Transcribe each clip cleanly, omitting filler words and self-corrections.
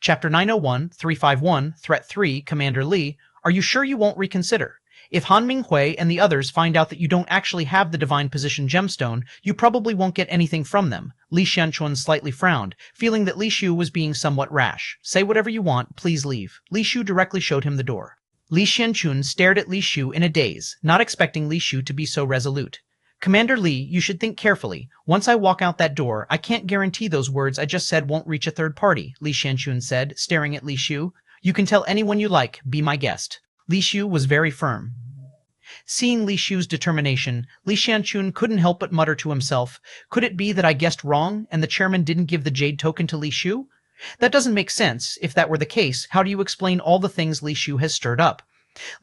Chapter 901, 351, Threat 3, Commander Li, are you sure you won't reconsider? If Han Minghui and the others find out that you don't actually have the Divine Position gemstone, you probably won't get anything from them. Li Xianchun slightly frowned, feeling that Li Shu was being somewhat rash. Say whatever you want, please leave. Li Shu directly showed him the door. Li Xianchun stared at Li Shu in a daze, not expecting Li Shu to be so resolute. Commander Li, you should think carefully. Once I walk out that door, I can't guarantee those words I just said won't reach a third party, Li Xianchun said, staring at Li Shu. You can tell anyone you like, be my guest. Li Shu was very firm. Seeing Li Shu's determination, Li Xianchun couldn't help but mutter to himself, could it be that I guessed wrong and the chairman didn't give the jade token to Li Shu? That doesn't make sense. If that were the case, how do you explain all the things Li Shu has stirred up?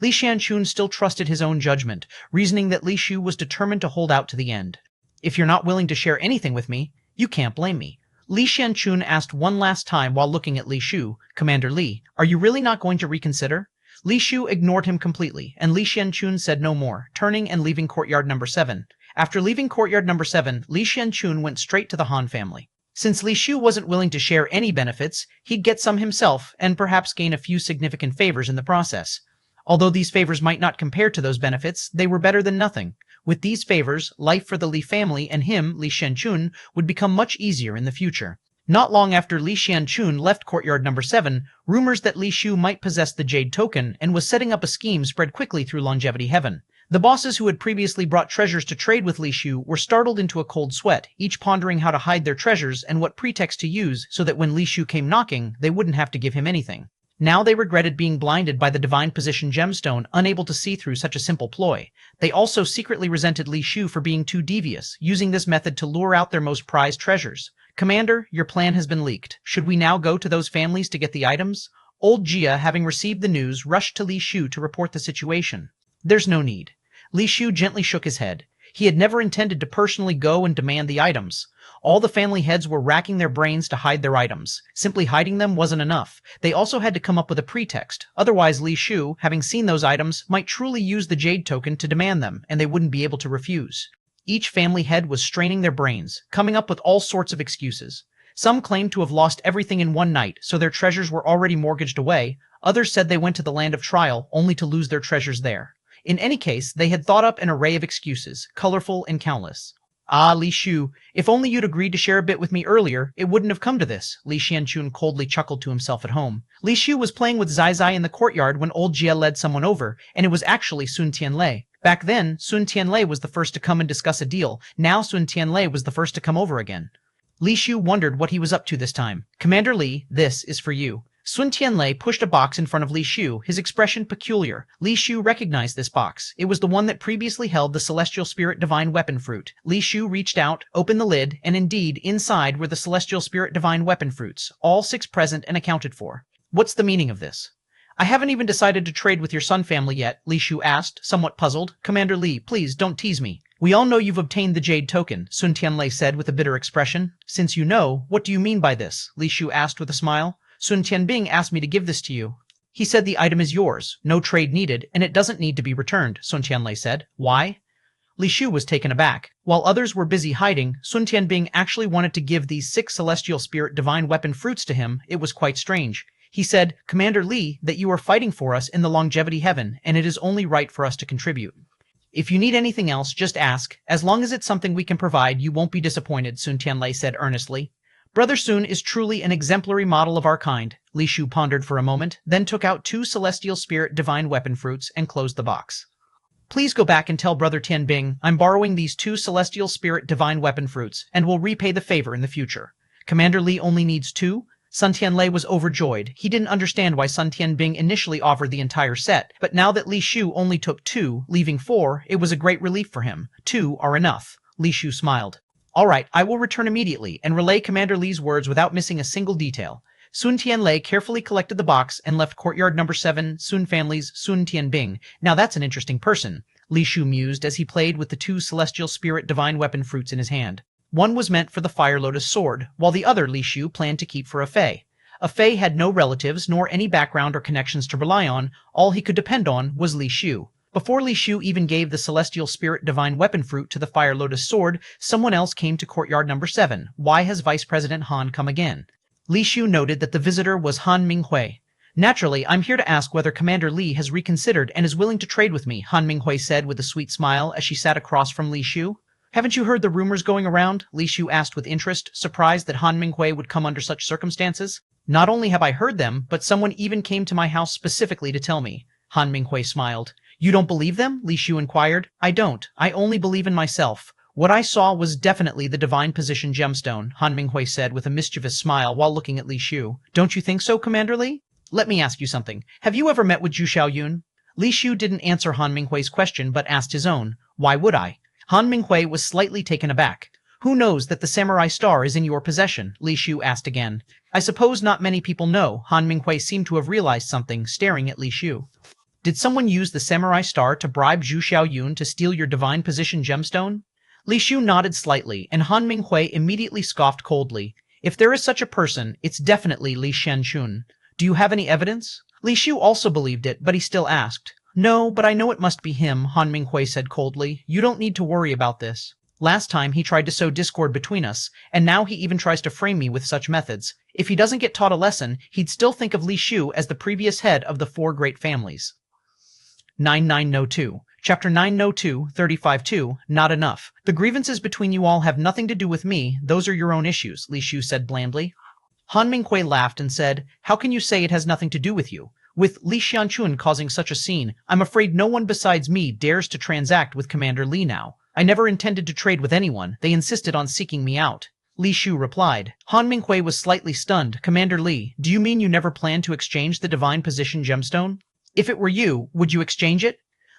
Li Xianchun still trusted his own judgment, reasoning that Li Shu was determined to hold out to the end. If you're not willing to share anything with me, you can't blame me. Li Xianchun asked one last time while looking at Li Shu, Commander Li, are you really not going to reconsider? Li Shu ignored him completely, and Li Xianchun said no more, turning and leaving courtyard number 7. After leaving courtyard number 7, Li Xianchun went straight to the Han family. Since Li Shu wasn't willing to share any benefits, he'd get some himself and perhaps gain a few significant favors in the process. Although these favors might not compare to those benefits, they were better than nothing. With these favors, life for the Li family and him, Li Xianchun, would become much easier in the future. Not long after Li Xianchun left courtyard number 7, rumors that Li Shu might possess the jade token and was setting up a scheme spread quickly through Longevity Heaven. The bosses who had previously brought treasures to trade with Li Shu were startled into a cold sweat, each pondering how to hide their treasures and what pretext to use so that when Li Shu came knocking, they wouldn't have to give him anything. Now they regretted being blinded by the Divine Position gemstone, unable to see through such a simple ploy. They also secretly resented Li Shu for being too devious, using this method to lure out their most prized treasures. Commander, your plan has been leaked. Should we now go to those families to get the items? Old Jia, having received the news, rushed to Li Shu to report the situation. There's no need. Li Shu gently shook his head. He had never intended to personally go and demand the items. All the family heads were racking their brains to hide their items. Simply hiding them wasn't enough. They also had to come up with a pretext. Otherwise, Li Shu, having seen those items, might truly use the jade token to demand them, and they wouldn't be able to refuse. Each family head was straining their brains, coming up with all sorts of excuses. Some claimed to have lost everything in one night, so their treasures were already mortgaged away. Others said they went to the land of trial, only to lose their treasures there. In any case, they had thought up an array of excuses, colorful and countless. Ah, Li Shu, if only you'd agreed to share a bit with me earlier, it wouldn't have come to this, Li Xianchun coldly chuckled to himself at home. Li Shu was playing with Zai Zai in the courtyard when old Jia led someone over, and it was actually Sun Tianlei. Back then, Sun Tianlei was the first to come and discuss a deal. Now Sun Tianlei was the first to come over again. Li Shu wondered what he was up to this time. Commander Li, this is for you. Sun Tianlei pushed a box in front of Li Shu, his expression peculiar. Li Shu recognized this box. It was the one that previously held the Celestial Spirit Divine Weapon Fruit. Li Shu reached out, opened the lid, and indeed, inside were the Celestial Spirit Divine Weapon Fruits, all 6 present and accounted for. What's the meaning of this? I haven't even decided to trade with your Sun family yet, Li Shu asked, somewhat puzzled. Commander Li, please don't tease me. We all know you've obtained the jade token, Sun Tianlei said with a bitter expression. Since you know, what do you mean by this? Li Shu asked with a smile. Sun Tianbing asked me to give this to you. He said the item is yours, no trade needed, and it doesn't need to be returned, Sun Tianlei said. Why? Li Shu was taken aback. While others were busy hiding, Sun Tianbing actually wanted to give these 6 Celestial Spirit Divine Weapon Fruits to him. It was quite strange. He said, Commander Li, that you are fighting for us in the Longevity Heaven, and it is only right for us to contribute. If you need anything else, just ask. As long as it's something we can provide, you won't be disappointed, Sun Tianlei said earnestly. Brother Sun is truly an exemplary model of our kind, Li Shu pondered for a moment, then took out 2 Celestial Spirit Divine Weapon Fruits and closed the box. Please go back and tell Brother Tianbing I'm borrowing these 2 Celestial Spirit Divine Weapon Fruits and will repay the favor in the future. Commander Li only needs 2? Sun Tianlei was overjoyed. He didn't understand why Sun Tianbing initially offered the entire set, but now that Li Shu only took 2, leaving 4, it was a great relief for him. 2 are enough. Li Shu smiled. All right, I will return immediately and relay Commander Li's words without missing a single detail. Sun Tianlei carefully collected the box and left courtyard number 7, Sun family's Sun Tianbing. Now that's an interesting person, Li Shu mused as he played with the 2 Celestial Spirit Divine Weapon Fruits in his hand. One was meant for the Fire Lotus sword, while the other Li Shu planned to keep for a Fei. A Fei had no relatives nor any background or connections to rely on. All he could depend on was Li Shu. Before Li Shu even gave the Celestial Spirit Divine Weapon Fruit to the Fire Lotus sword, someone else came to courtyard number 7. Why has Vice President Han come again? Li Shu noted that the visitor was Han Minghui. Naturally, I'm here to ask whether Commander Li has reconsidered and is willing to trade with me, Han Minghui said with a sweet smile as she sat across from Li Shu. Haven't you heard the rumors going around? Li Shu asked with interest, surprised that Han Minghui would come under such circumstances. Not only have I heard them, but someone even came to my house specifically to tell me. Han Minghui smiled. You don't believe them? Li Shu inquired. I don't. I only believe in myself. What I saw was definitely the divine position gemstone, Han Minghui said with a mischievous smile while looking at Li Shu. Don't you think so, Commander Li? Let me ask you something. Have you ever met with Zhu Xiaoyun? Li Shu didn't answer Han Minghui's question but asked his own. Why would I? Han Minghui was slightly taken aback. Who knows that the samurai star is in your possession? Li Shu asked again. I suppose not many people know. Han Minghui seemed to have realized something, staring at Li Shu. Did someone use the samurai star to bribe Zhu Xiaoyun to steal your divine position gemstone? Li Shu nodded slightly, and Han Minghui immediately scoffed coldly. If there is such a person, it's definitely Li Shenchun. Do you have any evidence? Li Shu also believed it, but he still asked. No, but I know it must be him, Han Minghui said coldly. You don't need to worry about this. Last time he tried to sow discord between us, and now he even tries to frame me with such methods. If he doesn't get taught a lesson, he'd still think of Li Shu as the previous head of the four great families. 9902. Chapter 902, 35-2, Not Enough. The grievances between you all have nothing to do with me. Those are your own issues, Li Shu said blandly. Han Minghui laughed and said, How can you say it has nothing to do with you? With Li Xianchun causing such a scene, I'm afraid no one besides me dares to transact with Commander Li now. I never intended to trade with anyone. They insisted on seeking me out. Li Shu replied. Han Minghui was slightly stunned. Commander Li, do you mean you never planned to exchange the divine position gemstone? If it were you, would you exchange it?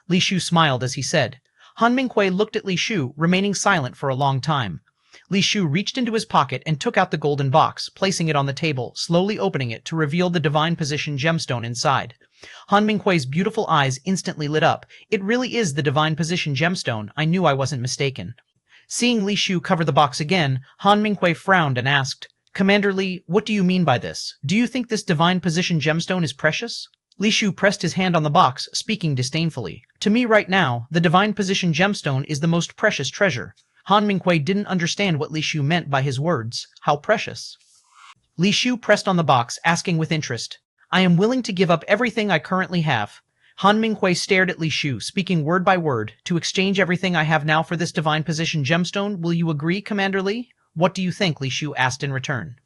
Li Shu smiled as he said. Han Minghui looked at Li Shu, remaining silent for a long time. Li Shu reached into his pocket and took out the golden box, placing it on the table, slowly opening it to reveal the divine position gemstone inside. Han Minghui's beautiful eyes instantly lit up. It really is the divine position gemstone. I knew I wasn't mistaken. Seeing Li Shu cover the box again, Han Minghui frowned and asked, Commander Li, what do you mean by this? Do you think this divine position gemstone is precious? Li Shu pressed his hand on the box, speaking disdainfully. To me right now, the divine position gemstone is the most precious treasure. Han Minghui didn't understand what Li Shu meant by his words. How precious. Li Shu pressed on the box, asking with interest, I am willing to give up everything I currently have. Han Minghui stared at Li Shu, speaking word by word. To exchange everything I have now for this divine position gemstone, will you agree, Commander Li? What do you think? Li Shu asked in return.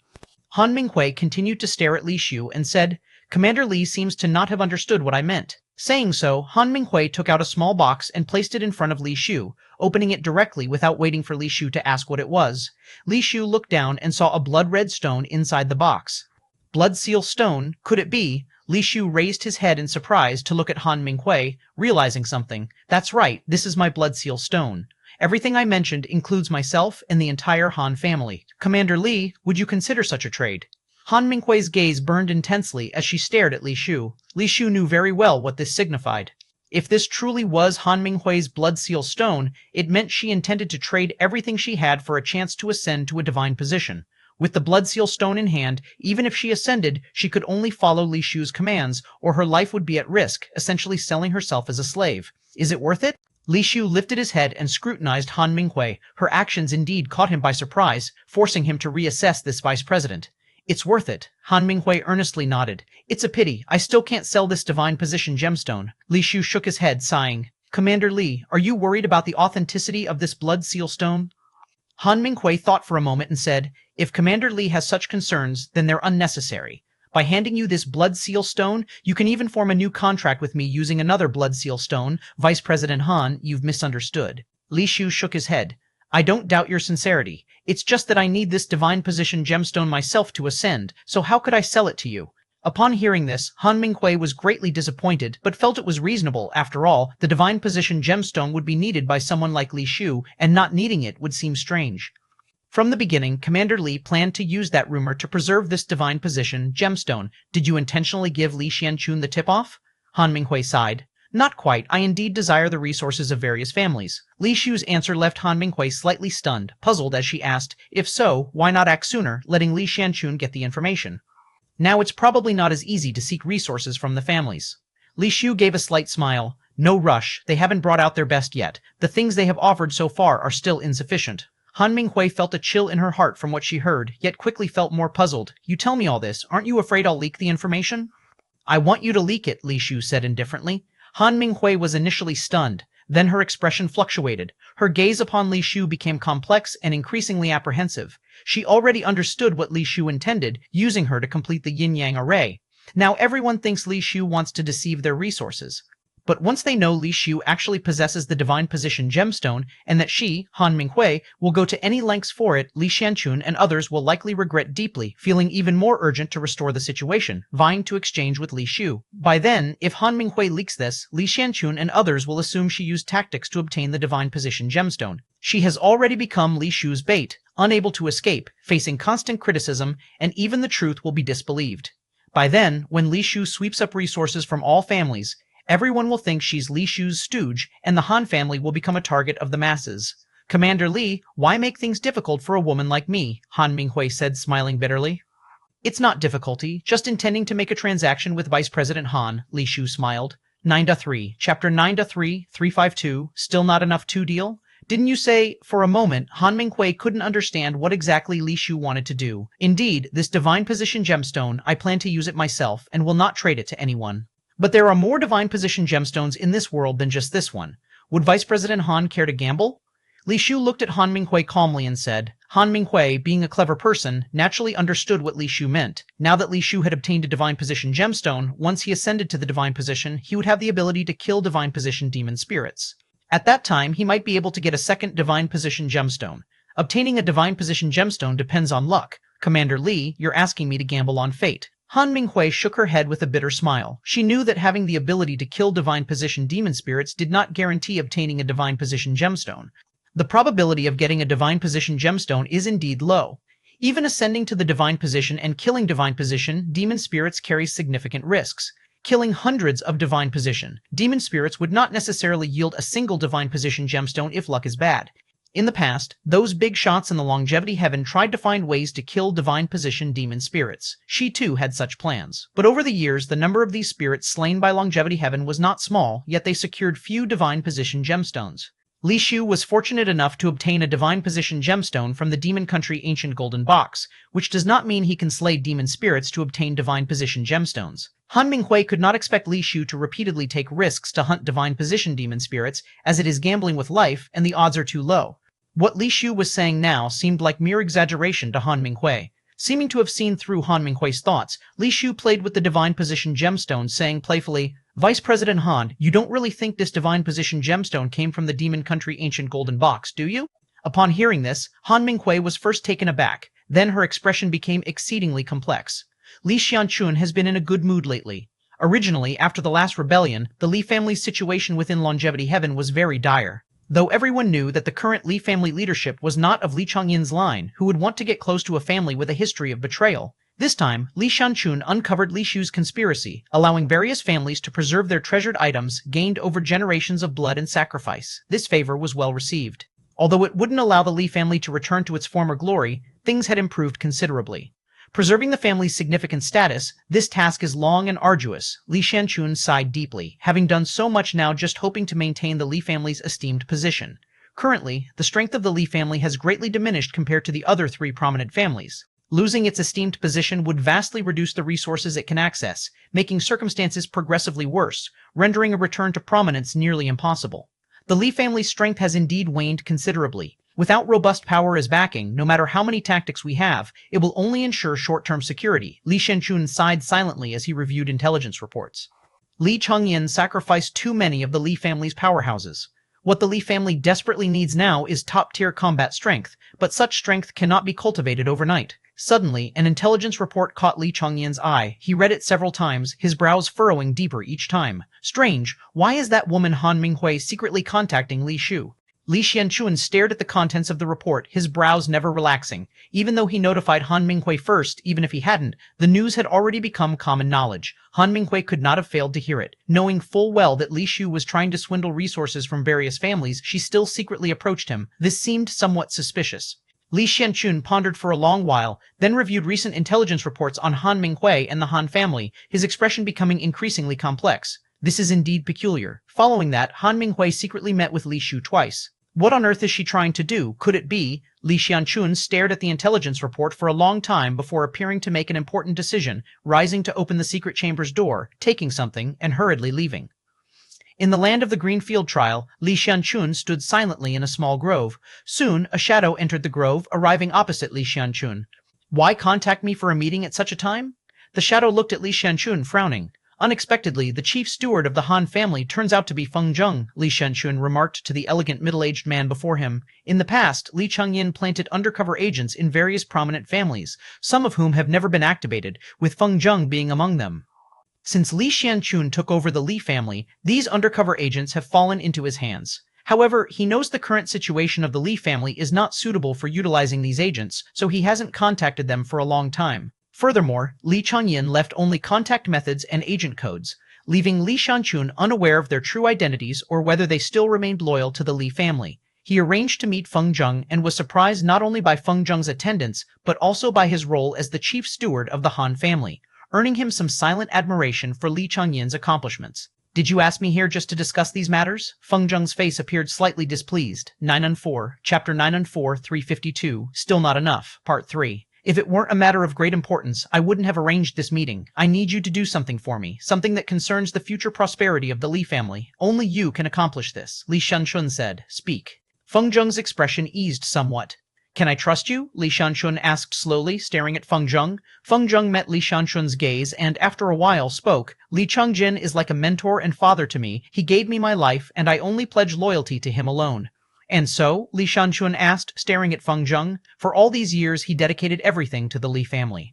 Han Minghui continued to stare at Li Shu and said, Commander Li seems to not have understood what I meant. Saying so, Han Minghui took out a small box and placed it in front of Li Shu, opening it directly without waiting for Li Shu to ask what it was. Li Shu looked down and saw a blood-red stone inside the box. Blood seal stone? Could it be? Li Shu raised his head in surprise to look at Han Minghui, realizing something. That's right, this is my blood seal stone. Everything I mentioned includes myself and the entire Han family. Commander Li, would you consider such a trade? Han Minghui's gaze burned intensely as she stared at Li Shu. Li Shu knew very well what this signified. If this truly was Han Minghui's blood seal stone, it meant she intended to trade everything she had for a chance to ascend to a divine position. With the blood seal stone in hand, even if she ascended, she could only follow Li Shu's commands, or her life would be at risk, essentially selling herself as a slave. Is it worth it? Li Shu lifted his head and scrutinized Han Minghui. Her actions indeed caught him by surprise, forcing him to reassess this vice president. It's worth it. Han Minghui earnestly nodded. It's a pity. I still can't sell this divine position gemstone. Li Shu shook his head, sighing. Commander Li, are you worried about the authenticity of this blood seal stone? Han Minghui thought for a moment and said, If Commander Li has such concerns, then they're unnecessary. By handing you this blood seal stone, you can even form a new contract with me using another blood seal stone. Vice President Han, you've misunderstood. Li Shu shook his head. I don't doubt your sincerity. It's just that I need this divine position gemstone myself to ascend, so how could I sell it to you? Upon hearing this, Han Minghui was greatly disappointed, but felt it was reasonable. After all, the divine position gemstone would be needed by someone like Li Shu, and not needing it would seem strange. From the beginning, Commander Li planned to use that rumor to preserve this divine position gemstone. Did you intentionally give Li Xianchun the tip-off? Han Minghui sighed. Not quite. I indeed desire the resources of various families. Li Shu's answer left Han Minghui slightly stunned, puzzled as she asked, if so, why not act sooner, letting Li Xianchun get the information? Now it's probably not as easy to seek resources from the families. Li Shu gave a slight smile. No rush. They haven't brought out their best yet. The things they have offered so far are still insufficient. Han Minghui felt a chill in her heart from what she heard, yet quickly felt more puzzled. You tell me all this, aren't you afraid I'll leak the information? I want you to leak it, Li Shu said indifferently. Han Minghui was initially stunned, then her expression fluctuated. Her gaze upon Li Shu became complex and increasingly apprehensive. She already understood what Li Shu intended, using her to complete the yin-yang array. Now everyone thinks Li Shu wants to deceive their resources. But once they know Li Shu actually possesses the Divine Position gemstone, and that she, Han Minghui, will go to any lengths for it, Li Xianchun and others will likely regret deeply, feeling even more urgent to restore the situation, vying to exchange with Li Shu. By then, if Han Minghui leaks this, Li Xianchun and others will assume she used tactics to obtain the Divine Position gemstone. She has already become Li Shu's bait, unable to escape, facing constant criticism, and even the truth will be disbelieved. By then, when Li Shu sweeps up resources from all families, everyone will think she's Li Shu's stooge, and the Han family will become a target of the masses. Commander Li, why make things difficult for a woman like me? Han Minghui said, smiling bitterly. It's not difficulty, just intending to make a transaction with Vice President Han, Li Shu smiled. 9-3, Chapter 9-3, 352, still not enough to deal? Didn't you say, for a moment, Han Minghui couldn't understand what exactly Li Shu wanted to do. Indeed, this Divine Position gemstone, I plan to use it myself, and will not trade it to anyone. But there are more Divine Position gemstones in this world than just this one. Would Vice President Han care to gamble? Li Shu looked at Han Minghui calmly and said, Han Minghui, being a clever person, naturally understood what Li Shu meant. Now that Li Shu had obtained a Divine Position gemstone, once he ascended to the Divine Position, he would have the ability to kill Divine Position demon spirits. At that time, he might be able to get a second Divine Position gemstone. Obtaining a Divine Position gemstone depends on luck. Commander Li, you're asking me to gamble on fate. Han Minghui shook her head with a bitter smile. She knew that having the ability to kill Divine Position demon spirits did not guarantee obtaining a Divine Position gemstone. The probability of getting a Divine Position gemstone is indeed low. Even ascending to the Divine Position and killing Divine Position, demon spirits carry significant risks. Killing hundreds of Divine Position demon spirits would not necessarily yield a single Divine Position gemstone if luck is bad. In the past, those big shots in the Longevity Heaven tried to find ways to kill Divine Position demon spirits. She too had such plans. But over the years, the number of these spirits slain by Longevity Heaven was not small, yet they secured few Divine Position gemstones. Li Shu was fortunate enough to obtain a Divine Position gemstone from the Demon Country Ancient Golden Box, which does not mean he can slay demon spirits to obtain Divine Position gemstones. Han Minghui could not expect Li Shu to repeatedly take risks to hunt Divine Position demon spirits, as it is gambling with life and the odds are too low. What Li Shu was saying now seemed like mere exaggeration to Han Minghui. Seeming to have seen through Han Minghui's thoughts, Li Shu played with the Divine Position gemstone, saying playfully, Vice President Han, you don't really think this Divine Position gemstone came from the Demon Country Ancient Golden Box, do you? Upon hearing this, Han Minghui was first taken aback, then her expression became exceedingly complex. Li Xianchun has been in a good mood lately. Originally, after the last rebellion, the Li family's situation within Longevity Heaven was very dire. Though everyone knew that the current Li family leadership was not of Li Chongyin's line, who would want to get close to a family with a history of betrayal. This time, Li Xianchun uncovered Li Shu's conspiracy, allowing various families to preserve their treasured items gained over generations of blood and sacrifice. This favor was well received. Although it wouldn't allow the Li family to return to its former glory, things had improved considerably. Preserving the family's significant status, this task is long and arduous. Li Xianchun sighed deeply, having done so much now just hoping to maintain the Li family's esteemed position. Currently, the strength of the Li family has greatly diminished compared to the other three prominent families. Losing its esteemed position would vastly reduce the resources it can access, making circumstances progressively worse, rendering a return to prominence nearly impossible. The Li family's strength has indeed waned considerably. Without robust power as backing, no matter how many tactics we have, it will only ensure short-term security. Li Xianchun sighed silently as he reviewed intelligence reports. Li Chongyin sacrificed too many of the Li family's powerhouses. What the Li family desperately needs now is top-tier combat strength, but such strength cannot be cultivated overnight. Suddenly, an intelligence report caught Li Chongyin's eye. He read it several times, his brows furrowing deeper each time. Strange, why is that woman Han Minghui secretly contacting Li Shu? Li Xianchun stared at the contents of the report, his brows never relaxing. Even though he notified Han Minghui first, even if he hadn't, the news had already become common knowledge. Han Minghui could not have failed to hear it. Knowing full well that Li Shu was trying to swindle resources from various families, she still secretly approached him. This seemed somewhat suspicious. Li Xianchun pondered for a long while, then reviewed recent intelligence reports on Han Minghui and the Han family, his expression becoming increasingly complex. This is indeed peculiar. Following that, Han Minghui secretly met with Li Shu twice. What on earth is she trying to do? Could it be? Li Xianchun stared at the intelligence report for a long time before appearing to make an important decision, rising to open the secret chamber's door, taking something, and hurriedly leaving. In the land of the Greenfield trial, Li Xianchun stood silently in a small grove. Soon, a shadow entered the grove, arriving opposite Li Xianchun. Why contact me for a meeting at such a time? The shadow looked at Li Xianchun, frowning. Unexpectedly, the chief steward of the Han family turns out to be Feng Zheng, Li Xianchun remarked to the elegant middle-aged man before him. In the past, Li Changyin planted undercover agents in various prominent families, some of whom have never been activated, with Feng Zheng being among them. Since Li Xianchun took over the Li family, these undercover agents have fallen into his hands. However, he knows the current situation of the Li family is not suitable for utilizing these agents, so he hasn't contacted them for a long time. Furthermore, Li Changyin left only contact methods and agent codes, leaving Li Xianchun unaware of their true identities or whether they still remained loyal to the Li family. He arranged to meet Feng Zheng and was surprised not only by Feng Zheng's attendance, but also by his role as the chief steward of the Han family, earning him some silent admiration for Li Changyin's accomplishments. Did you ask me here just to discuss these matters? Feng Zheng's face appeared slightly displeased. 9-4, Chapter 9-4, 352, Still Not Enough, Part 3. If it weren't a matter of great importance, I wouldn't have arranged this meeting. I need you to do something for me, something that concerns the future prosperity of the Li family. Only you can accomplish this, Li Xianchun said. Speak. Feng Zheng's expression eased somewhat. Can I trust you? Li Xianchun asked slowly, staring at Feng Zheng. Feng Zheng met Li Xianchun's gaze and, after a while, spoke. Li Changjin is like a mentor and father to me. He gave me my life, and I only pledge loyalty to him alone. And so? Li Xianchun asked, staring at Feng Zheng. For all these years, he dedicated everything to the Li family.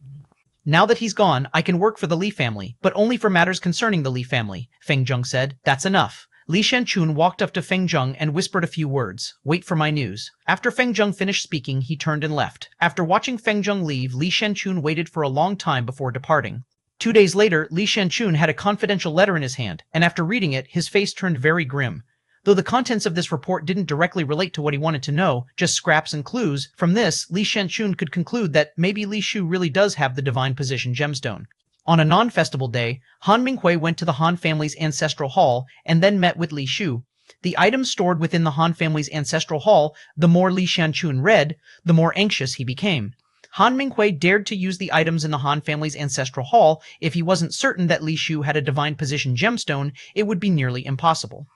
Now that he's gone, I can work for the Li family, but only for matters concerning the Li family, Feng Zheng said. That's enough. Li Xianchun walked up to Feng Zheng and whispered a few words. Wait for my news. After Feng Zheng finished speaking, he turned and left. After watching Feng Zheng leave, Li Xianchun waited for a long time before departing. 2 days later, Li Xianchun had a confidential letter in his hand, and after reading it, his face turned very grim. Though the contents of this report didn't directly relate to what he wanted to know, just scraps and clues, from this, Li Xianchun could conclude that maybe Li Shu really does have the Divine Position gemstone. On a non-festival day, Han Minghui went to the Han family's ancestral hall and then met with Li Shu. The items stored within the Han family's ancestral hall, the more Li Xianchun read, the more anxious he became. Han Minghui dared to use the items in the Han family's ancestral hall. If he wasn't certain that Li Shu had a Divine Position gemstone, it would be nearly impossible.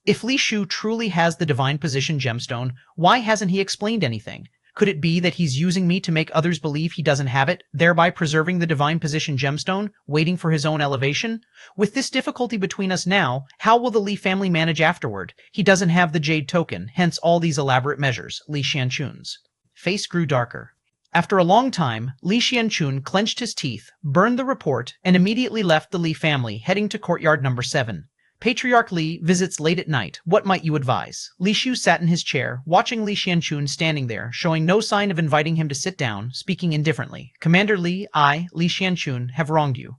If Li Shu truly has the Divine Position gemstone, why hasn't he explained anything? Could it be that he's using me to make others believe he doesn't have it, thereby preserving the Divine Position gemstone, waiting for his own elevation? With this difficulty between us now, how will the Li family manage afterward? He doesn't have the Jade token, hence all these elaborate measures, Li Xianchun's face grew darker. After a long time, Li Xianchun clenched his teeth, burned the report, and immediately left the Li family, heading to courtyard number 7. Patriarch Li visits late at night. What might you advise? Li Shu sat in his chair, watching Li Xianchun standing there, showing no sign of inviting him to sit down, speaking indifferently. Commander Li, I, Li Xianchun, have wronged you.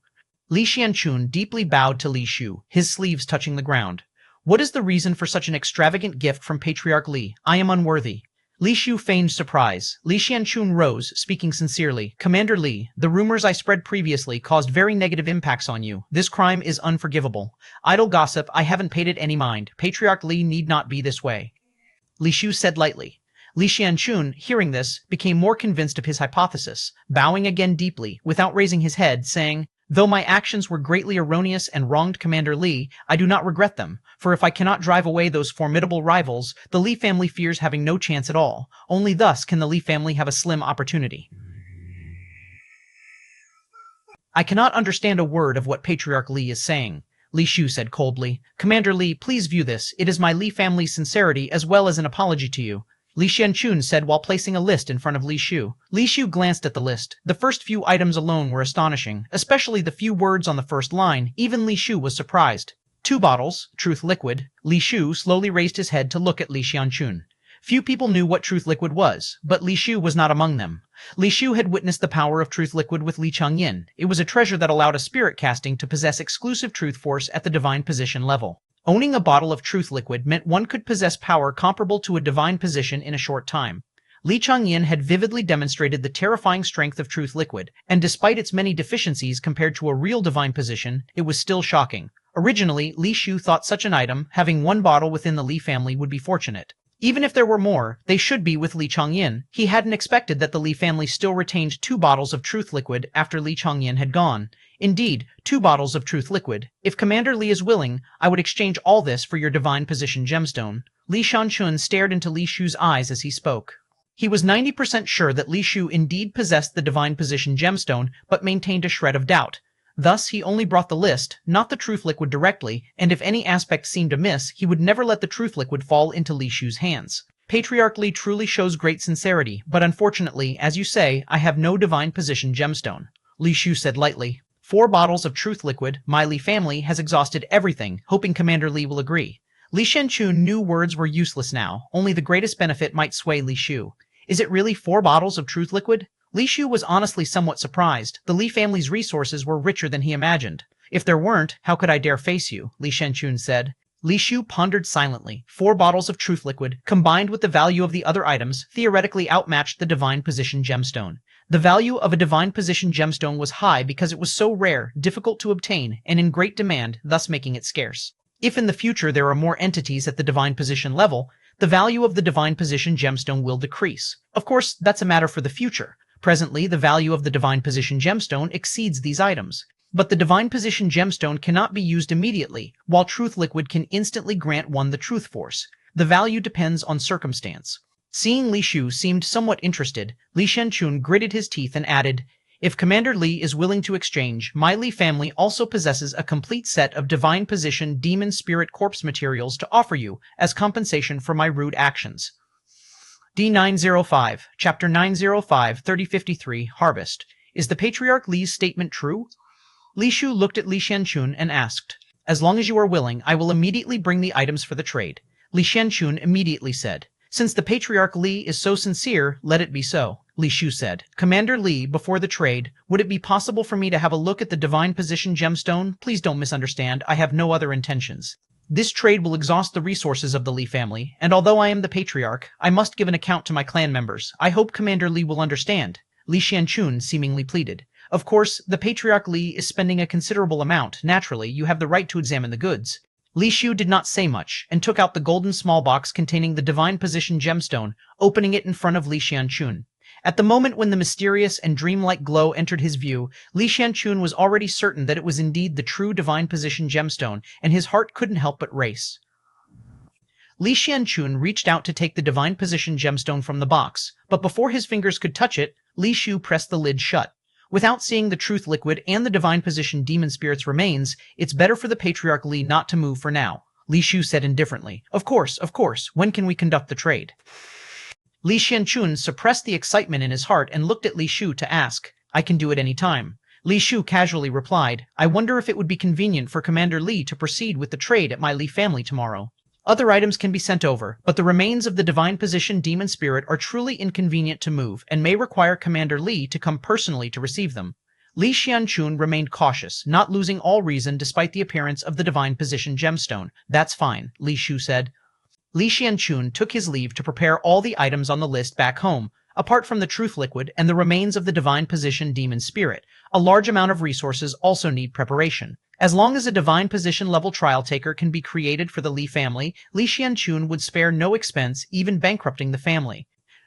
Li Xianchun deeply bowed to Li Shu, his sleeves touching the ground. What is the reason for such an extravagant gift from Patriarch Li? I am unworthy. Li Shu feigned surprise. Li Xianchun rose, speaking sincerely. Commander Li, the rumors I spread previously caused very negative impacts on you. This crime is unforgivable. Idle gossip, I haven't paid it any mind. Patriarch Li need not be this way. Li Shu said lightly. Li Xianchun, hearing this, became more convinced of his hypothesis, bowing again deeply, without raising his head, saying, Though my actions were greatly erroneous and wronged Commander Li, I do not regret them, for if I cannot drive away those formidable rivals, the Li family fears having no chance at all. Only thus can the Li family have a slim opportunity. I cannot understand a word of what Patriarch Li is saying, Li Shu said coldly. Commander Li, please view this. It is my Li family's sincerity as well as an apology to you. Li Xianchun said while placing a list in front of Li Shu. Li Shu glanced at the list. The first few items alone were astonishing, especially the few words on the first line. Even Li Shu was surprised. 2 bottles, Truth Liquid. Li Shu slowly raised his head to look at Li Xianchun. Few people knew what Truth Liquid was, but Li Shu was not among them. Li Shu had witnessed the power of Truth Liquid with Li Changyin. It was a treasure that allowed a spirit casting to possess exclusive truth force at the Divine Position level. Owning a bottle of Truth Liquid meant one could possess power comparable to a divine position in a short time. Li Changyin had vividly demonstrated the terrifying strength of Truth Liquid, and despite its many deficiencies compared to a real divine position, it was still shocking. Originally, Li Shu thought such an item, having 1 bottle within the Li family, would be fortunate. Even if there were more, they should be with Li Changyin. He hadn't expected that the Li family still retained 2 bottles of truth liquid after Li Changyin had gone. Indeed, 2 bottles of truth liquid. If Commander Li is willing, I would exchange all this for your divine position gemstone. Li Shanchun stared into Li Shu's eyes as he spoke. He was 90% sure that Li Shu indeed possessed the divine position gemstone, but maintained a shred of doubt. Thus, he only brought the list, not the truth liquid directly, and if any aspect seemed amiss, he would never let the truth liquid fall into Li Shu's hands. Patriarch Li truly shows great sincerity, but unfortunately, as you say, I have no divine position gemstone. Li Shu said lightly. 4 bottles of truth liquid, my Li family has exhausted everything, hoping Commander Li will agree. Li Shanchun knew words were useless now, only the greatest benefit might sway Li Shu. Is it really 4 bottles of truth liquid? Li Shu was honestly somewhat surprised. The Li family's resources were richer than he imagined. If there weren't, how could I dare face you? Li Shanchun said. Li Shu pondered silently. 4 bottles of truth liquid, combined with the value of the other items, theoretically outmatched the divine position gemstone. The value of a divine position gemstone was high because it was so rare, difficult to obtain, and in great demand, thus making it scarce. If in the future there are more entities at the divine position level, the value of the divine position gemstone will decrease. Of course, that's a matter for the future. Presently, the value of the divine position gemstone exceeds these items. But the divine position gemstone cannot be used immediately, while truth liquid can instantly grant one the truth force. The value depends on circumstance. Seeing Li Shu seemed somewhat interested, Li Shanchun gritted his teeth and added, if Commander Li is willing to exchange, my Li family also possesses a complete set of divine position demon spirit corpse materials to offer you as compensation for my rude actions. D905, Chapter 905, 3053, Harvest. Is the Patriarch Li's statement true? Li Shu looked at Li Shanchun and asked, as long as you are willing, I will immediately bring the items for the trade. Li Shanchun immediately said, since the Patriarch Li is so sincere, let it be so. Li Shu said, Commander Li, before the trade, would it be possible for me to have a look at the divine position gemstone? Please don't misunderstand, I have no other intentions. This trade will exhaust the resources of the Li family, and although I am the Patriarch, I must give an account to my clan members. I hope Commander Li will understand. Li Shanchun seemingly pleaded. Of course, the Patriarch Li is spending a considerable amount. Naturally, you have the right to examine the goods. Li Shu did not say much, and took out the golden small box containing the divine position gemstone, opening it in front of Li Shanchun. At the moment when the mysterious and dreamlike glow entered his view, Li Shanchun was already certain that it was indeed the true divine position gemstone, and his heart couldn't help but race. Li Shanchun reached out to take the divine position gemstone from the box, but before his fingers could touch it, Li Shu pressed the lid shut. Without seeing the truth liquid and the divine position demon spirit's remains, it's better for the Patriarch Li not to move for now. Li Shu said indifferently. Of course, when can we conduct the trade? Li Shanchun suppressed the excitement in his heart and looked at Li Shu to ask, I can do it any time. Li Shu casually replied, I wonder if it would be convenient for Commander Li to proceed with the trade at my Li family tomorrow. Other items can be sent over, but the remains of the divine position demon spirit are truly inconvenient to move and may require Commander Li to come personally to receive them. Li Shanchun remained cautious, not losing all reason despite the appearance of the divine position gemstone. That's fine, Li Shu said. Li Shanchun took his leave to prepare all the items on the list back home. Apart from the truth liquid and the remains of the divine position demon spirit, a large amount of resources also need preparation. As long as a divine position level trial taker can be created for the Li family, Li Shanchun would spare no expense, even bankrupting the family.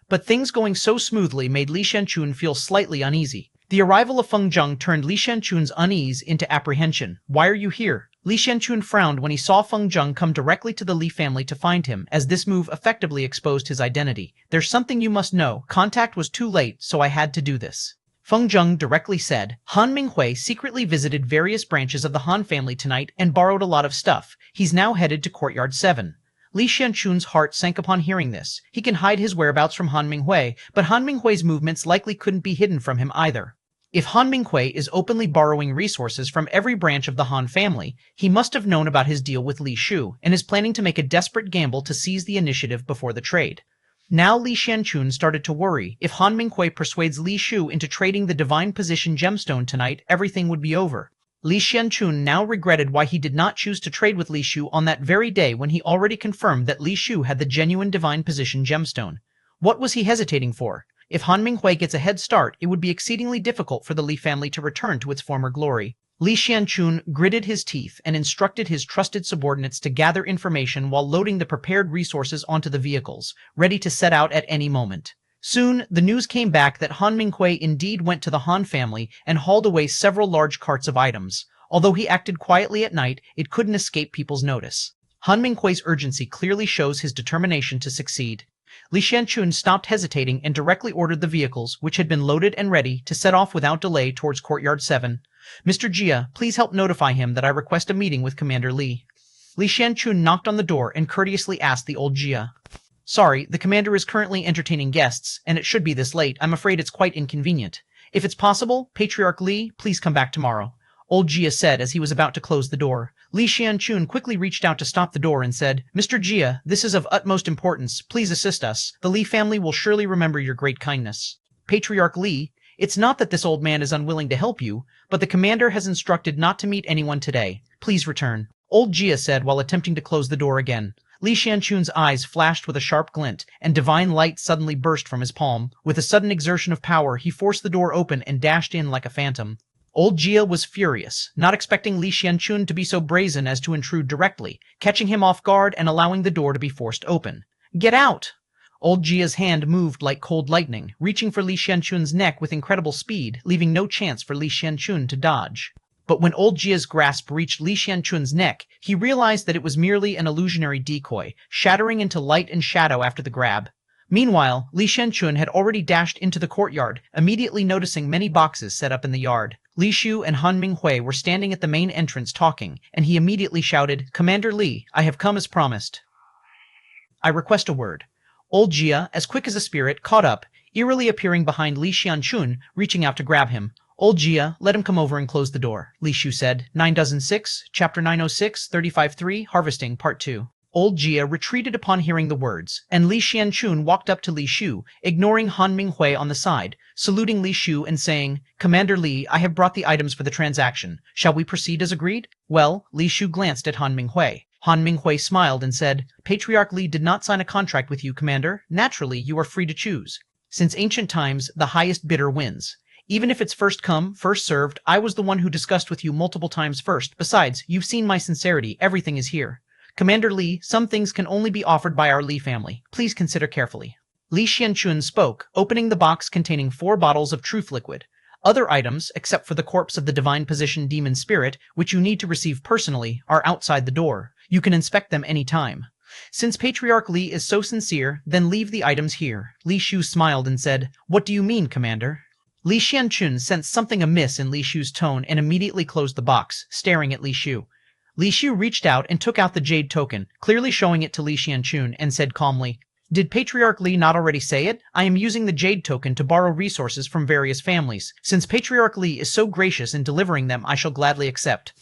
But things going so smoothly made Li Shanchun feel slightly uneasy. The arrival of Feng Zheng turned Li Shanchun's unease into apprehension. Why are you here? Li Shanchun frowned when he saw Feng Zheng come directly to the Li family to find him, as this move effectively exposed his identity. There's something you must know. Contact was too late, so I had to do this. Feng Zheng directly said, Han Minghui secretly visited various branches of the Han family tonight and borrowed a lot of stuff. He's now headed to Courtyard 7. Li Shanchun's heart sank upon hearing this. He can hide his whereabouts from Han Minghui, but Han Minghui's movements likely couldn't be hidden from him either. If Han Minghui is openly borrowing resources from every branch of the Han family, he must have known about his deal with Li Shu and is planning to make a desperate gamble to seize the initiative before the trade. Now Li Shanchun started to worry. If Han Minghui persuades Li Shu into trading the divine position gemstone tonight, everything would be over. Li Shanchun now regretted why he did not choose to trade with Li Shu on that very day when he already confirmed that Li Shu had the genuine divine position gemstone. What was he hesitating for? If Han Minghui gets a head start, it would be exceedingly difficult for the Li family to return to its former glory. Li Xianchun gritted his teeth and instructed his trusted subordinates to gather information while loading the prepared resources onto the vehicles, ready to set out at any moment. Soon, the news came back that Han Minghui indeed went to the Han family and hauled away several large carts of items. Although he acted quietly at night, it couldn't escape people's notice. Han Minghui's urgency clearly shows his determination to succeed. Li Xianchun stopped hesitating and directly ordered the vehicles, which had been loaded and ready, to set off without delay towards Courtyard 7. Mr. Jia, please help notify him that I request a meeting with Commander Li. Li Xianchun knocked on the door and courteously asked the old Jia. Sorry, the commander is currently entertaining guests, and it should be this late. I'm afraid it's quite inconvenient. If it's possible, Patriarch Li, please come back tomorrow. Old Jia said as he was about to close the door. Li Xianchun quickly reached out to stop the door and said, Mr. Jia, this is of utmost importance. Please assist us. The Li family will surely remember your great kindness. Patriarch Li, it's not that this old man is unwilling to help you, but the commander has instructed not to meet anyone today. Please return. Old Jia said while attempting to close the door again. Li Xianchun's eyes flashed with a sharp glint, and divine light suddenly burst from his palm. With a sudden exertion of power, he forced the door open and dashed in like a phantom. Old Jia was furious, not expecting Li Xianchun to be so brazen as to intrude directly, catching him off guard and allowing the door to be forced open. Get out! Old Jia's hand moved like cold lightning, reaching for Li Xianchun's neck with incredible speed, leaving no chance for Li Xianchun to dodge. But when Old Jia's grasp reached Li Xianchun's neck, he realized that it was merely an illusionary decoy, shattering into light and shadow after the grab. Meanwhile, Li Xianchun had already dashed into the courtyard, immediately noticing many boxes set up in the yard. Li Shu and Han Minghui were standing at the main entrance talking, and he immediately shouted, Commander Li, I have come as promised. I request a word. Old Jia, as quick as a spirit, caught up, eerily appearing behind Li Xianchun, reaching out to grab him. Old Jia, let him come over and close the door, Li Shu said. 906, Chapter 906, 35-3, Harvesting, Part 2. Old Jia retreated upon hearing the words, and Li Xianchun walked up to Li Shu, ignoring Han Minghui on the side, saluting Li Shu and saying, Commander Li, I have brought the items for the transaction. Shall we proceed as agreed? Well, Li Shu glanced at Han Minghui. Han Minghui smiled and said, Patriarch Li did not sign a contract with you, Commander. Naturally, you are free to choose. Since ancient times, the highest bidder wins. Even if it's first come, first served, I was the one who discussed with you multiple times first. Besides, you've seen my sincerity. Everything is here. Commander Li, some things can only be offered by our Li family. Please consider carefully. Li Xianchun spoke, opening the box containing 4 bottles of truth liquid. Other items, except for the corpse of the divine position demon spirit, which you need to receive personally, are outside the door. You can inspect them any time. Since Patriarch Li is so sincere, then leave the items here. Li Shu smiled and said, What do you mean, Commander? Li Xianchun sensed something amiss in Li Shu's tone and immediately closed the box, staring at Li Shu. Li Shu reached out and took out the jade token, clearly showing it to Li Xianchun, and said calmly, Did Patriarch Li not already say it? I am using the jade token to borrow resources from various families. Since Patriarch Li is so gracious in delivering them, I shall gladly accept.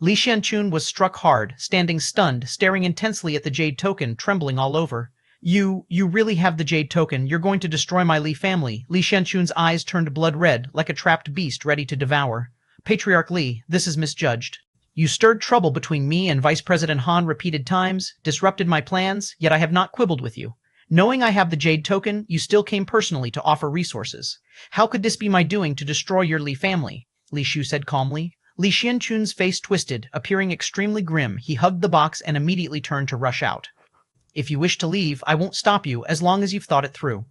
Li Xianchun was struck hard, standing stunned, staring intensely at the jade token, trembling all over. You really have the jade token. You're going to destroy my Li family. Li Xianchun's eyes turned blood red, like a trapped beast ready to devour. Patriarch Li, this is misjudged. You stirred trouble between me and Vice President Han repeated times, disrupted my plans, yet I have not quibbled with you. Knowing I have the jade token, you still came personally to offer resources. How could this be my doing to destroy your Li family? Li Shu said calmly. Li Xianchun's face twisted, appearing extremely grim. He hugged the box and immediately turned to rush out. If you wish to leave, I won't stop you as long as you've thought it through.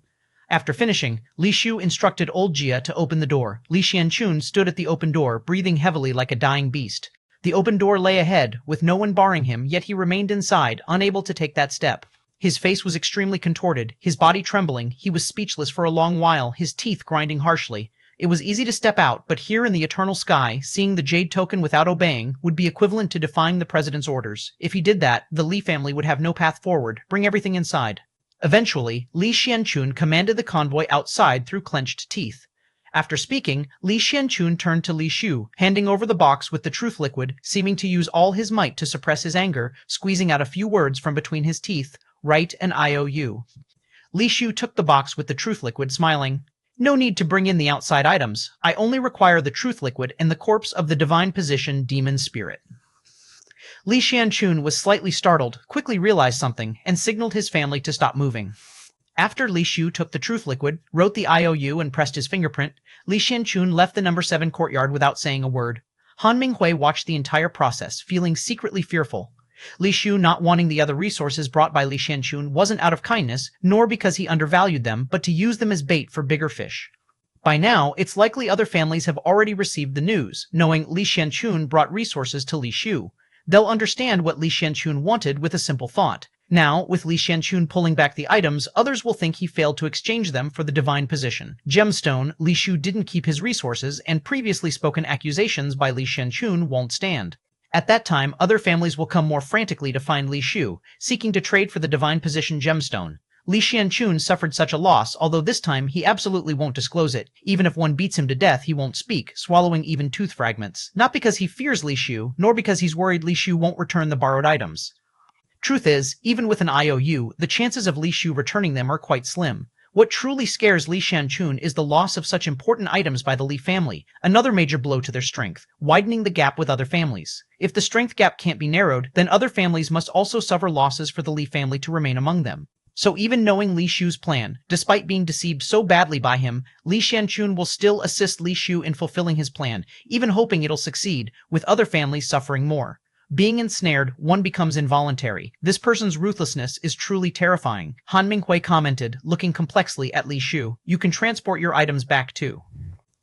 After finishing, Li Shu instructed Old Jia to open the door. Li Xianchun stood at the open door, breathing heavily like a dying beast. The open door lay ahead, with no one barring him, yet he remained inside, unable to take that step. His face was extremely contorted, his body trembling. He was speechless for a long while, his teeth grinding harshly. It was easy to step out, but here in the eternal sky, seeing the jade token without obeying would be equivalent to defying the president's orders. If he did that, the Li family would have no path forward. Bring everything inside. Eventually, Li Xianchun commanded the convoy outside through clenched teeth. After speaking, Li Xianchun turned to Li Shu, handing over the box with the truth liquid, seeming to use all his might to suppress his anger, squeezing out a few words from between his teeth, right and IOU. Li Shu took the box with the truth liquid, smiling. No need to bring in the outside items. I only require the truth liquid and the corpse of the divine position demon spirit. Li Xianchun was slightly startled, quickly realized something, and signaled his family to stop moving. After Li Shu took the truth liquid, wrote the IOU and pressed his fingerprint, Li Xianchun left the number 7 courtyard without saying a word. Han Minghui watched the entire process, feeling secretly fearful. Li Shu not wanting the other resources brought by Li Xianchun wasn't out of kindness, nor because he undervalued them, but to use them as bait for bigger fish. By now, it's likely other families have already received the news, knowing Li Xianchun brought resources to Li Shu. They'll understand what Li Xianchun wanted with a simple thought. Now, with Li Xianchun pulling back the items, others will think he failed to exchange them for the divine position. Gemstone, Li Shu didn't keep his resources, and previously spoken accusations by Li Xianchun won't stand. At that time, other families will come more frantically to find Li Shu, seeking to trade for the divine position gemstone. Li Xianchun suffered such a loss, although this time he absolutely won't disclose it. Even if one beats him to death, he won't speak, swallowing even tooth fragments. Not because he fears Li Shu, nor because he's worried Li Shu won't return the borrowed items. Truth is, even with an IOU, the chances of Li Shu returning them are quite slim. What truly scares Li Xianchun is the loss of such important items by the Li family, another major blow to their strength, widening the gap with other families. If the strength gap can't be narrowed, then other families must also suffer losses for the Li family to remain among them. So even knowing Li Shu's plan, despite being deceived so badly by him, Li Xianchun will still assist Li Shu in fulfilling his plan, even hoping it'll succeed, with other families suffering more. Being ensnared, one becomes involuntary. This person's ruthlessness is truly terrifying. Han Minghui commented, looking complexly at Li Shu. You can transport your items back too.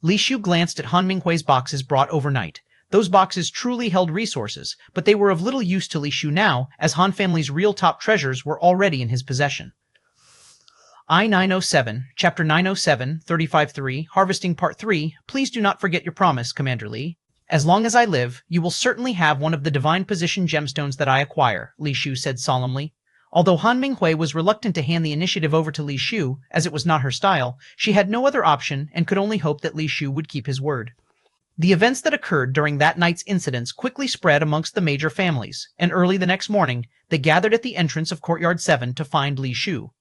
Li Shu glanced at Han Minghui's boxes brought overnight. Those boxes truly held resources, but they were of little use to Li Shu now, as Han family's real top treasures were already in his possession. I-907, Chapter 907, 35-3, Harvesting Part 3, Please do not forget your promise, Commander Li. As long as I live, you will certainly have one of the divine position gemstones that I acquire, Li Shu said solemnly. Although Han Minghui was reluctant to hand the initiative over to Li Shu, as it was not her style, she had no other option and could only hope that Li Shu would keep his word. The events that occurred during that night's incidents quickly spread amongst the major families, and early the next morning, they gathered at the entrance of Courtyard 7 to find Li Shu.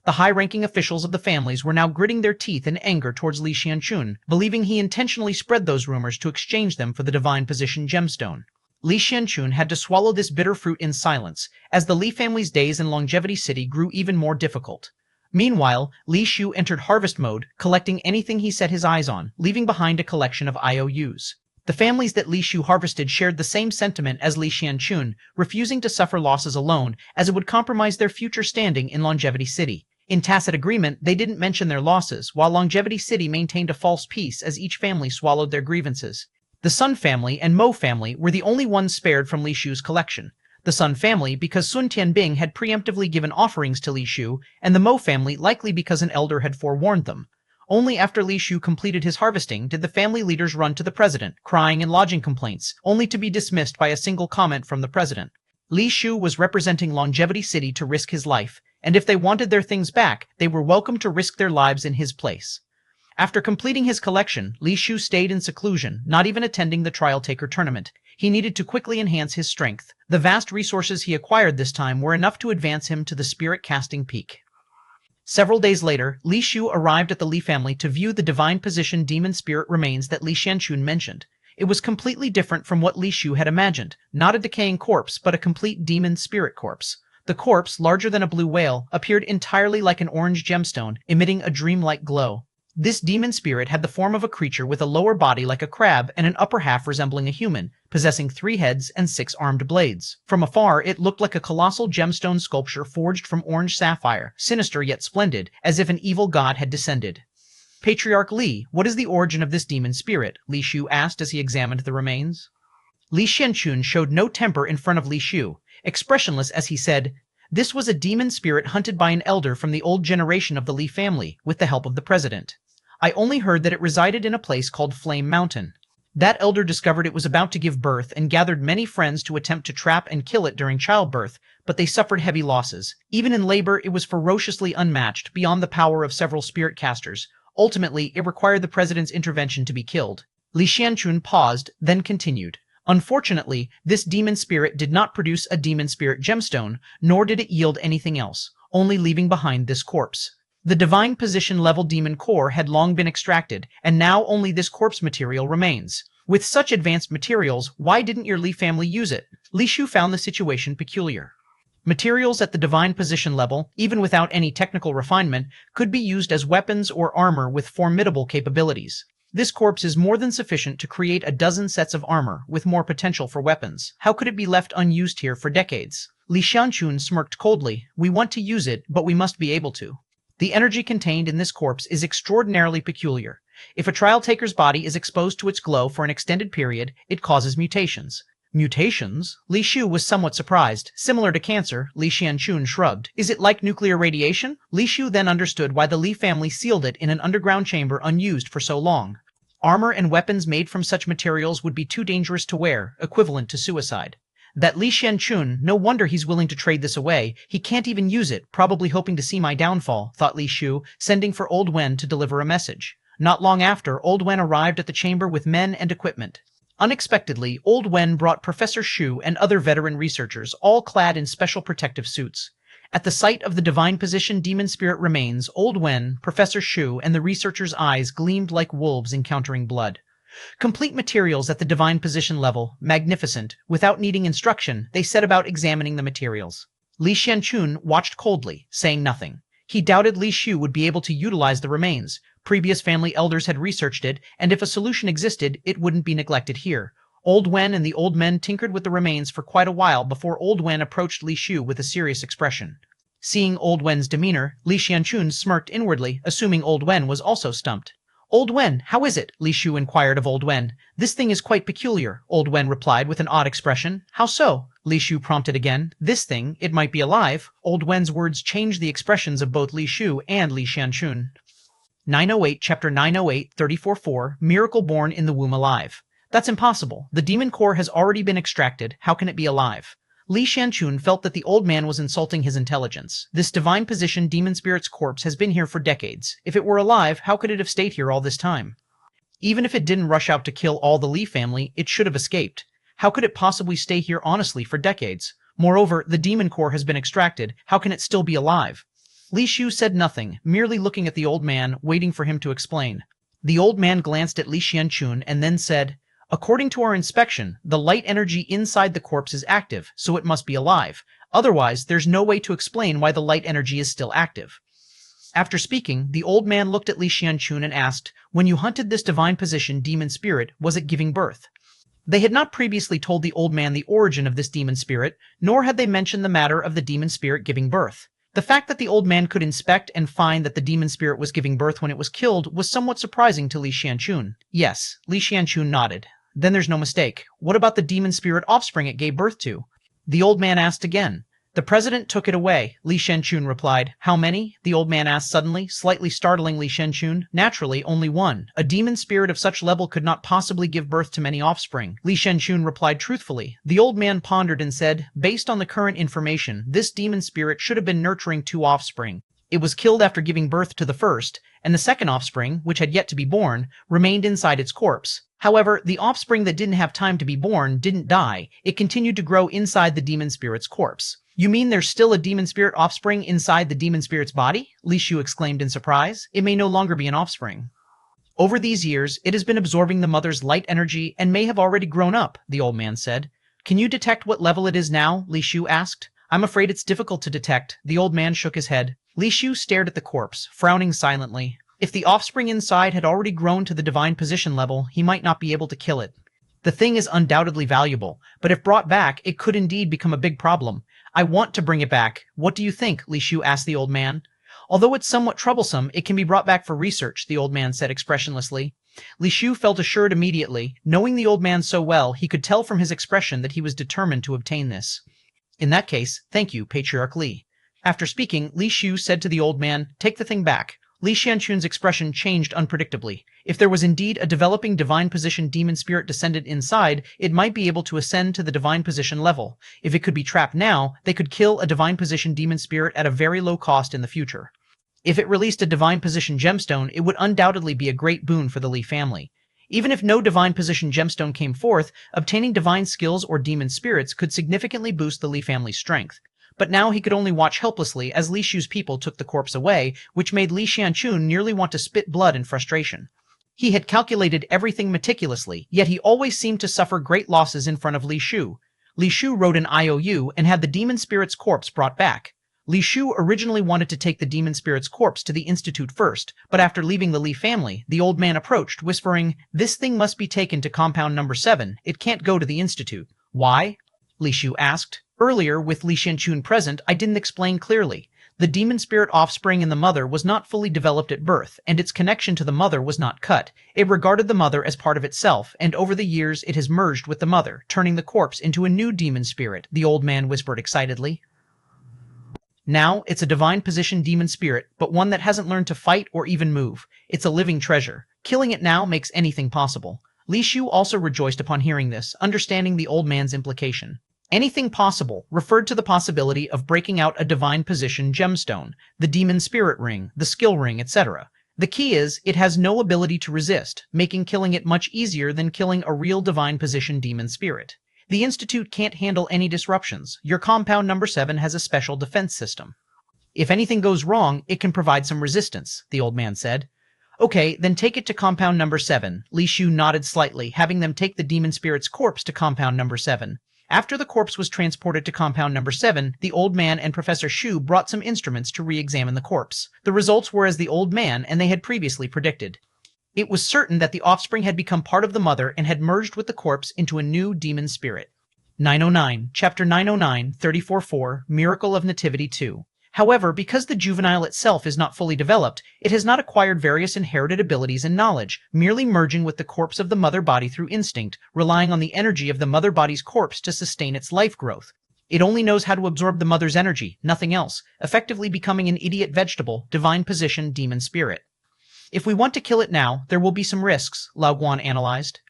The high-ranking officials of the families were now gritting their teeth in anger towards Li Xianchun, believing he intentionally spread those rumors to exchange them for the divine position gemstone. Li Xianchun had to swallow this bitter fruit in silence, as the Li family's days in Longevity City grew even more difficult. Meanwhile, Li Shu entered harvest mode, collecting anything he set his eyes on, leaving behind a collection of IOUs. The families that Li Shu harvested shared the same sentiment as Li Xianchun, refusing to suffer losses alone, as it would compromise their future standing in Longevity City. In tacit agreement, they didn't mention their losses, while Longevity City maintained a false peace as each family swallowed their grievances. The Sun family and Mo family were the only ones spared from Li Shu's collection. The Sun family because Sun Tianbing had preemptively given offerings to Li Shu, and the Mo family likely because an elder had forewarned them. Only after Li Shu completed his harvesting did the family leaders run to the president, crying and lodging complaints, only to be dismissed by a single comment from the president. Li Shu was representing Longevity City to risk his life, and if they wanted their things back, they were welcome to risk their lives in his place. After completing his collection, Li Shu stayed in seclusion, not even attending the Trial Taker tournament. He needed to quickly enhance his strength. The vast resources he acquired this time were enough to advance him to the spirit-casting peak. Several days later, Li Shu arrived at the Li family to view the divine position demon spirit remains that Li Xianchun mentioned. It was completely different from what Li Shu had imagined. Not a decaying corpse, but a complete demon spirit corpse. The corpse, larger than a blue whale, appeared entirely like an orange gemstone, emitting a dreamlike glow. This demon spirit had the form of a creature with a lower body like a crab and an upper half resembling a human, possessing 3 heads and 6 armed blades. From afar, it looked like a colossal gemstone sculpture forged from orange sapphire, sinister yet splendid, as if an evil god had descended. Patriarch Li, what is the origin of this demon spirit? Li Shu asked as he examined the remains. Li Xianchun showed no temper in front of Li Shu, expressionless as he said, "This was a demon spirit hunted by an elder from the old generation of the Li family, with the help of the president. I only heard that it resided in a place called Flame Mountain. That elder discovered it was about to give birth and gathered many friends to attempt to trap and kill it during childbirth, but they suffered heavy losses. Even in labor, it was ferociously unmatched, beyond the power of several spirit casters. Ultimately, it required the president's intervention to be killed." Li Xianchun paused, then continued. Unfortunately, this demon spirit did not produce a demon spirit gemstone, nor did it yield anything else, only leaving behind this corpse. The divine position level demon core had long been extracted, and now only this corpse material remains. With such advanced materials, why didn't your Li family use it? Li Shu found the situation peculiar. Materials at the divine position level, even without any technical refinement, could be used as weapons or armor with formidable capabilities. This corpse is more than sufficient to create a dozen sets of armor, with more potential for weapons. How could it be left unused here for decades? Li Xianchun smirked coldly. We want to use it, but we must be able to. The energy contained in this corpse is extraordinarily peculiar. If a trial taker's body is exposed to its glow for an extended period, it causes mutations. Mutations? Li Shu was somewhat surprised. Similar to cancer, Li Xianchun shrugged. Is it like nuclear radiation? Li Shu then understood why the Li family sealed it in an underground chamber unused for so long. Armor and weapons made from such materials would be too dangerous to wear, equivalent to suicide. That Li Xianchun, no wonder he's willing to trade this away. He can't even use it, probably hoping to see my downfall, thought Li Shu, sending for Old Wen to deliver a message. Not long after, Old Wen arrived at the chamber with men and equipment. Unexpectedly, Old Wen brought Professor Shu and other veteran researchers, all clad in special protective suits. At the sight of the divine position demon spirit remains, Old Wen, Professor Shu, and the researchers' eyes gleamed like wolves encountering blood. Complete materials at the divine position level, magnificent. Without needing instruction, they set about examining the materials. Li Xianchun watched coldly, saying nothing. He doubted Li Shu would be able to utilize the remains. Previous family elders had researched it, and if a solution existed, it wouldn't be neglected here. Old Wen and the old men tinkered with the remains for quite a while before Old Wen approached Li Shu with a serious expression. Seeing Old Wen's demeanor, Li Xianchun smirked inwardly, assuming Old Wen was also stumped. Old Wen, how is it? Li Shu inquired of Old Wen. This thing is quite peculiar, Old Wen replied with an odd expression. How so? Li Shu prompted again. This thing, it might be alive. Old Wen's words changed the expressions of both Li Shu and Li Xianchun. 908, Chapter 908, 34-4, Miracle Born in the Womb Alive. That's impossible. The demon core has already been extracted. How can it be alive? Li Xianchun felt that the old man was insulting his intelligence. This divine position demon spirit's corpse has been here for decades. If it were alive, how could it have stayed here all this time? Even if it didn't rush out to kill all the Li family, it should have escaped. How could it possibly stay here honestly for decades? Moreover, the demon core has been extracted. How can it still be alive? Li Shu said nothing, merely looking at the old man, waiting for him to explain. The old man glanced at Li Xianchun and then said, According to our inspection, the light energy inside the corpse is active, so it must be alive. Otherwise, there's no way to explain why the light energy is still active. After speaking, the old man looked at Li Xianchun and asked, When you hunted this divine position demon spirit, was it giving birth? They had not previously told the old man the origin of this demon spirit, nor had they mentioned the matter of the demon spirit giving birth. The fact that the old man could inspect and find that the demon spirit was giving birth when it was killed was somewhat surprising to Li Xianchun. Yes, Li Xianchun nodded. Then there's no mistake. What about the demon spirit offspring it gave birth to? The old man asked again. The president took it away, Li Xianchun replied. How many? The old man asked suddenly, slightly startling Li Xianchun. Naturally, only one. A demon spirit of such level could not possibly give birth to many offspring. Li Xianchun replied truthfully. The old man pondered and said, Based on the current information, this demon spirit should have been nurturing two offspring. It was killed after giving birth to the first, and the second offspring, which had yet to be born, remained inside its corpse. However, the offspring that didn't have time to be born didn't die. It continued to grow inside the demon spirit's corpse. You mean there's still a demon spirit offspring inside the demon spirit's body? Li Shu exclaimed in surprise. It may no longer be an offspring. Over these years, it has been absorbing the mother's light energy and may have already grown up, the old man said. Can you detect what level it is now? Li Shu asked. I'm afraid it's difficult to detect. The old man shook his head. Li Shu stared at the corpse, frowning silently. If the offspring inside had already grown to the divine position level, he might not be able to kill it. The thing is undoubtedly valuable, but if brought back, it could indeed become a big problem. I want to bring it back. What do you think? Li Shu asked the old man. Although it's somewhat troublesome, it can be brought back for research, the old man said expressionlessly. Li Shu felt assured immediately. Knowing the old man so well, he could tell from his expression that he was determined to obtain this. In that case, thank you, Patriarch Li. After speaking, Li Shu said to the old man, Take the thing back. Li Xianchun's expression changed unpredictably. If there was indeed a developing divine position demon spirit descendant inside, it might be able to ascend to the divine position level. If it could be trapped now, they could kill a divine position demon spirit at a very low cost in the future. If it released a divine position gemstone, it would undoubtedly be a great boon for the Li family. Even if no divine position gemstone came forth, obtaining divine skills or demon spirits could significantly boost the Li family's strength. But now he could only watch helplessly as Li Shu's people took the corpse away, which made Li Xianchun nearly want to spit blood in frustration. He had calculated everything meticulously, yet he always seemed to suffer great losses in front of Li Shu. Li Shu wrote an IOU and had the demon spirit's corpse brought back. Li Shu originally wanted to take the demon spirit's corpse to the Institute first, but after leaving the Li family, the old man approached, whispering, "This thing must be taken to compound number 7. It can't go to the Institute." "Why?" Li Shu asked. "Earlier, with Li Shenchun present, I didn't explain clearly. The demon spirit offspring in the mother was not fully developed at birth, and its connection to the mother was not cut. It regarded the mother as part of itself, and over the years it has merged with the mother, turning the corpse into a new demon spirit," the old man whispered excitedly. "Now, it's a divine position demon spirit, but one that hasn't learned to fight or even move. It's a living treasure. Killing it now makes anything possible." Li Shu also rejoiced upon hearing this, understanding the old man's implication. Anything possible referred to the possibility of breaking out a divine position gemstone, the demon spirit ring, the skill ring, etc. The key is, it has no ability to resist, making killing it much easier than killing a real divine position demon spirit. The Institute can't handle any disruptions. Your compound number 7 has a special defense system. If anything goes wrong, it can provide some resistance, the old man said. "Okay, then take it to compound number 7. Li Shu nodded slightly, having them take the demon spirit's corpse to compound number 7. After the corpse was transported to compound number 7, the old man and Professor Shu brought some instruments to re-examine the corpse. The results were as the old man and they had previously predicted. It was certain that the offspring had become part of the mother and had merged with the corpse into a new demon spirit. 909, Chapter 909, 34.4, Miracle of Nativity 2. However, because the juvenile itself is not fully developed, it has not acquired various inherited abilities and knowledge, merely merging with the corpse of the mother body through instinct, relying on the energy of the mother body's corpse to sustain its life growth. It only knows how to absorb the mother's energy, nothing else, effectively becoming an idiot vegetable, divine position demon spirit. If we want to kill it now, there will be some risks, Lao Guan analyzed.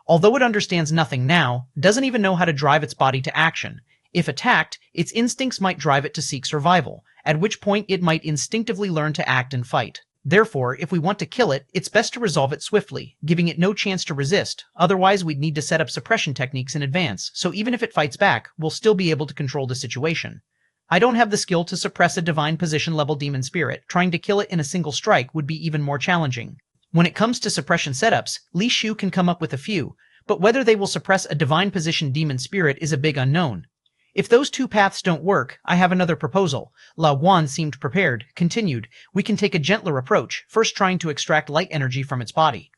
Although it understands nothing now, doesn't even know how to drive its body to action. If attacked, its instincts might drive it to seek survival, at which point it might instinctively learn to act and fight. Therefore, if we want to kill it, it's best to resolve it swiftly, giving it no chance to resist, otherwise we'd need to set up suppression techniques in advance, so even if it fights back, we'll still be able to control the situation. I don't have the skill to suppress a divine position level demon spirit. Trying to kill it in a single strike would be even more challenging. When it comes to suppression setups, Li Shu can come up with a few, but whether they will suppress a divine position demon spirit is a big unknown. If those two paths don't work, I have another proposal. Lao Guan seemed prepared, continued, "We can take a gentler approach, first trying to extract light energy from its body.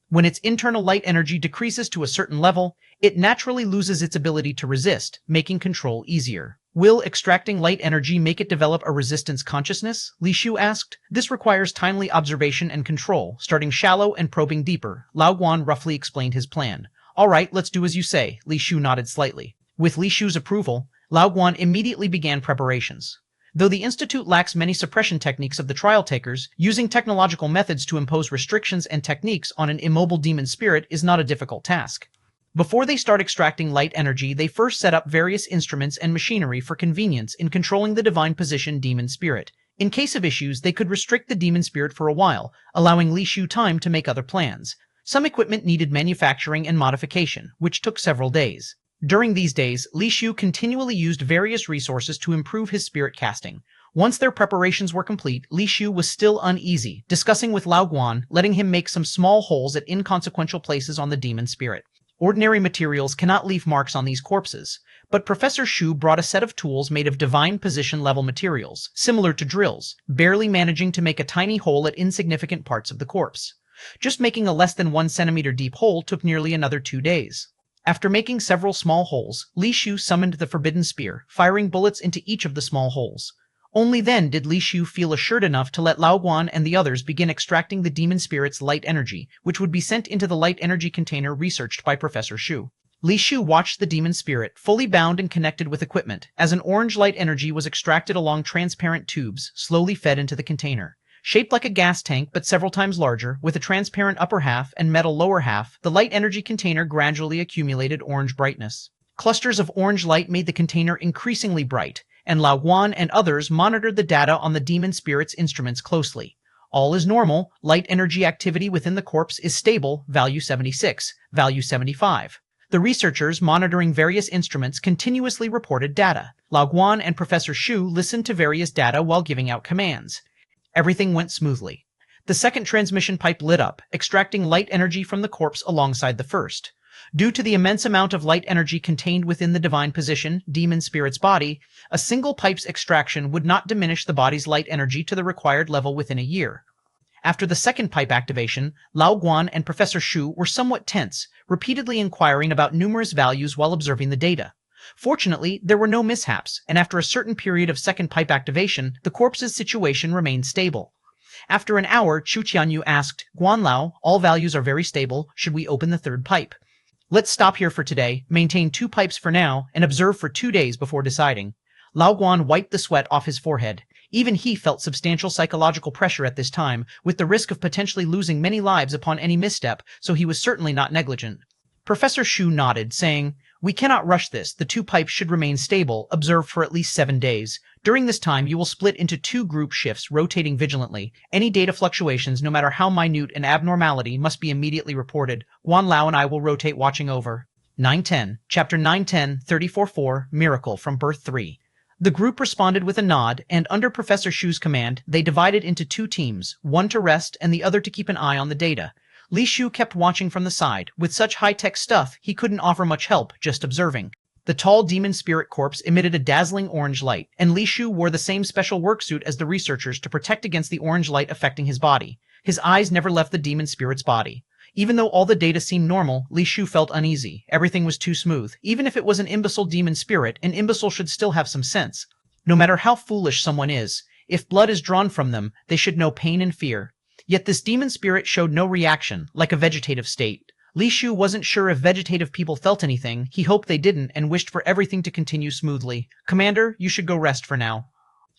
When its internal light energy decreases to a certain level, it naturally loses its ability to resist, making control easier." "Will extracting light energy make it develop a resistance consciousness?" Li Shu asked. "This requires timely observation and control, starting shallow and probing deeper." Lao Guan roughly explained his plan. "All right, let's do as you say." Li Shu nodded slightly. With Li Shu's approval, Lao Guan immediately began preparations. Though the Institute lacks many suppression techniques of the trial takers, using technological methods to impose restrictions and techniques on an immobile demon spirit is not a difficult task. Before they start extracting light energy, they first set up various instruments and machinery for convenience in controlling the divine position demon spirit. In case of issues, they could restrict the demon spirit for a while, allowing Li Shu time to make other plans. Some equipment needed manufacturing and modification, which took several days. During these days, Li Shu continually used various resources to improve his spirit casting. Once their preparations were complete, Li Shu was still uneasy, discussing with Lao Guan, letting him make some small holes at inconsequential places on the demon spirit. Ordinary materials cannot leave marks on these corpses, but Professor Shu brought a set of tools made of divine position level materials, similar to drills, barely managing to make a tiny hole at insignificant parts of the corpse. Just making a less than 1 centimeter deep hole took nearly another 2 days. After making several small holes, Li Shu summoned the forbidden spear, firing bullets into each of the small holes. Only then did Li Shu feel assured enough to let Lao Guan and the others begin extracting the demon spirit's light energy, which would be sent into the light energy container researched by Professor Shu. Li Shu watched the demon spirit, fully bound and connected with equipment, as an orange light energy was extracted along transparent tubes, slowly fed into the container. Shaped like a gas tank but several times larger, with a transparent upper half and metal lower half, the light energy container gradually accumulated orange brightness. Clusters of orange light made the container increasingly bright, and Lao Guan and others monitored the data on the demon spirit's instruments closely. All is normal, light energy activity within the corpse is stable, value 76, value 75. The researchers monitoring various instruments continuously reported data. Lao Guan and Professor Shu listened to various data while giving out commands. Everything went smoothly. The second transmission pipe lit up, extracting light energy from the corpse alongside the first. Due to the immense amount of light energy contained within the divine position, demon spirit's body, a single pipe's extraction would not diminish the body's light energy to the required level within a year. After the second pipe activation, Lao Guan and Professor Shu were somewhat tense, repeatedly inquiring about numerous values while observing the data. Fortunately, there were no mishaps, and after a certain period of second pipe activation, the corpse's situation remained stable. After an hour, Chu Tianyu asked, Guan Lao, all values are very stable, should we open the third pipe? Let's stop here for today, maintain 2 pipes for now, and observe for 2 days before deciding. Lao Guan wiped the sweat off his forehead. Even he felt substantial psychological pressure at this time, with the risk of potentially losing many lives upon any misstep, so he was certainly not negligent. Professor Shu nodded, saying, We cannot rush this, the 2 pipes should remain stable, observed for at least 7 days. During this time, you will split into 2 group shifts, rotating vigilantly. Any data fluctuations, no matter how minute an abnormality, must be immediately reported. Guan Lao and I will rotate watching over. 910, Chapter 910, 34-4, Miracle from Birth 3. The group responded with a nod, and under Professor Shu's command, they divided into 2 teams, one to rest and the other to keep an eye on the data. Li Shu kept watching from the side. With such high-tech stuff, he couldn't offer much help, just observing. The tall demon spirit corpse emitted a dazzling orange light, and Li Shu wore the same special worksuit as the researchers to protect against the orange light affecting his body. His eyes never left the demon spirit's body. Even though all the data seemed normal, Li Shu felt uneasy. Everything was too smooth. Even if it was an imbecile demon spirit, an imbecile should still have some sense. No matter how foolish someone is, if blood is drawn from them, they should know pain and fear. Yet this demon spirit showed no reaction, like a vegetative state. Li Shu wasn't sure if vegetative people felt anything. He hoped they didn't and wished for everything to continue smoothly. Commander, you should go rest for now.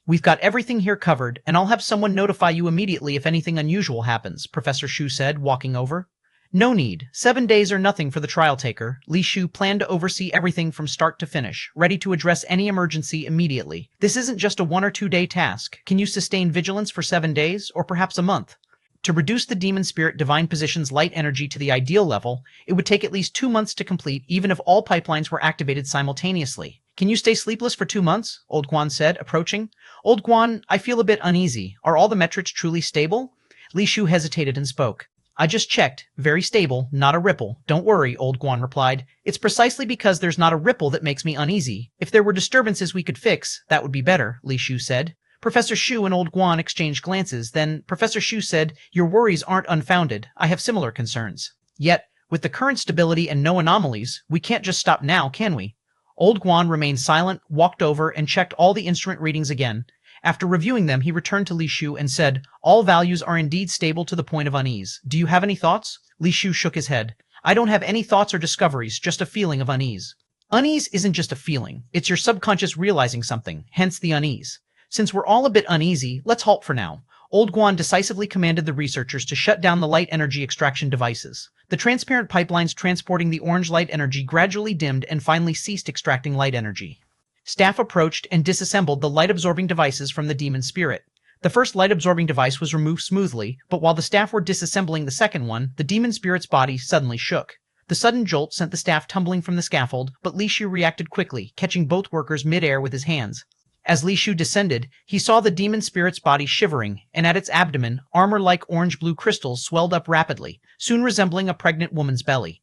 We've got everything here covered, and I'll have someone notify you immediately if anything unusual happens, Professor Shu said, walking over. No need. 7 days are nothing for the trial taker. Li Shu planned to oversee everything from start to finish, ready to address any emergency immediately. This isn't just a 1 or 2 day task. Can you sustain vigilance for 7 days, or perhaps a month? To reduce the demon spirit divine position's light energy to the ideal level, it would take at least 2 months to complete, even if all pipelines were activated simultaneously. Can you stay sleepless for 2 months? Old Guan said, approaching. Old Guan, I feel a bit uneasy. Are all the metrics truly stable? Li Shu hesitated and spoke. I just checked. Very stable, not a ripple. Don't worry, Old Guan replied. It's precisely because there's not a ripple that makes me uneasy. If there were disturbances we could fix, that would be better, Li Shu said. Professor Shu and Old Guan exchanged glances. Then Professor Shu said, Your worries aren't unfounded. I have similar concerns. Yet, with the current stability and no anomalies, we can't just stop now, can we? Old Guan remained silent, walked over, and checked all the instrument readings again. After reviewing them, he returned to Li Shu and said, All values are indeed stable to the point of unease. Do you have any thoughts? Li Shu shook his head. I don't have any thoughts or discoveries, just a feeling of unease. Unease isn't just a feeling. It's your subconscious realizing something, hence the unease. Since we're all a bit uneasy, let's halt for now. Old Guan decisively commanded the researchers to shut down the light energy extraction devices. The transparent pipelines transporting the orange light energy gradually dimmed and finally ceased extracting light energy. Staff approached and disassembled the light-absorbing devices from the demon spirit. The first light-absorbing device was removed smoothly, but while the staff were disassembling the second one, the demon spirit's body suddenly shook. The sudden jolt sent the staff tumbling from the scaffold, but Li Shu reacted quickly, catching both workers mid-air with his hands. As Li Shu descended, he saw the demon spirit's body shivering, and at its abdomen, armor-like orange-blue crystals swelled up rapidly, soon resembling a pregnant woman's belly.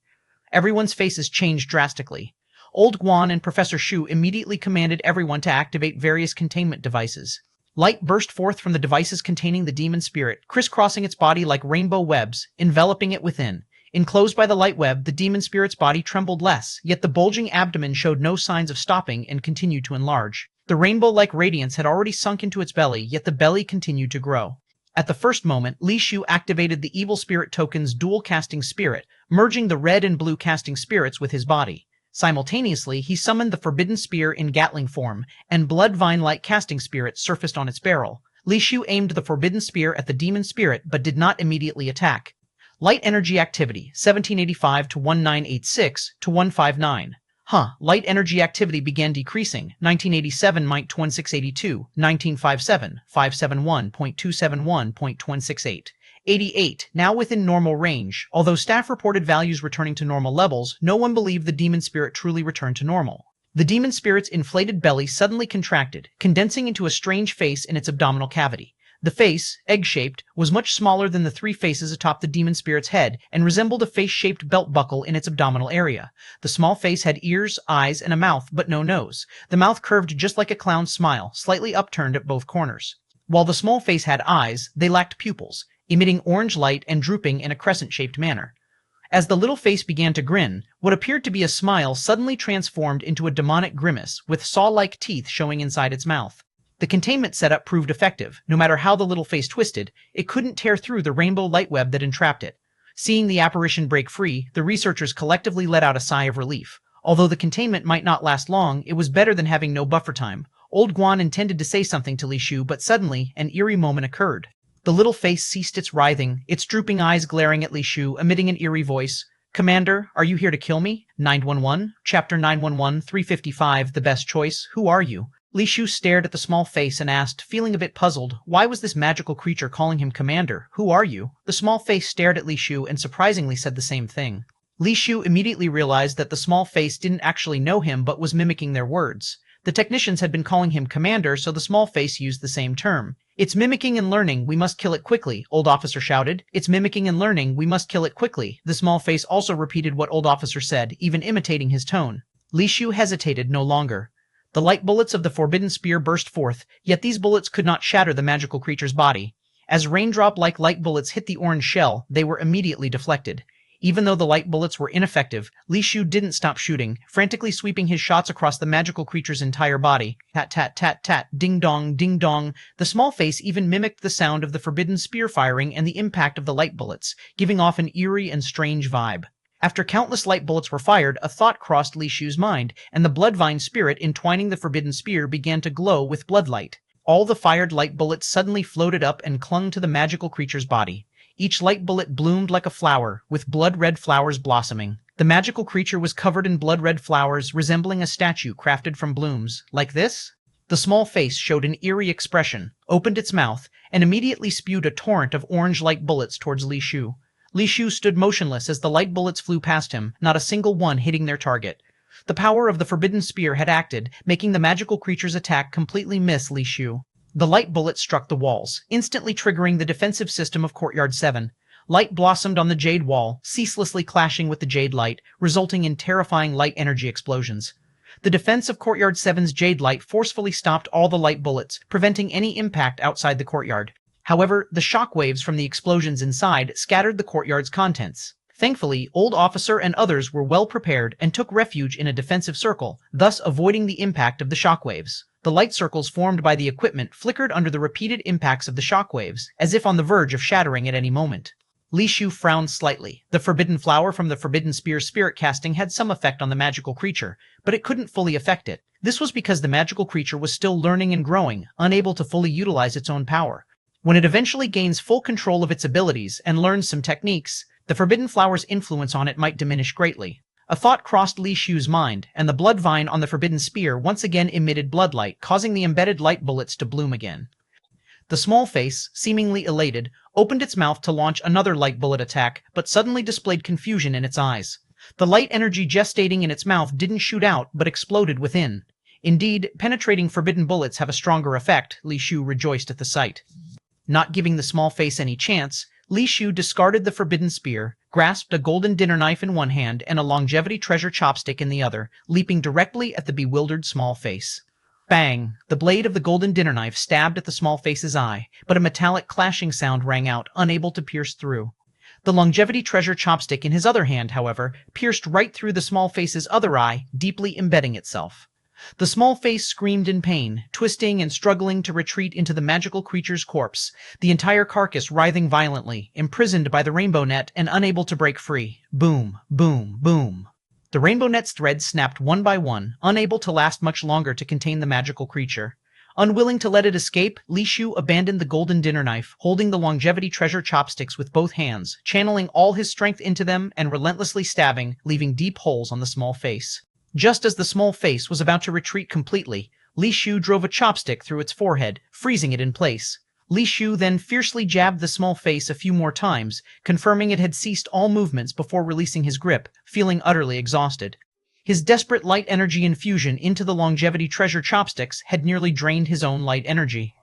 Everyone's faces changed drastically. Old Guan and Professor Shu immediately commanded everyone to activate various containment devices. Light burst forth from the devices containing the demon spirit, crisscrossing its body like rainbow webs, enveloping it within. Enclosed by the light web, the demon spirit's body trembled less, yet the bulging abdomen showed no signs of stopping and continued to enlarge. The rainbow-like radiance had already sunk into its belly, yet the belly continued to grow. At the first moment, Li Shu activated the evil spirit token's dual casting spirit, merging the red and blue casting spirits with his body. Simultaneously, he summoned the forbidden spear in Gatling form, and blood vine-like casting spirit surfaced on its barrel. Li Shu aimed the forbidden spear at the demon spirit, but did not immediately attack. Light energy activity, 1785 to 1986 to 159. Light energy activity began decreasing, 1987.2682, 1957, 571.271.268. 88, now within normal range. Although staff reported values returning to normal levels, no one believed the demon spirit truly returned to normal. The demon spirit's inflated belly suddenly contracted, condensing into a strange face in its abdominal cavity. The face, egg-shaped, was much smaller than the three faces atop the demon spirit's head and resembled a face-shaped belt buckle in its abdominal area. The small face had ears, eyes, and a mouth, but no nose. The mouth curved just like a clown's smile, slightly upturned at both corners. While the small face had eyes, they lacked pupils, emitting orange light and drooping in a crescent-shaped manner. As the little face began to grin, what appeared to be a smile suddenly transformed into a demonic grimace, with saw-like teeth showing inside its mouth. The containment setup proved effective. No matter how the little face twisted, it couldn't tear through the rainbow light web that entrapped it. Seeing the apparition break free, the researchers collectively let out a sigh of relief. Although the containment might not last long, it was better than having no buffer time. Old Guan intended to say something to Li Shu, but suddenly, an eerie moment occurred. The little face ceased its writhing, its drooping eyes glaring at Li Shu, emitting an eerie voice. "Commander, are you here to kill me? 911, Chapter 911, 355, the best choice. Who are you?" Li Shu stared at the small face and asked, feeling a bit puzzled, why was this magical creature calling him Commander? Who are you? The small face stared at Li Shu and surprisingly said the same thing. Li Shu immediately realized that the small face didn't actually know him but was mimicking their words. The technicians had been calling him Commander, so the small face used the same term. "It's mimicking and learning, we must kill it quickly," Old Officer shouted. "It's mimicking and learning, we must kill it quickly." The small face also repeated what Old Officer said, even imitating his tone. Li Shu hesitated no longer. The light bullets of the forbidden spear burst forth, yet these bullets could not shatter the magical creature's body. As raindrop-like light bullets hit the orange shell, they were immediately deflected. Even though the light bullets were ineffective, Li Shu didn't stop shooting, frantically sweeping his shots across the magical creature's entire body. Tat-tat-tat-tat, ding-dong, ding-dong. The small face even mimicked the sound of the forbidden spear firing and the impact of the light bullets, giving off an eerie and strange vibe. After countless light bullets were fired, a thought crossed Li Shu's mind, and the bloodvine spirit entwining the forbidden spear began to glow with bloodlight. All the fired light bullets suddenly floated up and clung to the magical creature's body. Each light bullet bloomed like a flower, with blood-red flowers blossoming. The magical creature was covered in blood-red flowers, resembling a statue crafted from blooms. Like this? The small face showed an eerie expression, opened its mouth, and immediately spewed a torrent of orange light bullets towards Li Shu. Li Shu stood motionless as the light bullets flew past him, not a single one hitting their target. The power of the forbidden spear had acted, making the magical creature's attack completely miss Li Shu. The light bullets struck the walls, instantly triggering the defensive system of Courtyard 7. Light blossomed on the jade wall, ceaselessly clashing with the jade light, resulting in terrifying light energy explosions. The defense of Courtyard 7's jade light forcefully stopped all the light bullets, preventing any impact outside the courtyard. However, the shockwaves from the explosions inside scattered the courtyard's contents. Thankfully, Old Officer and others were well prepared and took refuge in a defensive circle, thus avoiding the impact of the shockwaves. The light circles formed by the equipment flickered under the repeated impacts of the shockwaves, as if on the verge of shattering at any moment. Li Shu frowned slightly. The forbidden flower from the forbidden spear's spirit casting had some effect on the magical creature, but it couldn't fully affect it. This was because the magical creature was still learning and growing, unable to fully utilize its own power. When it eventually gains full control of its abilities and learns some techniques, the forbidden flower's influence on it might diminish greatly. A thought crossed Li Shu's mind, and the blood vine on the forbidden spear once again emitted bloodlight, causing the embedded light bullets to bloom again. The small face, seemingly elated, opened its mouth to launch another light bullet attack, but suddenly displayed confusion in its eyes. The light energy gestating in its mouth didn't shoot out, but exploded within. Indeed, penetrating forbidden bullets have a stronger effect, Li Shu rejoiced at the sight. Not giving the small face any chance, Li Shu discarded the forbidden spear, grasped a golden dinner knife in one hand and a longevity treasure chopstick in the other, leaping directly at the bewildered small face. Bang! The blade of the golden dinner knife stabbed at the small face's eye, but a metallic clashing sound rang out, unable to pierce through. The longevity treasure chopstick in his other hand, however, pierced right through the small face's other eye, deeply embedding itself. The small face screamed in pain, twisting and struggling to retreat into the magical creature's corpse, the entire carcass writhing violently, imprisoned by the rainbow net and unable to break free. Boom, boom, boom. The rainbow net's threads snapped one by one, unable to last much longer to contain the magical creature. Unwilling to let it escape, Li Shu abandoned the golden dinner knife, holding the longevity treasure chopsticks with both hands, channeling all his strength into them and relentlessly stabbing, leaving deep holes on the small face. Just as the small face was about to retreat completely, Li Shu drove a chopstick through its forehead, freezing it in place. Li Shu then fiercely jabbed the small face a few more times, confirming it had ceased all movements before releasing his grip, feeling utterly exhausted. His desperate light energy infusion into the longevity treasure chopsticks had nearly drained his own light energy.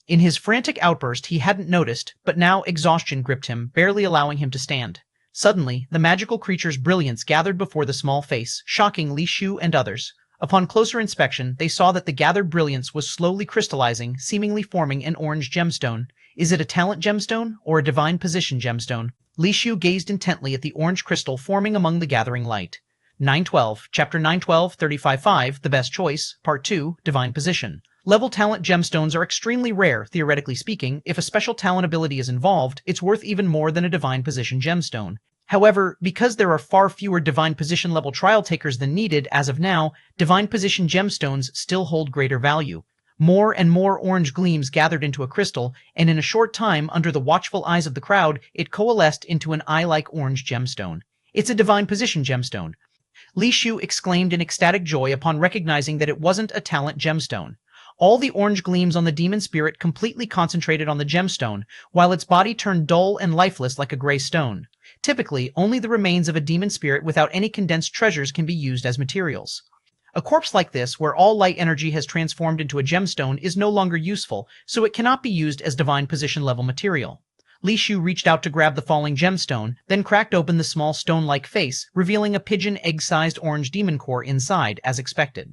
In his frantic outburst, he hadn't noticed, but now exhaustion gripped him, barely allowing him to stand. Suddenly, the magical creature's brilliance gathered before the small face, shocking Li Shu and others. Upon closer inspection, they saw that the gathered brilliance was slowly crystallizing, seemingly forming an orange gemstone. Is it a talent gemstone, or a divine position gemstone? Li Shu gazed intently at the orange crystal forming among the gathering light. 912, Chapter 912, 35.5, The Best Choice, Part 2, Divine Position. Level talent gemstones are extremely rare, theoretically speaking. If a special talent ability is involved, it's worth even more than a divine position gemstone. However, because there are far fewer divine position level trial takers than needed as of now, divine position gemstones still hold greater value. More and more orange gleams gathered into a crystal, and in a short time, under the watchful eyes of the crowd, it coalesced into an eye-like orange gemstone. It's a divine position gemstone. Li Shu exclaimed in ecstatic joy upon recognizing that it wasn't a talent gemstone. All the orange gleams on the demon spirit completely concentrated on the gemstone, while its body turned dull and lifeless like a gray stone. Typically, only the remains of a demon spirit without any condensed treasures can be used as materials. A corpse like this, where all light energy has transformed into a gemstone, is no longer useful, so it cannot be used as divine position level material. Li Shu reached out to grab the falling gemstone, then cracked open the small stone-like face, revealing a pigeon egg-sized orange demon core inside, as expected.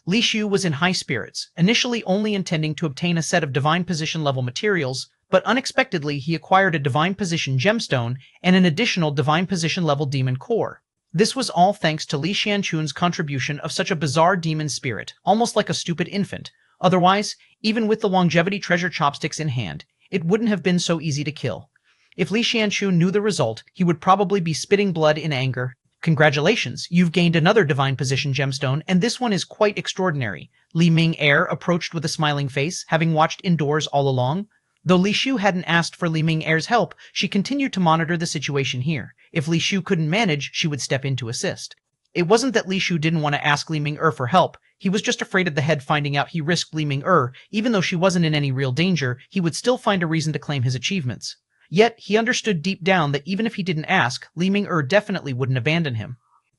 Li Shu was in high spirits, initially only intending to obtain a set of divine position level materials, but unexpectedly he acquired a divine position gemstone and an additional divine position level demon core. This was all thanks to Li Xianchun's contribution of such a bizarre demon spirit, almost like a stupid infant. Otherwise, even with the longevity treasure chopsticks in hand, it wouldn't have been so easy to kill. If Li Xianchun knew the result, he would probably be spitting blood in anger. Congratulations, you've gained another divine position gemstone, and this one is quite extraordinary. Li Ming Air approached with a smiling face, having watched indoors all along. Though Li Shu hadn't asked for Li Ming Air's help, she continued to monitor the situation here. If Li Shu couldn't manage, she would step in to assist. It wasn't that Li Shu didn't want to ask Li Ming for help. He was just afraid of the head finding out he risked Li Ming even though she wasn't in any real danger, he would still find a reason to claim his achievements. Yet, he understood deep down that even if he didn't ask, Li Ming definitely wouldn't abandon him.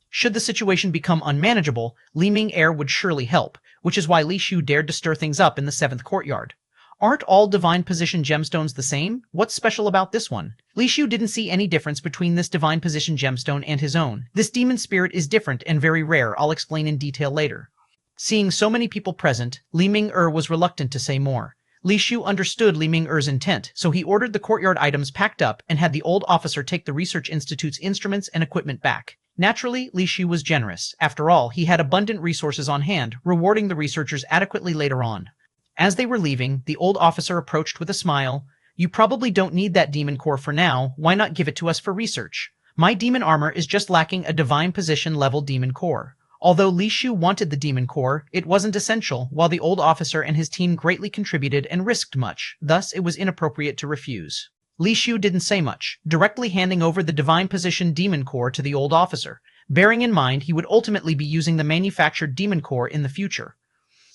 Should the situation become unmanageable, Li Ming would surely help, which is why Li Shu dared to stir things up in the 7th courtyard. Aren't all divine position gemstones the same? What's special about this one? Li Shu didn't see any difference between this divine position gemstone and his own. This demon spirit is different and very rare, I'll explain in detail later. Seeing so many people present, Li Ming was reluctant to say more. Li Shu understood Li Ming intent, so he ordered the courtyard items packed up and had the old officer take the research institute's instruments and equipment back. Naturally, Li Shu was generous. After all, he had abundant resources on hand, rewarding the researchers adequately later on. As they were leaving, the old officer approached with a smile. You probably don't need that demon core for now, why not give it to us for research? My demon armor is just lacking a divine position level demon core. Although Li Shu wanted the demon core, it wasn't essential, while the old officer and his team greatly contributed and risked much, thus it was inappropriate to refuse. Li Shu didn't say much, directly handing over the divine position demon core to the old officer, bearing in mind he would ultimately be using the manufactured demon core in the future.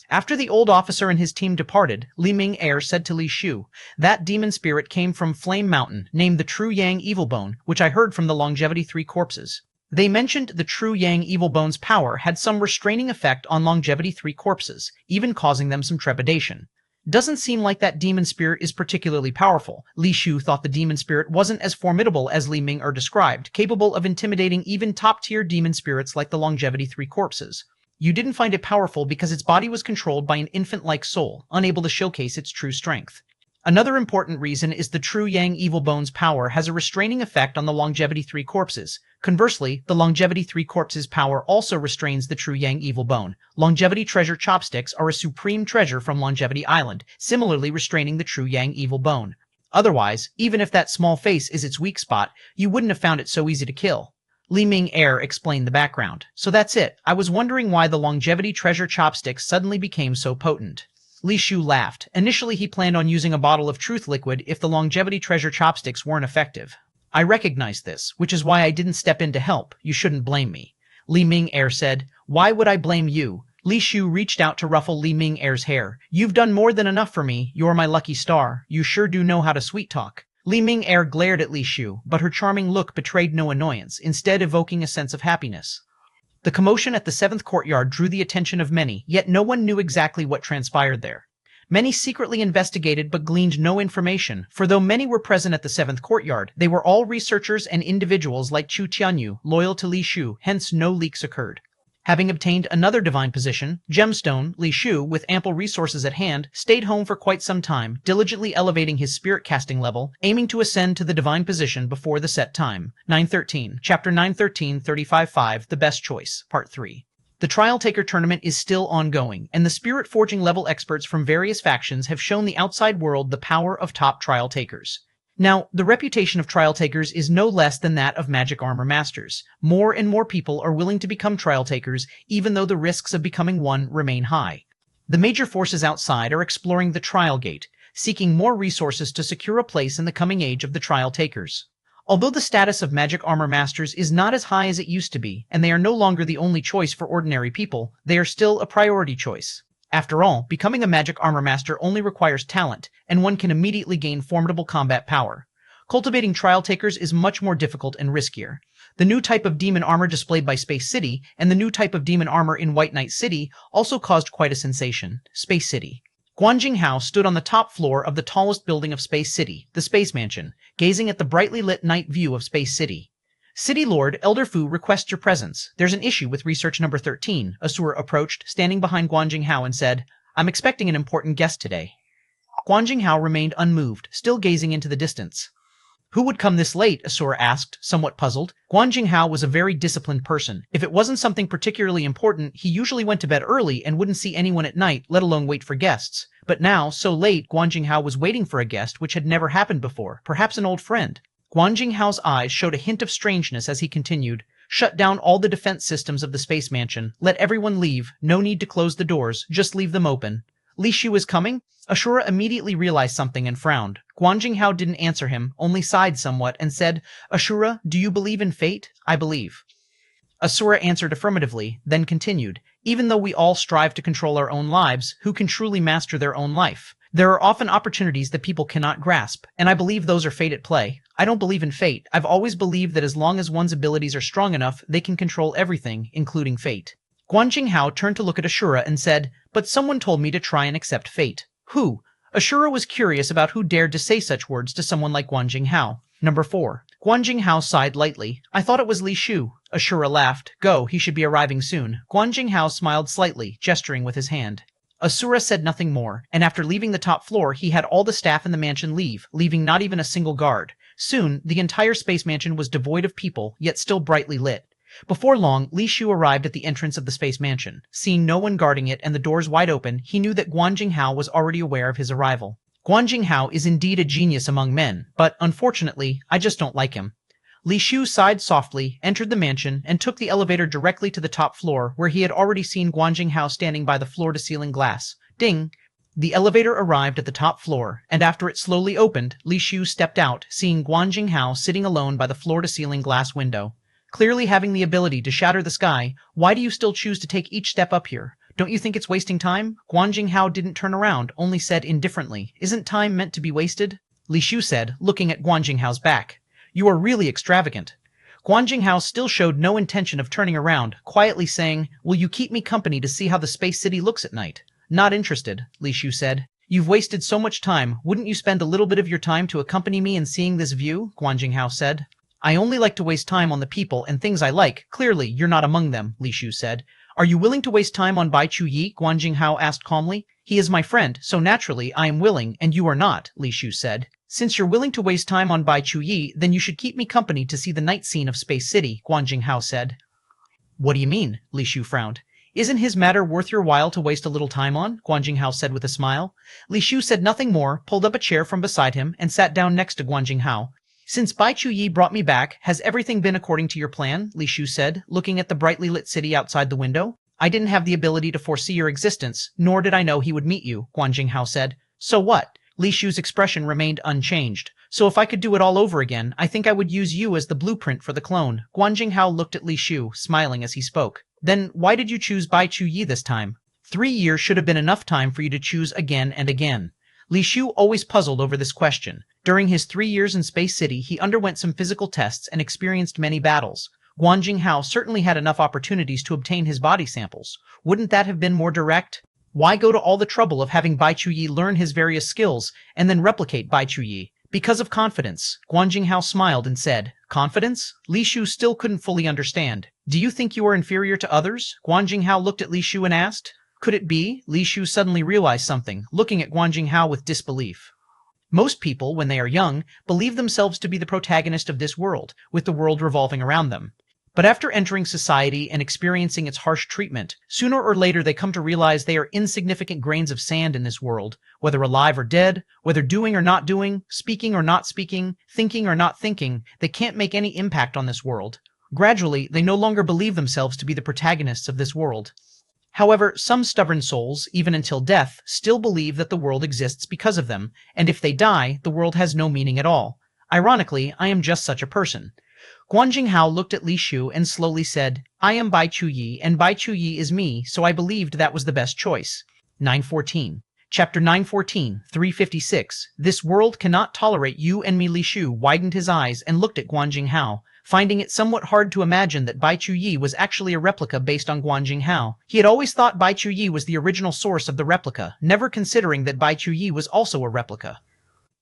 After the old officer and his team departed, Li Ming said to Li Shu, "That demon spirit came from Flame Mountain, named the True Yang Evil Bone, which I heard from the Longevity 3 corpses. They mentioned the True Yang Evil Bone's power had some restraining effect on Longevity 3 corpses, even causing them some trepidation. Doesn't seem like that demon spirit is particularly powerful." Li Shu thought the demon spirit wasn't as formidable as Li Ming described, capable of intimidating even top-tier demon spirits like the Longevity 3 corpses. You didn't find it powerful because its body was controlled by an infant-like soul, unable to showcase its true strength. Another important reason is the True Yang Evil Bone's power has a restraining effect on the Longevity 3 corpses. Conversely, the Longevity 3 corpses' power also restrains the True Yang Evil Bone. Longevity treasure chopsticks are a supreme treasure from Longevity Island, similarly restraining the True Yang Evil Bone. Otherwise, even if that small face is its weak spot, you wouldn't have found it so easy to kill. Li Ming explained the background. So that's it. I was wondering why the Longevity treasure chopsticks suddenly became so potent. Li Shu laughed. Initially, he planned on using a bottle of truth liquid if the Longevity treasure chopsticks weren't effective. I recognized this, which is why I didn't step in to help. You shouldn't blame me. Li Ming said. Why would I blame you? Li Shu reached out to ruffle Li Ming hair. You've done more than enough for me. You're my lucky star. You sure do know how to sweet talk. Li Ming glared at Li Shu, but her charming look betrayed no annoyance, instead evoking a sense of happiness. The commotion at the 7th courtyard drew the attention of many, yet no one knew exactly what transpired there. Many secretly investigated but gleaned no information, for though many were present at the seventh courtyard, they were all researchers and individuals like Chu Tianyu, loyal to Li Shu, hence no leaks occurred. Having obtained another divine position, Gemstone, Li Shu, with ample resources at hand, stayed home for quite some time, diligently elevating his spirit casting level, aiming to ascend to the divine position before the set time. 913, Chapter 913, 35.5, The Best Choice, Part 3. The Trial Taker tournament is still ongoing, and the spirit forging level experts from various factions have shown the outside world the power of top trial takers. Now, the reputation of trial takers is no less than that of magic armor masters. More and more people are willing to become trial takers, even though the risks of becoming one remain high. The major forces outside are exploring the trial gate, seeking more resources to secure a place in the coming age of the trial takers. Although the status of magic armor masters is not as high as it used to be, and they are no longer the only choice for ordinary people, they are still a priority choice. After all, becoming a magic armor master only requires talent, and one can immediately gain formidable combat power. Cultivating trial takers is much more difficult and riskier. The new type of demon armor displayed by Space City, and the new type of demon armor in White Knight City, also caused quite a sensation. Space City. Guanjing Hao stood on the top floor of the tallest building of Space City, the Space Mansion, gazing at the brightly lit night view of Space City. City Lord Elder Fu requests your presence. There's an issue with research number 13. Asura approached, standing behind Guanjing Hao, and said, I'm expecting an important guest today. Guanjing Hao remained unmoved, still gazing into the distance. Who would come this late? Asura asked, somewhat puzzled. Guanjing Hao was a very disciplined person. If it wasn't something particularly important, he usually went to bed early and wouldn't see anyone at night, let alone wait for guests. But now, so late, Guanjing Hao was waiting for a guest, which had never happened before, perhaps an old friend. Guanjing Hao's eyes showed a hint of strangeness as he continued, Shut down all the defense systems of the Space Mansion. Let everyone leave. No need to close the doors. Just leave them open. Li Shu is coming? Ashura immediately realized something and frowned. Guanjing Hao didn't answer him, only sighed somewhat and said, Ashura, do you believe in fate? I believe. Asura answered affirmatively, then continued, Even though we all strive to control our own lives, who can truly master their own life? There are often opportunities that people cannot grasp, and I believe those are fate at play. I don't believe in fate. I've always believed that as long as one's abilities are strong enough, they can control everything, including fate. Guanjing Hao turned to look at Ashura and said, But someone told me to try and accept fate. Who? Ashura was curious about who dared to say such words to someone like Guanjing Hao. Number 4. Guanjing Hao sighed lightly. I thought it was Li Shu. Ashura laughed. Go, he should be arriving soon. Guanjing Hao smiled slightly, gesturing with his hand. Asura said nothing more, and after leaving the top floor, he had all the staff in the mansion leave, leaving not even a single guard. Soon, the entire Space Mansion was devoid of people, yet still brightly lit. Before long, Li Shu arrived at the entrance of the Space Mansion. Seeing no one guarding it and the doors wide open, he knew that Guanjing Hao was already aware of his arrival. Guanjing Hao is indeed a genius among men, but unfortunately, I just don't like him. Li Shu sighed softly, entered the mansion, and took the elevator directly to the top floor, where he had already seen Guanjing Hao standing by the floor-to-ceiling glass. Ding! The elevator arrived at the top floor, and after it slowly opened, Li Shu stepped out, seeing Guanjing Hao sitting alone by the floor-to-ceiling glass window. Clearly having the ability to shatter the sky, why do you still choose to take each step up here? Don't you think it's wasting time? Guanjing Hao didn't turn around, only said indifferently, Isn't time meant to be wasted? Li Shu said, looking at Guanjing Hao's back. You are really extravagant. Guanjing Hao still showed no intention of turning around, quietly saying, Will you keep me company to see how the Space City looks at night? Not interested, Li Shu said. You've wasted so much time. Wouldn't you spend a little bit of your time to accompany me in seeing this view? Guanjing Hao said. I only like to waste time on the people and things I like. Clearly, you're not among them, Li Shu said. Are you willing to waste time on Bai Chu Yi? Guanjing Hao asked calmly. He is my friend, so naturally I am willing, and you are not, Li Shu said. Since you're willing to waste time on Bai Chu Yi, then you should keep me company to see the night scene of Space City, Guanjing Hao said. What do you mean? Li Shu frowned. Isn't his matter worth your while to waste a little time on? Guanjing Hao said with a smile. Li Shu said nothing more, pulled up a chair from beside him, and sat down next to Guanjing Hao. Since Bai Chu Yi brought me back, has everything been according to your plan? Li Shu said, looking at the brightly lit city outside the window. I didn't have the ability to foresee your existence, nor did I know he would meet you, Guanjing Hao said. So what? Li Shu's expression remained unchanged. So if I could do it all over again, I think I would use you as the blueprint for the clone. Guanjing Hao looked at Li Shu, smiling as he spoke. Then why did you choose Bai Chu Yi this time? 3 years should have been enough time for you to choose again and again. Li Shu always puzzled over this question. During his 3 years in Space City, he underwent some physical tests and experienced many battles. Guanjing Hao certainly had enough opportunities to obtain his body samples. Wouldn't that have been more direct? Why go to all the trouble of having Bai Chuyi learn his various skills and then replicate Bai Chuyi? Because of confidence, Guan Jinghao smiled and said, Confidence? Li Shu still couldn't fully understand. Do you think you are inferior to others? Guan Jinghao looked at Li Shu and asked. Could it be? Li Shu suddenly realized something, looking at Guan Jinghao with disbelief. Most people, when they are young, believe themselves to be the protagonist of this world, with the world revolving around them. But after entering society and experiencing its harsh treatment, sooner or later they come to realize they are insignificant grains of sand in this world, whether alive or dead, whether doing or not doing, speaking or not speaking, thinking or not thinking, they can't make any impact on this world. Gradually, they no longer believe themselves to be the protagonists of this world. However, some stubborn souls, even until death, still believe that the world exists because of them, and if they die, the world has no meaning at all. Ironically, I am just such a person. Guan Jinghao looked at Li Shu and slowly said, I am Bai Chuyi, and Bai Chuyi is me, so I believed that was the best choice. 914. Chapter 914, 356. This world cannot tolerate you and me. Li Shu widened his eyes and looked at Guan Jinghao, finding it somewhat hard to imagine that Bai Chuyi was actually a replica based on Guan Jinghao. He had always thought Bai Chuyi was the original source of the replica, never considering that Bai Chuyi was also a replica.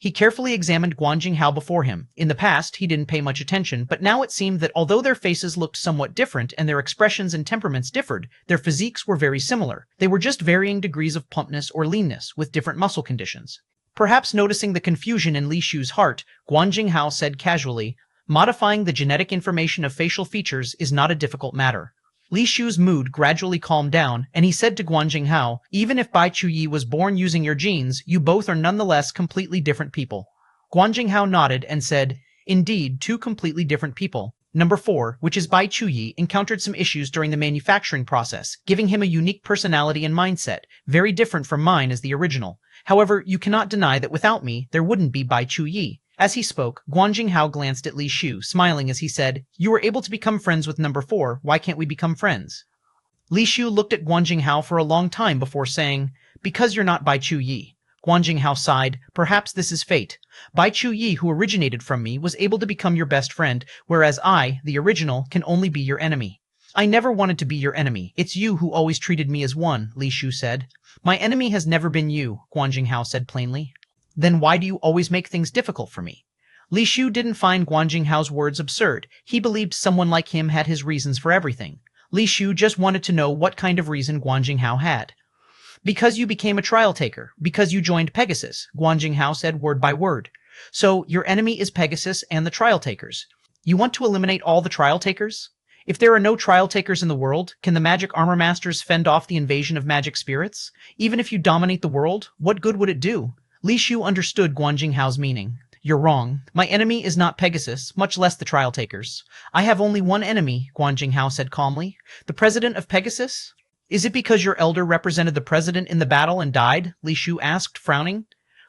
He carefully examined Guan Jinghao before him. In the past, he didn't pay much attention, but now it seemed that although their faces looked somewhat different and their expressions and temperaments differed, their physiques were very similar. They were just varying degrees of plumpness or leanness, with different muscle conditions. Perhaps noticing the confusion in Li Shu's heart, Guan Jinghao said casually, Modifying the genetic information of facial features is not a difficult matter. Li Shu's mood gradually calmed down, and he said to Guan Jinghao, Even if Bai Chuyi was born using your genes, you both are nonetheless completely different people. Guan Jinghao nodded and said, Indeed, two completely different people. Number 4, which is Bai Chuyi, encountered some issues during the manufacturing process, giving him a unique personality and mindset, very different from mine as the original. However, you cannot deny that without me, there wouldn't be Bai Chuyi. As he spoke, Guan Jinghao glanced at Li Shu, smiling as he said, You were able to become friends with number 4, why can't we become friends? Li Shu looked at Guan Jinghao for a long time before saying, Because you're not Bai Chuyi. Guan Jinghao sighed, Perhaps this is fate. Bai Chuyi, who originated from me, was able to become your best friend, whereas I, the original, can only be your enemy. I never wanted to be your enemy. It's you who always treated me as one, Li Shu said. My enemy has never been you, Guan Jinghao said plainly. Then why do you always make things difficult for me? Li Shu didn't find Guan Jinghao's words absurd. He believed someone like him had his reasons for everything. Li Shu just wanted to know what kind of reason Guan Jinghao had. Because you became a trial taker. Because you joined Pegasus, Guan Jinghao said word by word. So your enemy is Pegasus and the trial takers. You want to eliminate all the trial takers? If there are no trial takers in the world, can the magic armor masters fend off the invasion of magic spirits? Even if you dominate the world, what good would it do? Li Shu understood Guan Jinghao's meaning. You're wrong. My enemy is not Pegasus, much less the trial takers. I have only one enemy, Guan Jinghao said calmly. The president of Pegasus? Is it because your elder represented the president in the battle and died? Li Shu asked, frowning.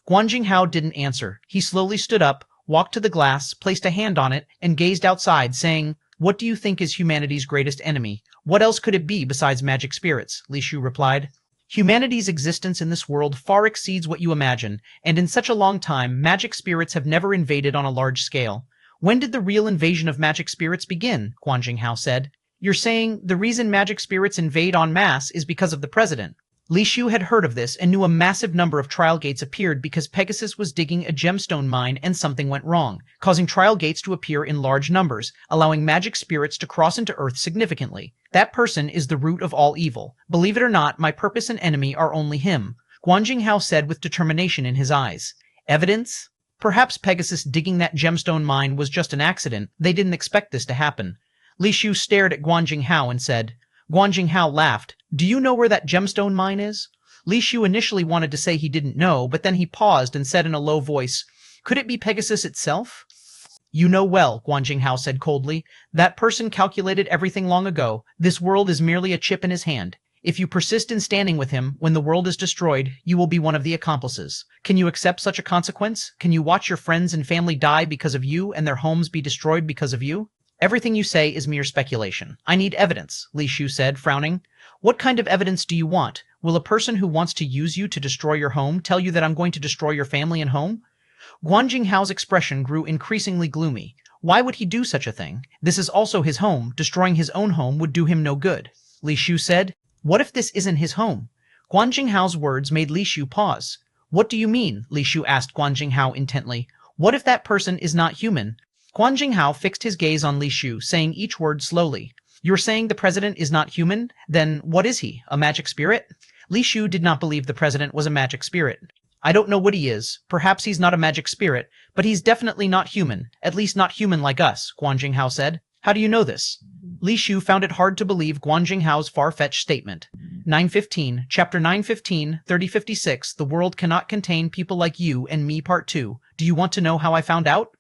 Guan Jinghao didn't answer. He slowly stood up, walked to the glass, placed a hand on it, and gazed outside, saying, What do you think is humanity's greatest enemy? What else could it be besides magic spirits? Li Shu replied. Humanity's existence in this world far exceeds what you imagine, and in such a long time, magic spirits have never invaded on a large scale. When did the real invasion of magic spirits begin? Guan Jinghao said. You're saying the reason magic spirits invade en masse is because of the president. Li Shu had heard of this and knew a massive number of trial gates appeared because Pegasus was digging a gemstone mine and something went wrong, causing trial gates to appear in large numbers, allowing magic spirits to cross into Earth significantly. That person is the root of all evil. Believe it or not, my purpose and enemy are only him, Guan Jinghao said with determination in his eyes. Evidence? Perhaps Pegasus digging that gemstone mine was just an accident. They didn't expect this to happen. Li Shu stared at Guan Jinghao and said, Guan Jinghao laughed. Do you know where that gemstone mine is? Li Shu initially wanted to say he didn't know, but then he paused and said in a low voice, Could it be Pegasus itself? You know well, Guan Jinghao said coldly. That person calculated everything long ago. This world is merely a chip in his hand. If you persist in standing with him, when the world is destroyed, you will be one of the accomplices. Can you accept such a consequence? Can you watch your friends and family die because of you and their homes be destroyed because of you? Everything you say is mere speculation. I need evidence, Li Shu said, frowning. What kind of evidence do you want? Will a person who wants to use you to destroy your home tell you that I'm going to destroy your family and home? Guan Jinghao's expression grew increasingly gloomy. Why would he do such a thing? This is also his home. Destroying his own home would do him no good. Li Shu said, What if this isn't his home? Guan Jinghao's words made Li Shu pause. What do you mean? Li Shu asked Guan Jinghao intently. What if that person is not human? Guan Jinghao fixed his gaze on Li Shu, saying each word slowly. You're saying the president is not human? Then what is he? A magic spirit? Li Shu did not believe the president was a magic spirit. I don't know what he is. Perhaps he's not a magic spirit, but he's definitely not human. At least not human like us, Guan Jinghao said. How do you know this? Li Shu found it hard to believe Guan Jinghao's far-fetched statement. 915, Chapter 915, 3056, The World Cannot Contain People Like You and Me Part 2. Do you want to know how I found out?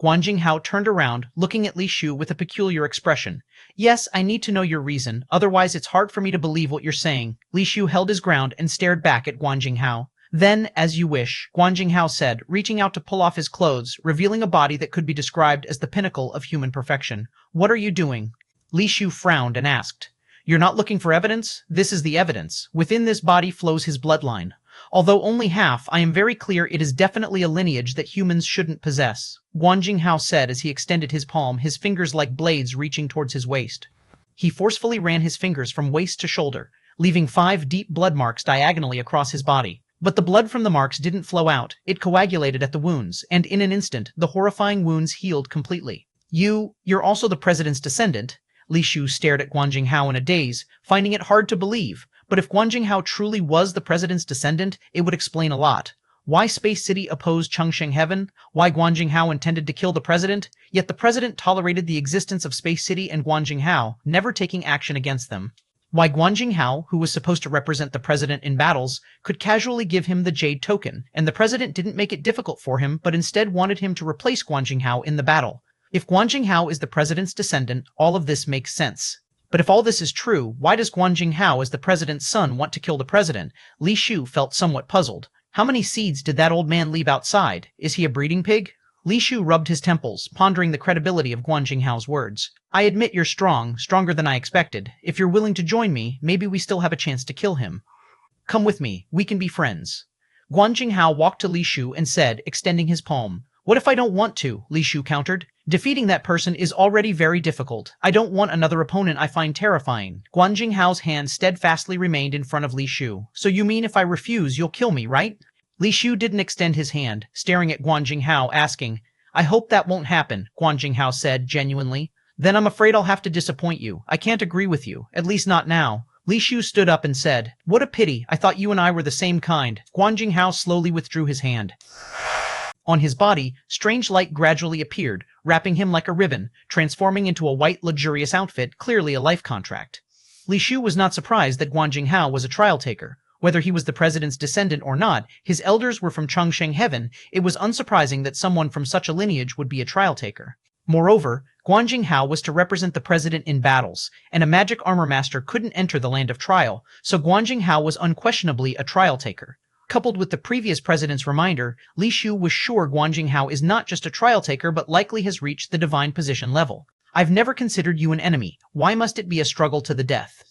Guan Jinghao turned around, looking at Li Shu with a peculiar expression. Yes, I need to know your reason, otherwise it's hard for me to believe what you're saying. Li Shu held his ground and stared back at Guan Jinghao. Then, as you wish, Guan Jinghao said, reaching out to pull off his clothes, revealing a body that could be described as the pinnacle of human perfection. What are you doing? Li Shu frowned and asked. You're not looking for evidence? This is the evidence. Within this body flows his bloodline. Although only half, I am very clear it is definitely a lineage that humans shouldn't possess, Guan Jinghao said as he extended his palm, his fingers like blades reaching towards his waist. He forcefully ran his fingers from waist to shoulder, leaving 5 deep blood marks diagonally across his body. But the blood from the marks didn't flow out, it coagulated at the wounds, and in an instant, the horrifying wounds healed completely. You're also the president's descendant? Li Shu stared at Guan Jinghao in a daze, finding it hard to believe. But if Guan Jinghao truly was the president's descendant, it would explain a lot. Why Space City opposed Changsheng Heaven? Why Guan Jinghao intended to kill the president? Yet the president tolerated the existence of Space City and Guan Jinghao, never taking action against them. Why Guan Jinghao, who was supposed to represent the president in battles, could casually give him the Jade Token, and the president didn't make it difficult for him but instead wanted him to replace Guan Jinghao in the battle. If Guan Jinghao is the president's descendant, all of this makes sense. But if all this is true, why does Guan Jinghao as the president's son want to kill the president? Li Shu felt somewhat puzzled. How many seeds did that old man leave outside? Is he a breeding pig? Li Shu rubbed his temples, pondering the credibility of Guan Jinghao's words. I admit you're strong, stronger than I expected. If you're willing to join me, maybe we still have a chance to kill him. Come with me, we can be friends. Guan Jinghao walked to Li Shu and said, extending his palm. What if I don't want to? Li Shu countered. Defeating that person is already very difficult. I don't want another opponent I find terrifying. Guan Jinghao's hand steadfastly remained in front of Li Shu. So you mean if I refuse, you'll kill me, right? Li Shu didn't extend his hand, staring at Guan Jinghao, asking, I hope that won't happen, Guan Jinghao said, genuinely. Then I'm afraid I'll have to disappoint you. I can't agree with you, at least not now. Li Shu stood up and said, What a pity, I thought you and I were the same kind. Guan Jinghao slowly withdrew his hand. On his body, strange light gradually appeared, wrapping him like a ribbon, transforming into a white, luxurious outfit, clearly a life contract. Li Shu was not surprised that Guan Jinghao was a trial taker. Whether he was the president's descendant or not, his elders were from Changsheng Heaven. It was unsurprising that someone from such a lineage would be a trial taker. Moreover, Guan Jinghao was to represent the president in battles, and a magic armor master couldn't enter the land of trial, so Guan Jinghao was unquestionably a trial taker. Coupled with the previous president's reminder, Li Shu was sure Guan Jinghao is not just a trial taker but likely has reached the divine position level. I've never considered you an enemy. Why must it be a struggle to the death?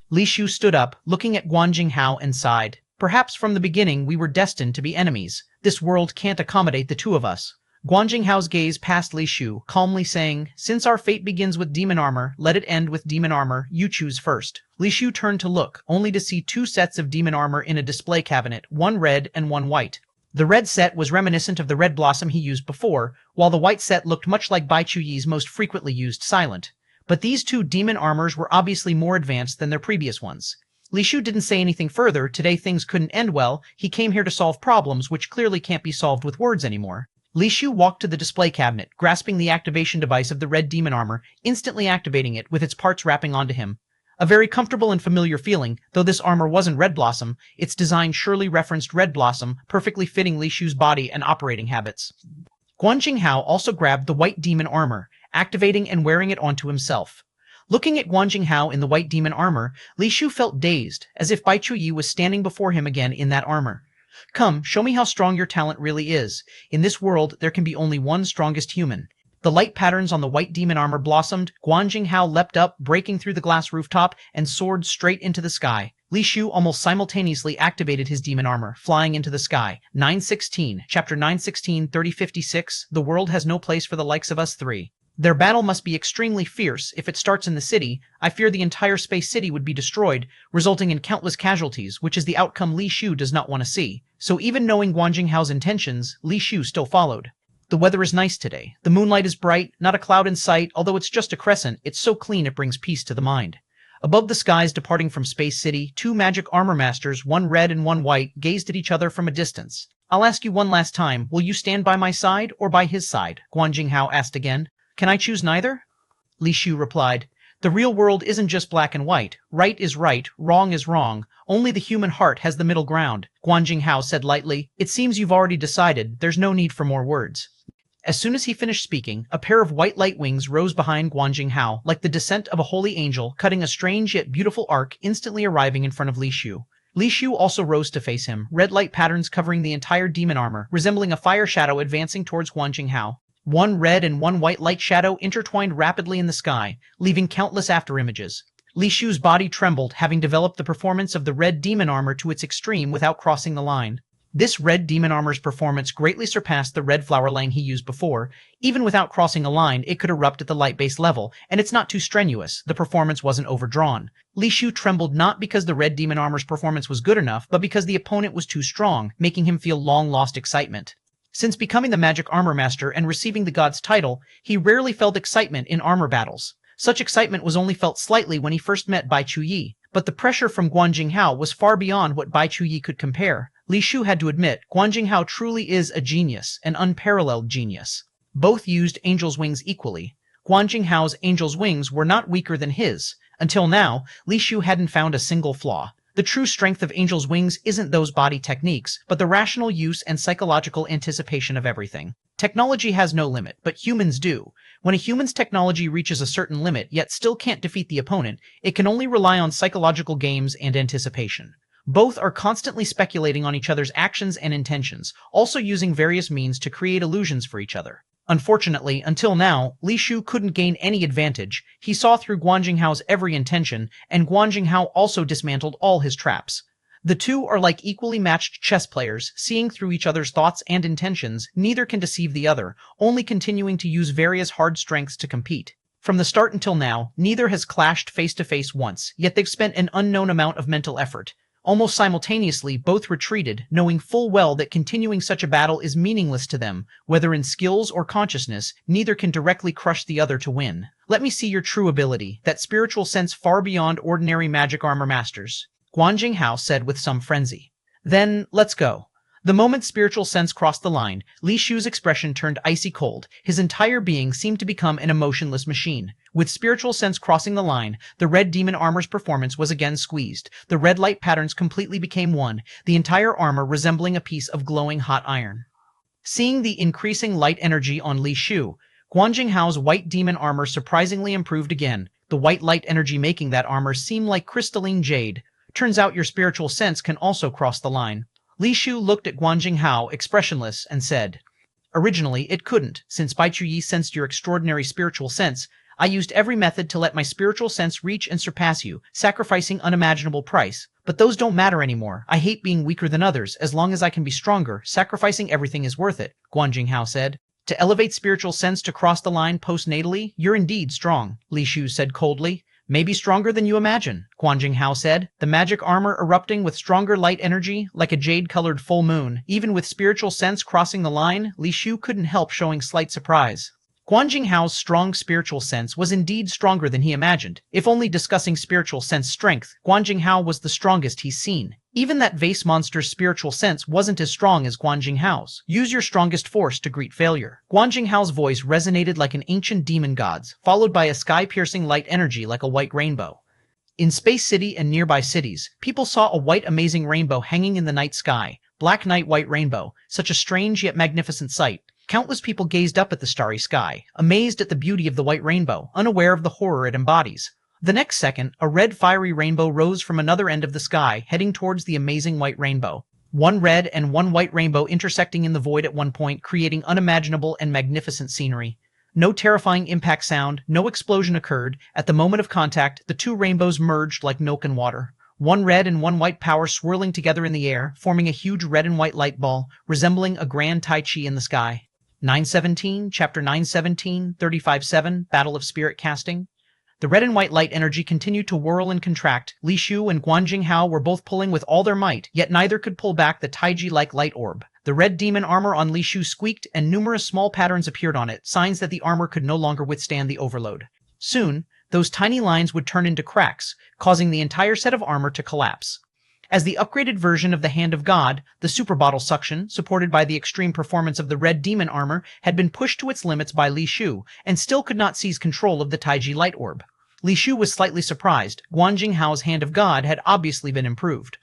Li Shu stood up, looking at Guan Jinghao and sighed. Perhaps from the beginning we were destined to be enemies. This world can't accommodate the two of us. Guan Jinghao's gaze passed Li Shu, calmly saying, Since our fate begins with demon armor, let it end with demon armor. You choose first. Li Shu turned to look, only to see 2 sets of demon armor in a display cabinet, one red and one white. The red set was reminiscent of the red blossom he used before, while the white set looked much like Bai Chuyi's most frequently used silent. But these 2 demon armors were obviously more advanced than their previous ones. Li Shu didn't say anything further. Today things couldn't end well. He came here to solve problems which clearly can't be solved with words anymore. Li Shu walked to the display cabinet, grasping the activation device of the red demon armor, instantly activating it with its parts wrapping onto him. A very comfortable and familiar feeling, though this armor wasn't Red Blossom, its design surely referenced Red Blossom, perfectly fitting Li Shu's body and operating habits. Guan Jinghao also grabbed the white demon armor, activating and wearing it onto himself. Looking at Guan Jinghao in the white demon armor, Li Shu felt dazed, as if Bai Chuyi was standing before him again in that armor. Come, show me how strong your talent really is. In this world, there can be only one strongest human. The light patterns on the white demon armor blossomed. Guan Jinghao leapt up, breaking through the glass rooftop, and soared straight into the sky. Li Shu almost simultaneously activated his demon armor, flying into the sky. 916, Chapter 916, 3056, The World Has No Place for the Likes of Us 3. Their battle must be extremely fierce. If it starts in the city, I fear the entire space city would be destroyed, resulting in countless casualties, which is the outcome Li Shu does not want to see. So even knowing Guan Jinghao's intentions, Li Shu still followed. The weather is nice today. The moonlight is bright, not a cloud in sight, although it's just a crescent, it's so clean it brings peace to the mind. Above the skies departing from Space City, two magic armor masters, one red and one white, gazed at each other from a distance. I'll ask you one last time, will you stand by my side or by his side? Guan Jinghao asked again. Can I choose neither? Li Shu replied. The real world isn't just black and white. Right is right, wrong is wrong. Only the human heart has the middle ground. Guan Jinghao said lightly. It seems you've already decided. There's no need for more words. As soon as he finished speaking, a pair of white light wings rose behind Guan Jinghao, like the descent of a holy angel, cutting a strange yet beautiful arc, instantly arriving in front of Li Shu. Li Shu also rose to face him, red light patterns covering the entire demon armor, resembling a fire shadow advancing towards Guan Jinghao. One red and one white light shadow intertwined rapidly in the sky, leaving countless afterimages. Li Shu's body trembled, having developed the performance of the red demon armor to its extreme without crossing the line. This red demon armor's performance greatly surpassed the red flower lang he used before. Even without crossing a line, it could erupt at the light-based level, and it's not too strenuous. The performance wasn't overdrawn. Li Shu trembled not because the red demon armor's performance was good enough, but because the opponent was too strong, making him feel long-lost excitement. Since becoming the Magic Armor Master and receiving the God's title, he rarely felt excitement in armor battles. Such excitement was only felt slightly when he first met Bai Chuyi, but the pressure from Guan Jinghao was far beyond what Bai Chuyi could compare. Li Shu had to admit, Guan Jinghao truly is a genius, an unparalleled genius. Both used Angel's Wings equally. Guan Jinghao's Angel's Wings were not weaker than his. Until now, Li Shu hadn't found a single flaw. The true strength of Angel's Wings isn't those body techniques, but the rational use and psychological anticipation of everything. Technology has no limit, but humans do. When a human's technology reaches a certain limit, yet still can't defeat the opponent, it can only rely on psychological games and anticipation. Both are constantly speculating on each other's actions and intentions, also using various means to create illusions for each other. Unfortunately, until now, Li Shu couldn't gain any advantage. He saw through Guan Jinghao's every intention, and Guan Jinghao also dismantled all his traps. The two are like equally matched chess players, seeing through each other's thoughts and intentions. Neither can deceive the other, only continuing to use various hard strengths to compete. From the start until now, neither has clashed face-to-face once, yet they've spent an unknown amount of mental effort. Almost simultaneously, both retreated, knowing full well that continuing such a battle is meaningless to them. Whether in skills or consciousness, neither can directly crush the other to win. Let me see your true ability, that spiritual sense far beyond ordinary magic armor masters. Guan Jinghao said with some frenzy. Then, let's go. The moment spiritual sense crossed the line, Li Shu's expression turned icy cold. His entire being seemed to become an emotionless machine. With spiritual sense crossing the line, the red demon armor's performance was again squeezed. The red light patterns completely became one, the entire armor resembling a piece of glowing hot iron. Seeing the increasing light energy on Li Shu, Guan Jinghao's white demon armor surprisingly improved again, the white light energy making that armor seem like crystalline jade. Turns out your spiritual sense can also cross the line. Li Shu looked at Guan Jinghao, expressionless, and said, Originally, it couldn't. Since Bai Chuyi sensed your extraordinary spiritual sense, I used every method to let my spiritual sense reach and surpass you, sacrificing unimaginable price. But those don't matter anymore. I hate being weaker than others. As long as I can be stronger, sacrificing everything is worth it, Guan Jinghao said. To elevate spiritual sense to cross the line postnatally, you're indeed strong, Li Shu said coldly. Maybe stronger than you imagine, Guan Jinghao said, the magic armor erupting with stronger light energy, like a jade-colored full moon. Even with spiritual sense crossing the line, Li Shu couldn't help showing slight surprise. Guan Jinghao's strong spiritual sense was indeed stronger than he imagined. If only discussing spiritual sense strength, Guan Jinghao was the strongest he's seen. Even that vase monster's spiritual sense wasn't as strong as Guan Jinghao's. Use your strongest force to greet failure. Guan Jinghao's voice resonated like an ancient demon god's, followed by a sky-piercing light energy like a white rainbow. In Space City and nearby cities, people saw a white amazing rainbow hanging in the night sky. Black night white rainbow, such a strange yet magnificent sight. Countless people gazed up at the starry sky, amazed at the beauty of the white rainbow, unaware of the horror it embodies. The next second, a red fiery rainbow rose from another end of the sky, heading towards the amazing white rainbow. One red and one white rainbow intersecting in the void at one point, creating unimaginable and magnificent scenery. No terrifying impact sound, no explosion occurred. At the moment of contact, the two rainbows merged like milk and water. One red and one white power swirling together in the air, forming a huge red and white light ball, resembling a grand Tai Chi in the sky. 917, Chapter 917, 35-7, Battle of Spirit Casting. The red and white light energy continued to whirl and contract. Li Shu and Guan Jinghao were both pulling with all their might, yet neither could pull back the Taiji-like light orb. The red demon armor on Li Shu squeaked, and numerous small patterns appeared on it, signs that the armor could no longer withstand the overload. Soon, those tiny lines would turn into cracks, causing the entire set of armor to collapse. As the upgraded version of the Hand of God, the super bottle suction, supported by the extreme performance of the red demon armor, had been pushed to its limits by Li Shu, and still could not seize control of the Taiji light orb. Li Shu was slightly surprised. Guan Jinghao's Hand of God had obviously been improved.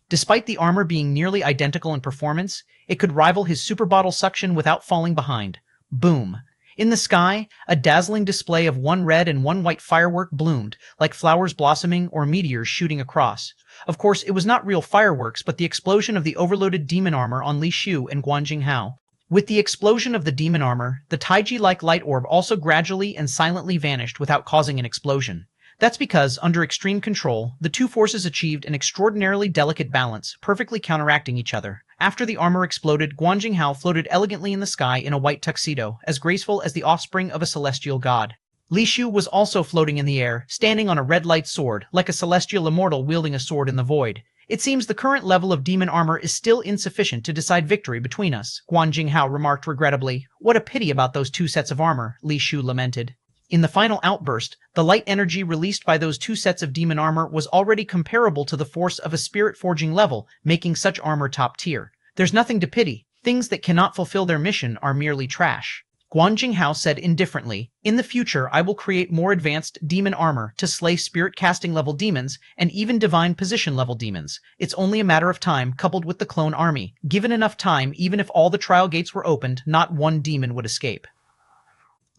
Despite the armor being nearly identical in performance, it could rival his super bottle suction without falling behind. Boom. In the sky, a dazzling display of one red and one white firework bloomed, like flowers blossoming or meteors shooting across. Of course, it was not real fireworks, but the explosion of the overloaded demon armor on Li Shu and Guan Jinghao. With the explosion of the demon armor, the Taiji-like light orb also gradually and silently vanished without causing an explosion. That's because, under extreme control, the two forces achieved an extraordinarily delicate balance, perfectly counteracting each other. After the armor exploded, Guan Jinghao floated elegantly in the sky in a white tuxedo, as graceful as the offspring of a celestial god. Li Shu was also floating in the air, standing on a red light sword, like a celestial immortal wielding a sword in the void. It seems the current level of demon armor is still insufficient to decide victory between us, Guan Jinghao remarked regrettably. What a pity about those two sets of armor, Li Shu lamented. In the final outburst, the light energy released by those two sets of demon armor was already comparable to the force of a spirit forging level, making such armor top tier. There's nothing to pity. Things that cannot fulfill their mission are merely trash. Guan Jinghao said indifferently, in the future I will create more advanced demon armor to slay spirit casting level demons and even divine position level demons. It's only a matter of time coupled with the clone army. Given enough time, even if all the trial gates were opened, not one demon would escape.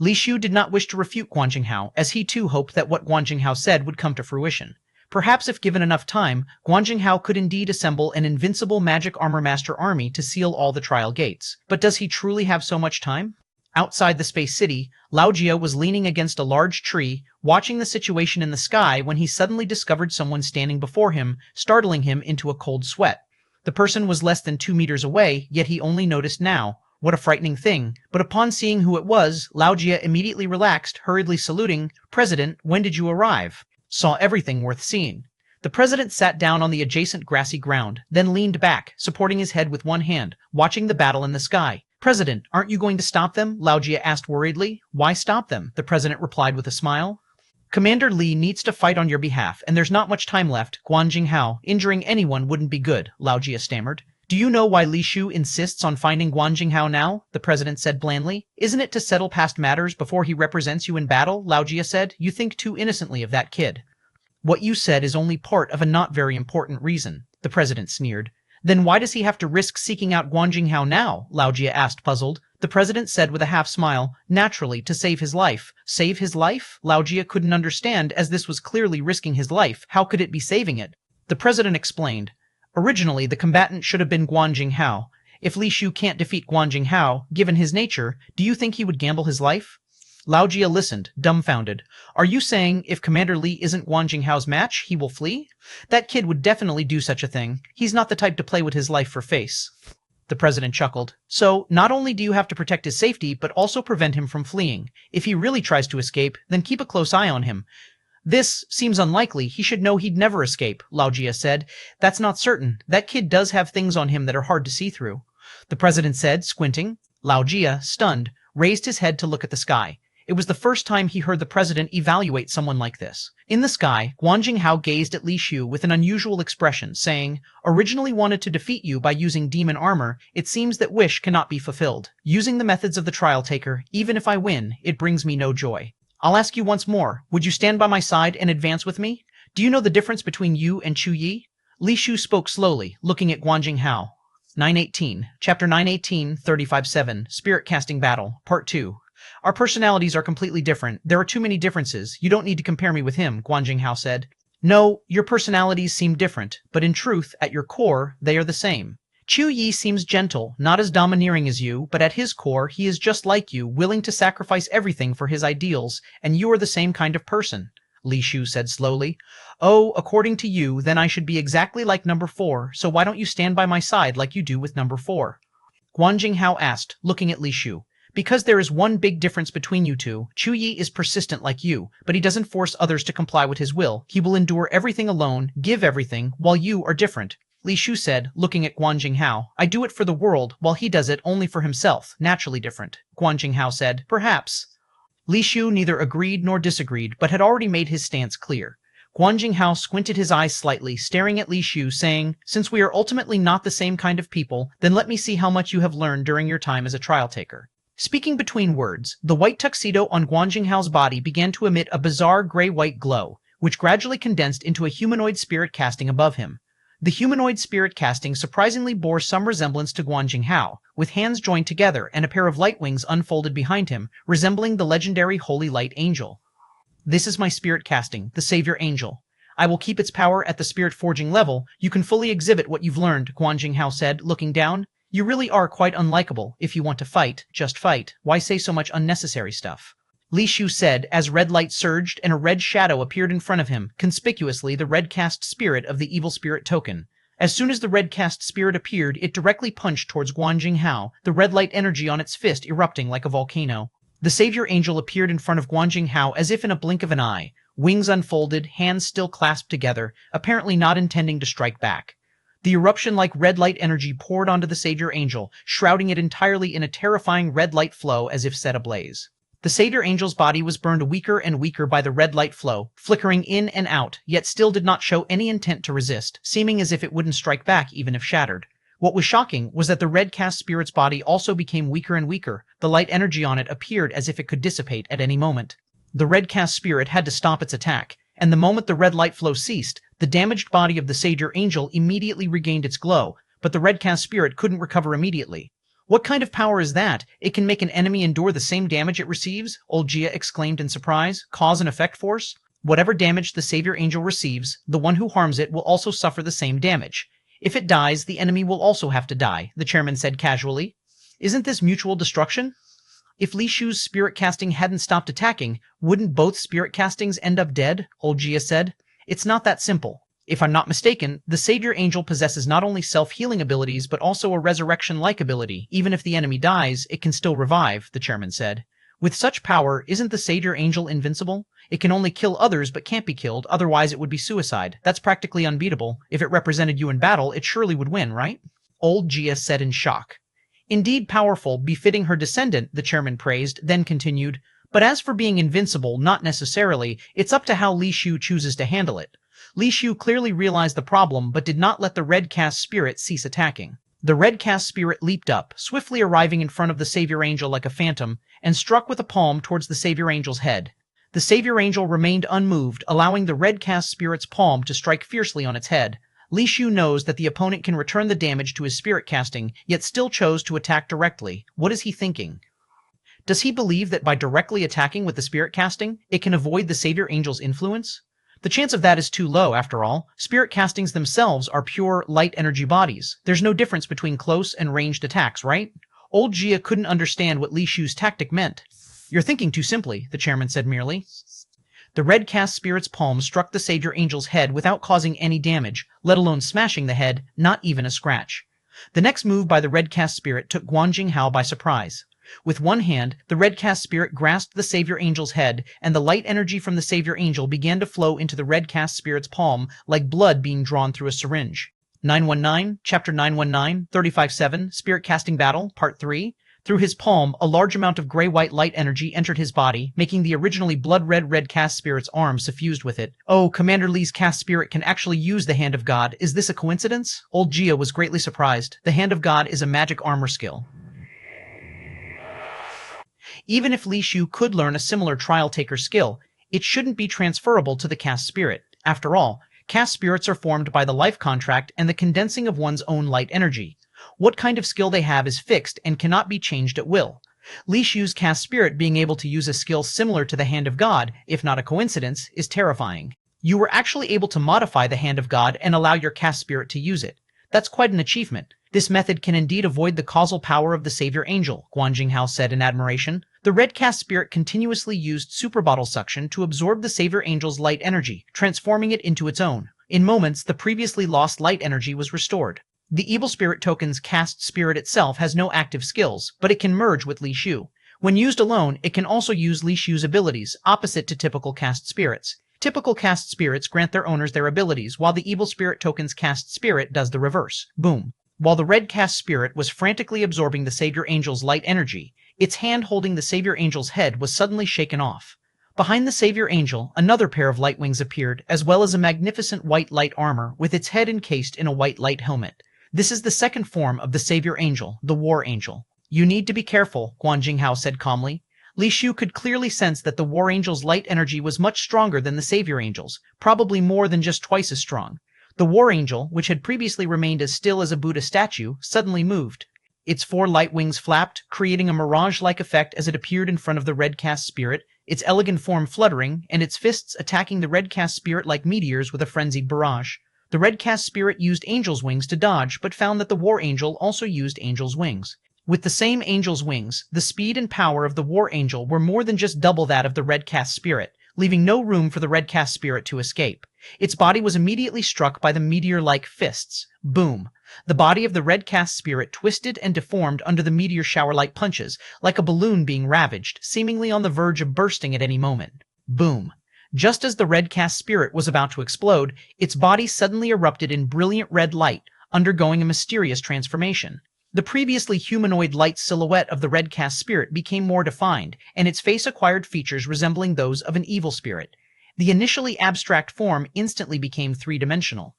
Li Shu did not wish to refute Guan Jinghao, as he too hoped that what Guan Jinghao said would come to fruition. Perhaps if given enough time, Guan Jinghao could indeed assemble an invincible magic armor master army to seal all the trial gates. But does he truly have so much time? Outside the space city, Lao Jia was leaning against a large tree, watching the situation in the sky when he suddenly discovered someone standing before him, startling him into a cold sweat. The person was less than 2 meters away, yet he only noticed now. What a frightening thing. But upon seeing who it was, Lao Jia immediately relaxed, hurriedly saluting, "President, when did you arrive?" Saw everything worth seeing. The president sat down on the adjacent grassy ground, then leaned back, supporting his head with one hand, watching the battle in the sky. "President, aren't you going to stop them?" Lao Jia asked worriedly. "Why stop them?" the president replied with a smile. "Commander Li needs to fight on your behalf, and there's not much time left. Guan Jinghao, injuring anyone wouldn't be good," Lao Jia stammered. "Do you know why Li Shu insists on finding Guan Jinghao now?" the president said blandly. "Isn't it to settle past matters before he represents you in battle?" Lao Jia said. "You think too innocently of that kid." "What you said is only part of a not very important reason," the president sneered. "Then why does he have to risk seeking out Guan Jinghao now?" Lao Jia asked, puzzled. The president said with a half smile, "Naturally, to save his life." Save his life? Lao Jia couldn't understand, as this was clearly risking his life. How could it be saving it? The president explained. "Originally, the combatant should have been Guan Jinghao. If Li Shu can't defeat Guan Jinghao, given his nature, do you think he would gamble his life?" Lao Jia listened, dumbfounded. "Are you saying if Commander Li isn't Guan Jinghao's match, he will flee? That kid would definitely do such a thing. He's not the type to play with his life for face." The president chuckled. "So, not only do you have to protect his safety, but also prevent him from fleeing. If he really tries to escape, then keep a close eye on him." "This seems unlikely. He should know he'd never escape," Lao Jia said. "That's not certain. That kid does have things on him that are hard to see through." The president said, squinting. Lao Jia, stunned, raised his head to look at the sky. It was the first time he heard the president evaluate someone like this. In the sky, Guan Jinghao gazed at Li Shu with an unusual expression, saying, "Originally wanted to defeat you by using demon armor, it seems that wish cannot be fulfilled. Using the methods of the trial taker, even if I win, it brings me no joy. I'll ask you once more, would you stand by my side and advance with me? Do you know the difference between you and Chu Yi?" Li Shu spoke slowly, looking at Guan Jinghao. 918, Chapter 918, 35-7, Spirit Casting Battle, Part 2. "Our personalities are completely different. There are too many differences. You don't need to compare me with him," Guan Jinghao said. "No, your personalities seem different, but in truth, at your core, they are the same. Chu Yi seems gentle, not as domineering as you, but at his core, he is just like you, willing to sacrifice everything for his ideals, and you are the same kind of person," Li Shu said slowly. "Oh, according to you, then I should be exactly like number 4, so why don't you stand by my side like you do with number 4? Guan Jinghao asked, looking at Li Shu. Because there is one big difference between you two, Chuyi is persistent like you, but he doesn't force others to comply with his will. He will endure everything alone, give everything, while you are different. Li Shu said, looking at Guan Jinghao. I do it for the world, while he does it only for himself, naturally different. Guan Jinghao said, perhaps. Li Shu neither agreed nor disagreed, but had already made his stance clear. Guan Jinghao squinted his eyes slightly, staring at Li Shu, saying, since we are ultimately not the same kind of people, then let me see how much you have learned during your time as a trial taker. Speaking between words, the white tuxedo on Guan Jinghao's body began to emit a bizarre gray-white glow, which gradually condensed into a humanoid spirit casting above him. The humanoid spirit casting surprisingly bore some resemblance to Guan Jinghao, with hands joined together and a pair of light wings unfolded behind him, resembling the legendary Holy Light Angel. This is my spirit casting, the Savior Angel. I will keep its power at the spirit forging level. You can fully exhibit what you've learned, Guan Jinghao said, looking down. You really are quite unlikable. If you want to fight, just fight. Why say so much unnecessary stuff? Li Shu said as red light surged and a red shadow appeared in front of him, conspicuously the red cast spirit of the evil spirit token. As soon as the red cast spirit appeared, it directly punched towards Guan Jinghao, the red light energy on its fist erupting like a volcano. The Savior Angel appeared in front of Guan Jinghao as if in a blink of an eye, wings unfolded, hands still clasped together, apparently not intending to strike back. The eruption-like red light energy poured onto the Savior Angel, shrouding it entirely in a terrifying red light flow as if set ablaze. The Savior Angel's body was burned weaker and weaker by the red light flow, flickering in and out, yet still did not show any intent to resist, seeming as if it wouldn't strike back even if shattered. What was shocking was that the red cast spirit's body also became weaker and weaker. The light energy on it appeared as if it could dissipate at any moment. The red cast spirit had to stop its attack, and the moment the red light flow ceased, the damaged body of the Savior Angel immediately regained its glow, but the red cast spirit couldn't recover immediately. What kind of power is that? It can make an enemy endure the same damage it receives? Old Jia exclaimed in surprise. Cause and effect force? Whatever damage the Savior Angel receives, the one who harms it will also suffer the same damage. If it dies, the enemy will also have to die, the chairman said casually. Isn't this mutual destruction? If Li Shu's spirit casting hadn't stopped attacking, wouldn't both spirit castings end up dead? Old Jia said. It's not that simple. If I'm not mistaken, the Savior Angel possesses not only self-healing abilities but also a resurrection-like ability. Even if the enemy dies, it can still revive, the chairman said. With such power, isn't the Savior Angel invincible? It can only kill others but can't be killed, otherwise it would be suicide. That's practically unbeatable. If it represented you in battle, it surely would win, right? Old Jia said in shock. Indeed powerful, befitting her descendant, the chairman praised, then continued. But as for being invincible, not necessarily. It's up to how Li Shu chooses to handle it. Li Shu clearly realized the problem, but did not let the red cast spirit cease attacking. The red cast spirit leaped up, swiftly arriving in front of the Savior Angel like a phantom, and struck with a palm towards the Savior Angel's head. The Savior Angel remained unmoved, allowing the red cast spirit's palm to strike fiercely on its head. Li Shu knows that the opponent can return the damage to his spirit casting, yet still chose to attack directly. What is he thinking? Does he believe that by directly attacking with the spirit casting, it can avoid the Savior Angel's influence? The chance of that is too low, after all. Spirit castings themselves are pure, light energy bodies. There's no difference between close and ranged attacks, right? Old Jia couldn't understand what Li Shu's tactic meant. You're thinking too simply, the chairman said merely. The red cast spirit's palm struck the Savior Angel's head without causing any damage, let alone smashing the head, not even a scratch. The next move by the red cast spirit took Guan Jinghao by surprise. With one hand, the red cast spirit grasped the Savior Angel's head, and the light energy from the Savior Angel began to flow into the red cast spirit's palm like blood being drawn through a syringe. 919, Chapter 919, 35-7, Spirit Casting Battle, Part 3. Through his palm, a large amount of gray-white light energy entered his body, making the originally blood-red red cast spirit's arm suffused with it. Oh, Commander Li's cast spirit can actually use the Hand of God. Is this a coincidence? Old Jia was greatly surprised. The Hand of God is a magic armor skill. Even if Li Shu could learn a similar trial taker skill, it shouldn't be transferable to the cast spirit. After all, cast spirits are formed by the life contract and the condensing of one's own light energy. What kind of skill they have is fixed and cannot be changed at will. Li Shu's cast spirit being able to use a skill similar to the Hand of God, if not a coincidence, is terrifying. You were actually able to modify the Hand of God and allow your cast spirit to use it. That's quite an achievement. This method can indeed avoid the causal power of the Savior Angel, Guan Jinghao said in admiration. The red cast spirit continuously used super bottle suction to absorb the Savior Angel's light energy, transforming it into its own. In moments, the previously lost light energy was restored. The evil spirit token's cast spirit itself has no active skills, but it can merge with Li Shu. When used alone, it can also use Li Shu's abilities, opposite to typical cast spirits. Typical cast spirits grant their owners their abilities, while the evil spirit token's cast spirit does the reverse. Boom. While the red cast spirit was frantically absorbing the Savior Angel's light energy, its hand holding the Savior Angel's head was suddenly shaken off. Behind the Savior Angel, another pair of light wings appeared, as well as a magnificent white light armor with its head encased in a white light helmet. This is the second form of the Savior Angel, the War Angel. You need to be careful, Guan Jinghao said calmly. Li Shu could clearly sense that the War Angel's light energy was much stronger than the Savior Angel's, probably more than just twice as strong. The War Angel, which had previously remained as still as a Buddha statue, suddenly moved. Its four light wings flapped, creating a mirage-like effect as it appeared in front of the red cast spirit, its elegant form fluttering, and its fists attacking the red cast spirit like meteors with a frenzied barrage. The red cast spirit used Angel's wings to dodge, but found that the War Angel also used Angel's wings. With the same Angel's wings, the speed and power of the War Angel were more than just double that of the red cast spirit, leaving no room for the red cast spirit to escape. Its body was immediately struck by the meteor-like fists. Boom. The body of the red cast spirit twisted and deformed under the meteor shower-like punches, like a balloon being ravaged, seemingly on the verge of bursting at any moment. Boom. Just as the red cast spirit was about to explode, its body suddenly erupted in brilliant red light, undergoing a mysterious transformation. The previously humanoid light silhouette of the red cast spirit became more defined, and its face acquired features resembling those of an evil spirit. The initially abstract form instantly became three-dimensional.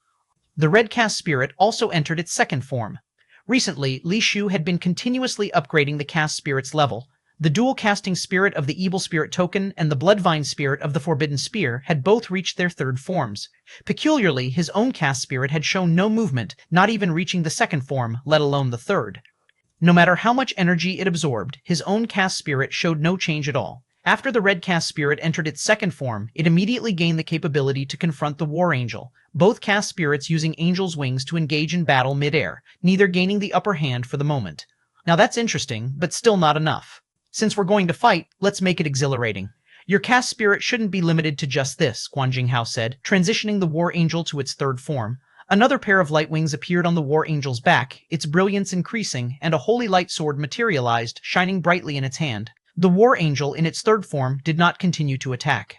The red cast spirit also entered its second form. Recently, Li Shu had been continuously upgrading the cast spirit's level. The dual casting spirit of the evil spirit token and the bloodvine spirit of the forbidden spear had both reached their third forms. Peculiarly, his own cast spirit had shown no movement, not even reaching the second form, let alone the third. No matter how much energy it absorbed, his own cast spirit showed no change at all. After the red cast spirit entered its second form, it immediately gained the capability to confront the War Angel, both cast spirits using Angel's wings to engage in battle mid-air, neither gaining the upper hand for the moment. Now that's interesting, but still not enough. Since we're going to fight, let's make it exhilarating. Your cast spirit shouldn't be limited to just this, Guan Jinghao said, transitioning the War Angel to its third form. Another pair of light wings appeared on the War Angel's back, its brilliance increasing, and a holy light sword materialized, shining brightly in its hand. The War Angel, in its third form, did not continue to attack.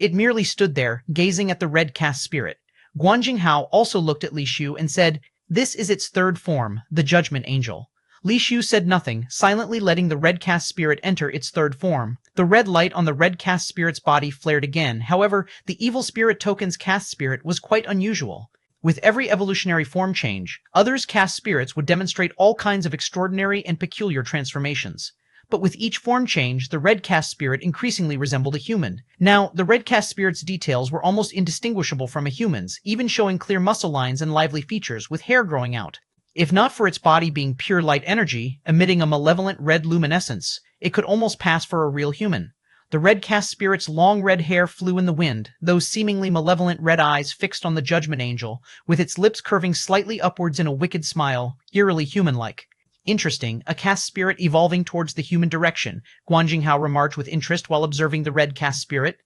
It merely stood there, gazing at the red cast spirit. Guan Jinghao also looked at Li Shu and said, "This is its third form, the Judgment Angel." Li Shu said nothing, silently letting the red cast spirit enter its third form. The red light on the red cast spirit's body flared again. However, the evil spirit token's cast spirit was quite unusual. With every evolutionary form change, others' cast spirits would demonstrate all kinds of extraordinary and peculiar transformations. But with each form change, the red cast spirit increasingly resembled a human. Now, the red cast spirit's details were almost indistinguishable from a human's, even showing clear muscle lines and lively features, with hair growing out. If not for its body being pure light energy, emitting a malevolent red luminescence, it could almost pass for a real human. The red cast spirit's long red hair flew in the wind, those seemingly malevolent red eyes fixed on the Judgment Angel, with its lips curving slightly upwards in a wicked smile, eerily human-like. Interesting, a cast spirit evolving towards the human direction, Guan Jinghao remarked with interest while observing the red cast spirit.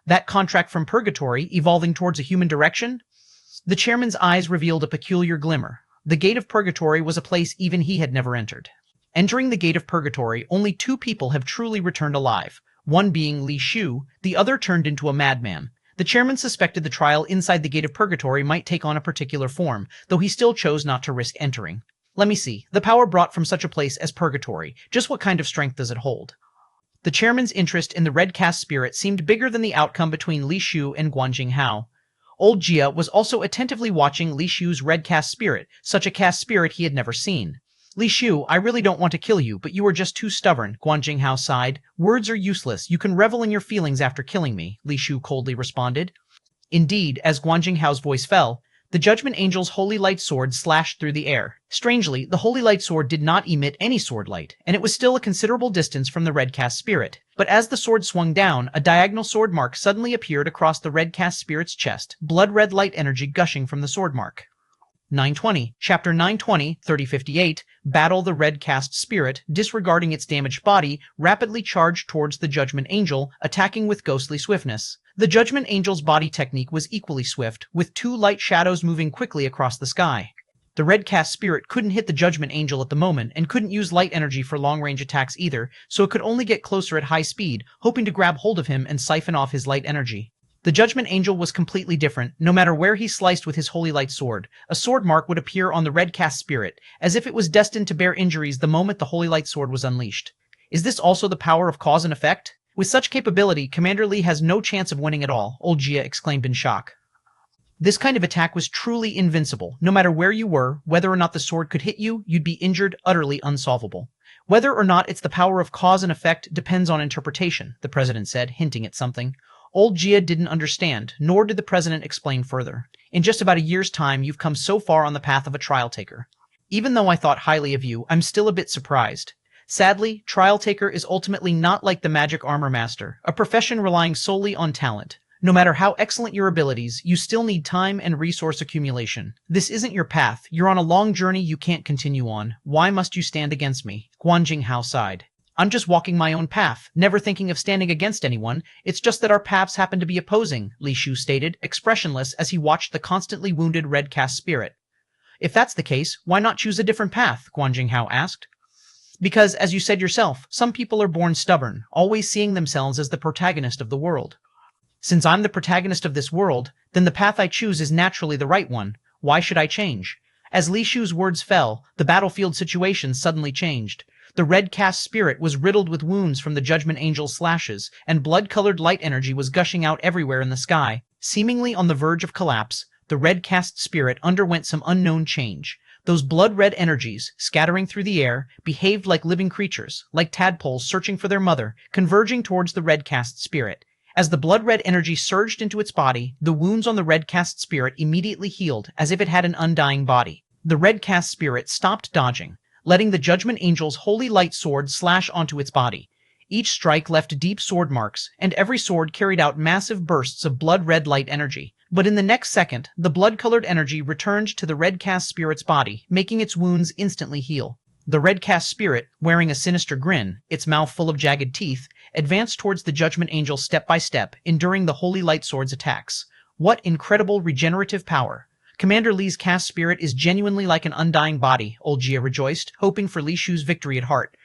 That contract from purgatory, evolving towards a human direction? The chairman's eyes revealed a peculiar glimmer. The gate of purgatory was a place even he had never entered. Entering the gate of purgatory, only two people have truly returned alive, one being Li Shu, the other turned into a madman. The chairman suspected the trial inside the gate of purgatory might take on a particular form, though he still chose not to risk entering. Let me see, the power brought from such a place as purgatory, just what kind of strength does it hold? The chairman's interest in the red cast spirit seemed bigger than the outcome between Li Shu and Guan Jinghao. Old Jia was also attentively watching Li Shu's red cast spirit, such a cast spirit he had never seen. Li Shu, I really don't want to kill you, but you are just too stubborn, Guan Jinghao sighed. Words are useless. You can revel in your feelings after killing me, Li Shu coldly responded. Indeed, as Guan Jinghao's voice fell, the Judgment Angel's holy light sword slashed through the air. Strangely, the holy light sword did not emit any sword light, and it was still a considerable distance from the red cast spirit. But as the sword swung down, a diagonal sword mark suddenly appeared across the red cast spirit's chest, blood-red light energy gushing from the sword mark. 920. Chapter 920, 3058, Battle the Red Cast Spirit, disregarding its damaged body, rapidly charged towards the Judgment Angel, attacking with ghostly swiftness. The Judgment Angel's body technique was equally swift, with two light shadows moving quickly across the sky. The red cast spirit couldn't hit the Judgment Angel at the moment and couldn't use light energy for long-range attacks either, so it could only get closer at high speed, hoping to grab hold of him and siphon off his light energy. The Judgment Angel was completely different. No matter where he sliced with his holy light sword, a sword mark would appear on the red cast spirit, as if it was destined to bear injuries the moment the holy light sword was unleashed. Is this also the power of cause and effect? With such capability, Commander Lee has no chance of winning at all, Old Jia exclaimed in shock. This kind of attack was truly invincible. No matter where you were, whether or not the sword could hit you, you'd be injured, utterly unsolvable. Whether or not it's the power of cause and effect depends on interpretation, the president said, hinting at something. Old Jia didn't understand, nor did the president explain further. In just about a year's time, you've come so far on the path of a trial taker. Even though I thought highly of you, I'm still a bit surprised. Sadly, trial taker is ultimately not like the magic armor master, a profession relying solely on talent. No matter how excellent your abilities, you still need time and resource accumulation. This isn't your path. You're on a long journey you can't continue on. Why must you stand against me? Guan Jinghao sighed. I'm just walking my own path, never thinking of standing against anyone. It's just that our paths happen to be opposing, Li Shu stated, expressionless as he watched the constantly wounded red cast spirit. If that's the case, why not choose a different path? Guan Jinghao asked. Because, as you said yourself, some people are born stubborn, always seeing themselves as the protagonist of the world. Since I'm the protagonist of this world, then the path I choose is naturally the right one. Why should I change? As Li Shu's words fell, the battlefield situation suddenly changed. The red cast spirit was riddled with wounds from the Judgment Angel's slashes, and blood-colored light energy was gushing out everywhere in the sky. Seemingly on the verge of collapse, the red cast spirit underwent some unknown change. Those blood-red energies, scattering through the air, behaved like living creatures, like tadpoles searching for their mother, converging towards the red cast spirit. As the blood-red energy surged into its body, the wounds on the red cast spirit immediately healed, as if it had an undying body. The red cast spirit stopped dodging, letting the Judgment Angel's holy light sword slash onto its body. Each strike left deep sword marks, and every sword carried out massive bursts of blood-red light energy. But in the next second, the blood-colored energy returned to the red cast spirit's body, making its wounds instantly heal. The red cast spirit, wearing a sinister grin, its mouth full of jagged teeth, advanced towards the Judgment Angel step by step, enduring the Holy Light Sword's attacks. What incredible regenerative power! Commander Li's cast spirit is genuinely like an undying body, Old Jia rejoiced, hoping for Li Shu's victory at heart.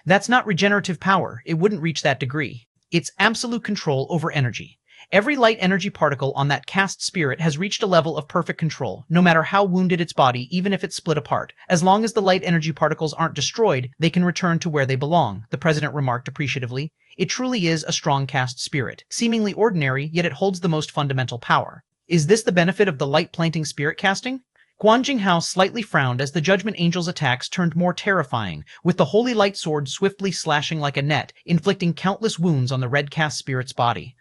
That's not regenerative power. It wouldn't reach that degree. It's absolute control over energy. Every light energy particle on that cast spirit has reached a level of perfect control, no matter how wounded its body, even if it's split apart. As long as the light energy particles aren't destroyed, they can return to where they belong, the president remarked appreciatively. It truly is a strong cast spirit, seemingly ordinary, yet it holds the most fundamental power. Is this the benefit of the light-planting spirit casting? Guan Jinghao slightly frowned as the Judgment Angel's attacks turned more terrifying, with the Holy Light Sword swiftly slashing like a net, inflicting countless wounds on the red cast spirit's body.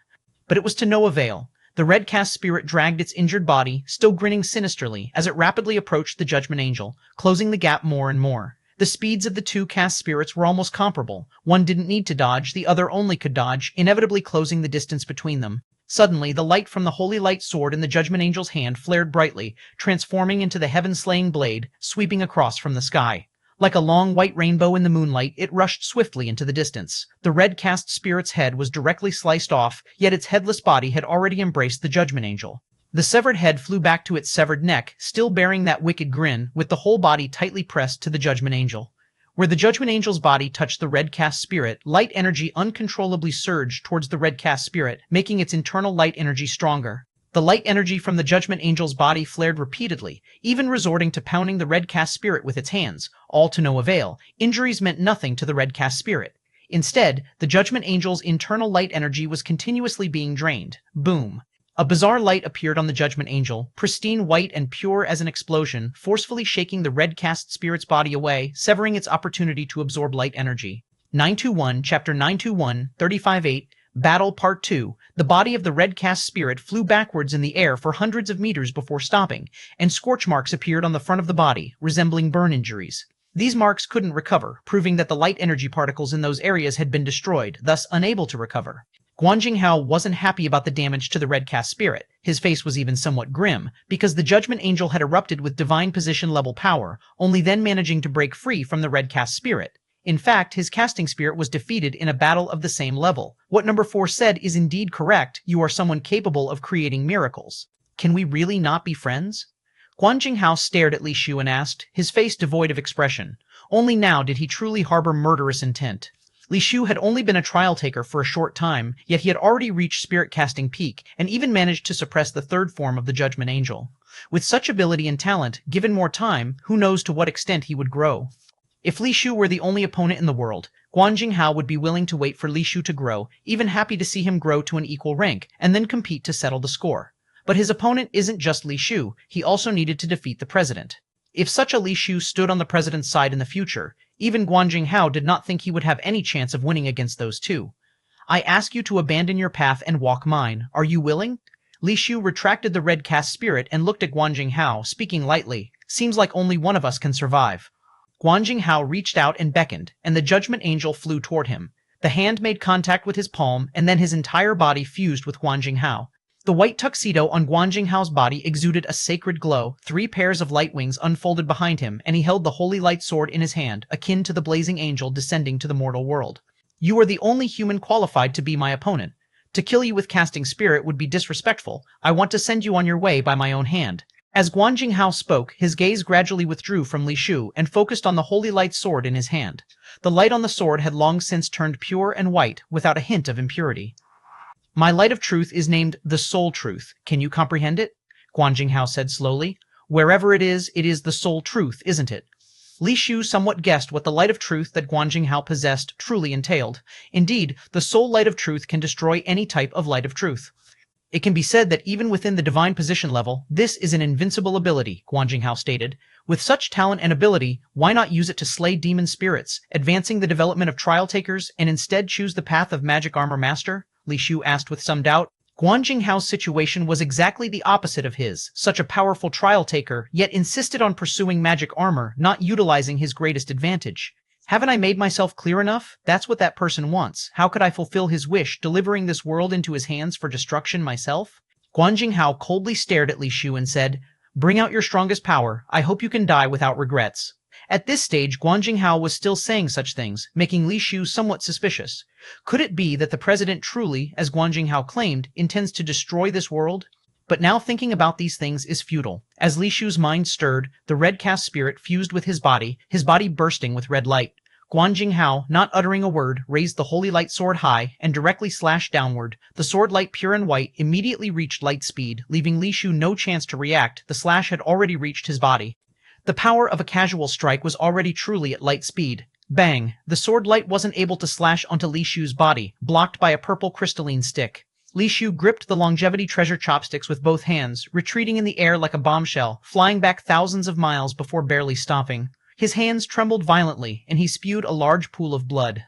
But it was to no avail. The red cast spirit dragged its injured body, still grinning sinisterly, as it rapidly approached the Judgment Angel, closing the gap more and more. The speeds of the two cast spirits were almost comparable. One didn't need to dodge, the other only could dodge, inevitably closing the distance between them. Suddenly, the light from the Holy Light Sword in the Judgment Angel's hand flared brightly, transforming into the heaven-slaying blade, sweeping across from the sky. Like a long white rainbow in the moonlight, it rushed swiftly into the distance. The red cast spirit's head was directly sliced off, yet its headless body had already embraced the Judgment Angel. The severed head flew back to its severed neck, still bearing that wicked grin, with the whole body tightly pressed to the Judgment Angel. Where the Judgment Angel's body touched the red cast spirit, light energy uncontrollably surged towards the red cast spirit, making its internal light energy stronger. The light energy from the Judgment Angel's body flared repeatedly, even resorting to pounding the red cast spirit with its hands, all to no avail. Injuries meant nothing to the red cast spirit. Instead, the Judgment Angel's internal light energy was continuously being drained. Boom. A bizarre light appeared on the Judgment Angel, pristine white and pure as an explosion, forcefully shaking the red cast spirit's body away, severing its opportunity to absorb light energy. 921, Chapter 921, 35-8, Battle Part 2. The body of the red cast spirit flew backwards in the air for hundreds of meters before stopping, and scorch marks appeared on the front of the body, resembling burn injuries. These marks couldn't recover, proving that the light energy particles in those areas had been destroyed, thus unable to recover. Guan Jinghao wasn't happy about the damage to the red cast spirit. His face was even somewhat grim, because the Judgment Angel had erupted with divine position-level power, only then managing to break free from the red cast spirit. In fact, his casting spirit was defeated in a battle of the same level. What number 4 said is indeed correct. You are someone capable of creating miracles. Can we really not be friends? Guan Jinghao stared at Li Shu and asked, his face devoid of expression. Only now did he truly harbor murderous intent. Li Shu had only been a trial taker for a short time, yet he had already reached spirit casting peak and even managed to suppress the third form of the Judgment Angel. With such ability and talent, given more time, who knows to what extent he would grow. If Li Shu were the only opponent in the world, Guan Jinghao would be willing to wait for Li Shu to grow, even happy to see him grow to an equal rank, and then compete to settle the score. But his opponent isn't just Li Shu, he also needed to defeat the president. If such a Li Shu stood on the president's side in the future, even Guan Jinghao did not think he would have any chance of winning against those two. I ask you to abandon your path and walk mine. Are you willing? Li Shu retracted the red caste spirit and looked at Guan Jinghao, speaking lightly. Seems like only one of us can survive. Guan Jinghao reached out and beckoned, and the Judgment Angel flew toward him. The hand made contact with his palm, and then his entire body fused with Guan Jinghao. The white tuxedo on Guan Jinghao's body exuded a sacred glow, 3 pairs of light wings unfolded behind him, and he held the holy light sword in his hand, akin to the blazing angel descending to the mortal world. You are the only human qualified to be my opponent. To kill you with casting spirit would be disrespectful. I want to send you on your way by my own hand. As Guan Jinghao spoke, his gaze gradually withdrew from Li Shu and focused on the holy light sword in his hand. The light on the sword had long since turned pure and white, without a hint of impurity. My light of truth is named the Soul Truth. Can you comprehend it? Guan Jinghao said slowly. Wherever it is the Soul Truth, isn't it? Li Shu somewhat guessed what the light of truth that Guan Jinghao possessed truly entailed. Indeed, the soul light of truth can destroy any type of light of truth. It can be said that even within the divine position level, this is an invincible ability, Guan Jinghao stated. With such talent and ability, why not use it to slay demon spirits, advancing the development of trial takers, and instead choose the path of magic armor master? Li Shu asked with some doubt. Guan Jinghao's situation was exactly the opposite of his, such a powerful trial taker, yet insisted on pursuing magic armor, not utilizing his greatest advantage. Haven't I made myself clear enough? That's what that person wants. How could I fulfill his wish, delivering this world into his hands for destruction myself? Guan Jinghao coldly stared at Li Shu and said, Bring out your strongest power. I hope you can die without regrets. At this stage, Guan Jinghao was still saying such things, making Li Shu somewhat suspicious. Could it be that the president truly, as Guan Jinghao claimed, intends to destroy this world? But now thinking about these things is futile. As Li Shu's mind stirred, the red caste spirit fused with his body bursting with red light. Guan Jinghao, not uttering a word, raised the holy light sword high and directly slashed downward. The sword, light pure and white, immediately reached light speed, leaving Li Shu no chance to react. The slash had already reached his body. The power of a casual strike was already truly at light speed. Bang! The sword light wasn't able to slash onto Li Shu's body, blocked by a purple crystalline stick. Li Shu gripped the longevity treasure chopsticks with both hands, retreating in the air like a bombshell, flying back thousands of miles before barely stopping. His hands trembled violently, and he spewed a large pool of blood.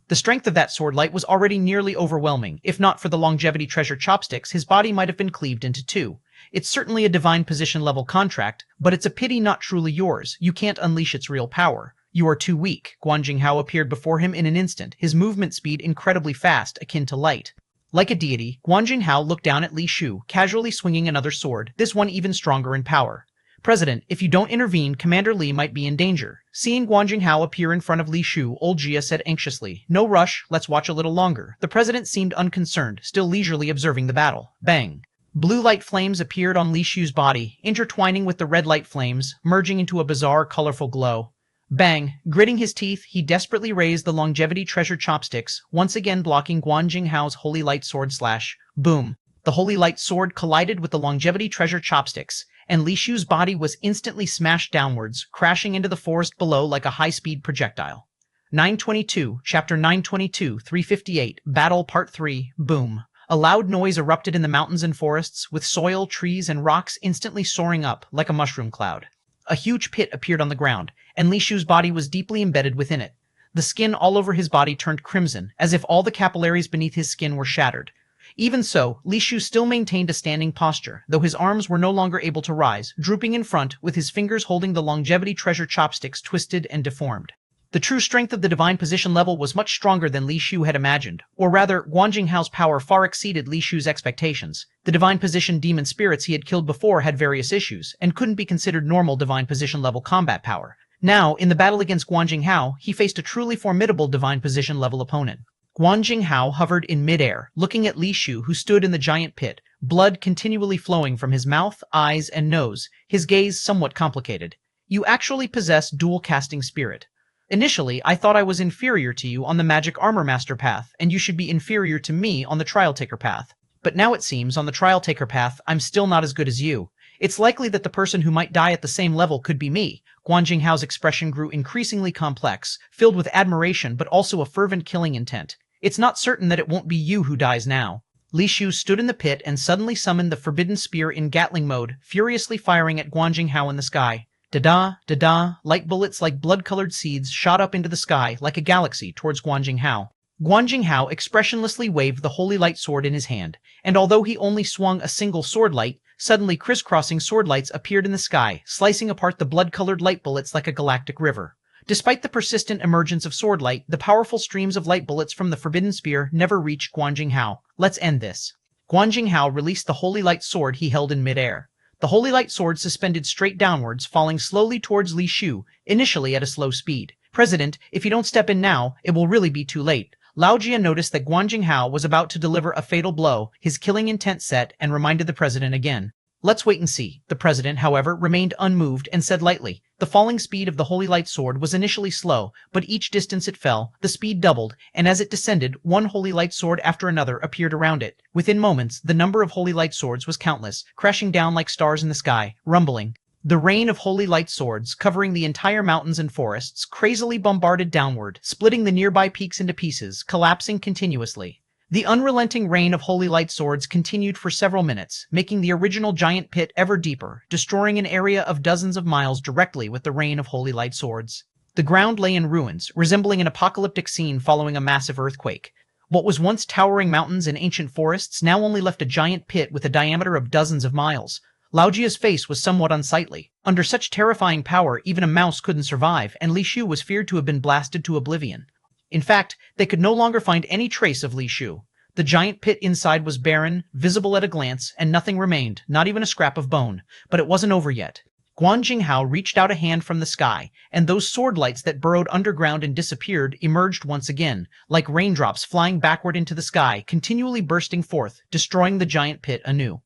The strength of that sword light was already nearly overwhelming. If not for the longevity treasure chopsticks, his body might have been cleaved into 2. It's certainly a divine position level contract, but it's a pity not truly yours. You can't unleash its real power. You are too weak. Guan Jinghao appeared before him in an instant, his movement speed incredibly fast, akin to light. Like a deity, Guan Jinghao looked down at Li Shu, casually swinging another sword, this one even stronger in power. President, if you don't intervene, Commander Li might be in danger. Seeing Guan Jinghao appear in front of Li Shu, old Jia said anxiously, No rush, let's watch a little longer. The president seemed unconcerned, still leisurely observing the battle. Bang! Blue light flames appeared on Li Shu's body, intertwining with the red light flames, merging into a bizarre, colorful glow. Bang! Gritting his teeth, he desperately raised the longevity treasure chopsticks, once again blocking Guan Jinghao's holy light sword slash. Boom! The holy light sword collided with the longevity treasure chopsticks, and Li Shu's body was instantly smashed downwards, crashing into the forest below like a high-speed projectile. 922, Chapter 922, 358, Battle Part 3, Boom. A loud noise erupted in the mountains and forests, with soil, trees, and rocks instantly soaring up like a mushroom cloud. A huge pit appeared on the ground, and Li Shu's body was deeply embedded within it. The skin all over his body turned crimson, as if all the capillaries beneath his skin were shattered. Even so, Li Shu still maintained a standing posture, though his arms were no longer able to rise, drooping in front, with his fingers holding the longevity treasure chopsticks twisted and deformed. The true strength of the divine position level was much stronger than Li Shu had imagined, or rather, Guan Jinghao's power far exceeded Li Shu's expectations. The divine position demon spirits he had killed before had various issues, and couldn't be considered normal divine position level combat power. Now, in the battle against Guan Jinghao, he faced a truly formidable divine position level opponent. Guan Jinghao hovered in midair, looking at Li Shu, who stood in the giant pit, blood continually flowing from his mouth, eyes, and nose, his gaze somewhat complicated. You actually possess dual-casting spirit. Initially, I thought I was inferior to you on the Magic Armor Master path, and you should be inferior to me on the Trial Taker path. But now it seems on the Trial Taker path, I'm still not as good as you. It's likely that the person who might die at the same level could be me. Guan Jinghao's expression grew increasingly complex, filled with admiration but also a fervent killing intent. It's not certain that it won't be you who dies now. Li Shu stood in the pit and suddenly summoned the forbidden spear in Gatling mode, furiously firing at Guan Jinghao in the sky. Da-da, da-da, light bullets like blood-colored seeds shot up into the sky like a galaxy towards Guan Jinghao. Guan Jinghao expressionlessly waved the holy light sword in his hand, and although he only swung a single sword light, suddenly crisscrossing sword lights appeared in the sky, slicing apart the blood-colored light bullets like a galactic river. Despite the persistent emergence of sword light, the powerful streams of light bullets from the forbidden spear never reached Guan Jinghao. Let's end this. Guan Jinghao released the holy light sword he held in midair. The holy light sword suspended straight downwards, falling slowly towards Li Shu, initially at a slow speed. President, if you don't step in now, it will really be too late. Lao Jia noticed that Guan Jinghao was about to deliver a fatal blow, his killing intent set, and reminded the president again. Let's wait and see. The president, however, remained unmoved and said lightly, the falling speed of the holy light sword was initially slow, but each distance it fell, the speed doubled, and as it descended, one holy light sword after another appeared around it. Within moments, the number of holy light swords was countless, crashing down like stars in the sky, rumbling. The rain of holy light swords, covering the entire mountains and forests, crazily bombarded downward, splitting the nearby peaks into pieces, collapsing continuously. The unrelenting rain of holy light swords continued for several minutes, making the original giant pit ever deeper, destroying an area of dozens of miles directly with the rain of holy light swords. The ground lay in ruins, resembling an apocalyptic scene following a massive earthquake. What was once towering mountains and ancient forests now only left a giant pit with a diameter of dozens of miles. Lao Jia's face was somewhat unsightly. Under such terrifying power, even a mouse couldn't survive, and Li Shu was feared to have been blasted to oblivion. In fact, they could no longer find any trace of Li Shu. The giant pit inside was barren, visible at a glance, and nothing remained, not even a scrap of bone. But it wasn't over yet. Guan Jinghao reached out a hand from the sky, and those sword lights that burrowed underground and disappeared emerged once again, like raindrops flying backward into the sky, continually bursting forth, destroying the giant pit anew.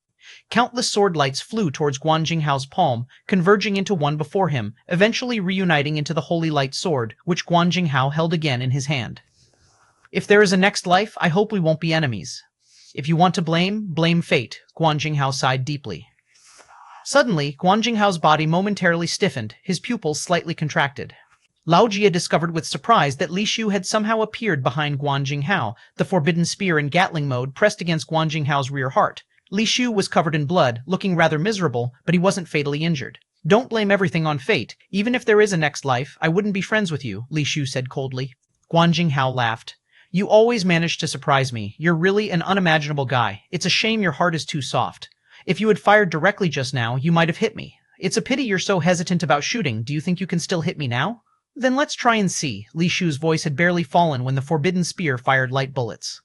Countless sword lights flew towards Guan Jinghao's palm, converging into one before him, eventually reuniting into the holy light sword, which Guan Jinghao held again in his hand. If there is a next life, I hope we won't be enemies. If you want to blame, blame fate, Guan Jinghao sighed deeply. Suddenly, Guan Jinghao's body momentarily stiffened, his pupils slightly contracted. Lao Jia discovered with surprise that Li Shu had somehow appeared behind Guan Jinghao, the forbidden spear in Gatling mode pressed against Guan Jinghao's rear heart. Li Shu was covered in blood, looking rather miserable, but he wasn't fatally injured. Don't blame everything on fate. Even if there is a next life, I wouldn't be friends with you, Li Shu said coldly. Guan Jinghao laughed. You always manage to surprise me. You're really an unimaginable guy. It's a shame your heart is too soft. If you had fired directly just now, you might have hit me. It's a pity you're so hesitant about shooting. Do you think you can still hit me now? Then let's try and see. Li Shu's voice had barely fallen when the forbidden spear fired light bullets.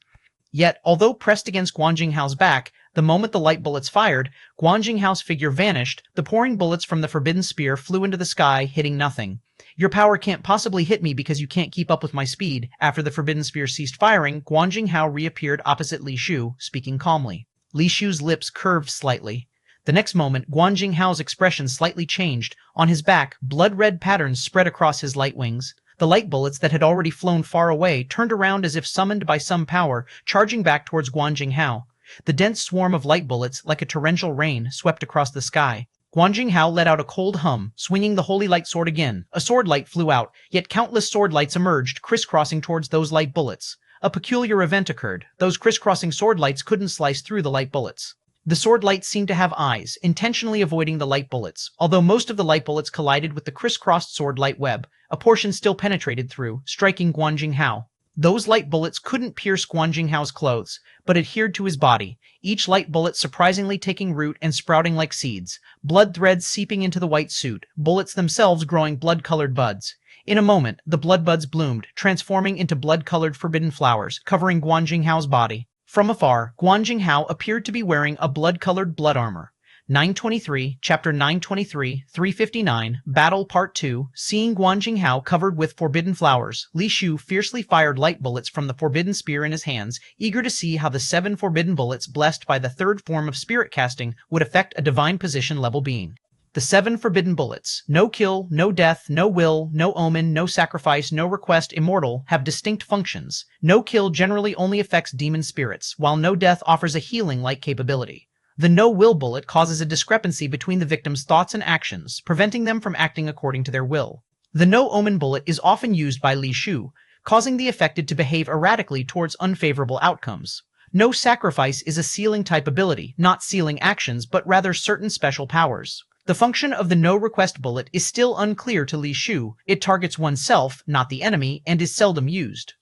Yet, although pressed against Guan Jinghao's back, the moment the light bullets fired, Guan Jinghao's figure vanished, the pouring bullets from the forbidden spear flew into the sky, hitting nothing. Your power can't possibly hit me because you can't keep up with my speed. After the forbidden spear ceased firing, Guan Jinghao reappeared opposite Li Shu, speaking calmly. Li Shu's lips curved slightly. The next moment, Guan Jinghao's expression slightly changed. On his back, blood-red patterns spread across his light wings. The light bullets that had already flown far away turned around as if summoned by some power, charging back towards Guan Jinghao. The dense swarm of light bullets, like a torrential rain, swept across the sky. Guan Jinghao let out a cold hum, swinging the holy light sword again. A sword light flew out, yet countless sword lights emerged, crisscrossing towards those light bullets. A peculiar event occurred. Those crisscrossing sword lights couldn't slice through the light bullets. The sword lights seemed to have eyes, intentionally avoiding the light bullets. Although most of the light bullets collided with the crisscrossed sword light web, a portion still penetrated through, striking Guan Jinghao. Those light bullets couldn't pierce Guan Jinghao's clothes, but adhered to his body, each light bullet surprisingly taking root and sprouting like seeds, blood threads seeping into the white suit, bullets themselves growing blood-colored buds. In a moment, the blood buds bloomed, transforming into blood-colored forbidden flowers, covering Guan Jinghao's body. From afar, Guan Jinghao appeared to be wearing a blood-colored blood armor. 923, Chapter 923, 359, Battle Part 2. Seeing Guan Jinghao covered with forbidden flowers, Li Shu fiercely fired light bullets from the forbidden spear in his hands, eager to see how the 7 forbidden bullets blessed by the third form of spirit casting would affect a divine position level being. The 7 forbidden bullets, no kill, no death, no will, no omen, no sacrifice, no request, immortal, have distinct functions. No kill generally only affects demon spirits, while no death offers a healing-like capability. The no-will bullet causes a discrepancy between the victim's thoughts and actions, preventing them from acting according to their will. The no-omen bullet is often used by Li Shu, causing the affected to behave erratically towards unfavorable outcomes. No sacrifice is a sealing-type ability, not sealing actions, but rather certain special powers. The function of the no-request bullet is still unclear to Li Shu. It targets oneself, not the enemy, and is seldom used.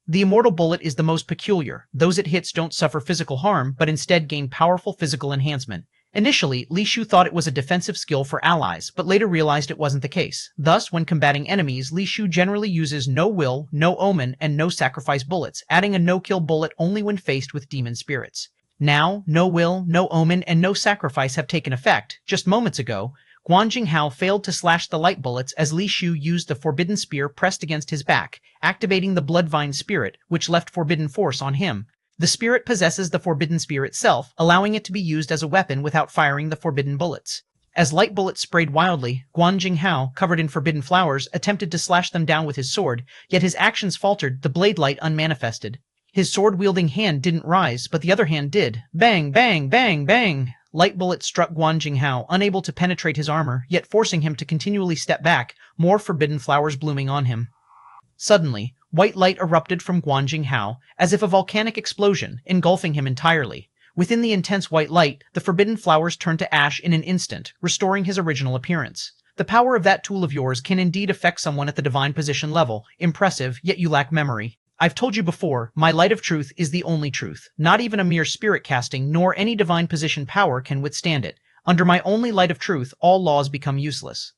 The immortal bullet is the most peculiar. Those it hits don't suffer physical harm, but instead gain powerful physical enhancement. Initially, Li Shu thought it was a defensive skill for allies, but later realized it wasn't the case. Thus, when combating enemies, Li Shu generally uses no will, no omen, and no sacrifice bullets, adding a no-kill bullet only when faced with demon spirits. Now, no will, no omen, and no sacrifice have taken effect. Just moments ago, Guan Jinghao failed to slash the light bullets as Li Shu used the forbidden spear pressed against his back, activating the Bloodvine spirit, which left forbidden force on him. The spirit possesses the forbidden spear itself, allowing it to be used as a weapon without firing the forbidden bullets. As light bullets sprayed wildly, Guan Jinghao, covered in forbidden flowers, attempted to slash them down with his sword, yet his actions faltered, the blade light unmanifested. His sword-wielding hand didn't rise, but the other hand did. Bang, bang, bang, bang! Light bullets struck Guan Jinghao, unable to penetrate his armor, yet forcing him to continually step back, more forbidden flowers blooming on him. Suddenly, white light erupted from Guan Jinghao, as if a volcanic explosion, engulfing him entirely. Within the intense white light, the forbidden flowers turned to ash in an instant, restoring his original appearance. The power of that tool of yours can indeed affect someone at the divine position level. Impressive, yet you lack memory. I've told you before, my light of truth is the only truth. Not even a mere spirit casting nor any divine position power can withstand it. Under my only light of truth, all laws become useless.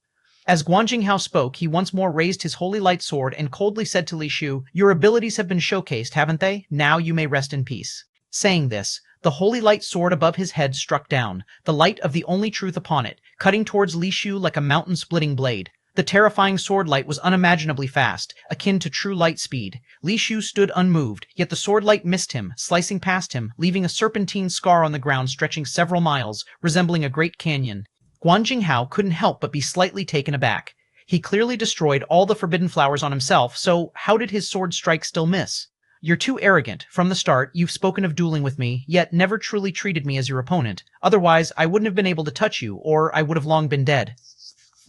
As Guan Jinghao spoke, he once more raised his holy light sword and coldly said to Li Shu, "Your abilities have been showcased, haven't they? Now you may rest in peace." Saying this, the holy light sword above his head struck down, the light of the only truth upon it, cutting towards Li Shu like a mountain-splitting blade. The terrifying sword light was unimaginably fast, akin to true light speed. Li Shu stood unmoved, yet the sword light missed him, slicing past him, leaving a serpentine scar on the ground stretching several miles, resembling a great canyon. Guan Jinghao couldn't help but be slightly taken aback. He clearly destroyed all the forbidden flowers on himself, so how did his sword strike still miss? You're too arrogant. From the start, you've spoken of dueling with me, yet never truly treated me as your opponent. Otherwise, I wouldn't have been able to touch you, or I would have long been dead.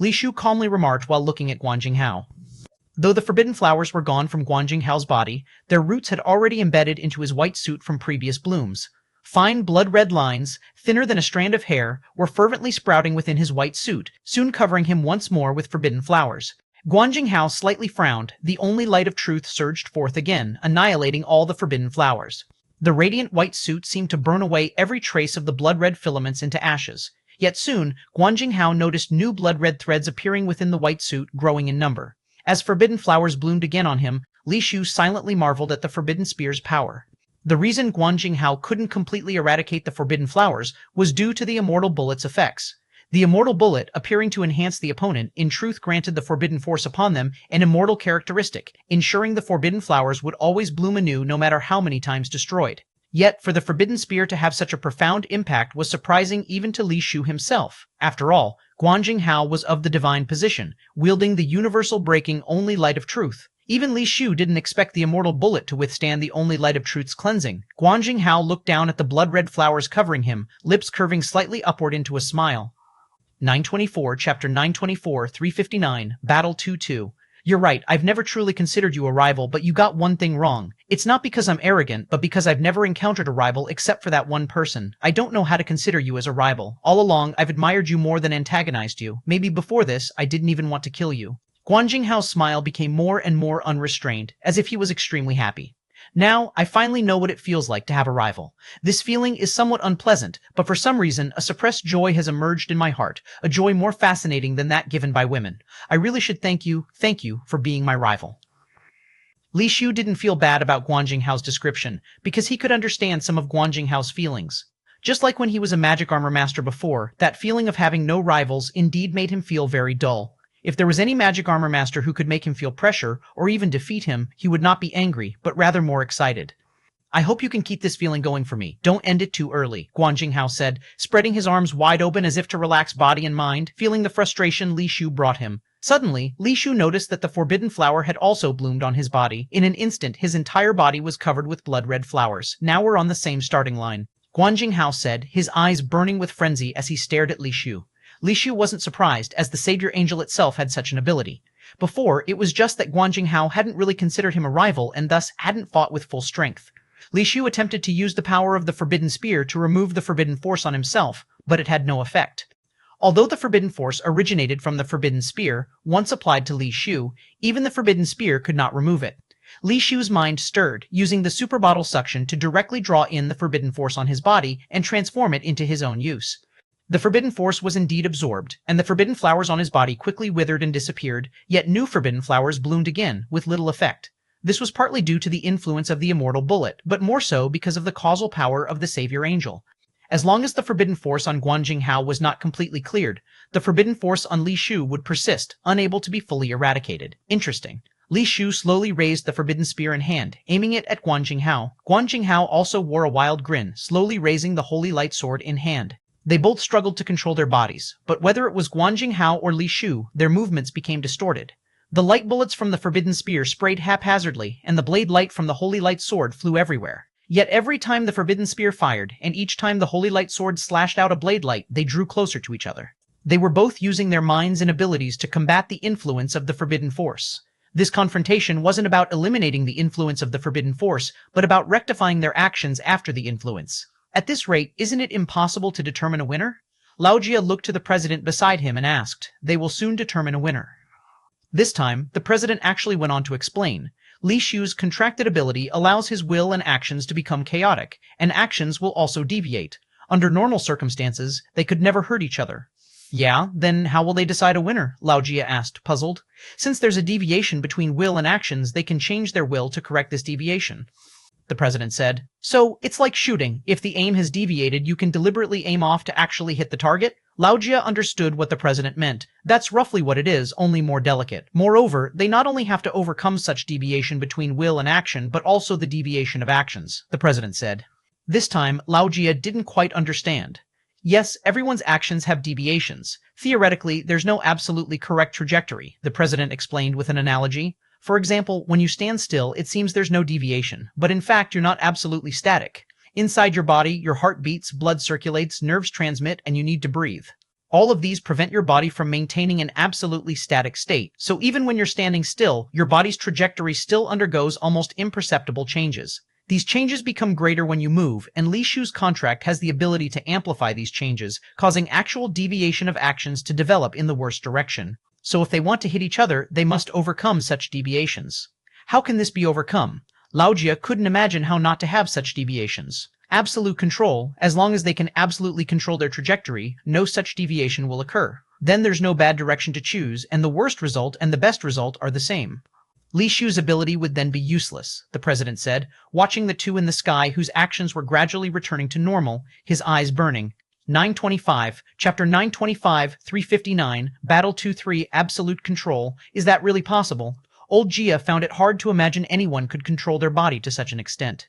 Li Shu calmly remarked while looking at Guan Jinghao. Though the forbidden flowers were gone from Guan Jinghao's body, their roots had already embedded into his white suit from previous blooms. Fine blood-red lines, thinner than a strand of hair, were fervently sprouting within his white suit, soon covering him once more with forbidden flowers. Guan Jinghao slightly frowned. The only light of truth surged forth again, annihilating all the forbidden flowers. The radiant white suit seemed to burn away every trace of the blood-red filaments into ashes. Yet soon, Guan Jinghao noticed new blood-red threads appearing within the white suit, growing in number. As forbidden flowers bloomed again on him, Li Shu silently marveled at the forbidden spear's power. The reason Guan Jinghao couldn't completely eradicate the forbidden flowers was due to the immortal bullet's effects. The immortal bullet, appearing to enhance the opponent, in truth granted the forbidden force upon them an immortal characteristic, ensuring the forbidden flowers would always bloom anew no matter how many times destroyed. Yet, for the forbidden spear to have such a profound impact was surprising even to Li Shu himself. After all, Guan Jinghao was of the divine position, wielding the universal-breaking only light of truth. Even Li Shu didn't expect the immortal bullet to withstand the only light of truth's cleansing. Guan Jinghao looked down at the blood-red flowers covering him, lips curving slightly upward into a smile. 924, Chapter 924, 359, Battle 2-2. You're right, I've never truly considered you a rival, but you got one thing wrong. It's not because I'm arrogant, but because I've never encountered a rival except for that one person. I don't know how to consider you as a rival. All along, I've admired you more than antagonized you. Maybe before this, I didn't even want to kill you. Guan Jinghao's smile became more and more unrestrained, as if he was extremely happy. Now, I finally know what it feels like to have a rival. This feeling is somewhat unpleasant, but for some reason, a suppressed joy has emerged in my heart, a joy more fascinating than that given by women. I really should thank you for being my rival. Li Shu didn't feel bad about Guan Jinghao's description, because he could understand some of Guan Jinghao's feelings. Just like when he was a magic armor master before, that feeling of having no rivals indeed made him feel very dull. If there was any magic armor master who could make him feel pressure, or even defeat him, he would not be angry, but rather more excited. I hope you can keep this feeling going for me. Don't end it too early, Guan Jinghao said, spreading his arms wide open as if to relax body and mind, feeling the frustration Li Shu brought him. Suddenly, Li Shu noticed that the forbidden flower had also bloomed on his body. In an instant, his entire body was covered with blood-red flowers. Now we're on the same starting line, Guan Jinghao said, his eyes burning with frenzy as he stared at Li Shu. Li Shu wasn't surprised, as the savior angel itself had such an ability. Before, it was just that Guan Jinghao hadn't really considered him a rival and thus hadn't fought with full strength. Li Shu attempted to use the power of the forbidden spear to remove the forbidden force on himself, but it had no effect. Although the forbidden force originated from the forbidden spear, once applied to Li Shu, even the forbidden spear could not remove it. Li Shu's mind stirred, using the super bottle suction to directly draw in the forbidden force on his body and transform it into his own use. The forbidden force was indeed absorbed, and the forbidden flowers on his body quickly withered and disappeared, yet new forbidden flowers bloomed again, with little effect. This was partly due to the influence of the immortal bullet, but more so because of the causal power of the savior angel. As long as the forbidden force on Guan Jinghao was not completely cleared, the forbidden force on Li Shu would persist, unable to be fully eradicated. Interesting. Li Shu slowly raised the forbidden spear in hand, aiming it at Guan Jinghao. Guan Jinghao also wore a wild grin, slowly raising the holy light sword in hand. They both struggled to control their bodies, but whether it was Guan Jinghao or Li Shu, their movements became distorted. The light bullets from the forbidden spear sprayed haphazardly, and the blade light from the holy light sword flew everywhere. Yet every time the forbidden spear fired, and each time the holy light sword slashed out a blade light, they drew closer to each other. They were both using their minds and abilities to combat the influence of the forbidden force. This confrontation wasn't about eliminating the influence of the forbidden force, but about rectifying their actions after the influence. At this rate, isn't it impossible to determine a winner? Lao Jia looked to the president beside him and asked, "They will soon determine a winner." This time, the president actually went on to explain. Li Shu's contracted ability allows his will and actions to become chaotic, and actions will also deviate. Under normal circumstances, they could never hurt each other. Yeah, then how will they decide a winner? Lao Jia asked, puzzled. Since there's a deviation between will and actions, they can change their will to correct this deviation. The president said, "So, it's like shooting. If the aim has deviated, you can deliberately aim off to actually hit the target?" Lao Jia understood what the president meant. That's roughly what it is, only more delicate. Moreover, they not only have to overcome such deviation between will and action, but also the deviation of actions, the president said. This time, Lao Jia didn't quite understand. Yes, everyone's actions have deviations. Theoretically, there's no absolutely correct trajectory, the president explained with an analogy. For example, when you stand still, it seems there's no deviation, but in fact, you're not absolutely static. Inside your body, your heart beats, blood circulates, nerves transmit, and you need to breathe. All of these prevent your body from maintaining an absolutely static state, so even when you're standing still, your body's trajectory still undergoes almost imperceptible changes. These changes become greater when you move, and Li Shu's contract has the ability to amplify these changes, causing actual deviation of actions to develop in the worst direction. So if they want to hit each other, they must overcome such deviations. How can this be overcome? Lao Jia couldn't imagine how not to have such deviations. Absolute control, as long as they can absolutely control their trajectory, no such deviation will occur. Then there's no bad direction to choose, and the worst result and the best result are the same. Li Shu's ability would then be useless, the president said, watching the two in the sky whose actions were gradually returning to normal, his eyes burning. 925, Chapter 925, 359, Battle 2-3, Absolute Control. Is that really possible? Old Jia found it hard to imagine anyone could control their body to such an extent.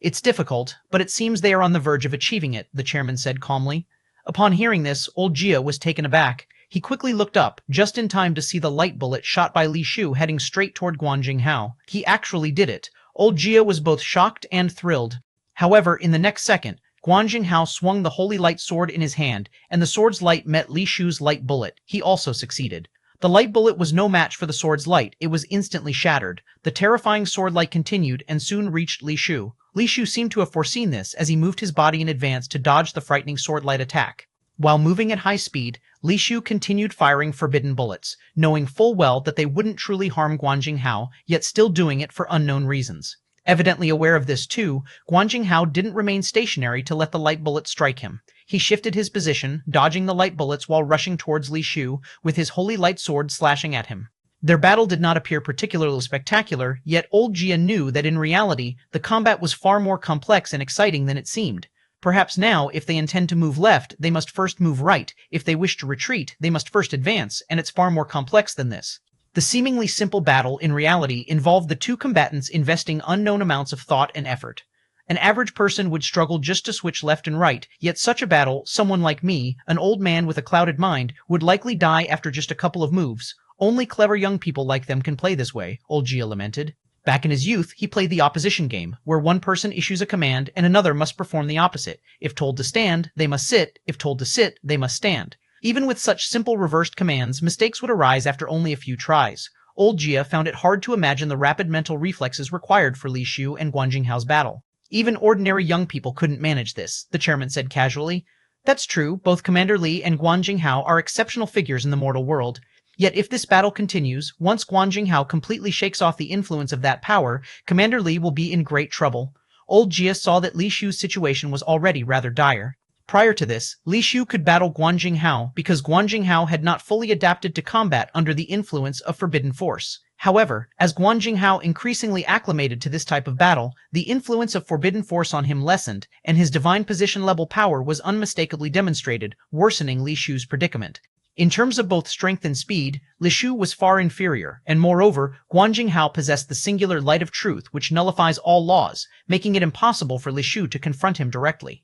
It's difficult, but it seems they are on the verge of achieving it, the chairman said calmly. Upon hearing this, Old Jia was taken aback. He quickly looked up, just in time to see the light bullet shot by Li Shu heading straight toward Guan Jinghao. He actually did it. Old Jia was both shocked and thrilled. However, in the next second, Guan Jinghao swung the holy light sword in his hand, and the sword's light met Li Shu's light bullet. He also succeeded. The light bullet was no match for the sword's light. It was instantly shattered. The terrifying sword light continued and soon reached Li Shu. Li Shu seemed to have foreseen this as he moved his body in advance to dodge the frightening sword light attack. While moving at high speed, Li Shu continued firing forbidden bullets, knowing full well that they wouldn't truly harm Guan Jinghao, yet still doing it for unknown reasons. Evidently aware of this too, Guan Jinghao didn't remain stationary to let the light bullet strike him. He shifted his position, dodging the light bullets while rushing towards Li Shu, with his holy light sword slashing at him. Their battle did not appear particularly spectacular, yet Old Jia knew that in reality, the combat was far more complex and exciting than it seemed. Perhaps now, if they intend to move left, they must first move right. If they wish to retreat, they must first advance, and it's far more complex than this. The seemingly simple battle, in reality, involved the two combatants investing unknown amounts of thought and effort. An average person would struggle just to switch left and right, yet such a battle, someone like me, an old man with a clouded mind, would likely die after just a couple of moves. Only clever young people like them can play this way, old Gia lamented. Back in his youth, he played the opposition game, where one person issues a command and another must perform the opposite. If told to stand, they must sit. If told to sit, they must stand. Even with such simple reversed commands, mistakes would arise after only a few tries. Old Gia found it hard to imagine the rapid mental reflexes required for Li Shu and Guan Jinghao's battle. Even ordinary young people couldn't manage this, the chairman said casually. That's true, both Commander Li and Guan Jinghao are exceptional figures in the mortal world. Yet if this battle continues, once Guan Jinghao completely shakes off the influence of that power, Commander Li will be in great trouble. Old Gia saw that Li Shu's situation was already rather dire. Prior to this, Li Shu could battle Guan Jinghao because Guan Jinghao had not fully adapted to combat under the influence of forbidden force. However, as Guan Jinghao increasingly acclimated to this type of battle, the influence of forbidden force on him lessened, and his divine position-level power was unmistakably demonstrated, worsening Li Shu's predicament. In terms of both strength and speed, Li Shu was far inferior, and moreover, Guan Jinghao possessed the singular light of truth which nullifies all laws, making it impossible for Li Shu to confront him directly.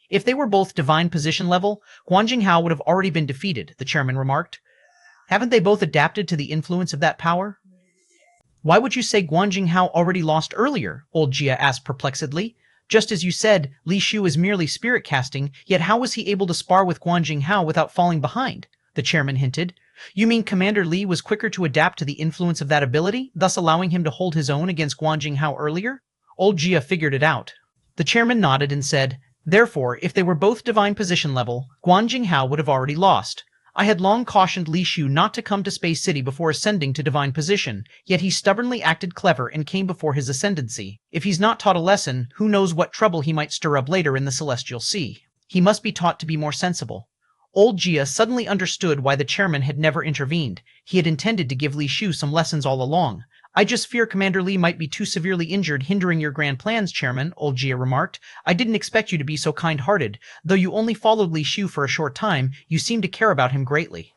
If they were both divine position level, Guan Jinghao would have already been defeated, the chairman remarked. Haven't they both adapted to the influence of that power? Why would you say Guan Jinghao already lost earlier? Old Gia asked perplexedly. Just as you said, Li Shu is merely spirit casting, yet how was he able to spar with Guan Jinghao without falling behind? The chairman hinted. You mean Commander Li was quicker to adapt to the influence of that ability, thus allowing him to hold his own against Guan Jinghao earlier? Old Gia figured it out. The chairman nodded and said, Therefore, if they were both divine position level, Guan Jinghao would have already lost. I had long cautioned Li Shu not to come to Space City before ascending to divine position, yet he stubbornly acted clever and came before his ascendancy. If he's not taught a lesson, who knows what trouble he might stir up later in the Celestial Sea. He must be taught to be more sensible. Old Gia suddenly understood why the chairman had never intervened. He had intended to give Li Shu some lessons all along. I just fear Commander Li might be too severely injured, hindering your grand plans, Chairman, Old Gia remarked. I didn't expect you to be so kind-hearted. Though you only followed Li Shu for a short time, you seem to care about him greatly.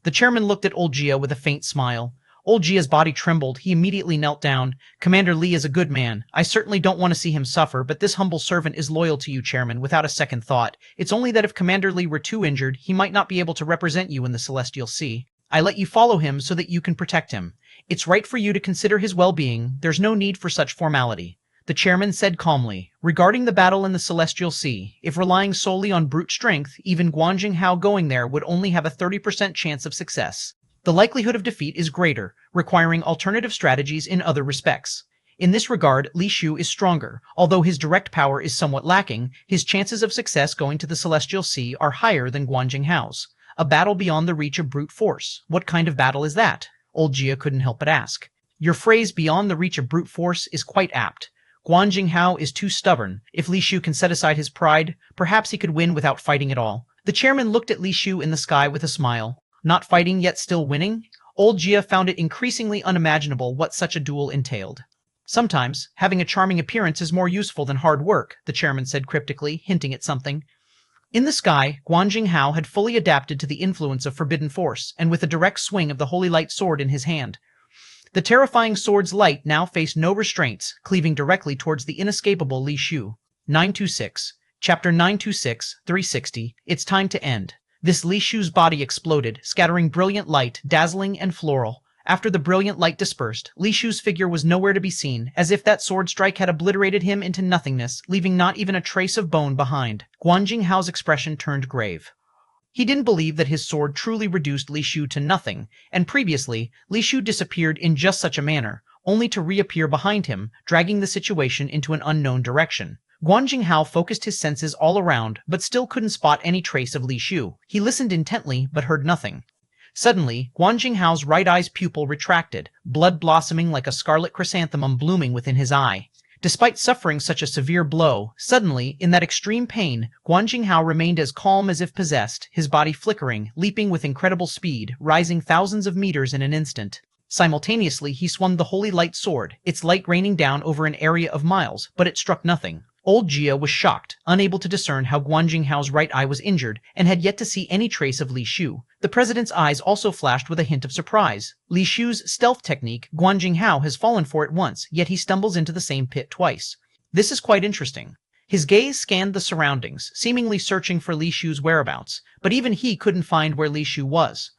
The chairman looked at Old Gia with a faint smile. Old Gia's body trembled. He immediately knelt down. Commander Li is a good man. I certainly don't want to see him suffer, but this humble servant is loyal to you, Chairman, without a second thought. It's only that if Commander Li were too injured, he might not be able to represent you in the Celestial Sea. I let you follow him so that you can protect him. It's right for you to consider his well-being. There's no need for such formality. The chairman said calmly, regarding the battle in the Celestial Sea, if relying solely on brute strength, even Guan Jinghao going there would only have a 30% chance of success. The likelihood of defeat is greater, requiring alternative strategies in other respects. In this regard, Li Shu is stronger. Although his direct power is somewhat lacking, his chances of success going to the Celestial Sea are higher than Guan Jinghao's. A battle beyond the reach of brute force. What kind of battle is that? Old Gia couldn't help but ask. Your phrase beyond the reach of brute force is quite apt. Guan Jinghao is too stubborn. If Li Shu can set aside his pride, perhaps he could win without fighting at all. The chairman looked at Li Shu in the sky with a smile. Not fighting yet still winning? Old Gia found it increasingly unimaginable what such a duel entailed. Sometimes, having a charming appearance is more useful than hard work, the chairman said cryptically, hinting at something. In the sky, Guan Jinghao had fully adapted to the influence of forbidden force, and with a direct swing of the holy light sword in his hand. The terrifying sword's light now faced no restraints, cleaving directly towards the inescapable Li Shu. 926. Chapter 926, 360. It's time to end. This Li Shu's body exploded, scattering brilliant light, dazzling and floral. After the brilliant light dispersed, Li Shu's figure was nowhere to be seen, as if that sword strike had obliterated him into nothingness, leaving not even a trace of bone behind. Guan Jinghao's expression turned grave. He didn't believe that his sword truly reduced Li Shu to nothing, and previously, Li Shu disappeared in just such a manner, only to reappear behind him, dragging the situation into an unknown direction. Guan Jinghao focused his senses all around, but still couldn't spot any trace of Li Shu. He listened intently, but heard nothing. Suddenly, Guan Jinghao's right eye's pupil retracted, blood blossoming like a scarlet chrysanthemum blooming within his eye. Despite suffering such a severe blow, suddenly, in that extreme pain, Guan Jinghao remained as calm as if possessed, his body flickering, leaping with incredible speed, rising thousands of meters in an instant. Simultaneously, he swung the holy light sword, its light raining down over an area of miles, but it struck nothing. Old Jia was shocked, unable to discern how Guan Jinghao's right eye was injured, and had yet to see any trace of Li Shu. The president's eyes also flashed with a hint of surprise. Li Shu's stealth technique, Guan Jinghao has fallen for it once, yet he stumbles into the same pit twice. This is quite interesting. His gaze scanned the surroundings, seemingly searching for Li Shu's whereabouts, but even he couldn't find where Li Shu was.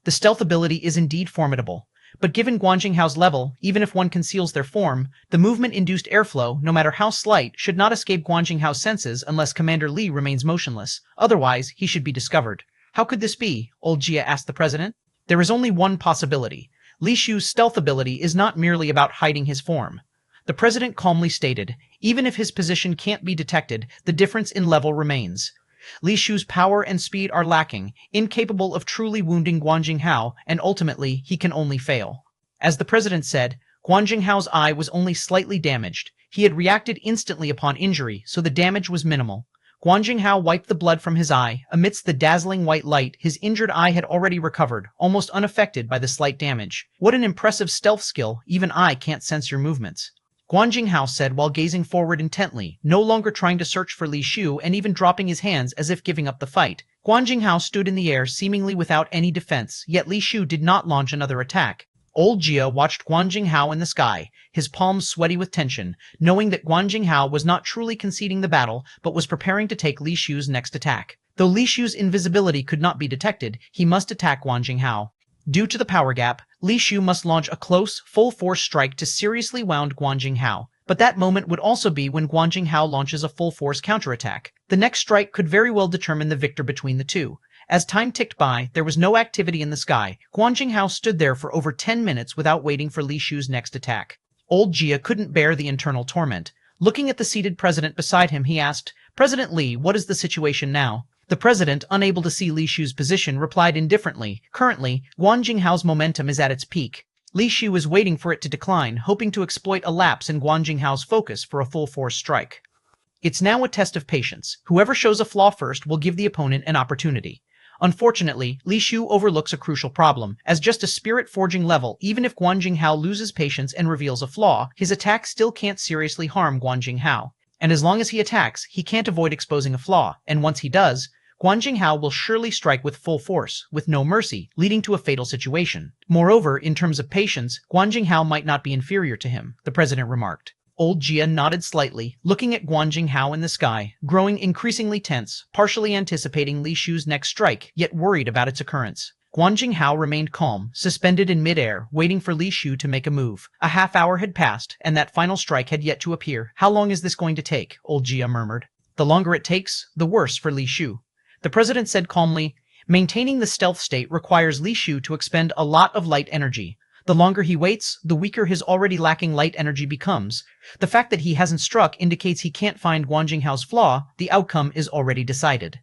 The stealth ability is indeed formidable. But given Guan Jinghao's level, even if one conceals their form, the movement-induced airflow, no matter how slight, should not escape Guan Jinghao's senses unless Commander Li remains motionless. Otherwise, he should be discovered. How could this be? Old Jia asked the president. There is only one possibility. Li Shu's stealth ability is not merely about hiding his form. The president calmly stated, even if his position can't be detected, the difference in level remains. Li Shu's power and speed are lacking, incapable of truly wounding Guan Jinghao, and ultimately, he can only fail. As the president said, Guan Jinghao's eye was only slightly damaged. He had reacted instantly upon injury, so the damage was minimal. Guan Jinghao wiped the blood from his eye. Amidst the dazzling white light, his injured eye had already recovered, almost unaffected by the slight damage. What an impressive stealth skill, even I can't sense your movements. Guan Jinghao said while gazing forward intently, no longer trying to search for Li Shu and even dropping his hands as if giving up the fight. Guan Jinghao stood in the air seemingly without any defense, yet Li Shu did not launch another attack. Old Jia watched Guan Jinghao in the sky, his palms sweaty with tension, knowing that Guan Jinghao was not truly conceding the battle, but was preparing to take Li Shu's next attack. Though Li Shu's invisibility could not be detected, he must attack Guan Jinghao. Due to the power gap, Li Shu must launch a close, full-force strike to seriously wound Guan Jinghao. But that moment would also be when Guan Jinghao launches a full-force counterattack. The next strike could very well determine the victor between the two. As time ticked by, there was no activity in the sky. Guan Jinghao stood there for over 10 minutes without waiting for Li Shu's next attack. Old Jia couldn't bear the internal torment. Looking at the seated president beside him, he asked, "President Li, what is the situation now?" The president, unable to see Li Shu's position, replied indifferently, "Currently, Guan Jinghao's momentum is at its peak. Li Shu is waiting for it to decline, hoping to exploit a lapse in Guan Jinghao's focus for a full-force strike. It's now a test of patience. Whoever shows a flaw first will give the opponent an opportunity." Unfortunately, Li Shu overlooks a crucial problem. As just a spirit-forging level, even if Guan Jinghao loses patience and reveals a flaw, his attack still can't seriously harm Guan Jinghao. And as long as he attacks, he can't avoid exposing a flaw, and once he does, Guan Jinghao will surely strike with full force, with no mercy, leading to a fatal situation. Moreover, in terms of patience, Guan Jinghao might not be inferior to him, the president remarked. Old Jia nodded slightly, looking at Guan Jinghao in the sky, growing increasingly tense, partially anticipating Li Shu's next strike, yet worried about its occurrence. Guan Jinghao remained calm, suspended in midair, waiting for Li Shu to make a move. A half hour had passed, and that final strike had yet to appear. "How long is this going to take?" Old Jia murmured. "The longer it takes, the worse for Li Shu." The president said calmly, "Maintaining the stealth state requires Li Shu to expend a lot of light energy. The longer he waits, the weaker his already lacking light energy becomes. The fact that he hasn't struck indicates he can't find Guan Jinghao's flaw. The outcome is already decided."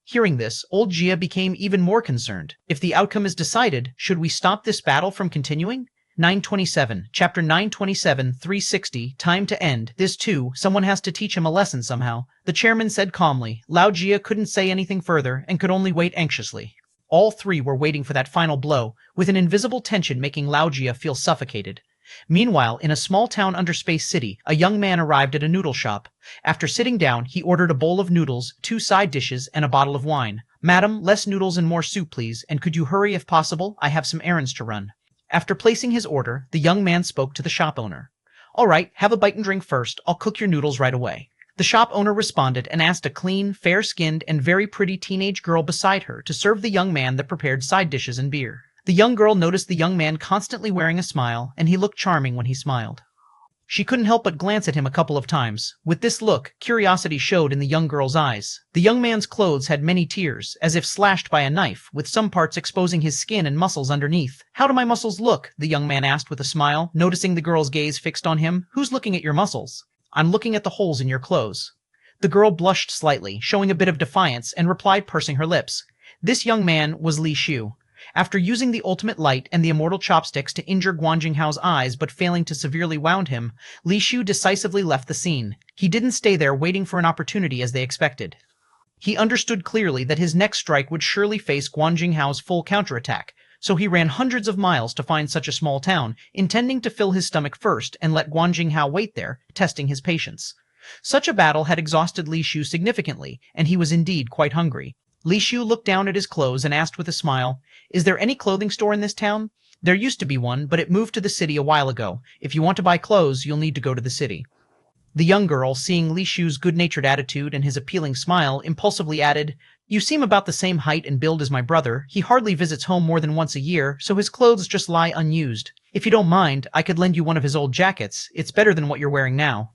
Hearing this, Old Jia became even more concerned. If the outcome is decided, should we stop this battle from continuing? 927, Chapter 927, 360, Time to End. This too, someone has to teach him a lesson somehow. The chairman said calmly. Lao Jia couldn't say anything further and could only wait anxiously. All three were waiting for that final blow, with an invisible tension making Lao Jia feel suffocated. Meanwhile, in a small town under Space City, a young man arrived at a noodle shop. After sitting down, he ordered a bowl of noodles, 2 side dishes, and a bottle of wine. "Madam, less noodles and more soup, please, and could you hurry if possible? I have some errands to run." After placing his order, the young man spoke to the shop owner. "All right, have a bite and drink first. I'll cook your noodles right away." The shop owner responded and asked a clean, fair-skinned, and very pretty teenage girl beside her to serve the young man the prepared side dishes and beer. The young girl noticed the young man constantly wearing a smile, and he looked charming when he smiled. She couldn't help but glance at him a couple of times. With this look, curiosity showed in the young girl's eyes. The young man's clothes had many tears, as if slashed by a knife, with some parts exposing his skin and muscles underneath. "How do my muscles look?" the young man asked with a smile, noticing the girl's gaze fixed on him. "Who's looking at your muscles?" "I'm looking at the holes in your clothes." The girl blushed slightly, showing a bit of defiance, and replied, pursing her lips. This young man was Li Shu. After using the ultimate light and the immortal chopsticks to injure Guan Jinghao's eyes but failing to severely wound him, Li Shu decisively left the scene. He didn't stay there waiting for an opportunity as they expected. He understood clearly that his next strike would surely face Guan Jinghao's full counterattack, so he ran hundreds of miles to find such a small town, intending to fill his stomach first and let Guan Jinghao wait there, testing his patience. Such a battle had exhausted Li Shu significantly, and he was indeed quite hungry. Li Shu looked down at his clothes and asked with a smile, "Is there any clothing store in this town?" "There used to be one, but it moved to the city a while ago. If you want to buy clothes, you'll need to go to the city." The young girl, seeing Li Shu's good-natured attitude and his appealing smile, impulsively added, "You seem about the same height and build as my brother. He hardly visits home more than once a year, so his clothes just lie unused. If you don't mind, I could lend you one of his old jackets. It's better than what you're wearing now."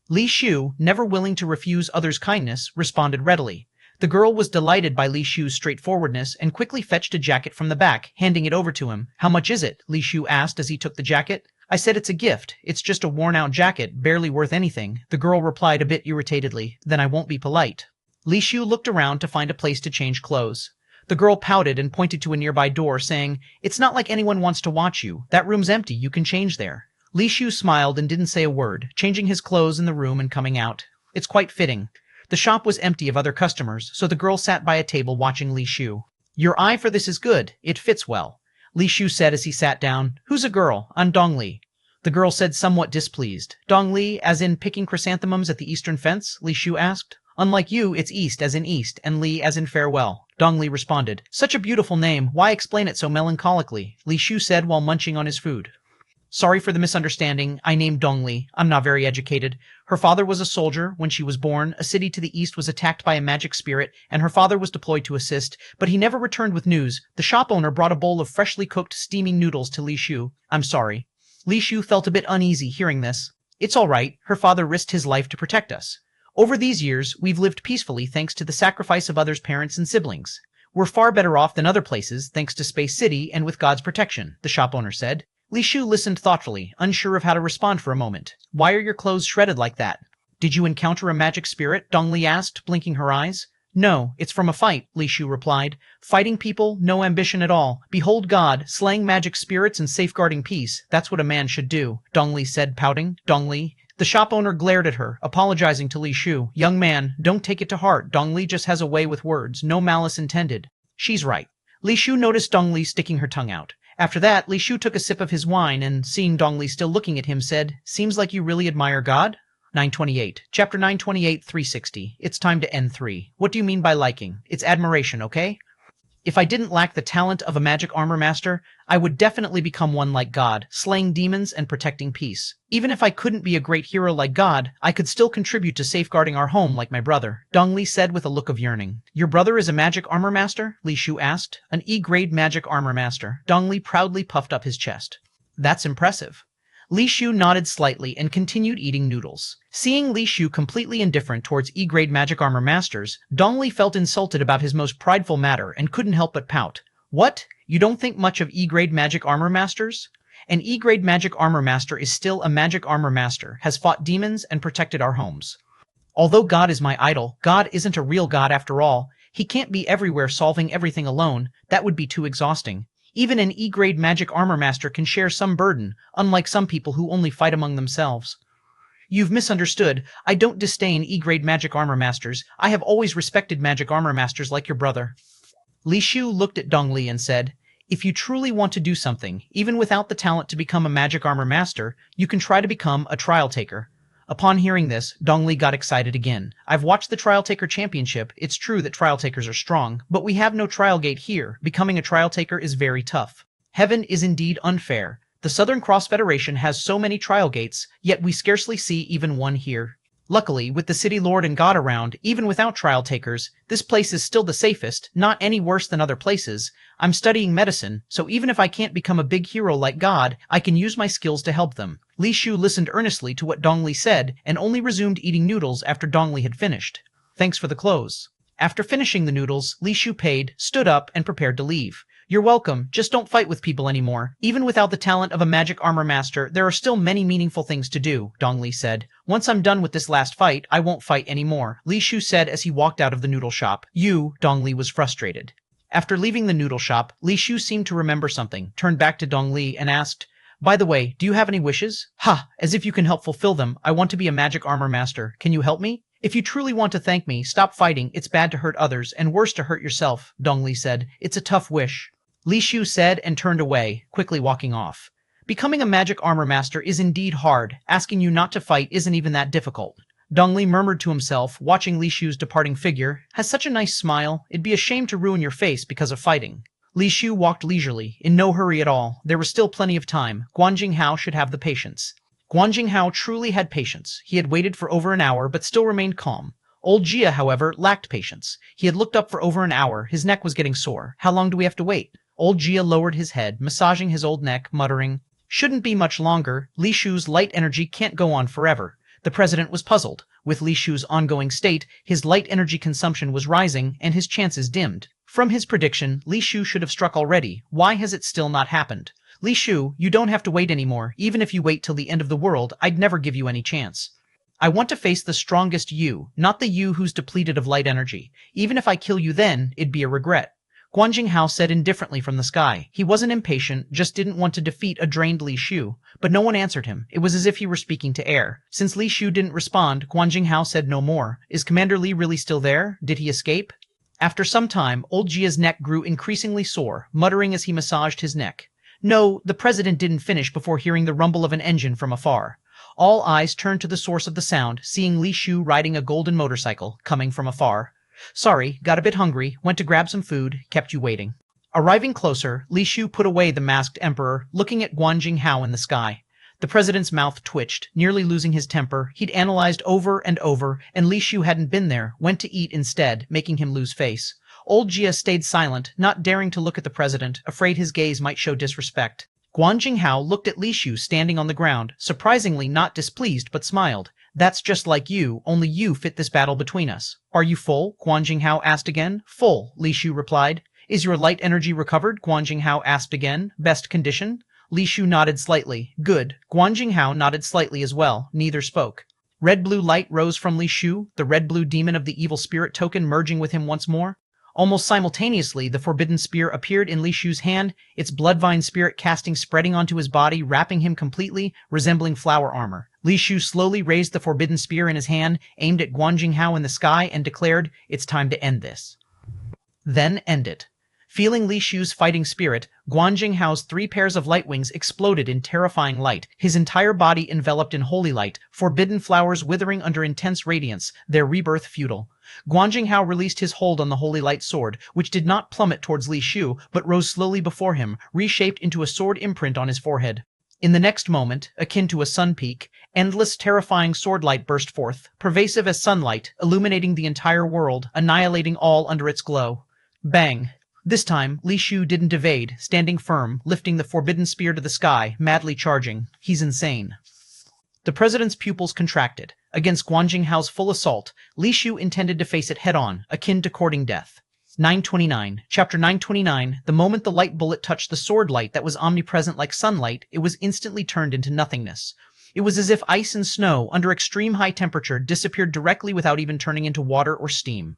Li Shu, never willing to refuse others' kindness, responded readily. The girl was delighted by Li Shu's straightforwardness and quickly fetched a jacket from the back, handing it over to him. "How much is it?" Li Shu asked as he took the jacket. "I said it's a gift. It's just a worn-out jacket, barely worth anything," the girl replied a bit irritatedly. "Then I won't be polite." Li Shu looked around to find a place to change clothes. The girl pouted and pointed to a nearby door, saying, "It's not like anyone wants to watch you. That room's empty. You can change there." Li Shu smiled and didn't say a word, changing his clothes in the room and coming out. It's quite fitting. The shop was empty of other customers, so the girl sat by a table watching Li Shu. "Your eye for this is good. It fits well," Li Shu said as he sat down. "Who's a girl? I'm Dong Li." The girl said, somewhat displeased. "Dong Li, as in picking chrysanthemums at the eastern fence?" Li Shu asked. "Unlike you, it's east as in east, and Li as in farewell," Dong Li responded. "Such a beautiful name. Why explain it so melancholically?" Li Shu said while munching on his food. "Sorry for the misunderstanding. I named Dong Li. I'm not very educated. Her father was a soldier when she was born. A city to the east was attacked by a magic spirit, and her father was deployed to assist, but he never returned with news. The shop owner brought a bowl of freshly cooked steaming noodles to Li Shu. I'm sorry." Li Shu felt a bit uneasy hearing this. "It's all right. Her father risked his life to protect us. Over these years, we've lived peacefully thanks to the sacrifice of others' parents and siblings. We're far better off than other places thanks to Space City and with God's protection," the shop owner said. Li Shu listened thoughtfully, unsure of how to respond for a moment. "Why are your clothes shredded like that?" "Did you encounter a magic spirit?" Dong Li asked, blinking her eyes. "No, it's from a fight," Li Shu replied. "Fighting people, no ambition at all. Behold God, slaying magic spirits and safeguarding peace. That's what a man should do," Dong Li said, pouting. "Dong Li." The shop owner glared at her, apologizing to Li Shu. "Young man, don't take it to heart. Dong Li just has a way with words, no malice intended." "She's right." Li Shu noticed Dong Li sticking her tongue out. After that, Li Shu took a sip of his wine and, seeing Dong Li still looking at him, said, "Seems like you really admire God?" 928. Chapter 928, 360. It's time to end 3. What do you mean by liking? It's admiration, okay? If I didn't lack the talent of a magic armor master, I would definitely become one like God, slaying demons and protecting peace. Even if I couldn't be a great hero like God, I could still contribute to safeguarding our home like my brother, Dong Li said with a look of yearning. "Your brother is a magic armor master?" Li Shu asked. "An E-grade magic armor master." Dong Li proudly puffed up his chest. "That's impressive." Li Shu nodded slightly and continued eating noodles. Seeing Li Shu completely indifferent towards E-grade magic armor masters, Dong Li felt insulted about his most prideful matter and couldn't help but pout. "What? You don't think much of E-grade magic armor masters?" An E-grade magic armor master is still a magic armor master, has fought demons and protected our homes. Although God is my idol, God isn't a real God after all. He can't be everywhere solving everything alone. That would be too exhausting. Even an E-grade magic armor master can share some burden, unlike some people who only fight among themselves. "You've misunderstood. I don't disdain E-grade magic armor masters. I have always respected magic armor masters like your brother." Li Shu looked at Dong Li and said, "If you truly want to do something, even without the talent to become a magic armor master, you can try to become a trial taker." Upon hearing this, Dong Li got excited again. "I've watched the Trial Taker Championship. It's true that trial takers are strong, but we have no trial gate here. Becoming a trial taker is very tough. Heaven is indeed unfair. The Southern Cross Federation has so many trial gates, yet we scarcely see even one here. Luckily, with the City Lord and God around, even without trial takers, this place is still the safest, not any worse than other places. I'm studying medicine, so even if I can't become a big hero like God, I can use my skills to help them." Li Shu listened earnestly to what Dong Li said and only resumed eating noodles after Dong Li had finished. "Thanks for the clothes." After finishing the noodles, Li Shu paid, stood up, and prepared to leave. "You're welcome. Just don't fight with people anymore. Even without the talent of a magic armor master, there are still many meaningful things to do," Dong Li said. "Once I'm done with this last fight, I won't fight anymore," Li Shu said as he walked out of the noodle shop. Dong Li was frustrated. After leaving the noodle shop, Li Shu seemed to remember something, turned back to Dong Li and asked, "By the way, do you have any wishes?" "Ha! As if you can help fulfill them. I want to be a magic armor master. Can you help me?" "If you truly want to thank me, stop fighting. It's bad to hurt others, and worse to hurt yourself," Dong Li said. "It's a tough wish." Li Shu said and turned away, quickly walking off. Becoming a magic armor master is indeed hard. Asking you not to fight isn't even that difficult. Dongli murmured to himself, watching Li Shu's departing figure. Has such a nice smile. It'd be a shame to ruin your face because of fighting. Li Shu walked leisurely, in no hurry at all. There was still plenty of time. Guan Jinghao should have the patience. Guan Jinghao truly had patience. He had waited for over an hour, but still remained calm. Old Jia, however, lacked patience. He had looked up for over an hour. His neck was getting sore. How long do we have to wait? Old Jia lowered his head, massaging his old neck, muttering, "Shouldn't be much longer. Li Shu's light energy can't go on forever." The president was puzzled. With Li Shu's ongoing state, his light energy consumption was rising, and his chances dimmed. From his prediction, Li Shu should have struck already. Why has it still not happened? Li Shu, you don't have to wait anymore. Even if you wait till the end of the world, I'd never give you any chance. I want to face the strongest you, not the you who's depleted of light energy. Even if I kill you then, it'd be a regret. Guan Jinghao said indifferently from the sky. He wasn't impatient, just didn't want to defeat a drained Li Shu. But no one answered him. It was as if he were speaking to air. Since Li Shu didn't respond, Guan Jinghao said no more. Is Commander Li really still there? Did he escape? After some time, old Jia's neck grew increasingly sore, muttering as he massaged his neck. No, the president didn't finish before hearing the rumble of an engine from afar. All eyes turned to the source of the sound, seeing Li Shu riding a golden motorcycle, coming from afar. Sorry, got a bit hungry, went to grab some food, kept you waiting. Arriving closer, Li Shu put away the masked emperor, looking at Guan Jinghao in the sky. The president's mouth twitched, nearly losing his temper. He'd analyzed over and over, and Li Shu hadn't been there, went to eat instead, making him lose face. Old Jia stayed silent, not daring to look at the president, afraid his gaze might show disrespect. Guan Jinghao looked at Li Shu standing on the ground, surprisingly not displeased but smiled. That's just like you, only you fit this battle between us. Are you full? Guan Jinghao asked again. Full, Li Shu replied. Is your light energy recovered? Guan Jinghao asked again. Best condition? Li Shu nodded slightly. Good. Guan Jinghao nodded slightly as well. Neither spoke. Red-blue light rose from Li Shu, the red-blue demon of the evil spirit token merging with him once more. Almost simultaneously, the forbidden spear appeared in Li Shu's hand, its bloodvine spirit casting spreading onto his body, wrapping him completely, resembling flower armor. Li Shu slowly raised the forbidden spear in his hand, aimed at Guan Jinghao in the sky, and declared, "It's time to end this." Then end it. Feeling Li Shu's fighting spirit, Guan Jinghao's 3 pairs of light wings exploded in terrifying light, his entire body enveloped in holy light, forbidden flowers withering under intense radiance, their rebirth futile. Guan Jinghao released his hold on the holy light sword, which did not plummet towards Li Shu, but rose slowly before him, reshaped into a sword imprint on his forehead. In the next moment, akin to a sun peak, endless terrifying sword light burst forth, pervasive as sunlight, illuminating the entire world, annihilating all under its glow. Bang! This time, Li Shu didn't evade, standing firm, lifting the forbidden spear to the sky, madly charging. He's insane. The president's pupils contracted. Against Guan Jinghao's full assault, Li Shu intended to face it head-on, akin to courting death. 929. Chapter 929. The moment the light bullet touched the sword light that was omnipresent like sunlight, it was instantly turned into nothingness. It was as if ice and snow, under extreme high temperature, disappeared directly without even turning into water or steam.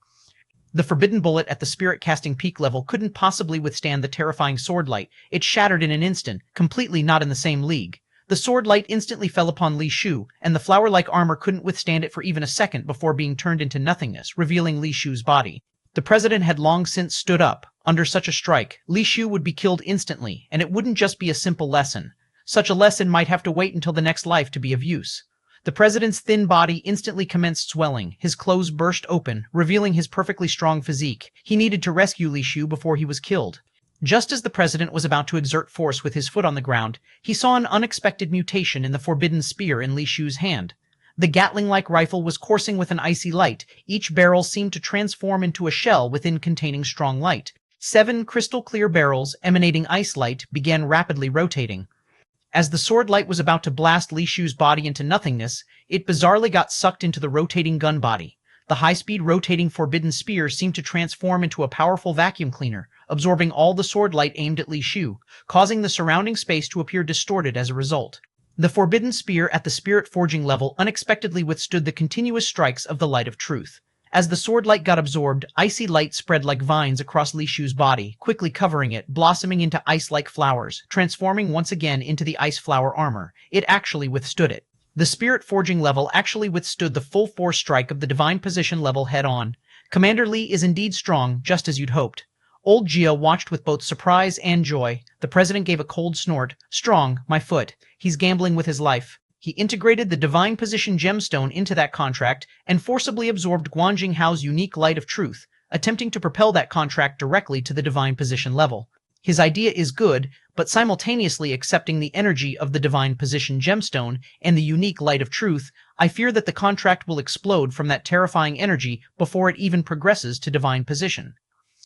The forbidden bullet at the spirit-casting peak level couldn't possibly withstand the terrifying sword light. It shattered in an instant, completely not in the same league. The sword light instantly fell upon Li Shu, and the flower-like armor couldn't withstand it for even a second before being turned into nothingness, revealing Li Shu's body. The president had long since stood up. Under such a strike, Li Shu would be killed instantly, and it wouldn't just be a simple lesson. Such a lesson might have to wait until the next life to be of use. The president's thin body instantly commenced swelling. His clothes burst open, revealing his perfectly strong physique. He needed to rescue Li Shu before he was killed. Just as the president was about to exert force with his foot on the ground, he saw an unexpected mutation in the forbidden spear in Li Shu's hand. The Gatling-like rifle was coursing with an icy light. Each barrel seemed to transform into a shell within containing strong light. 7 crystal-clear barrels, emanating ice light, began rapidly rotating. As the sword light was about to blast Li Shu's body into nothingness, it bizarrely got sucked into the rotating gun body. The high-speed rotating forbidden spear seemed to transform into a powerful vacuum cleaner, absorbing all the sword light aimed at Li Shu, causing the surrounding space to appear distorted as a result. The forbidden spear at the spirit forging level unexpectedly withstood the continuous strikes of the light of truth. As the sword light got absorbed, icy light spread like vines across Li Shu's body, quickly covering it, blossoming into ice-like flowers, transforming once again into the ice flower armor. It actually withstood it. The spirit forging level actually withstood the full force strike of the divine position level head-on. Commander Li is indeed strong, just as you'd hoped. Old Jia watched with both surprise and joy. The president gave a cold snort. Strong, my foot. He's gambling with his life. He integrated the divine position gemstone into that contract and forcibly absorbed Guan Jinghao's unique light of truth, attempting to propel that contract directly to the divine position level. His idea is good, but simultaneously accepting the energy of the divine position gemstone and the unique light of truth, I fear that the contract will explode from that terrifying energy before it even progresses to divine position.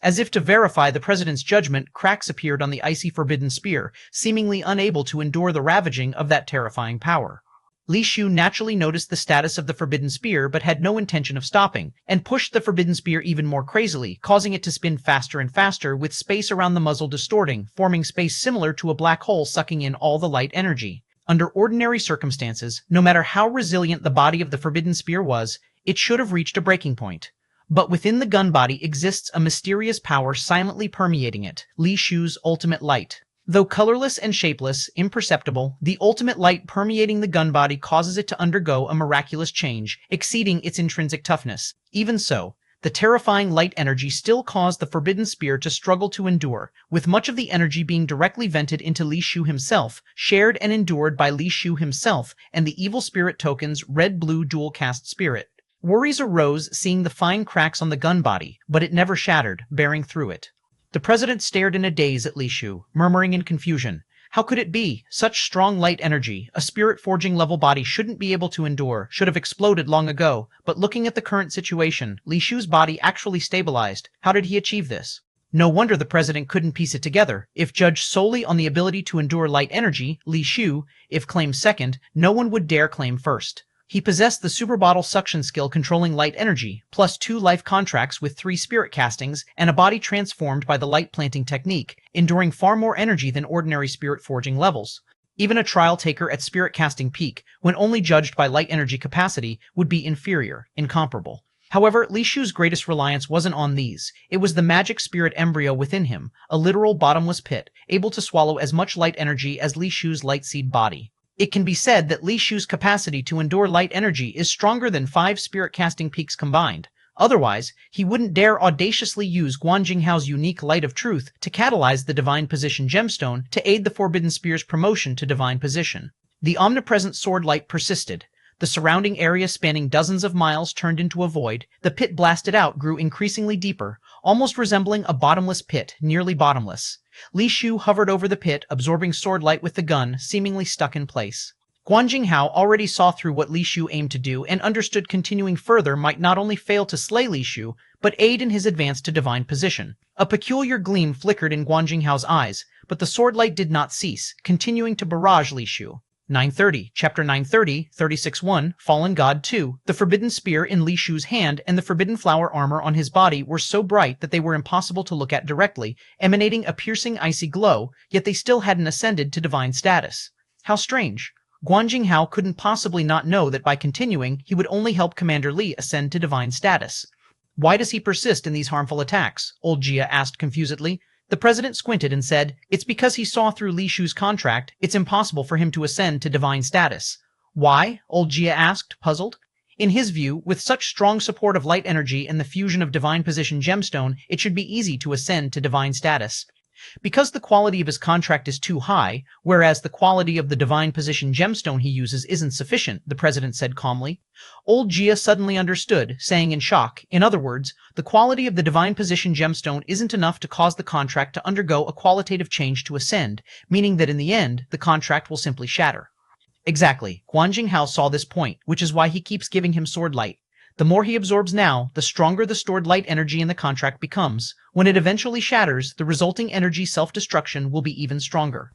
As if to verify the president's judgment, cracks appeared on the icy forbidden spear, seemingly unable to endure the ravaging of that terrifying power. Li Shu naturally noticed the status of the forbidden spear but had no intention of stopping, and pushed the forbidden spear even more crazily, causing it to spin faster and faster, with space around the muzzle distorting, forming space similar to a black hole sucking in all the light energy. Under ordinary circumstances, no matter how resilient the body of the forbidden spear was, it should have reached a breaking point. But within the gun body exists a mysterious power silently permeating it, Li Shu's ultimate light. Though colorless and shapeless, imperceptible, the ultimate light permeating the gun body causes it to undergo a miraculous change, exceeding its intrinsic toughness. Even so, the terrifying light energy still caused the forbidden spear to struggle to endure, with much of the energy being directly vented into Li Shu himself, shared and endured by Li Shu himself and the evil spirit token's red-blue dual-cast spirit. Worries arose seeing the fine cracks on the gun body, but it never shattered, bearing through it. The president stared in a daze at Li Shu, murmuring in confusion. How could it be? Such strong light energy, a spirit-forging level body shouldn't be able to endure, should have exploded long ago, but looking at the current situation, Li Shu's body actually stabilized. How did he achieve this? No wonder the president couldn't piece it together. If judged solely on the ability to endure light energy, Li Shu, if claimed second, no one would dare claim first. He possessed the super bottle suction skill controlling light energy, plus 2 life contracts with 3 spirit castings, and a body transformed by the light planting technique, enduring far more energy than ordinary spirit forging levels. Even a trial taker at spirit casting peak, when only judged by light energy capacity, would be inferior, incomparable. However, Li Shu's greatest reliance wasn't on these. It was the magic spirit embryo within him, a literal bottomless pit, able to swallow as much light energy as Li Shu's light seed body. It can be said that Li Shu's capacity to endure light energy is stronger than 5 spirit casting peaks combined. Otherwise, he wouldn't dare audaciously use Guan Jinghao's unique light of truth to catalyze the divine position gemstone to aid the forbidden spear's promotion to divine position. The omnipresent sword light persisted. The surrounding area spanning dozens of miles turned into a void. The pit blasted out grew increasingly deeper, almost resembling a bottomless pit, nearly bottomless. Li Shu hovered over the pit, absorbing sword light with the gun, seemingly stuck in place. Guan Jinghao already saw through what Li Shu aimed to do and understood continuing further might not only fail to slay Li Shu, but aid in his advance to divine position. A peculiar gleam flickered in Guan Jinghao's eyes, but the sword light did not cease, continuing to barrage Li Shu. 930, Chapter 930, 36-1, Fallen God 2. The forbidden spear in Li Shu's hand and the forbidden flower armor on his body were so bright that they were impossible to look at directly, emanating a piercing icy glow, yet they still hadn't ascended to divine status. How strange. Guan Jinghao couldn't possibly not know that by continuing, he would only help Commander Li ascend to divine status. Why does he persist in these harmful attacks? Old Jia asked confusedly. The president squinted and said, it's because he saw through Li Shu's contract, it's impossible for him to ascend to divine status. Why? Old Jia asked, puzzled. In his view, with such strong support of light energy and the fusion of divine position gemstone, it should be easy to ascend to divine status. Because the quality of his contract is too high, whereas the quality of the divine position gemstone he uses isn't sufficient, the president said calmly. Old Jia suddenly understood, saying in shock, in other words, the quality of the divine position gemstone isn't enough to cause the contract to undergo a qualitative change to ascend, meaning that in the end, the contract will simply shatter. Exactly. Guan Jinghao saw this point, which is why he keeps giving him sword light. The more he absorbs now, the stronger the stored light energy in the contract becomes. When it eventually shatters, the resulting energy self-destruction will be even stronger.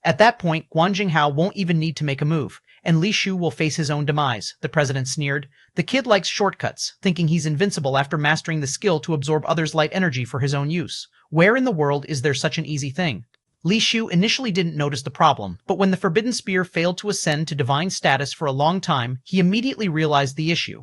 At that point, Guan Jinghao won't even need to make a move, and Li Shu will face his own demise, the president sneered. The kid likes shortcuts, thinking he's invincible after mastering the skill to absorb others' light energy for his own use. Where in the world is there such an easy thing? Li Shu initially didn't notice the problem, but when the forbidden spear failed to ascend to divine status for a long time, he immediately realized the issue.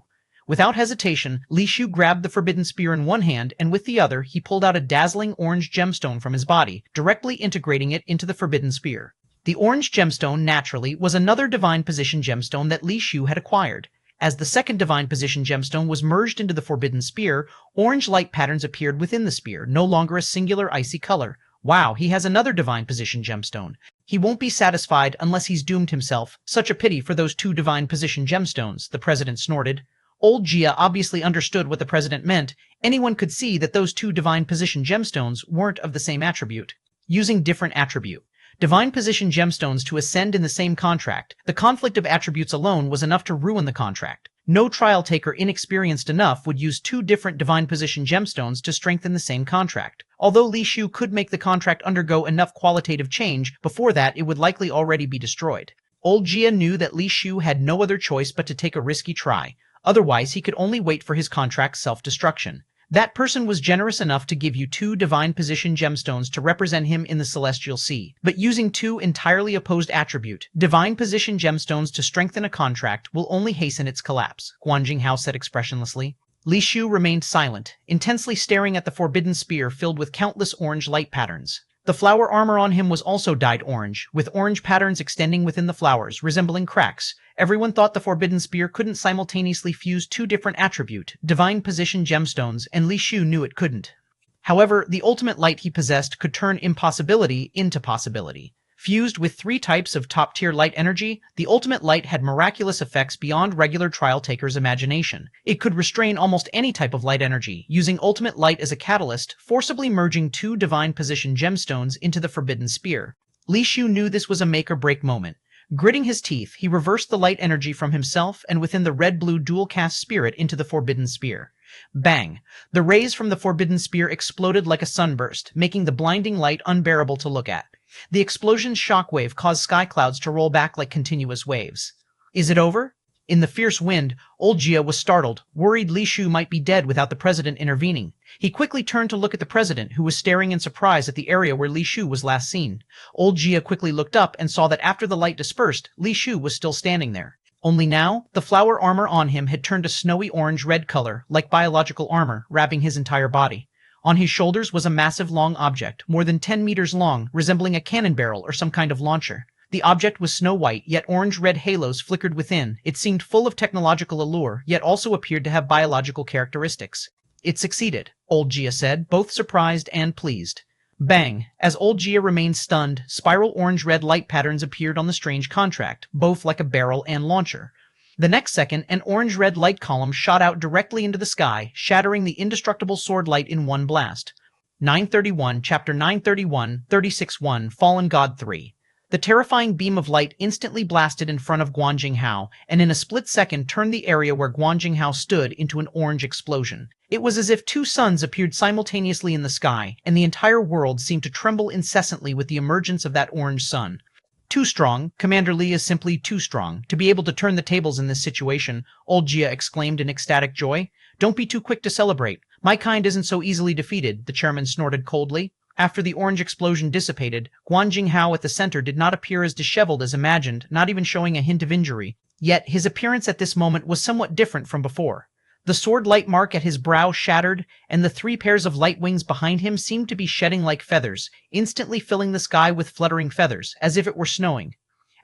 Without hesitation, Li Shu grabbed the forbidden spear in one hand, and with the other, he pulled out a dazzling orange gemstone from his body, directly integrating it into the forbidden spear. The orange gemstone, naturally, was another divine position gemstone that Li Shu had acquired. As the second divine position gemstone was merged into the forbidden spear, orange light patterns appeared within the spear, no longer a singular icy color. Wow, he has another divine position gemstone. He won't be satisfied unless he's doomed himself. Such a pity for those two divine position gemstones, the president snorted. Old Gia obviously understood what the president meant. Anyone could see that those two divine position gemstones weren't of the same attribute. Using different attribute. Divine position gemstones to ascend in the same contract. The conflict of attributes alone was enough to ruin the contract. No trial taker inexperienced enough would use two different divine position gemstones to strengthen the same contract. Although Li Shu could make the contract undergo enough qualitative change, before that it would likely already be destroyed. Old Gia knew that Li Shu had no other choice but to take a risky try. Otherwise, he could only wait for his contract's self-destruction. That person was generous enough to give you two divine position gemstones to represent him in the celestial sea, but using two entirely opposed attribute, divine position gemstones to strengthen a contract will only hasten its collapse, Guan Jinghao said expressionlessly. Li Shu remained silent, intensely staring at the forbidden spear filled with countless orange light patterns. The flower armor on him was also dyed orange, with orange patterns extending within the flowers, resembling cracks. Everyone thought the forbidden spear couldn't simultaneously fuse two different attribute, divine position gemstones, and Li Shu knew it couldn't. However, the ultimate light he possessed could turn impossibility into possibility. Fused with three types of top-tier light energy, the ultimate light had miraculous effects beyond regular trial takers' imagination. It could restrain almost any type of light energy, using ultimate light as a catalyst, forcibly merging two divine position gemstones into the forbidden spear. Li Shu knew this was a make-or-break moment. Gritting his teeth, he reversed the light energy from himself and within the red-blue dual-cast spirit into the forbidden spear. Bang! The rays from the forbidden spear exploded like a sunburst, making the blinding light unbearable to look at. The explosion's shockwave caused sky clouds to roll back like continuous waves. Is it over? In the fierce wind, Old Gia was startled, worried Li Shu might be dead without the president intervening. He quickly turned to look at the president, who was staring in surprise at the area where Li Shu was last seen. Old Gia quickly looked up and saw that after the light dispersed, Li Shu was still standing there. Only now, the flower armor on him had turned a snowy orange-red color, like biological armor, wrapping his entire body. On his shoulders was a massive long object, more than 10 meters long, resembling a cannon barrel or some kind of launcher. The object was snow-white, yet orange-red halos flickered within. It seemed full of technological allure, yet also appeared to have biological characteristics. It succeeded, Old Gia said, both surprised and pleased. Bang! As Old Gia remained stunned, spiral orange-red light patterns appeared on the strange contract, both like a barrel and launcher. The next second, an orange-red light column shot out directly into the sky, shattering the indestructible sword light in one blast. 931, Chapter 931, 36-1, Fallen God 3. The terrifying beam of light instantly blasted in front of Guan Jinghao, and in a split second turned the area where Guan Jinghao stood into an orange explosion. It was as if two suns appeared simultaneously in the sky, and the entire world seemed to tremble incessantly with the emergence of that orange sun. Too strong, Commander Li is simply too strong, to be able to turn the tables in this situation, Old Gia exclaimed in ecstatic joy. Don't be too quick to celebrate. My kind isn't so easily defeated, the chairman snorted coldly. After the orange explosion dissipated, Guan Jinghao at the center did not appear as disheveled as imagined, not even showing a hint of injury. Yet his appearance at this moment was somewhat different from before. The sword light mark at his brow shattered, and the three pairs of light wings behind him seemed to be shedding like feathers, instantly filling the sky with fluttering feathers, as if it were snowing.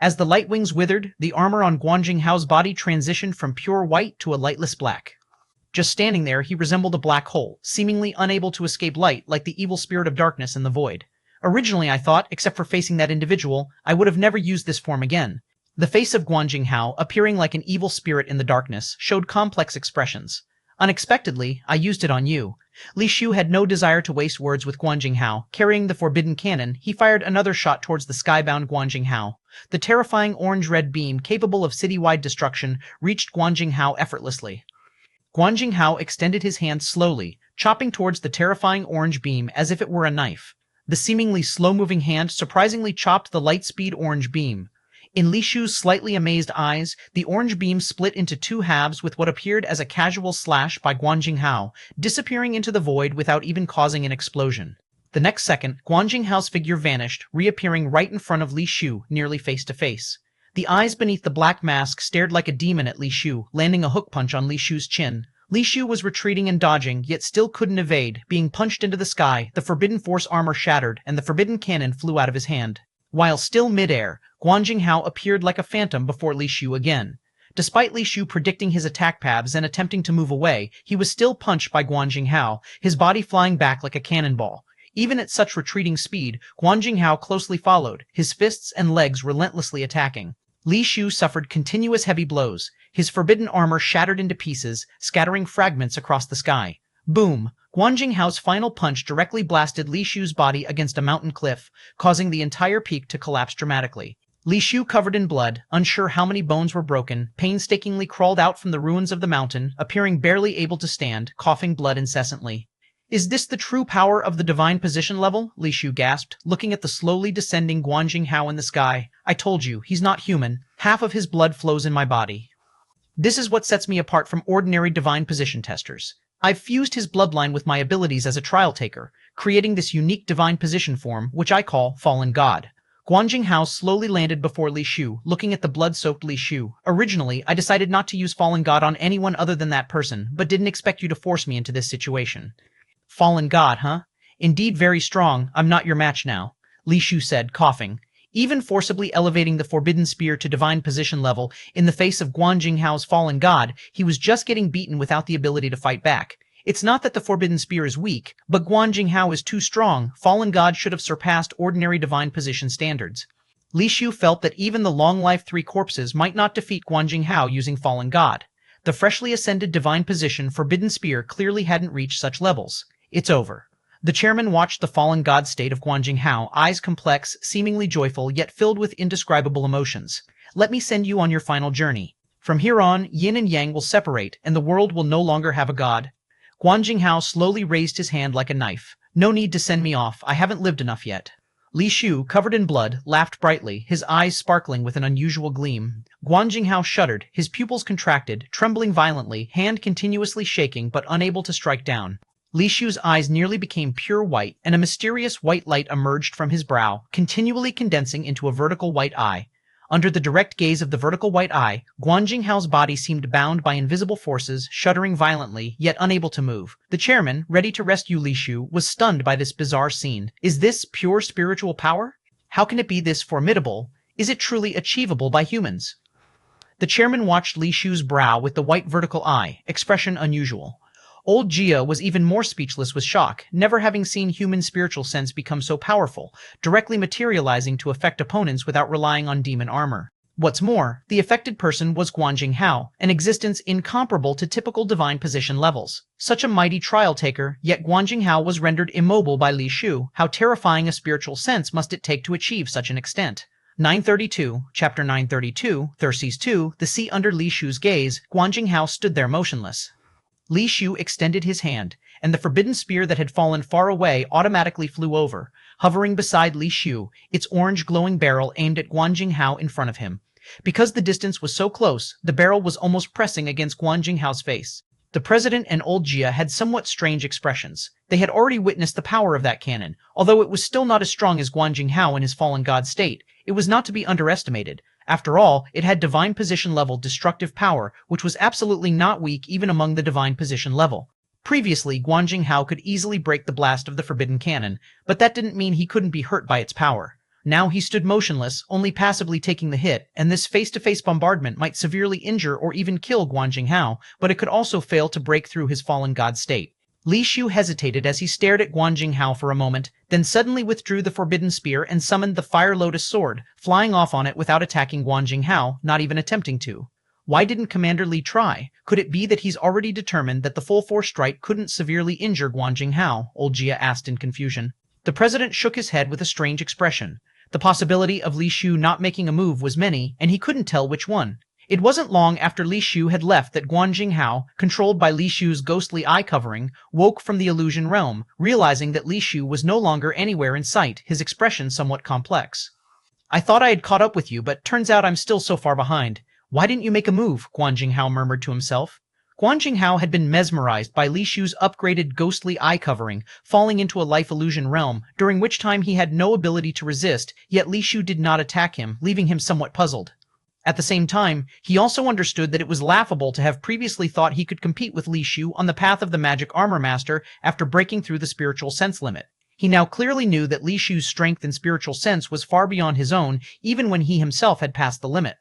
As the light wings withered, the armor on Guan Jinghao's body transitioned from pure white to a lightless black. Just standing there, he resembled a black hole, seemingly unable to escape light like the evil spirit of darkness in the void. Originally, I thought, except for facing that individual, I would have never used this form again. The face of Guan Jinghao, appearing like an evil spirit in the darkness, showed complex expressions. Unexpectedly, I used it on you. Li Shu had no desire to waste words with Guan Jinghao. Carrying the forbidden cannon, he fired another shot towards the skybound Guan Jinghao. The terrifying orange-red beam, capable of citywide destruction, reached Guan Jinghao effortlessly. Guan Jinghao extended his hand slowly, chopping towards the terrifying orange beam as if it were a knife. The seemingly slow-moving hand surprisingly chopped the light-speed orange beam. In Li Shu's slightly amazed eyes, the orange beam split into two halves with what appeared as a casual slash by Guan Jinghao, disappearing into the void without even causing an explosion. The next second, Guan Jinghao's figure vanished, reappearing right in front of Li Shu, nearly face to face. The eyes beneath the black mask stared like a demon at Li Shu, landing a hook punch on Li Shu's chin. Li Shu was retreating and dodging, yet still couldn't evade. Being punched into the sky, the Forbidden Force armor shattered, and the Forbidden Cannon flew out of his hand. While still mid-air, Guan Jinghao appeared like a phantom before Li Shu again. Despite Li Shu predicting his attack paths and attempting to move away, he was still punched by Guan Jinghao, his body flying back like a cannonball. Even at such retreating speed, Guan Jinghao closely followed, his fists and legs relentlessly attacking. Li Shu suffered continuous heavy blows, his forbidden armor shattered into pieces, scattering fragments across the sky. Boom! Guan Jinghao's final punch directly blasted Li Shu's body against a mountain cliff, causing the entire peak to collapse dramatically. Li Shu, covered in blood, unsure how many bones were broken, painstakingly crawled out from the ruins of the mountain, appearing barely able to stand, coughing blood incessantly. "Is this the true power of the divine position level?" Li Shu gasped, looking at the slowly descending Guan Jinghao in the sky. "I told you, he's not human. Half of his blood flows in my body. This is what sets me apart from ordinary divine position testers. I've fused his bloodline with my abilities as a trial taker, creating this unique divine position form, which I call Fallen God." Guan Jinghao slowly landed before Li Shu, looking at the blood-soaked Li Shu. "Originally, I decided not to use Fallen God on anyone other than that person, but didn't expect you to force me into this situation." "Fallen God, huh? Indeed very strong. I'm not your match now," Li Shu said, coughing. Even forcibly elevating the Forbidden Spear to divine position level in the face of Guan Jinghao's Fallen God, he was just getting beaten without the ability to fight back. It's not that the Forbidden Spear is weak, but Guan Jinghao is too strong. Fallen God should have surpassed ordinary divine position standards. Li Shu felt that even the long-life 3 corpses might not defeat Guan Jinghao using Fallen God. The freshly ascended divine position Forbidden Spear clearly hadn't reached such levels. "It's over." The chairman watched the fallen god state of Guan Jinghao, eyes complex, seemingly joyful, yet filled with indescribable emotions. "Let me send you on your final journey. From here on, yin and yang will separate, and the world will no longer have a god." Guan Jinghao slowly raised his hand like a knife. "No need to send me off. I haven't lived enough yet." Li Shu, covered in blood, laughed brightly, his eyes sparkling with an unusual gleam. Guan Jinghao shuddered, his pupils contracted, trembling violently, hand continuously shaking but unable to strike down. Li Shu's eyes nearly became pure white, and a mysterious white light emerged from his brow, continually condensing into a vertical white eye. Under the direct gaze of the vertical white eye, Guan Jinghao's body seemed bound by invisible forces, shuddering violently, yet unable to move. The chairman, ready to rescue Li Shu, was stunned by this bizarre scene. Is this pure spiritual power? How can it be this formidable? Is it truly achievable by humans? The chairman watched Li Shu's brow with the white vertical eye, expression unusual. Old Jia was even more speechless with shock, never having seen human spiritual sense become so powerful, directly materializing to affect opponents without relying on demon armor. What's more, the affected person was Guan Jinghao, an existence incomparable to typical divine position levels. Such a mighty trial taker, yet Guan Jinghao was rendered immobile by Li Shu. How terrifying a spiritual sense must it take to achieve such an extent? 932, Chapter 932, Therses 2, The Sea Under Li Shu's gaze. Guan Jinghao stood there motionless. Li Shu extended his hand, and the forbidden spear that had fallen far away automatically flew over, hovering beside Li Shu, its orange glowing barrel aimed at Guan Jinghao in front of him. Because the distance was so close, the barrel was almost pressing against Guan Jinghao's face. The president and old Jia had somewhat strange expressions. They had already witnessed the power of that cannon. Although it was still not as strong as Guan Jinghao in his fallen god state, it was not to be underestimated. After all, it had divine position level destructive power, which was absolutely not weak even among the divine position level. Previously, Guan Jinghao could easily break the blast of the forbidden cannon, but that didn't mean he couldn't be hurt by its power. Now he stood motionless, only passively taking the hit, and this face-to-face bombardment might severely injure or even kill Guan Jinghao, but it could also fail to break through his fallen god state. Li Shu hesitated as he stared at Guan Jinghao for a moment, then suddenly withdrew the forbidden spear and summoned the Fire Lotus sword, flying off on it without attacking Guan Jinghao, not even attempting to. Why didn't Commander Li try? Could it be that he's already determined that the full-force strike couldn't severely injure Guan Jinghao? Old Jia asked in confusion. The president shook his head with a strange expression. The possibility of Li Shu not making a move was many, and he couldn't tell which one. It wasn't long after Li Shu had left that Guan Jinghao, controlled by Li Shu's ghostly eye covering, woke from the illusion realm, realizing that Li Shu was no longer anywhere in sight, his expression somewhat complex. "I thought I had caught up with you, but turns out I'm still so far behind. Why didn't you make a move?" Guan Jinghao murmured to himself. Guan Jinghao had been mesmerized by Li Shu's upgraded ghostly eye covering, falling into a life illusion realm, during which time he had no ability to resist, yet Li Shu did not attack him, leaving him somewhat puzzled. At the same time, he also understood that it was laughable to have previously thought he could compete with Li Shu on the path of the magic armor master after breaking through the spiritual sense limit. He now clearly knew that Li Shu's strength and spiritual sense was far beyond his own, even when he himself had passed the limit.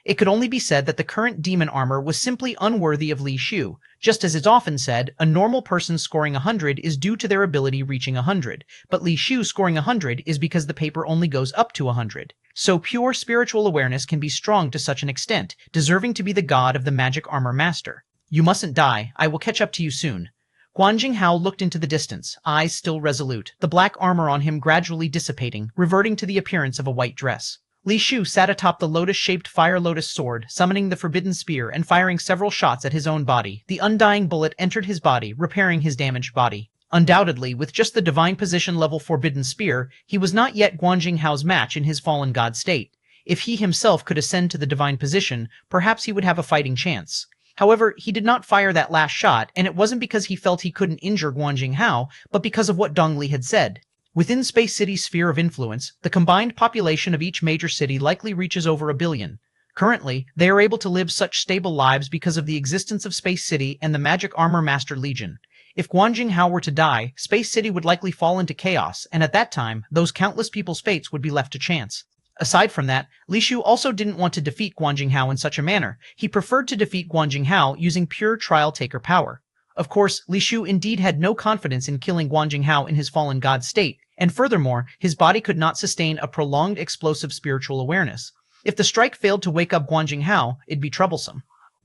It could only be said that the current demon armor was simply unworthy of Li Shu. Just as it's often said, a normal person scoring 100 is due to their ability reaching 100, but Li Shu scoring 100 is because the paper only goes up to 100. So pure spiritual awareness can be strong to such an extent, deserving to be the god of the magic armor master. You mustn't die, I will catch up to you soon. Guan Jinghao looked into the distance, eyes still resolute, the black armor on him gradually dissipating, reverting to the appearance of a white dress. Li Shu sat atop the lotus-shaped fire lotus sword, summoning the forbidden spear and firing several shots at his own body. The undying bullet entered his body, repairing his damaged body. Undoubtedly, with just the divine position level forbidden spear, he was not yet Guan Jinghao's match in his fallen god state. If he himself could ascend to the divine position, perhaps he would have a fighting chance. However, he did not fire that last shot, and it wasn't because he felt he couldn't injure Guan Jinghao, but because of what Dong Li had said. Within Space City's sphere of influence, the combined population of each major city likely reaches over 1 billion. Currently, they are able to live such stable lives because of the existence of Space City and the Magic Armor Master Legion. If Guan Jinghao were to die, Space City would likely fall into chaos, and at that time, those countless people's fates would be left to chance. Aside from that, Li Shu also didn't want to defeat Guan Jinghao in such a manner. He preferred to defeat Guan Jinghao using pure trial-taker power. Of course, Li Shu indeed had no confidence in killing Guan Jinghao in his fallen god state, and furthermore, his body could not sustain a prolonged explosive spiritual awareness. If the strike failed to wake up Guan Jinghao, it'd be troublesome.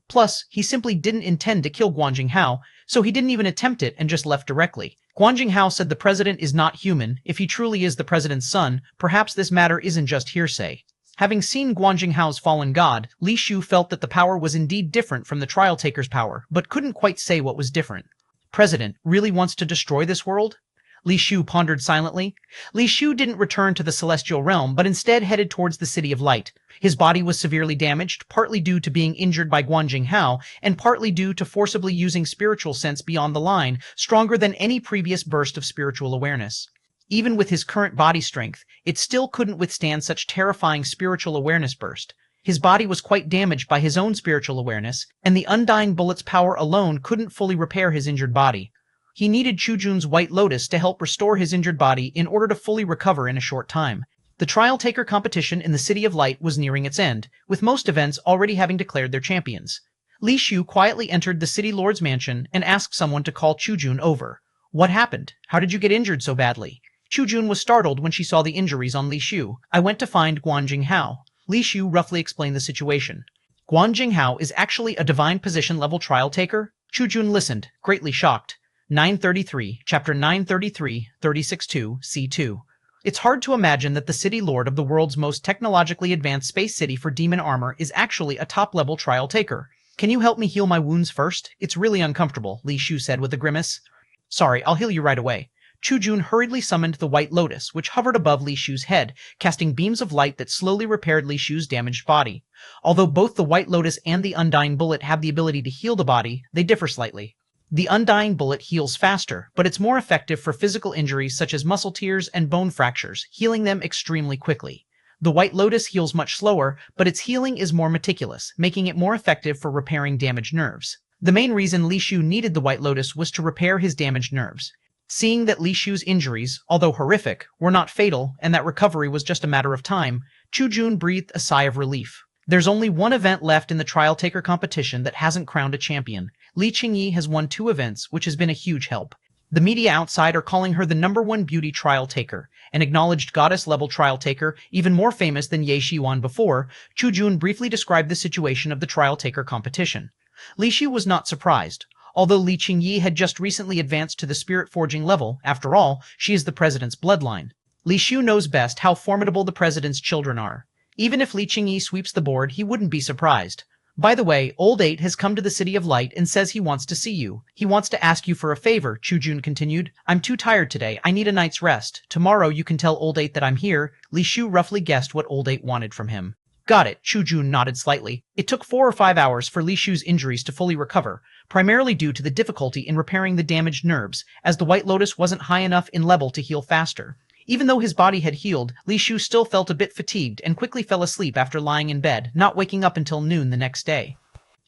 Plus, he simply didn't intend to kill Guan Jinghao, so he didn't even attempt it and just left directly. Guan Jinghao said the president is not human. If he truly is the president's son, perhaps this matter isn't just hearsay. Having seen Guan Jinghao's fallen god, Li Shu felt that the power was indeed different from the trial taker's power, but couldn't quite say what was different. President really wants to destroy this world? Li Shu pondered silently. Li Shu didn't return to the celestial realm, but instead headed towards the City of Light. His body was severely damaged, partly due to being injured by Guan Jinghao, and partly due to forcibly using spiritual sense beyond the line, stronger than any previous burst of spiritual awareness. Even with his current body strength, it still couldn't withstand such terrifying spiritual awareness burst. His body was quite damaged by his own spiritual awareness, and the undying bullet's power alone couldn't fully repair his injured body. He needed Chujun's White Lotus to help restore his injured body in order to fully recover in a short time. The Trial Taker competition in the City of Light was nearing its end, with most events already having declared their champions. Li Shu quietly entered the City Lord's mansion and asked someone to call Chujun over. What happened? How did you get injured so badly? Chujun was startled when she saw the injuries on Li Shu. I went to find Guan Jinghao. Li Shu roughly explained the situation. Guan Jinghao is actually a divine position level trial taker? Chujun listened, greatly shocked. 933, Chapter 933, 36-2, C2. It's hard to imagine that the City Lord of the world's most technologically advanced space city for demon armor is actually a top-level trial taker. Can you help me heal my wounds first? It's really uncomfortable, Li Shu said with a grimace. Sorry, I'll heal you right away. Chujun hurriedly summoned the White Lotus, which hovered above Li Shu's head, casting beams of light that slowly repaired Li Shu's damaged body. Although both the White Lotus and the Undying Bullet have the ability to heal the body, they differ slightly. The Undying Bullet heals faster, but it's more effective for physical injuries such as muscle tears and bone fractures, healing them extremely quickly. The White Lotus heals much slower, but its healing is more meticulous, making it more effective for repairing damaged nerves. The main reason Li Shu needed the White Lotus was to repair his damaged nerves. Seeing that Li Shu's injuries, although horrific, were not fatal and that recovery was just a matter of time, Chujun breathed a sigh of relief. There's only one event left in the Trial Taker competition that hasn't crowned a champion. Li Qingyi has won 2 events, which has been a huge help. The media outside are calling her the #1 beauty trial taker, an acknowledged goddess-level trial taker, even more famous than Ye Shiwan before. Chujun briefly described the situation of the Trial Taker competition. Li Shi was not surprised. Although Li Qingyi had just recently advanced to the spirit forging level, after all, she is the president's bloodline. Li Shu knows best how formidable the president's children are. Even if Li Qingyi sweeps the board, he wouldn't be surprised. By the way, Old 8 has come to the City of Light and says he wants to see you. He wants to ask you for a favor, Chujun continued. I'm too tired today. I need a night's rest. Tomorrow you can tell Old 8 that I'm here. Li Shu roughly guessed what Old 8 wanted from him. Got it, Chujun nodded slightly. It took 4 or 5 hours for Li Shu's injuries to fully recover, primarily due to the difficulty in repairing the damaged nerves, as the White Lotus wasn't high enough in level to heal faster. Even though his body had healed, Li Shu still felt a bit fatigued and quickly fell asleep after lying in bed, not waking up until noon the next day.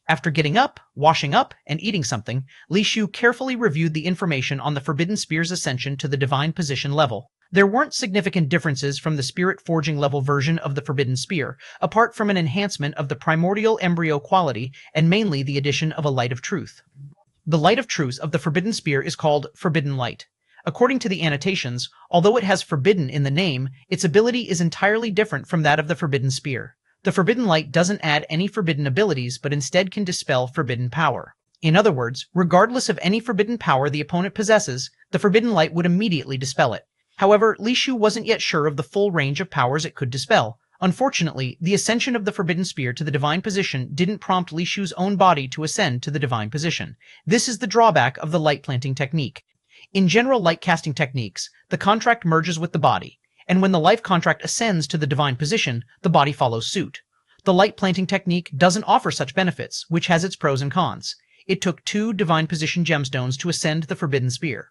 After getting up, washing up, and eating something, Li Shu carefully reviewed the information on the Forbidden Spear's ascension to the divine position level. There weren't significant differences from the spirit forging level version of the Forbidden Spear, apart from an enhancement of the primordial embryo quality and mainly the addition of a light of truth. The light of truth of the Forbidden Spear is called Forbidden Light. According to the annotations, although it has forbidden in the name, its ability is entirely different from that of the Forbidden Spear. The Forbidden Light doesn't add any forbidden abilities but instead can dispel forbidden power. In other words, regardless of any forbidden power the opponent possesses, the Forbidden Light would immediately dispel it. However, Li Shu wasn't yet sure of the full range of powers it could dispel. Unfortunately, the ascension of the Forbidden Spear to the divine position didn't prompt Li Shu's own body to ascend to the divine position. This is the drawback of the light planting technique. In general light casting techniques, the contract merges with the body, and when the life contract ascends to the divine position, the body follows suit. The light planting technique doesn't offer such benefits, which has its pros and cons. It took 2 divine position gemstones to ascend the Forbidden Spear.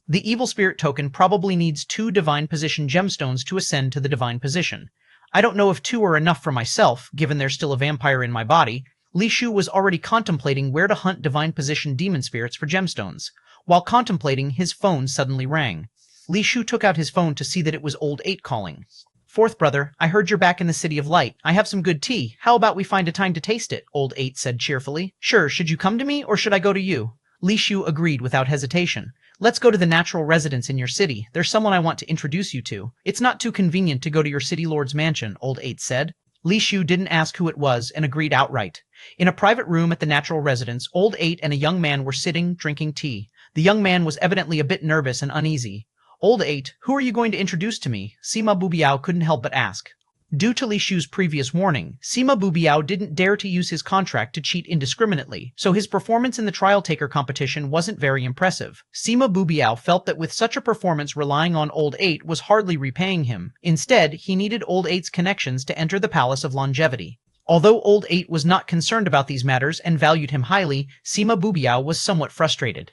The evil spirit token probably needs 2 divine position gemstones to ascend to the divine position. I don't know if 2 are enough for myself, given there's still a vampire in my body. Li Shu was already contemplating where to hunt divine position demon spirits for gemstones. While contemplating, his phone suddenly rang. Li Shu took out his phone to see that it was Old 8 calling. "Fourth brother, I heard you're back in the City of Light. I have some good tea. How about we find a time to taste it?" Old 8 said cheerfully. "Sure, should you come to me or should I go to you?" Li Shu agreed without hesitation. "Let's go to the natural residence in your city. There's someone I want to introduce you to. It's not too convenient to go to your city lord's mansion," Old 8 said. Li Shu didn't ask who it was and agreed outright. In a private room at the natural residence, Old 8 and a young man were sitting, drinking tea. The young man was evidently a bit nervous and uneasy. "Old 8, who are you going to introduce to me?" Sima Bubiao couldn't help but ask. Due to Li Shu's previous warning, Sima Bubiao didn't dare to use his contract to cheat indiscriminately, so his performance in the trial taker competition wasn't very impressive. Sima Bubiao felt that with such a performance relying on Old 8 was hardly repaying him. Instead, he needed Old 8's connections to enter the Palace of Longevity. Although Old 8 was not concerned about these matters and valued him highly, Sima Bubiao was somewhat frustrated.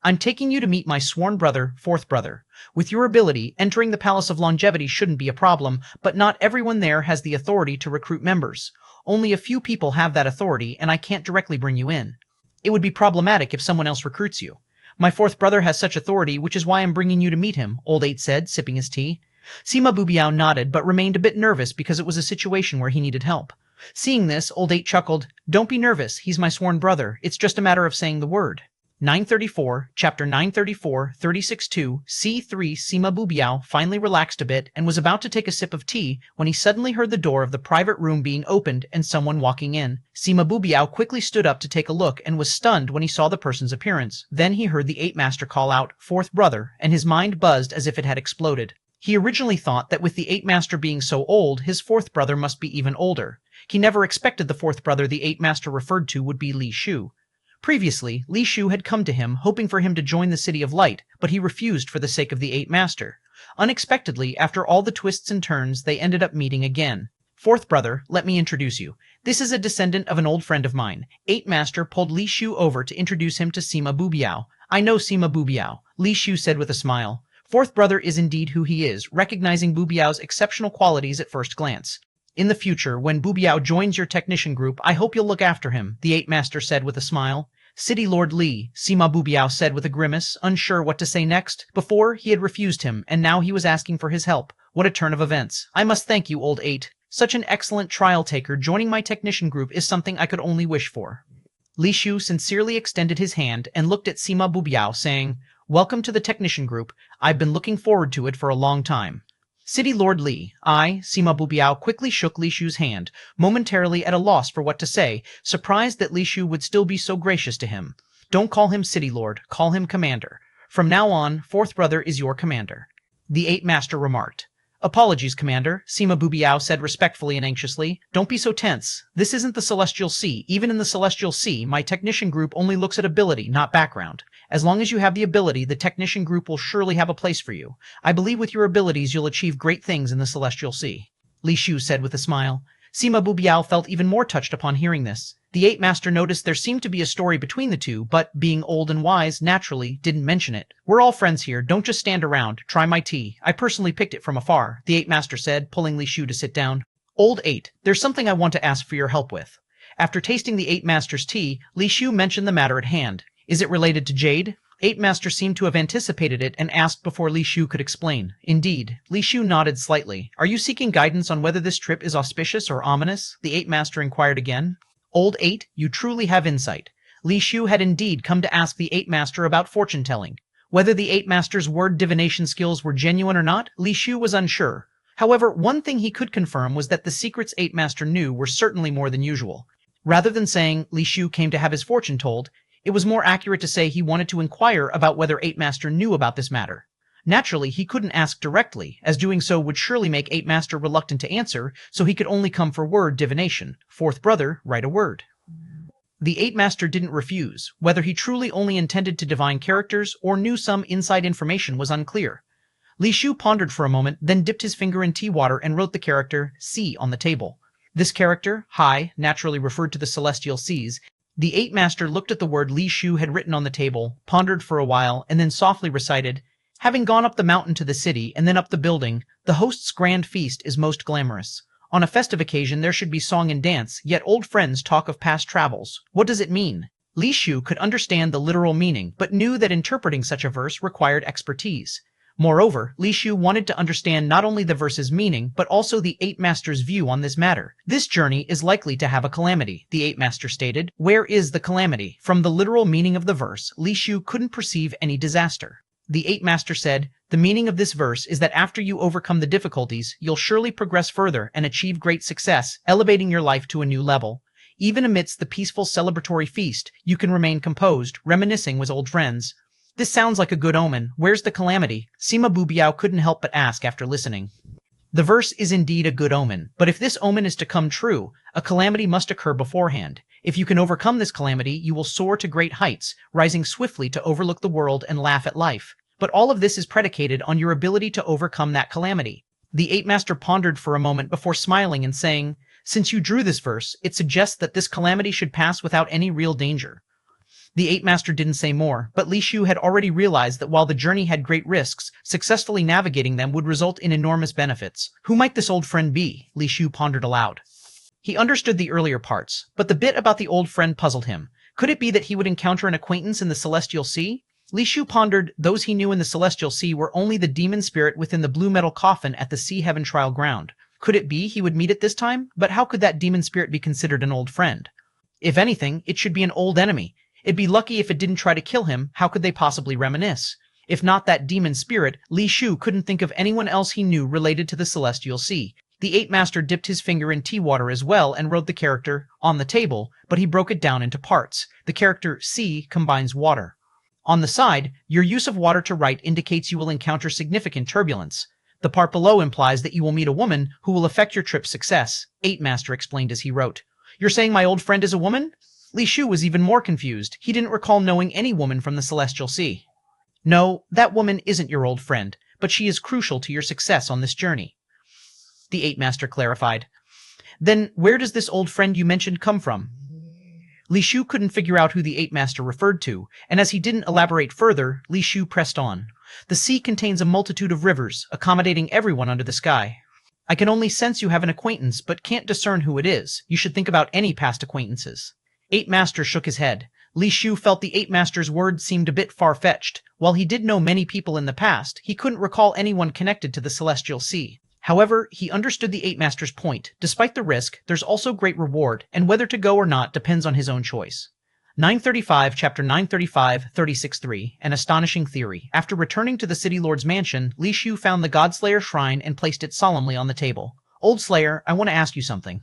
"I'm taking you to meet my sworn brother, fourth brother. With your ability, entering the Palace of Longevity shouldn't be a problem, but not everyone there has the authority to recruit members. Only a few people have that authority, and I can't directly bring you in. It would be problematic if someone else recruits you. My fourth brother has such authority, which is why I'm bringing you to meet him," Old 8 said, sipping his tea. Sima Bubiao nodded, but remained a bit nervous because it was a situation where he needed help. Seeing this, Old 8 chuckled. "Don't be nervous, he's my sworn brother. It's just a matter of saying the word." 934, Chapter 934, 36-2, C3 Sima Bubiao finally relaxed a bit and was about to take a sip of tea when he suddenly heard the door of the private room being opened and someone walking in. Sima Bubiao quickly stood up to take a look and was stunned when he saw the person's appearance. Then he heard the 8 Master call out, "Fourth brother," and his mind buzzed as if it had exploded. He originally thought that with the 8 Master being so old, his fourth brother must be even older. He never expected the fourth brother the 8 Master referred to would be Li Shu. Previously, Li Shu had come to him, hoping for him to join the City of Light, but he refused for the sake of the 8 Master. Unexpectedly, after all the twists and turns, they ended up meeting again. "Fourth brother, let me introduce you. This is a descendant of an old friend of mine." 8 Master pulled Li Shu over to introduce him to Sima Bubiao. "I know Sima Bubiao," Li Shu said with a smile. Fourth brother is indeed who he is, recognizing Bubiao's exceptional qualities at first glance. "In the future, when Bubiao joins your technician group, I hope you'll look after him," the 8 Master said with a smile. "City Lord Li," Sima Bubiao said with a grimace, unsure what to say next. Before, he had refused him, and now he was asking for his help. What a turn of events. "I must thank you, Old 8. Such an excellent trial taker joining my technician group is something I could only wish for." Li Shu sincerely extended his hand and looked at Sima Bubiao, saying, "Welcome to the technician group. I've been looking forward to it for a long time." "City Lord Li." Sima Bubiao quickly shook Li Shu's hand, momentarily at a loss for what to say, surprised that Li Shu would still be so gracious to him. "Don't call him City Lord, call him Commander. From now on, fourth brother is your commander," the 8 Master remarked. "Apologies, Commander," Sima Bubiao said respectfully and anxiously. "Don't be so tense. This isn't the Celestial Sea. Even in the Celestial Sea, my technician group only looks at ability, not background. As long as you have the ability, the technician group will surely have a place for you. I believe with your abilities you'll achieve great things in the Celestial Sea," Li Shu said with a smile. Sima Bubiao felt even more touched upon hearing this. The 8 Master noticed there seemed to be a story between the two, but, being old and wise, naturally, didn't mention it. "We're all friends here, don't just stand around. Try my tea. I personally picked it from afar," the 8 Master said, pulling Li Shu to sit down. "Old 8, there's something I want to ask for your help with. After tasting the Eight Masters' tea, Li Shu mentioned the matter at hand. Is it related to jade? Eight Master seemed to have anticipated it and asked before Li Shu could explain. Indeed. Li Shu nodded slightly. Are you seeking guidance on whether this trip is auspicious or ominous? The Eight Master inquired again. Old Eight, you truly have insight. Li Shu had indeed come to ask the Eight Master about fortune-telling. Whether the Eight Master's word divination skills were genuine or not, Li Shu was unsure. However, one thing he could confirm was that the secrets Eight Master knew were certainly more than usual. Rather than saying Li Shu came to have his fortune told, it was more accurate to say he wanted to inquire about whether Eight Master knew about this matter. Naturally, he couldn't ask directly, as doing so would surely make Eight Master reluctant to answer, so he could only come for word divination. Fourth brother, write a word. The Eight Master didn't refuse. Whether he truly only intended to divine characters or knew some inside information was unclear. Li Shu pondered for a moment, then dipped his finger in tea water and wrote the character C on the table. This character, Hai, naturally referred to the celestial seas. The Eight Master looked at the word Li Shu had written on the table, pondered for a while, and then softly recited, having gone up the mountain to the city and then up the building, the host's grand feast is most glamorous. On a festive occasion there should be song and dance, yet old friends talk of past travels. What does it mean? Li Shu could understand the literal meaning, but knew that interpreting such a verse required expertise. Moreover, Li Shu wanted to understand not only the verse's meaning, but also the Eight Master's view on this matter. This journey is likely to have a calamity, the Eight Master stated. Where is the calamity? From the literal meaning of the verse, Li Shu couldn't perceive any disaster. The Eight Master said, the meaning of this verse is that after you overcome the difficulties, you'll surely progress further and achieve great success, elevating your life to a new level. Even amidst the peaceful celebratory feast, you can remain composed, reminiscing with old friends. This sounds like a good omen. Where's the calamity? Sima Bubiao couldn't help but ask after listening. The verse is indeed a good omen, but if this omen is to come true, a calamity must occur beforehand. If you can overcome this calamity, you will soar to great heights, rising swiftly to overlook the world and laugh at life. But all of this is predicated on your ability to overcome that calamity. The Eight Master pondered for a moment before smiling and saying, since you drew this verse, it suggests that this calamity should pass without any real danger. The Eight Master didn't say more, but Li Shu had already realized that while the journey had great risks, successfully navigating them would result in enormous benefits. Who might this old friend be? Li Shu pondered aloud. He understood the earlier parts, but the bit about the old friend puzzled him. Could it be that he would encounter an acquaintance in the Celestial Sea? Li Shu pondered those he knew in the Celestial Sea were only the demon spirit within the blue metal coffin at the Sea Heaven trial ground. Could it be he would meet it this time? But how could that demon spirit be considered an old friend? If anything, it should be an old enemy. It'd be lucky if it didn't try to kill him. How could they possibly reminisce? If not that demon spirit, Li Shu couldn't think of anyone else he knew related to the Celestial Sea. The Eight Master dipped his finger in tea water as well and wrote the character on the table, but he broke it down into parts. The character C combines water. On the side, your use of water to write indicates you will encounter significant turbulence. The part below implies that you will meet a woman who will affect your trip's success, Eight Master explained as he wrote. You're saying my old friend is a woman? Li Shu was even more confused. He didn't recall knowing any woman from the Celestial Sea. No, that woman isn't your old friend, but she is crucial to your success on this journey. The Eight Master clarified. Then where does this old friend you mentioned come from? Li Shu couldn't figure out who the Eight Master referred to, and as he didn't elaborate further, Li Shu pressed on. The sea contains a multitude of rivers, accommodating everyone under the sky. I can only sense you have an acquaintance, but can't discern who it is. You should think about any past acquaintances. Eight Master shook his head. Li Shu felt the Eight Master's words seemed a bit far-fetched. While he did know many people in the past, he couldn't recall anyone connected to the Celestial Sea. However, he understood the Eight Master's point. Despite the risk, there's also great reward, and whether to go or not depends on his own choice. 935, Chapter 935, 36.3, An Astonishing Theory. After returning to the City Lord's mansion, Li Shu found the Godslayer shrine and placed it solemnly on the table. Old Slayer, I want to ask you something.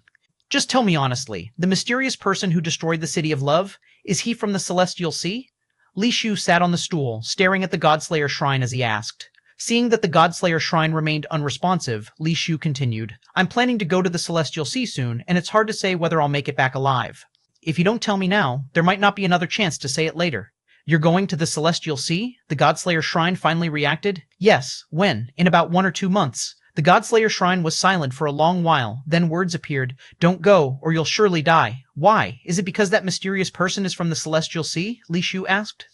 Just tell me honestly, the mysterious person who destroyed the City of Love, is he from the Celestial Sea? Li Shu sat on the stool, staring at the Godslayer shrine as he asked. Seeing that the Godslayer shrine remained unresponsive, Li Shu continued, I'm planning to go to the Celestial Sea soon, and it's hard to say whether I'll make it back alive. If you don't tell me now, there might not be another chance to say it later. You're going to the Celestial Sea? The Godslayer shrine finally reacted. Yes, when? In about 1 or 2 months. The Godslayer shrine was silent for a long while, then words appeared. Don't go, or you'll surely die. Why? Is it because that mysterious person is from the Celestial Sea? Li Shu asked.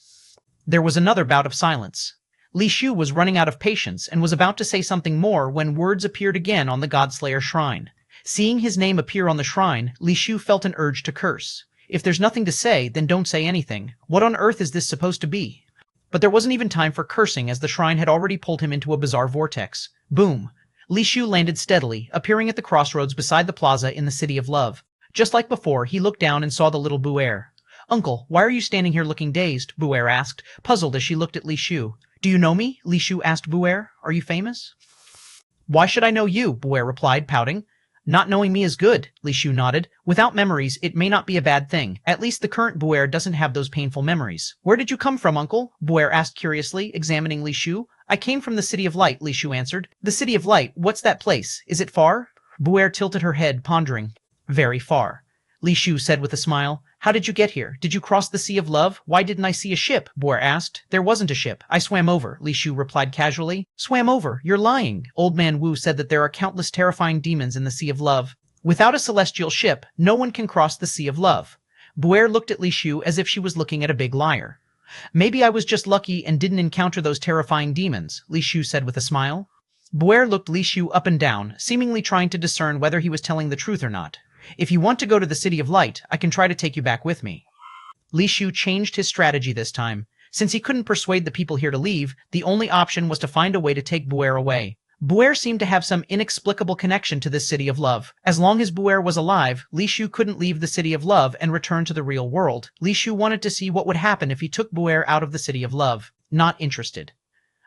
There was another bout of silence. Li Shu was running out of patience and was about to say something more when words appeared again on the Godslayer shrine. Seeing his name appear on the shrine, Li Shu felt an urge to curse. If there's nothing to say, then don't say anything. What on earth is this supposed to be? But there wasn't even time for cursing as the shrine had already pulled him into a bizarre vortex. Boom! Li Shu landed steadily, appearing at the crossroads beside the plaza in the City of Love. Just like before, he looked down and saw the little Buer. "Uncle, why are you standing here looking dazed?" Buer asked, puzzled as she looked at Li Shu. "Do you know me?" Li Shu asked Buer. "Are you famous?" "Why should I know you?" Buer replied, pouting. "Not knowing me is good," Li Shu nodded. "Without memories, it may not be a bad thing. At least the current Buer doesn't have those painful memories." "Where did you come from, uncle?" Buer asked curiously, examining Li Shu. "I came from the City of Light," Li Shu answered. "The City of Light? What's that place? Is it far?" Buer tilted her head, pondering. "Very far," Li Shu said with a smile. "How did you get here? Did you cross the Sea of Love? Why didn't I see a ship?" Buer asked. "There wasn't a ship. I swam over," Li Shu replied casually. "Swam over? You're lying." Old Man Wu said that there are countless terrifying demons in the Sea of Love. Without a celestial ship, no one can cross the Sea of Love. Buer looked at Li Shu as if she was looking at a big liar. "Maybe I was just lucky and didn't encounter those terrifying demons," Li Shu said with a smile. Buer looked Li Shu up and down, seemingly trying to discern whether he was telling the truth or not. "If you want to go to the City of Light, I can try to take you back with me." Li Shu changed his strategy this time. Since he couldn't persuade the people here to leave, the only option was to find a way to take Buer away. Buer seemed to have some inexplicable connection to this City of Love. As long as Buer was alive, Li Shu couldn't leave the City of Love and return to the real world. Li Shu wanted to see what would happen if he took Buer out of the City of Love. Not interested.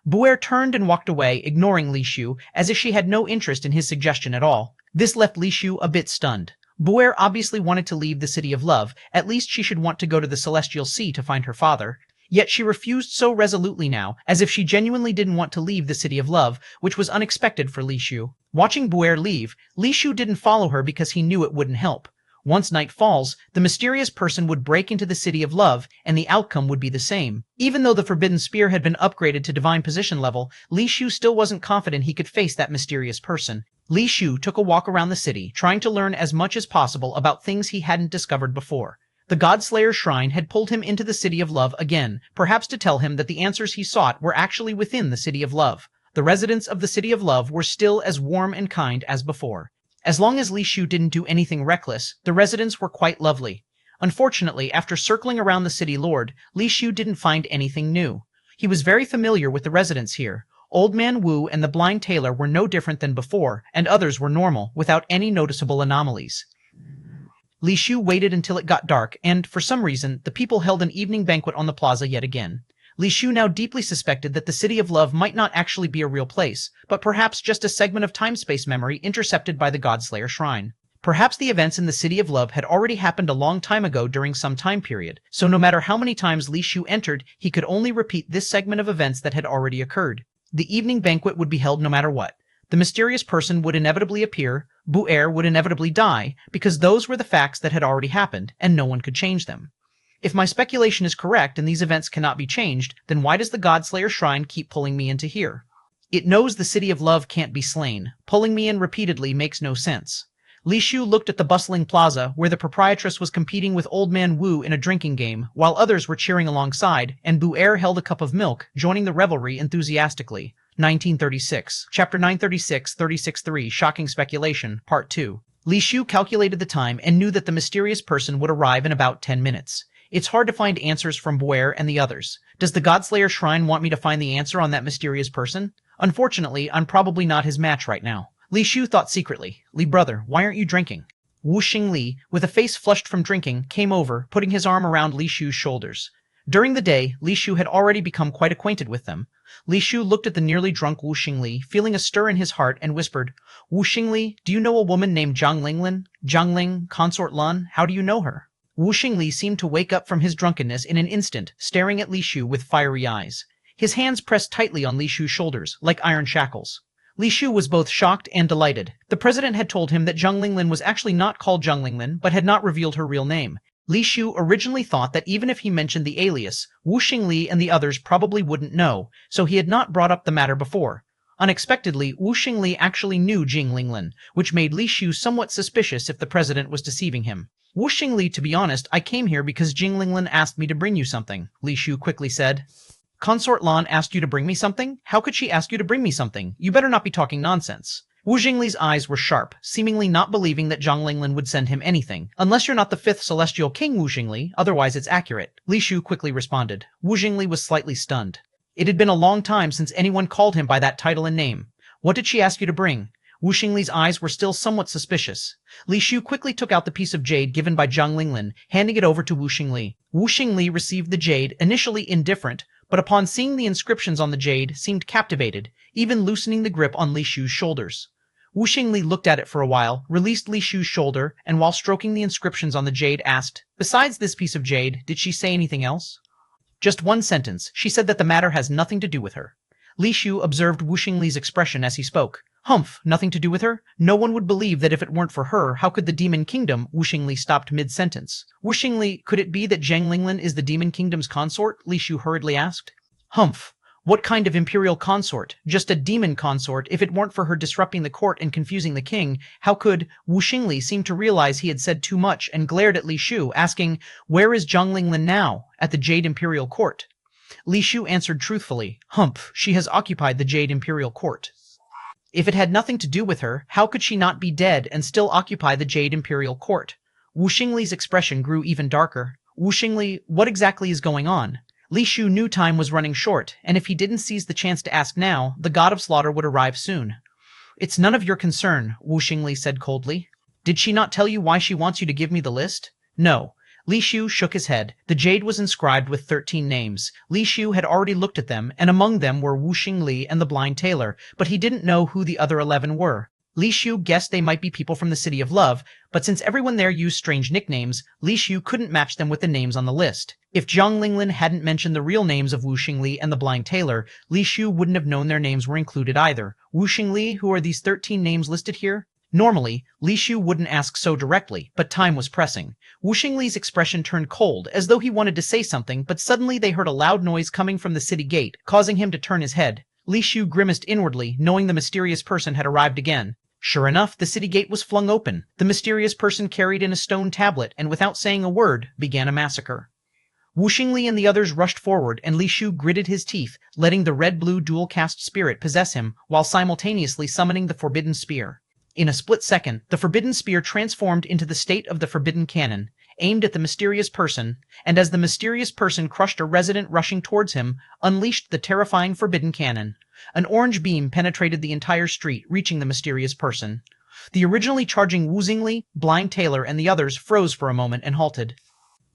Buer turned and walked away, ignoring Li Shu, as if she had no interest in his suggestion at all. This left Li Shu a bit stunned. Buer obviously wanted to leave the City of Love. At least she should want to go to the Celestial Sea to find her father. Yet she refused so resolutely now, as if she genuinely didn't want to leave the City of Love, which was unexpected for Li Shu. Watching Buer leave, Li Shu didn't follow her because he knew it wouldn't help. Once night falls, the mysterious person would break into the City of Love, and the outcome would be the same. Even though the Forbidden Spear had been upgraded to Divine Position level, Li Shu still wasn't confident he could face that mysterious person. Li Shu took a walk around the city, trying to learn as much as possible about things he hadn't discovered before. The Godslayer Shrine had pulled him into the City of Love again, perhaps to tell him that the answers he sought were actually within the City of Love. The residents of the City of Love were still as warm and kind as before. As long as Li Shu didn't do anything reckless, the residents were quite lovely. Unfortunately, after circling around the City Lord, Li Shu didn't find anything new. He was very familiar with the residents here. Old Man Wu and the blind tailor were no different than before, and others were normal, without any noticeable anomalies. Li Shu waited until it got dark, and, for some reason, the people held an evening banquet on the plaza yet again. Li Shu now deeply suspected that the City of Love might not actually be a real place, but perhaps just a segment of time-space memory intercepted by the Godslayer Shrine. Perhaps the events in the City of Love had already happened a long time ago during some time period, so no matter how many times Li Shu entered, he could only repeat this segment of events that had already occurred. The evening banquet would be held no matter what. The mysterious person would inevitably appear, Buer would inevitably die, because those were the facts that had already happened, and no one could change them. If my speculation is correct and these events cannot be changed, then why does the Godslayer Shrine keep pulling me into here? It knows the City of Love can't be slain. Pulling me in repeatedly makes no sense. Li Shu looked at the bustling plaza, where the proprietress was competing with Old Man Wu in a drinking game, while others were cheering alongside, and Buer held a cup of milk, joining the revelry enthusiastically. 1936. Chapter 936, 36-3, Shocking Speculation, Part 2. Li Shu calculated the time and knew that the mysterious person would arrive in about 10 minutes. It's hard to find answers from Buer and the others. Does the Godslayer Shrine want me to find the answer on that mysterious person? Unfortunately, I'm probably not his match right now. Li Shu thought secretly. "Li brother, why aren't you drinking?" Wu Xingli, with a face flushed from drinking, came over, putting his arm around Li Shu's shoulders. During the day, Li Shu had already become quite acquainted with them. Li Shu looked at the nearly drunk Wu Xingli, feeling a stir in his heart, and whispered, "Wu Xingli, do you know a woman named Zhang Linglin? Zhang Ling, Consort Lun, how do you know her?" Wu Xingli seemed to wake up from his drunkenness in an instant, staring at Li Shu with fiery eyes. His hands pressed tightly on Li Shu's shoulders, like iron shackles. Li Shu was both shocked and delighted. The president had told him that Zhang Linglin was actually not called Zhang Linglin, but had not revealed her real name. Li Shu originally thought that even if he mentioned the alias, Wu Xingli and the others probably wouldn't know, so he had not brought up the matter before. Unexpectedly, Wu Xingli actually knew Jing Linglin, which made Li Shu somewhat suspicious if the president was deceiving him. "Wu Xingli, to be honest, I came here because Jing Linglin asked me to bring you something," Li Shu quickly said. "Consort Lan asked you to bring me something? How could she ask you to bring me something? You better not be talking nonsense." Wu Jingli's eyes were sharp, seemingly not believing that Zhang Linglin would send him anything. Unless you're not the fifth celestial king, Wu Jingli, otherwise it's accurate, Li Shu quickly responded. Wu Jingli was slightly stunned. It had been a long time since anyone called him by that title and name. What did she ask you to bring? Wu Xingli's eyes were still somewhat suspicious. Li Shu quickly took out the piece of jade given by Zhang Linglin, handing it over to Wu Xingli. Wu Xingli received the jade, initially indifferent, but upon seeing the inscriptions on the jade, seemed captivated, even loosening the grip on Li Shu's shoulders. Wu Xingli looked at it for a while, released Li Shu's shoulder, and while stroking the inscriptions on the jade asked, "Besides this piece of jade, did she say anything else?" "Just one sentence. She said that the matter has nothing to do with her." Li Shu observed Wu Xingli's expression as he spoke. Humph, nothing to do with her? No one would believe that if it weren't for her, how could the Demon Kingdom? Wu Xingli stopped mid-sentence. Wu Xingli, could it be that Zhang Linglin is the Demon Kingdom's consort? Li Shu hurriedly asked. Humph. What kind of imperial consort? Just a demon consort. If it weren't for her disrupting the court and confusing the king, how could... Wu Xingli seemed to realize he had said too much and glared at Li Shu, asking, "Where is Zhang Linglin now?" "At the Jade Imperial Court." Li Shu answered truthfully, "Humph, she has occupied the Jade Imperial Court." If it had nothing to do with her, how could she not be dead and still occupy the Jade Imperial Court? Wu Xingli's expression grew even darker. Wu Xingli, what exactly is going on? Li Shu knew time was running short, and if he didn't seize the chance to ask now, the god of slaughter would arrive soon. "It's none of your concern," Wu Xingli said coldly. "Did she not tell you why she wants you to give me the list?" "No." Li Shu shook his head. The jade was inscribed with 13 names. Li Shu had already looked at them, and among them were Wu Xingli and the blind tailor, but he didn't know who the other 11 were. Li Shu guessed they might be people from the City of Love, but since everyone there used strange nicknames, Li Shu couldn't match them with the names on the list. If Zhang Linglin hadn't mentioned the real names of Wu Xingli and the blind tailor, Li Shu wouldn't have known their names were included either. Wu Xingli, who are these 13 names listed here? Normally, Li Shu wouldn't ask so directly, but time was pressing. Wu Xingli's expression turned cold, as though he wanted to say something, but suddenly they heard a loud noise coming from the city gate, causing him to turn his head. Li Shu grimaced inwardly, knowing the mysterious person had arrived again. Sure enough, the city gate was flung open. The mysterious person carried in a stone tablet, and without saying a word, began a massacre. Wu Xingli and the others rushed forward, and Li Shu gritted his teeth, letting the red-blue dual-caste spirit possess him, while simultaneously summoning the forbidden spear. In a split second, the forbidden spear transformed into the state of the forbidden cannon, aimed at the mysterious person, and as the mysterious person crushed a resident rushing towards him, unleashed the terrifying forbidden cannon. An orange beam penetrated the entire street, reaching the mysterious person. The originally charging Wu Xingli, Blind Tailor, and the others froze for a moment and halted.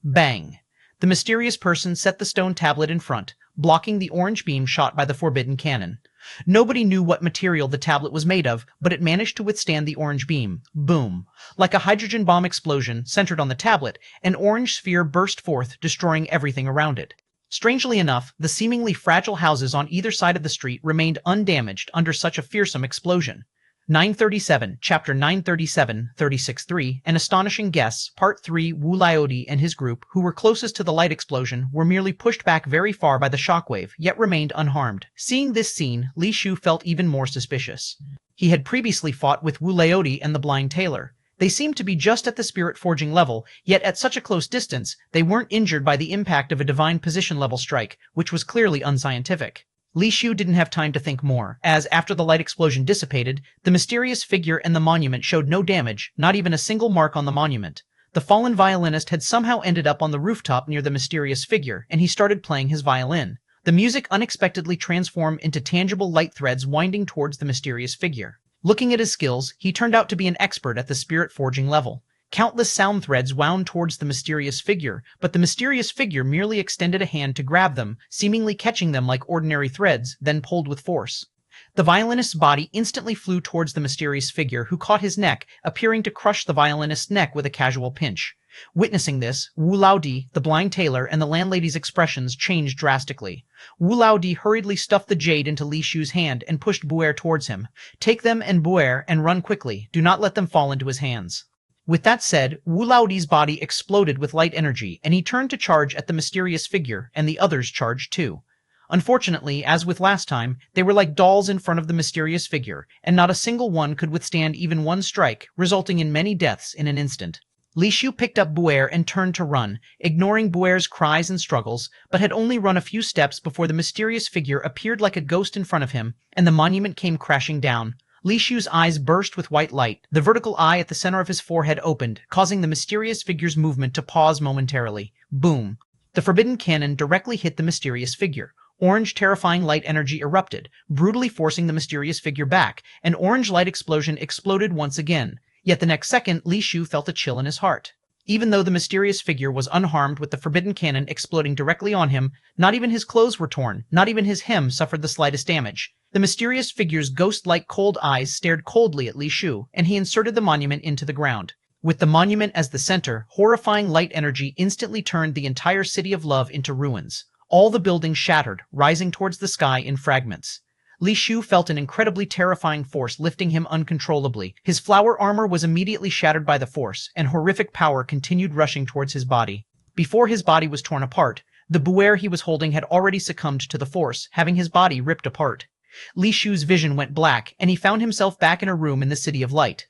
Bang! The mysterious person set the stone tablet in front, blocking the orange beam shot by the forbidden cannon. Nobody knew what material the tablet was made of, but it managed to withstand the orange beam. Boom! Like a hydrogen bomb explosion centered on the tablet, an orange sphere burst forth, destroying everything around it. Strangely enough, the seemingly fragile houses on either side of the street remained undamaged under such a fearsome explosion. 937, Chapter 937, 36.3, An Astonishing Guess, Part 3. Wu Laodi and his group, who were closest to the light explosion, were merely pushed back very far by the shockwave, yet remained unharmed. Seeing this scene, Li Shu felt even more suspicious. He had previously fought with Wu Laodi and the Blind Tailor. They seemed to be just at the spirit forging level, yet at such a close distance, they weren't injured by the impact of a divine position level strike, which was clearly unscientific. Li Shu didn't have time to think more, as after the light explosion dissipated, the mysterious figure and the monument showed no damage, not even a single mark on the monument. The fallen violinist had somehow ended up on the rooftop near the mysterious figure, and he started playing his violin. The music unexpectedly transformed into tangible light threads winding towards the mysterious figure. Looking at his skills, he turned out to be an expert at the spirit forging level. Countless sound threads wound towards the mysterious figure, but the mysterious figure merely extended a hand to grab them, seemingly catching them like ordinary threads, then pulled with force. The violinist's body instantly flew towards the mysterious figure, who caught his neck, appearing to crush the violinist's neck with a casual pinch. Witnessing this, Wu Laodi, the Blind Tailor, and the landlady's expressions changed drastically. Wu Laodi hurriedly stuffed the jade into Li Shu's hand and pushed Buer towards him. "Take them and Buer, and run quickly. Do not let them fall into his hands." With that said, Wu Laodi's body exploded with light energy, and he turned to charge at the mysterious figure, and the others charged too. Unfortunately, as with last time, they were like dolls in front of the mysterious figure, and not a single one could withstand even one strike, resulting in many deaths in an instant. Li Shu picked up Buer and turned to run, ignoring Buer's cries and struggles, but had only run a few steps before the mysterious figure appeared like a ghost in front of him, and the monument came crashing down. Li Shu's eyes burst with white light. The vertical eye at the center of his forehead opened, causing the mysterious figure's movement to pause momentarily. Boom. The forbidden cannon directly hit the mysterious figure. Orange terrifying light energy erupted, brutally forcing the mysterious figure back. An orange light explosion exploded once again. Yet the next second, Li Shu felt a chill in his heart. Even though the mysterious figure was unharmed with the forbidden cannon exploding directly on him, not even his clothes were torn, not even his hem suffered the slightest damage. The mysterious figure's ghost-like cold eyes stared coldly at Li Shu, and he inserted the monument into the ground. With the monument as the center, horrifying light energy instantly turned the entire city of love into ruins. All the buildings shattered, rising towards the sky in fragments. Li Shu felt an incredibly terrifying force lifting him uncontrollably. His flower armor was immediately shattered by the force, and horrific power continued rushing towards his body. Before his body was torn apart, the buer he was holding had already succumbed to the force, having his body ripped apart. Li Shu's vision went black, and he found himself back in a room in the City of Light.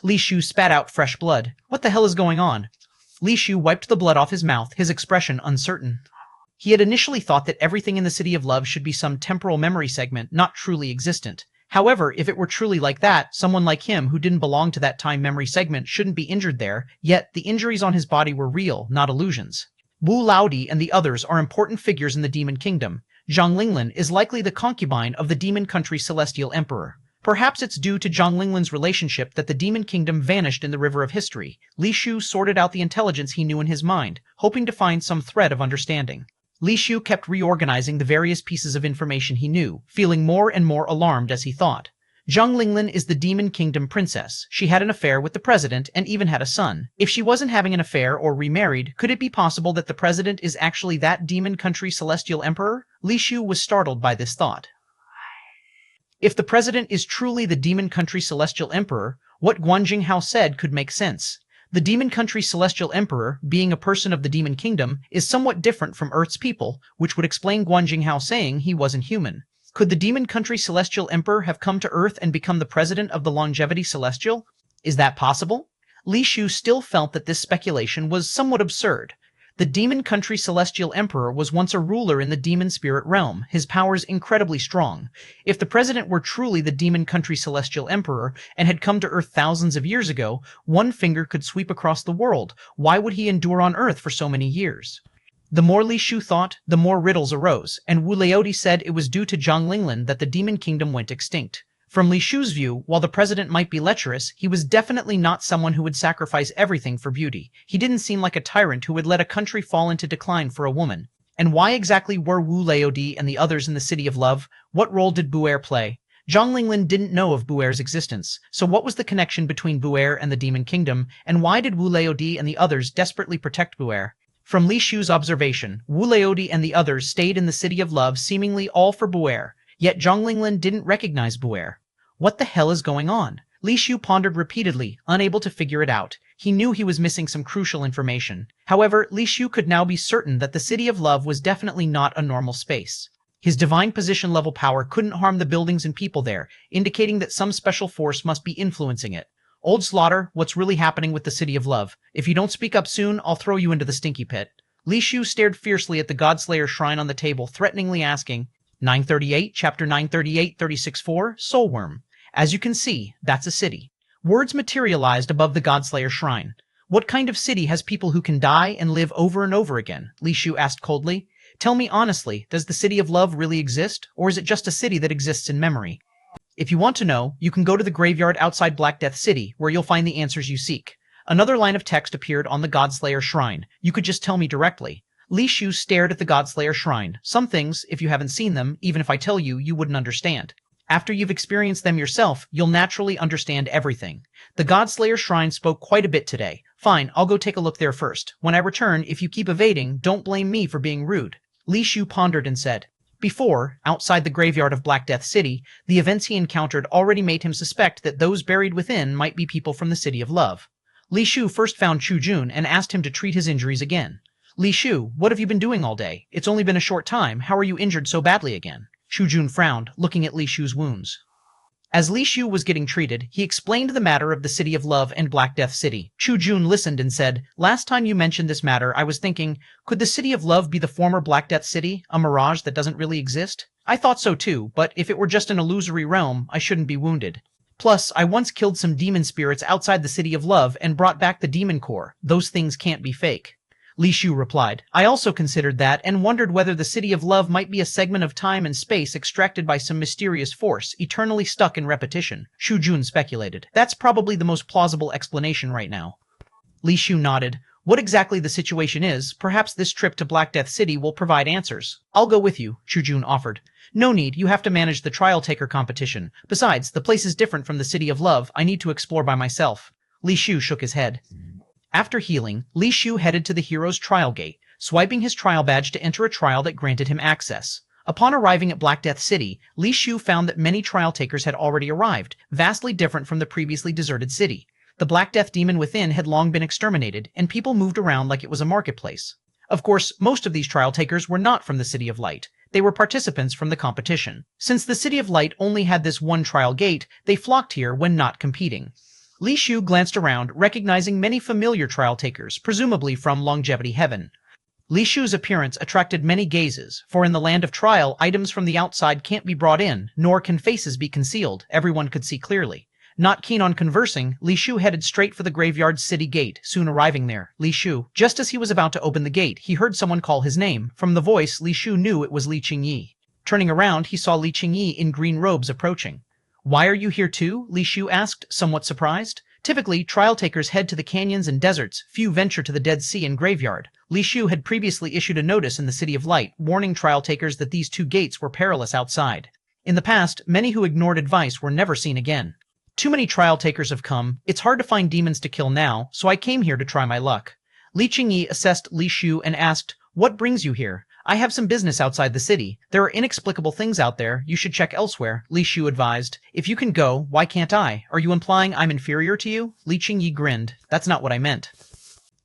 Li Shu spat out fresh blood. What the hell is going on? Li Shu wiped the blood off his mouth, his expression uncertain. He had initially thought that everything in the City of Love should be some temporal memory segment not truly existent. However, if it were truly like that, someone like him who didn't belong to that time memory segment shouldn't be injured there, yet the injuries on his body were real, not illusions. Wu Laodi and the others are important figures in the Demon Kingdom. Zhang Linglan is likely the concubine of the Demon Country Celestial Emperor. Perhaps it's due to Zhang Linglan's relationship that the Demon Kingdom vanished in the River of History. Li Shu sorted out the intelligence he knew in his mind, hoping to find some thread of understanding. Li Shu kept reorganizing the various pieces of information he knew, feeling more and more alarmed as he thought. Zhang Linglan is the Demon Kingdom princess. She had an affair with the president and even had a son. If she wasn't having an affair or remarried, could it be possible that the president is actually that Demon Country Celestial Emperor? Li Shu was startled by this thought. If the president is truly the Demon Country Celestial Emperor, what Guan Jinghao said could make sense. The Demon Country Celestial Emperor, being a person of the Demon Kingdom, is somewhat different from Earth's people, which would explain Guan Jinghao saying he wasn't human. Could the Demon Country Celestial Emperor have come to Earth and become the president of the Longevity Celestial? Is that possible? Li Shu still felt that this speculation was somewhat absurd. The Demon Country Celestial Emperor was once a ruler in the demon spirit realm, his powers incredibly strong. If the president were truly the Demon Country Celestial Emperor and had come to Earth thousands of years ago, one finger could sweep across the world. Why would he endure on Earth for so many years? The more Li Shu thought, the more riddles arose, and Wu Laodi said it was due to Zhang Linglan that the Demon Kingdom went extinct. From Li Shu's view, while the president might be lecherous, he was definitely not someone who would sacrifice everything for beauty. He didn't seem like a tyrant who would let a country fall into decline for a woman. And why exactly were Wu Laodi and the others in the City of Love? What role did Buer play? Zhang Linglan didn't know of Buer's existence, so what was the connection between Buer and the Demon Kingdom, and why did Wu Laodi and the others desperately protect Buer? From Li Shu's observation, Wu Laodi and the others stayed in the City of Love seemingly all for Buer. Yet Zhang Linglan didn't recognize Buer. What the hell is going on? Li Shu pondered repeatedly, unable to figure it out. He knew he was missing some crucial information. However, Li Shu could now be certain that the City of Love was definitely not a normal space. His divine position level power couldn't harm the buildings and people there, indicating that some special force must be influencing it. Old Slaughter, what's really happening with the City of Love? If you don't speak up soon, I'll throw you into the stinky pit. Li Shu stared fiercely at the Godslayer shrine on the table, threateningly asking, 938, chapter 938, 36-4, Soulworm. As you can see, that's a city. Words materialized above the Godslayer shrine. What kind of city has people who can die and live over and over again? Li Shu asked coldly. Tell me honestly, does the City of Love really exist, or is it just a city that exists in memory? If you want to know, you can go to the graveyard outside Black Death City, where you'll find the answers you seek. Another line of text appeared on the Godslayer shrine. You could just tell me directly. Li Shu stared at the Godslayer shrine. Some things, if you haven't seen them, even if I tell you, you wouldn't understand. After you've experienced them yourself, you'll naturally understand everything. The Godslayer shrine spoke quite a bit today. Fine, I'll go take a look there first. When I return, if you keep evading, don't blame me for being rude. Li Shu pondered and said. Before, outside the graveyard of Black Death City, the events he encountered already made him suspect that those buried within might be people from the City of Love. Li Shu first found Chu Jun and asked him to treat his injuries again. Li Shu, what have you been doing all day? It's only been a short time. How are you injured so badly again? Chu Jun frowned, looking at Li Shu's wounds. As Li Shu was getting treated, he explained the matter of the City of Love and Black Death City. Chu Jun listened and said, Last time you mentioned this matter, I was thinking, could the City of Love be the former Black Death City, a mirage that doesn't really exist? I thought so too, but if it were just an illusory realm, I shouldn't be wounded. Plus, I once killed some demon spirits outside the City of Love and brought back the demon core. Those things can't be fake. Li Shu replied. I also considered that and wondered whether the City of Love might be a segment of time and space extracted by some mysterious force, eternally stuck in repetition. Shu Jun speculated. That's probably the most plausible explanation right now. Li Shu nodded. What exactly the situation is, perhaps this trip to Black Death City will provide answers. I'll go with you, Shu Jun offered. No need, you have to manage the trial taker competition. Besides, the place is different from the City of Love. I need to explore by myself. Li Shu shook his head. After healing, Li Shu headed to the hero's trial gate, swiping his trial badge to enter a trial that granted him access. Upon arriving at Black Death City, Li Shu found that many trial takers had already arrived, vastly different from the previously deserted city. The Black Death demon within had long been exterminated, and people moved around like it was a marketplace. Of course, most of these trial takers were not from the City of Light. They were participants from the competition. Since the City of Light only had this one trial gate, they flocked here when not competing. Li Shu glanced around, recognizing many familiar trial takers, presumably from Longevity Heaven. Li Shu's appearance attracted many gazes, for in the land of trial, items from the outside can't be brought in, nor can faces be concealed. Everyone could see clearly. Not keen on conversing, Li Shu headed straight for the graveyard's city gate, soon arriving there. Li Shu. Just as he was about to open the gate, he heard someone call his name. From the voice, Li Shu knew it was Li Qingyi. Turning around, he saw Li Qingyi in green robes approaching. Why are you here too? Li Shu asked, somewhat surprised. Typically, trial takers head to the canyons and deserts. Few venture to the Dead Sea and graveyard. Li Shu had previously issued a notice in the City of Light, warning trial takers that these two gates were perilous outside. In the past, many who ignored advice were never seen again. Too many trial takers have come. It's hard to find demons to kill now, so I came here to try my luck. Li Qingyi assessed Li Shu and asked, What brings you here? I have some business outside the city. There are inexplicable things out there. You should check elsewhere, Li Shu advised. If you can go, why can't I? Are you implying I'm inferior to you? Li Qingyi grinned. That's not what I meant.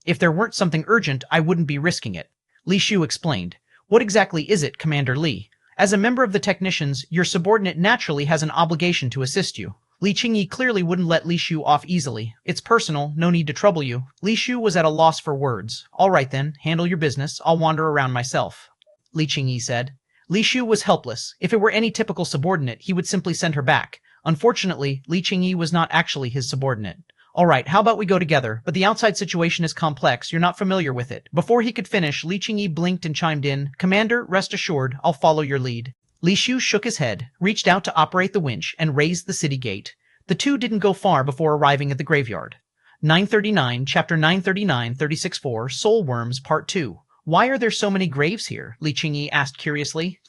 If there weren't something urgent, I wouldn't be risking it. Li Shu explained. What exactly is it, Commander Li? As a member of the technicians, your subordinate naturally has an obligation to assist you. Li Qingyi clearly wouldn't let Li Shu off easily. It's personal, no need to trouble you. Li Shu was at a loss for words. All right then, handle your business. I'll wander around myself, Li Qingyi said. Li Shu was helpless. If it were any typical subordinate, he would simply send her back. Unfortunately, Li Qingyi was not actually his subordinate. All right, how about we go together? But the outside situation is complex. You're not familiar with it. Before he could finish, Li Qingyi blinked and chimed in. Commander, rest assured, I'll follow your lead. Li Shu shook his head, reached out to operate the winch, and raised the city gate. The two didn't go far before arriving at the graveyard. 939, Chapter 939, 36-4, Soul Worms, Part 2. Why are there so many graves here? Li Qingyi asked curiously.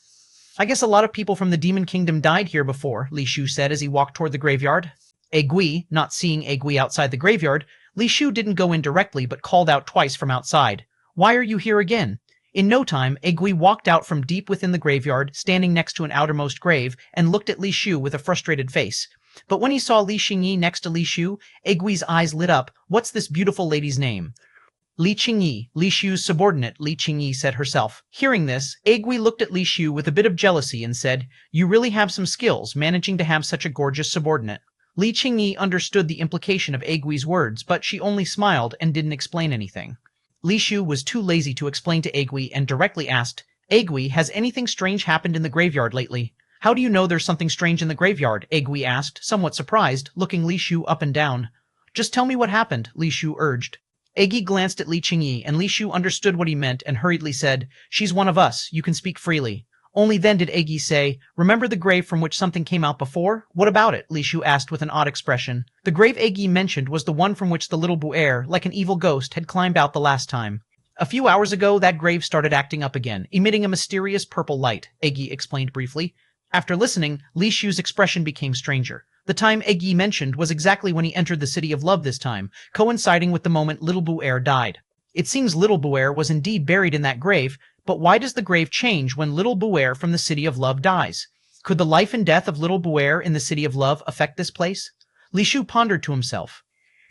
I guess a lot of people from the Demon Kingdom died here before, Li Shu said as he walked toward the graveyard. Egui, not seeing Egui outside the graveyard, Li Shu didn't go in directly but called out twice from outside. Why are you here again? In no time, Egui walked out from deep within the graveyard, standing next to an outermost grave, and looked at Li Shu with a frustrated face. But when he saw Li Qingyi next to Li Shu, Egui's eyes lit up. What's this beautiful lady's name? Li Qingyi, Li Shu's subordinate, Li Qingyi said herself. Hearing this, Egui looked at Li Shu with a bit of jealousy and said, You really have some skills, managing to have such a gorgeous subordinate. Li Qingyi understood the implication of Egui's words, but she only smiled and didn't explain anything. Li Shu was too lazy to explain to Egui and directly asked, Egui, has anything strange happened in the graveyard lately? How do you know there's something strange in the graveyard? Egui asked, somewhat surprised, looking Li Shu up and down. Just tell me what happened, Li Shu urged. Egui glanced at Li Qingyi, and Li Shu understood what he meant and hurriedly said, She's one of us. You can speak freely. Only then did Egui say, Remember the grave from which something came out before? What about it? Li Shu asked with an odd expression. The grave Egui mentioned was the one from which the little Buer, like an evil ghost, had climbed out the last time. A few hours ago, that grave started acting up again, emitting a mysterious purple light, Egui explained briefly. After listening, Li Shu's expression became stranger. The time Egui mentioned was exactly when he entered the City of Love this time, coinciding with the moment Little Buer died. It seems Little Buer was indeed buried in that grave, but why does the grave change when Little Buer from the City of Love dies? Could the life and death of Little Buer in the City of Love affect this place? Li Shu pondered to himself.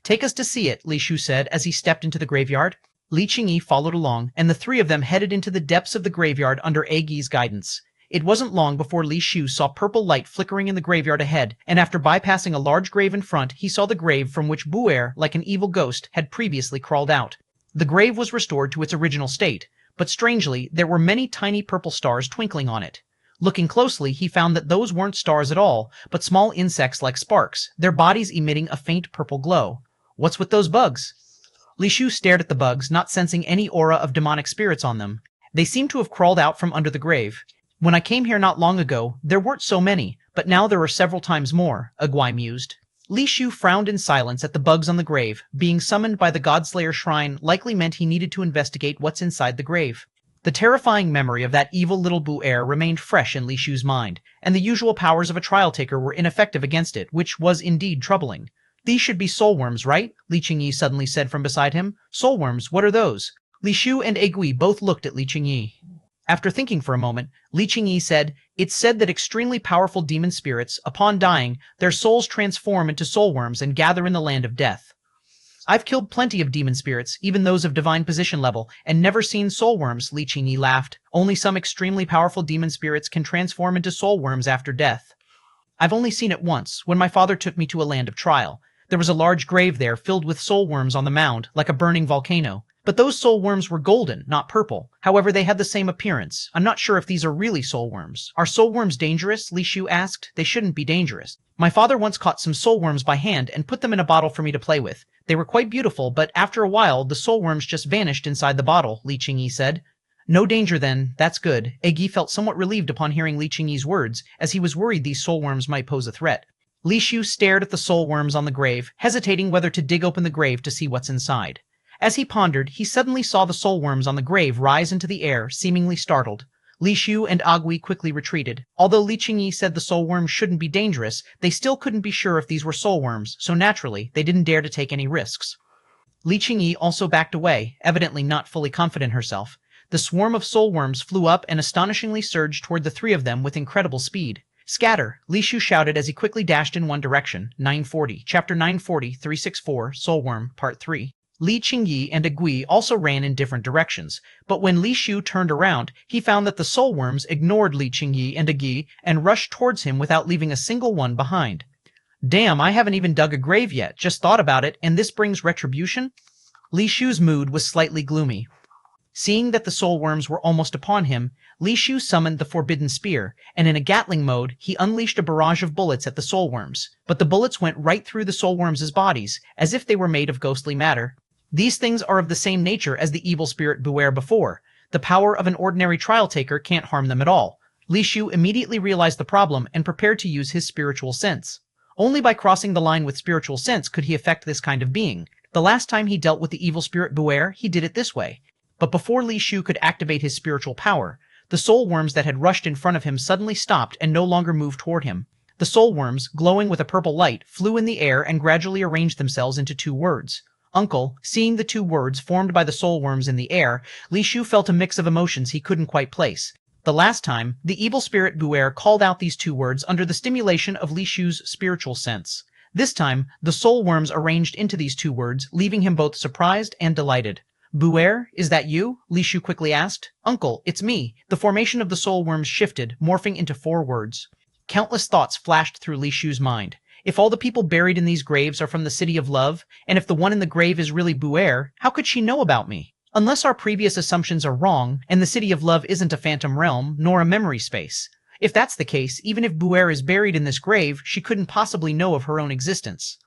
Take us to see it, Li Shu said as he stepped into the graveyard. Li Qingyi followed along, and the three of them headed into the depths of the graveyard under Egui's guidance. It wasn't long before Li Shu saw purple light flickering in the graveyard ahead, and after bypassing a large grave in front, he saw the grave from which Buer, like an evil ghost, had previously crawled out. The grave was restored to its original state, but strangely, there were many tiny purple stars twinkling on it. Looking closely, he found that those weren't stars at all, but small insects like sparks, their bodies emitting a faint purple glow. What's with those bugs? Li Shu stared at the bugs, not sensing any aura of demonic spirits on them. They seemed to have crawled out from under the grave. When I came here not long ago, there weren't so many, but now there are several times more, Agui mused. Li Shu frowned in silence at the bugs on the grave. Being summoned by the Godslayer shrine likely meant he needed to investigate what's inside the grave. The terrifying memory of that evil little Bu-Er remained fresh in Li Shu's mind, and the usual powers of a trial taker were ineffective against it, which was indeed troubling. These should be soulworms, right? Li Qingyi suddenly said from beside him. Soulworms, what are those? Li Shu and Agui both looked at Li Qingyi. After thinking for a moment, Li Qingyi said, "It's said that extremely powerful demon spirits, upon dying, their souls transform into soulworms and gather in the land of death. I've killed plenty of demon spirits, even those of divine position level, and never seen soulworms," Li Qingyi laughed. "Only some extremely powerful demon spirits can transform into soulworms after death. I've only seen it once, when my father took me to a land of trial. There was a large grave there filled with soulworms on the mound, like a burning volcano. But those soulworms were golden, not purple. However, they had the same appearance. I'm not sure if these are really soulworms." "Are soulworms dangerous?" Li Shu asked. "They shouldn't be dangerous. My father once caught some soulworms by hand and put them in a bottle for me to play with. They were quite beautiful, but after a while, the soulworms just vanished inside the bottle," Li Qingyi said. "No danger then, that's good." Egi felt somewhat relieved upon hearing Li Qingyi's words, as he was worried these soulworms might pose a threat. Li Shu stared at the soulworms on the grave, hesitating whether to dig open the grave to see what's inside. As he pondered, he suddenly saw the soulworms on the grave rise into the air, seemingly startled. Li Shu and Agui quickly retreated. Although Li Qingyi said the soulworms shouldn't be dangerous, they still couldn't be sure if these were soulworms, so naturally, they didn't dare to take any risks. Li Qingyi also backed away, evidently not fully confident herself. The swarm of soulworms flew up and astonishingly surged toward the three of them with incredible speed. "Scatter!" Li Shu shouted as he quickly dashed in one direction. 940, Chapter 940, 364, Soulworm, Part 3. Li Qingyi and Agui also ran in different directions, but when Li Shu turned around, he found that the soulworms ignored Li Qingyi and Agui and rushed towards him without leaving a single one behind. "Damn, I haven't even dug a grave yet, just thought about it, and this brings retribution?" Li Shu's mood was slightly gloomy. Seeing that the soulworms were almost upon him, Li Shu summoned the Forbidden Spear, and in a Gatling mode, he unleashed a barrage of bullets at the soulworms. But the bullets went right through the soulworms' bodies, as if they were made of ghostly matter. These things are of the same nature as the evil spirit Bu-Er before. The power of an ordinary trial taker can't harm them at all. Li Shu immediately realized the problem and prepared to use his spiritual sense. Only by crossing the line with spiritual sense could he affect this kind of being. The last time he dealt with the evil spirit Bu-Er, he did it this way. But before Li Shu could activate his spiritual power, the soulworms that had rushed in front of him suddenly stopped and no longer moved toward him. The soulworms, glowing with a purple light, flew in the air and gradually arranged themselves into two words. "Uncle." Seeing the two words formed by the soulworms in the air, Li Shu felt a mix of emotions he couldn't quite place. The last time, the evil spirit Bu-Er called out these two words under the stimulation of Li Shu's spiritual sense. This time, the soulworms arranged into these two words, leaving him both surprised and delighted. "Bu-Er, is that you?" Li Shu quickly asked. "Uncle, it's me." The formation of the soulworms shifted, morphing into four words. Countless thoughts flashed through Li Shu's mind. If all the people buried in these graves are from the City of Love, and if the one in the grave is really Bu-Er, how could she know about me? Unless our previous assumptions are wrong, and the City of Love isn't a phantom realm, nor a memory space. If that's the case, even if Bu-Er is buried in this grave, she couldn't possibly know of her own existence.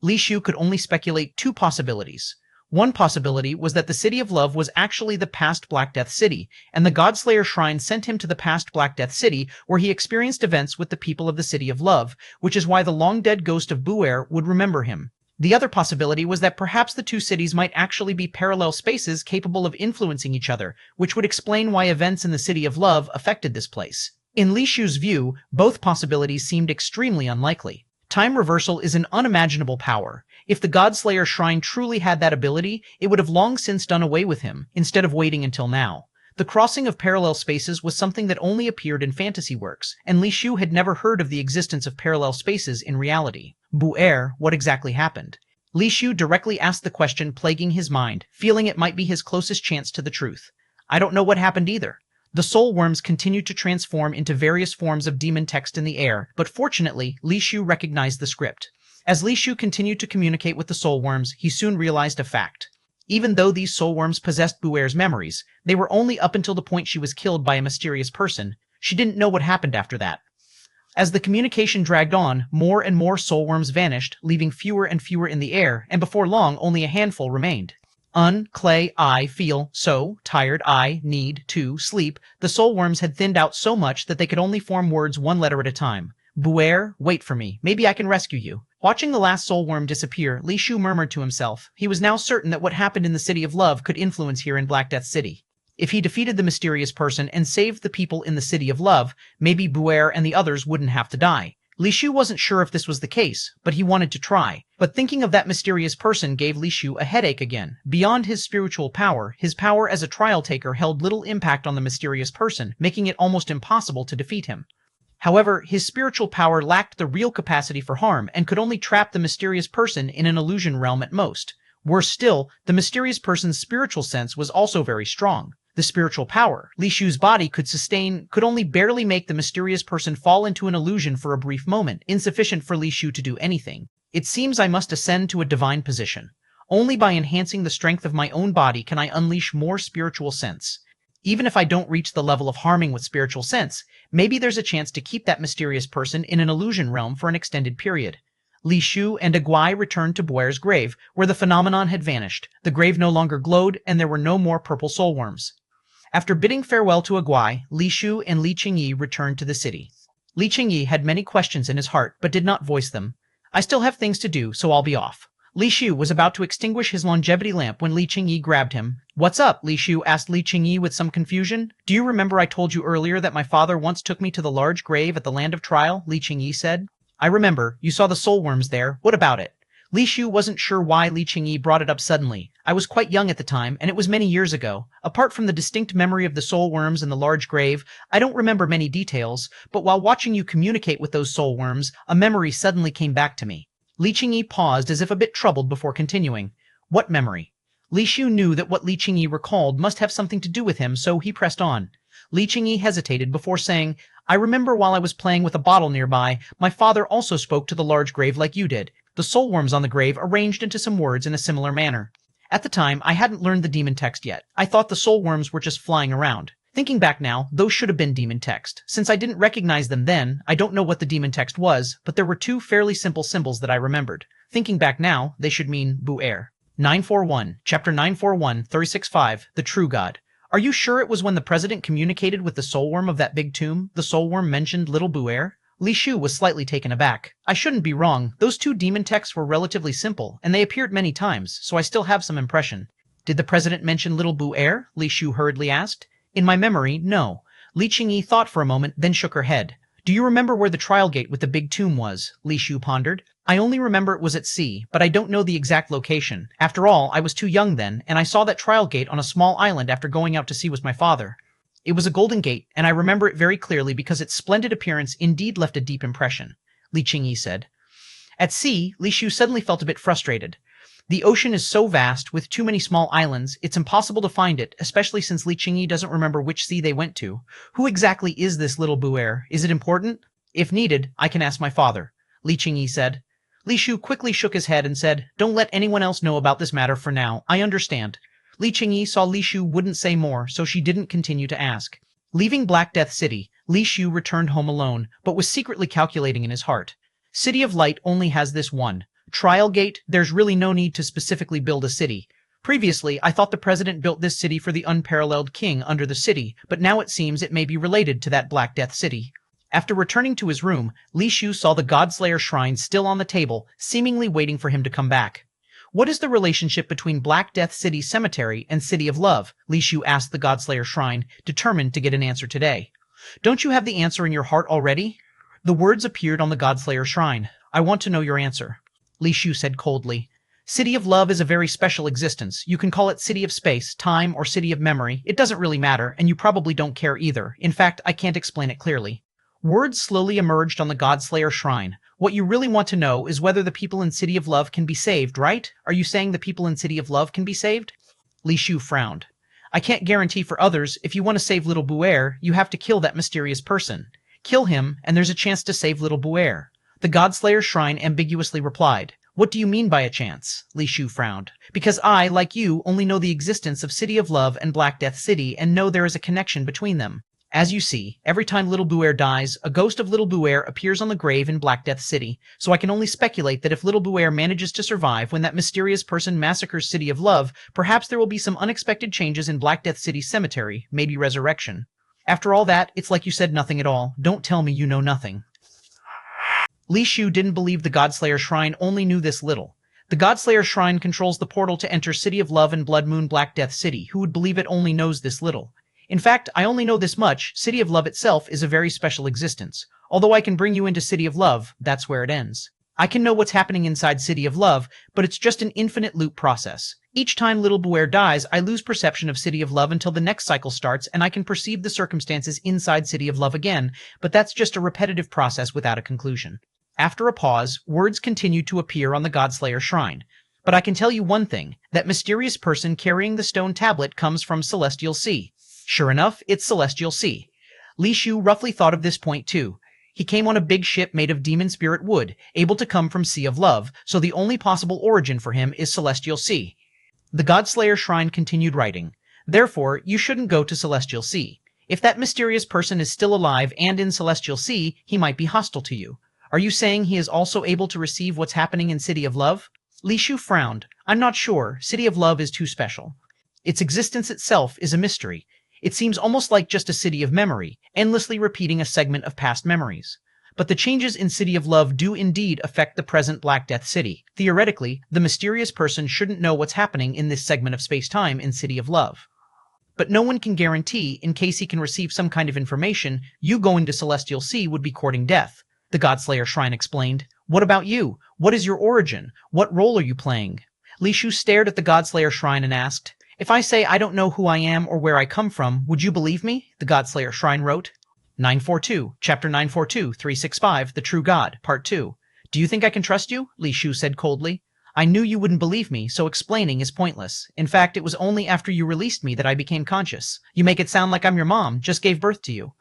Li Shu could only speculate two possibilities. One possibility was that the City of Love was actually the past Black Death City, and the Godslayer Shrine sent him to the past Black Death City, where he experienced events with the people of the City of Love, which is why the long-dead ghost of Bu-Er would remember him. The other possibility was that perhaps the two cities might actually be parallel spaces capable of influencing each other, which would explain why events in the City of Love affected this place. In Li Shu's view, both possibilities seemed extremely unlikely. Time reversal is an unimaginable power. If the Godslayer Shrine truly had that ability, it would have long since done away with him, instead of waiting until now. The crossing of parallel spaces was something that only appeared in fantasy works, and Li Shu had never heard of the existence of parallel spaces in reality. Bu-Er, what exactly happened? Li Shu directly asked the question plaguing his mind, feeling it might be his closest chance to the truth. "I don't know what happened either." The soulworms continued to transform into various forms of demon text in the air, but fortunately, Li Shu recognized the script. As Li Shu continued to communicate with the soulworms, he soon realized a fact. Even though these soulworms possessed Bu-Er's memories, they were only up until the point she was killed by a mysterious person. She didn't know what happened after that. As the communication dragged on, more and more soulworms vanished, leaving fewer and fewer in the air, and before long only a handful remained. Clay, I, feel, so, tired, I, need, to, sleep. The soulworms had thinned out so much that they could only form words one letter at a time. Buer, wait for me. Maybe I can rescue you. Watching the last soulworm disappear, Li Shu murmured to himself. He was now certain that what happened in the City of Love could influence here in Black Death City. If he defeated the mysterious person and saved the people in the City of Love, maybe Buer and the others wouldn't have to die. Li Shu wasn't sure if this was the case, but he wanted to try. But thinking of that mysterious person gave Li Shu a headache again. Beyond his spiritual power, his power as a trial taker held little impact on the mysterious person, making it almost impossible to defeat him. However, his spiritual power lacked the real capacity for harm and could only trap the mysterious person in an illusion realm at most. Worse still, the mysterious person's spiritual sense was also very strong. The spiritual power Li Shu's body could only barely make the mysterious person fall into an illusion for a brief moment, insufficient for Li Shu to do anything. It seems I must ascend to a divine position. Only by enhancing the strength of my own body can I unleash more spiritual sense. Even if I don't reach the level of harming with spiritual sense, maybe there's a chance to keep that mysterious person in an illusion realm for an extended period. Li Shu and Aguai returned to Buer's grave, where the phenomenon had vanished. The grave no longer glowed, and there were no more purple soulworms. After bidding farewell to Aguai, Li Shu and Li Qingyi returned to the city. Li Qingyi had many questions in his heart, but did not voice them. I still have things to do, so I'll be off. Li Shu was about to extinguish his longevity lamp when Li Qingyi grabbed him. What's up? Li Shu asked Li Qingyi with some confusion. Do you remember I told you earlier that my father once took me to the large grave at the land of trial? Li Qingyi said. I remember. You saw the soulworms there. What about it? Li Shu wasn't sure why Li Qingyi brought it up suddenly. I was quite young at the time, and it was many years ago. Apart from the distinct memory of the soulworms and the large grave, I don't remember many details, but while watching you communicate with those soulworms, a memory suddenly came back to me. Li Qingyi paused as if a bit troubled before continuing. What memory? Li Shu knew that what Li Qingyi recalled must have something to do with him, so he pressed on. Li Qingyi hesitated before saying, I remember while I was playing with a bottle nearby, my father also spoke to the large grave like you did. The soulworms on the grave arranged into some words in a similar manner. At the time, I hadn't learned the demon text yet. I thought the soulworms were just flying around. Thinking back now, those should have been demon text. Since I didn't recognize them then, I don't know what the demon text was, but there were two fairly simple symbols that I remembered. Thinking back now, they should mean Buer. 941, Chapter 941, 36.5, The True God. Are you sure it was when the president communicated with the soulworm of that big tomb, the soulworm mentioned little Buer? Li Shu was slightly taken aback. I shouldn't be wrong. Those two demon texts were relatively simple, and they appeared many times, so I still have some impression. Did the president mention little Buer? Li Shu hurriedly asked. In my memory, no. Li Qingyi thought for a moment, then shook her head. Do you remember where the trial gate with the big tomb was? Li Shu pondered. I only remember it was at sea, but I don't know the exact location. After all, I was too young then, and I saw that trial gate on a small island after going out to sea with my father. It was a golden gate, and I remember it very clearly because its splendid appearance indeed left a deep impression, Li Qingyi said. At sea, Li Shu suddenly felt a bit frustrated. The ocean is so vast, with too many small islands, it's impossible to find it, especially since Li Qingyi doesn't remember which sea they went to. Who exactly is this little Buer? Is it important? If needed, I can ask my father, Li Qingyi said. Li Shu quickly shook his head and said, Don't let anyone else know about this matter for now. I understand. Li Qingyi saw Li Shu wouldn't say more, so she didn't continue to ask. Leaving Black Death City, Li Shu returned home alone, but was secretly calculating in his heart. City of Light only has this one. Trial Gate, there's really no need to specifically build a city. Previously, I thought the president built this city for the unparalleled king under the city, but now it seems it may be related to that Black Death City. After returning to his room, Li Shu saw the Godslayer shrine still on the table, seemingly waiting for him to come back. What is the relationship between Black Death City Cemetery and City of Love? Li Shu asked the Godslayer shrine, determined to get an answer today. Don't you have the answer in your heart already? The words appeared on the Godslayer shrine. I want to know your answer. Li Shu said coldly. City of Love is a very special existence. You can call it City of Space, Time, or City of Memory. It doesn't really matter, and you probably don't care either. In fact, I can't explain it clearly. Words slowly emerged on the Godslayer shrine. What you really want to know is whether the people in City of Love can be saved, right? Are you saying the people in City of Love can be saved? Li Shu frowned. I can't guarantee for others. If you want to save little Buer, you have to kill that mysterious person. Kill him, and there's a chance to save little Buer. The Godslayer shrine ambiguously replied. What do you mean by a chance? Li Shu frowned. Because I, like you, only know the existence of City of Love and Black Death City and know there is a connection between them. As you see, every time Little Buer dies, a ghost of Little Buer appears on the grave in Black Death City, so I can only speculate that if Little Buer manages to survive when that mysterious person massacres City of Love, perhaps there will be some unexpected changes in Black Death City's cemetery, maybe resurrection. After all that, it's like you said nothing at all. Don't tell me you know nothing. Li Shu didn't believe the Godslayer Shrine only knew this little. The Godslayer Shrine controls the portal to enter City of Love and Blood Moon Black Death City. Who would believe it only knows this little? In fact, I only know this much. City of Love itself is a very special existence. Although I can bring you into City of Love, that's where it ends. I can know what's happening inside City of Love, but it's just an infinite loop process. Each time Little Buer dies, I lose perception of City of Love until the next cycle starts and I can perceive the circumstances inside City of Love again, but that's just a repetitive process without a conclusion. After a pause, words continued to appear on the Godslayer Shrine. But I can tell you one thing, that mysterious person carrying the stone tablet comes from Celestial Sea. Sure enough, it's Celestial Sea. Li Shu roughly thought of this point too. He came on a big ship made of demon spirit wood, able to come from Sea of Love, so the only possible origin for him is Celestial Sea. The Godslayer Shrine continued writing. Therefore, you shouldn't go to Celestial Sea. If that mysterious person is still alive and in Celestial Sea, he might be hostile to you. Are you saying he is also able to receive what's happening in City of Love? Li Shu frowned. I'm not sure. City of Love is too special. Its existence itself is a mystery. It seems almost like just a city of memory, endlessly repeating a segment of past memories. But the changes in City of Love do indeed affect the present Black Death City. Theoretically, the mysterious person shouldn't know what's happening in this segment of space-time in City of Love. But no one can guarantee, in case he can receive some kind of information, you going to Celestial Sea would be courting death. The Godslayer Shrine explained. What about you? What is your origin? What role are you playing? Li Shu stared at the Godslayer Shrine and asked, If I say I don't know who I am or where I come from, would you believe me? The Godslayer Shrine wrote. 942, Chapter 942, 365, The True God, Part 2. Do you think I can trust you? Li Shu said coldly. I knew you wouldn't believe me, so explaining is pointless. In fact, it was only after you released me that I became conscious. You make it sound like I'm your mom, just gave birth to you.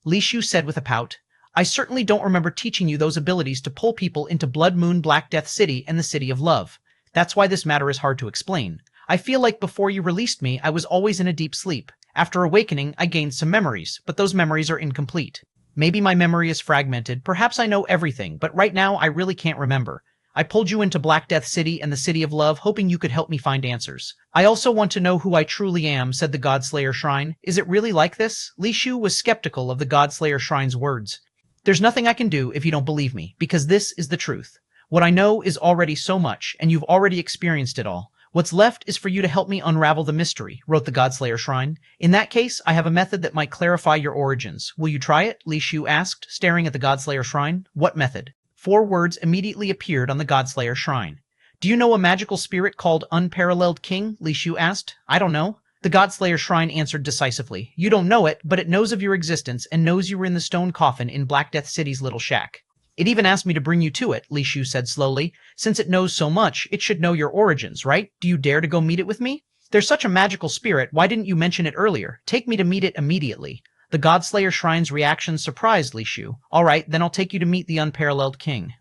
Li Shu said with a pout. I certainly don't remember teaching you those abilities to pull people into Blood Moon Black Death City and the City of Love. That's why this matter is hard to explain. I feel like before you released me, I was always in a deep sleep. After awakening, I gained some memories, but those memories are incomplete. Maybe my memory is fragmented, perhaps I know everything, but right now I really can't remember. I pulled you into Black Death City and the City of Love, hoping you could help me find answers. I also want to know who I truly am, said the Godslayer Shrine. Is it really like this? Li Shu was skeptical of the Godslayer Shrine's words. There's nothing I can do if you don't believe me, because this is the truth. What I know is already so much, and you've already experienced it all. What's left is for you to help me unravel the mystery, wrote the Godslayer Shrine. In that case, I have a method that might clarify your origins. Will you try it? Li Shu asked, staring at the Godslayer Shrine. What method? 4 words immediately appeared on the Godslayer Shrine. Do you know a magical spirit called Unparalleled King? Li Shu asked. I don't know. The Godslayer Shrine answered decisively. You don't know it, but it knows of your existence and knows you were in the stone coffin in Black Death City's little shack. It even asked me to bring you to it, Li Shu said slowly. Since it knows so much, it should know your origins, right? Do you dare to go meet it with me? There's such a magical spirit, why didn't you mention it earlier? Take me to meet it immediately. The Godslayer Shrine's reaction surprised Li Shu. All right, then I'll take you to meet the Unparalleled King.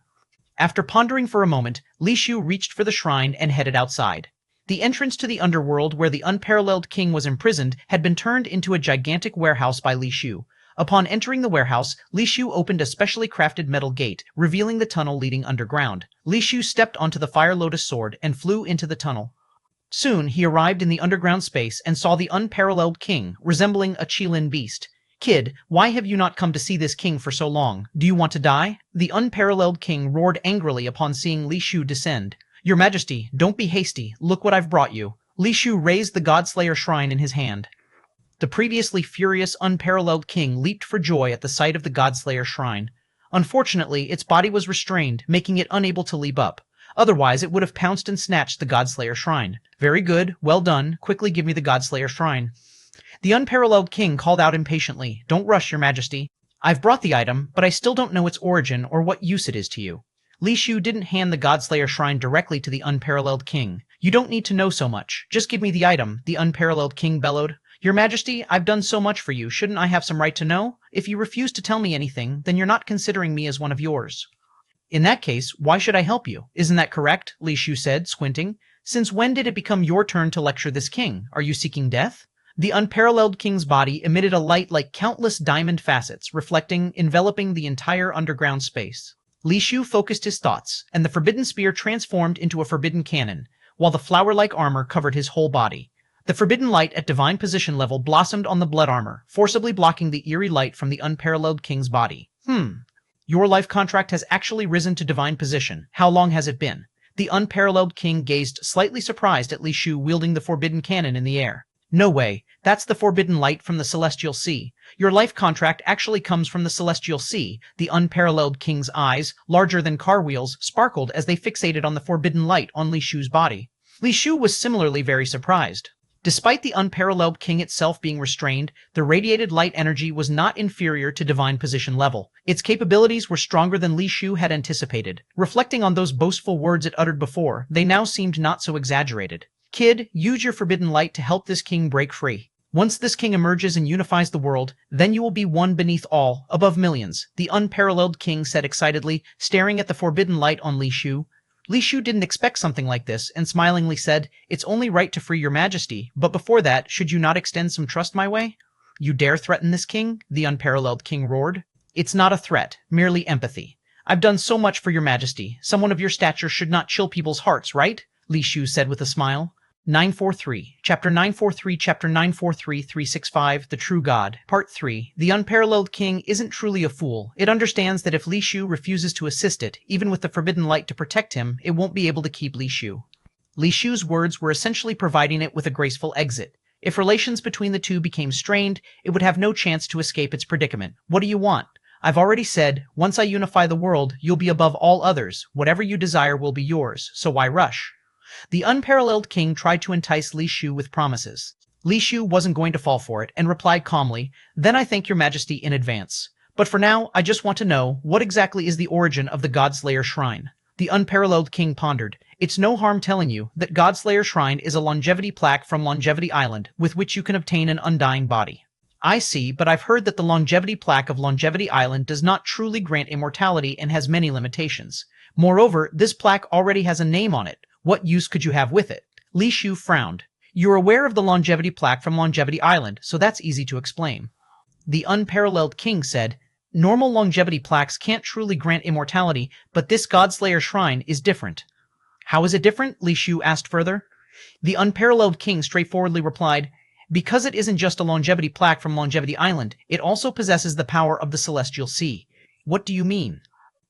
After pondering for a moment, Li Shu reached for the shrine and headed outside. The entrance to the underworld where the Unparalleled King was imprisoned had been turned into a gigantic warehouse by Li Shu. Upon entering the warehouse, Li Shu opened a specially crafted metal gate, revealing the tunnel leading underground. Li Shu stepped onto the Fire Lotus sword and flew into the tunnel. Soon he arrived in the underground space and saw the Unparalleled King, resembling a Qilin beast. Kid, why have you not come to see this king for so long? Do you want to die? The Unparalleled King roared angrily upon seeing Li Shu descend. Your Majesty, don't be hasty. Look what I've brought you. Li Shu raised the Godslayer Shrine in his hand. The previously furious, Unparalleled King leaped for joy at the sight of the Godslayer Shrine. Unfortunately, its body was restrained, making it unable to leap up. Otherwise, it would have pounced and snatched the Godslayer Shrine. Very good, well done. Quickly give me the Godslayer Shrine. The Unparalleled King called out impatiently. Don't rush, Your Majesty. I've brought the item, but I still don't know its origin or what use it is to you. Li Shu didn't hand the Godslayer Shrine directly to the Unparalleled King. You don't need to know so much. Just give me the item, the Unparalleled King bellowed. Your Majesty, I've done so much for you. Shouldn't I have some right to know? If you refuse to tell me anything, then you're not considering me as one of yours. In that case, why should I help you? Isn't that correct? Li Shu said, squinting. Since when did it become your turn to lecture this king? Are you seeking death? The unparalleled king's body emitted a light like countless diamond facets, reflecting, enveloping the entire underground space. Li Shu focused his thoughts, and the forbidden spear transformed into a forbidden cannon, while the flower-like armor covered his whole body. The forbidden light at divine position level blossomed on the blood armor, forcibly blocking the eerie light from the unparalleled king's body. Your life contract has actually risen to divine position. How long has it been? The unparalleled king gazed slightly surprised at Li Shu wielding the forbidden cannon in the air. No way, that's the forbidden light from the celestial sea. Your life contract actually comes from the celestial sea. The unparalleled king's eyes, larger than car wheels, sparkled as they fixated on the forbidden light on Li Shu's body. Li Shu was similarly very surprised. Despite the unparalleled king itself being restrained, the radiated light energy was not inferior to divine position level. Its capabilities were stronger than Li Shu had anticipated. Reflecting on those boastful words it uttered before, they now seemed not so exaggerated. Kid, use your forbidden light to help this king break free. Once this king emerges and unifies the world, then you will be one beneath all, above millions, the unparalleled king said excitedly, staring at the forbidden light on Li Shu. Li Shu didn't expect something like this, and smilingly said, "It's only right to free your majesty, but before that, should you not extend some trust my way?" "You dare threaten this king?" the unparalleled king roared. "It's not a threat, merely empathy. I've done so much for your majesty. Someone of your stature should not chill people's hearts, right?" Li Shu said with a smile. 943, Chapter 943, Chapter 943, 365, The True God, Part 3. The unparalleled king isn't truly a fool. It understands that if Li Shu refuses to assist it, even with the forbidden light to protect him, it won't be able to keep Li Shu. Li Shu's words were essentially providing it with a graceful exit. If relations between the two became strained, it would have no chance to escape its predicament. What do you want? I've already said, once I unify the world, you'll be above all others. Whatever you desire will be yours, so why rush? The unparalleled king tried to entice Li Shu with promises. Li Shu wasn't going to fall for it, and replied calmly, "Then I thank your majesty in advance. But for now, I just want to know, what exactly is the origin of the Godslayer Shrine?" The unparalleled king pondered. "It's no harm telling you that Godslayer Shrine is a longevity plaque from Longevity Island, with which you can obtain an undying body." "I see, but I've heard that the longevity plaque of Longevity Island does not truly grant immortality and has many limitations. Moreover, this plaque already has a name on it. What use could you have with it?" Li Shu frowned. "You're aware of the longevity plaque from Longevity Island, so that's easy to explain." The unparalleled king said, "Normal longevity plaques can't truly grant immortality, but this Godslayer Shrine is different." "How is it different?" Li Shu asked further. The unparalleled king straightforwardly replied, "Because it isn't just a longevity plaque from Longevity Island, it also possesses the power of the Celestial Sea." "What do you mean?"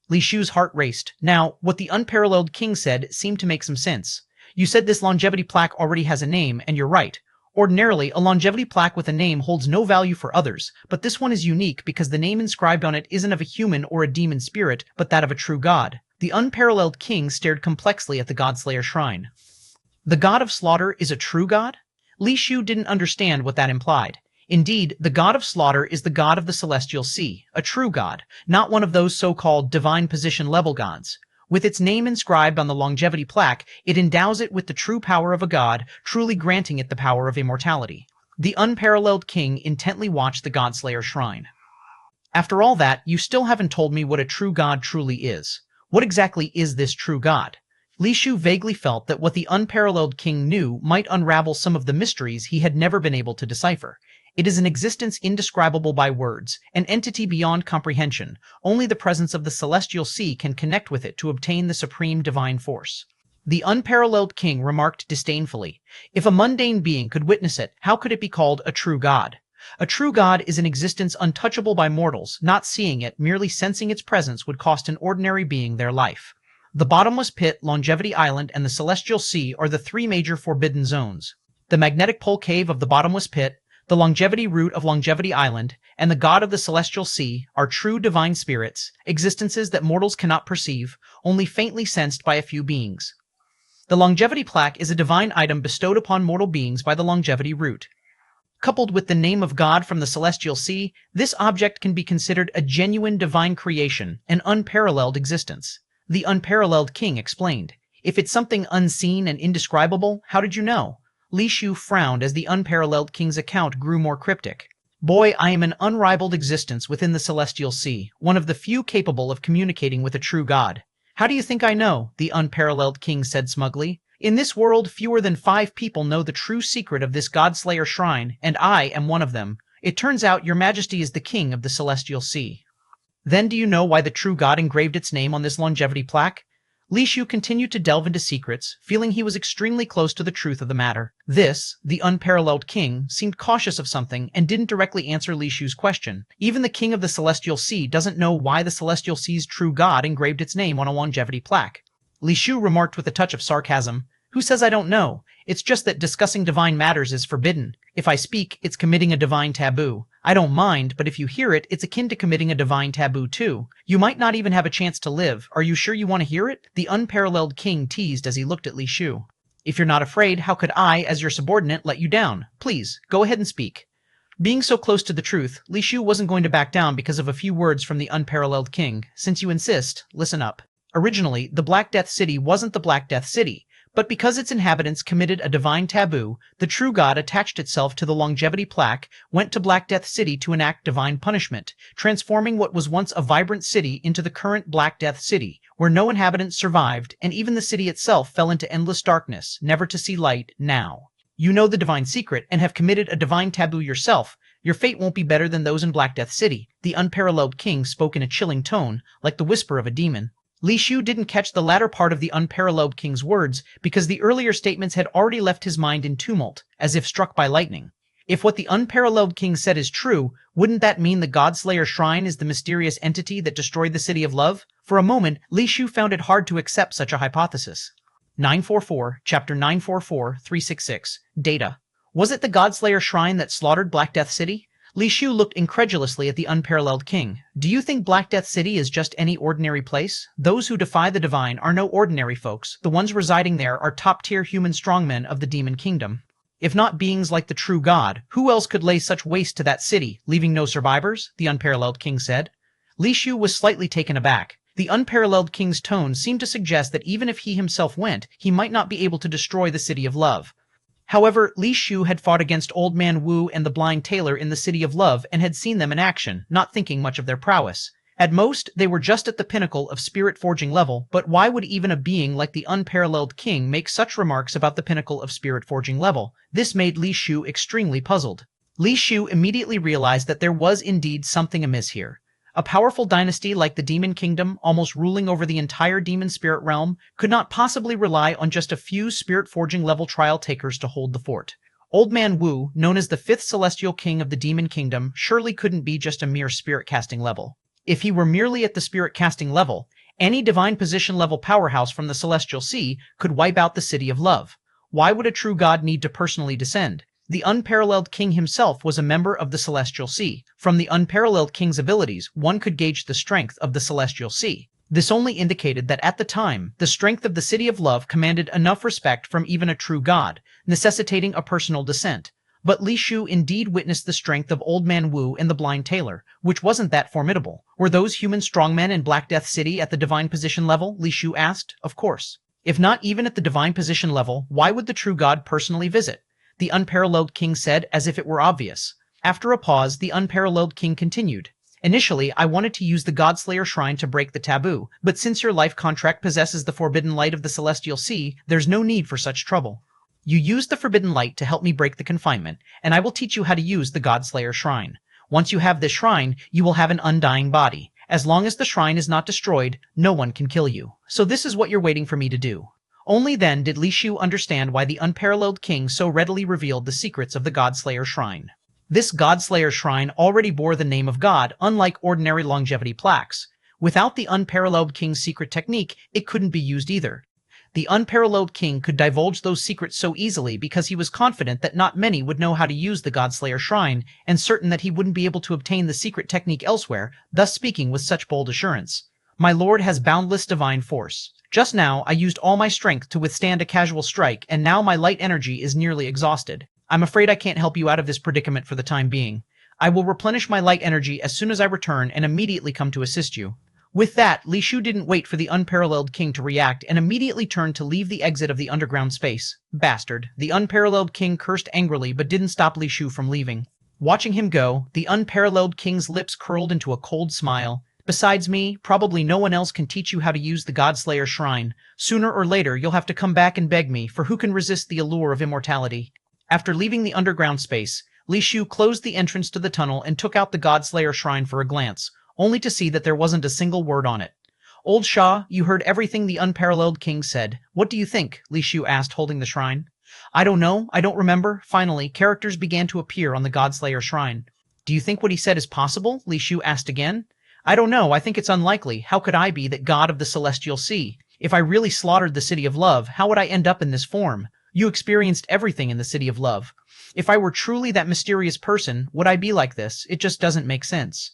Li Shu's heart raced. Now, what the unparalleled king said seemed to make some sense. "You said this longevity plaque already has a name, and you're right. Ordinarily, a longevity plaque with a name holds no value for others, but this one is unique because the name inscribed on it isn't of a human or a demon spirit, but that of a true god." The unparalleled king stared complexly at the Godslayer Shrine. "The god of slaughter is a true god?" Li Shu didn't understand what that implied. Indeed, the god of slaughter is the god of the celestial sea, a true god, not one of those so-called divine position level gods. With its name inscribed on the longevity plaque, it endows it with the true power of a god, truly granting it the power of immortality. The unparalleled king intently watched the Godslayer Shrine. "After all that, you still haven't told me what a true god truly is. What exactly is this true god?" Li Shu vaguely felt that what the unparalleled king knew might unravel some of the mysteries he had never been able to decipher. It is an existence indescribable by words, an entity beyond comprehension. Only the presence of the celestial sea can connect with it to obtain the supreme divine force. The unparalleled king remarked disdainfully, "If a mundane being could witness it, how could it be called a true god? A true god is an existence untouchable by mortals. Not seeing it, merely sensing its presence would cost an ordinary being their life. The bottomless pit, Longevity Island, and the celestial sea are the three major forbidden zones. The magnetic pole cave of the bottomless pit, the longevity root of Longevity Island, and the god of the celestial sea are true divine spirits, existences that mortals cannot perceive, only faintly sensed by a few beings. The longevity plaque is a divine item bestowed upon mortal beings by the longevity root. Coupled with the name of God from the celestial sea, this object can be considered a genuine divine creation, an unparalleled existence." The unparalleled king explained. "If it's something unseen and indescribable, how did you know?" Li Shu frowned as the unparalleled king's account grew more cryptic. "Boy, I am an unrivaled existence within the celestial sea, one of the few capable of communicating with a true god." "How do you think I know?" the unparalleled king said smugly. In this world, fewer than 5 people know the true secret of this Godslayer shrine, and I am one of them. It turns out your majesty is the king of the celestial sea. Then do you know why the true god engraved its name on this longevity plaque? Li Shu continued to delve into secrets, feeling he was extremely close to the truth of the matter. This, the unparalleled king, seemed cautious of something and didn't directly answer Li Shu's question. Even the king of the celestial sea doesn't know why the celestial sea's true god engraved its name on a longevity plaque. Li Shu remarked with a touch of sarcasm, "Who says I don't know? It's just that discussing divine matters is forbidden. If I speak, it's committing a divine taboo. I don't mind, but if you hear it, it's akin to committing a divine taboo too. You might not even have a chance to live. Are you sure you want to hear it?" The unparalleled king teased as he looked at Li Shu. "If you're not afraid, how could I, as your subordinate, let you down? Please, go ahead and speak." Being so close to the truth, Li Shu wasn't going to back down because of a few words from the unparalleled king. "Since you insist, listen up. Originally, the Black Death City wasn't the Black Death City. But because its inhabitants committed a divine taboo, the true god attached itself to the longevity plaque, went to Black Death City to enact divine punishment, transforming what was once a vibrant city into the current Black Death City, where no inhabitants survived, and even the city itself fell into endless darkness, never to see light now. You know the divine secret, and have committed a divine taboo yourself. Your fate won't be better than those in Black Death City." The unparalleled king spoke in a chilling tone, like the whisper of a demon. Li Shu didn't catch the latter part of the unparalleled king's words because the earlier statements had already left his mind in tumult, as if struck by lightning. If what the unparalleled king said is true, wouldn't that mean the Godslayer Shrine is the mysterious entity that destroyed the City of Love? For a moment, Li Shu found it hard to accept such a hypothesis. 944, Chapter 944, 366, Data. Was it the Godslayer Shrine that slaughtered Black Death City? Li Shu looked incredulously at the unparalleled king. "Do you think Black Death City is just any ordinary place? Those who defy the divine are no ordinary folks. The ones residing there are top-tier human strongmen of the demon kingdom. If not beings like the true god, who else could lay such waste to that city, leaving no survivors?" the unparalleled king said. Li Shu was slightly taken aback. The unparalleled king's tone seemed to suggest that even if he himself went, he might not be able to destroy the City of Love. However, Li Shu had fought against Old Man Wu and the Blind Tailor in the City of Love and had seen them in action, not thinking much of their prowess. At most, they were just at the pinnacle of spirit forging level, but why would even a being like the unparalleled king make such remarks about the pinnacle of spirit forging level? This made Li Shu extremely puzzled. Li Shu immediately realized that there was indeed something amiss here. A powerful dynasty like the Demon Kingdom, almost ruling over the entire demon spirit realm, could not possibly rely on just a few spirit-forging level trial takers to hold the fort. Old Man Wu, known as the 5th Celestial King of the Demon Kingdom, surely couldn't be just a mere spirit-casting level. If he were merely at the spirit-casting level, any divine position level powerhouse from the Celestial Sea could wipe out the City of Love. Why would a true god need to personally descend? The unparalleled king himself was a member of the Celestial Sea. From the unparalleled king's abilities, one could gauge the strength of the Celestial Sea. This only indicated that at the time, the strength of the City of Love commanded enough respect from even a true god, necessitating a personal descent. But Li Shu indeed witnessed the strength of Old Man Wu and the Blind Tailor, which wasn't that formidable. Were those human strongmen in Black Death City at the divine position level? Li Shu asked. Of course. If not even at the divine position level, why would the true god personally visit? The unparalleled king said, as if it were obvious. After a pause, the unparalleled king continued. "Initially, I wanted to use the Godslayer Shrine to break the taboo, but since your life contract possesses the forbidden light of the Celestial Sea, there's no need for such trouble. You used the forbidden light to help me break the confinement, and I will teach you how to use the Godslayer Shrine. Once you have this shrine, you will have an undying body. As long as the shrine is not destroyed, no one can kill you. So this is what you're waiting for me to do." Only then did Li Shu understand why the unparalleled king so readily revealed the secrets of the Godslayer Shrine. This Godslayer Shrine already bore the name of God, unlike ordinary longevity plaques. Without the unparalleled king's secret technique, it couldn't be used either. The unparalleled king could divulge those secrets so easily because he was confident that not many would know how to use the Godslayer Shrine, and certain that he wouldn't be able to obtain the secret technique elsewhere, thus speaking with such bold assurance. "My lord has boundless divine force. Just now, I used all my strength to withstand a casual strike, and now my light energy is nearly exhausted. I'm afraid I can't help you out of this predicament for the time being. I will replenish my light energy as soon as I return and immediately come to assist you." With that, Li Shu didn't wait for the unparalleled king to react and immediately turned to leave the exit of the underground space. Bastard. The unparalleled king cursed angrily but didn't stop Li Shu from leaving. Watching him go, the unparalleled king's lips curled into a cold smile. Besides me, probably no one else can teach you how to use the Godslayer Shrine. Sooner or later, you'll have to come back and beg me, for who can resist the allure of immortality? After leaving the underground space, Li Shu closed the entrance to the tunnel and took out the Godslayer Shrine for a glance, only to see that there wasn't a single word on it. Old Shah, you heard everything the unparalleled king said. What do you think? Li Shu asked, holding the shrine. I don't know, I don't remember. Finally, characters began to appear on the Godslayer Shrine. Do you think what he said is possible? Li Shu asked again. I don't know, I think it's unlikely. How could I be that god of the celestial sea? If I really slaughtered the city of love, how would I end up in this form? You experienced everything in the city of love. If I were truly that mysterious person, would I be like this? It just doesn't make sense.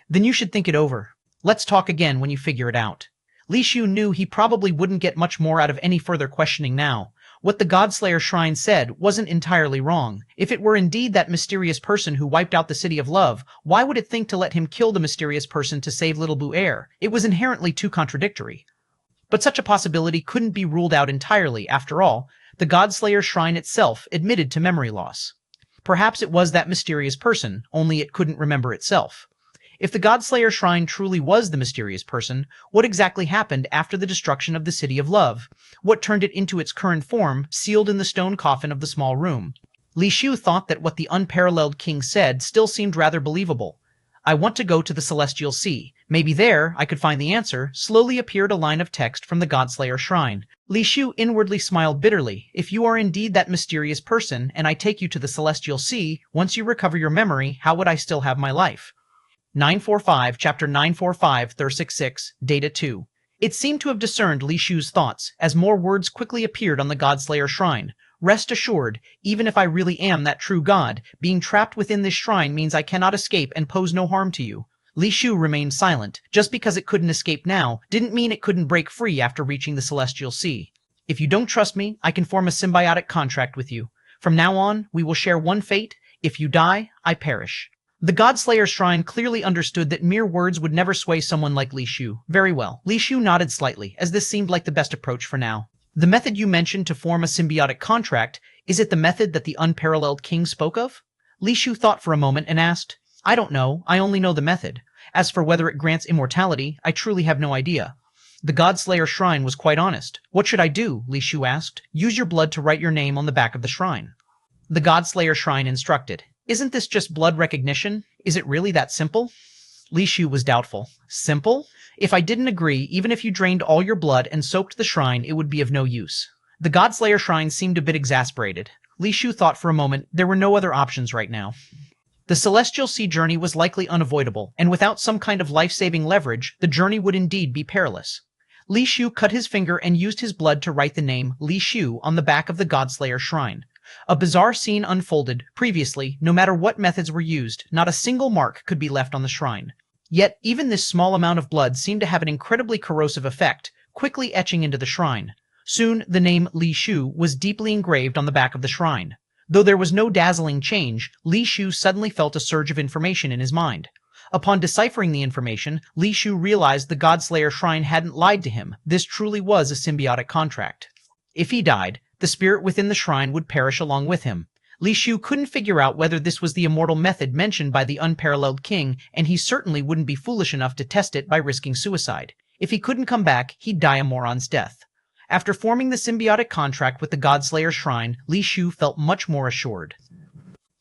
Then you should think it over. Let's talk again when you figure it out. Li Shu knew he probably wouldn't get much more out of any further questioning now. What the Godslayer Shrine said wasn't entirely wrong. If it were indeed that mysterious person who wiped out the city of love, why would it think to let him kill the mysterious person to save little Bu Air? It was inherently too contradictory. But such a possibility couldn't be ruled out entirely. After all, the Godslayer Shrine itself admitted to memory loss. Perhaps it was that mysterious person, only it couldn't remember itself. If the Godslayer Shrine truly was the mysterious person, what exactly happened after the destruction of the City of Love? What turned it into its current form, sealed in the stone coffin of the small room? Li Shu thought that what the unparalleled king said still seemed rather believable. I want to go to the Celestial Sea. Maybe there I could find the answer. Slowly appeared a line of text from the Godslayer Shrine. Li Shu inwardly smiled bitterly. If you are indeed that mysterious person, and I take you to the Celestial Sea, once you recover your memory, how would I still have my life? 945, Chapter 945, 366, Data 2. It seemed to have discerned Li Shu's thoughts, as more words quickly appeared on the Godslayer Shrine. Rest assured, even if I really am that true god, being trapped within this shrine means I cannot escape and pose no harm to you. Li Shu remained silent. Just because it couldn't escape now, didn't mean it couldn't break free after reaching the Celestial Sea. If you don't trust me, I can form a symbiotic contract with you. From now on, we will share one fate. If you die, I perish. The Godslayer Shrine clearly understood that mere words would never sway someone like Li Shu. Very well. Li Shu nodded slightly, as this seemed like the best approach for now. The method you mentioned to form a symbiotic contract, is it the method that the unparalleled king spoke of? Li Shu thought for a moment and asked, I don't know, I only know the method. As for whether it grants immortality, I truly have no idea. The Godslayer Shrine was quite honest. What should I do? Li Shu asked. Use your blood to write your name on the back of the shrine. The Godslayer Shrine instructed. Isn't this just blood recognition? Is it really that simple? Li Shu was doubtful. Simple? If I didn't agree, even if you drained all your blood and soaked the shrine, it would be of no use. The Godslayer Shrine seemed a bit exasperated. Li Shu thought for a moment there were no other options right now. The Celestial Sea journey was likely unavoidable, and without some kind of life-saving leverage, the journey would indeed be perilous. Li Shu cut his finger and used his blood to write the name Li Shu on the back of the Godslayer Shrine. A bizarre scene unfolded. Previously, no matter what methods were used, not a single mark could be left on the shrine. Yet, even this small amount of blood seemed to have an incredibly corrosive effect, quickly etching into the shrine. Soon, the name Li Shu was deeply engraved on the back of the shrine. Though there was no dazzling change, Li Shu suddenly felt a surge of information in his mind. Upon deciphering the information, Li Shu realized the Godslayer Shrine hadn't lied to him. This truly was a symbiotic contract. If he died, the spirit within the shrine would perish along with him. Li Shu couldn't figure out whether this was the immortal method mentioned by the unparalleled king, and he certainly wouldn't be foolish enough to test it by risking suicide. If he couldn't come back, he'd die a moron's death. After forming the symbiotic contract with the Godslayer Shrine, Li Shu felt much more assured.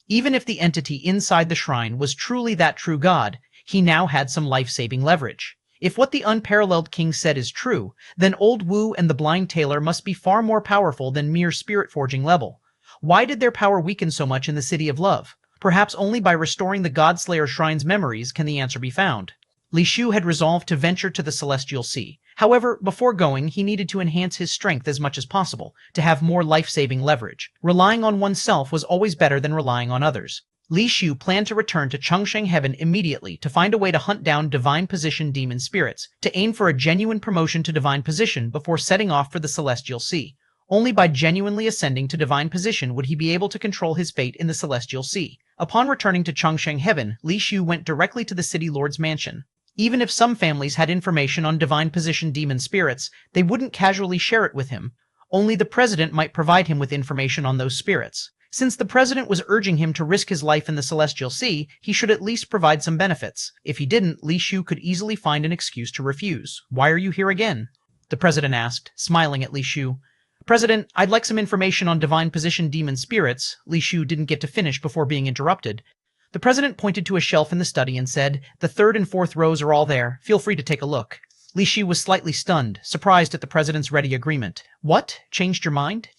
Even if the entity inside the shrine was truly that true god, he now had some life-saving leverage. If what the unparalleled king said is true, then Old Wu and the blind tailor must be far more powerful than mere spirit-forging level. Why did their power weaken so much in the City of Love? Perhaps only by restoring the Godslayer Shrine's memories can the answer be found. Li Shu had resolved to venture to the Celestial Sea. However, before going, he needed to enhance his strength as much as possible, to have more life-saving leverage. Relying on oneself was always better than relying on others. Li Shu planned to return to Changsheng Heaven immediately to find a way to hunt down Divine Position demon spirits, to aim for a genuine promotion to Divine Position before setting off for the Celestial Sea. Only by genuinely ascending to Divine Position would he be able to control his fate in the Celestial Sea. Upon returning to Changsheng Heaven, Li Shu went directly to the City Lord's mansion. Even if some families had information on Divine Position demon spirits, they wouldn't casually share it with him. Only the president might provide him with information on those spirits. Since the president was urging him to risk his life in the Celestial Sea, he should at least provide some benefits. If he didn't, Li Shu could easily find an excuse to refuse. "Why are you here again?" the president asked, smiling at Li Shu. "President, I'd like some information on divine position demon spirits." Li Shu didn't get to finish before being interrupted. The president pointed to a shelf in the study and said, "The third and fourth rows are all there. Feel free to take a look." Li Shu was slightly stunned, surprised at the president's ready agreement. "What? Changed your mind?"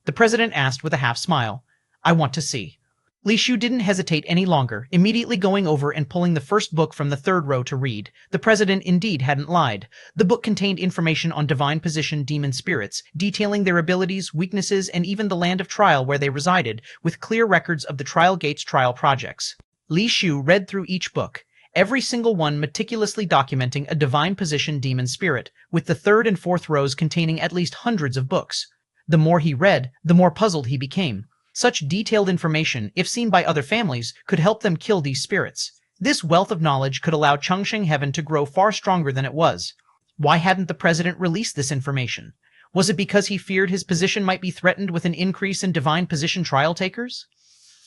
the president asked with a half smile. "I want to see." Li Shu didn't hesitate any longer, immediately going over and pulling the first book from the third row to read. The president indeed hadn't lied. The book contained information on divine position demon spirits, detailing their abilities, weaknesses, and even the land of trial where they resided, with clear records of the Trial Gates trial projects. Li Shu read through each book, every single one meticulously documenting a divine position demon spirit, with the third and fourth rows containing at least hundreds of books. The more he read, the more puzzled he became. Such detailed information, if seen by other families, could help them kill these spirits. This wealth of knowledge could allow Changsheng Heaven to grow far stronger than it was. Why hadn't the president released this information? Was it because he feared his position might be threatened with an increase in divine position trial takers?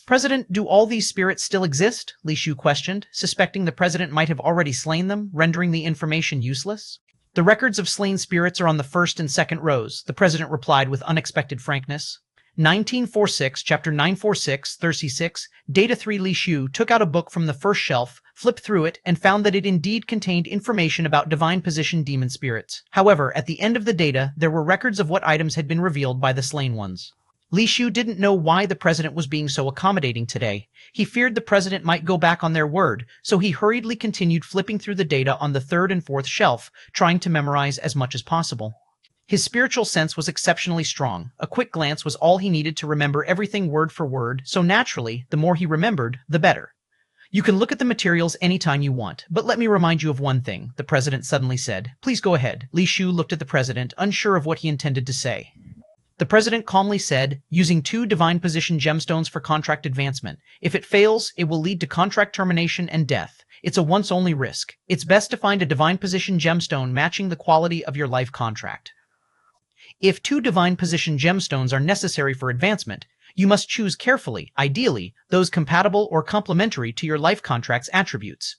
"President, do all these spirits still exist?" Li Shu questioned, suspecting the president might have already slain them, rendering the information useless. "The records of slain spirits are on the first and second rows," the president replied with unexpected frankness. 1946, Chapter 946, 36, Data 3. Li Shu took out a book from the first shelf, flipped through it, and found that it indeed contained information about divine position demon spirits. However, at the end of the data, there were records of what items had been revealed by the slain ones. Li Shu didn't know why the president was being so accommodating today. He feared the president might go back on their word, so he hurriedly continued flipping through the data on the third and fourth shelf, trying to memorize as much as possible. His spiritual sense was exceptionally strong. A quick glance was all he needed to remember everything word for word, so naturally, the more he remembered, the better. "You can look at the materials anytime you want, but let me remind you of one thing," the president suddenly said. "Please go ahead." Li Shu looked at the president, unsure of what he intended to say. The president calmly said, "Using 2 divine position gemstones for contract advancement. If it fails, it will lead to contract termination and death. It's a once-only risk. It's best to find a divine position gemstone matching the quality of your life contract. If 2 divine position gemstones are necessary for advancement, you must choose carefully, ideally, those compatible or complementary to your life contract's attributes."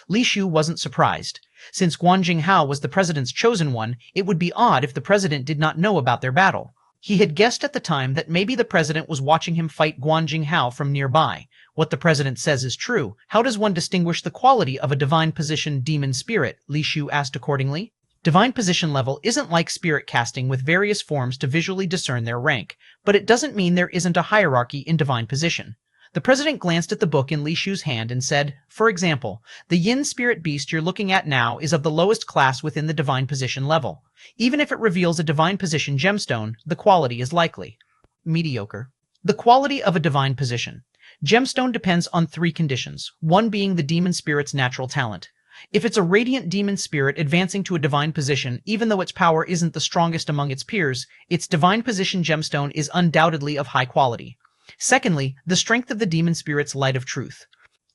Li Shu wasn't surprised. Since Guan Jinghao was the president's chosen one, it would be odd if the president did not know about their battle. He had guessed at the time that maybe the president was watching him fight Guan Jinghao from nearby. What the president says is true. How does one distinguish the quality of a divine position demon spirit? Li Shu asked accordingly. Divine position level isn't like spirit casting with various forms to visually discern their rank, but it doesn't mean there isn't a hierarchy in divine position. The president glanced at the book in Li Shu's hand and said, "For example, the yin spirit beast you're looking at now is of the lowest class within the divine position level. Even if it reveals a divine position gemstone, the quality is likely mediocre." The quality of a divine position gemstone depends on 3 conditions, one being the demon spirit's natural talent. If it's a radiant demon spirit advancing to a divine position, even though its power isn't the strongest among its peers, its divine position gemstone is undoubtedly of high quality. Secondly, the strength of the demon spirit's light of truth.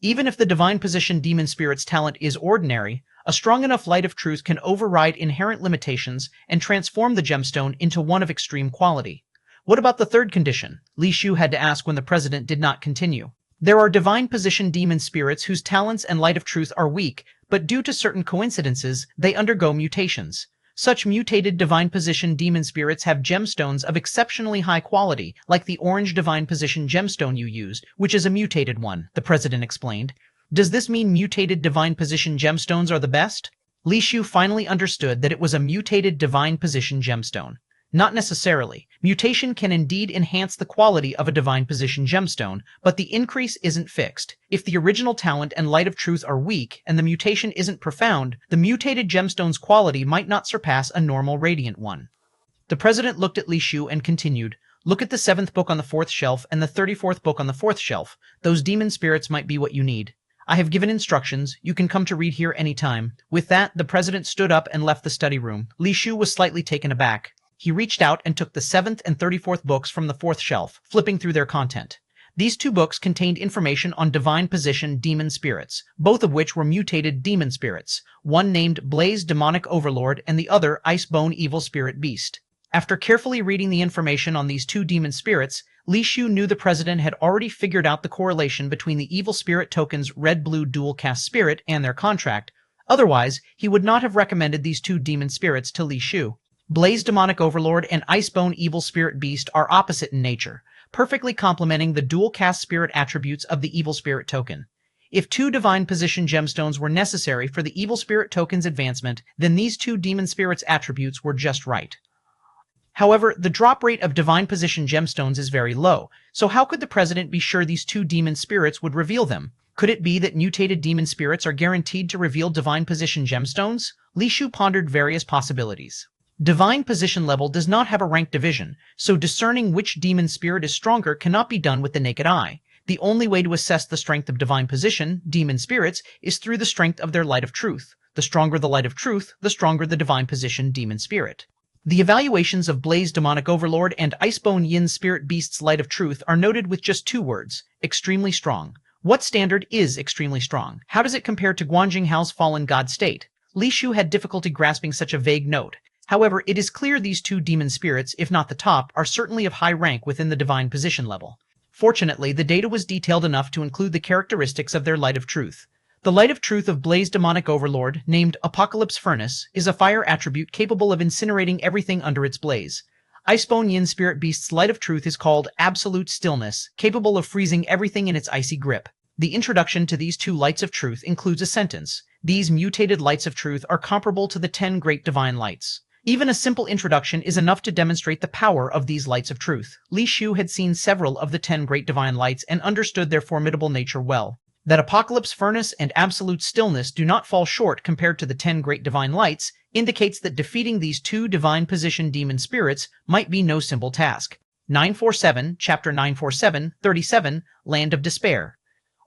Even if the divine position demon spirit's talent is ordinary, a strong enough light of truth can override inherent limitations and transform the gemstone into one of extreme quality. What about the third condition? Li Shu had to ask when the president did not continue. There are divine position demon spirits whose talents and light of truth are weak, but due to certain coincidences, they undergo mutations. Such mutated divine position demon spirits have gemstones of exceptionally high quality, like the orange divine position gemstone you used, which is a mutated one, the president explained. Does this mean mutated divine position gemstones are the best? Li Shu finally understood that it was a mutated divine position gemstone. Not necessarily. Mutation can indeed enhance the quality of a divine position gemstone, but the increase isn't fixed. If the original talent and light of truth are weak and the mutation isn't profound, the mutated gemstone's quality might not surpass a normal radiant one. The president looked at Li Shu and continued, "Look at the 7th book on the 4th shelf and the 34th book on the 4th shelf. Those demon spirits might be what you need. I have given instructions. You can come to read here anytime." With that, the president stood up and left the study room. Li Shu was slightly taken aback. He reached out and took the 7th and 34th books from the 4th shelf, flipping through their content. These 2 books contained information on divine position demon spirits, both of which were mutated demon spirits, one named Blaze Demonic Overlord and the other Icebone Evil Spirit Beast. After carefully reading the information on these two demon spirits, Li Shu knew the president had already figured out the correlation between the evil spirit token's red-blue dual-cast spirit and their contract. Otherwise, he would not have recommended these two demon spirits to Li Shu. Blaze Demonic Overlord and Icebone Evil Spirit Beast are opposite in nature, perfectly complementing the dual-cast spirit attributes of the evil spirit token. If two divine position gemstones were necessary for the evil spirit token's advancement, then these two demon spirits' attributes were just right. However, the drop rate of divine position gemstones is very low, so how could the president be sure these two demon spirits would reveal them? Could it be that mutated demon spirits are guaranteed to reveal divine position gemstones? Li Shu pondered various possibilities. Divine position level does not have a rank division, so discerning which demon spirit is stronger cannot be done with the naked eye. The only way to assess the strength of divine position, demon spirits, is through the strength of their light of truth. The stronger the light of truth, the stronger the divine position demon spirit. The evaluations of Blaze Demonic Overlord and Icebone Yin Spirit Beast's Light of Truth are noted with just two words: extremely strong. What standard is extremely strong? How does it compare to Guanjing Hao's Fallen God state? Li Shu had difficulty grasping such a vague note. However, it is clear these two demon spirits, if not the top, are certainly of high rank within the divine position level. Fortunately, the data was detailed enough to include the characteristics of their Light of Truth. The Light of Truth of Blaze Demonic Overlord, named Apocalypse Furnace, is a fire attribute capable of incinerating everything under its blaze. Icebone Yin Spirit Beast's Light of Truth is called Absolute Stillness, capable of freezing everything in its icy grip. The introduction to these two Lights of Truth includes a sentence: these mutated Lights of Truth are comparable to the 10 Great Divine Lights. Even a simple introduction is enough to demonstrate the power of these Lights of Truth. Li Shu had seen several of the 10 Great Divine Lights and understood their formidable nature well. That Apocalypse Furnace and Absolute Stillness do not fall short compared to the 10 Great Divine Lights indicates that defeating these two divine position demon spirits might be no simple task. 947, Chapter 947, 37, Land of Despair.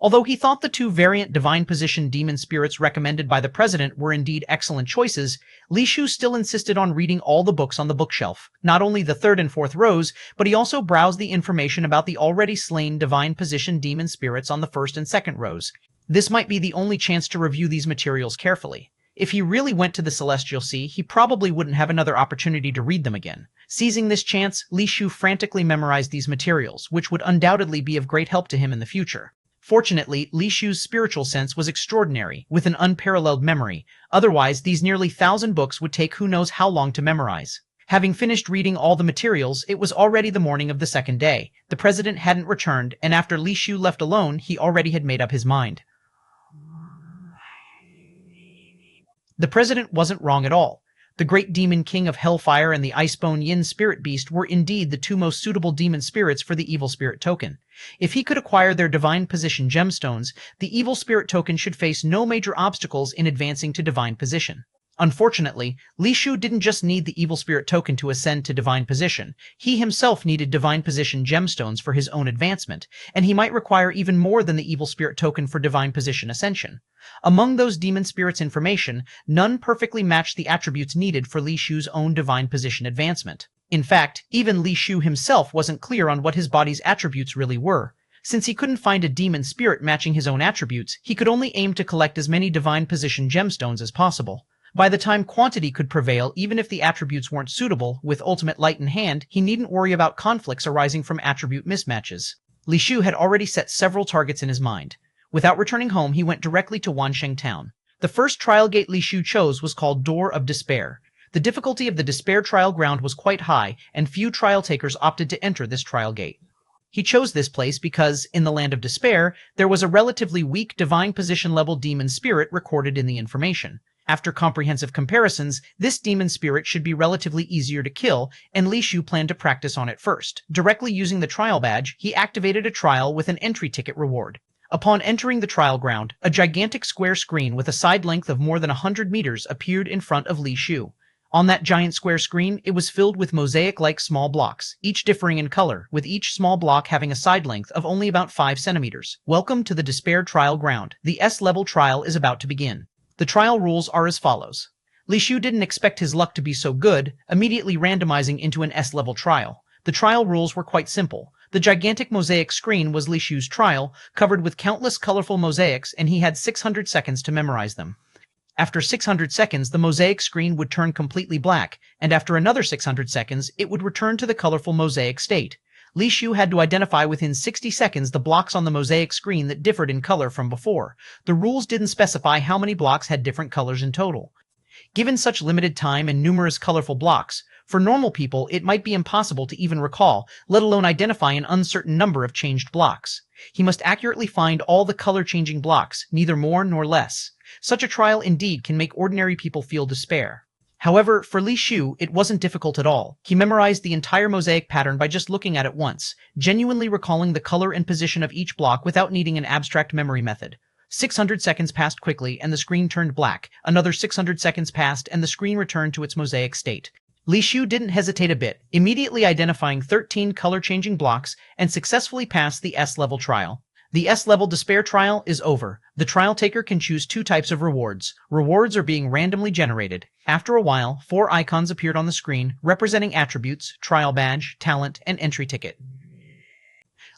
Although he thought the two variant divine position demon spirits recommended by the president were indeed excellent choices, Li Shu still insisted on reading all the books on the bookshelf, not only the third and fourth rows, but he also browsed the information about the already slain divine position demon spirits on the first and second rows. This might be the only chance to review these materials carefully. If he really went to the Celestial Sea, he probably wouldn't have another opportunity to read them again. Seizing this chance, Li Shu frantically memorized these materials, which would undoubtedly be of great help to him in the future. Fortunately, Li Shu's spiritual sense was extraordinary, with an unparalleled memory. Otherwise, these nearly 1,000 books would take who knows how long to memorize. Having finished reading all the materials, it was already the morning of the second day. The president hadn't returned, and after Li Shu left alone, he already had made up his mind. The president wasn't wrong at all. The great demon king of hellfire and the Icebone Yin Spirit Beast were indeed the two most suitable demon spirits for the evil spirit token. If he could acquire their divine position gemstones, the evil spirit token should face no major obstacles in advancing to divine position. Unfortunately, Li Shu didn't just need the evil spirit token to ascend to divine position. He himself needed divine position gemstones for his own advancement, and he might require even more than the evil spirit token for divine position ascension. Among those demon spirits' information, none perfectly matched the attributes needed for Li Shu's own divine position advancement. In fact, even Li Shu himself wasn't clear on what his body's attributes really were. Since he couldn't find a demon spirit matching his own attributes, he could only aim to collect as many divine position gemstones as possible. By the time quantity could prevail, even if the attributes weren't suitable, with ultimate light in hand, he needn't worry about conflicts arising from attribute mismatches. Li Shu had already set several targets in his mind. Without returning home, he went directly to Wansheng town. The first trial gate Li Shu chose was called Door of Despair. The difficulty of the Despair trial ground was quite high, and few trial takers opted to enter this trial gate. He chose this place because, in the Land of Despair, there was a relatively weak divine position level demon spirit recorded in the information. After comprehensive comparisons, this demon spirit should be relatively easier to kill, and Li Shu planned to practice on it first. Directly using the trial badge, he activated a trial with an entry ticket reward. Upon entering the trial ground, a gigantic square screen with a side length of more than 100 meters appeared in front of Li Shu. On that giant square screen, it was filled with mosaic-like small blocks, each differing in color, with each small block having a side length of only about 5 centimeters. Welcome to the Despair Trial Ground. The S-level trial is about to begin. The trial rules are as follows. Li Shu didn't expect his luck to be so good, immediately randomizing into an S-level trial. The trial rules were quite simple. The gigantic mosaic screen was Li Shu's trial, covered with countless colorful mosaics, and he had 600 seconds to memorize them. After 600 seconds, the mosaic screen would turn completely black, and after another 600 seconds, it would return to the colorful mosaic state. Li Shu had to identify within 60 seconds the blocks on the mosaic screen that differed in color from before. The rules didn't specify how many blocks had different colors in total. Given such limited time and numerous colorful blocks, for normal people it might be impossible to even recall, let alone identify an uncertain number of changed blocks. He must accurately find all the color-changing blocks, neither more nor less. Such a trial indeed can make ordinary people feel despair. However, for Li Shu, it wasn't difficult at all. He memorized the entire mosaic pattern by just looking at it once, genuinely recalling the color and position of each block without needing an abstract memory method. 600 seconds passed quickly, and the screen turned black. Another 600 seconds passed, and the screen returned to its mosaic state. Li Shu didn't hesitate a bit, immediately identifying 13 color-changing blocks, and successfully passed the S-level trial. The S-level despair trial is over. The trial taker can choose two types of rewards. Rewards are being randomly generated. After a while, 4 icons appeared on the screen, representing attributes, trial badge, talent, and entry ticket.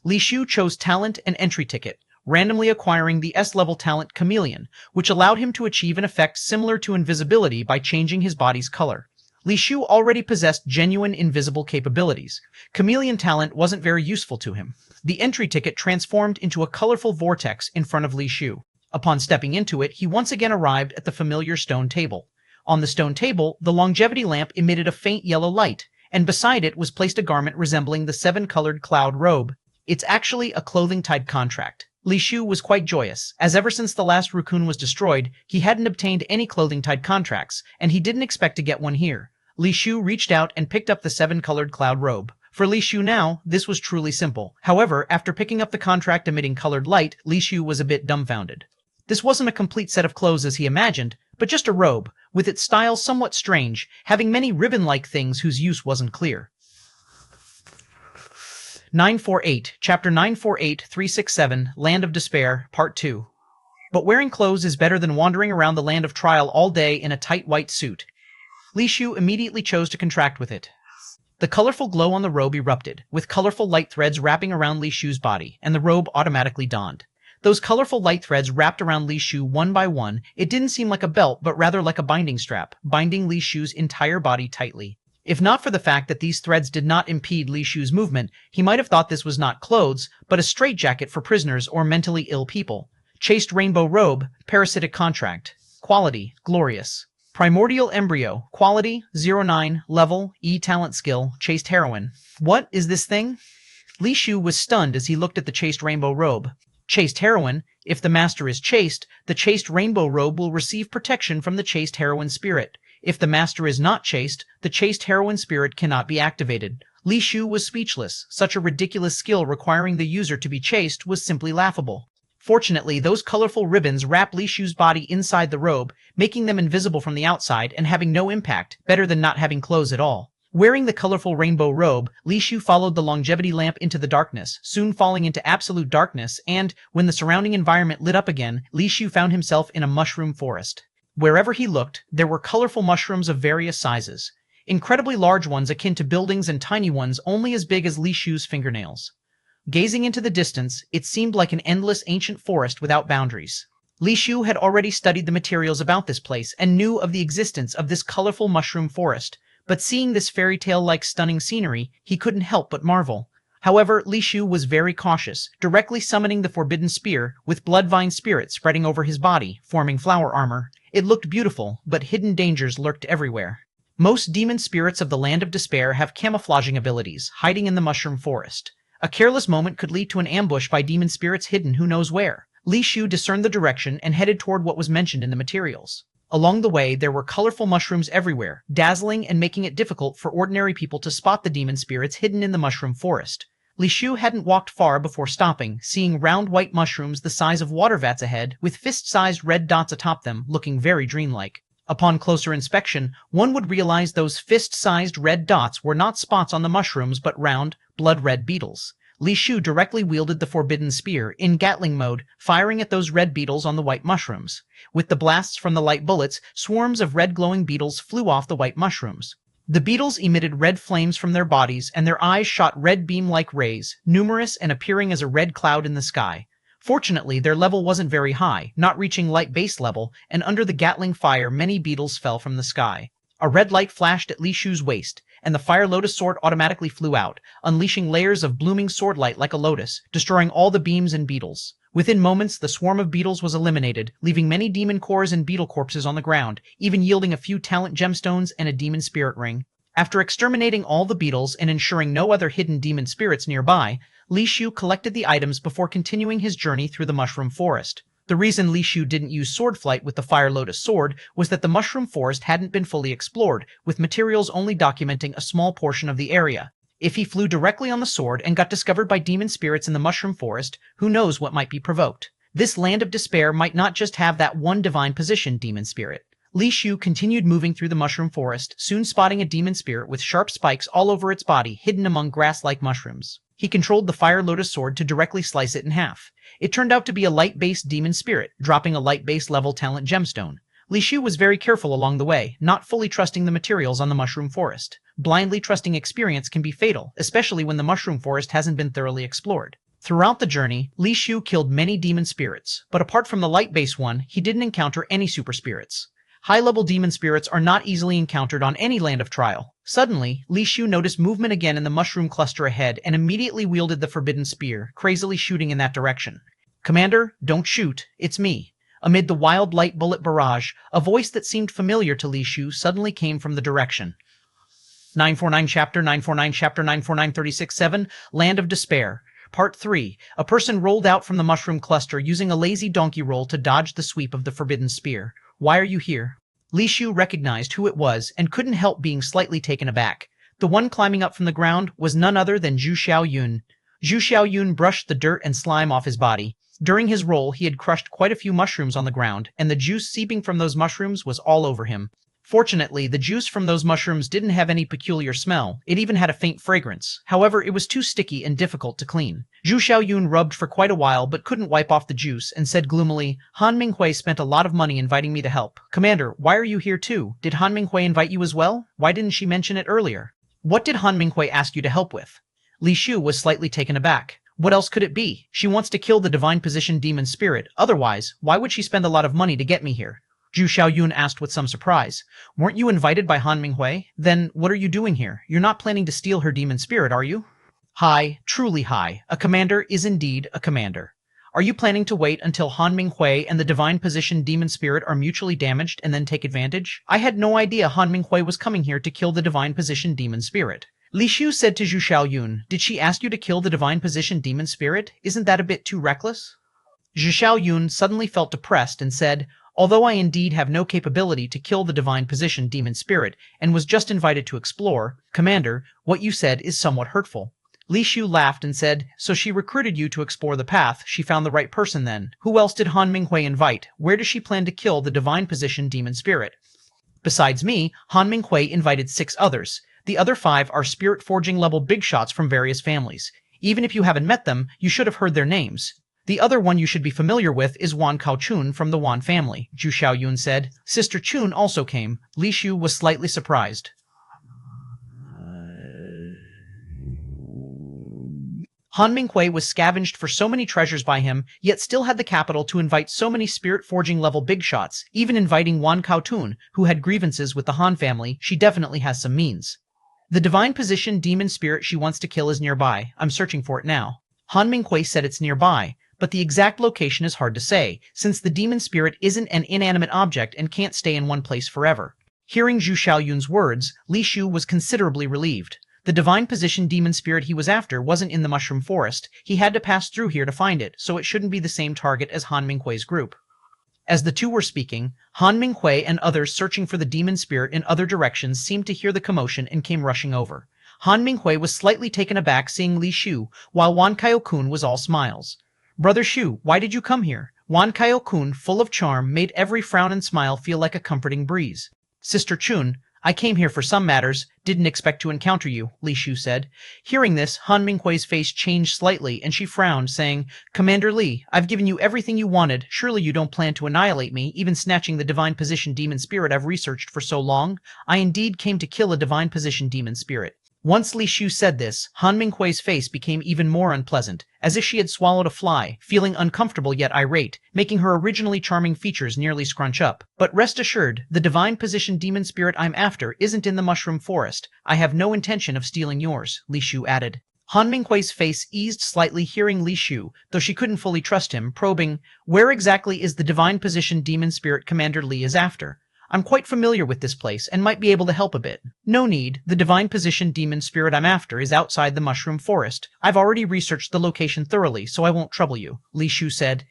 Li Shu chose talent and entry ticket, randomly acquiring the S-level talent Chameleon, which allowed him to achieve an effect similar to invisibility by changing his body's color. Li Shu already possessed genuine invisible capabilities. Chameleon talent wasn't very useful to him. The entry ticket transformed into a colorful vortex in front of Li Shu. Upon stepping into it, he once again arrived at the familiar stone table. On the stone table, the longevity lamp emitted a faint yellow light, and beside it was placed a garment resembling the 7-colored cloud robe. It's actually a clothing-type contract. Li Shu was quite joyous, as ever since the last raccoon was destroyed, he hadn't obtained any clothing-type contracts, and he didn't expect to get one here. Li Shu reached out and picked up the 7-colored cloud robe. For Li Shu now, this was truly simple. However, after picking up the contract emitting colored light, Li Shu was a bit dumbfounded. This wasn't a complete set of clothes as he imagined, but just a robe, with its style somewhat strange, having many ribbon-like things whose use wasn't clear. 948, Chapter 948-367, Land of Despair, Part 2. But wearing clothes is better than wandering around the land of trial all day in a tight white suit. Li Shu immediately chose to contract with it. The colorful glow on the robe erupted, with colorful light threads wrapping around Li Shu's body, and the robe automatically donned. Those colorful light threads wrapped around Li Shu one by one. It didn't seem like a belt, but rather like a binding strap, binding Li Shu's entire body tightly. If not for the fact that these threads did not impede Li Shu's movement, he might have thought this was not clothes, but a straitjacket for prisoners or mentally ill people. Chaste rainbow robe, parasitic contract. Quality, glorious. Primordial embryo, quality, 09, level, E talent skill, chaste heroine. What is this thing? Li Shu was stunned as he looked at the chaste rainbow robe. Chaste heroine, if the master is chaste, the chaste rainbow robe will receive protection from the chaste heroine spirit. If the master is not chaste, the chaste heroine spirit cannot be activated. Li Shu was speechless. Such a ridiculous skill requiring the user to be chaste was simply laughable. Fortunately, those colorful ribbons wrap Li Shu's body inside the robe, making them invisible from the outside and having no impact, better than not having clothes at all. Wearing the colorful rainbow robe, Li Shu followed the longevity lamp into the darkness, soon falling into absolute darkness, and, when the surrounding environment lit up again, Li Shu found himself in a mushroom forest. Wherever he looked, there were colorful mushrooms of various sizes. Incredibly large ones akin to buildings and tiny ones only as big as Li Shu's fingernails. Gazing into the distance, it seemed like an endless ancient forest without boundaries. Li Shu had already studied the materials about this place and knew of the existence of this colorful mushroom forest, but seeing this fairy tale-like stunning scenery, he couldn't help but marvel. However, Li Shu was very cautious, directly summoning the forbidden spear, with bloodvine spirit spreading over his body, forming flower armor. It looked beautiful, but hidden dangers lurked everywhere. Most demon spirits of the Land of Despair have camouflaging abilities, hiding in the mushroom forest. A careless moment could lead to an ambush by demon spirits hidden who knows where. Li Shu discerned the direction and headed toward what was mentioned in the materials. Along the way, there were colorful mushrooms everywhere, dazzling and making it difficult for ordinary people to spot the demon spirits hidden in the mushroom forest. Li Shu hadn't walked far before stopping, seeing round white mushrooms the size of water vats ahead, with fist-sized red dots atop them, looking very dreamlike. Upon closer inspection, one would realize those fist-sized red dots were not spots on the mushrooms but round, blood-red beetles. Li Shu directly wielded the forbidden spear, in Gatling mode, firing at those red beetles on the white mushrooms. With the blasts from the light bullets, swarms of red glowing beetles flew off the white mushrooms. The beetles emitted red flames from their bodies, and their eyes shot red beam-like rays, numerous and appearing as a red cloud in the sky. Fortunately, their level wasn't very high, not reaching light base level, and under the Gatling fire many beetles fell from the sky. A red light flashed at Li Shu's waist, and the Fire Lotus sword automatically flew out, unleashing layers of blooming sword light like a lotus, destroying all the beams and beetles. Within moments, the swarm of beetles was eliminated, leaving many demon cores and beetle corpses on the ground, even yielding a few talent gemstones and a demon spirit ring. After exterminating all the beetles and ensuring no other hidden demon spirits nearby, Li Shu collected the items before continuing his journey through the mushroom forest. The reason Li Shu didn't use sword flight with the Fire Lotus sword was that the mushroom forest hadn't been fully explored, with materials only documenting a small portion of the area. If he flew directly on the sword and got discovered by demon spirits in the mushroom forest, who knows what might be provoked. This land of despair might not just have that one divine position demon spirit. Li Shu continued moving through the mushroom forest, soon spotting a demon spirit with sharp spikes all over its body hidden among grass-like mushrooms. He controlled the Fire Lotus sword to directly slice it in half. It turned out to be a light-based demon spirit, dropping a light-based level talent gemstone. Li Shu was very careful along the way, not fully trusting the materials on the mushroom forest. Blindly trusting experience can be fatal, especially when the mushroom forest hasn't been thoroughly explored. Throughout the journey, Li Shu killed many demon spirits, but apart from the light-based one, he didn't encounter any super spirits. High-level demon spirits are not easily encountered on any land of trial. Suddenly, Li Shu noticed movement again in the mushroom cluster ahead and immediately wielded the forbidden spear, crazily shooting in that direction. "Commander, don't shoot, it's me." Amid the wild light bullet barrage, a voice that seemed familiar to Li Shu suddenly came from the direction. 949 Chapter 949 Chapter 949 36-7 Land of Despair. Part 3. A person rolled out from the mushroom cluster using a lazy donkey roll to dodge the sweep of the forbidden spear. "Why are you here?" Li Shu recognized who it was and couldn't help being slightly taken aback. The one climbing up from the ground was none other than Zhu Xiaoyun. Zhu Xiaoyun brushed the dirt and slime off his body. During his roll, he had crushed quite a few mushrooms on the ground, and the juice seeping from those mushrooms was all over him. Fortunately, the juice from those mushrooms didn't have any peculiar smell. It even had a faint fragrance. However, it was too sticky and difficult to clean. Zhu Xiaoyun rubbed for quite a while but couldn't wipe off the juice and said gloomily, "Han Minghui spent a lot of money inviting me to help. Commander, why are you here too? Did Han Minghui invite you as well? Why didn't she mention it earlier? What did Han Minghui ask you to help with?" Li Shu was slightly taken aback. What else could it be? She wants to kill the divine position demon spirit. Otherwise, why would she spend a lot of money to get me here? Zhu Xiaoyun asked with some surprise. "Weren't you invited by Han Minghui? Then what are you doing here? You're not planning to steal her demon spirit, are you?" "Hi, truly hi. A commander is indeed a commander. Are you planning to wait until Han Minghui and the divine position demon spirit are mutually damaged and then take advantage? I had no idea Han Minghui was coming here to kill the divine position demon spirit." Li Shu said to Zhu Xiaoyun, "Did she ask you to kill the divine position demon spirit? Isn't that a bit too reckless?" Zhu Xiaoyun suddenly felt depressed and said, "Although I indeed have no capability to kill the divine position demon spirit and was just invited to explore, Commander, what you said is somewhat hurtful." Li Shu laughed and said, "So she recruited you to explore the path. She found the right person then. Who else did Han Minghui invite? Where does she plan to kill the divine position demon spirit?" "Besides me, Han Minghui invited 6 others. The other 5 are spirit forging level big shots from various families. Even if you haven't met them, you should have heard their names. The other one you should be familiar with is Wan Kao Chun from the Wan family," Zhu Xiaoyun said. Sister Chun also came. Li Shu was slightly surprised. Han Minghui was scavenged for so many treasures by him, yet still had the capital to invite so many spirit-forging level big shots, even inviting Wan Kao Chun, who had grievances with the Han family. She definitely has some means. "The divine position demon spirit she wants to kill is nearby. I'm searching for it now." Han Minghui said it's nearby, but the exact location is hard to say, since the demon spirit isn't an inanimate object and can't stay in one place forever. Hearing Zhu Xiaoyun's words, Li Shu was considerably relieved. The divine position demon spirit he was after wasn't in the mushroom forest. He had to pass through here to find it, so it shouldn't be the same target as Han Minghui's group. As the two were speaking, Han Minghui and others searching for the demon spirit in other directions seemed to hear the commotion and came rushing over. Han Minghui was slightly taken aback seeing Li Shu, while Wan Kaio-kun was all smiles. "Brother Shu, why did you come here?" Wan Kaio-kun, full of charm, made every frown and smile feel like a comforting breeze. "Sister Chun, I came here for some matters, didn't expect to encounter you," Li Shu said. Hearing this, Han Minghui's face changed slightly, and she frowned, saying, "Commander Li, I've given you everything you wanted. Surely you don't plan to annihilate me, even snatching the divine position demon spirit I've researched for so long? I indeed came to kill a divine position demon spirit." Once Li Shu said this, Han Minghui's face became even more unpleasant, as if she had swallowed a fly, feeling uncomfortable yet irate, making her originally charming features nearly scrunch up. But rest assured, the divine position demon spirit I'm after isn't in the mushroom forest. I have no intention of stealing yours, Li Shu added. Han Minghui's face eased slightly hearing Li Shu, though she couldn't fully trust him, probing, "Where exactly is the divine position demon spirit Commander Li is after? I'm quite familiar with this place and might be able to help a bit." "No need. The divine position demon spirit I'm after is outside the mushroom forest. I've already researched the location thoroughly, so I won't trouble you," Li Shu said.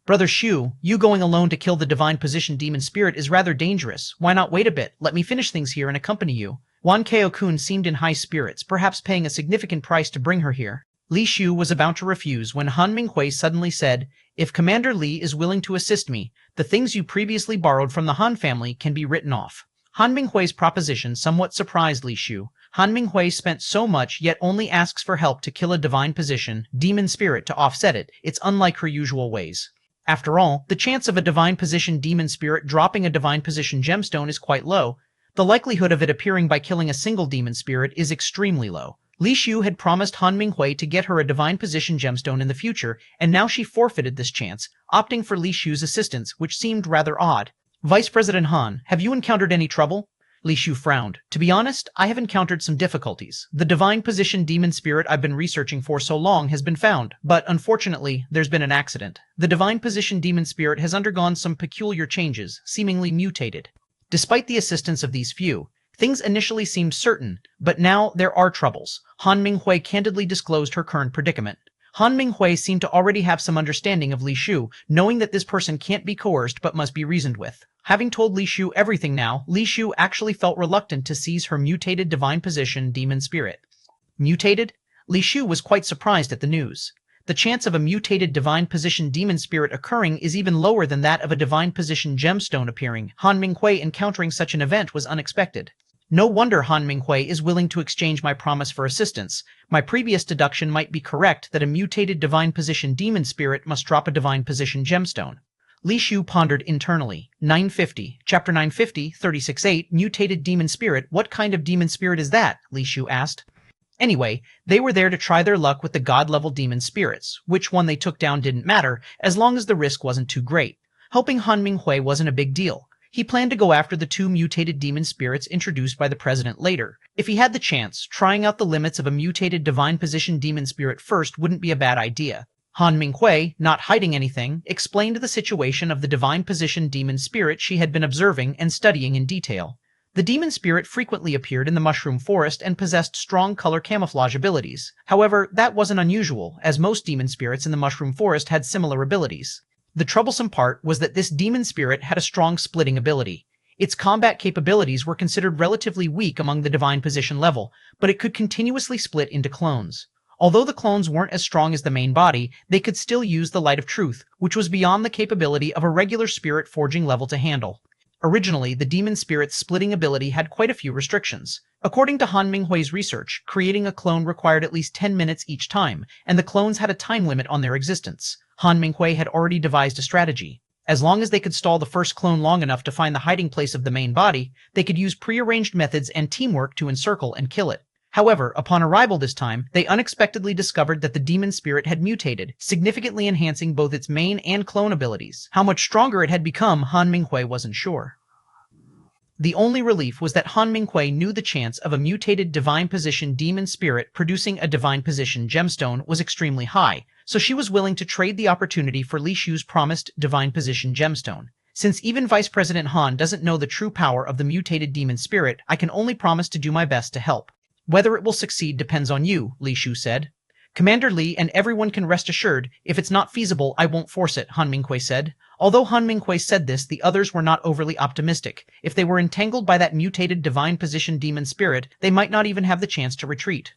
"Brother Shu, you going alone to kill the divine position demon spirit is rather dangerous. Why not wait a bit? Let me finish things here and accompany you." Wan Keo-kun seemed in high spirits, perhaps paying a significant price to bring her here. Li Shu was about to refuse when Han Minghui suddenly said, "If Commander Li is willing to assist me, the things you previously borrowed from the Han family can be written off." Han Minghui's proposition somewhat surprised Li Shu. Han Minghui spent so much yet only asks for help to kill a divine position, demon spirit to offset it. It's unlike her usual ways. After all, the chance of a divine position demon spirit dropping a divine position gemstone is quite low. The likelihood of it appearing by killing a single demon spirit is extremely low. Li Shu had promised Han Minghui to get her a divine position gemstone in the future, and now she forfeited this chance, opting for Li Shu's assistance, which seemed rather odd. "Vice President Han, have you encountered any trouble?" Li Shu frowned. "To be honest, I have encountered some difficulties. The divine position demon spirit I've been researching for so long has been found, but unfortunately, there's been an accident. The divine position demon spirit has undergone some peculiar changes, seemingly mutated. Despite the assistance of these few, things initially seemed certain, but now there are troubles." Han Minghui candidly disclosed her current predicament. Han Minghui seemed to already have some understanding of Li Shu, knowing that this person can't be coerced but must be reasoned with. Having told Li Shu everything now, Li Shu actually felt reluctant to seize her mutated divine position demon spirit. Mutated? Li Shu was quite surprised at the news. The chance of a mutated divine position demon spirit occurring is even lower than that of a divine position gemstone appearing. Han Minghui encountering such an event was unexpected. No wonder Han Minghui is willing to exchange my promise for assistance. My previous deduction might be correct that a mutated divine position demon spirit must drop a divine position gemstone. Li Shu pondered internally. 950, Chapter 950, 36.8, Mutated Demon Spirit. What kind of demon spirit is that? Li Shu asked. Anyway, they were there to try their luck with the god-level demon spirits. Which one they took down didn't matter, as long as the risk wasn't too great. Helping Han Minghui wasn't a big deal. He planned to go after the two mutated demon spirits introduced by the president later. If he had the chance, trying out the limits of a mutated divine position demon spirit first wouldn't be a bad idea. Han Minghui, not hiding anything, explained the situation of the divine position demon spirit she had been observing and studying in detail. The demon spirit frequently appeared in the mushroom forest and possessed strong color camouflage abilities. However, that wasn't unusual, as most demon spirits in the mushroom forest had similar abilities. The troublesome part was that this demon spirit had a strong splitting ability. Its combat capabilities were considered relatively weak among the divine position level, but it could continuously split into clones. Although the clones weren't as strong as the main body, they could still use the light of truth, which was beyond the capability of a regular spirit forging level to handle. Originally, the demon spirit's splitting ability had quite a few restrictions. According to Han Minghui's research, creating a clone required at least 10 minutes each time, and the clones had a time limit on their existence. Han Minghui had already devised a strategy. As long as they could stall the first clone long enough to find the hiding place of the main body, they could use prearranged methods and teamwork to encircle and kill it. However, upon arrival this time, they unexpectedly discovered that the demon spirit had mutated, significantly enhancing both its main and clone abilities. How much stronger it had become, Han Minghui wasn't sure. The only relief was that Han Minghui knew the chance of a mutated divine position demon spirit producing a divine position gemstone was extremely high, so she was willing to trade the opportunity for Li Shu's promised divine position gemstone. Since even Vice President Han doesn't know the true power of the mutated demon spirit, I can only promise to do my best to help. Whether it will succeed depends on you, Li Shu said. Commander Li and everyone can rest assured, if it's not feasible, I won't force it, Han Minghui said. Although Han Minghui said this, the others were not overly optimistic. If they were entangled by that mutated divine position demon spirit, they might not even have the chance to retreat.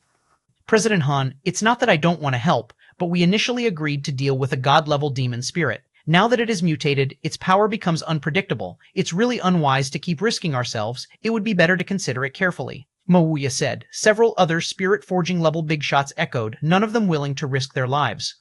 President Han, it's not that I don't want to help, but we initially agreed to deal with a god-level demon spirit. Now that it is mutated, its power becomes unpredictable. It's really unwise to keep risking ourselves. It would be better to consider it carefully. Mouya said. Several other spirit-forging level big shots echoed, none of them willing to risk their lives.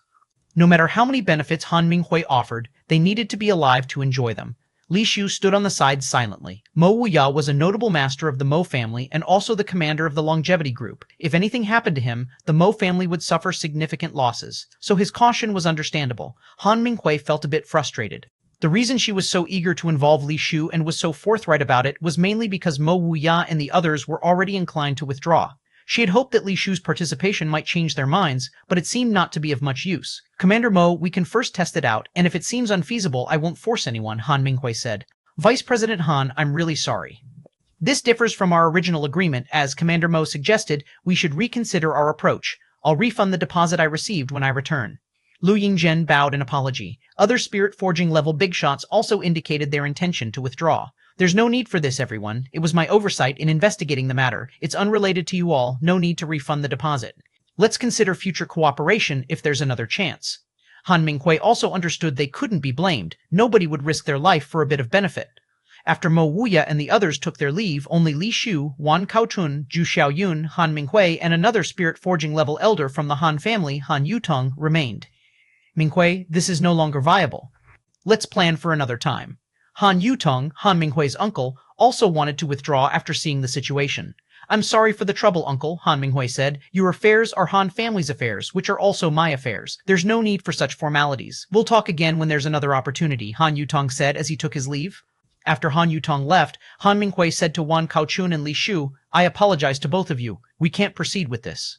No matter how many benefits Han Minghui offered, they needed to be alive to enjoy them. Li Shu stood on the side silently. Mo Wuya was a notable master of the Mo family and also the commander of the longevity group. If anything happened to him, the Mo family would suffer significant losses. So his caution was understandable. Han Minghui felt a bit frustrated. The reason she was so eager to involve Li Shu and was so forthright about it was mainly because Mo Wuya and the others were already inclined to withdraw. She had hoped that Li Shu's participation might change their minds, but it seemed not to be of much use. Commander Mo, we can first test it out, and if it seems unfeasible, I won't force anyone, Han Minghui said. Vice President Han, I'm really sorry. This differs from our original agreement, as Commander Mo suggested we should reconsider our approach. I'll refund the deposit I received when I return. Lu Yingzhen bowed in apology. Other spirit forging level big shots also indicated their intention to withdraw. There's no need for this, everyone. It was my oversight in investigating the matter. It's unrelated to you all. No need to refund the deposit. Let's consider future cooperation if there's another chance. Han Minghui also understood they couldn't be blamed. Nobody would risk their life for a bit of benefit. After Mo Wuya and the others took their leave, only Li Shu, Wan Kaotun, Zhu Xiaoyun, Han Minghui, and another spirit forging level elder from the Han family, Han Yutong, remained. Minghui, this is no longer viable. Let's plan for another time. Han Yutong, Han Minghui's uncle, also wanted to withdraw after seeing the situation. I'm sorry for the trouble, uncle, Han Minghui said. Your affairs are Han family's affairs, which are also my affairs. There's no need for such formalities. We'll talk again when there's another opportunity, Han Yutong said as he took his leave. After Han Yutong left, Han Minghui said to Wan Kaochun and Li Shu, I apologize to both of you. We can't proceed with this.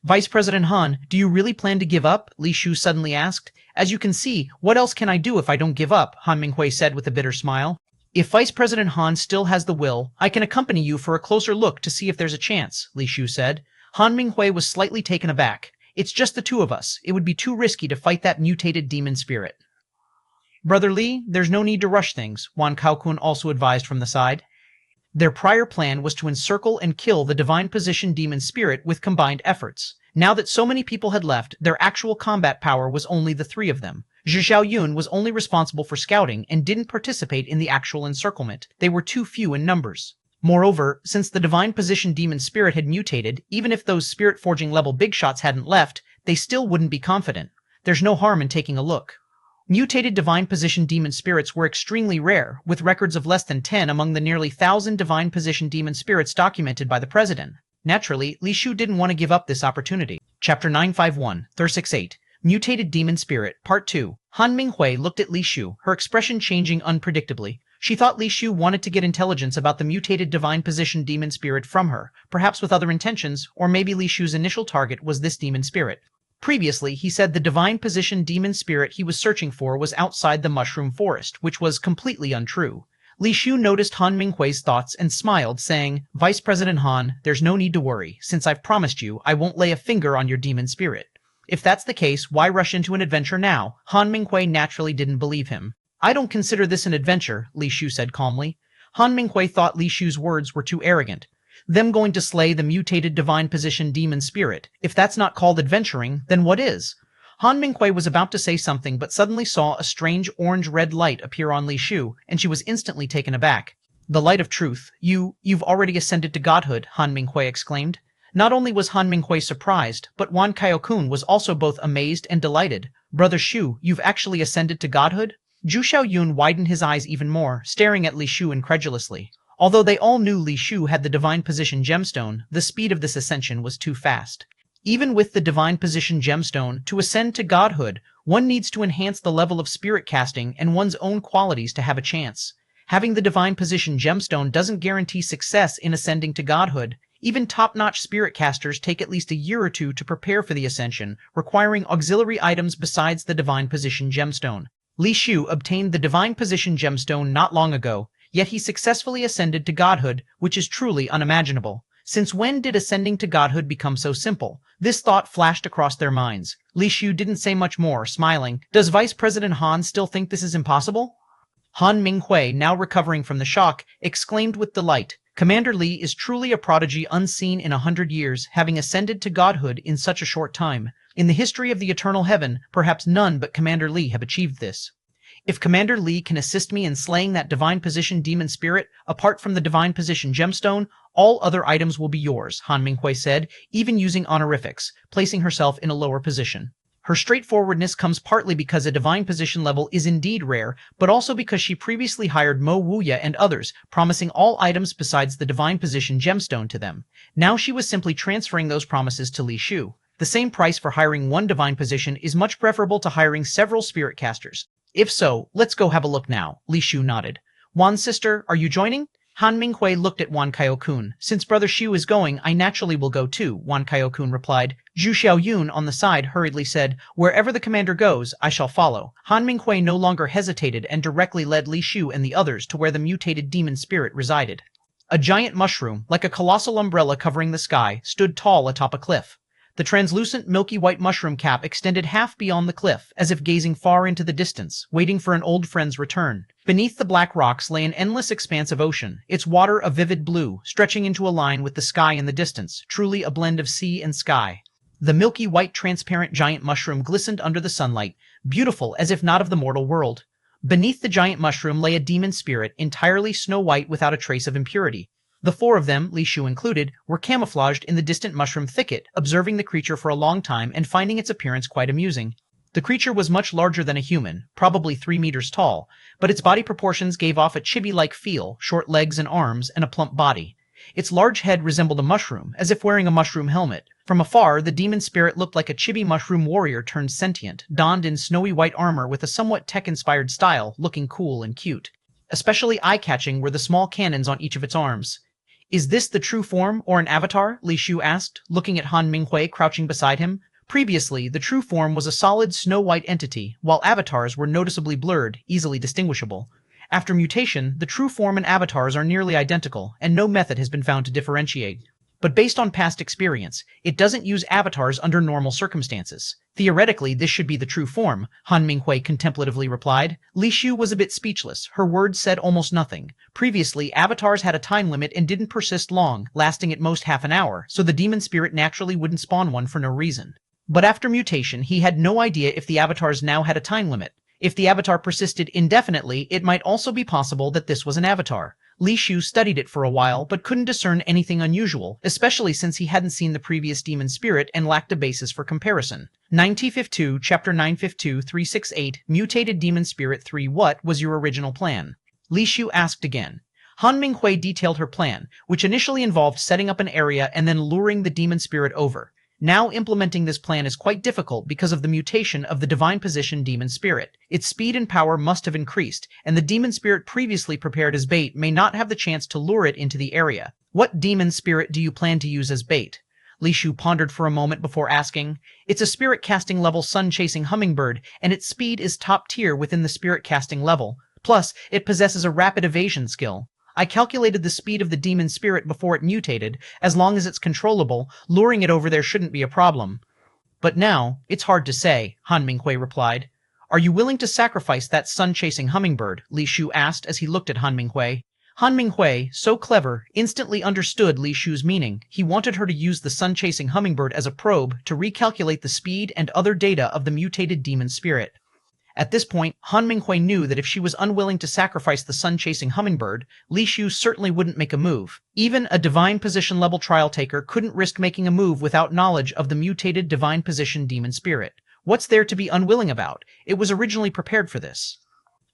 Vice President Han, do you really plan to give up? Li Shu suddenly asked. As you can see, what else can I do if I don't give up? Han Minghui said with a bitter smile. If Vice President Han still has the will, I can accompany you for a closer look to see if there's a chance, Li Shu said. Han Minghui was slightly taken aback. It's just the two of us. It would be too risky to fight that mutated demon spirit. Brother Li, there's no need to rush things, Wan Kaokun also advised from the side. Their prior plan was to encircle and kill the divine position demon spirit with combined efforts. Now that so many people had left, their actual combat power was only the three of them. Zhu Xiaoyun was only responsible for scouting and didn't participate in the actual encirclement. They were too few in numbers. Moreover, since the divine position demon spirit had mutated, even if those spirit forging level big shots hadn't left, they still wouldn't be confident. There's no harm in taking a look. Mutated divine position demon spirits were extremely rare, with records of less than 10 among the nearly 1,000 divine position demon spirits documented by the president. Naturally, Li Shu didn't want to give up this opportunity. Chapter 951, 368, Mutated Demon Spirit, Part 2. Han Minghui looked at Li Shu, her expression changing unpredictably. She thought Li Shu wanted to get intelligence about the mutated divine position demon spirit from her, perhaps with other intentions, or maybe Li Shu's initial target was this demon spirit. Previously, he said the divine position demon spirit he was searching for was outside the mushroom forest, which was completely untrue. Li Shu noticed Han Minghui's thoughts and smiled, saying, Vice President Han, there's no need to worry. Since I've promised you, I won't lay a finger on your demon spirit. If that's the case, why rush into an adventure now? Han Minghui naturally didn't believe him. I don't consider this an adventure, Li Shu said calmly. Han Minghui thought Li Shu's words were too arrogant. Them going to slay the mutated divine position demon spirit. If that's not called adventuring, then what is? Han Minghui was about to say something but suddenly saw a strange orange-red light appear on Li Shu, and she was instantly taken aback. The light of truth. You've already ascended to godhood, Han Minghui exclaimed. Not only was Han Minghui surprised, but Wan Kaokun was also both amazed and delighted. Brother Shu, you've actually ascended to godhood? Zhu Xiaoyun widened his eyes even more, staring at Li Shu incredulously. Although they all knew Li Shu had the divine position gemstone, the speed of this ascension was too fast. Even with the divine position gemstone, to ascend to godhood, one needs to enhance the level of spirit casting and one's own qualities to have a chance. Having the divine position gemstone doesn't guarantee success in ascending to godhood. Even top-notch spirit casters take at least a year or two to prepare for the ascension, requiring auxiliary items besides the divine position gemstone. Li Shu obtained the divine position gemstone not long ago, yet he successfully ascended to godhood, which is truly unimaginable. Since when did ascending to godhood become so simple? This thought flashed across their minds. Li Shu didn't say much more, smiling. Does Vice President Han still think this is impossible? Han Minghui, now recovering from the shock, exclaimed with delight. Commander Li is truly a prodigy unseen in 100 years, having ascended to godhood in such a short time. In the history of the Eternal Heaven, perhaps none but Commander Li have achieved this. If Commander Li can assist me in slaying that divine position demon spirit, apart from the divine position gemstone, all other items will be yours, Han Minghui said, even using honorifics, placing herself in a lower position. Her straightforwardness comes partly because a divine position level is indeed rare, but also because she previously hired Mo Wuya and others, promising all items besides the divine position gemstone to them. Now she was simply transferring those promises to Li Shu. The same price for hiring one divine position is much preferable to hiring several spirit casters. If so, let's go have a look now, Li Shu nodded. Wan's sister, are you joining? Han Minghui looked at Wan Kaiyokun. Since Brother Shu is going, I naturally will go too, Wan Kaiyokun replied. Zhu Xiaoyun on the side hurriedly said, wherever the commander goes, I shall follow. Han Minghui no longer hesitated and directly led Li Shu and the others to where the mutated demon spirit resided. A giant mushroom, like a colossal umbrella covering the sky, stood tall atop a cliff. The translucent milky white mushroom cap extended half beyond the cliff, as if gazing far into the distance, waiting for an old friend's return. Beneath the black rocks lay an endless expanse of ocean, its water a vivid blue, stretching into a line with the sky in the distance, truly a blend of sea and sky. The milky white transparent giant mushroom glistened under the sunlight, beautiful as if not of the mortal world. Beneath the giant mushroom lay a demon spirit, entirely snow white without a trace of impurity. The four of them, Li Shu included, were camouflaged in the distant mushroom thicket, observing the creature for a long time and finding its appearance quite amusing. The creature was much larger than a human, probably 3 meters tall, but its body proportions gave off a chibi-like feel, short legs and arms, and a plump body. Its large head resembled a mushroom, as if wearing a mushroom helmet. From afar, the demon spirit looked like a chibi mushroom warrior turned sentient, donned in snowy white armor with a somewhat tech-inspired style, looking cool and cute. Especially eye-catching were the small cannons on each of its arms. Is this the true form, or an avatar? Li Shu asked, looking at Han Minghui crouching beside him. Previously, the true form was a solid snow-white entity, while avatars were noticeably blurred, easily distinguishable. After mutation, the true form and avatars are nearly identical, and no method has been found to differentiate. But based on past experience, it doesn't use avatars under normal circumstances. Theoretically, this should be the true form, Han Minghui contemplatively replied. Li Shu was a bit speechless. Her words said almost nothing. Previously, avatars had a time limit and didn't persist long, lasting at most half an hour, so the demon spirit naturally wouldn't spawn one for no reason. But after mutation, he had no idea if the avatars now had a time limit. If the avatar persisted indefinitely, it might also be possible that this was an avatar. Li Shu studied it for a while, but couldn't discern anything unusual, especially since he hadn't seen the previous demon spirit and lacked a basis for comparison. 952, Chapter 952, 368, Mutated Demon Spirit 3. What was your original plan? Li Shu asked again. Han Minghui detailed her plan, which initially involved setting up an area and then luring the demon spirit over. Now implementing this plan is quite difficult because of the mutation of the divine position demon spirit. Its speed and power must have increased, and the demon spirit previously prepared as bait may not have the chance to lure it into the area. What demon spirit do you plan to use as bait? Li Shu pondered for a moment before asking. It's a spirit casting level sun-chasing hummingbird, and its speed is top tier within the spirit casting level. Plus, it possesses a rapid evasion skill. I calculated the speed of the demon spirit before it mutated. As long as it's controllable, luring it over there shouldn't be a problem. But now, it's hard to say, Han Minghui replied. Are you willing to sacrifice that sun-chasing hummingbird? Li Shu asked as he looked at Han Minghui. Han Minghui, so clever, instantly understood Li Shu's meaning. He wanted her to use the sun-chasing hummingbird as a probe to recalculate the speed and other data of the mutated demon spirit. At this point, Han Minghui knew that if she was unwilling to sacrifice the sun-chasing hummingbird, Li Shu certainly wouldn't make a move. Even a divine position level trial taker couldn't risk making a move without knowledge of the mutated divine position demon spirit. What's there to be unwilling about? It was originally prepared for this.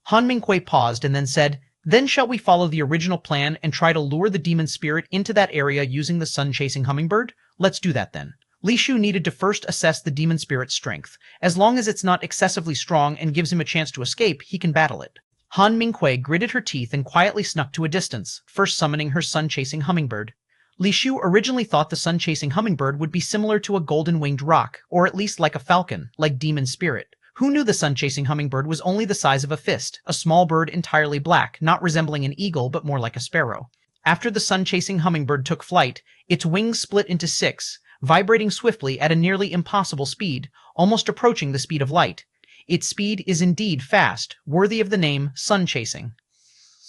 Han Minghui paused and then said, Then shall we follow the original plan and try to lure the demon spirit into that area using the sun-chasing hummingbird? Let's do that then. Li Shu needed to first assess the demon spirit's strength. As long as it's not excessively strong and gives him a chance to escape, he can battle it. Han Minghui gritted her teeth and quietly snuck to a distance, first summoning her sun-chasing hummingbird. Li Shu originally thought the sun-chasing hummingbird would be similar to a golden-winged roc, or at least like a falcon, like demon spirit. Who knew the sun-chasing hummingbird was only the size of a fist, a small bird entirely black, not resembling an eagle but more like a sparrow. After the sun-chasing hummingbird took flight, its wings split into 6, vibrating swiftly at a nearly impossible speed, almost approaching the speed of light. Its speed is indeed fast, worthy of the name sun-chasing.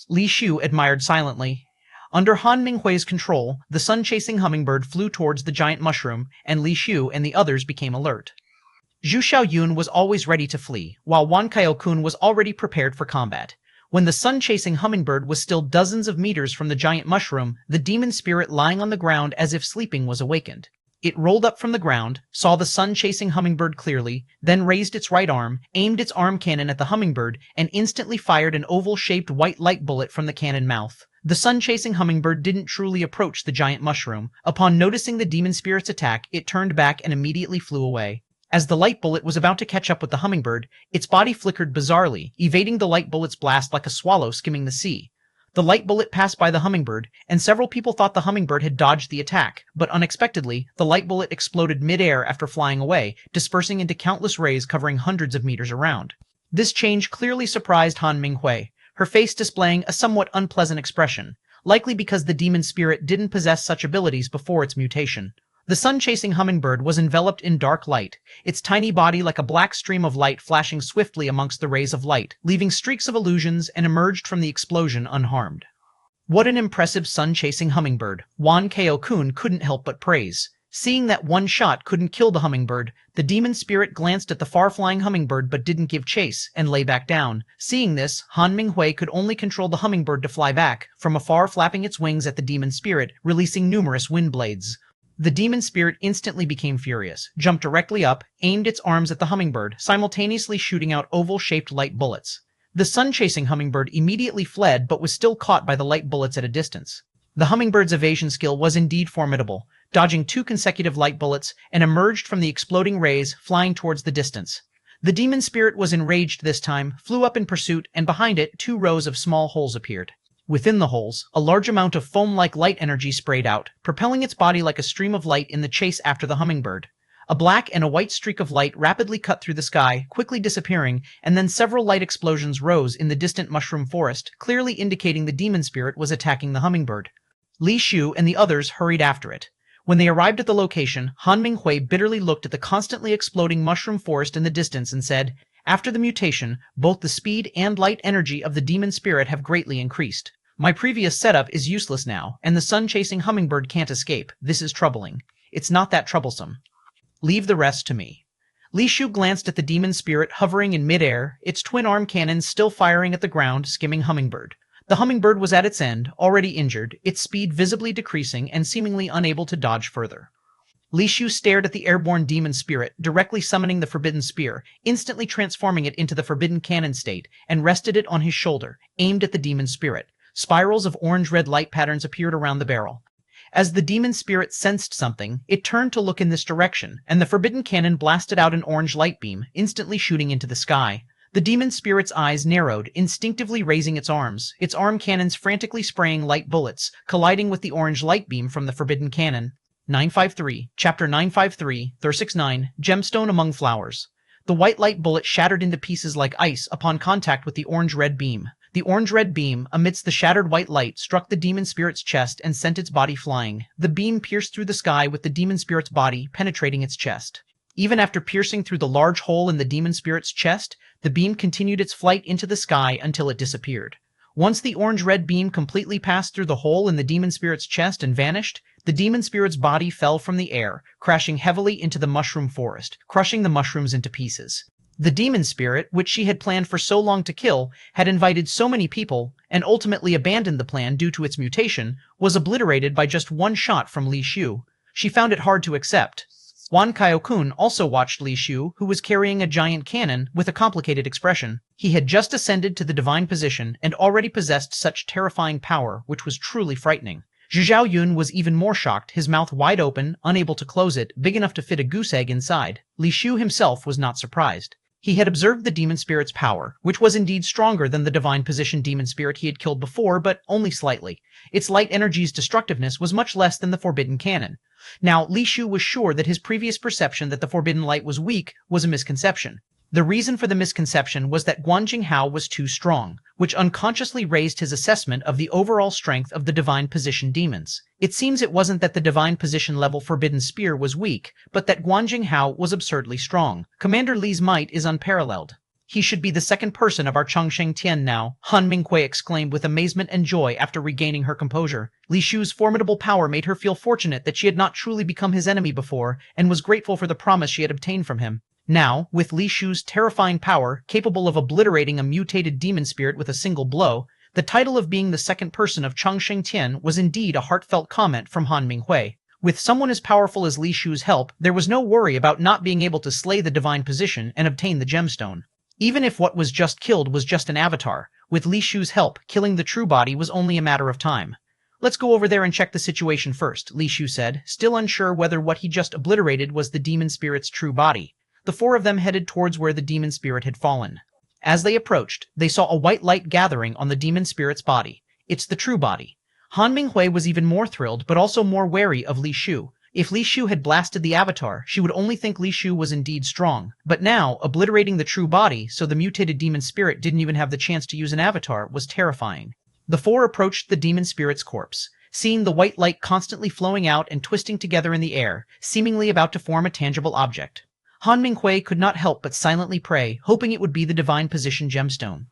Li Shu admired silently. Under Han Minghui's control, the sun-chasing hummingbird flew towards the giant mushroom, and Li Shu and the others became alert. Zhu Xiaoyun was always ready to flee, while Wan Kaiyokun was already prepared for combat. When the sun-chasing hummingbird was still dozens of meters from the giant mushroom, the demon spirit lying on the ground as if sleeping was awakened. It rolled up from the ground, saw the sun-chasing hummingbird clearly, then raised its right arm, aimed its arm cannon at the hummingbird, and instantly fired an oval-shaped white light bullet from the cannon mouth. The sun-chasing hummingbird didn't truly approach the giant mushroom. Upon noticing the demon spirit's attack, it turned back and immediately flew away. As the light bullet was about to catch up with the hummingbird, its body flickered bizarrely, evading the light bullet's blast like a swallow skimming the sea. The light bullet passed by the hummingbird, and several people thought the hummingbird had dodged the attack, but unexpectedly, the light bullet exploded mid-air after flying away, dispersing into countless rays covering hundreds of meters around. This change clearly surprised Han Minghui, her face displaying a somewhat unpleasant expression, likely because the demon spirit didn't possess such abilities before its mutation. The sun-chasing hummingbird was enveloped in dark light, its tiny body like a black stream of light flashing swiftly amongst the rays of light, leaving streaks of illusions, and emerged from the explosion unharmed. What an impressive sun-chasing hummingbird, Wan Kao-kun couldn't help but praise. Seeing that one shot couldn't kill the hummingbird, the demon spirit glanced at the far-flying hummingbird but didn't give chase, and lay back down. Seeing this, Han Minghui could only control the hummingbird to fly back, from afar flapping its wings at the demon spirit, releasing numerous wind blades. The demon spirit instantly became furious, jumped directly up, aimed its arms at the hummingbird, simultaneously shooting out oval-shaped light bullets. The sun-chasing hummingbird immediately fled but was still caught by the light bullets at a distance. The hummingbird's evasion skill was indeed formidable, dodging 2 consecutive light bullets, and emerged from the exploding rays, flying towards the distance. The demon spirit was enraged this time, flew up in pursuit, and behind it 2 rows of small holes appeared. Within the holes, a large amount of foam-like light energy sprayed out, propelling its body like a stream of light in the chase after the hummingbird. A black and a white streak of light rapidly cut through the sky, quickly disappearing, and then several light explosions rose in the distant mushroom forest, clearly indicating the demon spirit was attacking the hummingbird. Li Shu and the others hurried after it. When they arrived at the location, Han Minghui bitterly looked at the constantly exploding mushroom forest in the distance and said, "After the mutation, both the speed and light energy of the demon spirit have greatly increased. My previous setup is useless now, and the sun-chasing hummingbird can't escape. This is troubling. It's not that troublesome. Leave the rest to me." Li Shu glanced at the demon spirit hovering in mid-air, its twin-arm cannons still firing at the ground, skimming hummingbird. The hummingbird was at its end, already injured, its speed visibly decreasing and seemingly unable to dodge further. Li Shu stared at the airborne demon spirit, directly summoning the forbidden spear, instantly transforming it into the forbidden cannon state, and rested it on his shoulder, aimed at the demon spirit. Spirals of orange-red light patterns appeared around the barrel. As the demon spirit sensed something, it turned to look in this direction, and the forbidden cannon blasted out an orange light beam, instantly shooting into the sky. The demon spirit's eyes narrowed, instinctively raising its arms, its arm cannons frantically spraying light bullets, colliding with the orange light beam from the forbidden cannon. 953, Chapter 953, 369, Gemstone Among Flowers. The white light bullet shattered into pieces like ice upon contact with the orange-red beam. The orange-red beam, amidst the shattered white light, struck the demon spirit's chest and sent its body flying. The beam pierced through the sky with the demon spirit's body penetrating its chest. Even after piercing through the large hole in the demon spirit's chest, the beam continued its flight into the sky until it disappeared. Once the orange-red beam completely passed through the hole in the demon spirit's chest and vanished, the demon spirit's body fell from the air, crashing heavily into the mushroom forest, crushing the mushrooms into pieces. The demon spirit, which she had planned for so long to kill, had invited so many people, and ultimately abandoned the plan due to its mutation, was obliterated by just one shot from Li Shu. She found it hard to accept. Wan Kao-kun also watched Li Shu, who was carrying a giant cannon, with a complicated expression. He had just ascended to the divine position and already possessed such terrifying power, which was truly frightening. Zhao Yun was even more shocked, his mouth wide open, unable to close it, big enough to fit a goose egg inside. Li Shu himself was not surprised. He had observed the demon spirit's power, which was indeed stronger than the divine position demon spirit he had killed before, but only slightly. Its light energy's destructiveness was much less than the forbidden cannon. Now, Li Shu was sure that his previous perception that the forbidden light was weak was a misconception. The reason for the misconception was that Guan Jinghao was too strong, which unconsciously raised his assessment of the overall strength of the divine position demons. It seems it wasn't that the divine position level forbidden spear was weak, but that Guan Jinghao was absurdly strong. Commander Li's might is unparalleled. He should be the second person of our Chongsheng Tian now, Han Minghui exclaimed with amazement and joy after regaining her composure. Li Shu's formidable power made her feel fortunate that she had not truly become his enemy before, and was grateful for the promise she had obtained from him. Now, with Li Shu's terrifying power, capable of obliterating a mutated demon spirit with a single blow, the title of being the second person of Chongsheng Tian was indeed a heartfelt comment from Han Minghui. With someone as powerful as Li Shu's help, there was no worry about not being able to slay the divine position and obtain the gemstone. Even if what was just killed was just an avatar, with Li Shu's help, killing the true body was only a matter of time. Let's go over there and check the situation first, Li Shu said, still unsure whether what he just obliterated was the demon spirit's true body. The four of them headed towards where the demon spirit had fallen. As they approached, they saw a white light gathering on the demon spirit's body. It's the true body. Han Minghui was even more thrilled, but also more wary of Li Shu. If Li Shu had blasted the avatar, she would only think Li Shu was indeed strong. But now, obliterating the true body so the mutated demon spirit didn't even have the chance to use an avatar was terrifying. The four approached the demon spirit's corpse, seeing the white light constantly flowing out and twisting together in the air, seemingly about to form a tangible object. Han Minghui could not help but silently pray, hoping it would be the divine position gemstone.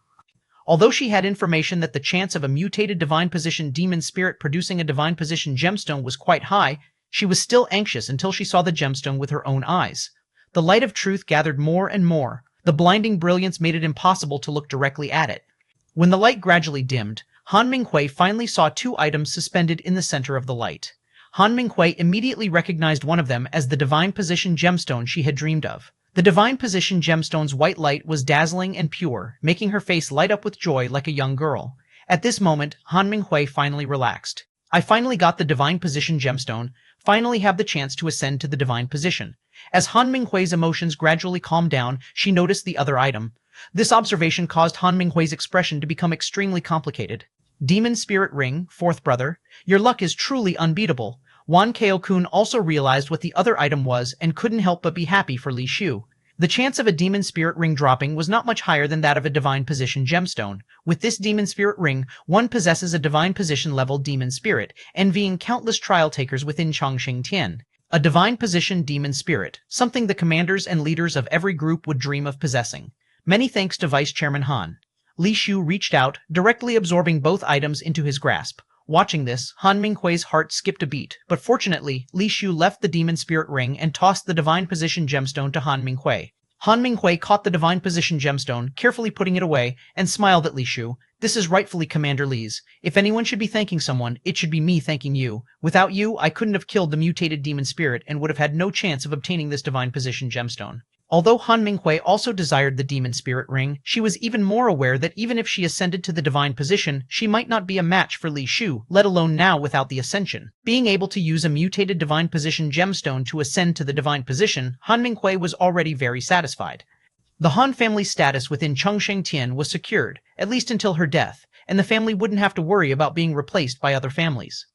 Although she had information that the chance of a mutated divine position demon spirit producing a divine position gemstone was quite high, she was still anxious until she saw the gemstone with her own eyes. The light of truth gathered more and more. The blinding brilliance made it impossible to look directly at it. When the light gradually dimmed, Han Minghui finally saw two items suspended in the center of the light. Han Minghui immediately recognized one of them as the divine position gemstone she had dreamed of. The divine position gemstone's white light was dazzling and pure, making her face light up with joy like a young girl. At this moment, Han Minghui finally relaxed. I finally got the divine position gemstone, finally have the chance to ascend to the divine position. As Han Minghui's emotions gradually calmed down, she noticed the other item. This observation caused Han Minghui's expression to become extremely complicated. Demon Spirit Ring, fourth brother. Your luck is truly unbeatable. Wan Kao-kun also realized what the other item was and couldn't help but be happy for Li Shu. The chance of a Demon Spirit Ring dropping was not much higher than that of a Divine Position Gemstone. With this Demon Spirit Ring, one possesses a Divine Position level Demon Spirit, envying countless trial takers within Chongqing Tian. A Divine Position Demon Spirit, something the commanders and leaders of every group would dream of possessing. Many thanks to Vice Chairman Han. Li Shu reached out, directly absorbing both items into his grasp. Watching this, Han Minghui's heart skipped a beat, but fortunately, Li Shu left the Demon Spirit Ring and tossed the Divine Position Gemstone to Han Minghui. Han Minghui caught the Divine Position Gemstone, carefully putting it away, and smiled at Li Shu. This is rightfully Commander Li's. If anyone should be thanking someone, it should be me thanking you. Without you, I couldn't have killed the mutated demon spirit and would have had no chance of obtaining this Divine Position Gemstone. Although Han Minghui also desired the Demon Spirit Ring, she was even more aware that even if she ascended to the Divine Position, she might not be a match for Li Shu, let alone now without the Ascension. Being able to use a mutated Divine Position Gemstone to ascend to the Divine Position, Han Minghui was already very satisfied. The Han family's status within Chongqing Tian was secured, at least until her death, and the family wouldn't have to worry about being replaced by other families.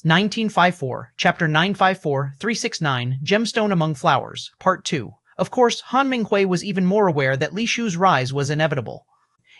1954, Chapter 954, 369, Gemstone Among Flowers, Part 2. Of course, Han Minghui was even more aware that Li Shu's rise was inevitable.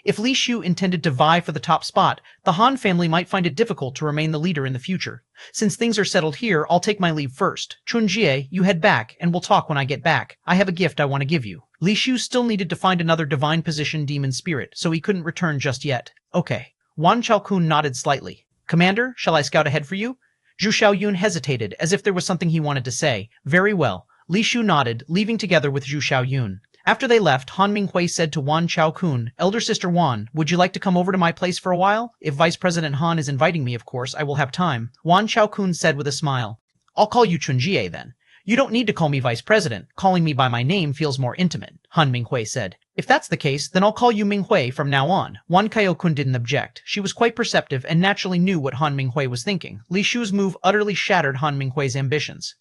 If Li Shu intended to vie for the top spot, the Han family might find it difficult to remain the leader in the future. Since things are settled here, I'll take my leave first. Chunjie, you head back, and we'll talk when I get back. I have a gift I want to give you. Li Shu still needed to find another divine position demon spirit, so he couldn't return just yet. Okay. Wan Chao-kun nodded slightly. Commander, shall I scout ahead for you? Zhu Xiaoyun hesitated, as if there was something he wanted to say. Very well. Li Shu nodded, leaving together with Zhu Xiaoyun. After they left, Han Minghui said to Wan Chao-kun, Elder Sister Wan, would you like to come over to my place for a while? If Vice President Han is inviting me, of course, I will have time. Wan Chao-kun said with a smile. I'll call you Chunjie then. You don't need to call me Vice President. Calling me by my name feels more intimate, Han Minghui said. If that's the case, then I'll call you Minghui from now on. Wan Kao-kun didn't object. She was quite perceptive and naturally knew what Han Minghui was thinking. Li Shu's move utterly shattered Han Minghui's ambitions.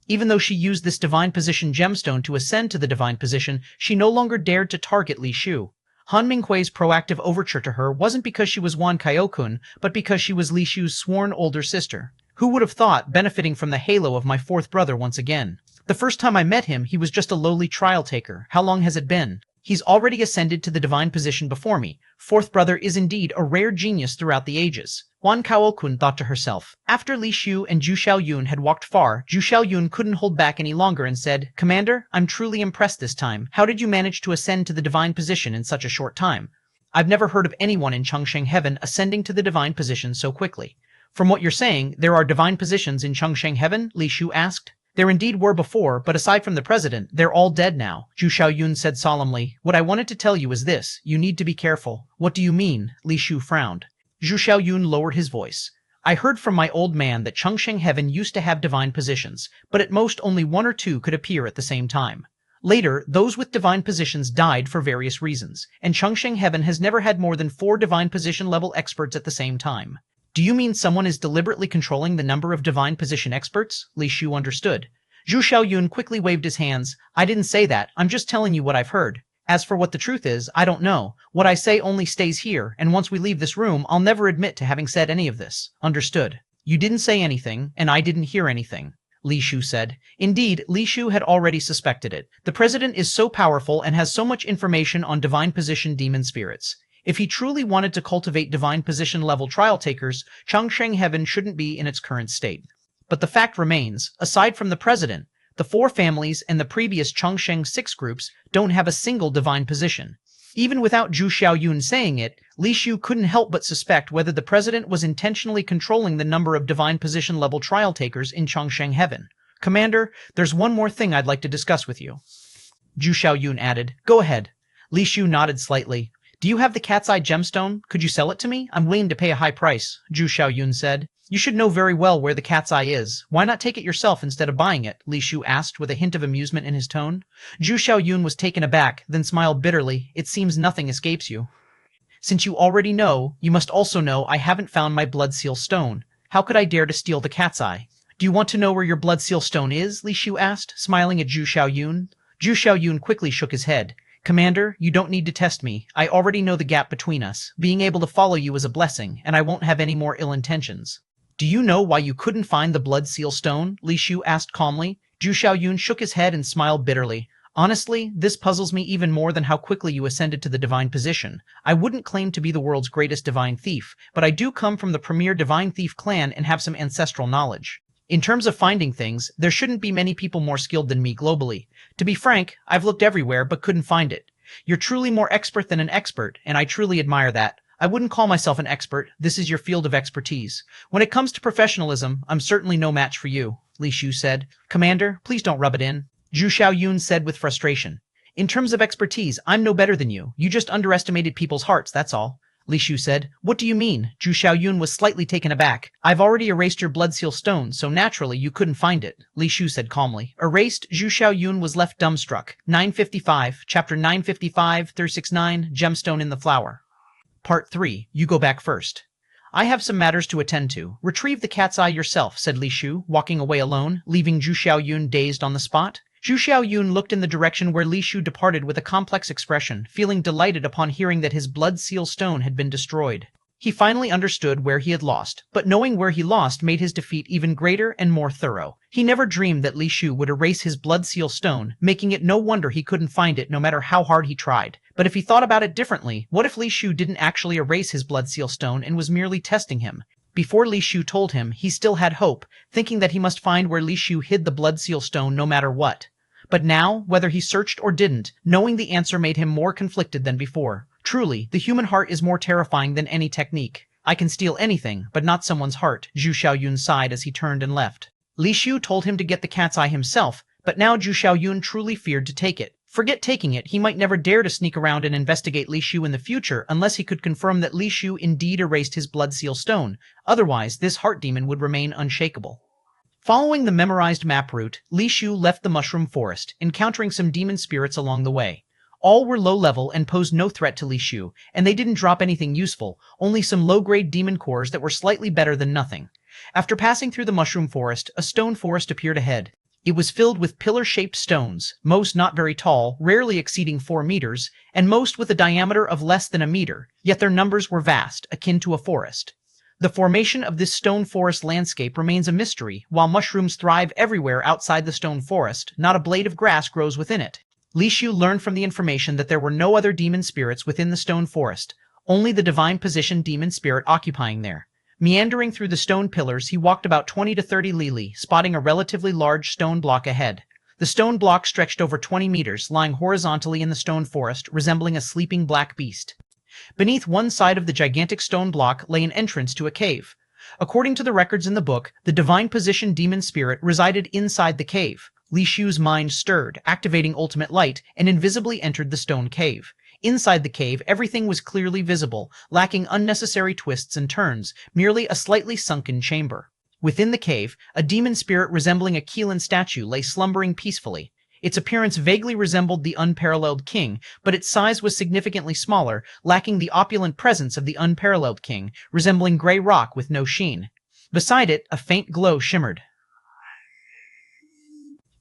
Even though she used this Divine Position Gemstone to ascend to the Divine Position, she no longer dared to target Li Shu. Han Minghui's proactive overture to her wasn't because she was Wan Kao-kun, but because she was Li Shu's sworn older sister. Who would have thought, benefiting from the halo of my fourth brother once again? The first time I met him, he was just a lowly trial taker. How long has it been? He's already ascended to the Divine Position before me. Fourth brother is indeed a rare genius throughout the ages. Wan Kao-kun thought to herself. After Li Shu and Zhu Xiaoyun had walked far, Zhu Xiaoyun couldn't hold back any longer and said, Commander, I'm truly impressed this time. How did you manage to ascend to the Divine Position in such a short time? I've never heard of anyone in Chongqing Heaven ascending to the Divine Position so quickly. From what you're saying, there are Divine Positions in Chongqing Heaven? Li Shu asked. There indeed were before, but aside from the president, they're all dead now, Zhu Xiaoyun said solemnly. What I wanted to tell you is this, you need to be careful. What do you mean? Li Shu frowned. Zhu Xiaoyun lowered his voice. I heard from my old man that Chengsheng Heaven used to have divine positions, but at most only one or two could appear at the same time. Later, those with divine positions died for various reasons, and Chengsheng Heaven has never had more than 4 divine position level experts at the same time. Do you mean someone is deliberately controlling the number of divine position experts? Li Shu understood. Zhu Xiaoyun quickly waved his hands. I didn't say that, I'm just telling you what I've heard. As for what the truth is, I don't know. What I say only stays here, and once we leave this room, I'll never admit to having said any of this. Understood. You didn't say anything, and I didn't hear anything, Li Shu said. Indeed, Li Shu had already suspected it. The president is so powerful and has so much information on divine position demon spirits. If he truly wanted to cultivate divine position level trial takers, Chengsheng Heaven shouldn't be in its current state. But the fact remains, aside from the president, the 4 families and the previous Chengsheng 6 groups don't have a single divine position. Even without Zhu Xiaoyun saying it, Li Shu couldn't help but suspect whether the president was intentionally controlling the number of divine position level trial takers in Chengsheng Heaven. Commander, there's one more thing I'd like to discuss with you. Zhu Xiaoyun added. Go ahead. Li Shu nodded slightly. Do you have the cat's eye gemstone? Could you sell it to me? I'm willing to pay a high price, Zhu Xiaoyun said. You should know very well where the cat's eye is. Why not take it yourself instead of buying it? Li Shu asked with a hint of amusement in his tone. Zhu Xiaoyun was taken aback, then smiled bitterly. It seems nothing escapes you. Since you already know, you must also know I haven't found my blood seal stone. How could I dare to steal the cat's eye? Do you want to know where your blood seal stone is? Li Shu asked, smiling at Zhu Xiaoyun. Zhu Xiaoyun quickly shook his head. Commander, you don't need to test me. I already know the gap between us. Being able to follow you is a blessing, and I won't have any more ill intentions. Do you know why you couldn't find the blood seal stone? Li Shu asked calmly. Zhu Xiaoyun shook his head and smiled bitterly. Honestly, this puzzles me even more than how quickly you ascended to the divine position. I wouldn't claim to be the world's greatest divine thief, but I do come from the premier divine thief clan and have some ancestral knowledge. In terms of finding things, there shouldn't be many people more skilled than me globally. To be frank, I've looked everywhere but couldn't find it. You're truly more expert than an expert, and I truly admire that. I wouldn't call myself an expert. This is your field of expertise. When it comes to professionalism, I'm certainly no match for you, Li Shu said. Commander, please don't rub it in, Zhu Xiaoyun said with frustration. In terms of expertise, I'm no better than you. You just underestimated people's hearts, that's all. Li Shu said. What do you mean? Zhu Xiaoyun was slightly taken aback. I've already erased your blood seal stone, so naturally you couldn't find it, Li Shu said calmly. Erased? Zhu Xiaoyun was left dumbstruck. 955, Chapter 955, 369, Gemstone in the Flower. Part 3. You go back first. I have some matters to attend to. Retrieve the cat's eye yourself, said Li Shu, walking away alone, leaving Zhu Xiaoyun dazed on the spot. Zhu Xiaoyun looked in the direction where Li Shu departed with a complex expression, feeling delighted upon hearing that his blood seal stone had been destroyed. He finally understood where he had lost, but knowing where he lost made his defeat even greater and more thorough. He never dreamed that Li Shu would erase his blood seal stone, making it no wonder he couldn't find it no matter how hard he tried. But if he thought about it differently, what if Li Shu didn't actually erase his blood seal stone and was merely testing him? Before Li Shu told him, he still had hope, thinking that he must find where Li Shu hid the blood seal stone no matter what. But now, whether he searched or didn't, knowing the answer made him more conflicted than before. Truly, the human heart is more terrifying than any technique. I can steal anything, but not someone's heart, Zhu Xiaoyun sighed as he turned and left. Li Shu told him to get the cat's eye himself, but now Zhu Xiaoyun truly feared to take it. Forget taking it, he might never dare to sneak around and investigate Li Shu in the future unless he could confirm that Li Shu indeed erased his blood seal stone. Otherwise, this heart demon would remain unshakable. Following the memorized map route, Li Shu left the mushroom forest, encountering some demon spirits along the way. All were low level and posed no threat to Li Shu, and they didn't drop anything useful, only some low-grade demon cores that were slightly better than nothing. After passing through the mushroom forest, a stone forest appeared ahead. It was filled with pillar-shaped stones, most not very tall, rarely exceeding 4 meters, and most with a diameter of less than a meter, yet their numbers were vast, akin to a forest. The formation of this stone forest landscape remains a mystery. While mushrooms thrive everywhere outside the stone forest, not a blade of grass grows within it. Li Shu learned from the information that there were no other demon spirits within the stone forest, only the divine position demon spirit occupying there. Meandering through the stone pillars, he walked about 20 to 30 li, spotting a relatively large stone block ahead. The stone block stretched over 20 meters, lying horizontally in the stone forest, resembling a sleeping black beast. Beneath one side of the gigantic stone block lay an entrance to a cave. According to the records in the book, the divine position demon spirit resided inside the cave. Li Shu's mind stirred, activating ultimate light, and invisibly entered the stone cave. Inside the cave, everything was clearly visible, lacking unnecessary twists and turns, merely a slightly sunken chamber. Within the cave, a demon spirit resembling a Keelan statue lay slumbering peacefully. Its appearance vaguely resembled the unparalleled king, but its size was significantly smaller, lacking the opulent presence of the unparalleled king, resembling gray rock with no sheen. Beside it, a faint glow shimmered.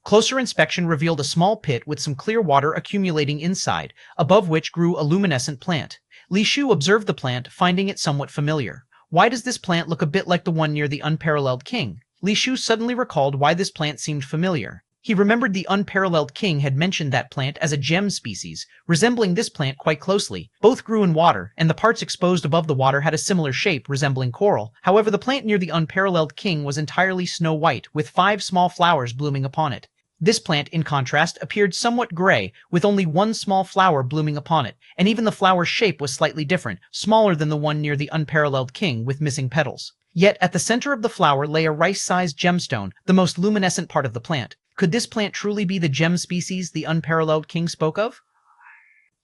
Closer inspection revealed a small pit with some clear water accumulating inside, above which grew a luminescent plant. Li Shu observed the plant, finding it somewhat familiar. Why does this plant look a bit like the one near the unparalleled king? Li Shu suddenly recalled why this plant seemed familiar. He remembered the unparalleled king had mentioned that plant as a gem species, resembling this plant quite closely. Both grew in water, and the parts exposed above the water had a similar shape, resembling coral. However, the plant near the unparalleled king was entirely snow white, with 5 small flowers blooming upon it. This plant, in contrast, appeared somewhat gray, with only one small flower blooming upon it, and even the flower's shape was slightly different, smaller than the one near the unparalleled king, with missing petals. Yet, at the center of the flower lay a rice-sized gemstone, the most luminescent part of the plant. Could this plant truly be the gem species the unparalleled king spoke of?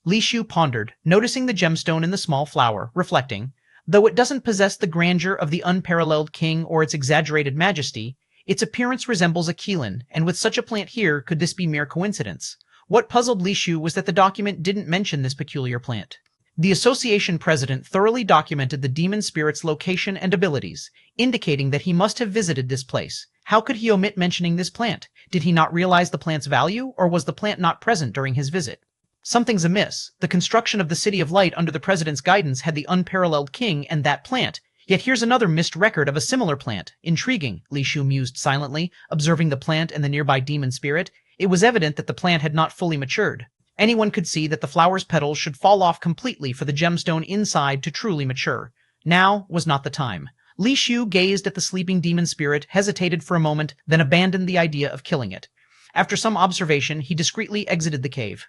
Li Shu pondered, noticing the gemstone in the small flower, reflecting, though it doesn't possess the grandeur of the unparalleled king or its exaggerated majesty, its appearance resembles a Keelan, and with such a plant here, could this be mere coincidence? What puzzled Li Shu was that the document didn't mention this peculiar plant. The association president thoroughly documented the demon spirit's location and abilities, indicating that he must have visited this place. How could he omit mentioning this plant? Did he not realize the plant's value, or was the plant not present during his visit? Something's amiss. The construction of the City of Light under the president's guidance had the unparalleled king and that plant. Yet here's another missed record of a similar plant. Intriguing, Li Shu mused silently, observing the plant and the nearby demon spirit. It was evident that the plant had not fully matured. Anyone could see that the flower's petals should fall off completely for the gemstone inside to truly mature. Now was not the time. Li Shu gazed at the sleeping demon spirit, hesitated for a moment, then abandoned the idea of killing it. After some observation, he discreetly exited the cave.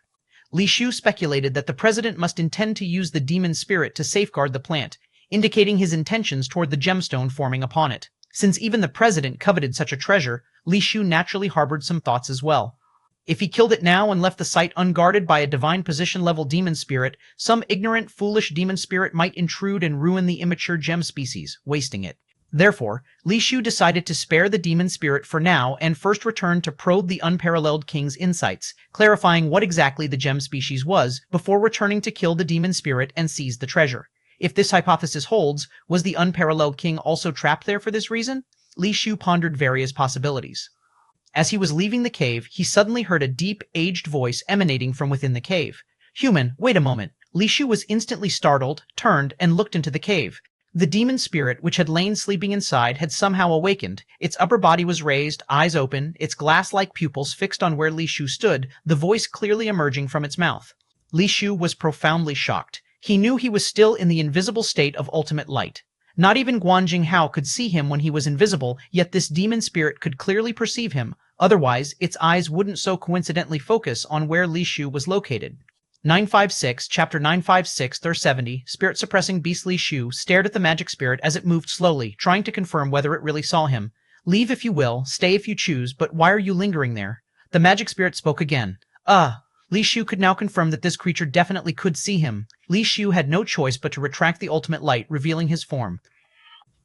Li Shu speculated that the president must intend to use the demon spirit to safeguard the plant, indicating his intentions toward the gemstone forming upon it. Since even the president coveted such a treasure, Li Shu naturally harbored some thoughts as well. If he killed it now and left the site unguarded by a divine position-level demon spirit, some ignorant, foolish demon spirit might intrude and ruin the immature gem species, wasting it. Therefore, Li Shu decided to spare the demon spirit for now and first return to probe the unparalleled king's insights, clarifying what exactly the gem species was before returning to kill the demon spirit and seize the treasure. If this hypothesis holds, was the unparalleled king also trapped there for this reason? Li Shu pondered various possibilities. As he was leaving the cave, he suddenly heard a deep, aged voice emanating from within the cave. "Human, wait a moment." Li Shu was instantly startled, turned, and looked into the cave. The demon spirit, which had lain sleeping inside, had somehow awakened. Its upper body was raised, eyes open, its glass-like pupils fixed on where Li Shu stood, the voice clearly emerging from its mouth. Li Shu was profoundly shocked. He knew he was still in the invisible state of ultimate light. Not even Guanjing Hao could see him when he was invisible, yet this demon spirit could clearly perceive him. Otherwise, its eyes wouldn't so coincidentally focus on where Li Shu was located. 956, Chapter 956, Thur 70, Spirit-suppressing beast Li Shu stared at the magic spirit as it moved slowly, trying to confirm whether it really saw him. "Leave if you will, stay if you choose, but why are you lingering there?" The magic spirit spoke again. Li Shu could now confirm that this creature definitely could see him. Li Shu had no choice but to retract the ultimate light, revealing his form.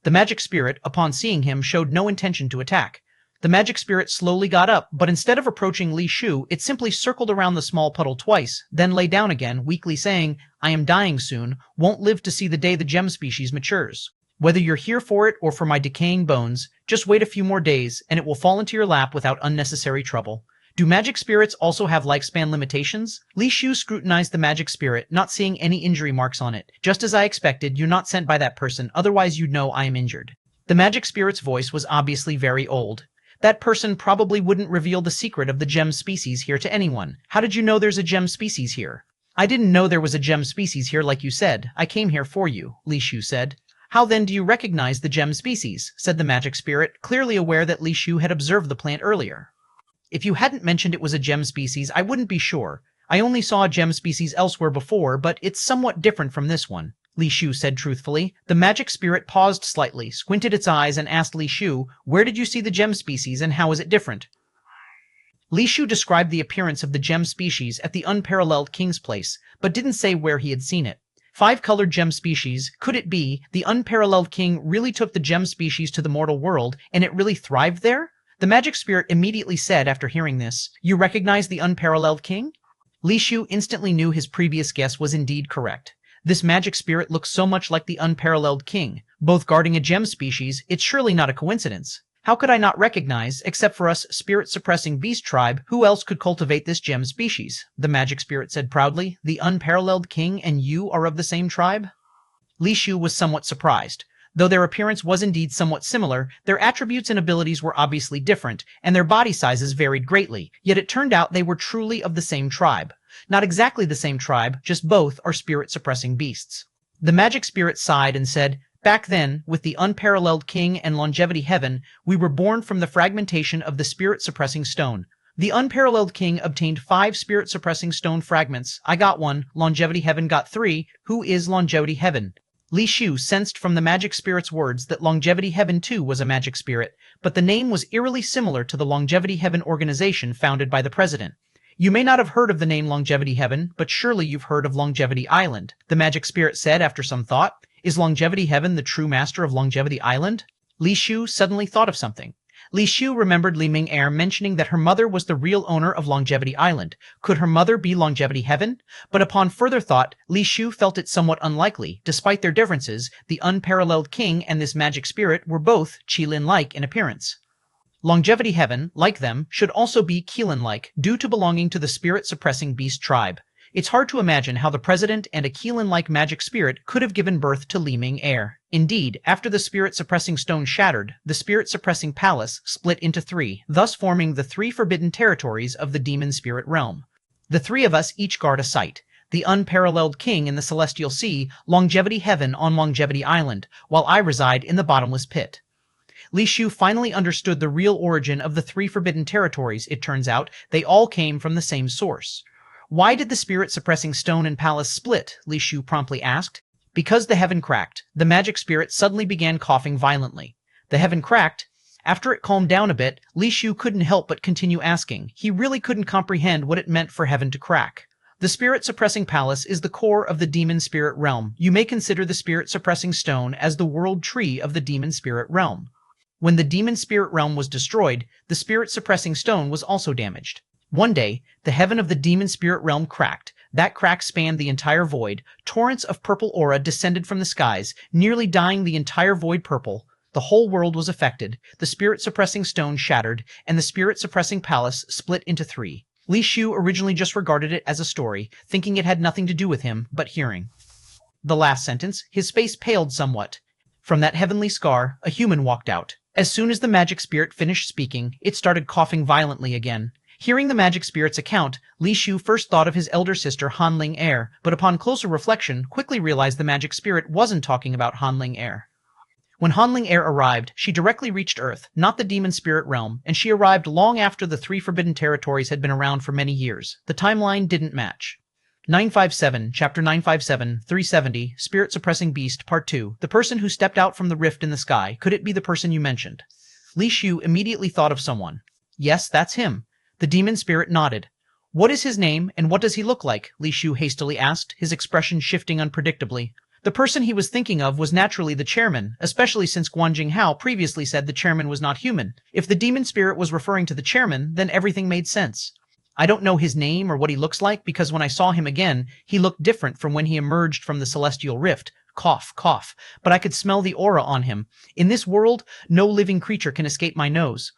The magic spirit, upon seeing him, showed no intention to attack. The magic spirit slowly got up, but instead of approaching Li Shu, it simply circled around the small puddle twice, then lay down again, weakly saying, "I am dying soon, won't live to see the day the gem species matures. Whether you're here for it or for my decaying bones, just wait a few more days, and it will fall into your lap without unnecessary trouble." Do magic spirits also have lifespan limitations? Li Shu scrutinized the magic spirit, not seeing any injury marks on it. "Just as I expected, you're not sent by that person, otherwise you'd know I am injured." The magic spirit's voice was obviously very old. "That person probably wouldn't reveal the secret of the gem species here to anyone. How did you know there's a gem species here?" "I didn't know there was a gem species here like you said. I came here for you," Li Shu said. "How then do you recognize the gem species?" said the magic spirit, clearly aware that Li Shu had observed the plant earlier. "If you hadn't mentioned it was a gem species, I wouldn't be sure. I only saw a gem species elsewhere before, but it's somewhat different from this one," Li Shu said truthfully. The magic spirit paused slightly, squinted its eyes, and asked Li Shu, "Where did you see the gem species, and how is it different?" Li Shu described the appearance of the gem species at the unparalleled king's place, but didn't say where he had seen it. 5-colored gem species, could it be the unparalleled king really took the gem species to the mortal world and it really thrived there? The magic spirit immediately said after hearing this, "You recognize the unparalleled king?" Li Shu instantly knew his previous guess was indeed correct. This magic spirit looks so much like the unparalleled king, both guarding a gem species, it's surely not a coincidence. How could I not recognize, except for us spirit-suppressing beast tribe, who else could cultivate this gem species? The magic spirit said proudly. The unparalleled king and you are of the same tribe? Li Shu was somewhat surprised. Though their appearance was indeed somewhat similar, their attributes and abilities were obviously different, and their body sizes varied greatly, yet it turned out they were truly of the same tribe. Not exactly the same tribe, just both are spirit-suppressing beasts. The magic spirit sighed and said, "Back then, with the unparalleled king and longevity heaven, we were born from the fragmentation of the spirit-suppressing stone. The unparalleled king obtained 5 spirit-suppressing stone fragments. I got 1, longevity heaven got 3. Who is longevity heaven?" Li Shu sensed from the magic spirit's words that longevity heaven too was a magic spirit, but the name was eerily similar to the longevity heaven organization founded by the president. "You may not have heard of the name Longevity Heaven, but surely you've heard of Longevity Island," the magic spirit said after some thought. "Is Longevity Heaven the true master of Longevity Island?" Li Shu suddenly thought of something. Li Shu remembered Li Ming-er mentioning that her mother was the real owner of Longevity Island. Could her mother be Longevity Heaven? But upon further thought, Li Shu felt it somewhat unlikely. Despite their differences, the unparalleled king and this magic spirit were both Qilin-like in appearance. Longevity Heaven, like them, should also be Qilin-like, due to belonging to the spirit-suppressing beast tribe. It's hard to imagine how the president and a Qilin-like magic spirit could have given birth to Li Ming-er. Indeed, after the spirit-suppressing stone shattered, the spirit-suppressing palace split into 3, thus forming the 3 forbidden territories of the demon spirit realm. The 3 of us each guard a site. The unparalleled king in the celestial sea, Longevity Heaven on Longevity Island, while I reside in the bottomless pit. Li Shu finally understood the real origin of the 3 forbidden territories. It turns out they all came from the same source. Why did the spirit-suppressing stone and palace split? Li Shu promptly asked. Because the heaven cracked. The magic spirit suddenly began coughing violently. The heaven cracked? After it calmed down a bit, Li Shu couldn't help but continue asking. He really couldn't comprehend what it meant for heaven to crack. The spirit-suppressing palace is the core of the demon spirit realm. You may consider the spirit-suppressing stone as the world tree of the demon spirit realm. When the demon spirit realm was destroyed, the spirit-suppressing stone was also damaged. One day, the heaven of the demon spirit realm cracked. That crack spanned the entire void. Torrents of purple aura descended from the skies, nearly dyeing the entire void purple. The whole world was affected. The spirit-suppressing stone shattered, and the spirit-suppressing palace split into 3. Li Shu originally just regarded it as a story, thinking it had nothing to do with him, but hearing the last sentence, his face paled somewhat. From that heavenly scar, a human walked out. As soon as the magic spirit finished speaking, it started coughing violently again. Hearing the magic spirit's account, Li Shu first thought of his elder sister Han Ling-er, but upon closer reflection, quickly realized the magic spirit wasn't talking about Han Ling-er. When Han Ling-er arrived, she directly reached Earth, not the demon spirit realm, and she arrived long after the 3 forbidden territories had been around for many years. The timeline didn't match. 957, Chapter 957, 370, Spirit-Suppressing Beast, Part 2. The person who stepped out from the rift in the sky. Could it be the person you mentioned? Li Shu immediately thought of someone. Yes, that's him. The demon spirit nodded. What is his name, and what does he look like? Li Shu hastily asked, his expression shifting unpredictably. The person he was thinking of was naturally the chairman, especially since Guan Jinghao previously said the chairman was not human. If the demon spirit was referring to the chairman, then everything made sense. I don't know his name or what he looks like because when I saw him again, he looked different from when he emerged from the celestial rift. Cough, cough. But I could smell the aura on him. In this world, no living creature can escape my nose.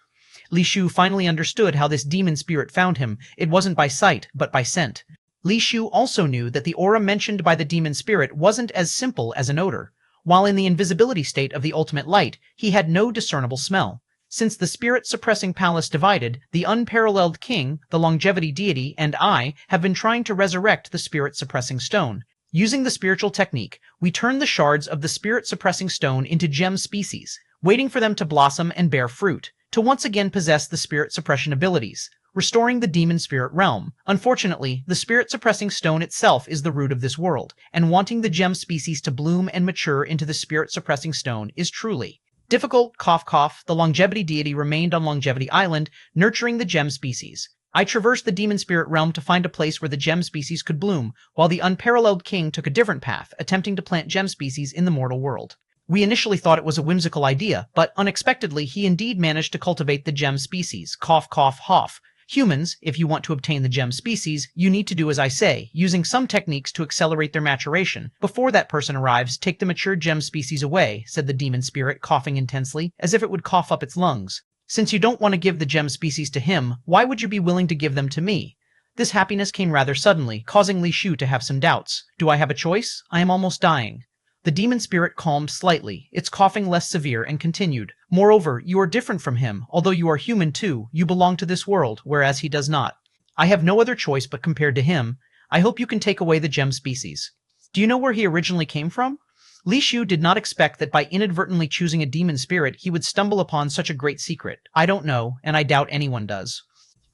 Li Shu finally understood how this demon spirit found him. It wasn't by sight, but by scent. Li Shu also knew that the aura mentioned by the demon spirit wasn't as simple as an odor. While in the invisibility state of the ultimate light, he had no discernible smell. Since the spirit-suppressing palace divided, the unparalleled king, the longevity deity, and I have been trying to resurrect the spirit-suppressing stone. Using the spiritual technique, we turn the shards of the spirit-suppressing stone into gem species, waiting for them to blossom and bear fruit, to once again possess the spirit suppression abilities, restoring the demon spirit realm. Unfortunately, the spirit-suppressing stone itself is the root of this world, and wanting the gem species to bloom and mature into the spirit-suppressing stone is truly difficult. Cough, cough. The longevity deity remained on Longevity Island, nurturing the gem species. I traversed the demon spirit realm to find a place where the gem species could bloom, while the unparalleled king took a different path, attempting to plant gem species in the mortal world. We initially thought it was a whimsical idea, but unexpectedly he indeed managed to cultivate the gem species. Cough, cough, hoff. Humans, if you want to obtain the gem species, you need to do as I say, using some techniques to accelerate their maturation. Before that person arrives, take the mature gem species away, said the demon spirit, coughing intensely, as if it would cough up its lungs. Since you don't want to give the gem species to him, why would you be willing to give them to me? This happiness came rather suddenly, causing Li Shu to have some doubts. Do I have a choice? I am almost dying. The demon spirit calmed slightly, its coughing less severe, and continued. Moreover, you are different from him. Although you are human too, you belong to this world, whereas he does not. I have no other choice but compared to him. I hope you can take away the gem species. Do you know where he originally came from? Li Shu did not expect that by inadvertently choosing a demon spirit he would stumble upon such a great secret. I don't know, and I doubt anyone does.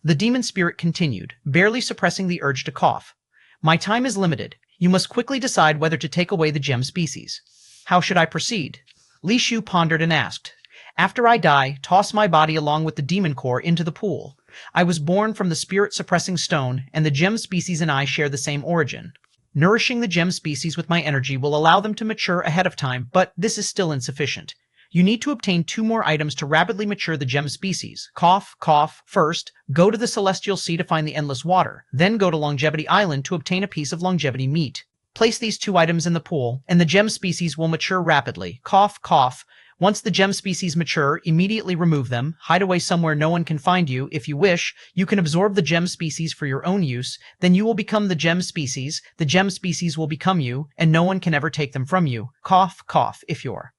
The demon spirit continued, barely suppressing the urge to cough. My time is limited. You must quickly decide whether to take away the gem species. How should I proceed? Li Shu pondered and asked. After I die, toss my body along with the demon core into the pool. I was born from the spirit-suppressing stone, and the gem species and I share the same origin. Nourishing the gem species with my energy will allow them to mature ahead of time, but this is still insufficient. You need to obtain 2 more items to rapidly mature the gem species. Cough, cough. First, go to the Celestial Sea to find the endless water. Then go to Longevity Island to obtain a piece of longevity meat. Place these 2 items in the pool, and the gem species will mature rapidly. Cough, cough. Once the gem species mature, immediately remove them. Hide away somewhere no one can find you. If you wish, you can absorb the gem species for your own use. Then you will become the gem species will become you, and no one can ever take them from you. Cough, cough. If you're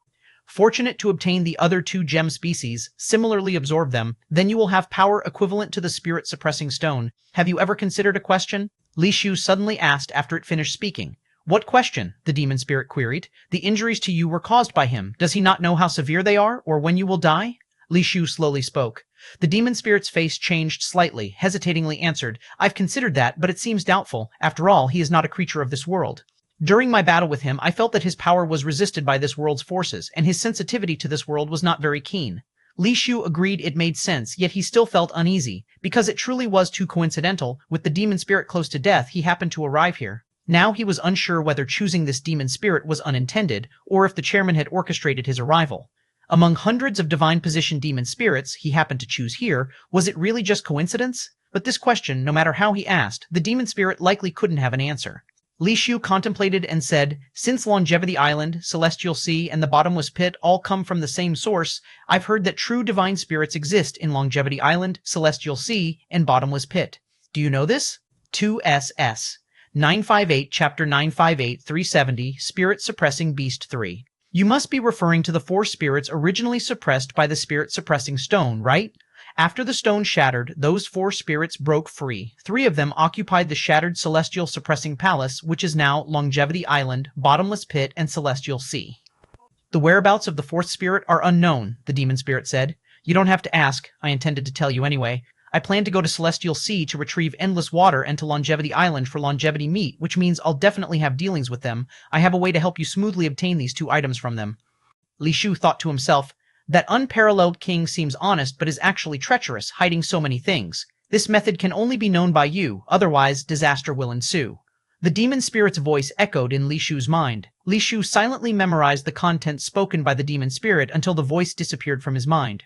fortunate to obtain the other 2 gem species, similarly absorb them, then you will have power equivalent to the spirit-suppressing stone. Have you ever considered a question? Li Shu suddenly asked after it finished speaking. What question? The demon spirit queried. The injuries to you were caused by him. Does he not know how severe they are, or when you will die? Li Shu slowly spoke. The demon spirit's face changed slightly, hesitatingly answered, I've considered that, but it seems doubtful. After all, he is not a creature of this world. During my battle with him, I felt that his power was resisted by this world's forces, and his sensitivity to this world was not very keen. Li Shu agreed it made sense, yet he still felt uneasy. Because it truly was too coincidental, with the demon spirit close to death, he happened to arrive here. Now he was unsure whether choosing this demon spirit was unintended, or if the chairman had orchestrated his arrival. Among hundreds of divine-positioned demon spirits he happened to choose here, was it really just coincidence? But this question, no matter how he asked, the demon spirit likely couldn't have an answer. Li Shu contemplated and said, Since Longevity Island, Celestial Sea, and the Bottomless Pit all come from the same source, I've heard that true divine spirits exist in Longevity Island, Celestial Sea, and Bottomless Pit. Do you know this? 2SS 958 Chapter 958 370 Spirit Suppressing Beast 3. You must be referring to the 4 spirits originally suppressed by the spirit-suppressing stone, right? After the stone shattered, those 4 spirits broke free. 3 of them occupied the shattered Celestial Suppressing Palace, which is now Longevity Island, Bottomless Pit, and Celestial Sea. The whereabouts of the 4th spirit are unknown, the demon spirit said. You don't have to ask. I intended to tell you anyway. I plan to go to Celestial Sea to retrieve endless water and to Longevity Island for longevity meat, which means I'll definitely have dealings with them. I have a way to help you smoothly obtain these 2 items from them. Li Shu thought to himself, that unparalleled king seems honest but is actually treacherous, hiding so many things. This method can only be known by you, otherwise disaster will ensue. The demon spirit's voice echoed in Li Shu's mind. Li Shu silently memorized the content spoken by the demon spirit until the voice disappeared from his mind.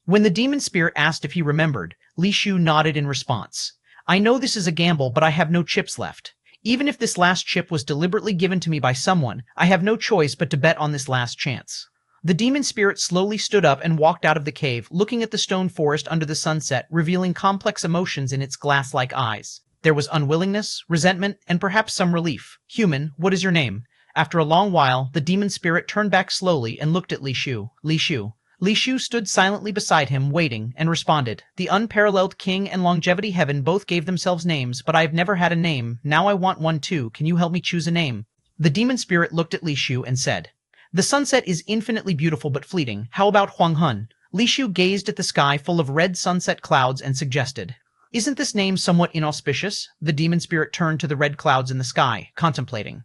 When the demon spirit asked if he remembered, Li Shu nodded in response. I know this is a gamble, but I have no chips left. Even if this last chip was deliberately given to me by someone, I have no choice but to bet on this last chance. The demon spirit slowly stood up and walked out of the cave, looking at the stone forest under the sunset, revealing complex emotions in its glass-like eyes. There was unwillingness, resentment, and perhaps some relief. Human, what is your name? After a long while, the demon spirit turned back slowly and looked at Li Shu. Li Shu. Li Shu stood silently beside him, waiting, and responded. The unparalleled king and longevity heaven both gave themselves names, but I have never had a name. Now I want one too. Can you help me choose a name? The demon spirit looked at Li Shu and said, The sunset is infinitely beautiful but fleeting. How about Huang Hun? Li Shu gazed at the sky full of red sunset clouds and suggested, Isn't this name somewhat inauspicious? The demon spirit turned to the red clouds in the sky, contemplating.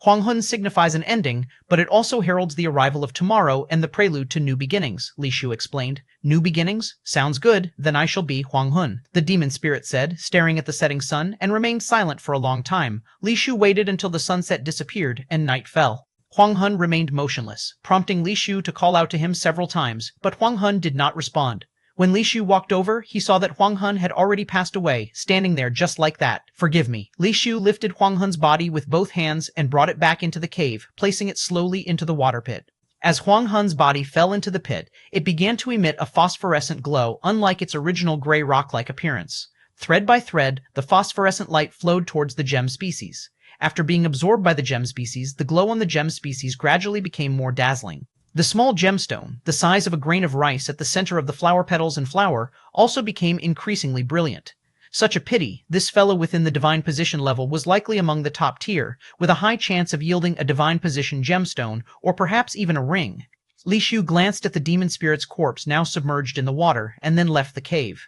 Huang Hun signifies an ending, but it also heralds the arrival of tomorrow and the prelude to new beginnings, Li Shu explained. New beginnings? Sounds good, then I shall be Huang Hun, the demon spirit said, staring at the setting sun, and remained silent for a long time. Li Shu waited until the sunset disappeared and night fell. Huang Hun remained motionless, prompting Li Shu to call out to him several times, but Huang Hun did not respond. When Li Shu walked over, he saw that Huang Hun had already passed away, standing there just like that. Forgive me. Li Shu lifted Huang Hun's body with both hands and brought it back into the cave, placing it slowly into the water pit. As Huang Hun's body fell into the pit, it began to emit a phosphorescent glow, unlike its original gray rock-like appearance. Thread by thread, the phosphorescent light flowed towards the gem species. After being absorbed by the gem species, the glow on the gem species gradually became more dazzling. The small gemstone, the size of a grain of rice at the center of the flower petals and flower, also became increasingly brilliant. Such a pity, this fellow within the divine position level was likely among the top tier, with a high chance of yielding a divine position gemstone, or perhaps even a ring. Li Shu glanced at the demon spirit's corpse now submerged in the water, and then left the cave.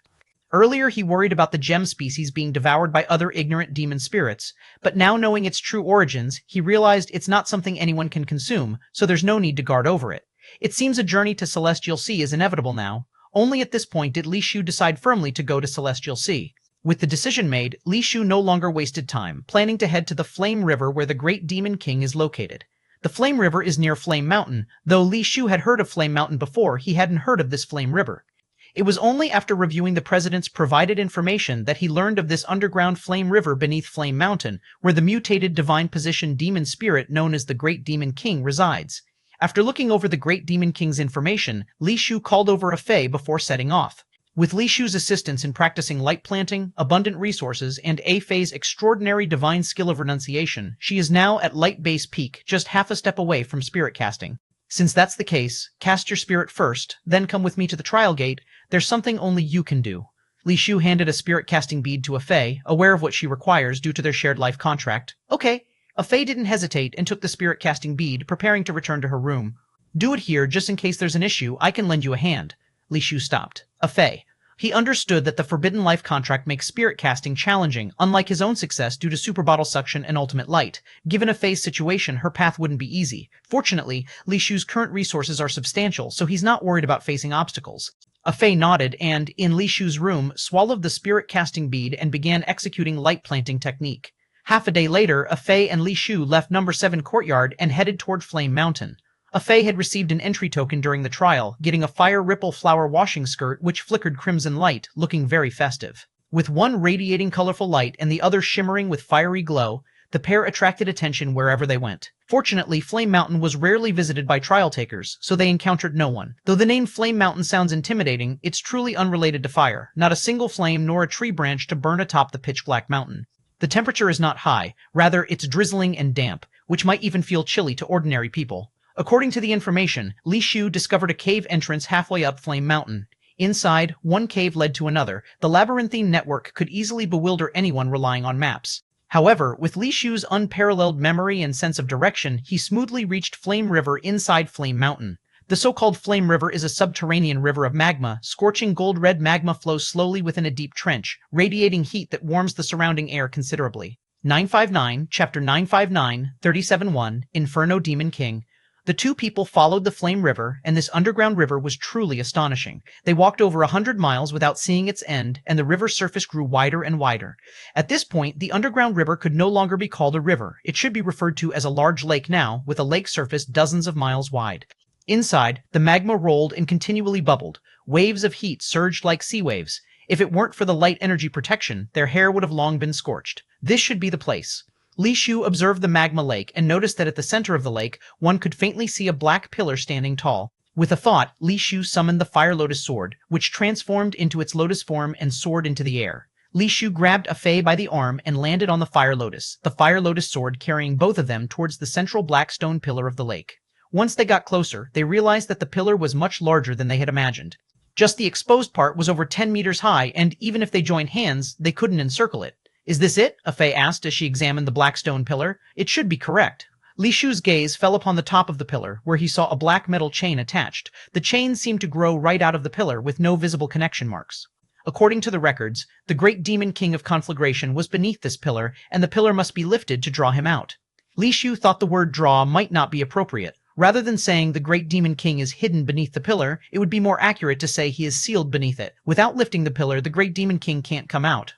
Earlier he worried about the gem species being devoured by other ignorant demon spirits, but now knowing its true origins, he realized it's not something anyone can consume, so there's no need to guard over it. It seems a journey to Celestial Sea is inevitable now. Only at this point did Li Shu decide firmly to go to Celestial Sea. With the decision made, Li Shu no longer wasted time, planning to head to the Flame River where the Great Demon King is located. The Flame River is near Flame Mountain, though Li Shu had heard of Flame Mountain before, he hadn't heard of this Flame River. It was only after reviewing the president's provided information that he learned of this underground flame river beneath Flame Mountain, where the mutated divine position demon spirit known as the Great Demon King resides. After looking over the Great Demon King's information, Li Shu called over a Fei before setting off. With Li Shu's assistance in practicing light planting, abundant resources, and A Fei's extraordinary divine skill of renunciation, she is now at light base peak, just half a step away from spirit casting. Since that's the case, cast your spirit first, then come with me to the trial gate. There's something only you can do. Li Shu handed a spirit casting bead to a Fei, aware of what she requires due to their shared life contract. Okay. A Fei didn't hesitate and took the spirit casting bead, preparing to return to her room. Do it here just in case there's an issue. I can lend you a hand. Li Shu stopped. A Fei. He understood that the Forbidden Life contract makes spirit casting challenging, unlike his own success due to super bottle suction and ultimate light. Given a Fei's situation, her path wouldn't be easy. Fortunately, Li Shu's current resources are substantial, so he's not worried about facing obstacles. A Fei nodded and, in Li Shu's room, swallowed the spirit casting bead and began executing light planting technique. Half a day later, a Fei and Li Shu left number 7 courtyard and headed toward Flame Mountain. A Fei had received an entry token during the trial, getting a fire ripple flower washing skirt which flickered crimson light, looking very festive. With one radiating colorful light and the other shimmering with fiery glow, the pair attracted attention wherever they went. Fortunately, Flame Mountain was rarely visited by trial takers, so they encountered no one. Though the name Flame Mountain sounds intimidating, it's truly unrelated to fire, not a single flame nor a tree branch to burn atop the pitch-black mountain. The temperature is not high, rather it's drizzling and damp, which might even feel chilly to ordinary people. According to the information, Li Shu discovered a cave entrance halfway up Flame Mountain. Inside, one cave led to another. The labyrinthine network could easily bewilder anyone relying on maps. However, with Li Shu's unparalleled memory and sense of direction, he smoothly reached Flame River inside Flame Mountain. The so-called Flame River is a subterranean river of magma. Scorching gold-red magma flows slowly within a deep trench, radiating heat that warms the surrounding air considerably. 959, Chapter 959, 37-1, Inferno Demon King. The two people followed the Flame River, and this underground river was truly astonishing. They walked over 100 miles without seeing its end, and the river's surface grew wider and wider. At this point, the underground river could no longer be called a river. It should be referred to as a large lake now, with a lake surface dozens of miles wide. Inside, the magma rolled and continually bubbled. Waves of heat surged like sea waves. If it weren't for the light energy protection, their hair would have long been scorched. This should be the place. Li Shu observed the magma lake and noticed that at the center of the lake, one could faintly see a black pillar standing tall. With a thought, Li Shu summoned the Fire Lotus Sword, which transformed into its lotus form and soared into the air. Li Shu grabbed a Fei by the arm and landed on the Fire Lotus, the Fire Lotus Sword carrying both of them towards the central black stone pillar of the lake. Once they got closer, they realized that the pillar was much larger than they had imagined. Just the exposed part was over 10 meters high, and even if they joined hands, they couldn't encircle it. Is this it? A Fei asked as she examined the black stone pillar. It should be correct. Li Shu's gaze fell upon the top of the pillar, where he saw a black metal chain attached. The chain seemed to grow right out of the pillar, with no visible connection marks. According to the records, the Great Demon King of Conflagration was beneath this pillar, and the pillar must be lifted to draw him out. Li Shu thought the word draw might not be appropriate. Rather than saying the great demon king is hidden beneath the pillar, it would be more accurate to say he is sealed beneath it. Without lifting the pillar, the great demon king can't come out.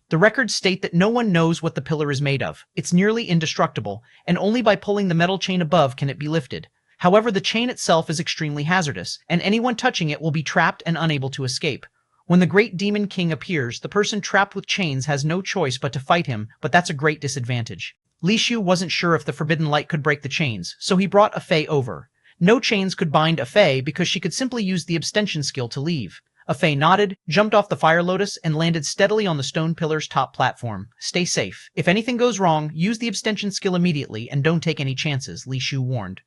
The records state that no one knows what the pillar is made of. It's nearly indestructible, and only by pulling the metal chain above can it be lifted. However, the chain itself is extremely hazardous, and anyone touching it will be trapped and unable to escape. When the great demon king appears, the person trapped with chains has no choice but to fight him, but that's a great disadvantage. Li Shu wasn't sure if the forbidden light could break the chains, so he brought a Fei over. No chains could bind a Fei because she could simply use the abstention skill to leave. A Fei nodded, jumped off the fire lotus, and landed steadily on the stone pillar's top platform. Stay safe. If anything goes wrong, use the abstention skill immediately and don't take any chances, Li Shu warned.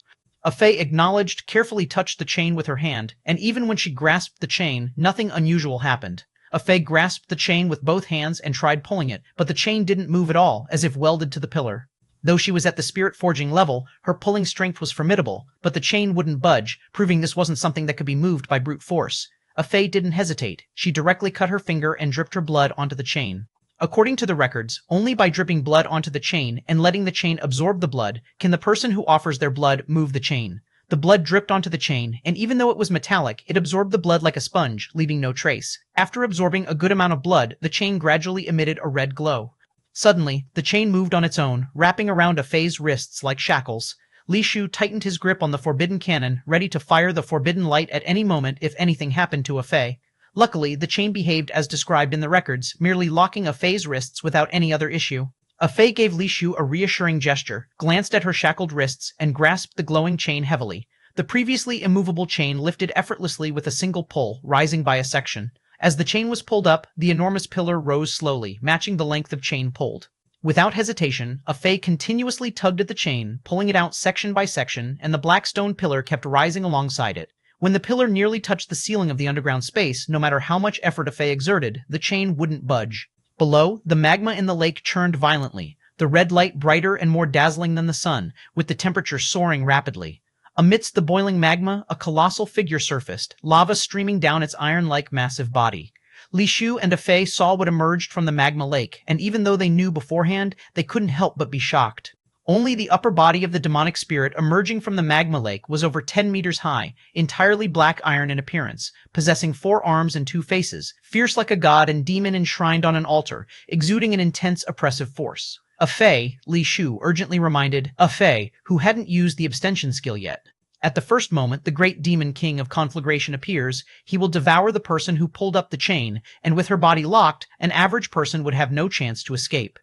A Fei acknowledged, carefully touched the chain with her hand, and even when she grasped the chain, nothing unusual happened. A Fei grasped the chain with both hands and tried pulling it, but the chain didn't move at all, as if welded to the pillar. Though she was at the spirit forging level, her pulling strength was formidable, but the chain wouldn't budge, proving this wasn't something that could be moved by brute force. A Fei didn't hesitate. She directly cut her finger and dripped her blood onto the chain. According to the records, only by dripping blood onto the chain and letting the chain absorb the blood can the person who offers their blood move the chain. The blood dripped onto the chain, and even though it was metallic, it absorbed the blood like a sponge, leaving no trace. After absorbing a good amount of blood, the chain gradually emitted a red glow. Suddenly, the chain moved on its own, wrapping around a Fei's wrists like shackles. Li Shu tightened his grip on the forbidden cannon, ready to fire the forbidden light at any moment if anything happened to a Fei. Luckily, the chain behaved as described in the records, merely locking a Fei's wrists without any other issue. A Fei gave Li Shu a reassuring gesture, glanced at her shackled wrists, and grasped the glowing chain heavily. The previously immovable chain lifted effortlessly with a single pull, rising by a section. As the chain was pulled up, the enormous pillar rose slowly, matching the length of chain pulled. Without hesitation, a Fei continuously tugged at the chain, pulling it out section by section, and the black stone pillar kept rising alongside it. When the pillar nearly touched the ceiling of the underground space, no matter how much effort a Fei exerted, the chain wouldn't budge. Below, the magma in the lake churned violently, the red light brighter and more dazzling than the sun, with the temperature soaring rapidly. Amidst the boiling magma, a colossal figure surfaced, lava streaming down its iron-like massive body. Li Shu and a Fei saw what emerged from the magma lake, and even though they knew beforehand, they couldn't help but be shocked. Only the upper body of the demonic spirit emerging from the magma lake was over 10 meters high, entirely black iron in appearance, possessing 4 arms and 2 faces, fierce like a god and demon enshrined on an altar, exuding an intense oppressive force. A Fei, Li Shu urgently reminded, a Fei, who hadn't used the abstention skill yet. At the first moment the great demon king of conflagration appears, he will devour the person who pulled up the chain, and with her body locked, an average person would have no chance to escape.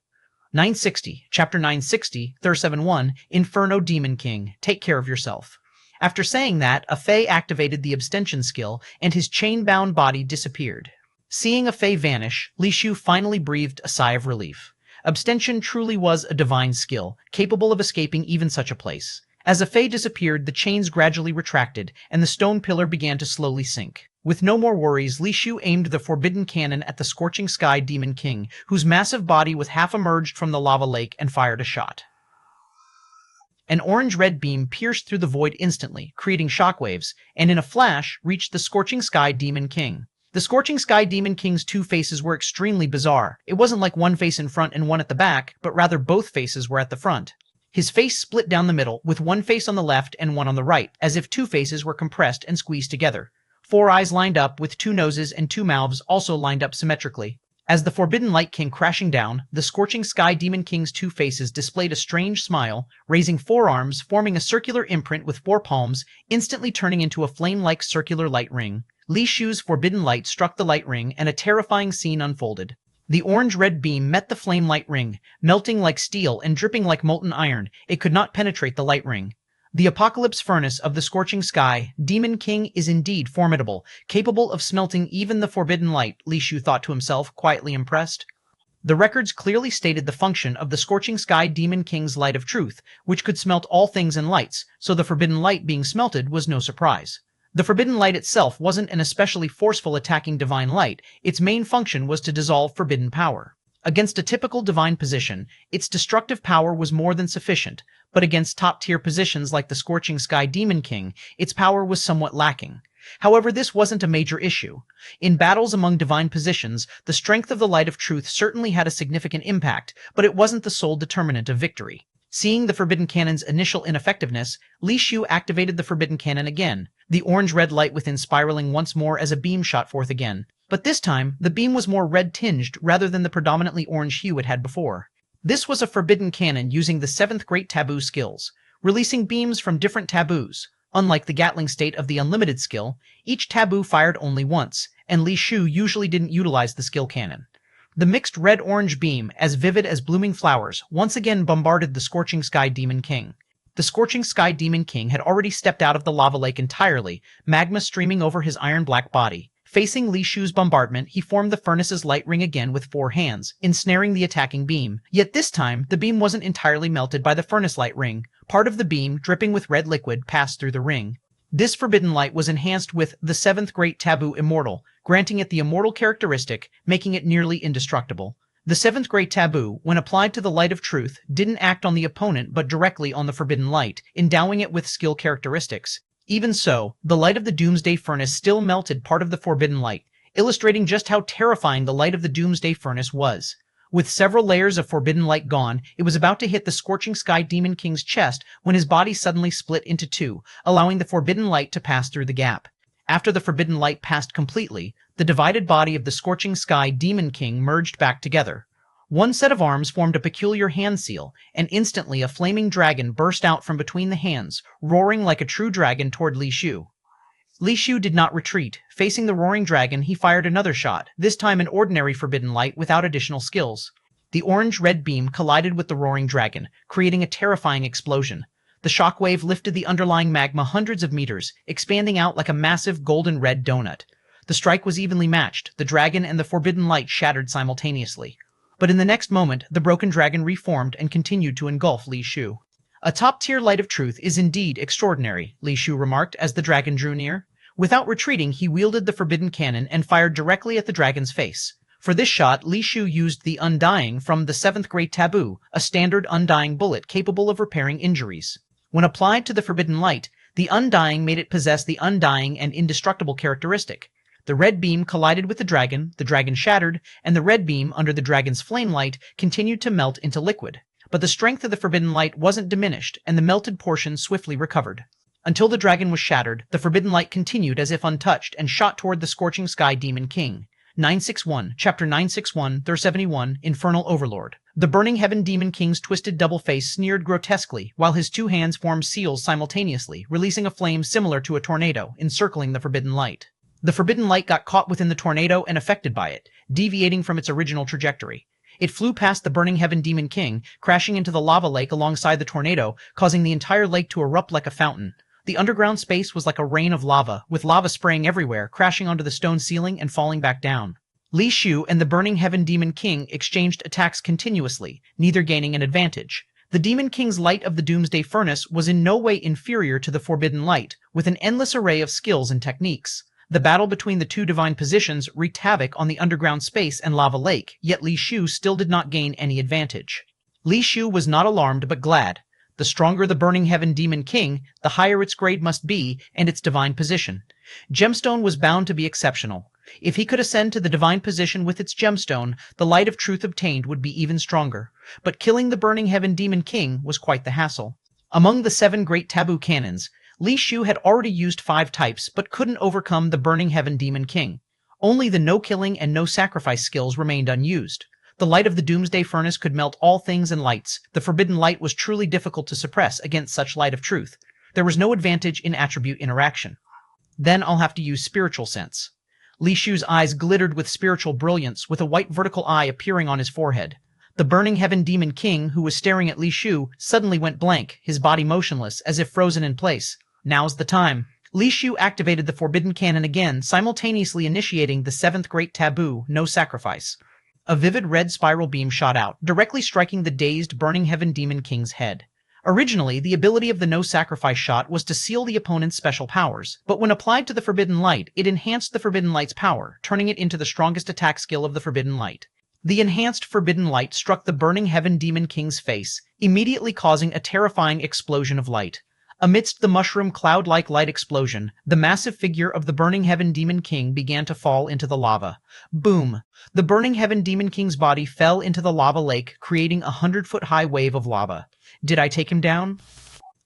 960, Chapter 960, 371, Inferno Demon King, take care of yourself. After saying that, a Fei activated the abstention skill, and his chain-bound body disappeared. Seeing a Fei vanish, Li Shu finally breathed a sigh of relief. Abstention truly was a divine skill, capable of escaping even such a place. As a Fei disappeared, the chains gradually retracted, and the stone pillar began to slowly sink. With no more worries, Li Shu aimed the forbidden cannon at the scorching sky demon king, whose massive body was half emerged from the lava lake, and fired a shot. An orange-red beam pierced through the void instantly, creating shockwaves, and in a flash reached the scorching sky demon king. The scorching sky demon king's 2 faces were extremely bizarre. It wasn't like one face in front and one at the back, but rather both faces were at the front. His face split down the middle, with one face on the left and one on the right, as if 2 faces were compressed and squeezed together. 4 eyes lined up, with 2 noses and 2 mouths also lined up symmetrically. As the forbidden light came crashing down, the scorching sky demon king's 2 faces displayed a strange smile, raising 4 arms, forming a circular imprint with 4 palms, instantly turning into a flame-like circular light ring. Li Shu's forbidden light struck the light ring, and a terrifying scene unfolded. The orange-red beam met the flame-light ring, melting like steel and dripping like molten iron. It could not penetrate the light ring. The apocalypse furnace of the scorching sky, Demon King is indeed formidable, capable of smelting even the forbidden light, Li Shu thought to himself, quietly impressed. The records clearly stated the function of the scorching sky Demon King's light of truth, which could smelt all things and lights, so the forbidden light being smelted was no surprise. The forbidden light itself wasn't an especially forceful attacking divine light. Its main function was to dissolve forbidden power. Against a typical divine position, its destructive power was more than sufficient, but against top-tier positions like the Scorching Sky Demon King, its power was somewhat lacking. However, this wasn't a major issue. In battles among divine positions, the strength of the light of truth certainly had a significant impact, but it wasn't the sole determinant of victory. Seeing the Forbidden Cannon's initial ineffectiveness, Li Shu activated the Forbidden Cannon again, the orange-red light within spiraling once more as a beam shot forth again. But this time, the beam was more red-tinged rather than the predominantly orange hue it had before. This was a Forbidden Cannon using the 7th Great Taboo skills, releasing beams from different taboos. Unlike the Gatling state of the Unlimited skill, each taboo fired only once, and Li Shu usually didn't utilize the skill cannon. The mixed red-orange beam, as vivid as blooming flowers, once again bombarded the Scorching Sky Demon King. The Scorching Sky Demon King had already stepped out of the lava lake entirely, magma streaming over his iron-black body. Facing Li Shu's bombardment, he formed the furnace's light ring again with 4 hands, ensnaring the attacking beam. Yet this time, the beam wasn't entirely melted by the furnace light ring. Part of the beam, dripping with red liquid, passed through the ring. This forbidden light was enhanced with the 7th Great Taboo Immortal, granting it the immortal characteristic, making it nearly indestructible. The 7th Great Taboo, when applied to the Light of Truth, didn't act on the opponent but directly on the forbidden light, endowing it with skill characteristics. Even so, the light of the Doomsday Furnace still melted part of the forbidden light, illustrating just how terrifying the light of the Doomsday Furnace was. With several layers of forbidden light gone, it was about to hit the Scorching Sky Demon King's chest when his body suddenly split into 2, allowing the forbidden light to pass through the gap. After the forbidden light passed completely, the divided body of the Scorching Sky Demon King merged back together. One set of arms formed a peculiar hand seal, and instantly a flaming dragon burst out from between the hands, roaring like a true dragon toward Li Shu. Li Shu did not retreat. Facing the roaring dragon, he fired another shot, this time an ordinary forbidden light without additional skills. The orange-red beam collided with the roaring dragon, creating a terrifying explosion. The shockwave lifted the underlying magma hundreds of meters, expanding out like a massive golden-red donut. The strike was evenly matched, the dragon and the forbidden light shattered simultaneously. But in the next moment, the broken dragon reformed and continued to engulf Li Shu. A top-tier Light of Truth is indeed extraordinary, Li Shu remarked as the dragon drew near. Without retreating, he wielded the Forbidden Cannon and fired directly at the dragon's face. For this shot, Li Shu used the Undying from the 7th Great Taboo, a standard undying bullet capable of repairing injuries. When applied to the Forbidden Light, the Undying made it possess the undying and indestructible characteristic. The red beam collided with the dragon shattered, and the red beam under the dragon's flame light continued to melt into liquid. But the strength of the forbidden light wasn't diminished, and the melted portion swiftly recovered. Until the dragon was shattered, the forbidden light continued as if untouched and shot toward the Scorching Sky Demon King. 961, Chapter 961, Thur 71, Infernal Overlord. The Burning Heaven Demon King's twisted double face sneered grotesquely, while his 2 hands formed seals simultaneously, releasing a flame similar to a tornado, encircling the forbidden light. The forbidden light got caught within the tornado and affected by it, deviating from its original trajectory. It flew past the Burning Heaven Demon King, crashing into the lava lake alongside the tornado, causing the entire lake to erupt like a fountain. The underground space was like a rain of lava, with lava spraying everywhere, crashing onto the stone ceiling and falling back down. Li Shu and the Burning Heaven Demon King exchanged attacks continuously, neither gaining an advantage. The Demon King's light of the Doomsday Furnace was in no way inferior to the Forbidden Light, with an endless array of skills and techniques. The battle between the 2 divine positions wreaked havoc on the underground space and lava lake, yet Li Shu still did not gain any advantage. Li Shu was not alarmed but glad. The stronger the Burning Heaven Demon King, the higher its grade must be and its divine position. Gemstone was bound to be exceptional. If he could ascend to the divine position with its gemstone, the Light of Truth obtained would be even stronger. But killing the Burning Heaven Demon King was quite the hassle. Among the 7 Great Taboo Cannons, Li Shu had already used 5 types, but couldn't overcome the Burning Heaven Demon King. Only the no-killing and no-sacrifice skills remained unused. The light of the Doomsday Furnace could melt all things and lights. The Forbidden Light was truly difficult to suppress against such Light of Truth. There was no advantage in attribute interaction. Then I'll have to use Spiritual Sense. Li Shu's eyes glittered with spiritual brilliance, with a white vertical eye appearing on his forehead. The Burning Heaven Demon King, who was staring at Li Shu, suddenly went blank, his body motionless, as if frozen in place. Now's the time. Li Shu activated the Forbidden Cannon again, simultaneously initiating the 7th Great Taboo, No Sacrifice. A vivid red spiral beam shot out, directly striking the dazed Burning Heaven Demon King's head. Originally, the ability of the No Sacrifice shot was to seal the opponent's special powers, but when applied to the Forbidden Light, it enhanced the Forbidden Light's power, turning it into the strongest attack skill of the Forbidden Light. The enhanced Forbidden Light struck the Burning Heaven Demon King's face, immediately causing a terrifying explosion of light. Amidst the mushroom cloud-like light explosion, the massive figure of the Burning Heaven Demon King began to fall into the lava. Boom! The Burning Heaven Demon King's body fell into the lava lake, creating a 100-foot-high wave of lava. Did I take him down?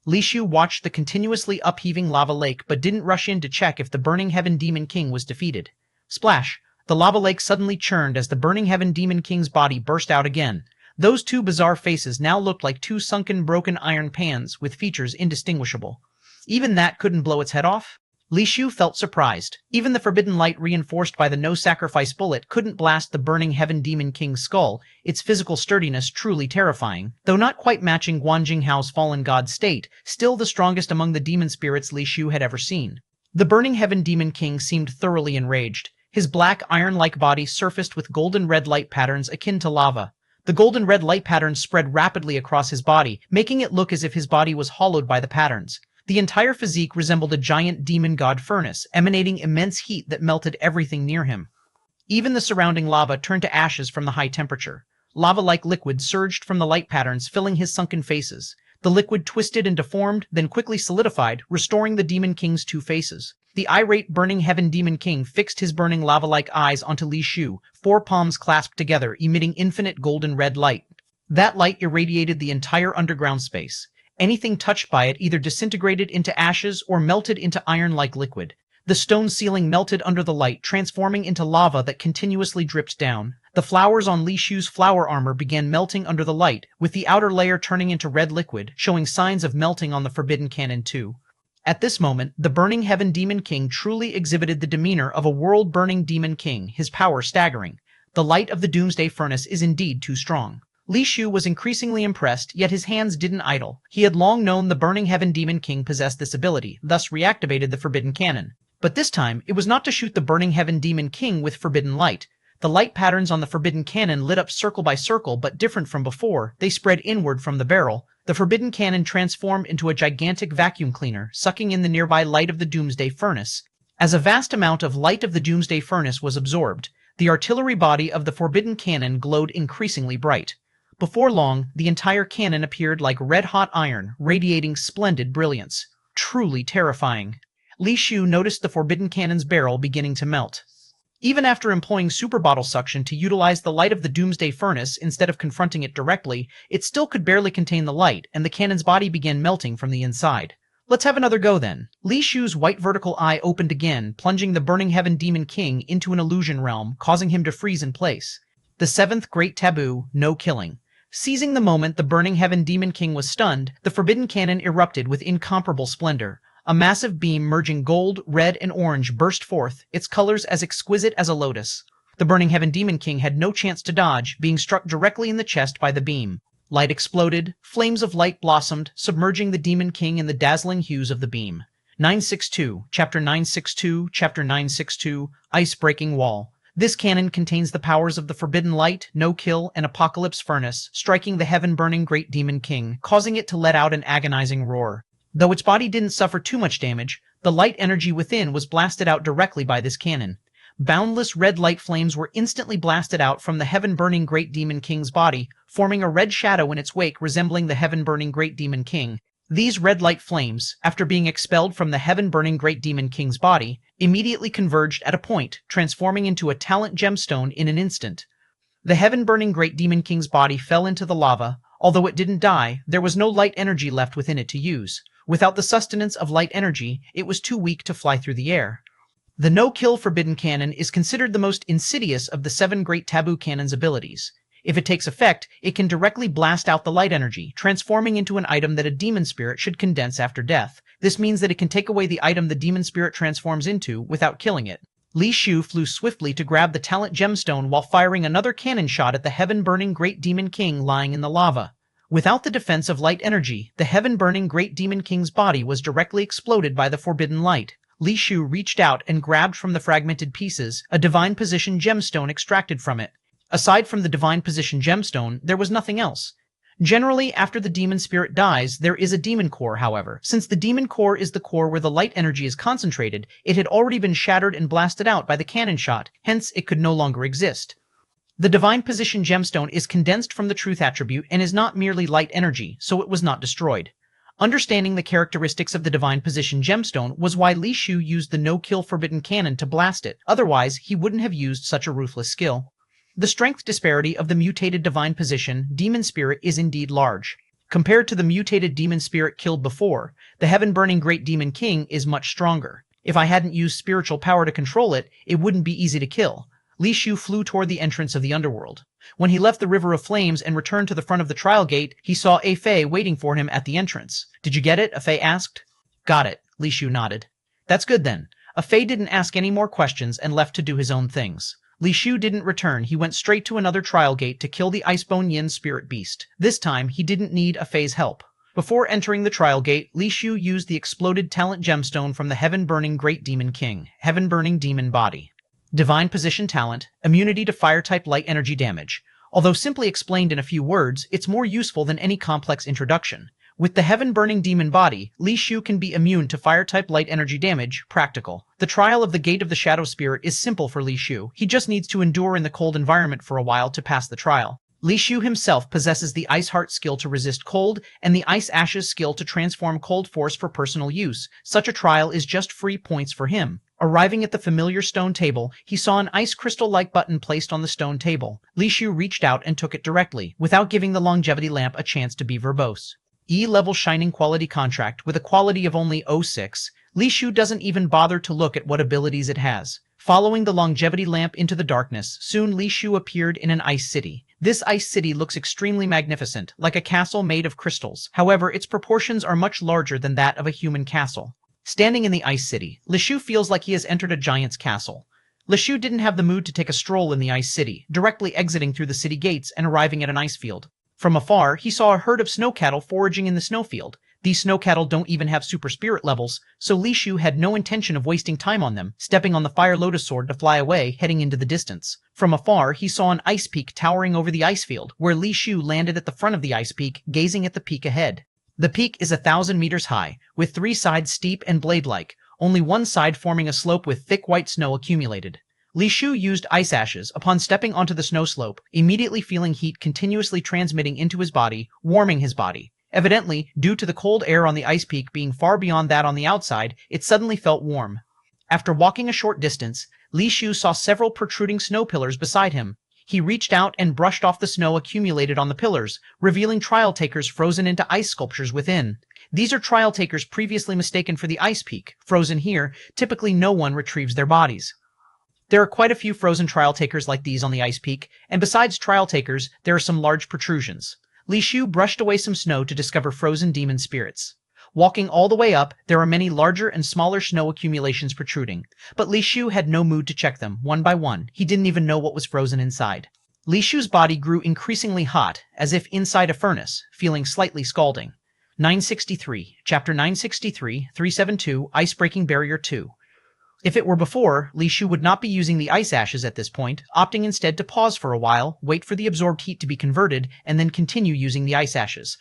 Li Shu watched the continuously upheaving lava lake but didn't rush in to check if the Burning Heaven Demon King was defeated. Splash! The lava lake suddenly churned as the Burning Heaven Demon King's body burst out again. Those two bizarre faces now looked like two sunken, broken iron pans with features indistinguishable. Even that couldn't blow its head off? Li Shu felt surprised. Even the forbidden light reinforced by the no-sacrifice bullet couldn't blast the Burning Heaven Demon King's skull, its physical sturdiness truly terrifying. Though not quite matching Guan Jinghao's fallen god state, still the strongest among the demon spirits Li Shu had ever seen. The Burning Heaven Demon King seemed thoroughly enraged. His black, iron-like body surfaced with golden red light patterns akin to lava. The golden red light patterns spread rapidly across his body, making it look as if his body was hollowed by the patterns. The entire physique resembled a giant demon god furnace, emanating immense heat that melted everything near him. Even the surrounding lava turned to ashes from the high temperature. Lava-like liquid surged from the light patterns, filling his sunken faces. The liquid twisted and deformed, then quickly solidified, restoring the Demon King's two faces. The irate Burning Heaven Demon King fixed his burning lava-like eyes onto Li Shu, four palms clasped together, emitting infinite golden red light. That light irradiated the entire underground space. Anything touched by it either disintegrated into ashes or melted into iron-like liquid. The stone ceiling melted under the light, transforming into lava that continuously dripped down. The flowers on Li Shu's flower armor began melting under the light, with the outer layer turning into red liquid, showing signs of melting on the Forbidden Cannon too. At this moment, the Burning Heaven Demon King truly exhibited the demeanor of a world-burning demon king, his power staggering. The light of the Doomsday Furnace is indeed too strong. Li Shu was increasingly impressed, yet his hands didn't idle. He had long known the Burning Heaven Demon King possessed this ability, thus reactivated the Forbidden Cannon. But this time, it was not to shoot the Burning Heaven Demon King with forbidden light. The light patterns on the Forbidden Cannon lit up circle by circle, but different from before, they spread inward from the barrel. The Forbidden Cannon transformed into a gigantic vacuum cleaner, sucking in the nearby light of the Doomsday Furnace. As a vast amount of light of the Doomsday Furnace was absorbed, the artillery body of the Forbidden Cannon glowed increasingly bright. Before long, the entire cannon appeared like red-hot iron, radiating splendid brilliance. Truly terrifying. Li Shu noticed the Forbidden Cannon's barrel beginning to melt. Even after employing super bottle suction to utilize the light of the Doomsday Furnace instead of confronting it directly, it still could barely contain the light, and the cannon's body began melting from the inside. Let's have another go then. Li Shu's white vertical eye opened again, plunging the Burning Heaven Demon King into an illusion realm, causing him to freeze in place. The seventh great taboo, no killing. Seizing the moment the Burning Heaven Demon King was stunned, the Forbidden Cannon erupted with incomparable splendor. A massive beam merging gold, red, and orange burst forth, its colors as exquisite as a lotus. The Burning Heaven Demon King had no chance to dodge, being struck directly in the chest by the beam. Light exploded, flames of light blossomed, submerging the Demon King in the dazzling hues of the beam. 962, Chapter 962, Chapter 962, Ice-Breaking Wall. This cannon contains the powers of the Forbidden Light, No-Kill, and Apocalypse Furnace, striking the heaven-burning Great Demon King, causing it to let out an agonizing roar. Though its body didn't suffer too much damage, the light energy within was blasted out directly by this cannon. Boundless red light flames were instantly blasted out from the heaven-burning Great Demon King's body, forming a red shadow in its wake resembling the heaven-burning Great Demon King. These red light flames, after being expelled from the heaven-burning Great Demon King's body, immediately converged at a point, transforming into a talent gemstone in an instant. The heaven-burning Great Demon King's body fell into the lava. Although it didn't die, there was no light energy left within it to use. Without the sustenance of light energy, it was too weak to fly through the air. The No-Kill Forbidden Cannon is considered the most insidious of the 7 Great Taboo Cannon's abilities. If it takes effect, it can directly blast out the light energy, transforming into an item that a demon spirit should condense after death. This means that it can take away the item the demon spirit transforms into without killing it. Li Shu flew swiftly to grab the talent gemstone while firing another cannon shot at the heaven-burning Great Demon King lying in the lava. Without the defense of light energy, the heaven-burning Great Demon King's body was directly exploded by the forbidden light. Li Shu reached out and grabbed from the fragmented pieces a Divine Position gemstone extracted from it. Aside from the Divine Position gemstone, there was nothing else. Generally, after the demon spirit dies, there is a demon core, however. Since the demon core is the core where the light energy is concentrated, it had already been shattered and blasted out by the cannon shot, hence it could no longer exist. The Divine Position gemstone is condensed from the Truth attribute and is not merely light energy, so it was not destroyed. Understanding the characteristics of the Divine Position gemstone was why Li Shu used the No-Kill Forbidden Cannon to blast it, otherwise he wouldn't have used such a ruthless skill. The strength disparity of the mutated Divine Position demon spirit is indeed large. Compared to the mutated demon spirit killed before, the heaven-burning Great Demon King is much stronger. If I hadn't used spiritual power to control it, it wouldn't be easy to kill. Li Shu flew toward the entrance of the underworld. When he left the River of Flames and returned to the front of the trial gate, he saw A Fei waiting for him at the entrance. "Did you get it?" A Fei asked. "Got it," Li Shu nodded. "That's good then." A Fei didn't ask any more questions and left to do his own things. Li Shu didn't return. He went straight to another trial gate to kill the Icebone Yin spirit beast. This time, he didn't need A Fei's help. Before entering the trial gate, Li Shu used the exploded talent gemstone from the heaven-burning Great Demon King, heaven-burning demon body. Divine position talent, immunity to fire-type light energy damage. Although simply explained in a few words, it's more useful than any complex introduction. With the heaven-burning demon body, Li Shu can be immune to fire-type light energy damage, practical. The trial of the Gate of the Shadow Spirit is simple for Li Shu. He just needs to endure in the cold environment for a while to pass the trial. Li Shu himself possesses the Ice Heart skill to resist cold and the Ice Ashes skill to transform cold force for personal use. Such a trial is just free points for him. Arriving at the familiar stone table, he saw an ice crystal-like button placed on the stone table. Li Shu reached out and took it directly, without giving the longevity lamp a chance to be verbose. E-level shining quality contract with a quality of only 06, Li Shu doesn't even bother to look at what abilities it has. Following the longevity lamp into the darkness, soon Li Shu appeared in an ice city. This ice city looks extremely magnificent, like a castle made of crystals. However, its proportions are much larger than that of a human castle. Standing in the ice city, Li Shu feels like he has entered a giant's castle. Li Shu didn't have the mood to take a stroll in the ice city, directly exiting through the city gates and arriving at an ice field. From afar, he saw a herd of snow cattle foraging in the snowfield. These snow cattle don't even have super spirit levels, so Li Shu had no intention of wasting time on them, stepping on the Fire Lotus Sword to fly away, heading into the distance. From afar, he saw an ice peak towering over the ice field, where Li Shu landed at the front of the ice peak, gazing at the peak ahead. The peak is 1,000 meters high, with 3 sides steep and blade-like, only one side forming a slope with thick white snow accumulated. Li Shu used Ice Ashes upon stepping onto the snow slope, immediately feeling heat continuously transmitting into his body, warming his body. Evidently, due to the cold air on the ice peak being far beyond that on the outside, it suddenly felt warm. After walking a short distance, Li Shu saw several protruding snow pillars beside him. He reached out and brushed off the snow accumulated on the pillars, revealing trial takers frozen into ice sculptures within. These are trial takers previously mistaken for the ice peak. Frozen here, typically no one retrieves their bodies. There are quite a few frozen trial takers like these on the ice peak, and besides trial takers, there are some large protrusions. Li Shu brushed away some snow to discover frozen demon spirits. Walking all the way up, there are many larger and smaller snow accumulations protruding, but Li Shu had no mood to check them, one by one. He didn't even know what was frozen inside. Li Shu's body grew increasingly hot, as if inside a furnace, feeling slightly scalding. 963, Chapter 963, 372, Ice-Breaking Barrier 2. If it were before, Li Shu would not be using the Ice Ashes at this point, opting instead to pause for a while, wait for the absorbed heat to be converted, and then continue using the Ice Ashes.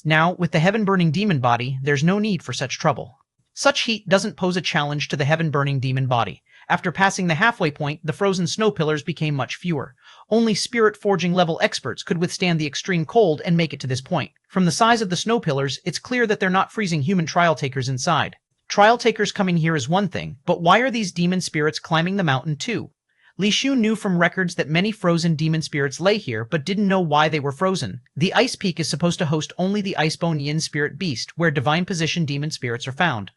Now, with the heaven-burning demon body, there's no need for such trouble. Such heat doesn't pose a challenge to the heaven-burning demon body. After passing the halfway point, the frozen snow pillars became much fewer. Only spirit forging level experts could withstand the extreme cold and make it to this point. From the size of the snow pillars, it's clear that they're not freezing human trial takers inside. Trial takers coming here is one thing, but why are these demon spirits climbing the mountain too? Li Shu knew from records that many frozen demon spirits lay here, but didn't know why they were frozen. The Ice Peak is supposed to host only the Icebone Yin spirit beast, where divine position demon spirits are found.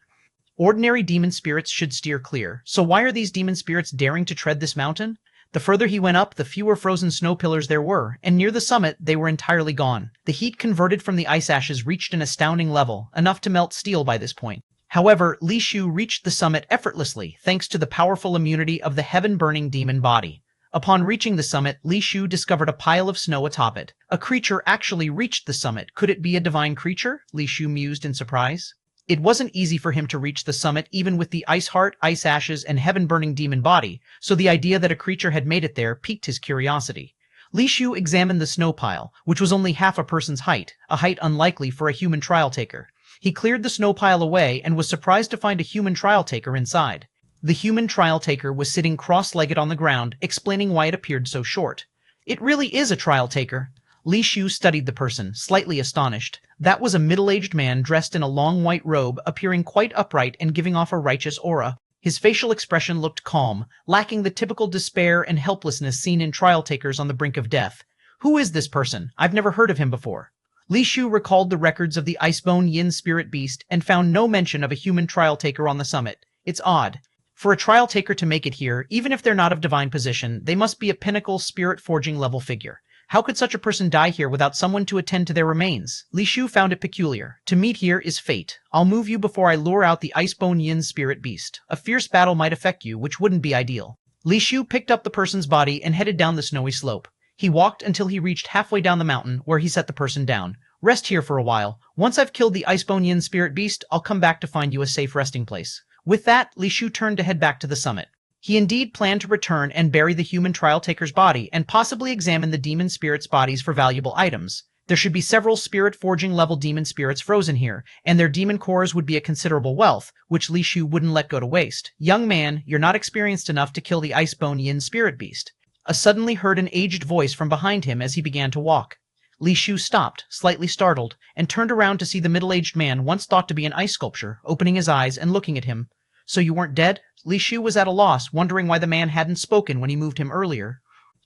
Ordinary demon spirits should steer clear, so why are these demon spirits daring to tread this mountain? The further he went up, the fewer frozen snow pillars there were, and near the summit, they were entirely gone. The heat converted from the ice ashes reached an astounding level, enough to melt steel by this point. However, Li Shu reached the summit effortlessly, thanks to the powerful immunity of the heaven-burning demon body. Upon reaching the summit, Li Shu discovered a pile of snow atop it. A creature actually reached the summit. Could it be a divine creature? Li Shu mused in surprise. It wasn't easy for him to reach the summit even with the Ice Heart, Ice Ashes, and heaven-burning demon body, so the idea that a creature had made it there piqued his curiosity. Li Shu examined the snow pile, which was only half a person's height, a height unlikely for a human trial taker. He cleared the snow pile away and was surprised to find a human trial taker inside. The human trial taker was sitting cross-legged on the ground, explaining why it appeared so short. It really is a trial taker. Li Shu studied the person, slightly astonished. That was a middle-aged man dressed in a long white robe, appearing quite upright and giving off a righteous aura. His facial expression looked calm, lacking the typical despair and helplessness seen in trial takers on the brink of death. Who is this person? I've never heard of him before. Li Shu recalled the records of the Icebone Yin spirit beast and found no mention of a human trial taker on the summit. It's odd. For a trial taker to make it here, even if they're not of divine position, they must be a pinnacle spirit forging level figure. How could such a person die here without someone to attend to their remains? Li Shu found it peculiar. To meet here is fate. I'll move you before I lure out the Icebone Yin spirit beast. A fierce battle might affect you, which wouldn't be ideal. Li Shu picked up the person's body and headed down the snowy slope. He walked until he reached halfway down the mountain, where he set the person down. Rest here for a while. Once I've killed the Icebone Yin spirit beast, I'll come back to find you a safe resting place. With that, Li Shu turned to head back to the summit. He indeed planned to return and bury the human trial taker's body and possibly examine the demon spirits' bodies for valuable items. There should be several spirit forging level demon spirits frozen here, and their demon cores would be a considerable wealth, which Li Shu wouldn't let go to waste. Young man, you're not experienced enough to kill the Icebone Yin spirit beast. A suddenly heard an aged voice from behind him as he began to walk. Li Shu stopped, slightly startled, and turned around to see the middle-aged man once thought to be an ice sculpture, opening his eyes and looking at him. So you weren't dead? Li Shu was at a loss, wondering why the man hadn't spoken when he moved him earlier.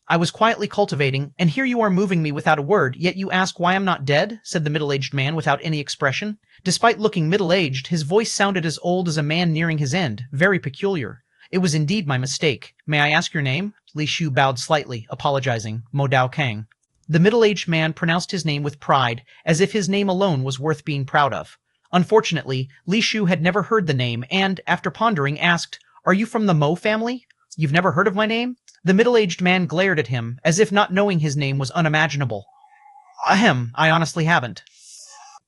I was quietly cultivating, and here you are moving me without a word, yet you ask why I'm not dead? Said the middle-aged man without any expression. Despite looking middle-aged, his voice sounded as old as a man nearing his end, very peculiar. It was indeed my mistake. May I ask your name? Li Shu bowed slightly, apologizing. Mo Dao Kang. The middle-aged man pronounced his name with pride, as if his name alone was worth being proud of. Unfortunately, Li Shu had never heard the name and, after pondering, asked, Are you from the Mo family? You've never heard of my name? The middle-aged man glared at him, as if not knowing his name was unimaginable. Ahem, I honestly haven't.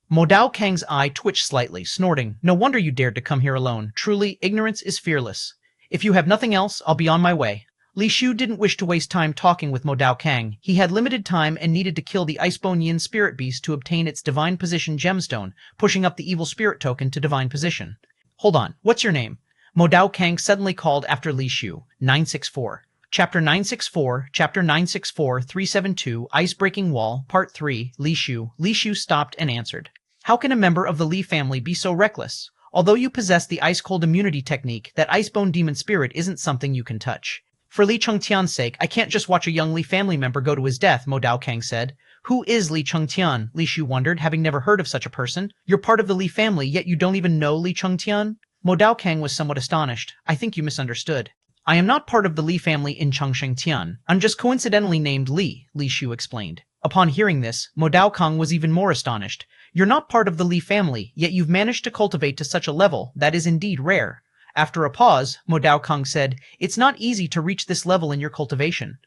Mo Dao Kang's eye twitched slightly, snorting. No wonder you dared to come here alone. Truly, ignorance is fearless. If you have nothing else, I'll be on my way. Li Shu didn't wish to waste time talking with Mo Dao Kang. He had limited time and needed to kill the Icebone Yin spirit beast to obtain its divine position gemstone, pushing up the evil spirit token to divine position. Hold on, what's your name? Mo Dao Kang suddenly called after Li Shu. 964. Chapter 964, Chapter 964, 372, Ice-Breaking Wall, Part 3, Li Shu. Li Shu stopped and answered. How can a member of the Li family be so reckless? Although you possess the ice-cold immunity technique, that Icebone demon spirit isn't something you can touch. For Li Chengtian's sake, I can't just watch a young Li family member go to his death, Mo Dao Kang said. Who is Li Chengtian? Li Shu wondered, having never heard of such a person. You're part of the Li family, yet you don't even know Li Chengtian? Mo Dao Kang was somewhat astonished. I think you misunderstood. I am not part of the Li family in Changshengtian. I'm just coincidentally named Li, Li Shu explained. Upon hearing this, Mo Dao Kang was even more astonished. You're not part of the Li family, yet you've managed to cultivate to such a level. That is indeed rare. After a pause, Mo Dao Kang said, It's not easy to reach this level in your cultivation.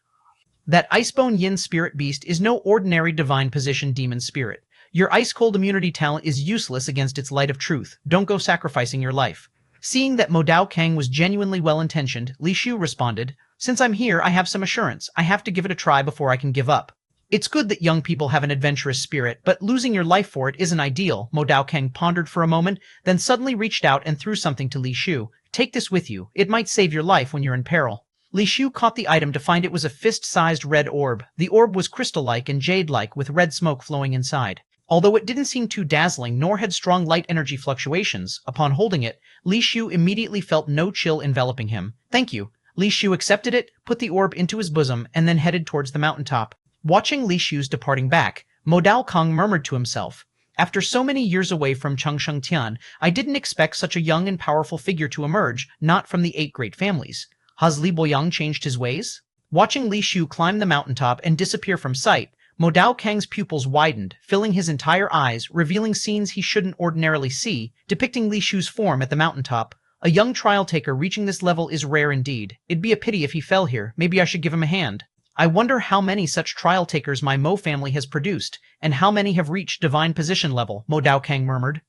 That Icebone Yin spirit beast is no ordinary divine position demon spirit. Your ice-cold immunity talent is useless against its light of truth. Don't go sacrificing your life. Seeing that Mo Dao Kang was genuinely well-intentioned, Li Shu responded, Since I'm here, I have some assurance. I have to give it a try before I can give up. It's good that young people have an adventurous spirit, but losing your life for it isn't ideal. Mo Dao Kang pondered for a moment, then suddenly reached out and threw something to Li Shu. Take this with you. It might save your life when you're in peril. Li Shu caught the item to find it was a fist-sized red orb. The orb was crystal-like and jade-like, with red smoke flowing inside. Although it didn't seem too dazzling, nor had strong light energy fluctuations, upon holding it, Li Shu immediately felt no chill enveloping him. Thank you. Li Shu accepted it, put the orb into his bosom, and then headed towards the mountaintop. Watching Li Shu's departing back, Mo Dao Kang murmured to himself, After so many years away from Changshengtian, I didn't expect such a young and powerful figure to emerge, not from the 8 great families. Has Li Boyang changed his ways? Watching Li Shu climb the mountaintop and disappear from sight, Mo Dao Kang's pupils widened, filling his entire eyes, revealing scenes he shouldn't ordinarily see, depicting Li Shu's form at the mountaintop. A young trial taker reaching this level is rare indeed. It'd be a pity if he fell here. Maybe I should give him a hand. I wonder how many such trial takers my Mo family has produced, and how many have reached divine position level, Mo Dao Kang murmured.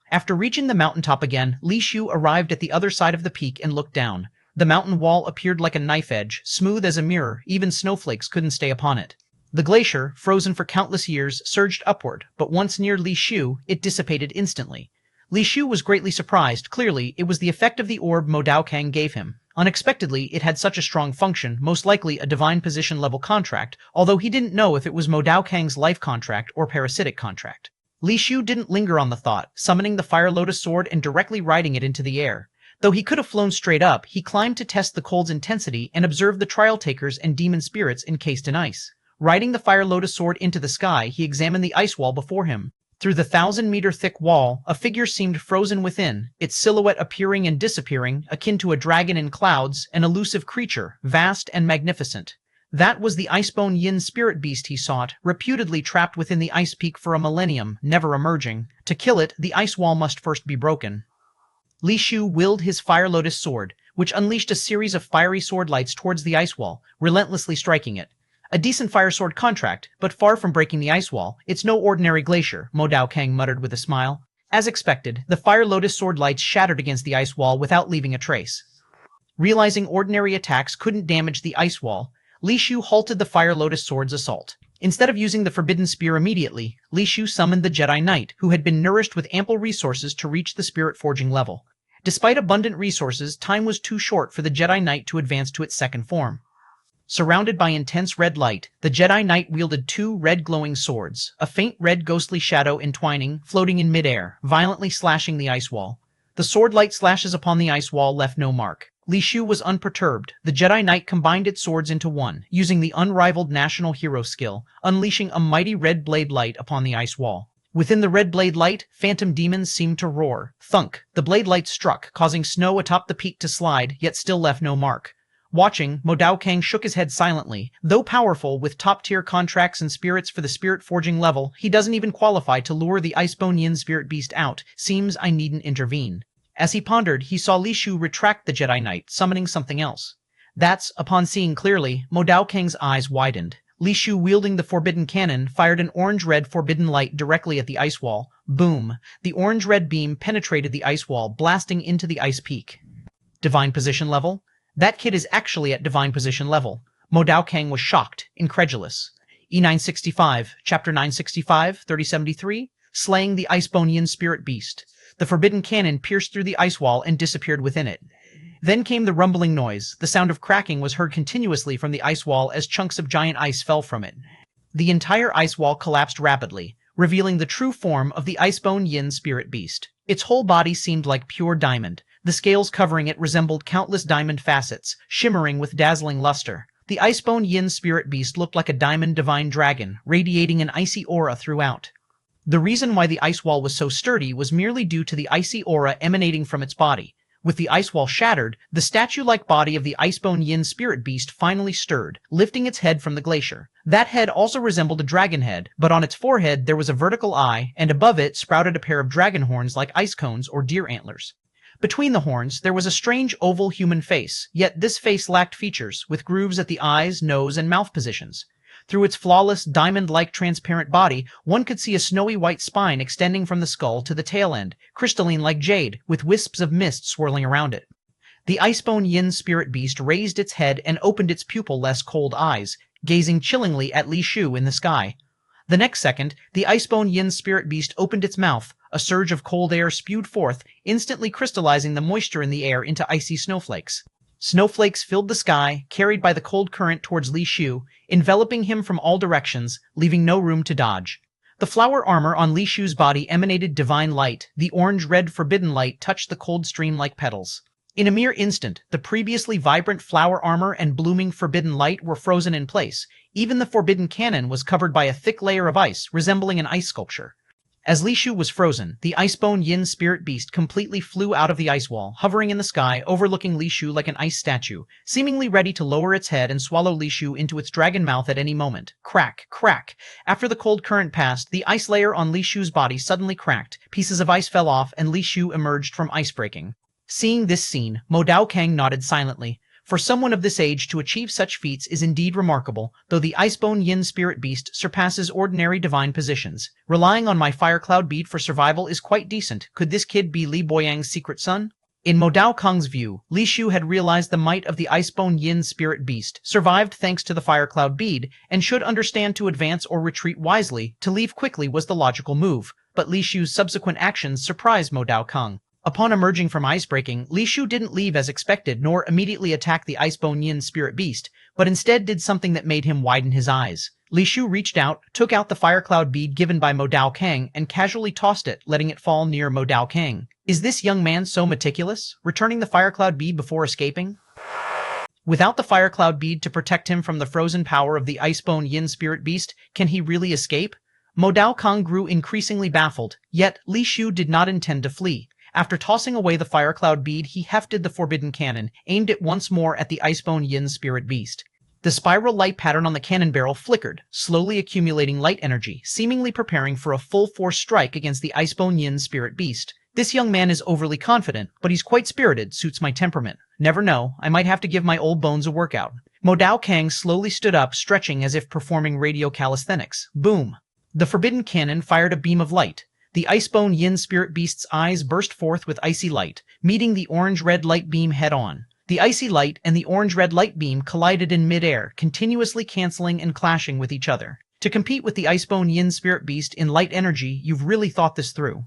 After reaching the mountaintop again, Li Shu arrived at the other side of the peak and looked down. The mountain wall appeared like a knife edge, smooth as a mirror, even snowflakes couldn't stay upon it. The glacier, frozen for countless years, surged upward, but once near Li Shu, it dissipated instantly. Li Shu was greatly surprised. Clearly, it was the effect of the orb Mo Dao Kang gave him. Unexpectedly, it had such a strong function, most likely a divine position level contract, although he didn't know if it was Mo Dao Kang's life contract or parasitic contract. Li Shu didn't linger on the thought, summoning the Fire Lotus sword and directly riding it into the air. Though he could have flown straight up, he climbed to test the cold's intensity and observed the trial takers and demon spirits encased in ice. Riding the Fire Lotus sword into the sky, he examined the ice wall before him. Through the 1,000-meter-thick wall, a figure seemed frozen within, its silhouette appearing and disappearing, akin to a dragon in clouds, an elusive creature, vast and magnificent. That was the Icebone Yin spirit beast he sought, reputedly trapped within the ice peak for a millennium, never emerging. To kill it, the ice wall must first be broken. Li Shu willed his Fire Lotus sword, which unleashed a series of fiery sword lights towards the ice wall, relentlessly striking it. A decent fire sword contract, but far from breaking the ice wall. It's no ordinary glacier, Mo Dao Kang muttered with a smile. As expected, the Fire Lotus sword lights shattered against the ice wall without leaving a trace. Realizing ordinary attacks couldn't damage the ice wall, Li Shu halted the Fire Lotus sword's assault. Instead of using the Forbidden Spear immediately, Li Shu summoned the Jedi Knight, who had been nourished with ample resources to reach the spirit forging level. Despite abundant resources, time was too short for the Jedi Knight to advance to its second form. Surrounded by intense red light, the Jedi Knight wielded two red glowing swords, a faint red ghostly shadow entwining, floating in midair, violently slashing the ice wall. The sword light slashes upon the ice wall left no mark. Li Shu was unperturbed. The Jedi Knight combined its swords into one, using the unrivaled national hero skill, unleashing a mighty red blade light upon the ice wall. Within the red blade light, phantom demons seemed to roar. Thunk! The blade light struck, causing snow atop the peak to slide, yet still left no mark. Watching, Mo Dao Kang shook his head silently. Though powerful, with top-tier contracts and spirits for the spirit forging level, he doesn't even qualify to lure the Icebone Yin spirit beast out. Seems I needn't intervene. As he pondered, he saw Li Shu retract the Jedi Knight, summoning something else. Upon seeing clearly, Mo Dao Kang's eyes widened. Li Shu, wielding the forbidden cannon, fired an orange-red forbidden light directly at the ice wall. Boom! The orange-red beam penetrated the ice wall, blasting into the ice peak. Divine position level? That kid is actually at divine position level. Mo Dao Kang was shocked, incredulous. E965, Chapter 965, 3073, Slaying the Icebone Yin Spirit Beast. The forbidden cannon pierced through the ice wall and disappeared within it. Then came the rumbling noise. The sound of cracking was heard continuously from the ice wall as chunks of giant ice fell from it. The entire ice wall collapsed rapidly, revealing the true form of the Icebone Yin spirit beast. Its whole body seemed like pure diamond. The scales covering it resembled countless diamond facets, shimmering with dazzling luster. The Icebone Yin spirit beast looked like a diamond divine dragon, radiating an icy aura throughout. The reason why the ice wall was so sturdy was merely due to the icy aura emanating from its body. With the ice wall shattered, the statue-like body of the Icebone Yin spirit beast finally stirred, lifting its head from the glacier. That head also resembled a dragon head, but on its forehead there was a vertical eye, and above it sprouted a pair of dragon horns like ice cones or deer antlers. Between the horns, there was a strange oval human face, yet this face lacked features, with grooves at the eyes, nose, and mouth positions. Through its flawless, diamond-like transparent body, one could see a snowy white spine extending from the skull to the tail end, crystalline like jade, with wisps of mist swirling around it. The Icebone Yin spirit beast raised its head and opened its pupil-less cold eyes, gazing chillingly at Li Shu in the sky. The next second, the Icebone Yin spirit beast opened its mouth. A surge of cold air spewed forth, instantly crystallizing the moisture in the air into icy snowflakes. Snowflakes filled the sky, carried by the cold current towards Li Shu, enveloping him from all directions, leaving no room to dodge. The flower armor on Li Shu's body emanated divine light. The orange-red forbidden light touched the cold stream like petals. In a mere instant, the previously vibrant flower armor and blooming forbidden light were frozen in place. Even the forbidden cannon was covered by a thick layer of ice, resembling an ice sculpture. As Li Shu was frozen, the Icebone Yin spirit beast completely flew out of the ice wall, hovering in the sky, overlooking Li Shu like an ice statue, seemingly ready to lower its head and swallow Li Shu into its dragon mouth at any moment. Crack, crack. After the cold current passed, the ice layer on Li Shu's body suddenly cracked, pieces of ice fell off, and Li Shu emerged from ice breaking. Seeing this scene, Mo Dao Kang nodded silently. For someone of this age to achieve such feats is indeed remarkable, though the Icebone Yin spirit beast surpasses ordinary divine positions. Relying on my fire cloud bead for survival is quite decent. Could this kid be Li Boyang's secret son? In Mo Dao Kang's view, Li Shu had realized the might of the Icebone Yin spirit beast, survived thanks to the fire cloud bead, and should understand to advance or retreat wisely. To leave quickly was the logical move, but Li Shu's subsequent actions surprised Mo Dao Kang. Upon emerging from icebreaking, Li Shu didn't leave as expected nor immediately attack the Icebone Yin spirit beast, but instead did something that made him widen his eyes. Li Shu reached out, took out the fire cloud bead given by Mo Dao Kang, and casually tossed it, letting it fall near Mo Dao Kang. Is this young man so meticulous, returning the fire cloud bead before escaping? Without the fire cloud bead to protect him from the frozen power of the icebone yin spirit beast, can he really escape? Mo Dao Kang grew increasingly baffled, yet Li Shu did not intend to flee. After tossing away the fire cloud bead, he hefted the forbidden cannon, aimed it once more at the icebone yin spirit beast. The spiral light pattern on the cannon barrel flickered, slowly accumulating light energy, seemingly preparing for a full-force strike against the icebone yin spirit beast. This young man is overly confident, but he's quite spirited, suits my temperament. Never know, I might have to give my old bones a workout. Mo Dao Kang slowly stood up, stretching as if performing radio calisthenics. Boom! The forbidden cannon fired a beam of light. The icebone yin spirit beast's eyes burst forth with icy light, meeting the orange-red light beam head-on. The icy light and the orange-red light beam collided in mid-air, continuously canceling and clashing with each other. To compete with the icebone yin spirit beast in light energy, you've really thought this through.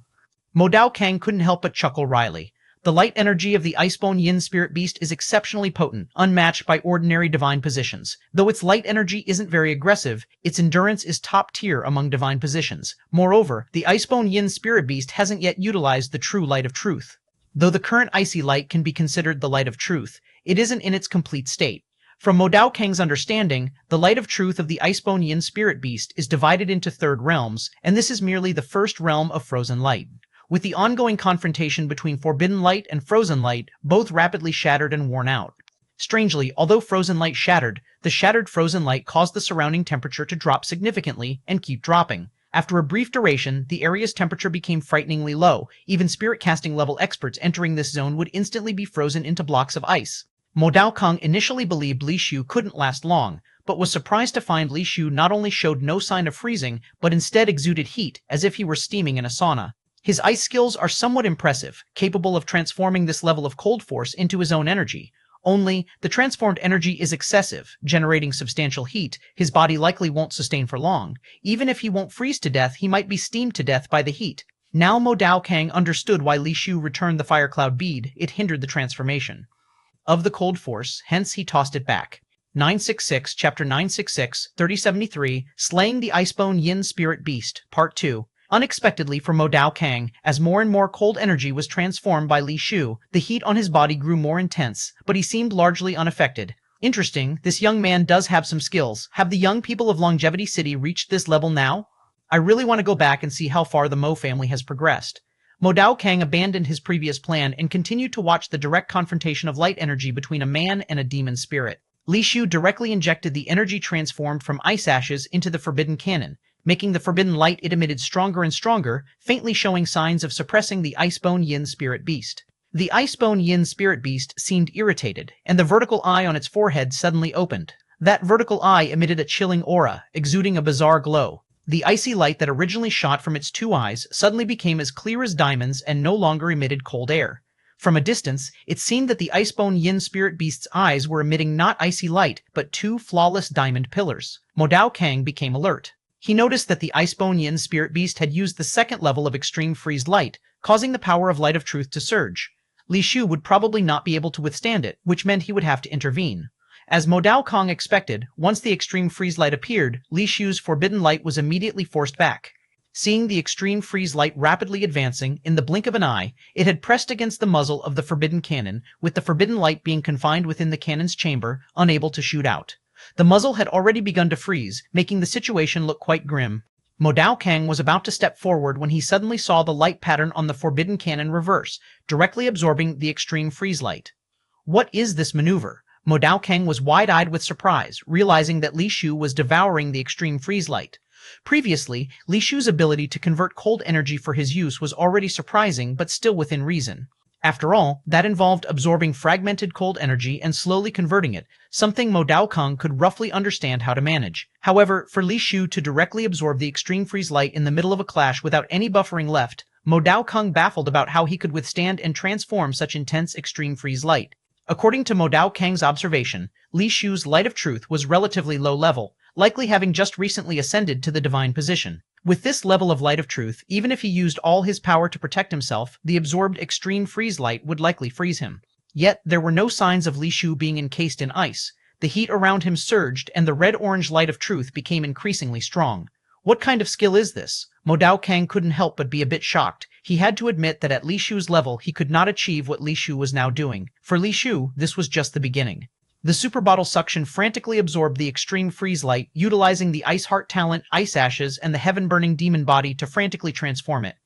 Mo Dao Kang couldn't help but chuckle wryly. The light energy of the icebone yin spirit beast is exceptionally potent, unmatched by ordinary divine positions. Though its light energy isn't very aggressive, its endurance is top tier among divine positions. Moreover, the icebone yin spirit beast hasn't yet utilized the true light of truth. Though the current icy light can be considered the light of truth, it isn't in its complete state. From Mo Dao Kang's understanding, the light of truth of the icebone yin spirit beast is divided into third realms, and this is merely the first realm of frozen light. With the ongoing confrontation between forbidden light and frozen light, both rapidly shattered and worn out. Strangely, although frozen light shattered, the shattered frozen light caused the surrounding temperature to drop significantly and keep dropping. After a brief duration, the area's temperature became frighteningly low. Even spirit casting level experts entering this zone would instantly be frozen into blocks of ice. Mo Dao Kang initially believed Li Shu couldn't last long, but was surprised to find Li Shu not only showed no sign of freezing, but instead exuded heat, as if he were steaming in a sauna. His ice skills are somewhat impressive, capable of transforming this level of cold force into his own energy. Only, the transformed energy is excessive, generating substantial heat. His body likely won't sustain for long. Even if he won't freeze to death, he might be steamed to death by the heat. Now Mo Dao Kang understood why Li Shu returned the fire cloud bead. It hindered the transformation of the cold force, hence he tossed it back. 966, Chapter 966, 3073, Slaying the Icebone Yin Spirit Beast, Part 2. Unexpectedly for Mo Dao Kang, as more and more cold energy was transformed by Li Shu, the heat on his body grew more intense, but he seemed largely unaffected. Interesting, this young man does have some skills. Have the young people of Longevity City reached this level now? I really want to go back and see how far the Mo family has progressed. Mo Dao Kang abandoned his previous plan and continued to watch the direct confrontation of light energy between a man and a demon spirit. Li Shu directly injected the energy transformed from ice ashes into the forbidden cannon, making the forbidden light it emitted stronger and stronger, faintly showing signs of suppressing the icebone yin spirit beast. The icebone yin spirit beast seemed irritated, and the vertical eye on its forehead suddenly opened. That vertical eye emitted a chilling aura, exuding a bizarre glow. The icy light that originally shot from its two eyes suddenly became as clear as diamonds and no longer emitted cold air. From a distance, it seemed that the icebone yin spirit beast's eyes were emitting not icy light, but two flawless diamond pillars. Mo Dao Kang became alert. He noticed that the icebone yin spirit beast had used the second level of extreme freeze light, causing the power of light of truth to surge. Li Shu would probably not be able to withstand it, which meant he would have to intervene. As Mo Dao Kang expected, once the extreme freeze light appeared, Li Shu's forbidden light was immediately forced back. Seeing the extreme freeze light rapidly advancing, in the blink of an eye, it had pressed against the muzzle of the forbidden cannon, with the forbidden light being confined within the cannon's chamber, unable to shoot out. The muzzle had already begun to freeze, making the situation look quite grim. Mo Dao Kang was about to step forward when he suddenly saw the light pattern on the forbidden cannon reverse, directly absorbing the extreme freeze light. What is this maneuver? Mo Dao Kang was wide-eyed with surprise, realizing that Li Shu was devouring the extreme freeze light. Previously, Li Shu's ability to convert cold energy for his use was already surprising but still within reason. After all, that involved absorbing fragmented cold energy and slowly converting it, something Mo Dao Kang could roughly understand how to manage. However, for Li Shu to directly absorb the extreme freeze light in the middle of a clash without any buffering left, Mo Dao Kang baffled about how he could withstand and transform such intense extreme freeze light. According to Mo Dao Kang's observation, Li Shu's light of truth was relatively low level, likely having just recently ascended to the divine position. With this level of light of truth, even if he used all his power to protect himself, the absorbed extreme freeze light would likely freeze him. Yet, there were no signs of Li Shu being encased in ice. The heat around him surged, and the red-orange light of truth became increasingly strong. What kind of skill is this? Mo Dao Kang couldn't help but be a bit shocked. He had to admit that at Li Shu's level, he could not achieve what Li Shu was now doing. For Li Shu, this was just the beginning. The super bottle suction frantically absorbed the extreme freeze light, utilizing the ice heart talent, ice ashes, and the heaven-burning demon body to frantically transform it.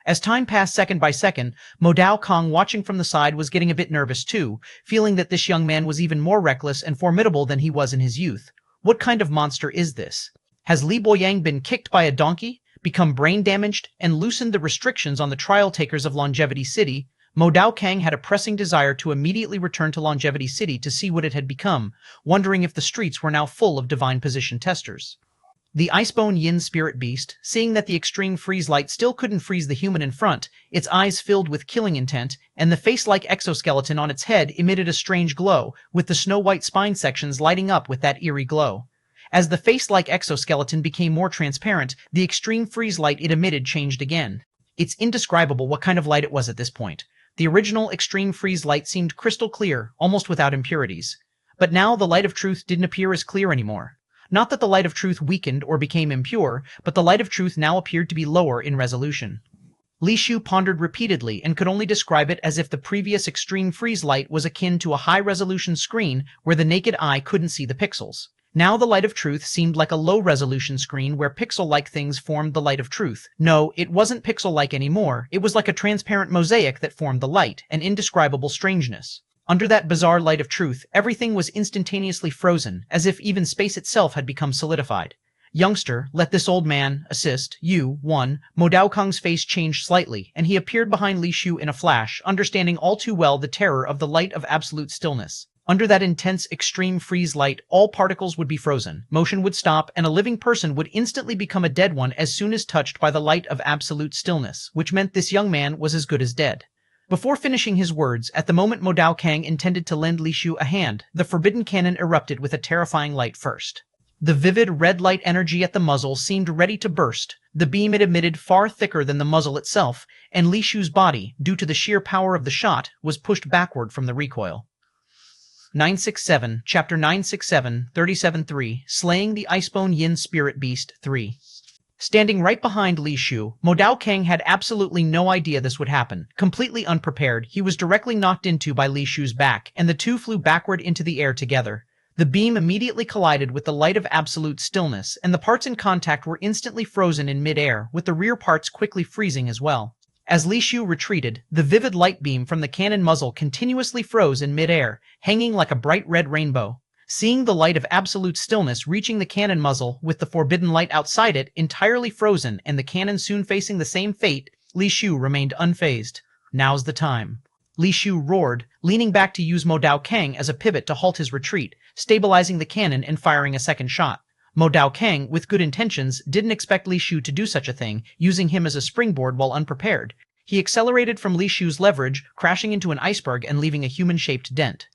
As time passed second by second, Mo Dao Kong, watching from the side, was getting a bit nervous too, feeling that this young man was even more reckless and formidable than he was in his youth. What kind of monster is this? Has Li Boyang been kicked by a donkey, become brain damaged, and loosened the restrictions on the trial takers of Longevity City? Mo Dao Kang had a pressing desire to immediately return to Longevity City to see what it had become, wondering if the streets were now full of divine position testers. The Icebone Yin spirit beast, seeing that the extreme freeze light still couldn't freeze the human in front, its eyes filled with killing intent, and the face-like exoskeleton on its head emitted a strange glow, with the snow-white spine sections lighting up with that eerie glow. As the face-like exoskeleton became more transparent, the extreme freeze light it emitted changed again. It's indescribable what kind of light it was at this point. The original extreme freeze light seemed crystal clear, almost without impurities. But now the light of truth didn't appear as clear anymore. Not that the light of truth weakened or became impure, but the light of truth now appeared to be lower in resolution. Li Shu pondered repeatedly and could only describe it as if the previous extreme freeze light was akin to a high-resolution screen where the naked eye couldn't see the pixels. Now the light of truth seemed like a low-resolution screen where pixel-like things formed the light of truth. No, it wasn't pixel-like anymore. It was like a transparent mosaic that formed the light, an indescribable strangeness. Under that bizarre light of truth, everything was instantaneously frozen, as if even space itself had become solidified. Youngster, let this old man assist you. 1. Mo Dao Kong's face changed slightly, and he appeared behind Li Shu in a flash, understanding all too well the terror of the light of absolute stillness. Under that intense, extreme freeze light, all particles would be frozen, motion would stop, and a living person would instantly become a dead one as soon as touched by the light of absolute stillness, which meant this young man was as good as dead. Before finishing his words, at the moment Mo Dao Kang intended to lend Li Shu a hand, the forbidden cannon erupted with a terrifying light first. The vivid red light energy at the muzzle seemed ready to burst, the beam it emitted far thicker than the muzzle itself, and Li Shu's body, due to the sheer power of the shot, was pushed backward from the recoil. 967, Chapter 967, 37-3, Slaying the Icebone Yin Spirit Beast 3. Standing right behind Li Shu, Mo Dao Kang had absolutely no idea this would happen. Completely unprepared, he was directly knocked into by Li Shu's back, and the two flew backward into the air together. The beam immediately collided with the light of absolute stillness, and the parts in contact were instantly frozen in mid-air, with the rear parts quickly freezing as well. As Li Shu retreated, the vivid light beam from the cannon muzzle continuously froze in mid-air, hanging like a bright red rainbow. Seeing the light of absolute stillness reaching the cannon muzzle with the forbidden light outside it entirely frozen and the cannon soon facing the same fate, Li Shu remained unfazed. Now's the time. Li Shu roared, leaning back to use Mo Dao Kang as a pivot to halt his retreat, stabilizing the cannon and firing a second shot. Mo Dao Kang, with good intentions, didn't expect Li Shu to do such a thing, using him as a springboard while unprepared. He accelerated from Li Shu's leverage, crashing into an iceberg and leaving a human-shaped dent.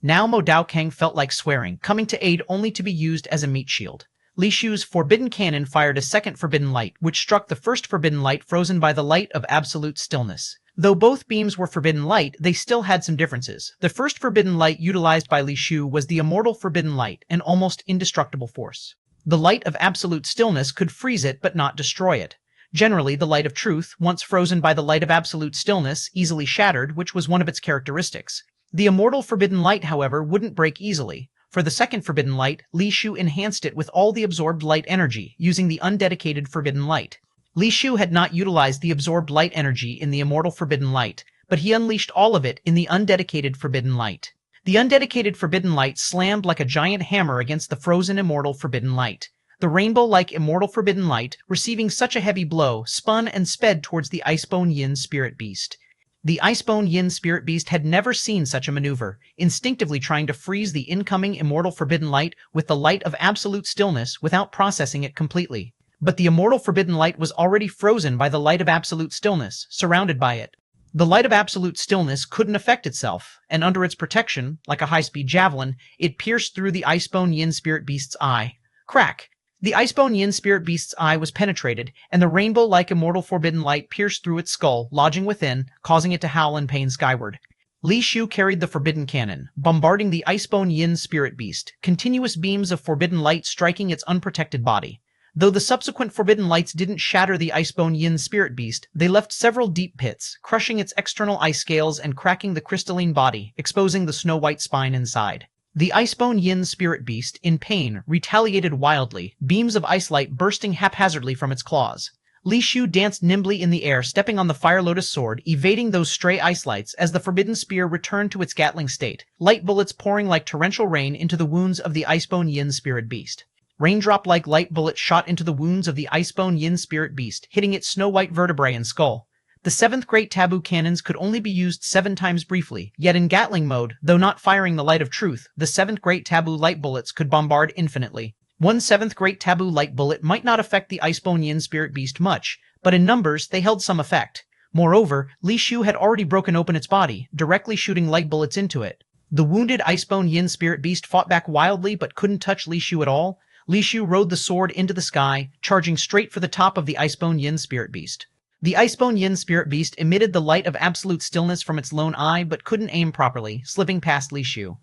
Now Mo Dao Kang felt like swearing, coming to aid only to be used as a meat shield. Li Shu's forbidden cannon fired a second forbidden light, which struck the first forbidden light frozen by the light of absolute stillness. Though both beams were forbidden light, they still had some differences. The first forbidden light utilized by Li Shu was the immortal forbidden light, an almost indestructible force. The light of absolute stillness could freeze it but not destroy it. Generally, the light of truth, once frozen by the light of absolute stillness, easily shattered, which was one of its characteristics. The immortal forbidden light, however, wouldn't break easily. For the second forbidden light, Li Shu enhanced it with all the absorbed light energy, using the undedicated forbidden light. Li Shu had not utilized the absorbed light energy in the immortal forbidden light, but he unleashed all of it in the undedicated forbidden light. The undedicated forbidden light slammed like a giant hammer against the frozen immortal forbidden light. The rainbow-like immortal forbidden light, receiving such a heavy blow, spun and sped towards the Icebone Yin spirit beast. The Icebone Yin spirit beast had never seen such a maneuver, instinctively trying to freeze the incoming immortal forbidden light with the light of absolute stillness without processing it completely. But the immortal forbidden light was already frozen by the light of absolute stillness, surrounded by it. The light of absolute stillness couldn't affect itself, and under its protection, like a high-speed javelin, it pierced through the Icebone Yin spirit beast's eye. Crack! The Icebone Yin spirit beast's eye was penetrated, and the rainbow-like immortal forbidden light pierced through its skull, lodging within, causing it to howl in pain skyward. Li Shu carried the forbidden cannon, bombarding the Icebone Yin spirit beast, continuous beams of forbidden light striking its unprotected body. Though the subsequent forbidden lights didn't shatter the Icebone Yin spirit beast, they left several deep pits, crushing its external eye scales and cracking the crystalline body, exposing the snow-white spine inside. The Icebone Yin spirit beast, in pain, retaliated wildly, beams of ice light bursting haphazardly from its claws. Li Shu danced nimbly in the air, stepping on the Fire Lotus sword, evading those stray ice lights as the forbidden spear returned to its gatling state, light bullets pouring like torrential rain into the wounds of the Icebone Yin spirit beast. Raindrop-like light bullets shot into the wounds of the Icebone Yin spirit beast, hitting its snow-white vertebrae and skull. The 7th Great Taboo cannons could only be used 7 times briefly, yet in Gatling mode, though not firing the light of truth, the 7th Great Taboo light bullets could bombard infinitely. One 7th Great Taboo light bullet might not affect the Icebone Yin spirit beast much, but in numbers they held some effect. Moreover, Li Shu had already broken open its body, directly shooting light bullets into it. The wounded Icebone Yin spirit beast fought back wildly but couldn't touch Li Shu at all. Li Shu rode the sword into the sky, charging straight for the top of the Icebone Yin spirit beast. The Icebone Yin spirit beast emitted the light of absolute stillness from its lone eye but couldn't aim properly, slipping past Li Shu.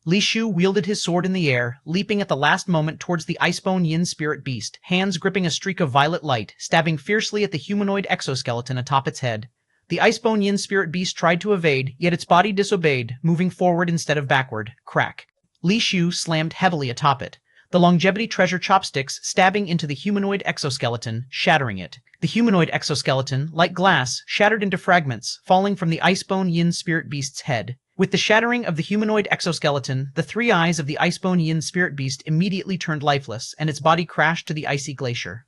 Li Shu wielded his sword in the air, leaping at the last moment towards the Icebone Yin spirit beast, hands gripping a streak of violet light, stabbing fiercely at the humanoid exoskeleton atop its head. The Icebone Yin spirit beast tried to evade, yet its body disobeyed, moving forward instead of backward. Crack. Li Shu slammed heavily atop it, the longevity treasure chopsticks stabbing into the humanoid exoskeleton, shattering it. The humanoid exoskeleton, like glass, shattered into fragments, falling from the Icebone Yin spirit beast's head. With the shattering of the humanoid exoskeleton, the 3 eyes of the Icebone Yin spirit beast immediately turned lifeless, and its body crashed to the icy glacier.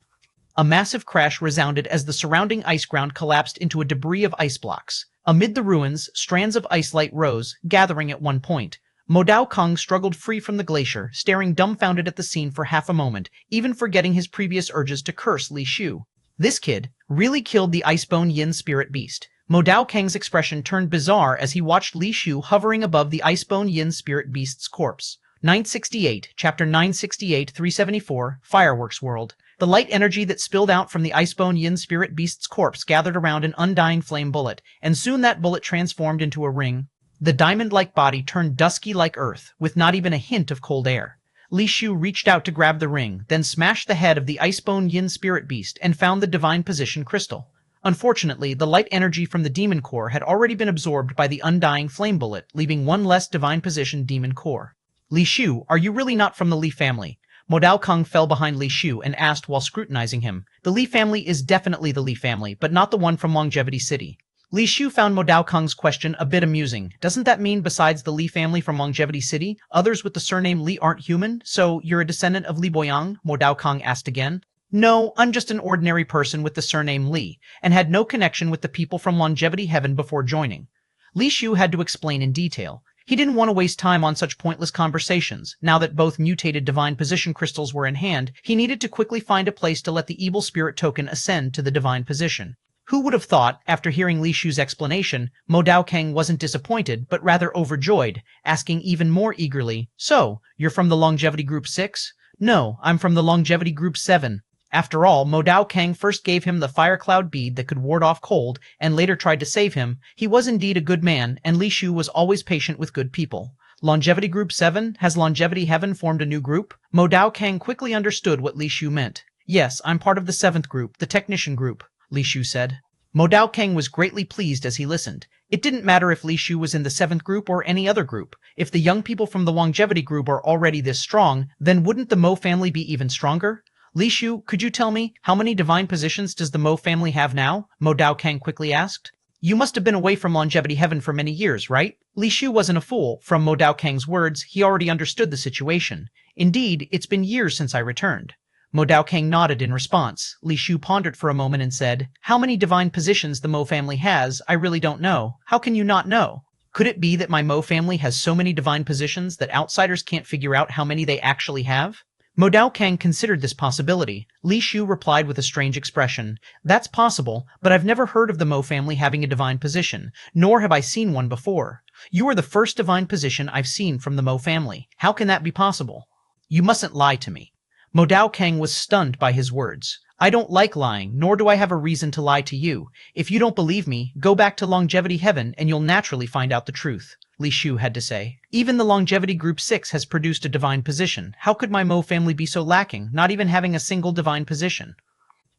A massive crash resounded as the surrounding ice ground collapsed into a debris of ice blocks. Amid the ruins, strands of ice light rose, gathering at one point. Mo Dao Kong struggled free from the glacier, staring dumbfounded at the scene for half a moment, even forgetting his previous urges to curse Li Shu. This kid really killed the Icebone Yin spirit beast. Mo Dao Kang's expression turned bizarre as he watched Li Shu hovering above the Icebone Yin spirit beast's corpse. 968, Chapter 968, 374, Fireworks World. The light energy that spilled out from the Icebone Yin spirit beast's corpse gathered around an undying flame bullet, and soon that bullet transformed into a ring. The diamond-like body turned dusky like earth, with not even a hint of cold air. Li Shu reached out to grab the ring, then smashed the head of the Icebone Yin spirit beast and found the divine position crystal. Unfortunately, the light energy from the demon core had already been absorbed by the undying flame bullet, leaving one less divine position demon core. Li Shu, are you really not from the Li family? Mo Dao Kang fell behind Li Shu and asked while scrutinizing him. The Li family is definitely the Li family, but not the one from Longevity City. Li Shu found Mo Dao Kang's question a bit amusing. Doesn't that mean besides the Li family from Longevity City, others with the surname Li aren't human? So you're a descendant of Li Boyang? Mo Dao Kang asked again. No, I'm just an ordinary person with the surname Li, and had no connection with the people from Longevity Heaven before joining. Li Shu had to explain in detail. He didn't want to waste time on such pointless conversations. Now that both mutated divine position crystals were in hand, he needed to quickly find a place to let the evil spirit token ascend to the divine position. Who would have thought, after hearing Li Shu's explanation, Mo Dao Kang wasn't disappointed, but rather overjoyed, asking even more eagerly, So, you're from the Longevity Group 6? No, I'm from the Longevity Group 7. After all, Mo Dao Kang first gave him the fire cloud bead that could ward off cold, and later tried to save him. He was indeed a good man, and Li Shu was always patient with good people. Longevity Group 7? Has Longevity Heaven formed a new group? Mo Dao Kang quickly understood what Li Shu meant. Yes, I'm part of the 7th group, the Technician Group, Li Shu said. Mo Dao Kang was greatly pleased as he listened. It didn't matter if Li Shu was in the 7th group or any other group. If the young people from the Longevity Group are already this strong, then wouldn't the Mo family be even stronger? Li Shu, could you tell me, how many divine positions does the Mo family have now? Mo Dao Kang quickly asked. You must have been away from Longevity Heaven for many years, right? Li Shu wasn't a fool. From Mo Dao Kang's words, he already understood the situation. Indeed, it's been years since I returned. Mo Dao Kang nodded in response. Li Shu pondered for a moment and said, How many divine positions the Mo family has, I really don't know. How can you not know? Could it be that my Mo family has so many divine positions that outsiders can't figure out how many they actually have? Mo Dao Kang considered this possibility. Li Shu replied with a strange expression. That's possible, but I've never heard of the Mo family having a divine position, nor have I seen one before. You are the first divine position I've seen from the Mo family. How can that be possible? You mustn't lie to me. Mo Dao Kang was stunned by his words. I don't like lying, nor do I have a reason to lie to you. If you don't believe me, go back to Longevity Heaven and you'll naturally find out the truth, Li Shu had to say. Even the Longevity Group 6 has produced a divine position. How could my Mo family be so lacking, not even having a single divine position?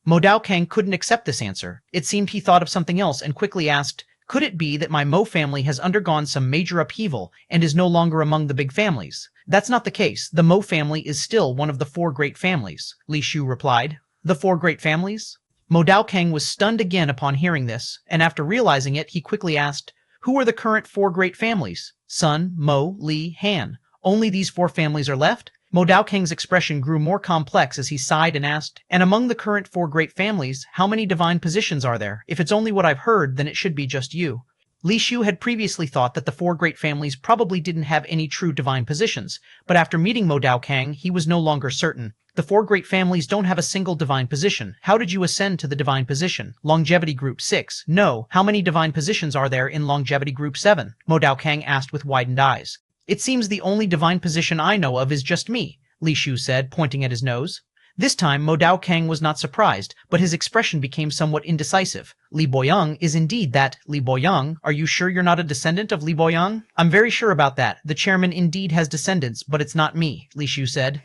Mo Dao Kang couldn't accept this answer. It seemed he thought of something else and quickly asked, Could it be that my Mo family has undergone some major upheaval and is no longer among the big families? That's not the case. The Mo family is still one of the four great families, Li Shu replied. The four great families? Mo Dao Kang was stunned again upon hearing this, and after realizing it, he quickly asked, who are the current four great families? Sun, Mo, Li, Han. Only these four families are left? Mo Dao Kang's expression grew more complex as he sighed and asked, and among the current four great families, how many divine positions are there? If it's only what I've heard, then it should be just you. Li Shu had previously thought that the four great families probably didn't have any true divine positions, but after meeting Mo Dao Kang, he was no longer certain. The four great families don't have a single divine position. How did you ascend to the divine position? Longevity Group 6. No. How many divine positions are there in Longevity Group 7? Mo Dao Kang asked with widened eyes. It seems the only divine position I know of is just me, Li Shu said, pointing at his nose. This time, Mo Dao Kang was not surprised, but his expression became somewhat indecisive. Li Boyang is indeed that. Li Boyang, are you sure you're not a descendant of Li Boyang? I'm very sure about that. The chairman indeed has descendants, but it's not me, Li Shu said.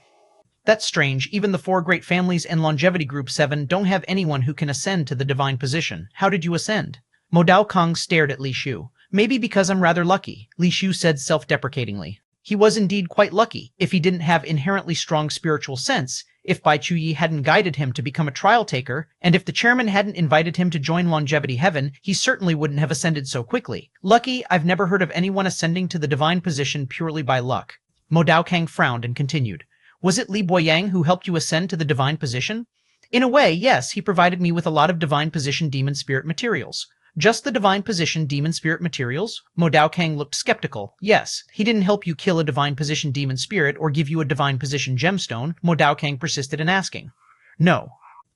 That's strange. Even the four great families and Longevity Group 7 don't have anyone who can ascend to the divine position. How did you ascend? Mo Dao Kang stared at Li Shu. Maybe because I'm rather lucky, Li Shu said self-deprecatingly. He was indeed quite lucky. If he didn't have inherently strong spiritual sense, if Bai Chuyi hadn't guided him to become a trial taker, and if the chairman hadn't invited him to join Longevity Heaven, he certainly wouldn't have ascended so quickly. Lucky? I've never heard of anyone ascending to the divine position purely by luck. Mo Dao Kang frowned and continued. Was it Li Boyang who helped you ascend to the divine position? In a way, yes, he provided me with a lot of divine position demon spirit materials. Just the divine position demon spirit materials? Mo Dao Kang looked skeptical. Yes, he didn't help you kill a divine position demon spirit or give you a divine position gemstone, Mo Dao Kang persisted in asking. No.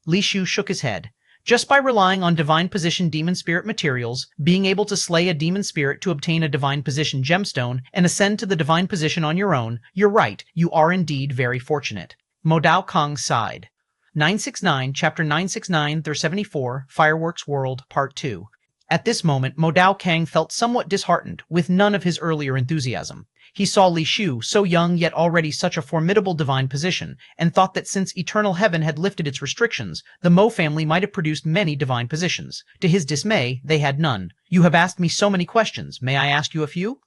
Li Shu shook his head. Just by relying on divine position demon spirit materials, being able to slay a demon spirit to obtain a divine position gemstone, and ascend to the divine position on your own, you're right, you are indeed very fortunate. Mo Dao Kang sighed. 969, Chapter 969-74, Fireworks World, Part 2. At this moment, Mo Dao Kang felt somewhat disheartened, with none of his earlier enthusiasm. He saw Li Shu, so young yet already such a formidable divine position, and thought that since Eternal Heaven had lifted its restrictions, the Mo family might have produced many divine positions. To his dismay, they had none. You have asked me so many questions. May I ask you a few?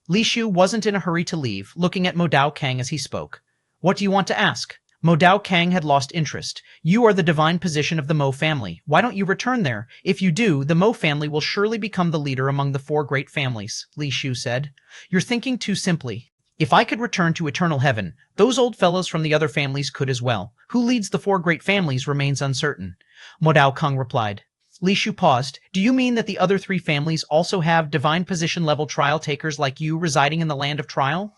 Li Shu wasn't in a hurry to leave, looking at Mo Dao Kang as he spoke. What do you want to ask? Mo Dao Kang had lost interest. You are the divine position of the Mo family. Why don't you return there? If you do, the Mo family will surely become the leader among the four great families, Li Shu said. You're thinking too simply. If I could return to Eternal Heaven, those old fellows from the other families could as well. Who leads the four great families remains uncertain. Mo Dao Kang replied. Li Shu paused. Do you mean that the other three families also have divine position level trial takers like you residing in the land of trial?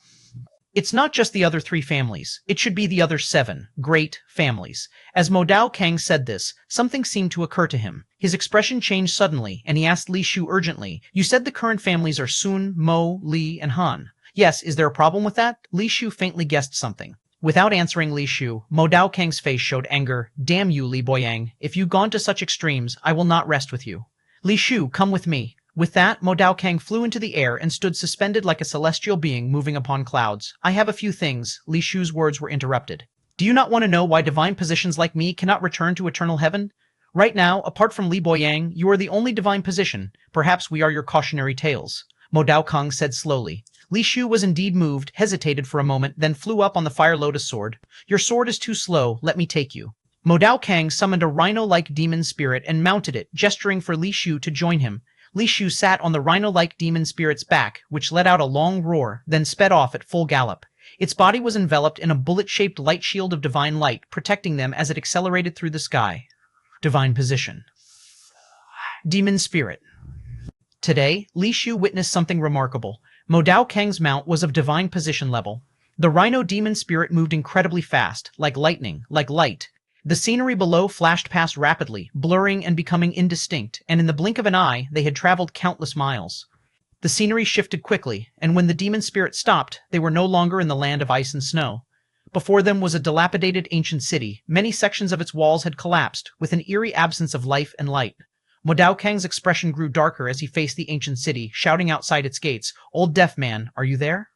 It's not just the other three families. It should be the other 7 great families. As Mo Dao Kang said this, something seemed to occur to him. His expression changed suddenly, and he asked Li Shu urgently, You said the current families are Sun, Mo, Li, and Han. Yes, is there a problem with that? Li Shu faintly guessed something. Without answering Li Shu, Mo Dao Kang's face showed anger. Damn you, Li Boyang. If you've gone to such extremes, I will not rest with you. Li Shu, come with me. With that, Mo Dao Kang flew into the air and stood suspended like a celestial being moving upon clouds. I have a few things. Li Shu's words were interrupted. Do you not want to know why divine positions like me cannot return to Eternal Heaven? Right now, apart from Li Boyang, you are the only divine position. Perhaps we are your cautionary tales. Mo Dao Kang said slowly. Li Shu was indeed moved, hesitated for a moment, then flew up on the Fire Lotus sword. Your sword is too slow. Let me take you. Mo Dao Kang summoned a rhino-like demon spirit and mounted it, gesturing for Li Shu to join him. Li Shu sat on the rhino-like demon spirit's back, which let out a long roar, then sped off at full gallop. Its body was enveloped in a bullet-shaped light shield of divine light, protecting them as it accelerated through the sky. Divine position. Demon spirit. Today, Li Shu witnessed something remarkable. Mo Dao Kang's mount was of divine position level. The rhino demon spirit moved incredibly fast, like lightning, like light. The scenery below flashed past rapidly, blurring and becoming indistinct, and in the blink of an eye, they had traveled countless miles. The scenery shifted quickly, and when the demon spirit stopped, they were no longer in the land of ice and snow. Before them was a dilapidated ancient city. Many sections of its walls had collapsed, with an eerie absence of life and light. Mo Dao Kang's expression grew darker as he faced the ancient city, shouting outside its gates, Old Deaf Man, are you there?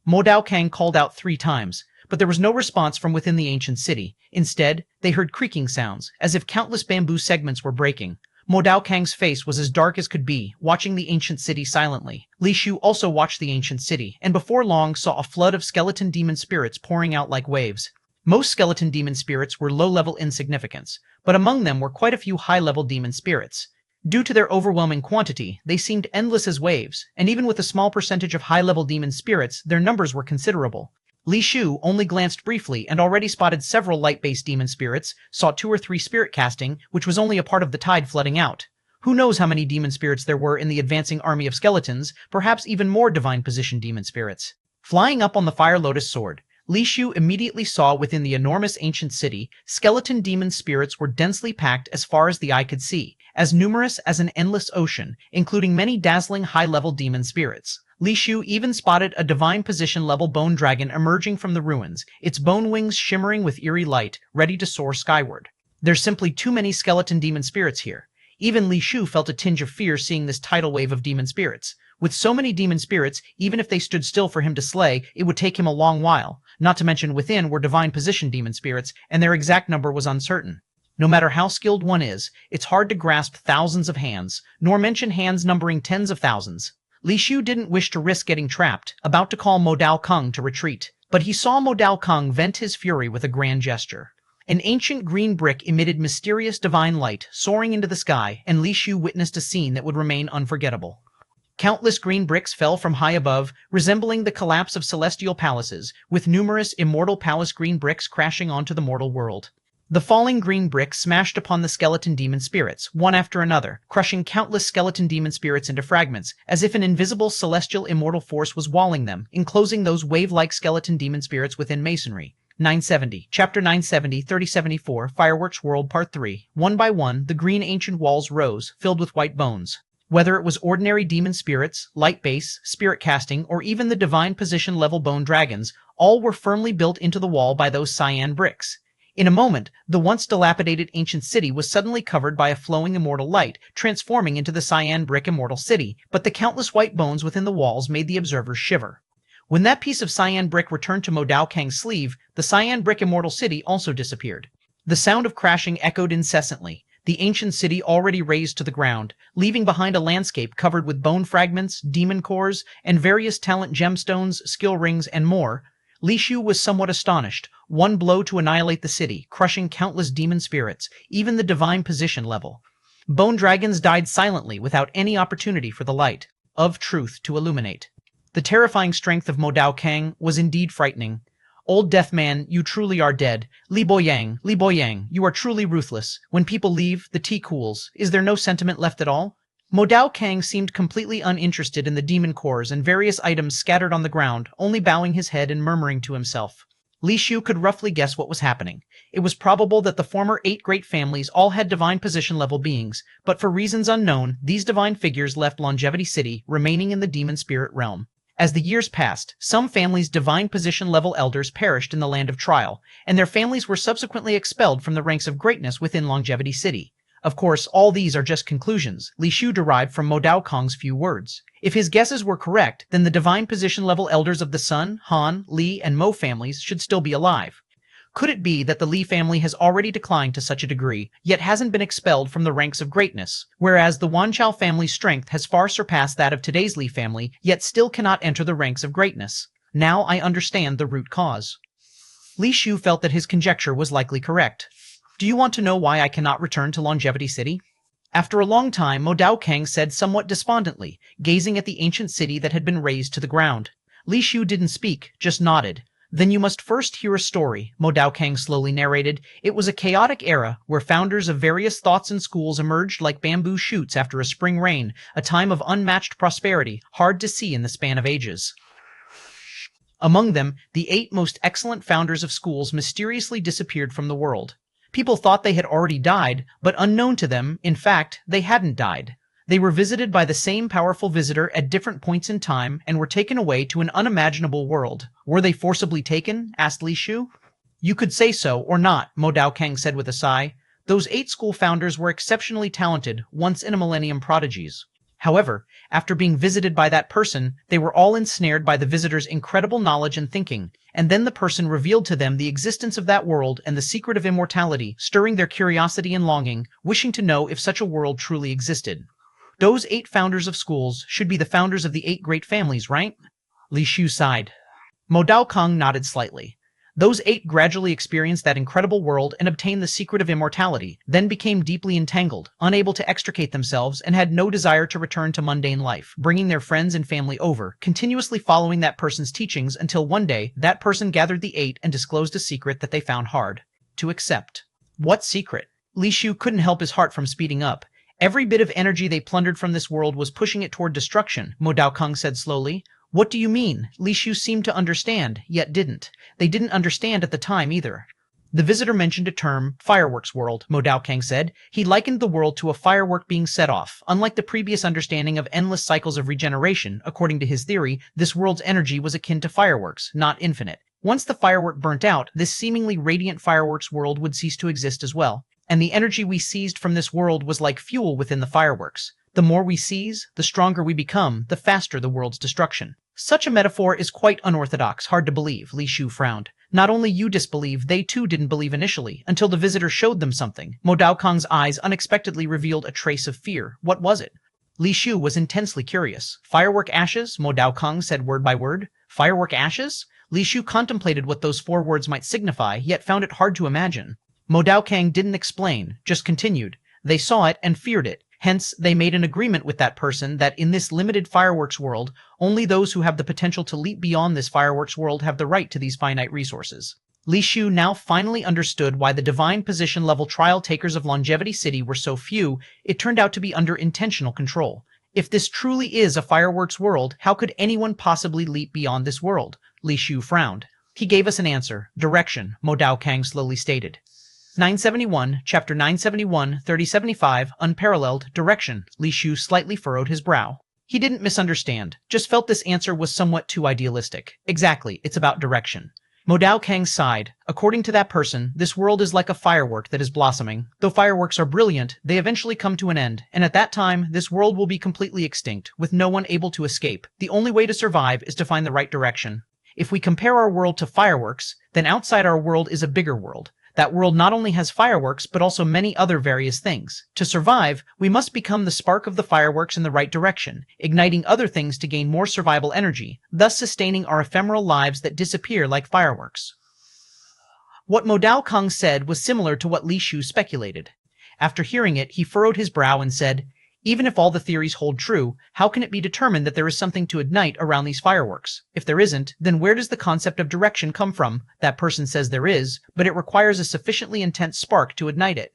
Mo Dao Kang called out 3 times. But there was no response from within the ancient city. Instead, they heard creaking sounds, as if countless bamboo segments were breaking. Mo Dao Kang's face was as dark as could be, watching the ancient city silently. Li Shu also watched the ancient city, and before long saw a flood of skeleton demon spirits pouring out like waves. Most skeleton demon spirits were low-level insignificance, but among them were quite a few high-level demon spirits. Due to their overwhelming quantity, they seemed endless as waves, and even with a small percentage of high-level demon spirits, their numbers were considerable. Li Shu only glanced briefly and already spotted several light-based demon spirits, saw 2 or 3 spirit casting, which was only a part of the tide flooding out. Who knows how many demon spirits there were in the advancing army of skeletons, perhaps even more divine position demon spirits. Flying up on the Fire Lotus sword, Li Shu immediately saw within the enormous ancient city, skeleton demon spirits were densely packed as far as the eye could see, as numerous as an endless ocean, including many dazzling high-level demon spirits. Li Shu even spotted a divine position level bone dragon emerging from the ruins, its bone wings shimmering with eerie light, ready to soar skyward. There's simply too many skeleton demon spirits here. Even Li Shu felt a tinge of fear seeing this tidal wave of demon spirits. With so many demon spirits, even if they stood still for him to slay, it would take him a long while. Not to mention within were divine position demon spirits, and their exact number was uncertain. No matter how skilled one is, it's hard to grasp thousands of hands, nor mention hands numbering tens of thousands. Li Shu didn't wish to risk getting trapped, about to call Mo Dao Kang to retreat, but he saw Mo Dao Kang vent his fury with a grand gesture. An ancient green brick emitted mysterious divine light, soaring into the sky, and Li Shu witnessed a scene that would remain unforgettable. Countless green bricks fell from high above, resembling the collapse of celestial palaces, with numerous immortal palace green bricks crashing onto the mortal world. The falling green bricks smashed upon the skeleton demon spirits, one after another, crushing countless skeleton demon spirits into fragments, as if an invisible celestial immortal force was walling them, enclosing those wave-like skeleton demon spirits within masonry. 970. Chapter 970, 3074, Fireworks World Part 3. One by one, the green ancient walls rose, filled with white bones. Whether it was ordinary demon spirits, light base, spirit casting, or even the divine position level bone dragons, all were firmly built into the wall by those cyan bricks. In a moment, the once dilapidated ancient city was suddenly covered by a flowing immortal light, transforming into the cyan brick immortal city, but the countless white bones within the walls made the observers shiver. When that piece of cyan brick returned to Mo Dao Kang's sleeve, the cyan brick immortal city also disappeared. The sound of crashing echoed incessantly, the ancient city already razed to the ground, leaving behind a landscape covered with bone fragments, demon cores, and various talent gemstones, skill rings, and more. Li Shu was somewhat astonished. One blow to annihilate the city, crushing countless demon spirits, even the divine position level. Bone dragons died silently without any opportunity for the light of truth to illuminate. The terrifying strength of Mo Dao Kang was indeed frightening. Old Death Man, you truly are dead. Li Boyang, you are truly ruthless. When people leave, the tea cools. Is there no sentiment left at all? Mo Dao Kang seemed completely uninterested in the demon cores and various items scattered on the ground, only bowing his head and murmuring to himself. Li Shu could roughly guess what was happening. It was probable that the former 8 great families all had divine position level beings, but for reasons unknown, these divine figures left Longevity City, remaining in the demon spirit realm. As the years passed, some families' divine position level elders perished in the land of trial, and their families were subsequently expelled from the ranks of greatness within Longevity City. Of course, all these are just conclusions Li Shu derived from Mo Dao Kang's few words. If his guesses were correct, then the divine position level elders of the Sun, Han, Li, and Mo families should still be alive. Could it be that the Li family has already declined to such a degree, yet hasn't been expelled from the ranks of greatness, whereas the Wanchao family's strength has far surpassed that of today's Li family, yet still cannot enter the ranks of greatness? Now I understand the root cause. Li Shu felt that his conjecture was likely correct. Do you want to know why I cannot return to Longevity City? After a long time, Mo Dao Kang said somewhat despondently, gazing at the ancient city that had been razed to the ground. Li Shu didn't speak, just nodded. Then you must first hear a story, Mo Dao Kang slowly narrated. It was a chaotic era where founders of various thoughts and schools emerged like bamboo shoots after a spring rain, a time of unmatched prosperity, hard to see in the span of ages. Among them, the 8 most excellent founders of schools mysteriously disappeared from the world. People thought they had already died, but unknown to them, in fact, they hadn't died. They were visited by the same powerful visitor at different points in time and were taken away to an unimaginable world. Were they forcibly taken? Asked Li Shu. You could say so, or not, Mo Dao Kang said with a sigh. Those 8 school founders were exceptionally talented, once in a millennium prodigies. However, after being visited by that person, they were all ensnared by the visitor's incredible knowledge and thinking, and then the person revealed to them the existence of that world and the secret of immortality, stirring their curiosity and longing, wishing to know if such a world truly existed. Those 8 founders of schools should be the founders of the 8 great families, right? Li Shu sighed. Mo Dao Kang nodded slightly. Those 8 gradually experienced that incredible world and obtained the secret of immortality, then became deeply entangled, unable to extricate themselves, and had no desire to return to mundane life, bringing their friends and family over, continuously following that person's teachings until one day that person gathered the 8 and disclosed a secret that they found hard to accept. What secret? Li Shu couldn't help his heart from speeding up. Every bit of energy they plundered from this world was pushing it toward destruction, Mo Dao Kang said slowly. What do you mean? Li Shu seemed to understand, yet didn't. They didn't understand at the time either. The visitor mentioned a term, fireworks world, Mo Dao Kang said. He likened the world to a firework being set off. Unlike the previous understanding of endless cycles of regeneration, according to his theory, this world's energy was akin to fireworks, not infinite. Once the firework burnt out, this seemingly radiant fireworks world would cease to exist as well. And the energy we seized from this world was like fuel within the fireworks. The more we seize, the stronger we become, the faster the world's destruction. Such a metaphor is quite unorthodox, hard to believe, Li Shu frowned. Not only you disbelieve, they too didn't believe initially, until the visitor showed them something. Mo Dao Kang's eyes unexpectedly revealed a trace of fear. What was it? Li Shu was intensely curious. Firework ashes? Mo Dao Kang said word by word. Firework ashes? Li Shu contemplated what those 4 words might signify, yet found it hard to imagine. Mo Dao Kang didn't explain, just continued. They saw it and feared it. Hence, they made an agreement with that person that in this limited fireworks world, only those who have the potential to leap beyond this fireworks world have the right to these finite resources. Li Shu now finally understood why the divine position level trial takers of Longevity City were so few. It turned out to be under intentional control. If this truly is a fireworks world, how could anyone possibly leap beyond this world? Li Shu frowned. He gave us an answer. Direction, Mo Dao Kang slowly stated. 971, Chapter 971, 3075, Unparalleled, Direction. Li Shu slightly furrowed his brow. He didn't misunderstand, just felt this answer was somewhat too idealistic. Exactly, it's about direction. Mo Dao Kang sighed. According to that person, this world is like a firework that is blossoming. Though fireworks are brilliant, they eventually come to an end, and at that time, this world will be completely extinct, with no one able to escape. The only way to survive is to find the right direction. If we compare our world to fireworks, then outside our world is a bigger world. That world not only has fireworks, but also many other various things. To survive, we must become the spark of the fireworks in the right direction, igniting other things to gain more survival energy, thus sustaining our ephemeral lives that disappear like fireworks. What Mo Dao Kang said was similar to what Li Shu speculated. After hearing it, he furrowed his brow and said, even if all the theories hold true, how can it be determined that there is something to ignite around these fireworks? If there isn't, then where does the concept of direction come from? That person says there is, but it requires a sufficiently intense spark to ignite it.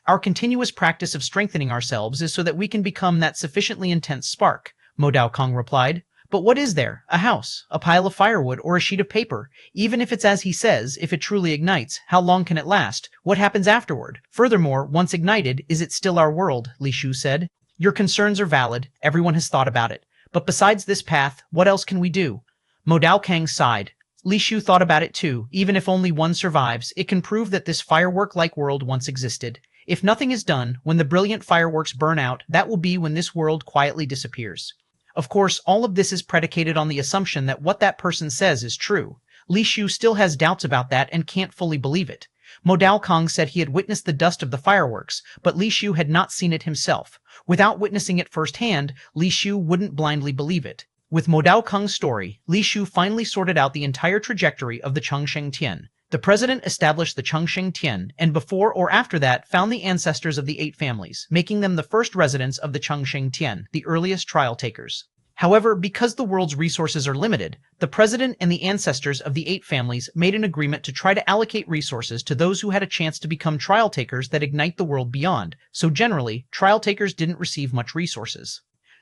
Our continuous practice of strengthening ourselves is so that we can become that sufficiently intense spark, Mo Dao Kang replied. But what is there? A house, a pile of firewood, or a sheet of paper? Even if it's as he says, if it truly ignites, how long can it last? What happens afterward? Furthermore, once ignited, is it still our world? Li Shu said. Your concerns are valid. Everyone has thought about it. But besides this path, what else can we do? Mo Dao Kang sighed. Li Shu thought about it too. Even if only one survives, it can prove that this firework-like world once existed. If nothing is done, when the brilliant fireworks burn out, that will be when this world quietly disappears. Of course, all of this is predicated on the assumption that what that person says is true. Li Shu still has doubts about that and can't fully believe it. Mo Dao Kang said he had witnessed the dust of the fireworks, but Li Shu had not seen it himself. Without witnessing it firsthand, Li Shu wouldn't blindly believe it. With Mo Dao Kang's story, Li Shu finally sorted out the entire trajectory of the Changsheng Tian. The president established the Changsheng Tian, and before or after that found the ancestors of the 8 families, making them the first residents of the Changsheng Tian, the earliest trial takers. However, because the world's resources are limited, the president and the ancestors of the 8 families made an agreement to try to allocate resources to those who had a chance to become trial takers that ignite the world beyond, so generally, trial takers didn't receive much resources.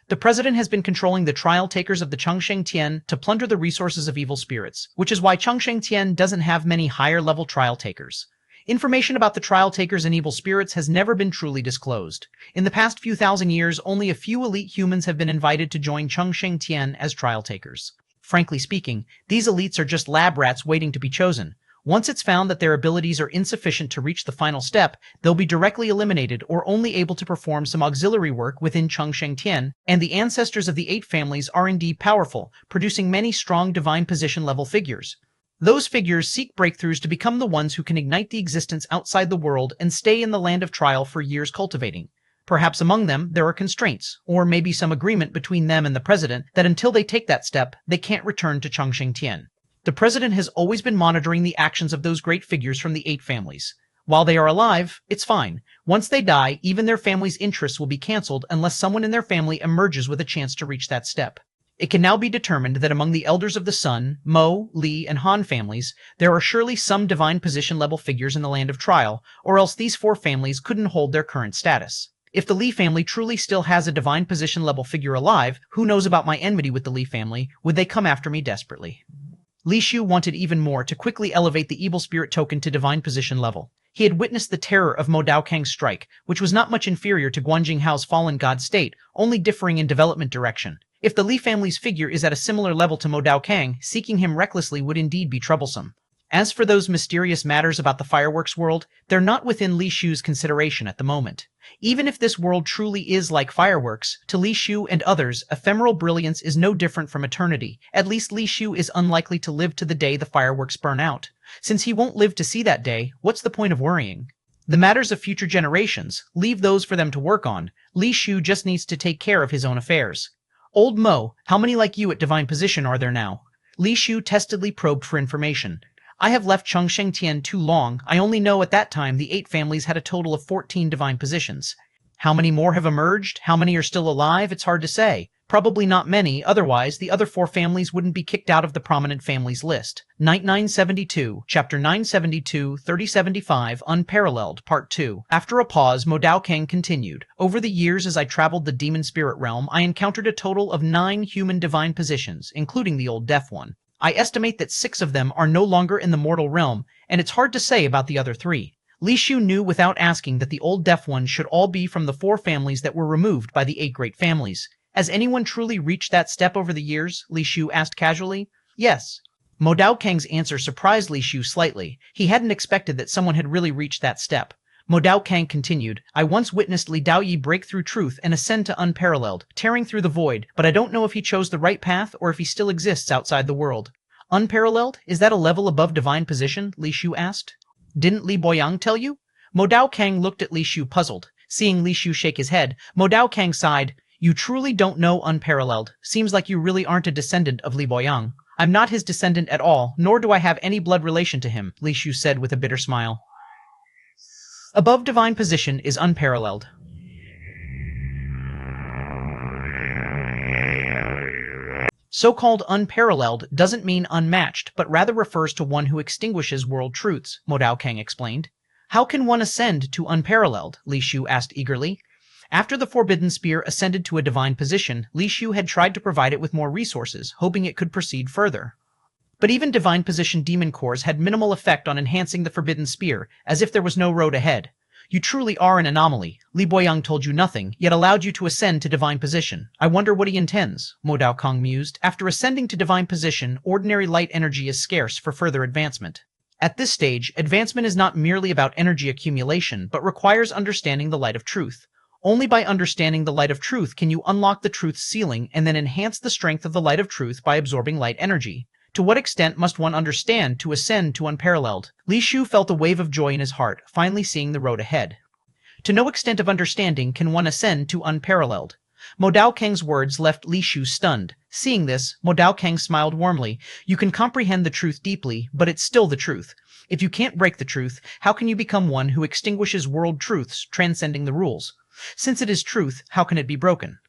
The president has been controlling the trial takers of the Changsheng Tian to plunder the resources of evil spirits, which is why Changsheng Tian doesn't have many higher-level trial takers. Information about the trial takers and evil spirits has never been truly disclosed. In the past few thousand years, only a few elite humans have been invited to join Changsheng Tian as trial takers. Frankly speaking, these elites are just lab rats waiting to be chosen. Once it's found that their abilities are insufficient to reach the final step, they'll be directly eliminated or only able to perform some auxiliary work within Chengsheng Tian, and the ancestors of the 8 families are indeed powerful, producing many strong divine position level figures. Those figures seek breakthroughs to become the ones who can ignite the existence outside the world and stay in the land of trial for years cultivating. Perhaps among them there are constraints, or maybe some agreement between them and the president that until they take that step, they can't return to Chengsheng Tian. The president has always been monitoring the actions of those great figures from the 8 families. While they are alive, it's fine. Once they die, even their family's interests will be cancelled unless someone in their family emerges with a chance to reach that step. It can now be determined that among the elders of the Sun, Mo, Li, and Han families, there are surely some divine position level figures in the land of trial, or else these 4 families couldn't hold their current status. If the Li family truly still has a divine position level figure alive, who knows about my enmity with the Li family, would they come after me desperately? Li Shu wanted even more to quickly elevate the evil spirit token to divine position level. He had witnessed the terror of Mo Daokang's strike, which was not much inferior to Guan Jinghao's fallen god state, only differing in development direction. If the Li family's figure is at a similar level to Mo Daokang, seeking him recklessly would indeed be troublesome. As for those mysterious matters about the fireworks world, they're not within Li Shu's consideration at the moment. Even if this world truly is like fireworks, to Li Shu and others, ephemeral brilliance is no different from eternity. At least Li Shu is unlikely to live to the day the fireworks burn out. Since he won't live to see that day, what's the point of worrying? The matters of future generations, leave those for them to work on. Li Shu just needs to take care of his own affairs. Old Mo, how many like you at divine position are there now? Li Shu testedly probed for information. I have left Chengsheng Tian too long. I only know at that time the 8 families had a total of 14 divine positions. How many more have emerged? How many are still alive? It's hard to say. Probably not many, otherwise the other 4 families wouldn't be kicked out of the prominent families list. Night 972, Chapter 972, 3075, Unparalleled, Part 2. After a pause, Mo Daokang continued. Over the years as I traveled the demon spirit realm, I encountered a total of 9 human divine positions, including the old deaf one. I estimate that 6 of them are no longer in the mortal realm, and it's hard to say about the other 3. Li Shu knew without asking that the old deaf ones should all be from the 4 families that were removed by the 8 great families. Has anyone truly reached that step over the years? Li Shu asked casually. Yes. Mo Daokang's answer surprised Li Shu slightly. He hadn't expected that someone had really reached that step. Mo Daokang continued, I once witnessed Li Daoyi break through truth and ascend to unparalleled, tearing through the void, but I don't know if he chose the right path or if he still exists outside the world. Unparalleled? Is that a level above divine position? Li Shu asked. Didn't Li Boyang tell you? Mo Daokang looked at Li Shu puzzled. Seeing Li Shu shake his head, Mo Daokang sighed. You truly don't know unparalleled. Seems like you really aren't a descendant of Li Boyang. I'm not his descendant at all, nor do I have any blood relation to him, Li Shu said with a bitter smile. Above divine position is unparalleled. So-called unparalleled doesn't mean unmatched, but rather refers to one who extinguishes world truths, Mo Daokang explained. How can one ascend to unparalleled? Li Shu asked eagerly. After the Forbidden Spear ascended to a divine position, Li Shu had tried to provide it with more resources, hoping it could proceed further. But even divine position demon cores had minimal effect on enhancing the Forbidden Spear, as if there was no road ahead. You truly are an anomaly. Li Boyang told you nothing, yet allowed you to ascend to divine position. I wonder what he intends, Mo Daokang mused. After ascending to divine position, ordinary light energy is scarce for further advancement. At this stage, advancement is not merely about energy accumulation, but requires understanding the light of truth. Only by understanding the light of truth can you unlock the truth's ceiling and then enhance the strength of the light of truth by absorbing light energy. To what extent must one understand to ascend to unparalleled? Li Shu felt a wave of joy in his heart, finally seeing the road ahead. To no extent of understanding can one ascend to unparalleled. Mo Daokang's words left Li Shu stunned. Seeing this, Mo Daokang smiled warmly. You can comprehend the truth deeply, but it's still the truth. If you can't break the truth, how can you become one who extinguishes world truths, transcending the rules? Since it is truth, how can it be broken?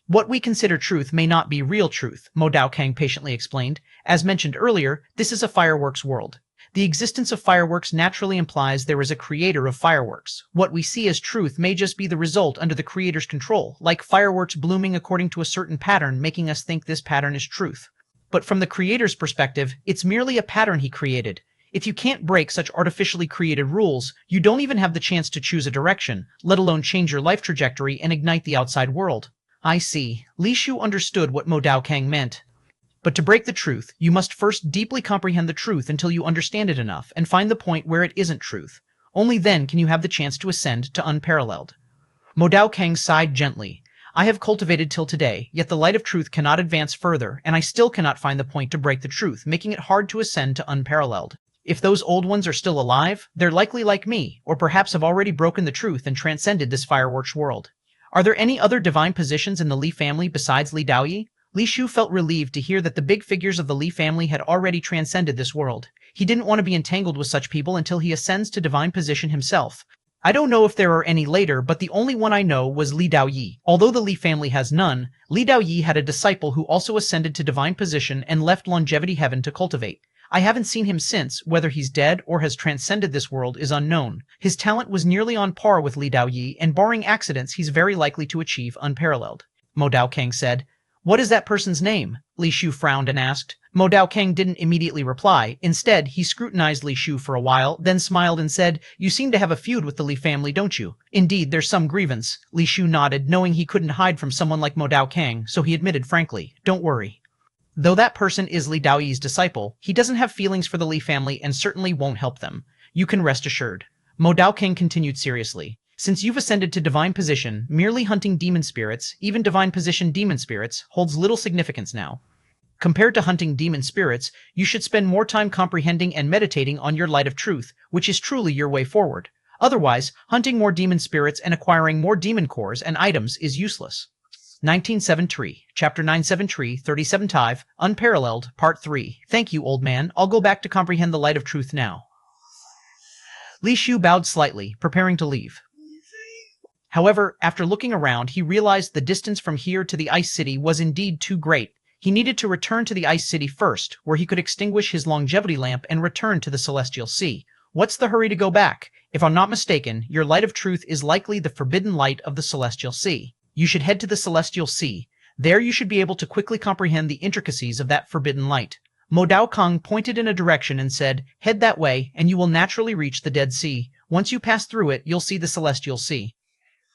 What we consider truth may not be real truth, Mo Daokang patiently explained. As mentioned earlier, this is a fireworks world. The existence of fireworks naturally implies there is a creator of fireworks. What we see as truth may just be the result under the creator's control, like fireworks blooming according to a certain pattern, making us think this pattern is truth. But from the creator's perspective, it's merely a pattern he created. If you can't break such artificially created rules, you don't even have the chance to choose a direction, let alone change your life trajectory and ignite the outside world. I see. Li Shu understood what Mo Daokang meant. But to break the truth, you must first deeply comprehend the truth until you understand it enough and find the point where it isn't truth. Only then can you have the chance to ascend to unparalleled. Mo Dao Kang sighed gently. I have cultivated till today, yet the light of truth cannot advance further, and I still cannot find the point to break the truth, making it hard to ascend to unparalleled. If those old ones are still alive, they're likely like me, or perhaps have already broken the truth and transcended this fireworks world. Are there any other divine positions in the Li family besides Li Daoyi? Li Shu felt relieved to hear that the big figures of the Li family had already transcended this world. He didn't want to be entangled with such people until he ascends to divine position himself. I don't know if there are any later, but the only one I know was Li Daoyi. Although the Li family has none, Li Daoyi had a disciple who also ascended to divine position and left longevity heaven to cultivate. I haven't seen him since. Whether he's dead or has transcended this world is unknown. His talent was nearly on par with Li Daoyi, and barring accidents, he's very likely to achieve unparalleled. Mo Dao Kang said. What is that person's name? Li Shu frowned and asked. Mo Dao Kang didn't immediately reply. Instead, he scrutinized Li Shu for a while, then smiled and said, You seem to have a feud with the Li family, don't you? Indeed, there's some grievance. Li Shu nodded, knowing he couldn't hide from someone like Mo Dao Kang, so he admitted frankly, Don't worry. Though that person is Li Daoyi's disciple, he doesn't have feelings for the Li family and certainly won't help them. You can rest assured. Mo Dao Kang continued seriously. Since you've ascended to divine position, merely hunting demon spirits, even divine position demon spirits, holds little significance now. Compared to hunting demon spirits, you should spend more time comprehending and meditating on your light of truth, which is truly your way forward. Otherwise, hunting more demon spirits and acquiring more demon cores and items is useless. 1973, Chapter 973, 37 Unparalleled, Part 3. Thank you, old man. I'll go back to comprehend the light of truth now. Li Shu bowed slightly, preparing to leave. However, after looking around, he realized the distance from here to the Ice City was indeed too great. He needed to return to the Ice City first, where he could extinguish his longevity lamp and return to the Celestial Sea. What's the hurry to go back? If I'm not mistaken, your light of truth is likely the forbidden light of the Celestial Sea. You should head to the Celestial Sea. There you should be able to quickly comprehend the intricacies of that forbidden light. Mo Dao Kang pointed in a direction and said, Head that way, and you will naturally reach the Dead Sea. Once you pass through it, you'll see the Celestial Sea.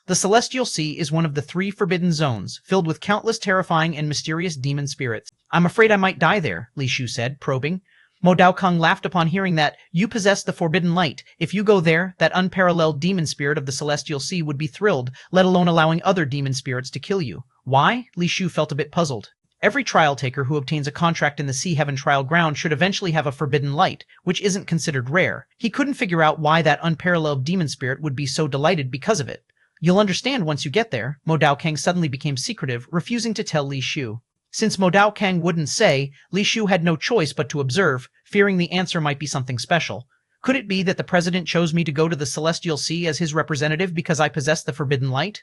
The Celestial Sea is one of the 3 forbidden zones, filled with countless terrifying and mysterious demon spirits. I'm afraid I might die there, Li Shu said, probing. Mo Dao Kang laughed upon hearing that. You possess the forbidden light. If you go there, that unparalleled demon spirit of the Celestial Sea would be thrilled, let alone allowing other demon spirits to kill you. Why? Li Shu felt a bit puzzled. Every trial taker who obtains a contract in the Sea Heaven trial ground should eventually have a forbidden light, which isn't considered rare. He couldn't figure out why that unparalleled demon spirit would be so delighted because of it. You'll understand once you get there. Mo Dao Kang suddenly became secretive, refusing to tell Li Shu. Since Mo Dao Kang wouldn't say, Li Shu had no choice but to observe, fearing the answer might be something special. Could it be that the president chose me to go to the Celestial Sea as his representative because I possess the forbidden light?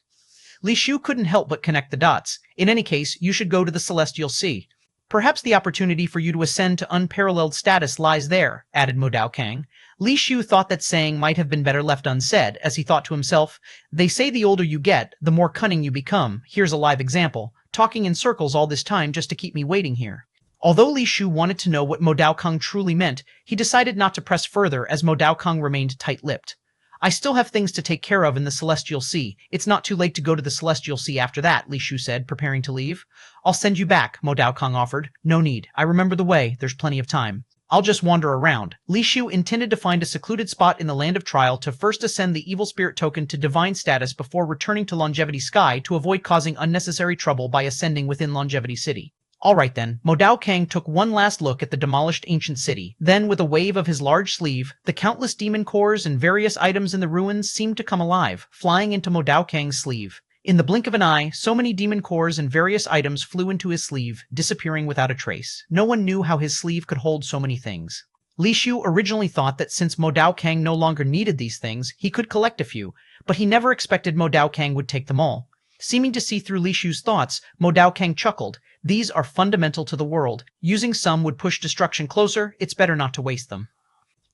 Li Shu couldn't help but connect the dots. In any case, you should go to the Celestial Sea. Perhaps the opportunity for you to ascend to unparalleled status lies there, added Mo Dao Kang. Li Shu thought that saying might have been better left unsaid, as he thought to himself, They say the older you get, the more cunning you become. Here's a live example. Talking in circles all this time just to keep me waiting here. Although Li Shu wanted to know what Mo Dao Kang truly meant, he decided not to press further as Mo Dao Kang remained tight-lipped. I still have things to take care of in the Celestial Sea. It's not too late to go to the Celestial Sea after that, Li Shu said, preparing to leave. I'll send you back, Mo Dao Kang offered. No need. I remember the way. There's plenty of time. I'll just wander around. Li Shu intended to find a secluded spot in the land of trial to first ascend the evil spirit token to divine status before returning to Longevity Sky to avoid causing unnecessary trouble by ascending within Longevity City. Alright then, Mo Dao Kang took one last look at the demolished ancient city. Then, with a wave of his large sleeve, the countless demon cores and various items in the ruins seemed to come alive, flying into Mo Dao Kang's sleeve. In the blink of an eye, so many demon cores and various items flew into his sleeve, disappearing without a trace. No one knew how his sleeve could hold so many things. Li Shu originally thought that since Mo Dao Kang no longer needed these things, he could collect a few, but he never expected Mo Dao Kang would take them all. Seeming to see through Li Shu's thoughts, Mo Dao Kang chuckled. These are fundamental to the world. Using some would push destruction closer, it's better not to waste them.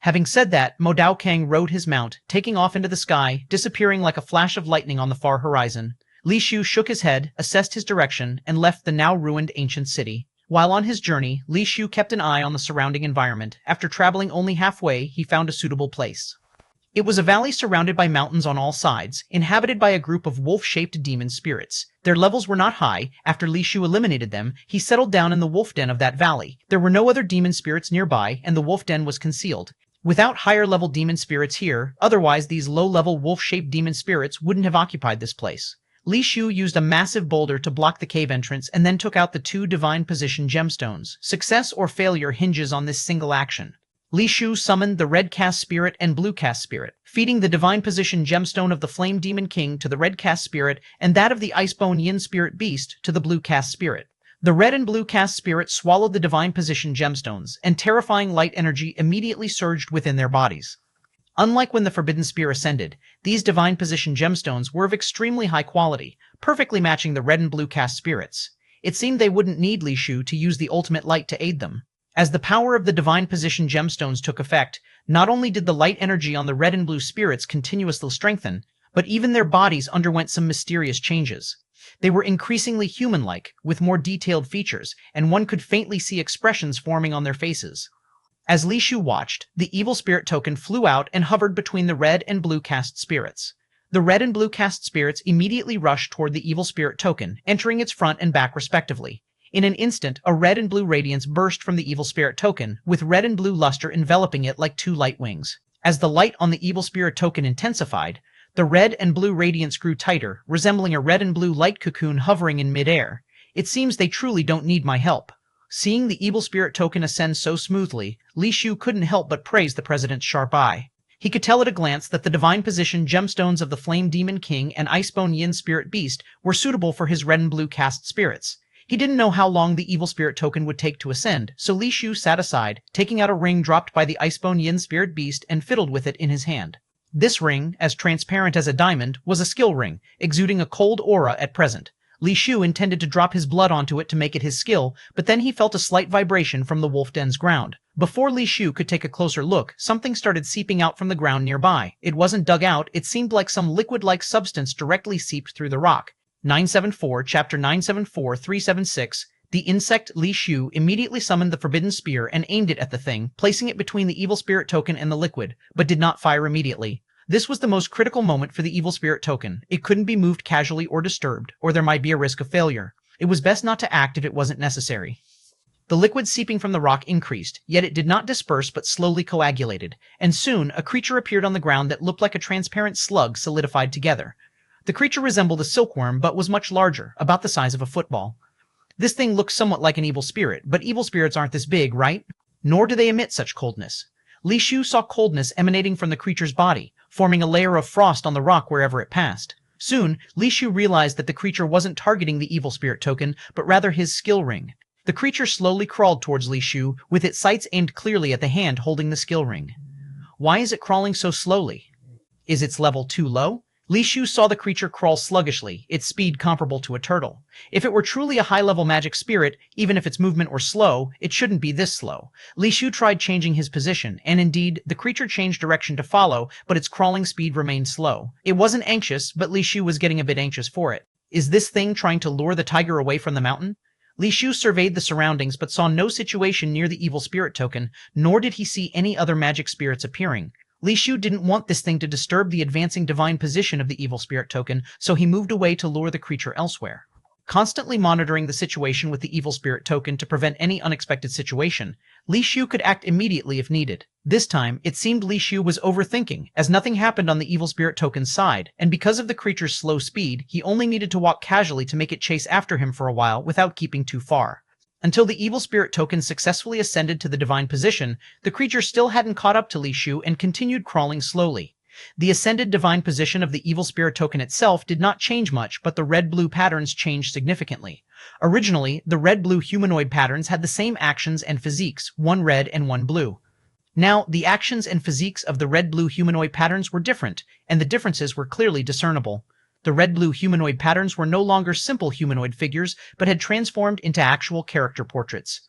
Having said that, Mo Dao Kang rode his mount, taking off into the sky, disappearing like a flash of lightning on the far horizon. Li Shu shook his head, assessed his direction, and left the now ruined ancient city. While on his journey, Li Shu kept an eye on the surrounding environment. After traveling only halfway, he found a suitable place. It was a valley surrounded by mountains on all sides, inhabited by a group of wolf-shaped demon spirits. Their levels were not high. After Li Shu eliminated them, he settled down in the wolf den of that valley. There were no other demon spirits nearby, and the wolf den was concealed. Without higher-level demon spirits here, otherwise these low-level wolf-shaped demon spirits wouldn't have occupied this place. Li Shu used a massive boulder to block the cave entrance and then took out the 2 divine position gemstones. Success or failure hinges on this single action. Li Shu summoned the red caste spirit and blue caste spirit, feeding the divine position gemstone of the flame demon king to the red caste spirit and that of the icebone yin spirit beast to the blue caste spirit. The red and blue caste spirit swallowed the divine position gemstones, and terrifying light energy immediately surged within their bodies. Unlike when the forbidden spear ascended, these divine position gemstones were of extremely high quality, perfectly matching the red and blue caste spirits. It seemed they wouldn't need Li Shu to use the ultimate light to aid them. As the power of the divine position gemstones took effect, not only did the light energy on the red and blue spirits continuously strengthen, but even their bodies underwent some mysterious changes. They were increasingly human-like, with more detailed features, and one could faintly see expressions forming on their faces. As Li Shu watched, the evil spirit token flew out and hovered between the red and blue caste spirits. The red and blue caste spirits immediately rushed toward the evil spirit token, entering its front and back respectively. In an instant, a red and blue radiance burst from the evil spirit token, with red and blue luster enveloping it like 2 light wings. As the light on the evil spirit token intensified, the red and blue radiance grew tighter, resembling a red and blue light cocoon hovering in midair. It seems they truly don't need my help. Seeing the evil spirit token ascend so smoothly, Li Shu couldn't help but praise the president's sharp eye. He could tell at a glance that the divine position gemstones of the Flame Demon King and Icebone Yin Spirit Beast were suitable for his red and blue caste spirits. He didn't know how long the evil spirit token would take to ascend, so Li Shu sat aside, taking out a ring dropped by the Icebone Yin Spirit Beast and fiddled with it in his hand. This ring, as transparent as a diamond, was a skill ring, exuding a cold aura at present. Li Shu intended to drop his blood onto it to make it his skill, but then he felt a slight vibration from the wolf den's ground. Before Li Shu could take a closer look, something started seeping out from the ground nearby. It wasn't dug out, it seemed like some liquid-like substance directly seeped through the rock. 974, Chapter 974, 376. The insect Li Shu immediately summoned the forbidden spear and aimed it at the thing, placing it between the evil spirit token and the liquid, but did not fire immediately. This was the most critical moment for the evil spirit token. It couldn't be moved casually or disturbed, or there might be a risk of failure. It was best not to act if it wasn't necessary. The liquid seeping from the rock increased, yet it did not disperse but slowly coagulated, and soon a creature appeared on the ground that looked like a transparent slug solidified together. The creature resembled a silkworm but was much larger, about the size of a football. This thing looked somewhat like an evil spirit, but evil spirits aren't this big, right? Nor do they emit such coldness. Li Shu saw coldness emanating from the creature's body, forming a layer of frost on the rock wherever it passed. Soon, Li Shu realized that the creature wasn't targeting the evil spirit token, but rather his skill ring. The creature slowly crawled towards Li Shu, with its sights aimed clearly at the hand holding the skill ring. Why is it crawling so slowly? Is its level too low? Li Shu saw the creature crawl sluggishly, its speed comparable to a turtle. If it were truly a high-level magic spirit, even if its movement were slow, it shouldn't be this slow. Li Shu tried changing his position, and indeed, the creature changed direction to follow, but its crawling speed remained slow. It wasn't anxious, but Li Shu was getting a bit anxious for it. Is this thing trying to lure the tiger away from the mountain? Li Shu surveyed the surroundings but saw no situation near the evil spirit token, nor did he see any other magic spirits appearing. Li Shu didn't want this thing to disturb the advancing divine position of the evil spirit token, so he moved away to lure the creature elsewhere. Constantly monitoring the situation with the evil spirit token to prevent any unexpected situation, Li Shu could act immediately if needed. This time, it seemed Li Shu was overthinking, as nothing happened on the evil spirit token's side, and because of the creature's slow speed, he only needed to walk casually to make it chase after him for a while without keeping too far. Until the evil spirit token successfully ascended to the divine position, the creature still hadn't caught up to Li Shu and continued crawling slowly. The ascended divine position of the evil spirit token itself did not change much, but the red-blue patterns changed significantly. Originally, the red-blue humanoid patterns had the same actions and physiques, one red and one blue. Now, the actions and physiques of the red-blue humanoid patterns were different, and the differences were clearly discernible. The red-blue humanoid patterns were no longer simple humanoid figures, but had transformed into actual character portraits.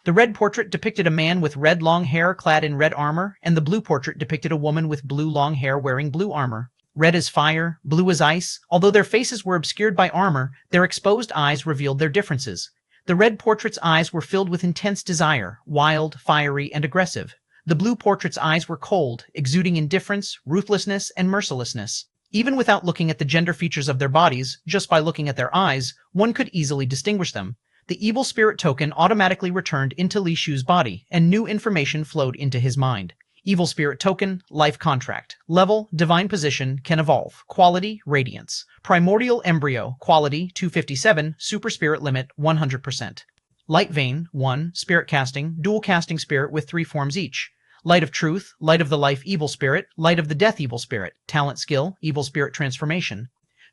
The red portrait depicted a man with red long hair clad in red armor, and the blue portrait depicted a woman with blue long hair wearing blue armor. Red as fire, blue as ice, although their faces were obscured by armor, their exposed eyes revealed their differences. The red portrait's eyes were filled with intense desire, wild, fiery, and aggressive. The blue portrait's eyes were cold, exuding indifference, ruthlessness, and mercilessness. Even without looking at the gender features of their bodies, just by looking at their eyes, one could easily distinguish them. The evil spirit token automatically returned into Li Shu's body, and new information flowed into his mind. Evil spirit token, life contract. Level, divine position, can evolve. Quality, radiance. Primordial embryo, quality, 257, super spirit limit, 100%. Light vein, 1, spirit casting, dual casting spirit with 3 forms each. Light of truth, light of the life evil spirit, light of the death evil spirit, talent skill, evil spirit transformation.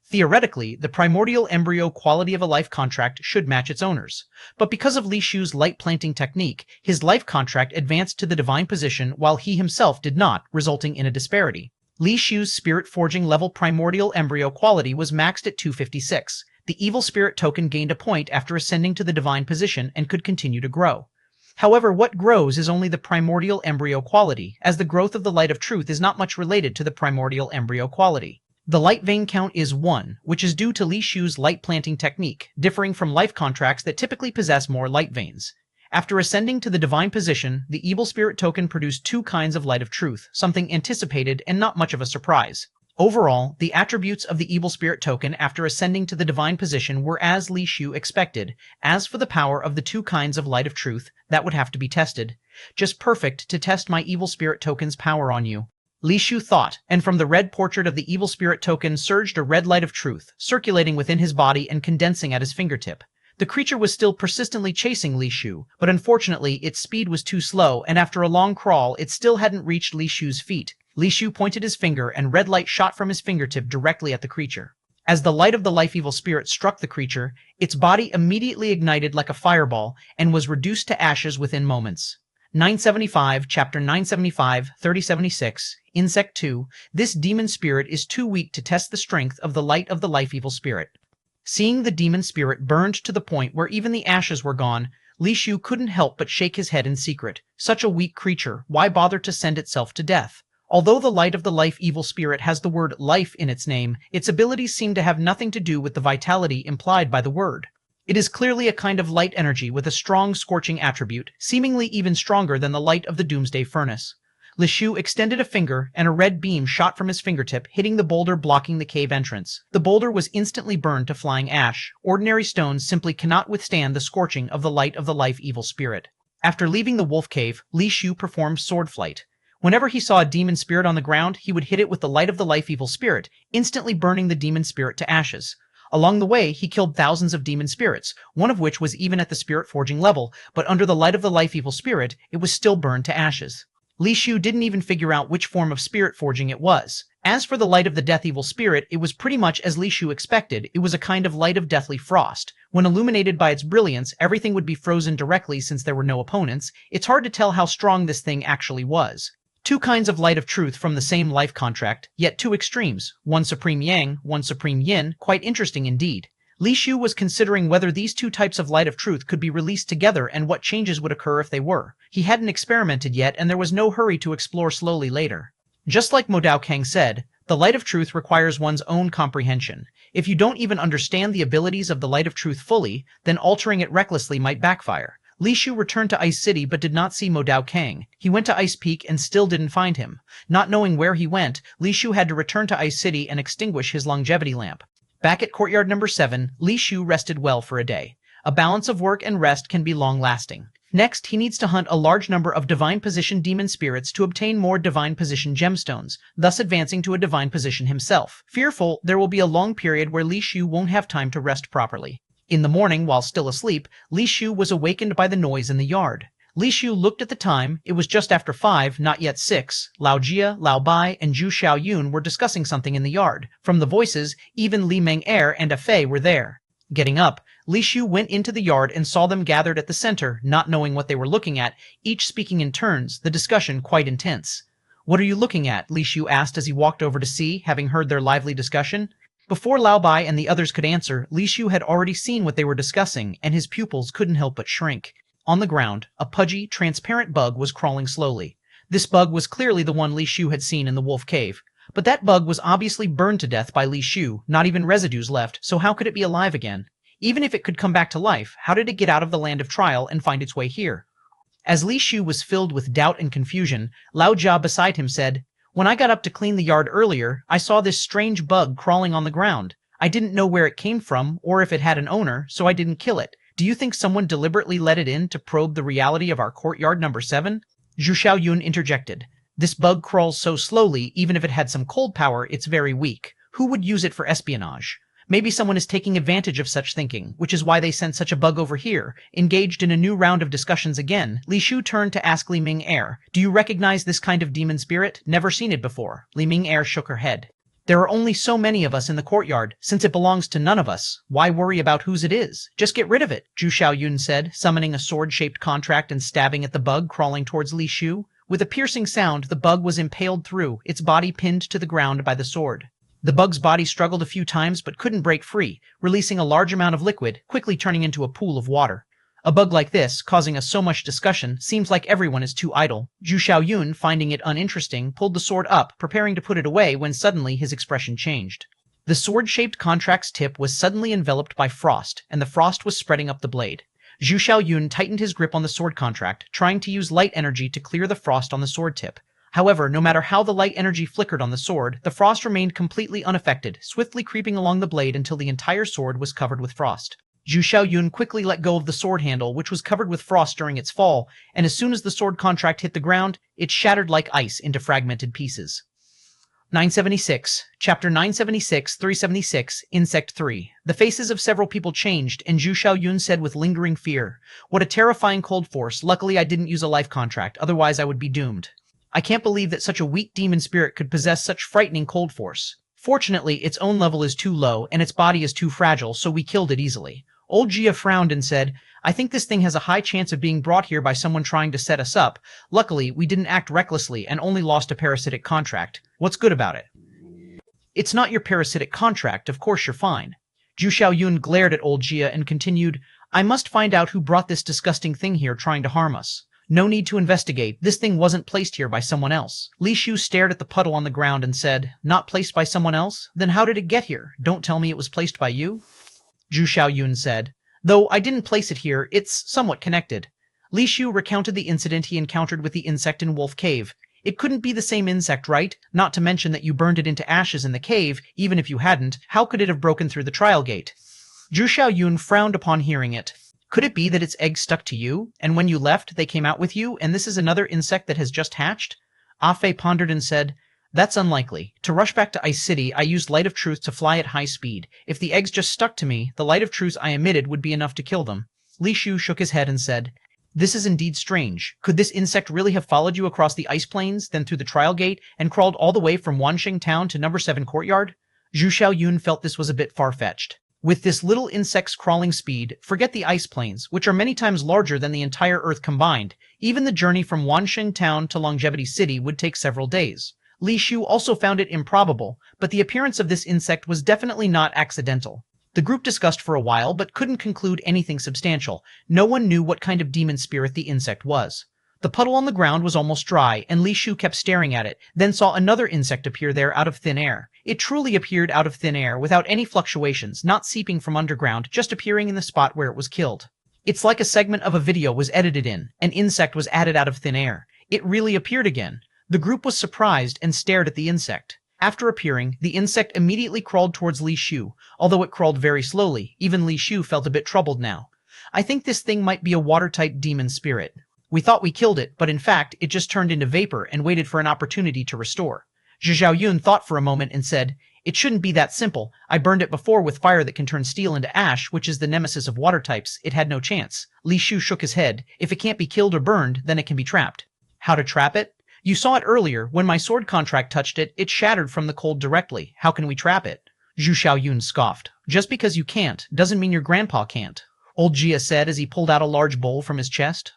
Theoretically, the primordial embryo quality of a life contract should match its owners. But because of Li Shu's light planting technique, his life contract advanced to the divine position while he himself did not, resulting in a disparity. Li Shu's spirit forging level primordial embryo quality was maxed at 256. The evil spirit token gained a point after ascending to the divine position and could continue to grow. However, what grows is only the primordial embryo quality, as the growth of the light of truth is not much related to the primordial embryo quality. The light vein count is 1, which is due to Li Shu's light planting technique, differing from life contracts that typically possess more light veins. After ascending to the divine position, the evil spirit token produced 2 kinds of light of truth, something anticipated and not much of a surprise. Overall, the attributes of the evil spirit token after ascending to the divine position were as Li Shu expected. As for the power of the 2 kinds of light of truth, that would have to be tested. Just perfect to test my evil spirit token's power on you. Li Shu thought, and from the red portrait of the evil spirit token surged a red light of truth, circulating within his body and condensing at his fingertip. The creature was still persistently chasing Li Shu, but unfortunately its speed was too slow, and after a long crawl it still hadn't reached Li Shu's feet. Li Shu pointed his finger and red light shot from his fingertip directly at the creature. As the light of the life evil spirit struck the creature, its body immediately ignited like a fireball and was reduced to ashes within moments. 975, Chapter 975, 3076, Insect 2, this demon spirit is too weak to test the strength of the light of the life evil spirit. Seeing the demon spirit burned to the point where even the ashes were gone, Li Shu couldn't help but shake his head in secret. Such a weak creature, why bother to send itself to death? Although the light of the life evil spirit has the word life in its name, its abilities seem to have nothing to do with the vitality implied by the word. It is clearly a kind of light energy with a strong scorching attribute, seemingly even stronger than the light of the doomsday furnace. Li Shu extended a finger, and a red beam shot from his fingertip, hitting the boulder blocking the cave entrance. The boulder was instantly burned to flying ash. Ordinary stones simply cannot withstand the scorching of the light of the life evil spirit. After leaving the wolf cave, Li Shu performed sword flight. Whenever he saw a demon spirit on the ground, he would hit it with the light of the life evil spirit, instantly burning the demon spirit to ashes. Along the way, he killed thousands of demon spirits, one of which was even at the spirit forging level, but under the light of the life evil spirit, it was still burned to ashes. Li Shu didn't even figure out which form of spirit forging it was. As for the light of the death evil spirit, it was pretty much as Li Shu expected. It was a kind of light of deathly frost. When illuminated by its brilliance, everything would be frozen directly since there were no opponents. It's hard to tell how strong this thing actually was. 2 kinds of light of truth from the same life contract, yet 2 extremes, one supreme yang, one supreme yin, quite interesting indeed. Li Shu was considering whether these 2 types of light of truth could be released together and what changes would occur if they were. He hadn't experimented yet, and there was no hurry to explore slowly later. Just like Mo Dao Kang said, the light of truth requires one's own comprehension. If you don't even understand the abilities of the light of truth fully, then altering it recklessly might backfire. Li Shu returned to Ice City but did not see Mo Dao Kang. He went to Ice Peak and still didn't find him. Not knowing where he went, Li Shu had to return to Ice City and extinguish his longevity lamp. Back at Courtyard number 7, Li Shu rested well for a day. A balance of work and rest can be long-lasting. Next, he needs to hunt a large number of divine position demon spirits to obtain more divine position gemstones, thus advancing to a divine position himself. Fearful, there will be a long period where Li Shu won't have time to rest properly. In the morning, while still asleep, Li Shu was awakened by the noise in the yard. Li Shu looked at the time. It was just after 5, not yet 6. Lao Jia, Lao Bai, and Zhu Xiaoyun were discussing something in the yard. From the voices, even Li Meng-er and Fei were there. Getting up, Li Shu went into the yard and saw them gathered at the center, not knowing what they were looking at, each speaking in turns, the discussion quite intense. "What are you looking at?" Li Shu asked as he walked over to see, having heard their lively discussion. Before Lao Bai and the others could answer, Li Shu had already seen what they were discussing, and his pupils couldn't help but shrink. On the ground, a pudgy, transparent bug was crawling slowly. This bug was clearly the one Li Shu had seen in the wolf cave. But that bug was obviously burned to death by Li Shu, not even residues left, so how could it be alive again? Even if it could come back to life, how did it get out of the land of trial and find its way here? As Li Shu was filled with doubt and confusion, Lao Jia beside him said, "When I got up to clean the yard earlier, I saw this strange bug crawling on the ground. I didn't know where it came from or if it had an owner, so I didn't kill it. Do you think someone deliberately let it in to probe the reality of our courtyard number 7? Zhu Xiaoyun interjected. "This bug crawls so slowly, even if it had some cold power, it's very weak. Who would use it for espionage? Maybe someone is taking advantage of such thinking, which is why they sent such a bug over here." Engaged in a new round of discussions again, Li Shu turned to ask Li Ming-er, "Do you recognize this kind of demon spirit? Never seen it before." Li Ming-er shook her head. "There are only so many of us in the courtyard. Since it belongs to none of us, why worry about whose it is? Just get rid of it," Zhu Xiaoyun said, summoning a sword-shaped contract and stabbing at the bug crawling towards Li Shu. With a piercing sound, the bug was impaled through, its body pinned to the ground by the sword. The bug's body struggled a few times but couldn't break free, releasing a large amount of liquid, quickly turning into a pool of water. A bug like this, causing us so much discussion, seems like everyone is too idle. Zhu Xiaoyun, finding it uninteresting, pulled the sword up, preparing to put it away when suddenly his expression changed. The sword-shaped contract's tip was suddenly enveloped by frost, and the frost was spreading up the blade. Zhu Xiaoyun tightened his grip on the sword contract, trying to use light energy to clear the frost on the sword tip. However, no matter how the light energy flickered on the sword, the frost remained completely unaffected, swiftly creeping along the blade until the entire sword was covered with frost. Zhu Xiaoyun quickly let go of the sword handle, which was covered with frost during its fall, and as soon as the sword contract hit the ground, it shattered like ice into fragmented pieces. 976, Chapter 976, 376, Insect 3. The faces of several people changed, and Zhu Xiaoyun said with lingering fear, "What a terrifying cold force. Luckily I didn't use a life contract, otherwise I would be doomed. I can't believe that such a weak demon spirit could possess such frightening cold force. Fortunately, its own level is too low, and its body is too fragile, so we killed it easily." Old Jia frowned and said, "I think this thing has a high chance of being brought here by someone trying to set us up. Luckily, we didn't act recklessly and only lost a parasitic contract. What's good about it?" "It's not your parasitic contract, of course you're fine." Zhu Xiaoyun glared at Old Jia and continued, "I must find out who brought this disgusting thing here trying to harm us. No need to investigate. This thing wasn't placed here by someone else." Li Shu stared at the puddle on the ground and said, "Not placed by someone else? Then how did it get here? Don't tell me it was placed by you." Zhu Xiaoyun said, "Though I didn't place it here, it's somewhat connected." Li Shu recounted the incident he encountered with the insect in Wolf Cave. "It couldn't be the same insect, right? Not to mention that you burned it into ashes in the cave. Even if you hadn't, how could it have broken through the trial gate?" Zhu Xiaoyun frowned upon hearing it. "Could it be that its eggs stuck to you, and when you left, they came out with you, and this is another insect that has just hatched?" Ah Fei pondered and said, "That's unlikely. To rush back to Ice City, I used Light of Truth to fly at high speed. If the eggs just stuck to me, the Light of Truth I emitted would be enough to kill them." Li Shu shook his head and said, "This is indeed strange. Could this insect really have followed you across the ice plains, then through the trial gate, and crawled all the way from Wanxing Town to number 7 courtyard?" Zhu Xiaoyun felt this was a bit far-fetched. With this little insect's crawling speed, forget the ice plains, which are many times larger than the entire Earth combined. Even the journey from Wanxing Town to Longevity City would take several days. Li Shu also found it improbable, but the appearance of this insect was definitely not accidental. The group discussed for a while, but couldn't conclude anything substantial. No one knew what kind of demon spirit the insect was. The puddle on the ground was almost dry, and Li Shu kept staring at it, then saw another insect appear there out of thin air. It truly appeared out of thin air, without any fluctuations, not seeping from underground, just appearing in the spot where it was killed. It's like a segment of a video was edited in. An insect was added out of thin air. It really appeared again. The group was surprised and stared at the insect. After appearing, the insect immediately crawled towards Li Shu. Although it crawled very slowly, even Li Shu felt a bit troubled now. "I think this thing might be a watertight demon spirit. We thought we killed it, but in fact, it just turned into vapor and waited for an opportunity to restore." Zhu Xiaoyun thought for a moment and said, "It shouldn't be that simple. I burned it before with fire that can turn steel into ash, which is the nemesis of water types. It had no chance." Li Shu shook his head. "If it can't be killed or burned, then it can be trapped." "How to trap it?" "You saw it earlier. When my sword contract touched it, it shattered from the cold directly. How can we trap it?" Zhu Xiaoyun scoffed. "Just because you can't, doesn't mean your grandpa can't." Old Jia said as he pulled out a large bowl from his chest.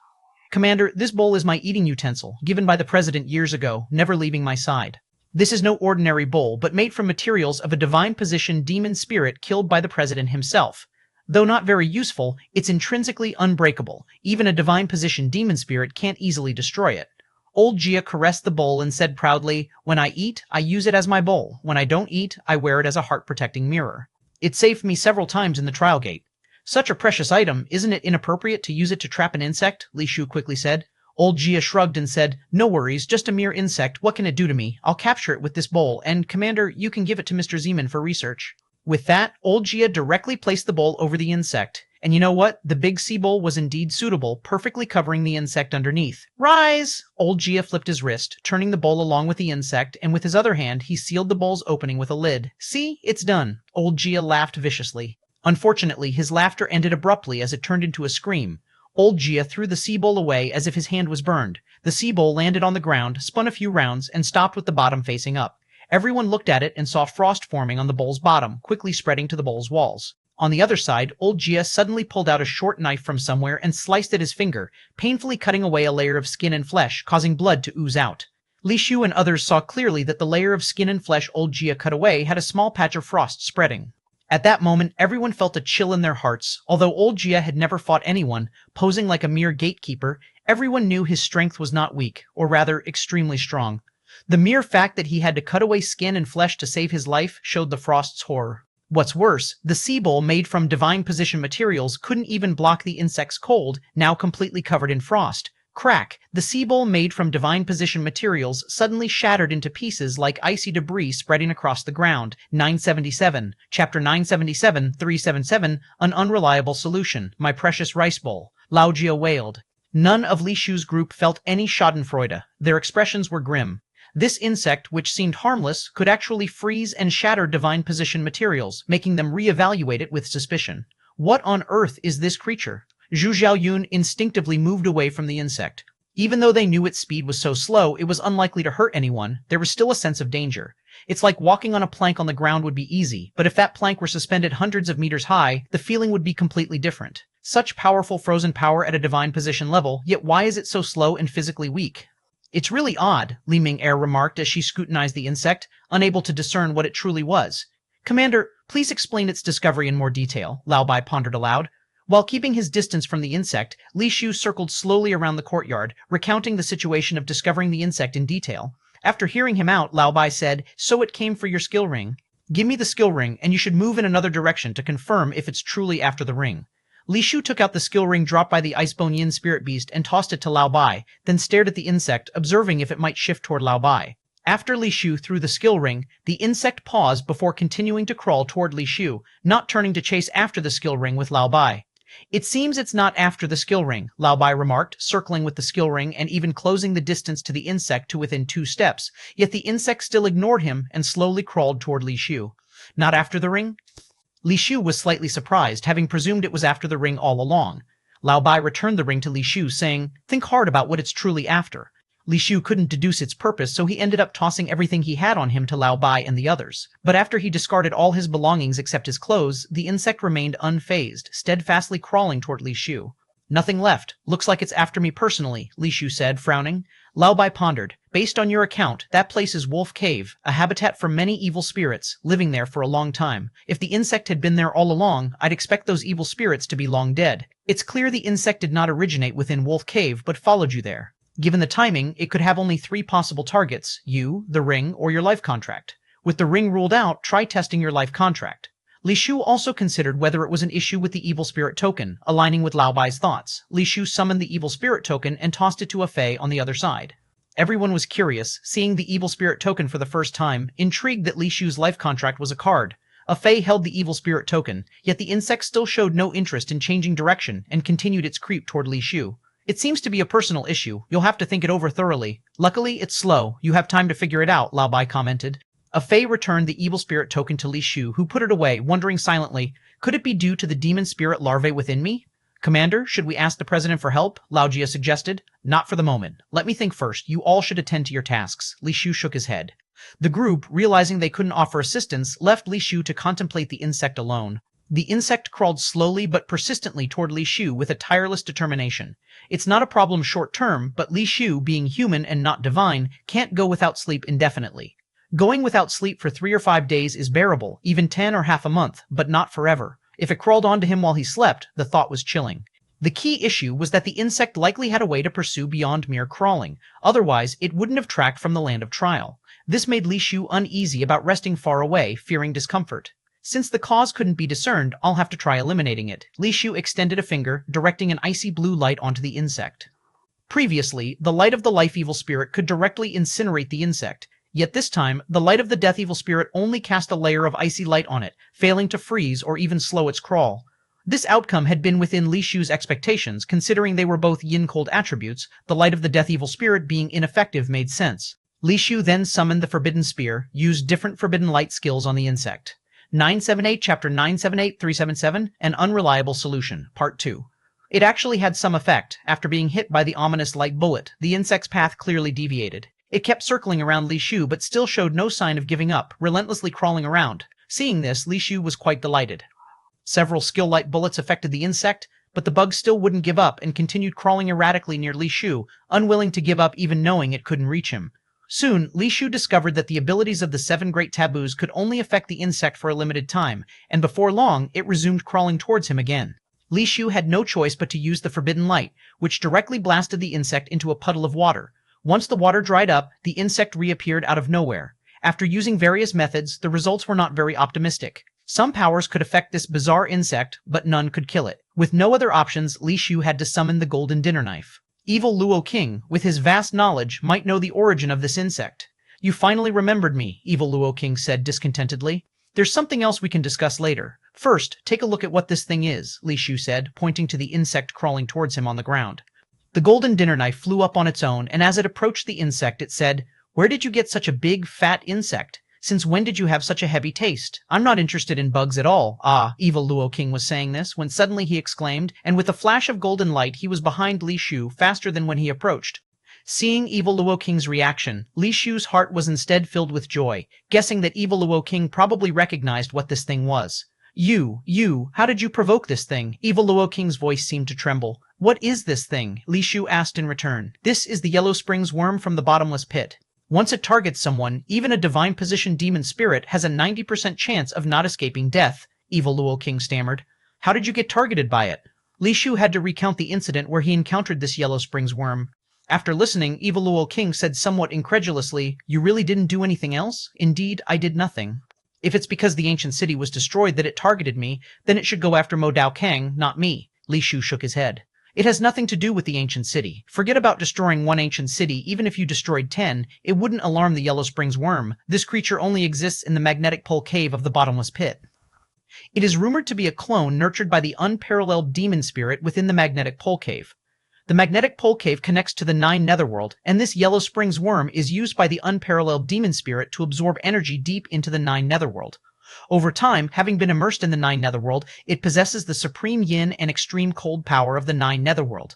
"Commander, this bowl is my eating utensil, given by the president years ago, never leaving my side. This is no ordinary bowl, but made from materials of a divine position demon spirit killed by the president himself. Though not very useful, it's intrinsically unbreakable. Even a divine position demon spirit can't easily destroy it." Old Jia caressed the bowl and said proudly, "When I eat, I use it as my bowl. When I don't eat, I wear it as a heart-protecting mirror. It saved me several times in the trial gate." "Such a precious item, isn't it inappropriate to use it to trap an insect?" Li Shu quickly said. Old Gia shrugged and said, "No worries, just a mere insect. What can it do to me? I'll capture it with this bowl, and Commander, you can give it to Mr. Zeman for research." With that, Old Gia directly placed the bowl over the insect. And you know what? The big sea bowl was indeed suitable, perfectly covering the insect underneath. "Rise!" Old Gia flipped his wrist, turning the bowl along with the insect, and with his other hand, he sealed the bowl's opening with a lid. "See? It's done." Old Gia laughed viciously. Unfortunately, his laughter ended abruptly as it turned into a scream. Old Gia threw the sea bowl away as if his hand was burned. The sea bowl landed on the ground, spun a few rounds, and stopped with the bottom facing up. Everyone looked at it and saw frost forming on the bowl's bottom, quickly spreading to the bowl's walls. On the other side, Old Gia suddenly pulled out a short knife from somewhere and sliced at his finger, painfully cutting away a layer of skin and flesh, causing blood to ooze out. Li Shu and others saw clearly that the layer of skin and flesh Old Gia cut away had a small patch of frost spreading. At that moment, everyone felt a chill in their hearts. Although Old Gia had never fought anyone, posing like a mere gatekeeper, everyone knew his strength was not weak, or rather, extremely strong. The mere fact that he had to cut away skin and flesh to save his life showed the frost's horror. What's worse, the sea bowl made from divine position materials couldn't even block the insect's cold, now completely covered in frost. Crack! The sea bowl made from divine position materials suddenly shattered into pieces like icy debris spreading across the ground. 977. Chapter 977, 377, An Unreliable Solution. My Precious Rice Bowl. Lao Jia wailed. None of Li Shu's group felt any schadenfreude. Their expressions were grim. This insect, which seemed harmless, could actually freeze and shatter divine position materials, making them reevaluate it with suspicion. What on earth is this creature? Zhu Xiaoyun instinctively moved away from the insect. Even though they knew its speed was so slow it was unlikely to hurt anyone, there was still a sense of danger. It's like walking on a plank on the ground would be easy, but if that plank were suspended hundreds of meters high, the feeling would be completely different. Such powerful frozen power at a divine position level, yet why is it so slow and physically weak? "It's really odd," Li Ming-Er remarked as she scrutinized the insect, unable to discern what it truly was. "Commander, please explain its discovery in more detail," Lao Bai pondered aloud. While keeping his distance from the insect, Li Shu circled slowly around the courtyard, recounting the situation of discovering the insect in detail. After hearing him out, Lao Bai said, "So it came for your skill ring. Give me the skill ring, and you should move in another direction to confirm if it's truly after the ring." Li Shu took out the skill ring dropped by the Icebone Yin spirit beast and tossed it to Lao Bai, then stared at the insect, observing if it might shift toward Lao Bai. After Li Shu threw the skill ring, the insect paused before continuing to crawl toward Li Shu, not turning to chase after the skill ring with Lao Bai. "It seems it's not after the skill ring," Lao Bai remarked, circling with the skill ring and even closing the distance to the insect to within 2 steps, yet the insect still ignored him and slowly crawled toward Li Shu. "Not after the ring?" Li Shu was slightly surprised, having presumed it was after the ring all along. Lao Bai returned the ring to Li Shu, saying, "Think hard about what it's truly after." Li Shu couldn't deduce its purpose, so he ended up tossing everything he had on him to Lao Bai and the others. But after he discarded all his belongings except his clothes, the insect remained unfazed, steadfastly crawling toward Li Shu. "Nothing left. Looks like it's after me personally," Li Shu said, frowning. Lao Bai pondered. "Based on your account, that place is Wolf Cave, a habitat for many evil spirits, living there for a long time. If the insect had been there all along, I'd expect those evil spirits to be long dead. It's clear the insect did not originate within Wolf Cave, but followed you there. Given the timing, it could have only 3 possible targets: you, the ring, or your life contract. With the ring ruled out, try testing your life contract." Li Shu also considered whether it was an issue with the evil spirit token, aligning with Lao Bai's thoughts. Li Shu summoned the evil spirit token and tossed it to a Fey on the other side. Everyone was curious, seeing the evil spirit token for the first time, intrigued that Li Shu's life contract was a card. A Fey held the evil spirit token, yet the insect still showed no interest in changing direction and continued its creep toward Li Shu. "It seems to be a personal issue. You'll have to think it over thoroughly. Luckily, it's slow. You have time to figure it out," Lao Bai commented. A Fey returned the evil spirit token to Li Shu, who put it away, wondering silently, "Could it be due to the demon spirit larvae within me?" "Commander, should we ask the president for help?" Lao Jia suggested. "Not for the moment. Let me think first. You all should attend to your tasks." Li Shu shook his head. The group, realizing they couldn't offer assistance, left Li Shu to contemplate the insect alone. The insect crawled slowly but persistently toward Li Shu with a tireless determination. It's not a problem short term, but Li Shu, being human and not divine, can't go without sleep indefinitely. Going without sleep for 3 or 5 days is bearable, even 10 or half a month, but not forever. If it crawled onto him while he slept, the thought was chilling. The key issue was that the insect likely had a way to pursue beyond mere crawling. Otherwise, it wouldn't have tracked from the land of trial. This made Li Shu uneasy about resting far away, fearing discomfort. Since the cause couldn't be discerned, I'll have to try eliminating it. Li Shu extended a finger, directing an icy blue light onto the insect. Previously, the light of the life evil spirit could directly incinerate the insect, yet this time, the light of the death evil spirit only cast a layer of icy light on it, failing to freeze or even slow its crawl. This outcome had been within Li Shu's expectations, considering they were both yin-cold attributes. The light of the death evil spirit being ineffective made sense. Li Shu then summoned the Forbidden Spear, used different Forbidden Light skills on the insect. 978 Chapter 978-377, An Unreliable Solution, Part 2. It actually had some effect. After being hit by the ominous light bullet, the insect's path clearly deviated. It kept circling around Li Shu but still showed no sign of giving up, relentlessly crawling around. Seeing this, Li Shu was quite delighted. Several skill light bullets affected the insect, but the bug still wouldn't give up and continued crawling erratically near Li Shu, unwilling to give up even knowing it couldn't reach him. Soon, Li Shu discovered that the abilities of the 7 great taboos could only affect the insect for a limited time, and before long, it resumed crawling towards him again. Li Shu had no choice but to use the Forbidden Light, which directly blasted the insect into a puddle of water. Once the water dried up, the insect reappeared out of nowhere. After using various methods, the results were not very optimistic. Some powers could affect this bizarre insect, but none could kill it. With no other options, Li Shu had to summon the Golden Dinner Knife. Evil Luo King, with his vast knowledge, might know the origin of this insect. "You finally remembered me," Evil Luo King said discontentedly. "There's something else we can discuss later. First, take a look at what this thing is," Li Shu said, pointing to the insect crawling towards him on the ground. The Golden Dinner Knife flew up on its own, and as it approached the insect, it said, "Where did you get such a big, fat insect? Since when did you have such a heavy taste? I'm not interested in bugs at all." "Ah," Evil Luo King was saying this, when suddenly he exclaimed, and with a flash of golden light he was behind Li Shu faster than when he approached. Seeing Evil Luo King's reaction, Li Shu's heart was instead filled with joy, guessing that Evil Luo King probably recognized what this thing was. You, how did you provoke this thing?" Evil Luo King's voice seemed to tremble. "What is this thing?" Li Shu asked in return. "This is the Yellow Springs worm from the bottomless pit. Once it targets someone, even a divine position demon spirit has a 90% chance of not escaping death," Evil Luo King stammered. "How did you get targeted by it?" Li Shu had to recount the incident where he encountered this Yellow Springs worm. After listening, Evil Luo King said somewhat incredulously, "You really didn't do anything else?" "Indeed, I did nothing. If it's because the ancient city was destroyed that it targeted me, then it should go after Mo Dao Kang, not me." Li Shu shook his head. "It has nothing to do with the ancient city. Forget about destroying one ancient city. Even if you destroyed 10, it wouldn't alarm the Yellow Springs worm. This creature only exists in the magnetic pole cave of the bottomless pit. It is rumored to be a clone nurtured by the unparalleled demon spirit within the magnetic pole cave. The magnetic pole cave connects to the 9 netherworld, and this Yellow Springs worm is used by the unparalleled demon spirit to absorb energy deep into the 9 netherworld. Over time, having been immersed in the 9 netherworld, it possesses the supreme yin and extreme cold power of the 9 netherworld.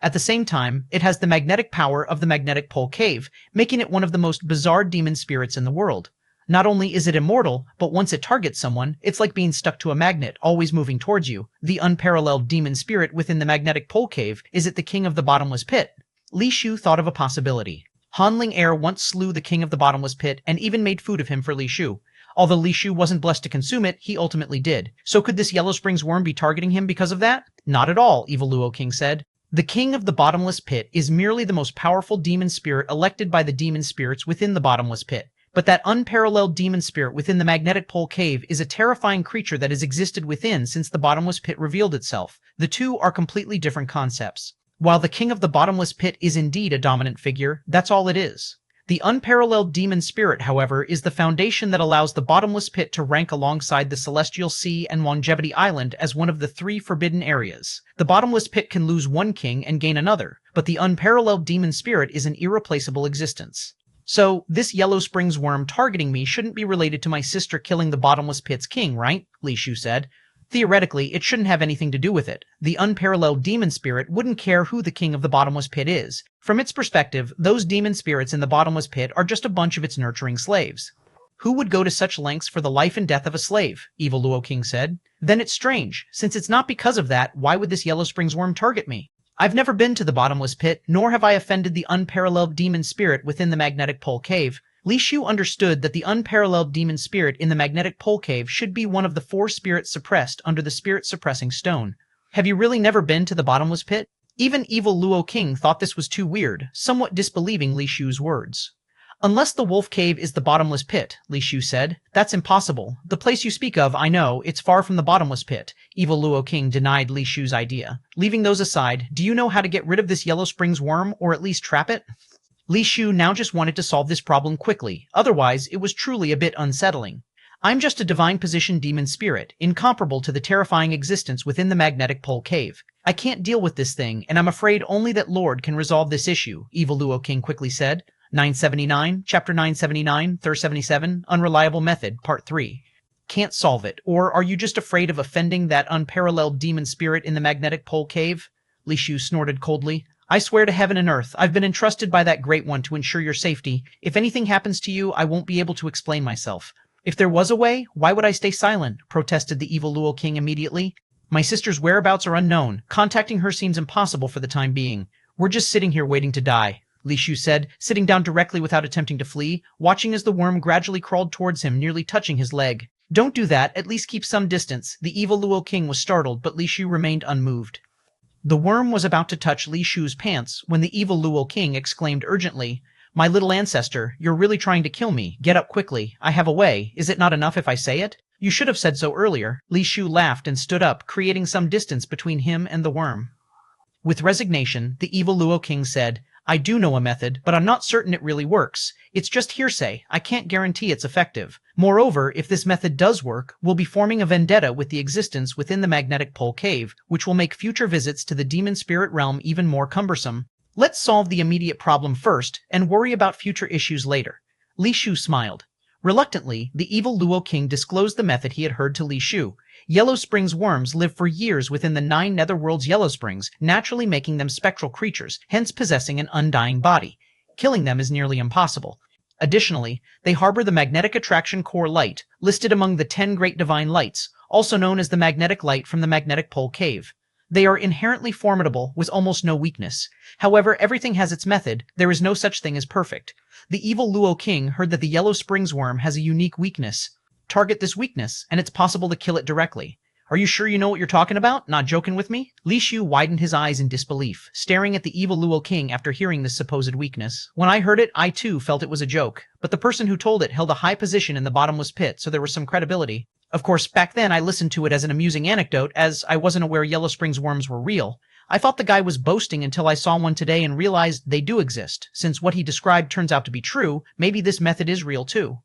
At the same time, it has the magnetic power of the magnetic pole cave, making it one of the most bizarre demon spirits in the world. Not only is it immortal, but once it targets someone, it's like being stuck to a magnet, always moving towards you. The unparalleled demon spirit within the magnetic pole cave, is it the king of the bottomless pit?" Li Shu thought of a possibility. Hanling Air once slew the king of the bottomless pit and even made food of him for Li Shu. Although Li Shu wasn't blessed to consume it, he ultimately did. So could this Yellow Springs worm be targeting him because of that? "Not at all," Evil Luo King said. "The king of the bottomless pit is merely the most powerful demon spirit elected by the demon spirits within the bottomless pit. But that unparalleled demon spirit within the magnetic pole cave is a terrifying creature that has existed within since the bottomless pit revealed itself. The two are completely different concepts. While the king of the bottomless pit is indeed a dominant figure, that's all it is. The unparalleled demon spirit, however, is the foundation that allows the bottomless pit to rank alongside the Celestial Sea and Longevity Island as one of the 3 forbidden areas. The bottomless pit can lose one king and gain another, but the unparalleled demon spirit is an irreplaceable existence. So, this Yellow Springs worm targeting me shouldn't be related to my sister killing the bottomless pit's king, right?" Li Shu said. "Theoretically, it shouldn't have anything to do with it. The unparalleled demon spirit wouldn't care who the king of the bottomless pit is. From its perspective, those demon spirits in the bottomless pit are just a bunch of its nurturing slaves." "Who would go to such lengths for the life and death of a slave?" Evil Luo King said. "Then it's strange. Since it's not because of that, why would this Yellow Springs worm target me? I've never been to the bottomless pit, nor have I offended the unparalleled demon spirit within the magnetic pole cave." Li Shu understood that the unparalleled demon spirit in the magnetic pole cave should be one of the 4 spirits suppressed under the spirit-suppressing stone. "Have you really never been to the bottomless pit?" Even Evil Luo King thought this was too weird, somewhat disbelieving Li Shu's words. Unless the wolf cave is the bottomless pit, Li Shu said. That's impossible. The place you speak of, I know, it's far from the bottomless pit. Evil Luo King denied Li Shu's idea. Leaving those aside, do you know how to get rid of this Yellow Springs worm, or at least trap it? Li Shu now just wanted to solve this problem quickly, otherwise it was truly a bit unsettling. I'm just a divine position demon spirit, incomparable to the terrifying existence within the magnetic pole cave. I can't deal with this thing, and I'm afraid only that Lord can resolve this issue, Evil Luo King quickly said. 979, Chapter 979, Thir 77, Unreliable Method, Part 3. Can't solve it, or are you just afraid of offending that unparalleled demon spirit in the magnetic pole cave? Li Shu snorted coldly. I swear to heaven and earth, I've been entrusted by that great one to ensure your safety. If anything happens to you, I won't be able to explain myself. If there was a way, why would I stay silent? Protested the Evil Luo King immediately. My sister's whereabouts are unknown. Contacting her seems impossible for the time being. We're just sitting here waiting to die, Li Shu said, sitting down directly without attempting to flee, watching as the worm gradually crawled towards him, nearly touching his leg. Don't do that, at least keep some distance. The Evil Luo King was startled, but Li Shu remained unmoved. The worm was about to touch Li Shu's pants when the Evil Luo King exclaimed urgently, My little ancestor, you're really trying to kill me. Get up quickly. I have a way. Is it not enough if I say it? You should have said so earlier. Li Shu laughed and stood up, creating some distance between him and the worm. With resignation, the Evil Luo King said, I do know a method, but I'm not certain it really works. It's just hearsay. I can't guarantee it's effective. Moreover, if this method does work, we'll be forming a vendetta with the existence within the magnetic pole cave, which will make future visits to the demon spirit realm even more cumbersome. Let's solve the immediate problem first, and worry about future issues later. Li Shu smiled. Reluctantly, the Evil Luo King disclosed the method he had heard to Li Shu. Yellow Springs worms live for years within the 9 netherworld's Yellow Springs, naturally making them spectral creatures, hence possessing an undying body. Killing them is nearly impossible. Additionally, they harbor the magnetic attraction core light, listed among the 10 great divine lights, also known as the magnetic light from the magnetic pole cave. They are inherently formidable, with almost no weakness. However, everything has its method. There is no such thing as perfect. The Evil Luo King heard that the Yellow Springs worm has a unique weakness. Target this weakness, and it's possible to kill it directly. Are you sure you know what you're talking about? Not joking with me? Li Shu widened his eyes in disbelief, staring at the Evil Luo King after hearing this supposed weakness. When I heard it, I too felt it was a joke, but the person who told it held a high position in the bottomless pit, so there was some credibility. Of course, back then I listened to it as an amusing anecdote, as I wasn't aware Yellow Springs worms were real. I thought the guy was boasting until I saw one today and realized they do exist. Since what he described turns out to be true, maybe this method is real too.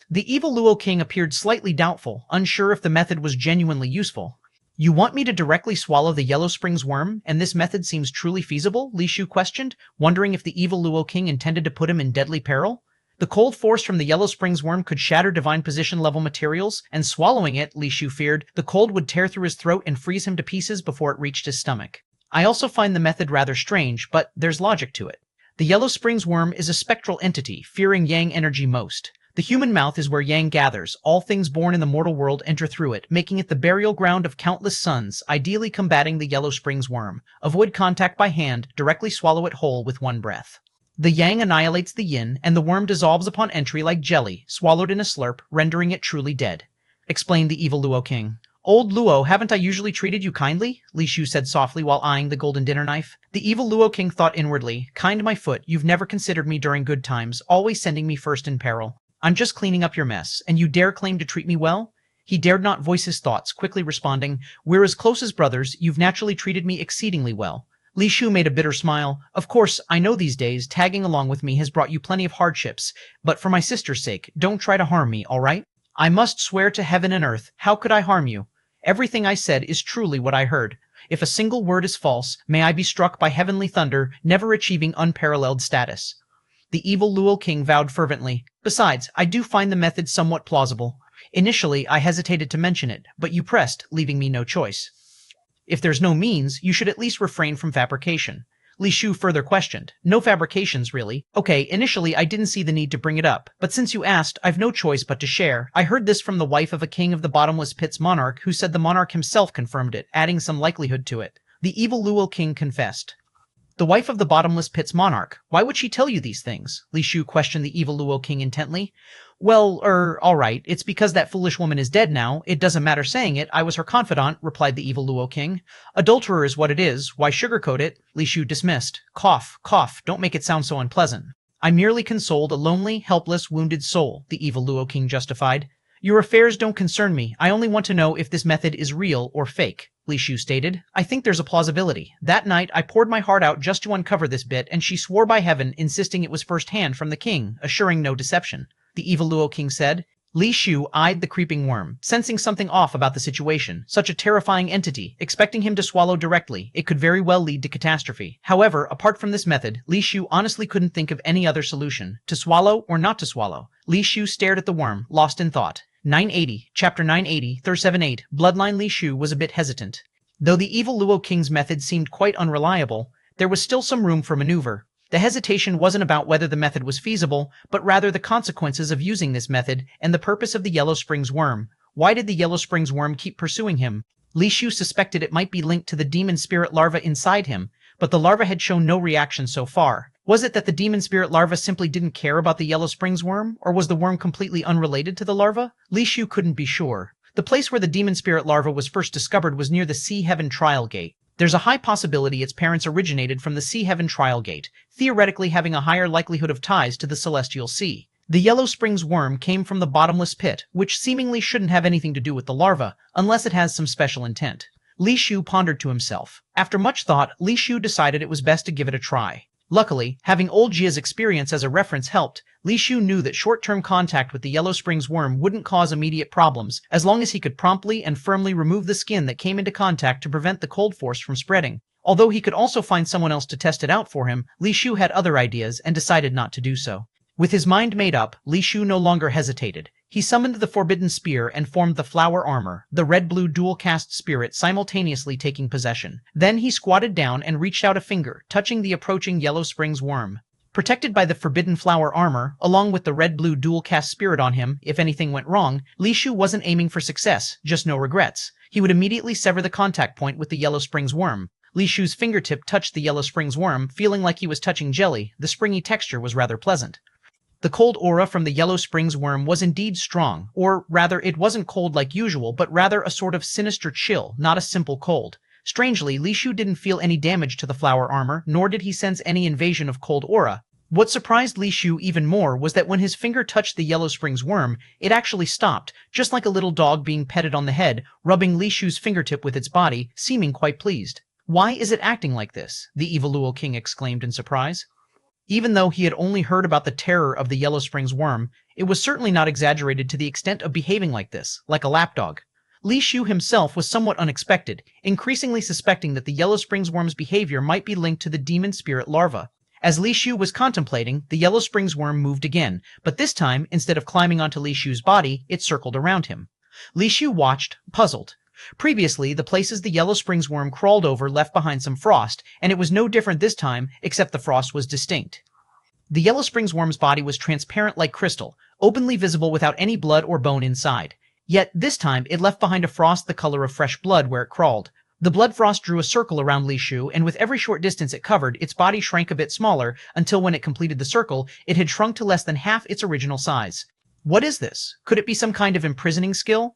The Evil Luo King appeared slightly doubtful, unsure if the method was genuinely useful. You want me to directly swallow the Yellow Springs worm, and this method seems truly feasible? Li Shu questioned, wondering if the Evil Luo King intended to put him in deadly peril. The cold force from the Yellow Springs worm could shatter divine position level materials, and swallowing it, Li Shu feared, the cold would tear through his throat and freeze him to pieces before it reached his stomach. I also find the method rather strange, but there's logic to it. The Yellow Springs worm is a spectral entity, fearing yang energy most. The human mouth is where yang gathers. All things born in the mortal world enter through it, making it the burial ground of countless suns, ideally combating the Yellow Springs worm. Avoid contact by hand, directly swallow it whole with one breath. The yang annihilates the yin, and the worm dissolves upon entry like jelly, swallowed in a slurp, rendering it truly dead, explained the Evil Luo King. Old Luo, haven't I usually treated you kindly? Li Shu said softly while eyeing the golden dinner knife. The Evil Luo King thought inwardly, kind my foot, you've never considered me during good times, always sending me first in peril. I'm just cleaning up your mess, and you dare claim to treat me well? He dared not voice his thoughts, quickly responding, We're as close as brothers, you've naturally treated me exceedingly well. Li Shu made a bitter smile. Of course, I know these days, tagging along with me has brought you plenty of hardships, but for my sister's sake, don't try to harm me, all right? I must swear to heaven and earth, how could I harm you? Everything I said is truly what I heard. If a single word is false, may I be struck by heavenly thunder, never achieving unparalleled status. The Evil Luo King vowed fervently. Besides, I do find the method somewhat plausible. Initially, I hesitated to mention it, but you pressed, leaving me no choice. If there's no means, you should at least refrain from fabrication. Li Shu further questioned. No fabrications, really. Okay, initially I didn't see the need to bring it up, but since you asked, I've no choice but to share. I heard this from the wife of a king of the bottomless pit's monarch, who said the monarch himself confirmed it, adding some likelihood to it. The Evil Luo King confessed. The wife of the bottomless pit's monarch. Why would she tell you these things? Li Shu questioned the Evil Luo King intently. Well, all right. It's because that foolish woman is dead now. It doesn't matter saying it. I was her confidant, replied the Evil Luo King. Adulterer is what it is. Why sugarcoat it? Li Shu dismissed. Cough, cough. Don't make it sound so unpleasant. I merely consoled a lonely, helpless, wounded soul, the evil Luo King justified. Your affairs don't concern me. I only want to know if this method is real or fake, Li Shu stated. I think there's a plausibility. That night, I poured my heart out just to uncover this bit, and she swore by heaven, insisting it was first-hand from the king, assuring no deception. The evil Luo King said. Li Shu eyed the creeping worm, sensing something off about the situation. Such a terrifying entity, expecting him to swallow directly, it could very well lead to catastrophe. However, apart from this method, Li Shu honestly couldn't think of any other solution. To swallow or not to swallow? Li Shu stared at the worm, lost in thought. 980, Chapter 980, 378, Bloodline. Li Shu was a bit hesitant. Though the evil Luo King's method seemed quite unreliable, there was still some room for maneuver. The hesitation wasn't about whether the method was feasible, but rather the consequences of using this method and the purpose of the Yellow Springs worm. Why did the Yellow Springs worm keep pursuing him? Li Shu suspected it might be linked to the demon spirit larva inside him, but the larva had shown no reaction so far. Was it that the demon spirit larva simply didn't care about the Yellow Springs worm, or was the worm completely unrelated to the larva? Li Shu couldn't be sure. The place where the demon spirit larva was first discovered was near the Sea Heaven Trial Gate. There's a high possibility its parents originated from the Sea Heaven Trial Gate, theoretically having a higher likelihood of ties to the Celestial Sea. The Yellow Springs worm came from the bottomless pit, which seemingly shouldn't have anything to do with the larva, unless it has some special intent. Li Shu pondered to himself. After much thought, Li Shu decided it was best to give it a try. Luckily, having old Jia's experience as a reference helped. Li Shu knew that short-term contact with the Yellow Springs worm wouldn't cause immediate problems, as long as he could promptly and firmly remove the skin that came into contact to prevent the cold force from spreading. Although he could also find someone else to test it out for him, Li Shu had other ideas and decided not to do so. With his mind made up, Li Shu no longer hesitated. He summoned the Forbidden Spear and formed the Flower Armor, the red-blue dual-cast spirit simultaneously taking possession. Then he squatted down and reached out a finger, touching the approaching Yellow Springs worm. Protected by the Forbidden Flower Armor, along with the red-blue dual-cast spirit on him, if anything went wrong, Li Shu wasn't aiming for success, just no regrets. He would immediately sever the contact point with the Yellow Springs worm. Li Shu's fingertip touched the Yellow Springs worm, feeling like he was touching jelly. The springy texture was rather pleasant. The cold aura from the Yellow Springs worm was indeed strong, or rather it wasn't cold like usual, but rather a sort of sinister chill, not a simple cold. Strangely, Li Shu didn't feel any damage to the flower armor, nor did he sense any invasion of cold aura. What surprised Li Shu even more was that when his finger touched the Yellow Springs worm, it actually stopped, just like a little dog being petted on the head, rubbing Li Shu's fingertip with its body, seeming quite pleased. Why is it acting like this? The evil Luo King exclaimed in surprise. Even though he had only heard about the terror of the Yellow Springs worm, it was certainly not exaggerated to the extent of behaving like this, like a lapdog. Li Shu himself was somewhat unexpected, increasingly suspecting that the Yellow Springs worm's behavior might be linked to the demon spirit larva. As Li Shu was contemplating, the Yellow Springs worm moved again, but this time, instead of climbing onto Li Shu's body, it circled around him. Li Shu watched, puzzled. Previously, the places the Yellow Springs worm crawled over left behind some frost, and it was no different this time, except the frost was distinct. The Yellow Springs worm's body was transparent like crystal, openly visible without any blood or bone inside. Yet, this time, it left behind a frost the color of fresh blood where it crawled. The blood frost drew a circle around Li Shu, and with every short distance it covered, its body shrank a bit smaller, until when it completed the circle, it had shrunk to less than half its original size. What is this? Could it be some kind of imprisoning skill?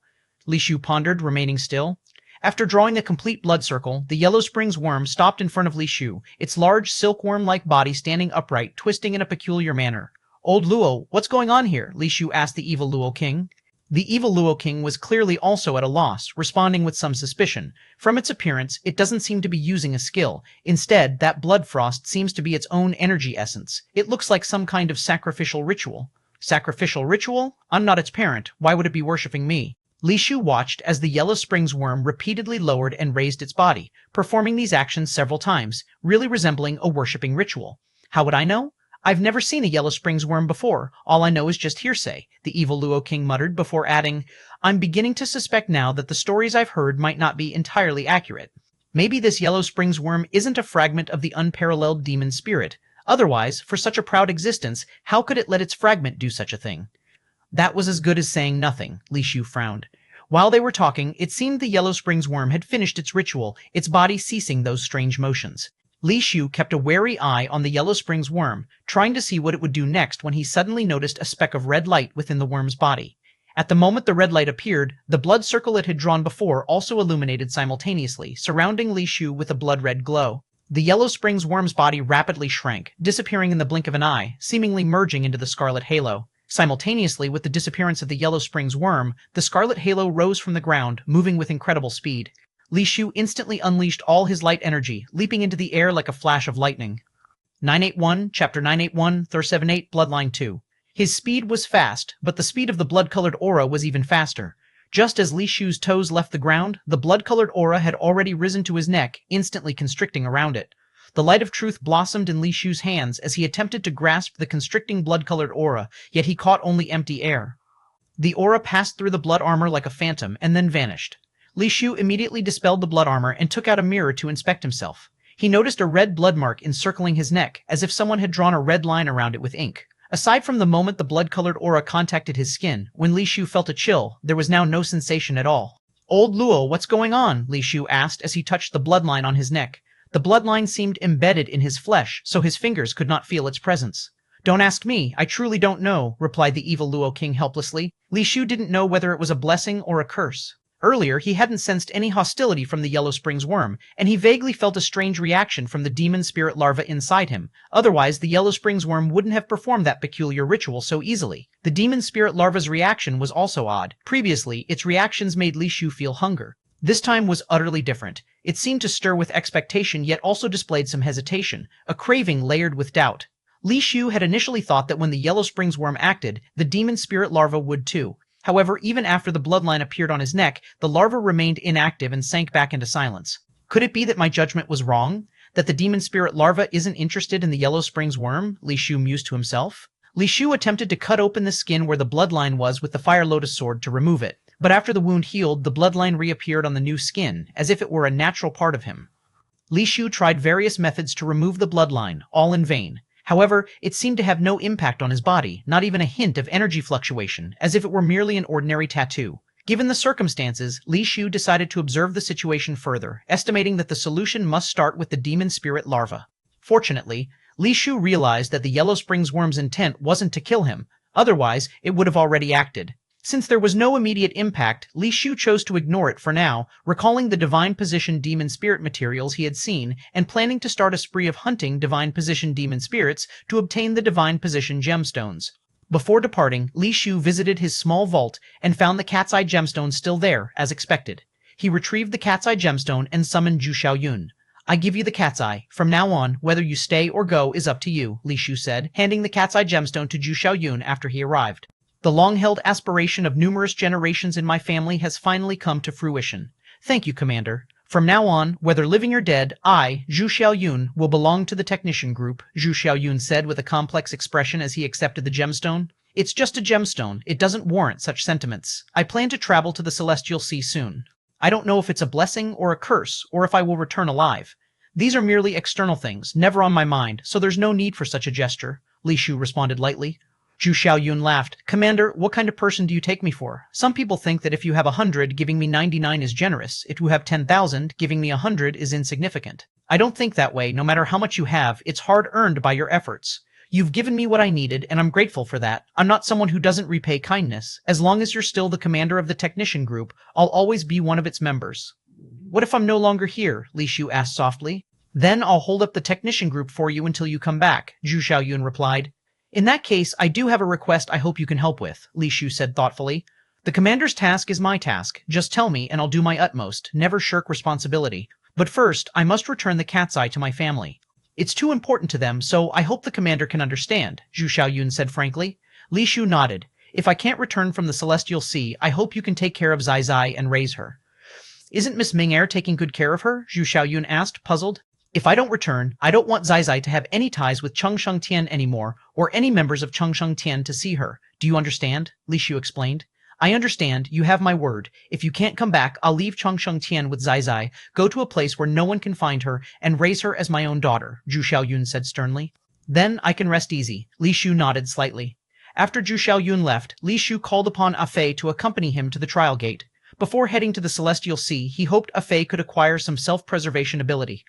Li Shu pondered, remaining still. After drawing the complete blood circle, the Yellow Springs worm stopped in front of Li Shu, its large silkworm-like body standing upright, twisting in a peculiar manner. Old Luo, what's going on here? Li Shu asked the evil Luo King. The evil Luo King was clearly also at a loss, responding with some suspicion. From its appearance, it doesn't seem to be using a skill. Instead, that blood frost seems to be its own energy essence. It looks like some kind of sacrificial ritual. Sacrificial ritual? I'm not its parent. Why would it be worshipping me? Li Shu watched as the Yellow Springs worm repeatedly lowered and raised its body, performing these actions several times, really resembling a worshipping ritual. How would I know? I've never seen a Yellow Springs worm before. All I know is just hearsay, the evil Luo King muttered before adding, I'm beginning to suspect now that the stories I've heard might not be entirely accurate. Maybe this Yellow Springs worm isn't a fragment of the unparalleled demon spirit. Otherwise, for such a proud existence, how could it let its fragment do such a thing? That was as good as saying nothing, Li Shu frowned. While they were talking, it seemed the Yellow Springs worm had finished its ritual, its body ceasing those strange motions. Li Shu kept a wary eye on the Yellow Springs worm, trying to see what it would do next when he suddenly noticed a speck of red light within the worm's body. At the moment the red light appeared, the blood circle it had drawn before also illuminated simultaneously, surrounding Li Shu with a blood-red glow. The Yellow Springs worm's body rapidly shrank, disappearing in the blink of an eye, seemingly merging into the scarlet halo. Simultaneously with the disappearance of the Yellow Springs worm, the scarlet halo rose from the ground, moving with incredible speed. Li Shu instantly unleashed all his light energy, leaping into the air like a flash of lightning. 981, Chapter 981, 378, Bloodline 2. His speed was fast, but the speed of the blood-colored aura was even faster. Just as Li Shu's toes left the ground, the blood-colored aura had already risen to his neck, instantly constricting around it. The light of truth blossomed in Li Shu's hands as he attempted to grasp the constricting blood-colored aura, yet he caught only empty air. The aura passed through the blood armor like a phantom and then vanished. Li Shu immediately dispelled the blood armor and took out a mirror to inspect himself. He noticed a red blood mark encircling his neck, as if someone had drawn a red line around it with ink. Aside from the moment the blood-colored aura contacted his skin, when Li Shu felt a chill, there was now no sensation at all. "Old Luo, what's going on?" Li Shu asked as he touched the bloodline on his neck. The bloodline seemed embedded in his flesh, so his fingers could not feel its presence. "Don't ask me, I truly don't know," replied the evil Luo King helplessly. Li Shu didn't know whether it was a blessing or a curse. Earlier, he hadn't sensed any hostility from the Yellow Springs worm, and he vaguely felt a strange reaction from the demon spirit larva inside him. Otherwise, the Yellow Springs worm wouldn't have performed that peculiar ritual so easily. The demon spirit larva's reaction was also odd. Previously, its reactions made Li Shu feel hunger. This time was utterly different. It seemed to stir with expectation yet also displayed some hesitation, a craving layered with doubt. Li Shu had initially thought that when the Yellow Springs worm acted, the demon spirit larva would too. However, even after the bloodline appeared on his neck, the larva remained inactive and sank back into silence. Could it be that my judgment was wrong? That the demon spirit larva isn't interested in the Yellow Springs worm? Li Shu mused to himself. Li Shu attempted to cut open the skin where the bloodline was with the Fire Lotus sword to remove it. But after the wound healed, the bloodline reappeared on the new skin, as if it were a natural part of him. Li Shu tried various methods to remove the bloodline, all in vain. However, it seemed to have no impact on his body, not even a hint of energy fluctuation, as if it were merely an ordinary tattoo. Given the circumstances, Li Shu decided to observe the situation further, estimating that the solution must start with the demon spirit larva. Fortunately, Li Shu realized that the Yellow Springs worm's intent wasn't to kill him, otherwise it would have already acted. Since there was no immediate impact, Li Shu chose to ignore it for now, recalling the Divine Position demon spirit materials he had seen and planning to start a spree of hunting Divine Position demon spirits to obtain the Divine Position gemstones. Before departing, Li Shu visited his small vault and found the Cat's Eye gemstone still there, as expected. He retrieved the Cat's Eye gemstone and summoned Zhu Xiaoyun. "I give you the Cat's Eye. From now on, whether you stay or go is up to you," Li Shu said, handing the Cat's Eye gemstone to Zhu Xiaoyun after he arrived. "The long-held aspiration of numerous generations in my family has finally come to fruition. Thank you, Commander. From now on, whether living or dead, I, Zhu Xiaoyun, will belong to the technician group," Zhu Xiaoyun said with a complex expression as he accepted the gemstone. "It's just a gemstone. It doesn't warrant such sentiments. I plan to travel to the Celestial Sea soon. I don't know if it's a blessing or a curse, or if I will return alive. These are merely external things, never on my mind, so there's no need for such a gesture," Li Shu responded lightly. Zhu Xiaoyun laughed. "Commander, what kind of person do you take me for? Some people think that if you have 100, giving me 99 is generous. If you have 10,000, giving me 100 is insignificant. I don't think that way. No matter how much you have, it's hard-earned by your efforts. You've given me what I needed, and I'm grateful for that. I'm not someone who doesn't repay kindness. As long as you're still the commander of the technician group, I'll always be one of its members." "What if I'm no longer here?" Li Shu asked softly. "Then I'll hold up the technician group for you until you come back," Zhu Xiaoyun replied. "In that case, I do have a request I hope you can help with," Li Shu said thoughtfully. "The commander's task is my task. Just tell me and I'll do my utmost. Never shirk responsibility. But first, I must return the Cat's Eye to my family. It's too important to them, so I hope the commander can understand," Zhu Xiaoyun said frankly. Li Shu nodded. "If I can't return from the Celestial Sea, I hope you can take care of Zai Zai and raise her." "Isn't Miss Ming-Er taking good care of her?" Zhu Xiaoyun asked, puzzled. "If I don't return, I don't want Zai Zai to have any ties with Changsheng Tian anymore, or any members of Changsheng Tian to see her. Do you understand?" Li Shu explained. "I understand. You have my word. If you can't come back, I'll leave Changsheng Tian with Zai Zai, go to a place where no one can find her, and raise her as my own daughter," Zhu Xiaoyun said sternly. "Then I can rest easy." Li Shu nodded slightly. After Zhu Xiaoyun left, Li Shu called upon Afei to accompany him to the trial gate. Before heading to the Celestial Sea, he hoped Afei could acquire some self-preservation ability.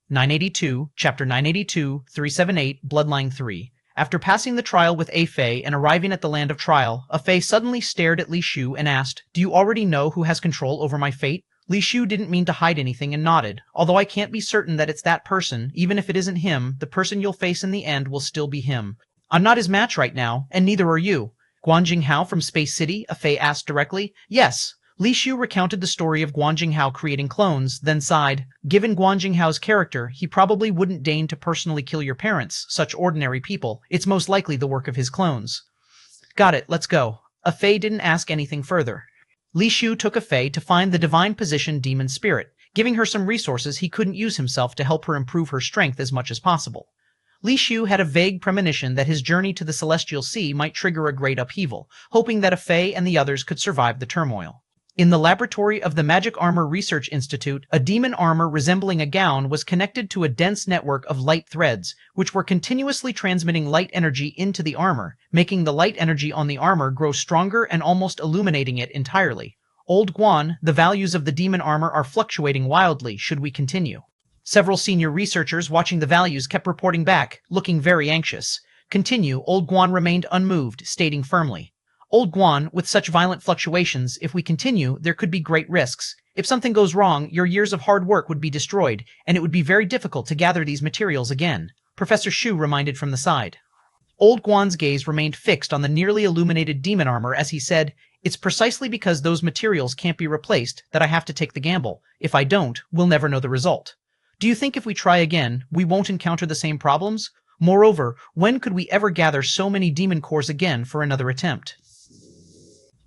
982, Chapter 982, 378, Bloodline 3. After passing the trial with Afei and arriving at the land of trial, Afei suddenly stared at Li Shu and asked, "Do you already know who has control over my fate?" Li Shu didn't mean to hide anything and nodded. Although I can't be certain that it's that person, even if it isn't him, the person you'll face in the end will still be him. I'm not his match right now, and neither are you. Guan Jinghao from Space City, a Fei asked directly. Yes. Li Shu recounted the story of Guan Jinghao creating clones, then sighed. Given Guan Jinghao's character, he probably wouldn't deign to personally kill your parents, such ordinary people. It's most likely the work of his clones. Got it, let's go. A Fei didn't ask anything further. Li Shu took a Fei to find the divine position demon spirit, giving her some resources he couldn't use himself to help her improve her strength as much as possible. Li Shu had a vague premonition that his journey to the Celestial Sea might trigger a great upheaval, hoping that a Fei and the others could survive the turmoil. In the laboratory of the Magic Armor Research Institute, a demon armor resembling a gown was connected to a dense network of light threads, which were continuously transmitting light energy into the armor, making the light energy on the armor grow stronger and almost illuminating it entirely. Old Guan, the values of the demon armor are fluctuating wildly. Should we continue? Several senior researchers watching the values kept reporting back, looking very anxious. Continue. Old Guan remained unmoved, stating firmly. Old Guan, with such violent fluctuations, if we continue, there could be great risks. If something goes wrong, your years of hard work would be destroyed, and it would be very difficult to gather these materials again, Professor Shu reminded from the side. Old Guan's gaze remained fixed on the nearly illuminated demon armor as he said, It's precisely because those materials can't be replaced that I have to take the gamble. If I don't, we'll never know the result. Do you think if we try again, we won't encounter the same problems? Moreover, when could we ever gather so many demon cores again for another attempt?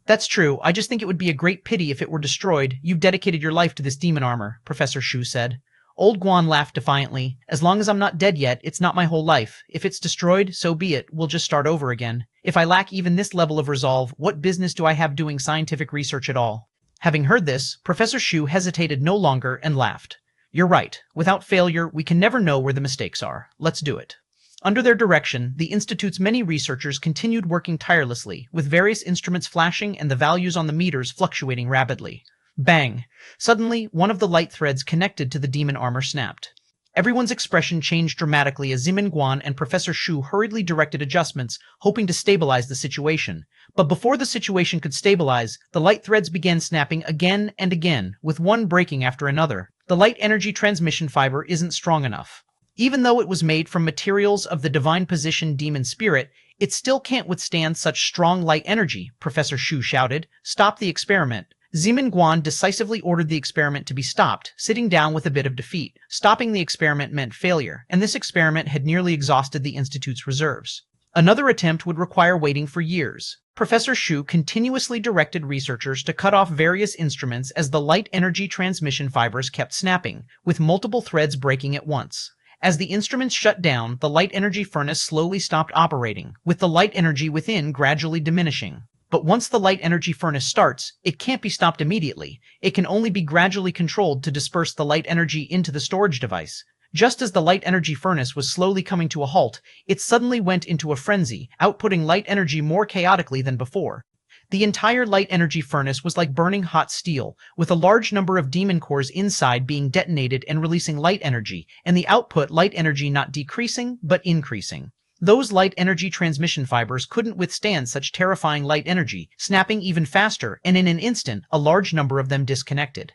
That's true. I just think it would be a great pity if it were destroyed. You've dedicated your life to this demon armor, Professor Shu said. Old Guan laughed defiantly. As long as I'm not dead yet, it's not my whole life. If it's destroyed, so be it. We'll just start over again. If I lack even this level of resolve, what business do I have doing scientific research at all? Having heard this, Professor Shu hesitated no longer and laughed. You're right. Without failure, we can never know where the mistakes are. Let's do it. Under their direction, the Institute's many researchers continued working tirelessly, with various instruments flashing and the values on the meters fluctuating rapidly. Bang! Suddenly, one of the light threads connected to the demon armor snapped. Everyone's expression changed dramatically as Zimin Guan and Professor Shu hurriedly directed adjustments, hoping to stabilize the situation. But before the situation could stabilize, the light threads began snapping again and again, with one breaking after another. The light energy transmission fiber isn't strong enough. Even though it was made from materials of the divine position demon spirit, it still can't withstand such strong light energy, Professor Shu shouted. Stop the experiment. Zimin Guan decisively ordered the experiment to be stopped, sitting down with a bit of defeat. Stopping the experiment meant failure, and this experiment had nearly exhausted the Institute's reserves. Another attempt would require waiting for years. Professor Shu continuously directed researchers to cut off various instruments as the light energy transmission fibers kept snapping, with multiple threads breaking at once. As the instruments shut down, the light energy furnace slowly stopped operating, with the light energy within gradually diminishing. But once the light energy furnace starts, it can't be stopped immediately. It can only be gradually controlled to disperse the light energy into the storage device. Just as the light energy furnace was slowly coming to a halt, it suddenly went into a frenzy, outputting light energy more chaotically than before. The entire light energy furnace was like burning hot steel, with a large number of demon cores inside being detonated and releasing light energy, and the output light energy not decreasing, but increasing. Those light energy transmission fibers couldn't withstand such terrifying light energy, snapping even faster, and in an instant, a large number of them disconnected.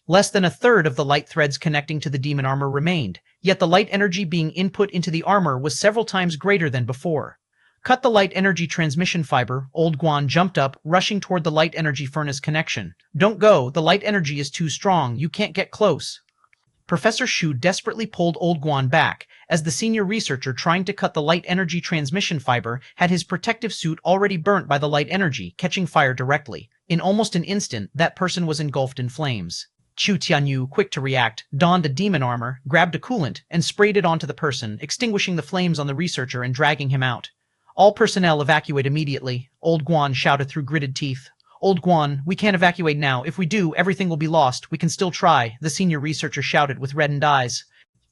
Less than a third of the light threads connecting to the demon armor remained, yet the light energy being input into the armor was several times greater than before. Cut the light energy transmission fiber. Old Guan jumped up, rushing toward the light energy furnace connection. Don't go, the light energy is too strong, you can't get close. Professor Shu desperately pulled Old Guan back, as the senior researcher trying to cut the light energy transmission fiber had his protective suit already burnt by the light energy, catching fire directly. In almost an instant, that person was engulfed in flames. Chu Tianyu, quick to react, donned a demon armor, grabbed a coolant, and sprayed it onto the person, extinguishing the flames on the researcher and dragging him out. All personnel evacuate immediately, Old Guan shouted through gritted teeth. Old Guan, we can't evacuate now. If we do, everything will be lost. We can still try, the senior researcher shouted with reddened eyes.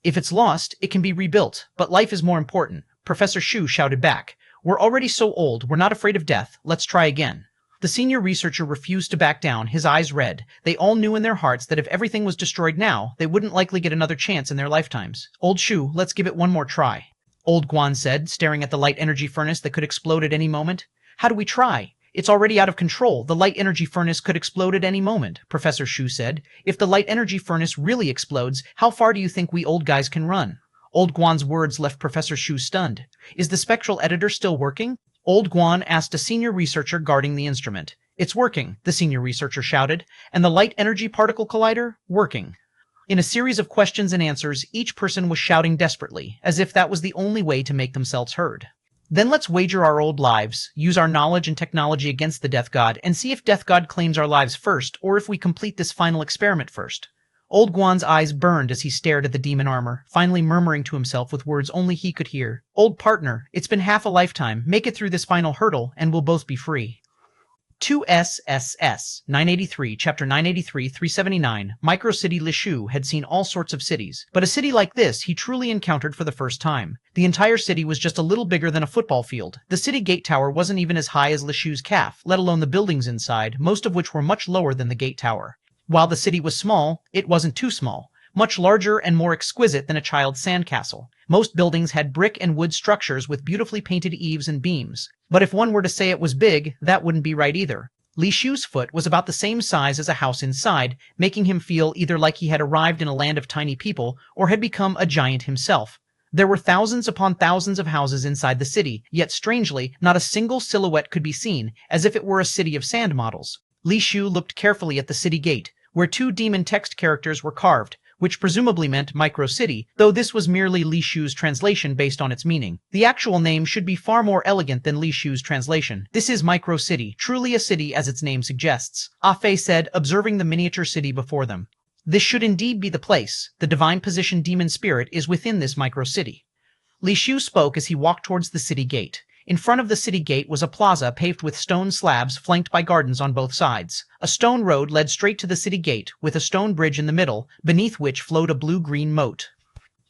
If it's lost, it can be rebuilt, but life is more important, Professor Shu shouted back. We're already so old, we're not afraid of death. Let's try again. The senior researcher refused to back down, his eyes red. They all knew in their hearts that if everything was destroyed now, they wouldn't likely get another chance in their lifetimes. Old Shu, let's give it one more try. Old Guan said, staring at the light energy furnace that could explode at any moment. How do we try? It's already out of control. The light energy furnace could explode at any moment, Professor Shu said. If the light energy furnace really explodes, how far do you think we old guys can run? Old Guan's words left Professor Shu stunned. Is the spectral editor still working? Old Guan asked a senior researcher guarding the instrument. It's working, the senior researcher shouted. And the light energy particle collider? Working. In a series of questions and answers, each person was shouting desperately, as if that was the only way to make themselves heard. Then let's wager our old lives, use our knowledge and technology against the Death God, and see if Death God claims our lives first, or if we complete this final experiment first. Old Guan's eyes burned as he stared at the demon armor, finally murmuring to himself with words only he could hear. Old partner, it's been half a lifetime. Make it through this final hurdle, and we'll both be free. 2SSS 983, Chapter 983, 379. Micro City Lishu had seen all sorts of cities, but a city like this he truly encountered for the first time. The entire city was just a little bigger than a football field. The city gate tower wasn't even as high as Lishu's calf, let alone the buildings inside, most of which were much lower than the gate tower. While the city was small, it wasn't too small. Much larger and more exquisite than a child's sandcastle. Most buildings had brick and wood structures with beautifully painted eaves and beams. But if one were to say it was big, that wouldn't be right either. Li Shu's foot was about the same size as a house inside, making him feel either like he had arrived in a land of tiny people or had become a giant himself. There were thousands upon thousands of houses inside the city, yet strangely, not a single silhouette could be seen, as if it were a city of sand models. Li Shu looked carefully at the city gate, where two demon text characters were carved, which presumably meant Micro City, though this was merely Li Shu's translation based on its meaning. The actual name should be far more elegant than Li Shu's translation. This is Micro City, truly a city as its name suggests, Ah Fei said, observing the miniature city before them. This should indeed be the place. The divine position demon spirit is within this Micro City. Li Shu spoke as he walked towards the city gate. In front of the city gate was a plaza paved with stone slabs flanked by gardens on both sides. A stone road led straight to the city gate, with a stone bridge in the middle, beneath which flowed a blue-green moat.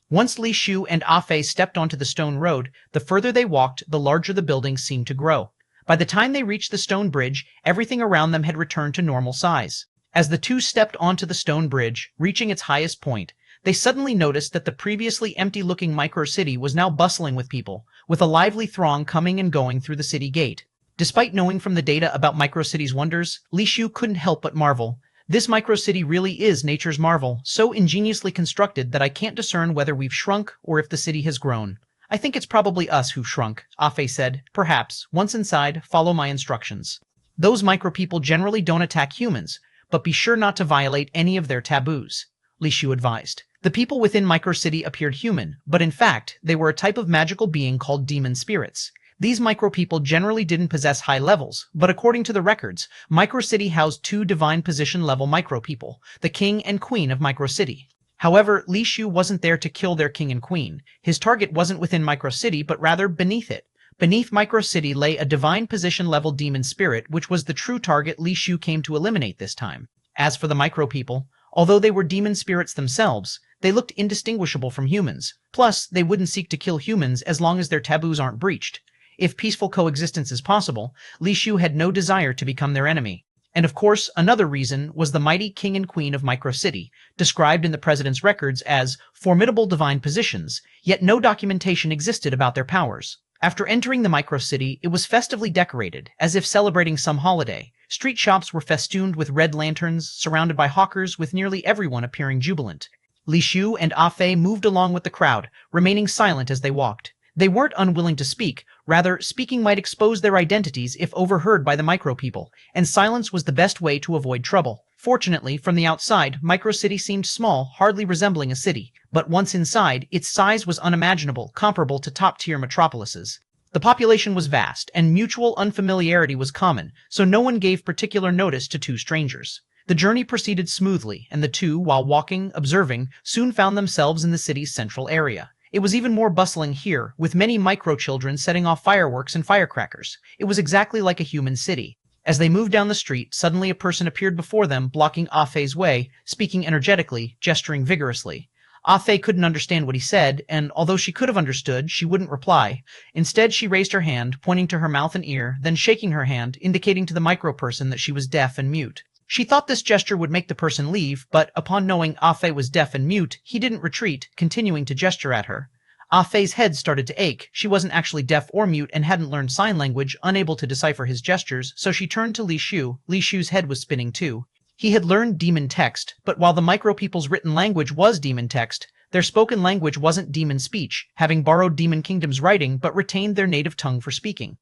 Once Li Shu and Ah Fei stepped onto the stone road, the further they walked, the larger the buildings seemed to grow. By the time they reached the stone bridge, everything around them had returned to normal size. As the two stepped onto the stone bridge, reaching its highest point, they suddenly noticed that the previously empty-looking micro city was now bustling with people, with a lively throng coming and going through the city gate. Despite knowing from the data about Micro City's wonders, Li Shu couldn't help but marvel. This Micro City really is nature's marvel, so ingeniously constructed that I can't discern whether we've shrunk or if the city has grown. I think it's probably us who've shrunk, Ah Fei said. Perhaps. Once inside, follow my instructions. Those micro people generally don't attack humans, but be sure not to violate any of their taboos, Li Shu advised. The people within Micro City appeared human, but in fact, they were a type of magical being called demon spirits. These micro people generally didn't possess high levels, but according to the records, Micro City housed two divine position level micro people, the king and queen of Micro City. However, Li Shu wasn't there to kill their king and queen. His target wasn't within Micro City, but rather beneath it. Beneath Micro City lay a divine position level demon spirit, which was the true target Li Shu came to eliminate this time. As for the micro people, although they were demon spirits themselves, they looked indistinguishable from humans. Plus, they wouldn't seek to kill humans as long as their taboos aren't breached. If peaceful coexistence is possible, Li Shu had no desire to become their enemy. And of course, another reason was the mighty king and queen of Micro City, described in the president's records as formidable divine positions, yet no documentation existed about their powers. After entering the Micro City, it was festively decorated, as if celebrating some holiday. Street shops were festooned with red lanterns, surrounded by hawkers, with nearly everyone appearing jubilant. Li Shu and Ah Fei moved along with the crowd, remaining silent as they walked. They weren't unwilling to speak, rather, speaking might expose their identities if overheard by the micro people, and silence was the best way to avoid trouble. Fortunately, from the outside, Micro City seemed small, hardly resembling a city, but once inside, its size was unimaginable, comparable to top-tier metropolises. The population was vast, and mutual unfamiliarity was common, so no one gave particular notice to two strangers. The journey proceeded smoothly, and the two, while walking, observing, soon found themselves in the city's central area. It was even more bustling here, with many micro-children setting off fireworks and firecrackers. It was exactly like a human city. As they moved down the street, suddenly a person appeared before them, blocking Ah Fei's way, speaking energetically, gesturing vigorously. Ah Fei couldn't understand what he said, and although she could have understood, she wouldn't reply. Instead, she raised her hand, pointing to her mouth and ear, then shaking her hand, indicating to the micro-person that she was deaf and mute. She thought this gesture would make the person leave, but upon knowing Ah Fei was deaf and mute, he didn't retreat, continuing to gesture at her. Ah Fei's head started to ache. She wasn't actually deaf or mute and hadn't learned sign language, unable to decipher his gestures, so she turned to Li Shu. Li Shu's head was spinning too. He had learned demon text, but while the micro people's written language was demon text, their spoken language wasn't demon speech, having borrowed Demon Kingdom's writing but retained their native tongue for speaking.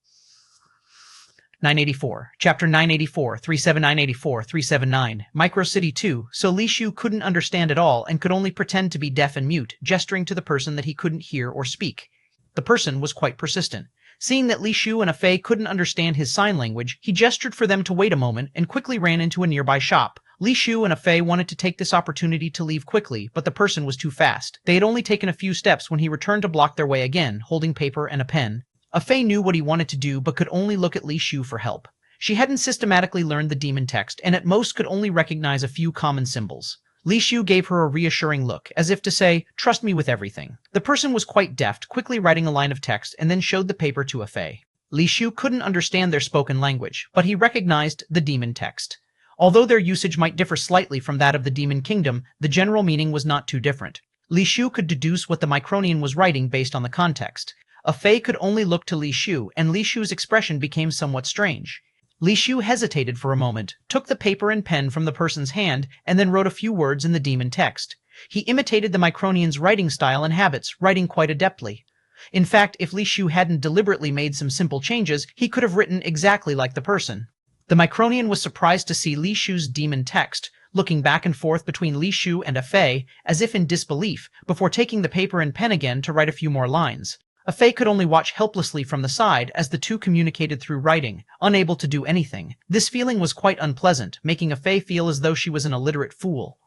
984. Chapter 984, 37984, 379. Micro City 2. So Li Shu couldn't understand at all and could only pretend to be deaf and mute, gesturing to the person that he couldn't hear or speak. The person was quite persistent. Seeing that Li Shu and Fei couldn't understand his sign language, he gestured for them to wait a moment and quickly ran into a nearby shop. Li Shu and Fei wanted to take this opportunity to leave quickly, but the person was too fast. They had only taken a few steps when he returned to block their way again, holding paper and a pen. Fei knew what he wanted to do but could only look at Li Shu for help. She hadn't systematically learned the demon text and at most could only recognize a few common symbols. Li Shu gave her a reassuring look, as if to say, "Trust me with everything." The person was quite deft, quickly writing a line of text and then showed the paper to Fei. Li Shu couldn't understand their spoken language, but he recognized the demon text. Although their usage might differ slightly from that of the Demon Kingdom, the general meaning was not too different. Li Shu could deduce what the Micronian was writing based on the context. Fei could only look to Li Shu, and Li Shu's expression became somewhat strange. Li Shu hesitated for a moment, took the paper and pen from the person's hand, and then wrote a few words in the demon text. He imitated the Micronian's writing style and habits, writing quite adeptly. In fact, if Li Shu hadn't deliberately made some simple changes, he could have written exactly like the person. The Micronian was surprised to see Li Shu's demon text, looking back and forth between Li Shu and Fei, as if in disbelief, before taking the paper and pen again to write a few more lines. Fei could only watch helplessly from the side as the two communicated through writing, unable to do anything. This feeling was quite unpleasant, making Fei feel as though she was an illiterate fool.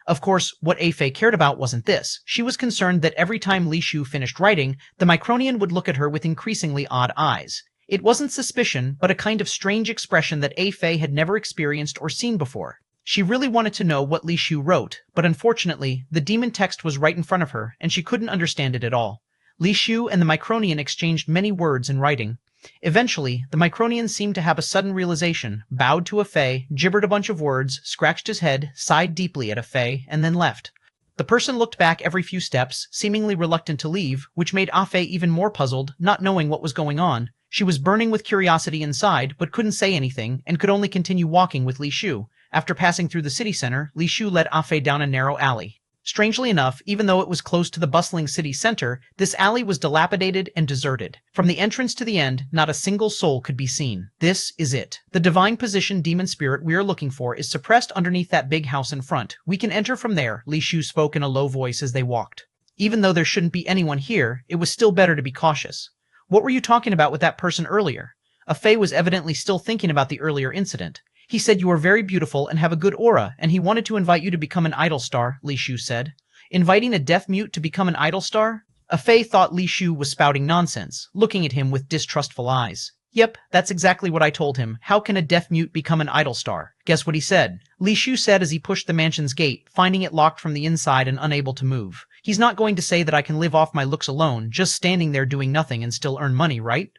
Of course, what Fei cared about wasn't this. She was concerned that every time Li Shu finished writing, the Micronian would look at her with increasingly odd eyes. It wasn't suspicion, but a kind of strange expression that Fei had never experienced or seen before. She really wanted to know what Li Shu wrote, but unfortunately, the demon text was right in front of her, and she couldn't understand it at all. Li Shu and the Micronian exchanged many words in writing. Eventually, the Micronian seemed to have a sudden realization, bowed to Fei, gibbered a bunch of words, scratched his head, sighed deeply at Fei, and then left. The person looked back every few steps, seemingly reluctant to leave, which made Fei even more puzzled, not knowing what was going on. She was burning with curiosity inside, but couldn't say anything, and could only continue walking with Li Shu. After passing through the city center, Li Shu led Fei down a narrow alley. Strangely enough, even though it was close to the bustling city center, this alley was dilapidated and deserted. From the entrance to the end, not a single soul could be seen. This is it. The divine position demon spirit we are looking for is suppressed underneath that big house in front. We can enter from there, Li Shu spoke in a low voice as they walked. Even though there shouldn't be anyone here, it was still better to be cautious. What were you talking about with that person earlier? Fei was evidently still thinking about the earlier incident. He said you are very beautiful and have a good aura, and he wanted to invite you to become an idol star, Li Shu said. Inviting a deaf mute to become an idol star? Fei thought Li Shu was spouting nonsense, looking at him with distrustful eyes. Yep, that's exactly what I told him. How can a deaf mute become an idol star? Guess what he said? Li Shu said as he pushed the mansion's gate, finding it locked from the inside and unable to move. He's not going to say that I can live off my looks alone, just standing there doing nothing and still earn money, right?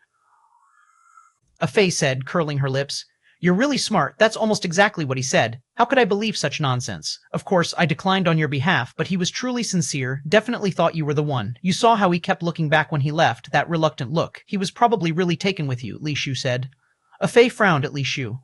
Fei said, curling her lips. You're really smart. That's almost exactly what he said. How could I believe such nonsense? Of course, I declined on your behalf, but he was truly sincere, definitely thought you were the one. You saw how he kept looking back when he left, that reluctant look. He was probably really taken with you, Li Shu said. Fei frowned at Li Shu.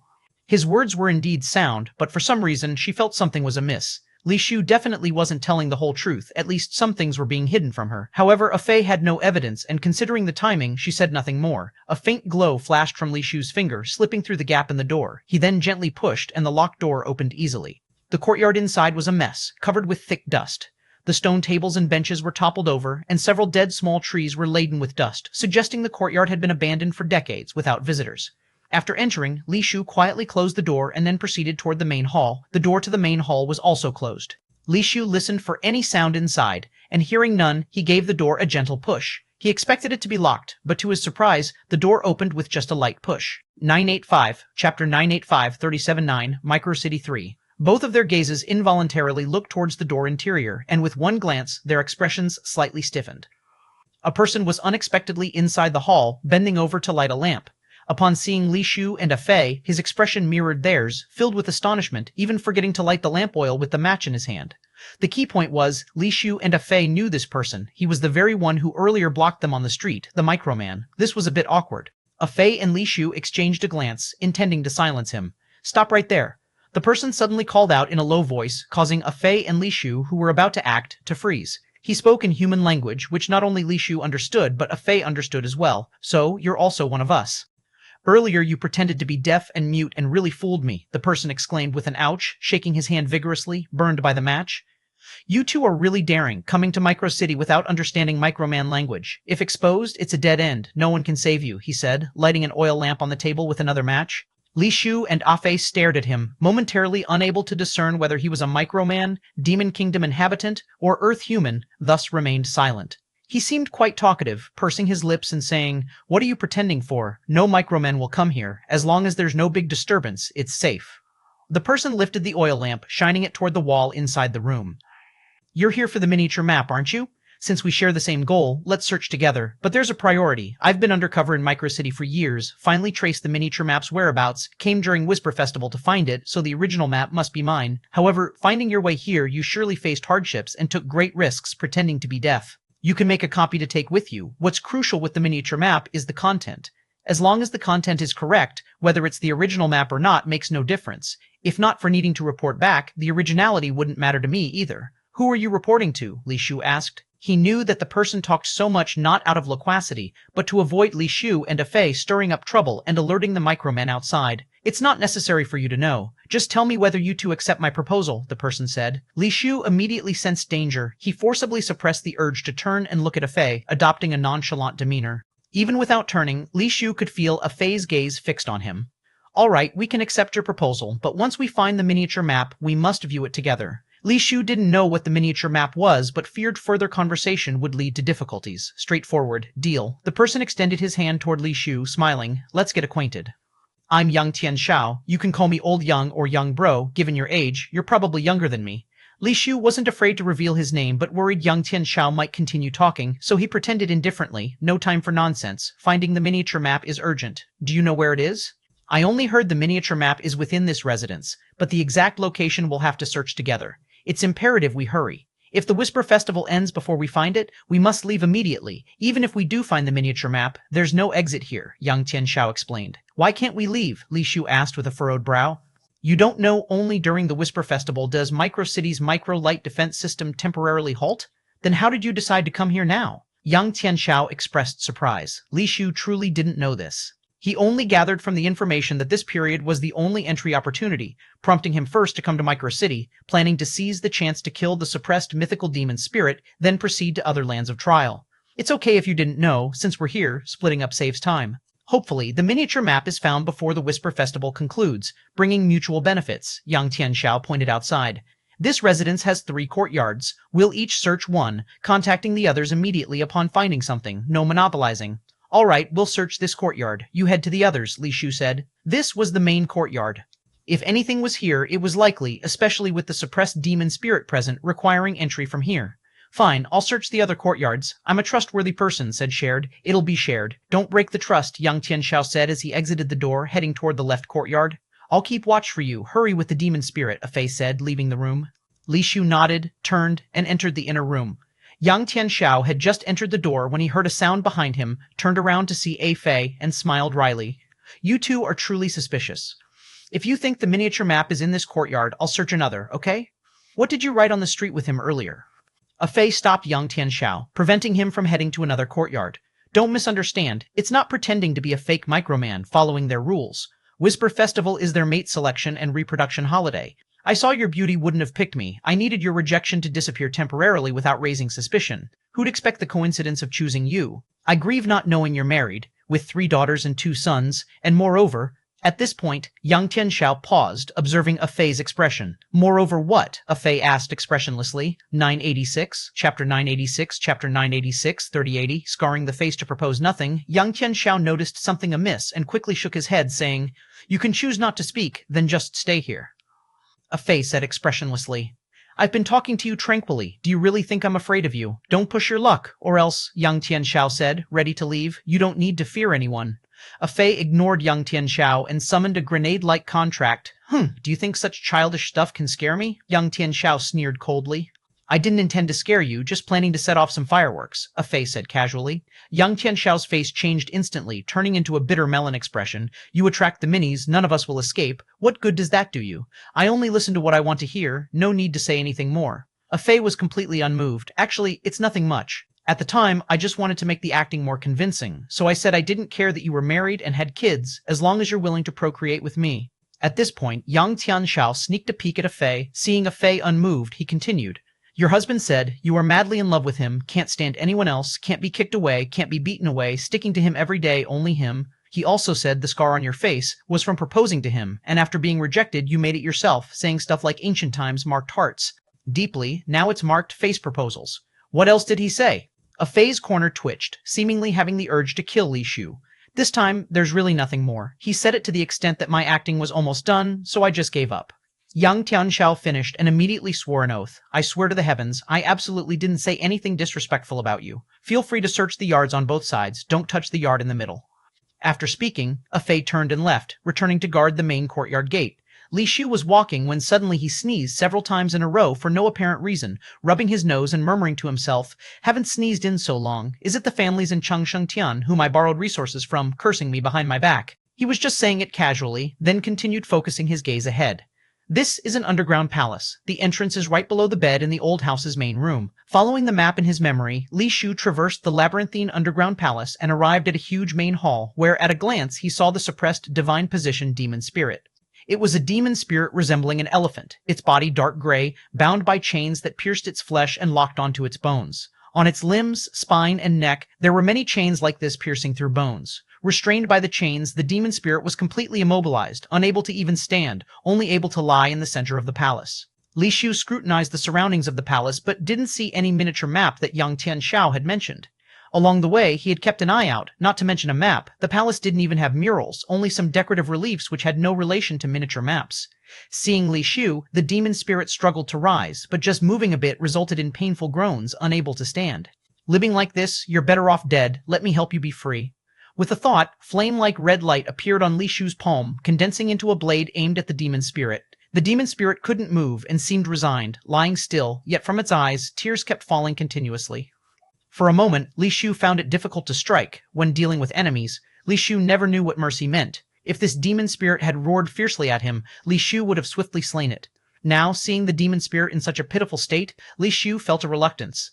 His words were indeed sound, but for some reason she felt something was amiss. Li Shu definitely wasn't telling the whole truth, at least some things were being hidden from her. However, Fei had no evidence, and considering the timing, she said nothing more. A faint glow flashed from Li Shu's finger, slipping through the gap in the door. He then gently pushed, and the locked door opened easily. The courtyard inside was a mess, covered with thick dust. The stone tables and benches were toppled over, and several dead small trees were laden with dust, suggesting the courtyard had been abandoned for decades without visitors. After entering, Li Shu quietly closed the door and then proceeded toward the main hall. The door to the main hall was also closed. Li Shu listened for any sound inside, and hearing none, he gave the door a gentle push. He expected it to be locked, but to his surprise, the door opened with just a light push. 985, Chapter 985, 379, Micro City 3. Both of their gazes involuntarily looked towards the door interior, and with one glance, their expressions slightly stiffened. A person was unexpectedly inside the hall, bending over to light a lamp. Upon seeing Li Shu and Fei, his expression mirrored theirs, filled with astonishment, even forgetting to light the lamp oil with the match in his hand. The key point was, Li Shu and Fei knew this person. He was the very one who earlier blocked them on the street, the Microman. This was a bit awkward. Fei and Li Shu exchanged a glance, intending to silence him. "Stop right there." The person suddenly called out in a low voice, causing Fei and Li Shu, who were about to act, to freeze. He spoke in human language, which not only Li Shu understood, but Fei understood as well. "So, you're also one of us." "Earlier you pretended to be deaf and mute and really fooled me," the person exclaimed with an ouch, shaking his hand vigorously, burned by the match. "You two are really daring, coming to Micro City without understanding Microman language. If exposed, it's a dead end. No one can save you," he said, lighting an oil lamp on the table with another match. Li Shu and Fei stared at him, momentarily unable to discern whether he was a Microman, Demon Kingdom inhabitant, or Earth human, thus remained silent. He seemed quite talkative, pursing his lips and saying, "What are you pretending for? No Micromen will come here. As long as there's no big disturbance, it's safe." The person lifted the oil lamp, shining it toward the wall inside the room. "You're here for the miniature map, aren't you? Since we share the same goal, let's search together. But there's a priority. I've been undercover in Micro City for years, finally traced the miniature map's whereabouts, came during Whisper Festival to find it, so the original map must be mine. However, finding your way here, you surely faced hardships and took great risks pretending to be deaf. You can make a copy to take with you. What's crucial with the miniature map is the content. As long as the content is correct, whether it's the original map or not makes no difference. If not for needing to report back, the originality wouldn't matter to me either." "Who are you reporting to?" Li Shu asked. He knew that the person talked so much not out of loquacity, but to avoid Li Shu and Fei stirring up trouble and alerting the Micromen outside. "It's not necessary for you to know. Just tell me whether you two accept my proposal," the person said. Li Shu immediately sensed danger. He forcibly suppressed the urge to turn and look at Fei, adopting a nonchalant demeanor. Even without turning, Li Shu could feel Fei's gaze fixed on him. "All right, we can accept your proposal, but once we find the miniature map, we must view it together." Li Shu didn't know what the miniature map was, but feared further conversation would lead to difficulties. Straightforward. Deal. The person extended his hand toward Li Shu, smiling. "Let's get acquainted. I'm Yang Tianxiao. You can call me Old Yang or Young Bro, given your age. You're probably younger than me." Li Shu wasn't afraid to reveal his name, but worried Yang Tianxiao might continue talking, so he pretended indifferently. "No time for nonsense. Finding the miniature map is urgent. Do you know where it is?" "I only heard the miniature map is within this residence, but the exact location we'll have to search together. It's imperative we hurry. If the Whisper Festival ends before we find it, we must leave immediately. Even if we do find the miniature map, there's no exit here," Yang Tianxiao explained. "Why can't we leave?" Li Shu asked with a furrowed brow. "You don't know only during the Whisper Festival does Micro City's micro-light defense system temporarily halt? Then how did you decide to come here now?" Yang Tianxiao expressed surprise. Li Shu truly didn't know this. He only gathered from the information that this period was the only entry opportunity, prompting him first to come to Micro City, planning to seize the chance to kill the suppressed mythical demon spirit, then proceed to other lands of trial. "It's okay if you didn't know, since we're here, splitting up saves time. Hopefully, the miniature map is found before the Whisper Festival concludes, bringing mutual benefits," Yang Tianxiao pointed outside. "This residence has 3 courtyards. We'll each search one, contacting the others immediately upon finding something. No monopolizing." "All right, we'll search this courtyard. You head to the others," Li Shu said. This was the main courtyard. If anything was here, it was likely, especially with the suppressed demon spirit present, requiring entry from here. "Fine, I'll search the other courtyards. I'm a trustworthy person," said Shared. "It'll be shared." "Don't break the trust," Yang Tianxiao said as he exited the door, heading toward the left courtyard. "I'll keep watch for you. Hurry with the demon spirit," Fei said, leaving the room. Li Shu nodded, turned, and entered the inner room. Yang Tianxiao had just entered the door when he heard a sound behind him, turned around to see Fei, and smiled wryly. "You two are truly suspicious. If you think the miniature map is in this courtyard, I'll search another, okay? What did you write on the street with him earlier?" Fei stopped Yang Tianxiao, preventing him from heading to another courtyard. "Don't misunderstand. It's not pretending to be a fake Microman following their rules. Whisper Festival is their mate selection and reproduction holiday. I saw your beauty wouldn't have picked me. I needed your rejection to disappear temporarily without raising suspicion. Who'd expect the coincidence of choosing you? I grieve not knowing you're married, with 3 daughters and 2 sons, and moreover—" At this point, Yang Tianxiao paused, observing Fei's expression. "Moreover what?" Fei asked expressionlessly. 986, Chapter 986, Chapter 986, 3080, scarring the face to propose nothing, Yang Tianxiao noticed something amiss and quickly shook his head, saying, "You can choose not to speak, then just stay here." Fei said expressionlessly, "I've been talking to you tranquilly. Do you really think I'm afraid of you? Don't push your luck, or else," Yang Tianxiao said, ready to leave, "you don't need to fear anyone." A Fei ignored Yang Tianxiao and summoned a grenade-like contract. Do you think such childish stuff can scare me? Yang Tianxiao sneered coldly. I didn't intend to scare you, just planning to set off some fireworks, a Fei said casually. Yang Tianxiao's face changed instantly, turning into a bitter melon expression. You attract the minis, none of us will escape. What good does that do you? I only listen to what I want to hear, no need to say anything more. A Fei was completely unmoved. Actually, it's nothing much. At the time, I just wanted to make the acting more convincing, so I said I didn't care that you were married and had kids, as long as you're willing to procreate with me. At this point, Yang Tianxiao sneaked a peek at a Fei. Seeing a Fei unmoved, he continued. Your husband said you are madly in love with him, can't stand anyone else, can't be kicked away, can't be beaten away, sticking to him every day, only him. He also said the scar on your face was from proposing to him, and after being rejected, you made it yourself, saying stuff like ancient times marked hearts. Deeply, now it's marked face proposals. What else did he say? A Fei's corner twitched, seemingly having the urge to kill Li Shu. This time, there's really nothing more. He said it to the extent that my acting was almost done, so I just gave up. Yang Tianxiao finished and immediately swore an oath. I swear to the heavens, I absolutely didn't say anything disrespectful about you. Feel free to search the yards on both sides, don't touch the yard in the middle. After speaking, a Fei turned and left, returning to guard the main courtyard gate. Li Shu was walking when suddenly he sneezed several times in a row for no apparent reason, rubbing his nose and murmuring to himself, haven't sneezed in so long. Is it the families in Changshengtian whom I borrowed resources from, cursing me behind my back? He was just saying it casually, then continued focusing his gaze ahead. This is an underground palace. The entrance is right below the bed in the old house's main room. Following the map in his memory, Li Shu traversed the labyrinthine underground palace and arrived at a huge main hall, where at a glance he saw the suppressed divine position demon spirit. It was a demon spirit resembling an elephant, its body dark gray, bound by chains that pierced its flesh and locked onto its bones. On its limbs, spine, and neck, there were many chains like this piercing through bones. Restrained by the chains, the demon spirit was completely immobilized, unable to even stand, only able to lie in the center of the palace. Li Shu scrutinized the surroundings of the palace, but didn't see any miniature map that Yang Tianxiao had mentioned. Along the way, he had kept an eye out, not to mention a map. The palace didn't even have murals, only some decorative reliefs which had no relation to miniature maps. Seeing Li Shu, the demon spirit struggled to rise, but just moving a bit resulted in painful groans, unable to stand. Living like this, you're better off dead. Let me help you be free. With a thought, flame-like red light appeared on Li Shu's palm, condensing into a blade aimed at the demon spirit. The demon spirit couldn't move and seemed resigned, lying still, yet from its eyes, tears kept falling continuously. For a moment, Li Shu found it difficult to strike. When dealing with enemies, Li Shu never knew what mercy meant. If this demon spirit had roared fiercely at him, Li Shu would have swiftly slain it. Now, seeing the demon spirit in such a pitiful state, Li Shu felt a reluctance.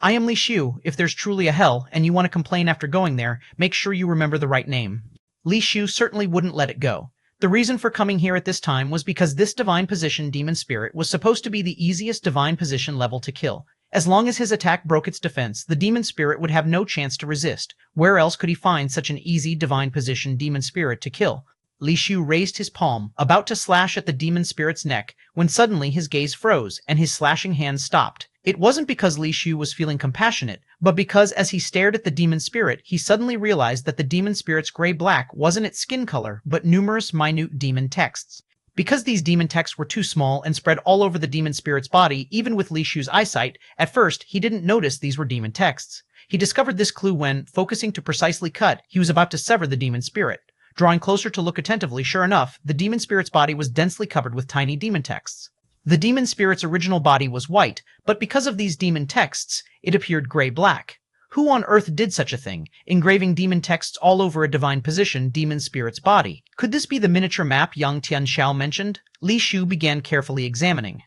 I am Li Shu. If there's truly a hell, and you want to complain after going there, make sure you remember the right name. Li Shu certainly wouldn't let it go. The reason for coming here at this time was because this divine position demon spirit was supposed to be the easiest divine position level to kill. As long as his attack broke its defense, the demon spirit would have no chance to resist. Where else could he find such an easy divine position demon spirit to kill? Li Shu raised his palm, about to slash at the demon spirit's neck, when suddenly his gaze froze, and his slashing hand stopped. It wasn't because Li Shu was feeling compassionate, but because as he stared at the demon spirit, he suddenly realized that the demon spirit's gray-black wasn't its skin color, but numerous minute demon texts. Because these demon texts were too small and spread all over the demon spirit's body, even with Li Shu's eyesight, at first he didn't notice these were demon texts. He discovered this clue when, focusing to precisely cut, he was about to sever the demon spirit. Drawing closer to look attentively, sure enough, the demon spirit's body was densely covered with tiny demon texts. The demon spirit's original body was white, but because of these demon texts, it appeared gray-black. Who on earth did such a thing, engraving demon texts all over a divine position demon spirit's body? Could this be the miniature map Yang Tianxiao mentioned? Li Shu began carefully examining.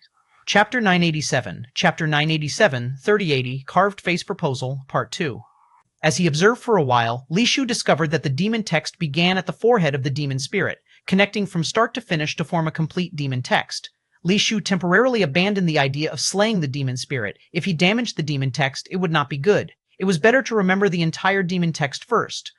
Chapter 987, Chapter 987, 3080, Carved Face Proposal, Part 2. As he observed for a while, Li Shu discovered that the demon text began at the forehead of the demon spirit, connecting from start to finish to form a complete demon text. Li Shu temporarily abandoned the idea of slaying the demon spirit. If he damaged the demon text, it would not be good. It was better to remember the entire demon text first.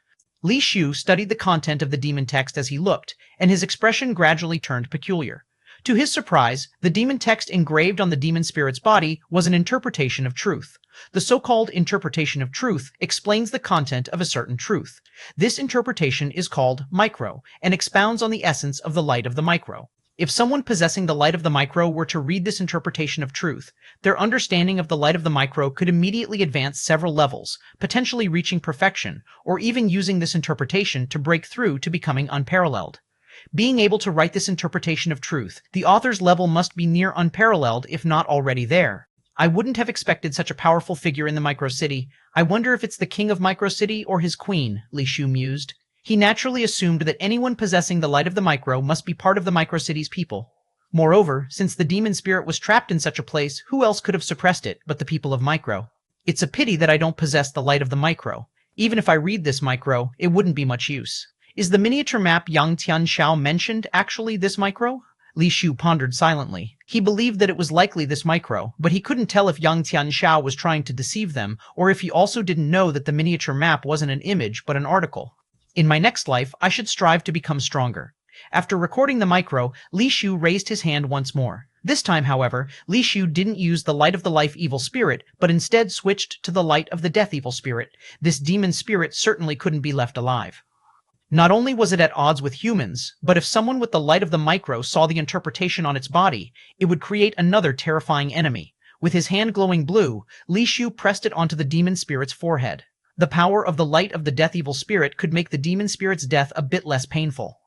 Li Shu studied the content of the demon text as he looked, and his expression gradually turned peculiar. To his surprise, the demon text engraved on the demon spirit's body was an interpretation of truth. The so-called interpretation of truth explains the content of a certain truth. This interpretation is called micro, and expounds on the essence of the light of the micro. If someone possessing the light of the micro were to read this interpretation of truth, their understanding of the light of the micro could immediately advance several levels, potentially reaching perfection, or even using this interpretation to break through to becoming unparalleled. Being able to write this interpretation of truth, the author's level must be near unparalleled if not already there. I wouldn't have expected such a powerful figure in the Micro City. I wonder if it's the king of Micro City or his queen, Li Shu mused. He naturally assumed that anyone possessing the light of the micro must be part of the Micro City's people. Moreover, since the demon spirit was trapped in such a place, who else could have suppressed it but the people of Micro? It's a pity that I don't possess the light of the micro. Even if I read this micro, it wouldn't be much use. Is the miniature map Yang Tianxiao mentioned actually this micro? Li Shu pondered silently. He believed that it was likely this micro, but he couldn't tell if Yang Tianxiao was trying to deceive them, or if he also didn't know that the miniature map wasn't an image but an article. In my next life, I should strive to become stronger. After recording the micro, Li Shu raised his hand once more. This time, however, Li Shu didn't use the light of the life evil spirit, but instead switched to the light of the death evil spirit. This demon spirit certainly couldn't be left alive. Not only was it at odds with humans, but if someone with the light of the micro saw the interpretation on its body, it would create another terrifying enemy. With his hand glowing blue, Li Shu pressed it onto the demon spirit's forehead. The power of the light of the death evil spirit could make the demon spirit's death a bit less painful.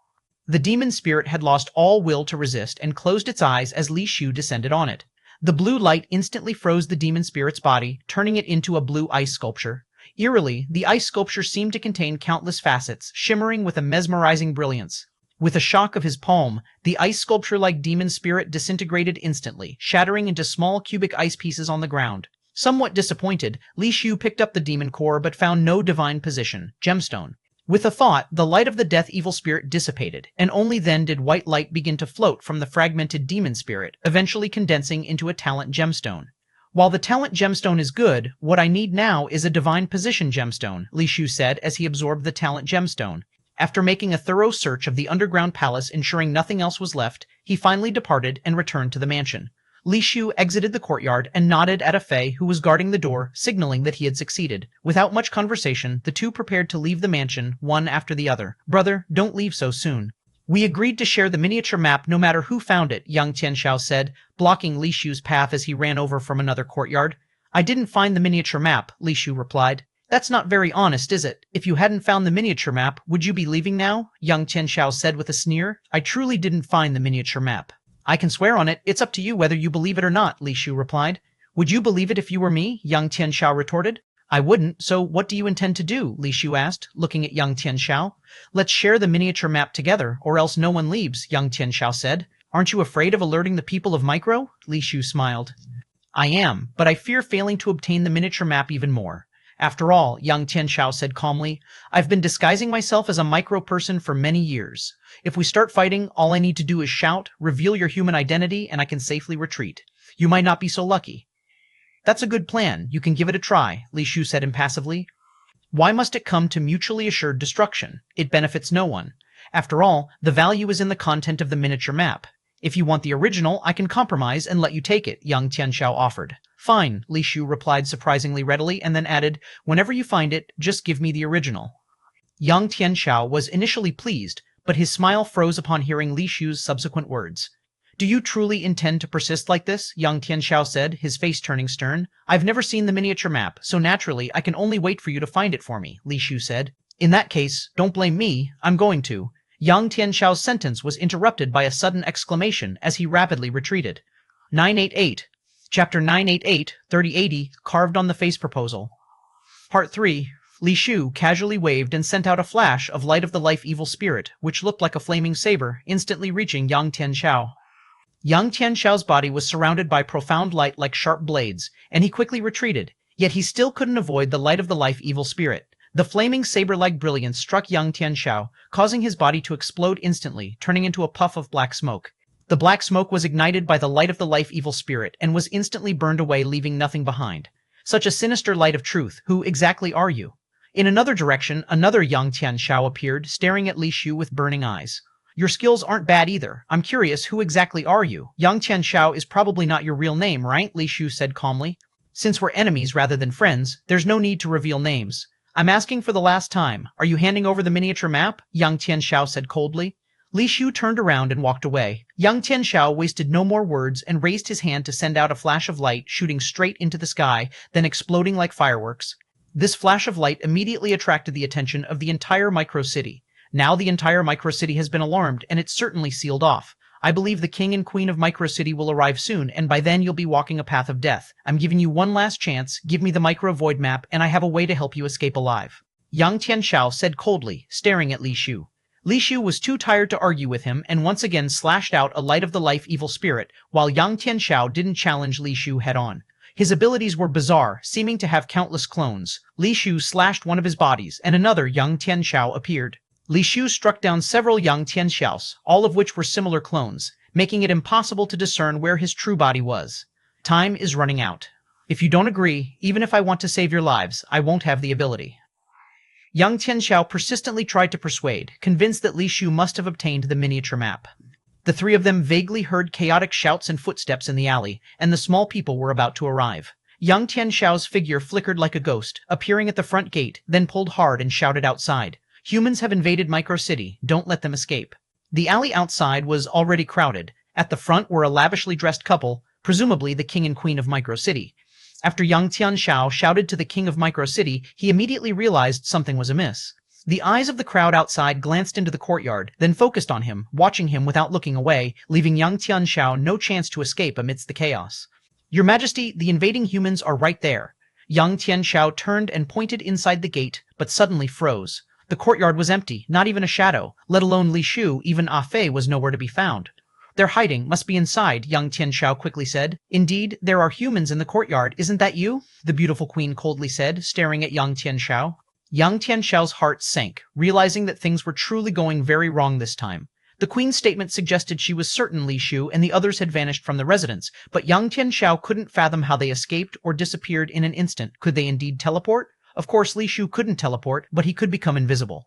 The demon spirit had lost all will to resist and closed its eyes as Li Shu descended on it. The blue light instantly froze the demon spirit's body, turning it into a blue ice sculpture. Eerily, the ice sculpture seemed to contain countless facets, shimmering with a mesmerizing brilliance. With a shock of his palm, the ice sculpture-like demon spirit disintegrated instantly, shattering into small cubic ice pieces on the ground. Somewhat disappointed, Li Shu picked up the demon core but found no divine position, gemstone. With a thought, the light of the death evil spirit dissipated, and only then did white light begin to float from the fragmented demon spirit, eventually condensing into a talent gemstone. While the talent gemstone is good, what I need now is a divine position gemstone, Li Shu said as he absorbed the talent gemstone. After making a thorough search of the underground palace ensuring nothing else was left, he finally departed and returned to the mansion. Li Shu exited the courtyard and nodded at a Fei who was guarding the door, signaling that he had succeeded. Without much conversation, the two prepared to leave the mansion, one after the other. Brother, don't leave so soon. We agreed to share the miniature map no matter who found it, Yang Tianxiao said, blocking Li Shu's path as he ran over from another courtyard. I didn't find the miniature map, Li Shu replied. That's not very honest, is it? If you hadn't found the miniature map, would you be leaving now? Yang Tianxiao said with a sneer. I truly didn't find the miniature map. I can swear on it. It's up to you whether you believe it or not, Li Shu replied. Would you believe it if you were me? Yang Tianxiao retorted. I wouldn't, so what do you intend to do? Li Shu asked, looking at Yang Tianxiao. Let's share the miniature map together, or else no one leaves, Yang Tianxiao said. Aren't you afraid of alerting the people of Micro? Li Shu smiled. I am, but I fear failing to obtain the miniature map even more. After all, Yang Tianxiao said calmly, I've been disguising myself as a micro person for many years. If we start fighting, all I need to do is shout, reveal your human identity, and I can safely retreat. You might not be so lucky. That's a good plan. You can give it a try, Li Shu said impassively. Why must it come to mutually assured destruction? It benefits no one. After all, the value is in the content of the miniature map. If you want the original, I can compromise and let you take it, Yang Tianxiao offered. Fine, Li Shu replied surprisingly readily and then added, whenever you find it, just give me the original. Yang Tianxiao was initially pleased, but his smile froze upon hearing Li Shu's subsequent words. Do you truly intend to persist like this? Yang Tianxiao said, his face turning stern. I've never seen the miniature map, so naturally I can only wait for you to find it for me, Li Shu said. In that case, don't blame me, I'm going to. Yang Tianxiao's sentence was interrupted by a sudden exclamation as he rapidly retreated. 988. Chapter 988, 3080, carved on the face proposal. Part 3. Li Shu casually waved and sent out a flash of light of the life evil spirit, which looked like a flaming saber, instantly reaching Yang Tianxiao. Yang Tianxiao's body was surrounded by profound light like sharp blades, and he quickly retreated, yet he still couldn't avoid the light of the life evil spirit. The flaming saber-like brilliance struck Yang Tianxiao, causing his body to explode instantly, turning into a puff of black smoke. The black smoke was ignited by the light of the life evil spirit and was instantly burned away, leaving nothing behind. Such a sinister light of truth, who exactly are you? In another direction, another Yang Tianxiao appeared, staring at Li Shu with burning eyes. Your skills aren't bad either. I'm curious, who exactly are you? Yang Tianxiao is probably not your real name, right? Li Shu said calmly. Since we're enemies rather than friends, there's no need to reveal names. I'm asking for the last time. Are you handing over the miniature map? Yang Tianxiao said coldly. Li Shu turned around and walked away. Yang Tianxiao wasted no more words and raised his hand to send out a flash of light shooting straight into the sky, then exploding like fireworks. This flash of light immediately attracted the attention of the entire micro-city. Now the entire micro-city has been alarmed, and it's certainly sealed off. I believe the king and queen of micro-city will arrive soon, and by then you'll be walking a path of death. I'm giving you one last chance, give me the micro-void map, and I have a way to help you escape alive. Yang Tianxiao said coldly, staring at Li Shu. Li Shu was too tired to argue with him and once again slashed out a light-of-the-life evil spirit, while Yang Tianxiao didn't challenge Li Shu head-on. His abilities were bizarre, seeming to have countless clones. Li Shu slashed one of his bodies, and another Yang Tianxiao appeared. Li Shu struck down several Yang Tianxiaos, all of which were similar clones, making it impossible to discern where his true body was. Time is running out. If you don't agree, even if I want to save your lives, I won't have the ability. Yang Tianxiao persistently tried to persuade, convinced that Li Shu must have obtained the miniature map. The three of them vaguely heard chaotic shouts and footsteps in the alley, and the small people were about to arrive. Yang Tianxiao's figure flickered like a ghost, appearing at the front gate, then pulled hard and shouted outside. Humans have invaded Micro City. Don't let them escape. The alley outside was already crowded. At the front were a lavishly dressed couple, presumably the king and queen of Micro City. After Yang Tianxiao shouted to the king of Micro City, he immediately realized something was amiss. The eyes of the crowd outside glanced into the courtyard, then focused on him, watching him without looking away, leaving Yang Tianxiao no chance to escape amidst the chaos. Your Majesty, the invading humans are right there. Yang Tianxiao turned and pointed inside the gate, but suddenly froze. The courtyard was empty, not even a shadow, let alone Li Shu, even Ah Fei was nowhere to be found. They're hiding, must be inside, Yang Tianxiao quickly said. Indeed, there are humans in the courtyard, isn't that you? The beautiful queen coldly said, staring at Yang Tianxiao. Yang Tianxiao's heart sank, realizing that things were truly going very wrong this time. The queen's statement suggested she was certain Li Shu and the others had vanished from the residence, but Yang Tianxiao couldn't fathom how they escaped or disappeared in an instant. Could they indeed teleport? Of course, Li Shu couldn't teleport, but he could become invisible.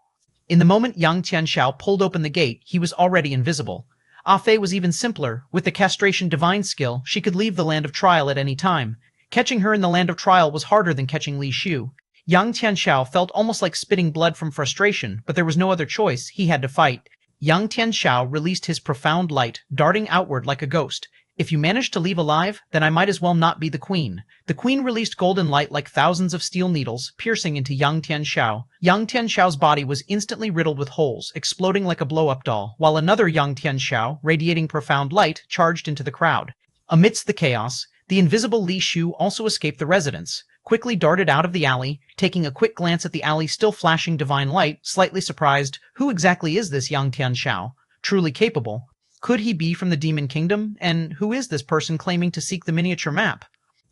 In the moment Yang Tianxiao pulled open the gate, he was already invisible. Ah Fei was even simpler. With the castration divine skill, she could leave the land of trial at any time. Catching her in the land of trial was harder than catching Li Shu. Yang Tianxiao felt almost like spitting blood from frustration, but there was no other choice. He had to fight. Yang Tianxiao released his profound light, darting outward like a ghost. If you manage to leave alive, then I might as well not be the queen. The queen released golden light like thousands of steel needles, piercing into Yang Tianxiao. Yang Tianxiao's body was instantly riddled with holes, exploding like a blow-up doll, while another Yang Tianxiao, radiating profound light, charged into the crowd. Amidst the chaos, the invisible Li Shu also escaped the residence, quickly darted out of the alley, taking a quick glance at the alley still flashing divine light, slightly surprised. Who exactly is this Yang Tianxiao? Truly capable. Could he be from the Demon Kingdom? And who is this person claiming to seek the miniature map?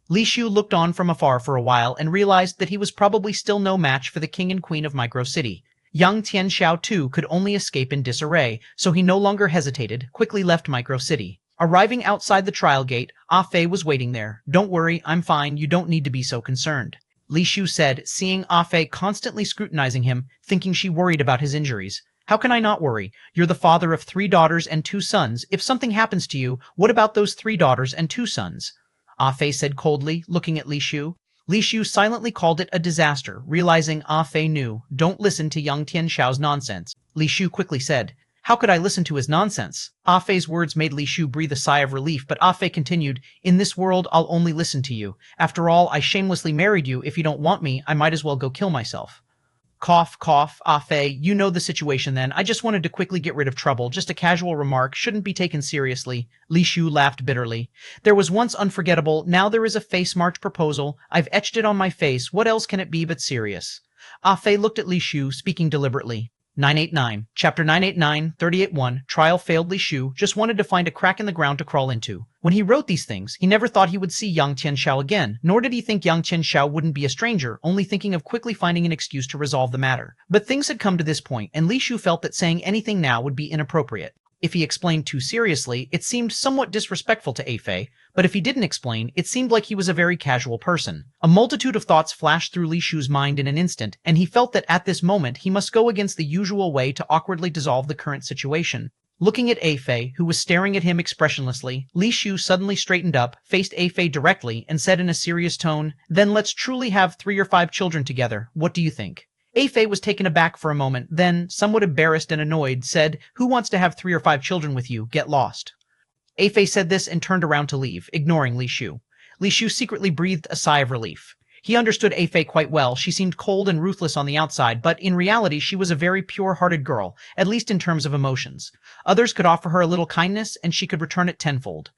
Li Shu looked on from afar for a while and realized that he was probably still no match for the king and queen of Micro City. Yang Tianxiao too could only escape in disarray, so he no longer hesitated, quickly left Micro City. Arriving outside the trial gate, Ah Fei was waiting there. Don't worry, I'm fine, you don't need to be so concerned. Li Shu said, seeing Ah Fei constantly scrutinizing him, thinking she worried about his injuries. How can I not worry? You're the father of 3 daughters and 2 sons. If something happens to you, what about those 3 daughters and 2 sons? Ah Fei said coldly, looking at Li Shu. Li Shu silently called it a disaster, realizing Ah Fei knew. Don't listen to Yang Tianxiao's nonsense. Li Shu quickly said, how could I listen to his nonsense? Ah Fei's words made Li Shu breathe a sigh of relief, but Ah Fei continued, in this world I'll only listen to you. After all, I shamelessly married you. If you don't want me, I might as well go kill myself. Cough, cough, Ah Fei, you know the situation then. I just wanted to quickly get rid of trouble. Just a casual remark, shouldn't be taken seriously. Li Shu laughed bitterly. There was once unforgettable, now there is a face-marked proposal. I've etched it on my face. What else can it be but serious? Ah Fei looked at Li Shu, speaking deliberately. 989. Chapter 989, 38-1, Trial failed. Li Shu just wanted to find a crack in the ground to crawl into. When he wrote these things, he never thought he would see Yang Tianxiao again, nor did he think Yang Tianxiao wouldn't be a stranger, only thinking of quickly finding an excuse to resolve the matter. But things had come to this point, and Li Shu felt that saying anything now would be inappropriate. If he explained too seriously, it seemed somewhat disrespectful to Ah Fei, but if he didn't explain, it seemed like he was a very casual person. A multitude of thoughts flashed through Li Shu's mind in an instant, and he felt that at this moment he must go against the usual way to awkwardly dissolve the current situation. Looking at Ah Fei, who was staring at him expressionlessly, Li Shu suddenly straightened up, faced Ah Fei directly, and said in a serious tone, then let's truly have 3 or 5 children together. What do you think? Afei was taken aback for a moment, then, somewhat embarrassed and annoyed, said, "Who wants to have 3 or 5 children with you? Get lost." Afei said this and turned around to leave, ignoring Li Shu. Li Shu secretly breathed a sigh of relief. He understood Afei quite well. She seemed cold and ruthless on the outside, but in reality she was a very pure-hearted girl, at least in terms of emotions. Others could offer her a little kindness, and she could return it tenfold.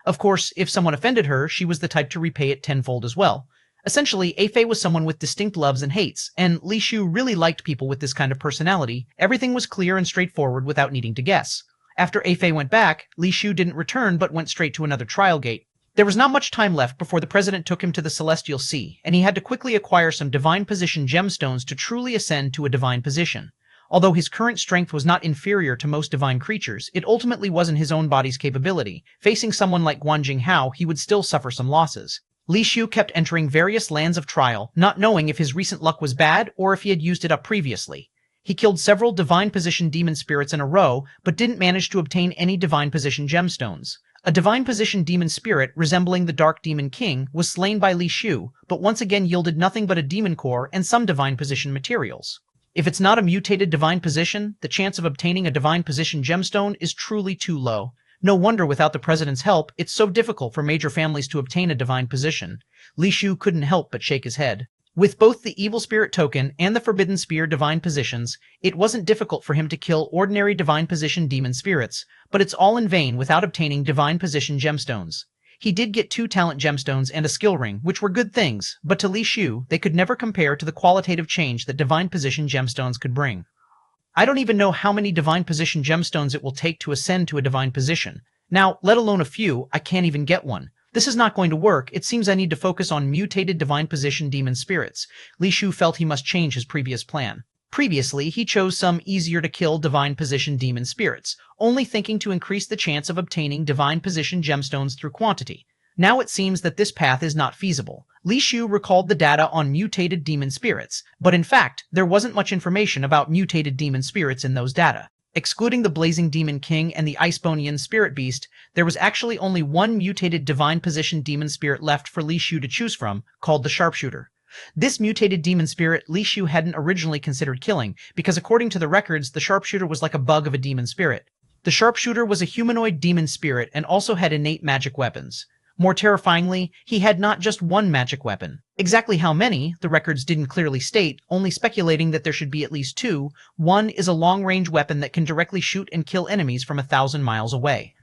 Of course, if someone offended her, she was the type to repay it tenfold as well. Essentially, Afei was someone with distinct loves and hates, and Li Shu really liked people with this kind of personality. Everything was clear and straightforward without needing to guess. After Afei went back, Li Shu didn't return but went straight to another trial gate. There was not much time left before the president took him to the Celestial Sea, and he had to quickly acquire some divine position gemstones to truly ascend to a divine position. Although his current strength was not inferior to most divine creatures, it ultimately wasn't his own body's capability. Facing someone like Guanjing Hao, he would still suffer some losses. Li Shu kept entering various lands of trial, not knowing if his recent luck was bad or if he had used it up previously. He killed several divine position demon spirits in a row, but didn't manage to obtain any divine position gemstones. A divine position demon spirit, resembling the Dark Demon King, was slain by Li Shu, but once again yielded nothing but a demon core and some divine position materials. If it's not a mutated divine position, the chance of obtaining a divine position gemstone is truly too low. No wonder without the president's help, it's so difficult for major families to obtain a divine position. Li Shu couldn't help but shake his head. With both the Evil Spirit token and the Forbidden Spear divine positions, it wasn't difficult for him to kill ordinary divine position demon spirits, but it's all in vain without obtaining divine position gemstones. He did get 2 talent gemstones and a skill ring, which were good things, but to Li Shu, they could never compare to the qualitative change that divine position gemstones could bring. I don't even know how many divine position gemstones it will take to ascend to a divine position. Now, let alone a few, I can't even get one. This is not going to work. It seems I need to focus on mutated divine position demon spirits. Li Shu felt he must change his previous plan. Previously, he chose some easier-to-kill divine position demon spirits, only thinking to increase the chance of obtaining divine position gemstones through quantity. Now it seems that this path is not feasible. Li Shu recalled the data on mutated demon spirits, but in fact, there wasn't much information about mutated demon spirits in those data. Excluding the Blazing Demon King and the Icebonian Spirit Beast, there was actually only one mutated divine position demon spirit left for Li Shu to choose from, called the Sharpshooter. This mutated demon spirit Li Shu hadn't originally considered killing, because according to the records, the Sharpshooter was like a bug of a demon spirit. The Sharpshooter was a humanoid demon spirit and also had innate magic weapons. More terrifyingly, he had not just one magic weapon. Exactly how many, the records didn't clearly state, only speculating that there should be at least 2. One is a long-range weapon that can directly shoot and kill enemies from 1,000 miles away.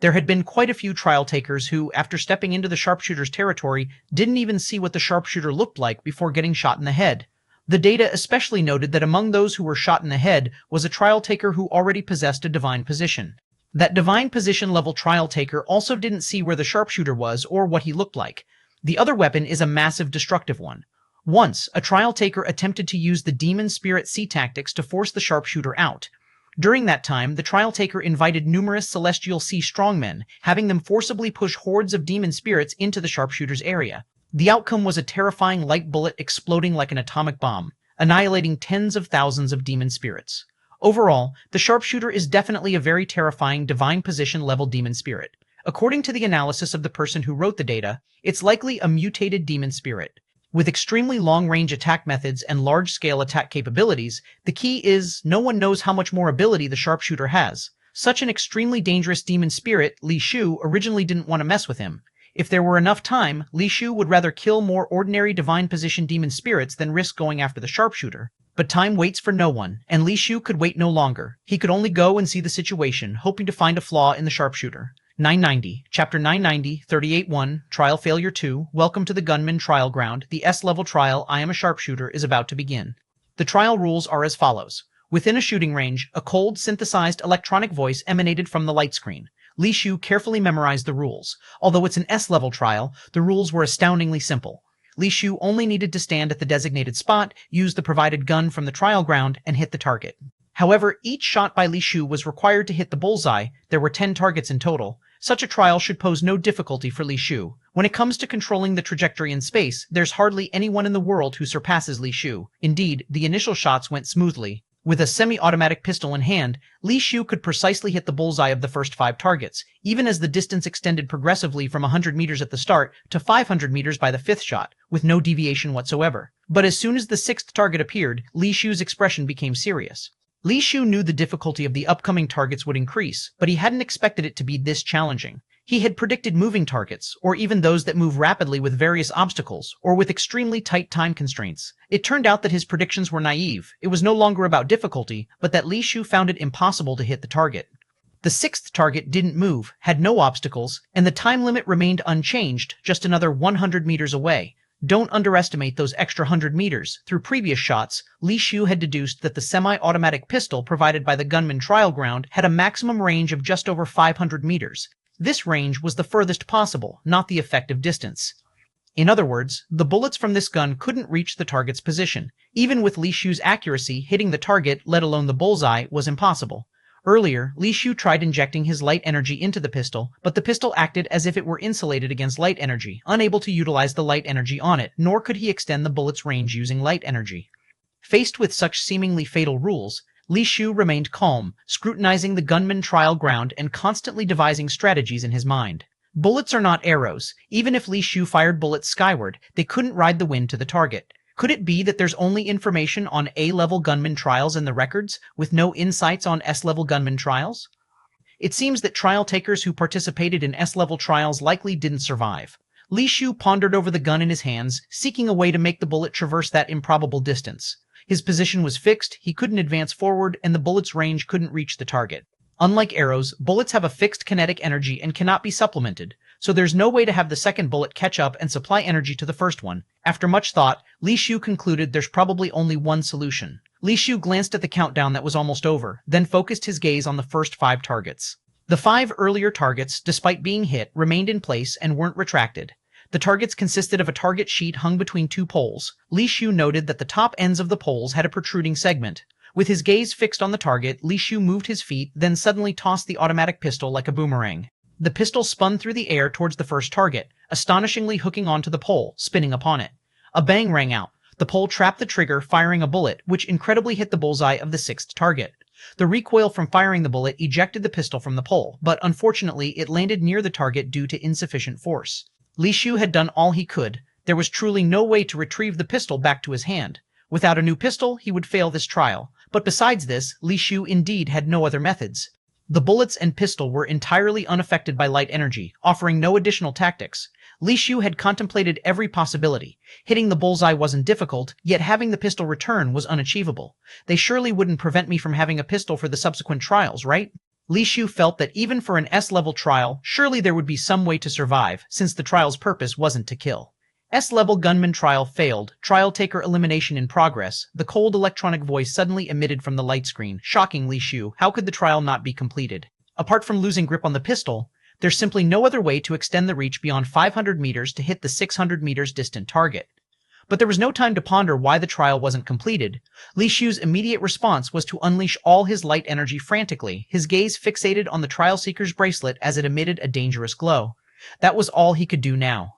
There had been quite a few trial takers who, after stepping into the Sharpshooter's territory, didn't even see what the Sharpshooter looked like before getting shot in the head. The data especially noted that among those who were shot in the head was a trial taker who already possessed a divine position. That divine position level trial taker also didn't see where the Sharpshooter was or what he looked like. The other weapon is a massive destructive one. Once, a trial taker attempted to use the demon spirit sea tactics to force the Sharpshooter out. During that time, the trial taker invited numerous celestial sea strongmen, having them forcibly push hordes of demon spirits into the Sharpshooter's area. The outcome was a terrifying light bullet exploding like an atomic bomb, annihilating tens of thousands of demon spirits. Overall, the Sharpshooter is definitely a very terrifying divine position level demon spirit. According to the analysis of the person who wrote the data, it's likely a mutated demon spirit. With extremely long-range attack methods and large-scale attack capabilities, the key is no one knows how much more ability the Sharpshooter has. Such an extremely dangerous demon spirit, Li Shu originally didn't want to mess with him. If there were enough time, Li Shu would rather kill more ordinary divine position demon spirits than risk going after the Sharpshooter. But time waits for no one, and Li Shu could wait no longer. He could only go and see the situation, hoping to find a flaw in the Sharpshooter. 990, Chapter 990, 38-1, Trial Failure 2, Welcome to the Gunman Trial Ground. The S-level trial, I Am a Sharpshooter, is about to begin. The trial rules are as follows. Within a shooting range, a cold, synthesized electronic voice emanated from the light screen. Li Shu carefully memorized the rules. Although it's an S-level trial, the rules were astoundingly simple. Li Shu only needed to stand at the designated spot, use the provided gun from the trial ground, and hit the target. However, each shot by Li Shu was required to hit the bullseye. There were 10 targets in total. Such a trial should pose no difficulty for Li Shu. When it comes to controlling the trajectory in space, there's hardly anyone in the world who surpasses Li Shu. Indeed, the initial shots went smoothly. With a semi-automatic pistol in hand, Li Shu could precisely hit the bullseye of the first 5 targets, even as the distance extended progressively from 100 meters at the start to 500 meters by the 5th shot, with no deviation whatsoever. But as soon as the sixth target appeared, Li Shu's expression became serious. Li Shu knew the difficulty of the upcoming targets would increase, but he hadn't expected it to be this challenging. He had predicted moving targets, or even those that move rapidly with various obstacles, or with extremely tight time constraints. It turned out that his predictions were naive. It was no longer about difficulty, but that Li Shu found it impossible to hit the target. The sixth target didn't move, had no obstacles, and the time limit remained unchanged, just another 100 meters away. Don't underestimate those extra 100 meters. Through previous shots, Li Shu had deduced that the semi-automatic pistol provided by the gunman trial ground had a maximum range of just over 500 meters. This range was the furthest possible, not the effective distance. In other words, the bullets from this gun couldn't reach the target's position. Even with Li Shu's accuracy, hitting the target, let alone the bullseye, was impossible. Earlier, Li Shu tried injecting his light energy into the pistol, but the pistol acted as if it were insulated against light energy, unable to utilize the light energy on it, nor could he extend the bullet's range using light energy. Faced with such seemingly fatal rules, Li Shu remained calm, scrutinizing the gunman trial ground and constantly devising strategies in his mind. Bullets are not arrows. Even if Li Shu fired bullets skyward, they couldn't ride the wind to the target. Could it be that there's only information on A-level gunman trials in the records, with no insights on S-level gunman trials? It seems that trial takers who participated in S-level trials likely didn't survive. Li Shu pondered over the gun in his hands, seeking a way to make the bullet traverse that improbable distance. His position was fixed, he couldn't advance forward, and the bullet's range couldn't reach the target. Unlike arrows, bullets have a fixed kinetic energy and cannot be supplemented, so there's no way to have the second bullet catch up and supply energy to the first one. After much thought, Li Shu concluded there's probably only one solution. Li Shu glanced at the countdown that was almost over, then focused his gaze on the first 5 targets. The 5 earlier targets, despite being hit, remained in place and weren't retracted. The targets consisted of a target sheet hung between 2 poles. Li Shu noted that the top ends of the poles had a protruding segment. With his gaze fixed on the target, Li Shu moved his feet, then suddenly tossed the automatic pistol like a boomerang. The pistol spun through the air towards the first target, astonishingly hooking onto the pole, spinning upon it. A bang rang out. The pole trapped the trigger, firing a bullet, which incredibly hit the bullseye of the 6th target. The recoil from firing the bullet ejected the pistol from the pole, but unfortunately it landed near the target due to insufficient force. Li Shu had done all he could. There was truly no way to retrieve the pistol back to his hand. Without a new pistol, he would fail this trial. But besides this, Li Shu indeed had no other methods. The bullets and pistol were entirely unaffected by light energy, offering no additional tactics. Li Shu had contemplated every possibility. Hitting the bullseye wasn't difficult, yet having the pistol return was unachievable. They surely wouldn't prevent me from having a pistol for the subsequent trials, right? Li Shu felt that even for an S-level trial, surely there would be some way to survive, since the trial's purpose wasn't to kill. S-level gunman trial failed, trial taker elimination in progress. The cold electronic voice suddenly emitted from the light screen, shocking Li Shu. How could the trial not be completed? Apart from losing grip on the pistol, there's simply no other way to extend the reach beyond 500 meters to hit the 600 meters distant target. But there was no time to ponder why the trial wasn't completed. Li Shu's immediate response was to unleash all his light energy frantically, his gaze fixated on the trial seeker's bracelet as it emitted a dangerous glow. That was all he could do now.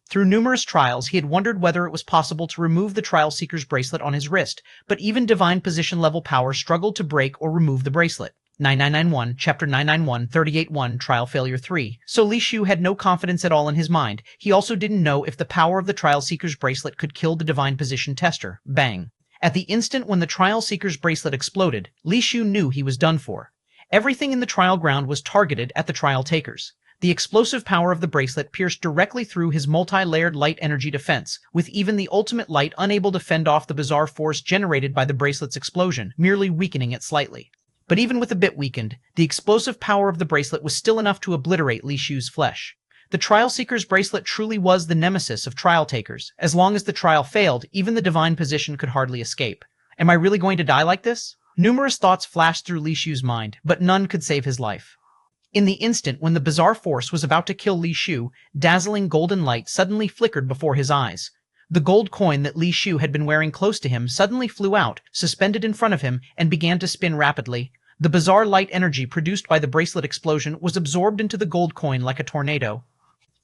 Through numerous trials, he had wondered whether it was possible to remove the trial seeker's bracelet on his wrist, but even divine position level power struggled to break or remove the bracelet. 9991, Chapter 991, 38-1, Trial Failure 3. So Li Shu had no confidence at all in his mind. He also didn't know if the power of the trial seeker's bracelet could kill the divine position tester. Bang. At the instant when the trial seeker's bracelet exploded, Li Shu knew he was done for. Everything in the trial ground was targeted at the trial takers. The explosive power of the bracelet pierced directly through his multi-layered light energy defense, with even the ultimate light unable to fend off the bizarre force generated by the bracelet's explosion, merely weakening it slightly. But even with a bit weakened, the explosive power of the bracelet was still enough to obliterate Li Shu's flesh. The trial seeker's bracelet truly was the nemesis of trial takers. As long as the trial failed, even the divine position could hardly escape. Am I really going to die like this? Numerous thoughts flashed through Li Shu's mind, but none could save his life. In the instant when the bizarre force was about to kill Li Shu, dazzling golden light suddenly flickered before his eyes. The gold coin that Li Shu had been wearing close to him suddenly flew out, suspended in front of him, and began to spin rapidly. The bizarre light energy produced by the bracelet explosion was absorbed into the gold coin like a tornado.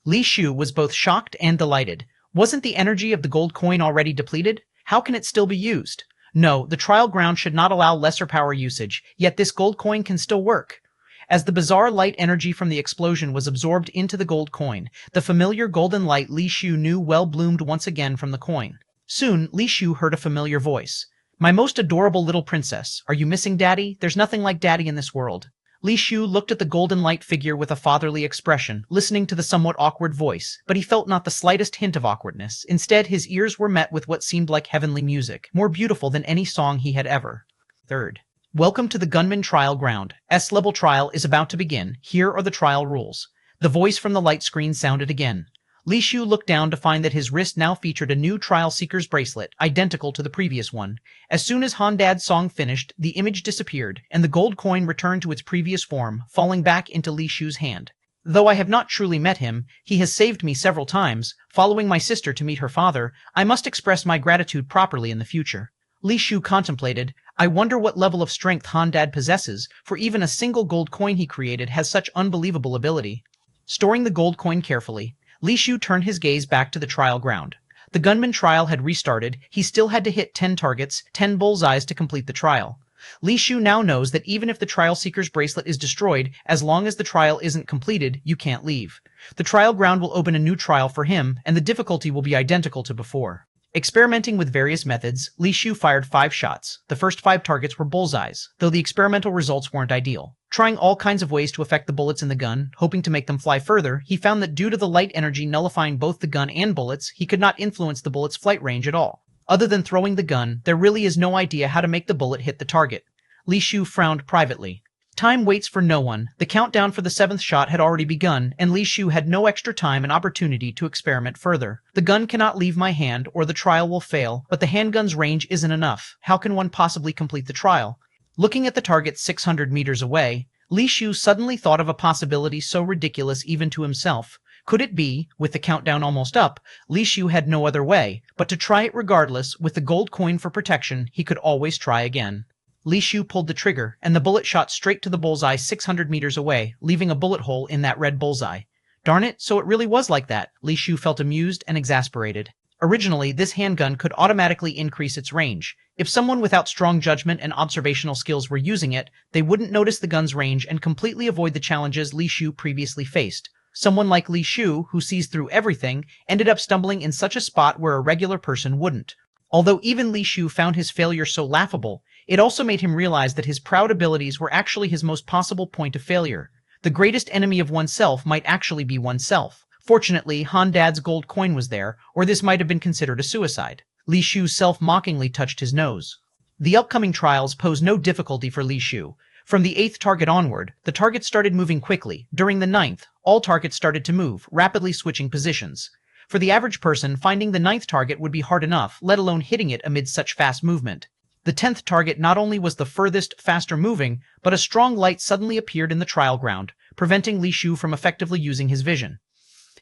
Li Shu was both shocked and delighted. Wasn't the energy of the gold coin already depleted? How can it still be used? No, the trial ground should not allow lesser power usage, yet this gold coin can still work. As the bizarre light energy from the explosion was absorbed into the gold coin, the familiar golden light Li Shu knew well bloomed once again from the coin. Soon, Li Shu heard a familiar voice. "My most adorable little princess, are you missing Daddy? There's nothing like Daddy in this world." Li Shu looked at the golden light figure with a fatherly expression, listening to the somewhat awkward voice, but he felt not the slightest hint of awkwardness. Instead, his ears were met with what seemed like heavenly music, more beautiful than any song he had ever heard. "Welcome to the Gunman Trial Ground. S-level trial is about to begin. Here are the trial rules." The voice from the light screen sounded again. Li Shu looked down to find that his wrist now featured a new Trial Seeker's bracelet, identical to the previous one. As soon as Hondad's song finished, the image disappeared, and the gold coin returned to its previous form, falling back into Li Shu's hand. "Though I have not truly met him, he has saved me several times. Following my sister to meet her father, I must express my gratitude properly in the future." Li Shu contemplated. "I wonder what level of strength Hondad possesses, for even a single gold coin he created has such unbelievable ability." Storing the gold coin carefully, Li Shu turned his gaze back to the trial ground. The gunman trial had restarted. He still had to hit 10 targets, 10 bullseyes to complete the trial. Li Shu now knows that even if the Trial Seeker's bracelet is destroyed, as long as the trial isn't completed, you can't leave. The trial ground will open a new trial for him, and the difficulty will be identical to before. Experimenting with various methods, Li Shu fired 5 shots. The first 5 targets were bullseyes, though the experimental results weren't ideal. Trying all kinds of ways to affect the bullets in the gun, hoping to make them fly further, he found that due to the light energy nullifying both the gun and bullets, he could not influence the bullet's flight range at all. Other than throwing the gun, there really is no idea how to make the bullet hit the target. Li Shu frowned privately. Time waits for no one. The countdown for the 7th shot had already begun, and Li Shu had no extra time and opportunity to experiment further. The gun cannot leave my hand, or the trial will fail, but the handgun's range isn't enough. How can one possibly complete the trial? Looking at the target 600 meters away, Li Shu suddenly thought of a possibility so ridiculous even to himself. Could it be, with the countdown almost up, Li Shu had no other way, but to try it regardless, with the gold coin for protection, he could always try again. Li Shu pulled the trigger, and the bullet shot straight to the bullseye 600 meters away, leaving a bullet hole in that red bullseye. Darn it, so it really was like that. Li Shu felt amused and exasperated. Originally, this handgun could automatically increase its range. If someone without strong judgment and observational skills were using it, they wouldn't notice the gun's range and completely avoid the challenges Li Shu previously faced. Someone like Li Shu, who sees through everything, ended up stumbling in such a spot where a regular person wouldn't. Although even Li Shu found his failure so laughable, it also made him realize that his proud abilities were actually his most possible point of failure. The greatest enemy of oneself might actually be oneself. Fortunately, Hondad's gold coin was there, or this might have been considered a suicide. Li Shu self-mockingly touched his nose. The upcoming trials pose no difficulty for Li Shu. From the 8th target onward, the targets started moving quickly. During the 9th, all targets started to move, rapidly switching positions. For the average person, finding the 9th target would be hard enough, let alone hitting it amid such fast movement. The 10th target not only was the furthest, faster moving, but a strong light suddenly appeared in the trial ground, preventing Li Shu from effectively using his vision.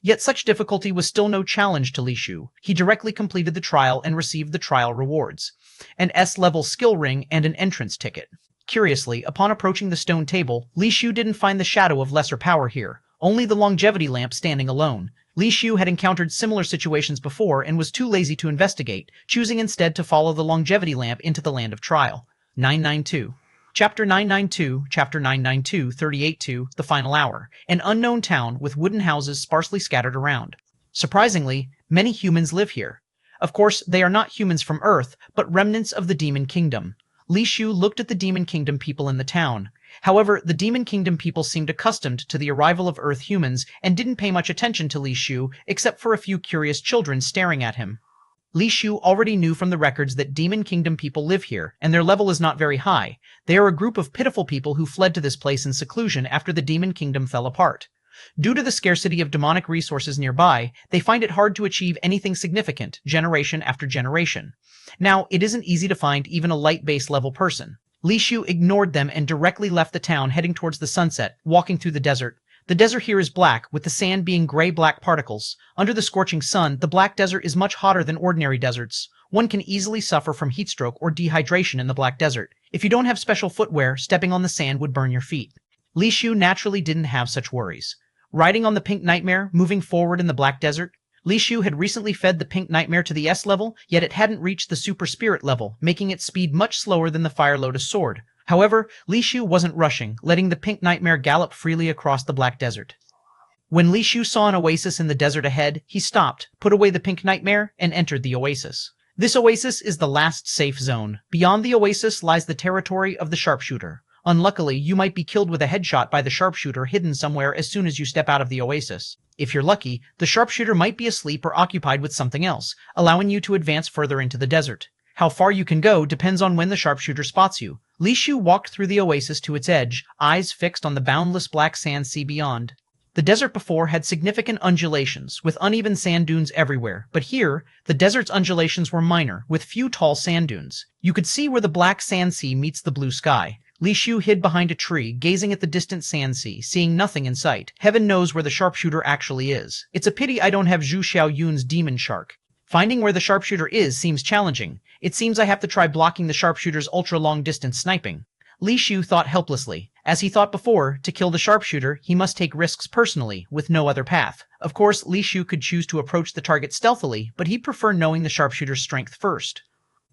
Yet such difficulty was still no challenge to Li Shu. He directly completed the trial and received the trial rewards: an S-level skill ring and an entrance ticket. Curiously, upon approaching the stone table, Li Shu didn't find the shadow of lesser power here, only the longevity lamp standing alone. Li Shu had encountered similar situations before and was too lazy to investigate, choosing instead to follow the longevity lamp into the land of trial. 992. Chapter 992, Chapter 992, 38-2, The Final Hour. An unknown town with wooden houses sparsely scattered around. Surprisingly, many humans live here. Of course, they are not humans from Earth, but remnants of the Demon Kingdom. Li Shu looked at the Demon Kingdom people in the town. However, the Demon Kingdom people seemed accustomed to the arrival of Earth humans and didn't pay much attention to Li Shu, except for a few curious children staring at him. Li Shu already knew from the records that Demon Kingdom people live here, and their level is not very high. They are a group of pitiful people who fled to this place in seclusion after the Demon Kingdom fell apart. Due to the scarcity of demonic resources nearby, they find it hard to achieve anything significant, generation after generation. Now, it isn't easy to find even a light base level person. Li Shu ignored them and directly left the town, heading towards the sunset, walking through the desert. The desert here is black, with the sand being gray-black particles. Under the scorching sun, the black desert is much hotter than ordinary deserts. One can easily suffer from heatstroke or dehydration in the black desert. If you don't have special footwear, stepping on the sand would burn your feet. Li Shu naturally didn't have such worries. Riding on the Pink Nightmare, moving forward in the black desert, Li Shu had recently fed the Pink Nightmare to the S level, yet it hadn't reached the Super Spirit level, making its speed much slower than the Fire Lotus Sword. However, Li Shu wasn't rushing, letting the Pink Nightmare gallop freely across the Black Desert. When Li Shu saw an oasis in the desert ahead, he stopped, put away the Pink Nightmare, and entered the oasis. This oasis is the last safe zone. Beyond the oasis lies the territory of the sharpshooter. Unluckily, you might be killed with a headshot by the sharpshooter hidden somewhere as soon as you step out of the oasis. If you're lucky, the sharpshooter might be asleep or occupied with something else, allowing you to advance further into the desert. How far you can go depends on when the sharpshooter spots you. Li Shu walked through the oasis to its edge, eyes fixed on the boundless black sand sea beyond. The desert before had significant undulations, with uneven sand dunes everywhere, but here, the desert's undulations were minor, with few tall sand dunes. You could see where the black sand sea meets the blue sky. Li Shu hid behind a tree, gazing at the distant sand sea, seeing nothing in sight. Heaven knows where the sharpshooter actually is. It's a pity I don't have Zhu Xiaoyun's demon shark. Finding where the sharpshooter is seems challenging. It seems I have to try blocking the sharpshooter's ultra-long-distance sniping. Li Shu thought helplessly. As he thought before, to kill the sharpshooter, he must take risks personally, with no other path. Of course, Li Shu could choose to approach the target stealthily, but he'd prefer knowing the sharpshooter's strength first.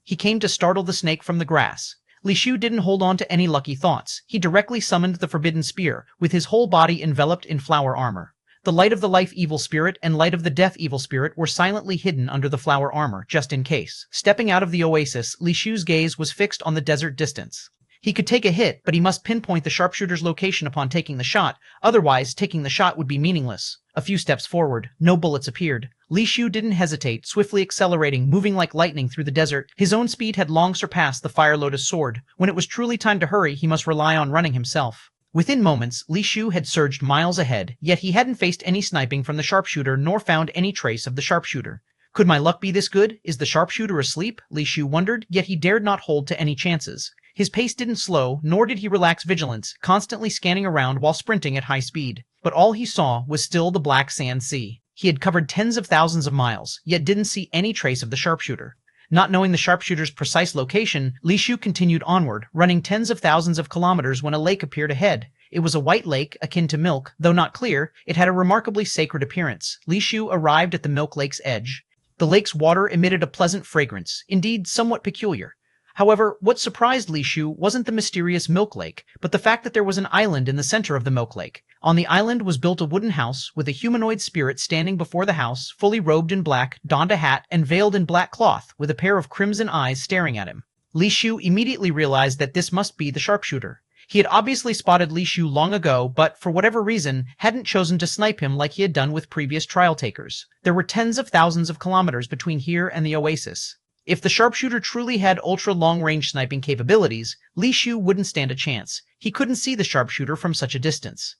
He came to startle the snake from the grass. Li Shu didn't hold on to any lucky thoughts. He directly summoned the forbidden spear, with his whole body enveloped in flower armor. The light of the life evil spirit and light of the death evil spirit were silently hidden under the flower armor, just in case. Stepping out of the oasis, Li Shu's gaze was fixed on the desert distance. He could take a hit, but he must pinpoint the sharpshooter's location upon taking the shot, otherwise taking the shot would be meaningless. A few steps forward, no bullets appeared. Li Shu didn't hesitate, swiftly accelerating, moving like lightning through the desert. His own speed had long surpassed the Fire Lotus sword. When it was truly time to hurry, he must rely on running himself. Within moments, Li Shu had surged miles ahead, yet he hadn't faced any sniping from the sharpshooter nor found any trace of the sharpshooter. Could my luck be this good? Is the sharpshooter asleep? Li Shu wondered, yet he dared not hold to any chances. His pace didn't slow, nor did he relax vigilance, constantly scanning around while sprinting at high speed. But all he saw was still the black sand sea. He had covered tens of thousands of miles, yet didn't see any trace of the sharpshooter. Not knowing the sharpshooter's precise location, Li Shu continued onward, running tens of thousands of kilometers when a lake appeared ahead. It was a white lake, akin to milk, though not clear. It had a remarkably sacred appearance. Li Shu arrived at the milk lake's edge. The lake's water emitted a pleasant fragrance, indeed somewhat peculiar. However, what surprised Li Shu wasn't the mysterious milk lake, but the fact that there was an island in the center of the milk lake. On the island was built a wooden house, with a humanoid spirit standing before the house, fully robed in black, donned a hat, and veiled in black cloth, with a pair of crimson eyes staring at him. Li Shu immediately realized that this must be the sharpshooter. He had obviously spotted Li Shu long ago, but for whatever reason, hadn't chosen to snipe him like he had done with previous trial takers. There were tens of thousands of kilometers between here and the oasis. If the sharpshooter truly had ultra-long-range sniping capabilities, Li Shu wouldn't stand a chance. He couldn't see the sharpshooter from such a distance.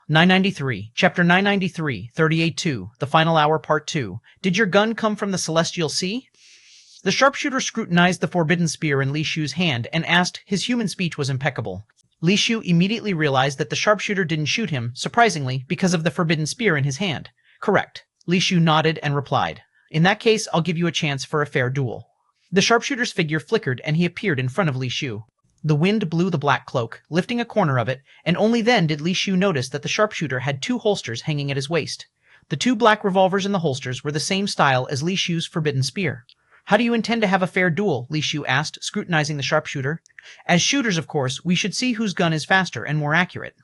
993, Chapter 993, 38-2, The Final Hour Part 2. Did your gun come from the Celestial Sea? The sharpshooter scrutinized the forbidden spear in Li Shu's hand and asked. His human speech was impeccable. Li Shu immediately realized that the sharpshooter didn't shoot him, surprisingly, because of the forbidden spear in his hand. Correct. Li Shu nodded and replied. In that case, I'll give you a chance for a fair duel. The sharpshooter's figure flickered and he appeared in front of Li Shu. The wind blew the black cloak, lifting a corner of it, and only then did Li Shu notice that the sharpshooter had two holsters hanging at his waist. The two black revolvers in the holsters were the same style as Li Shu's forbidden spear. How do you intend to have a fair duel? Li Shu asked, scrutinizing the sharpshooter. As shooters, of course, we should see whose gun is faster and more accurate.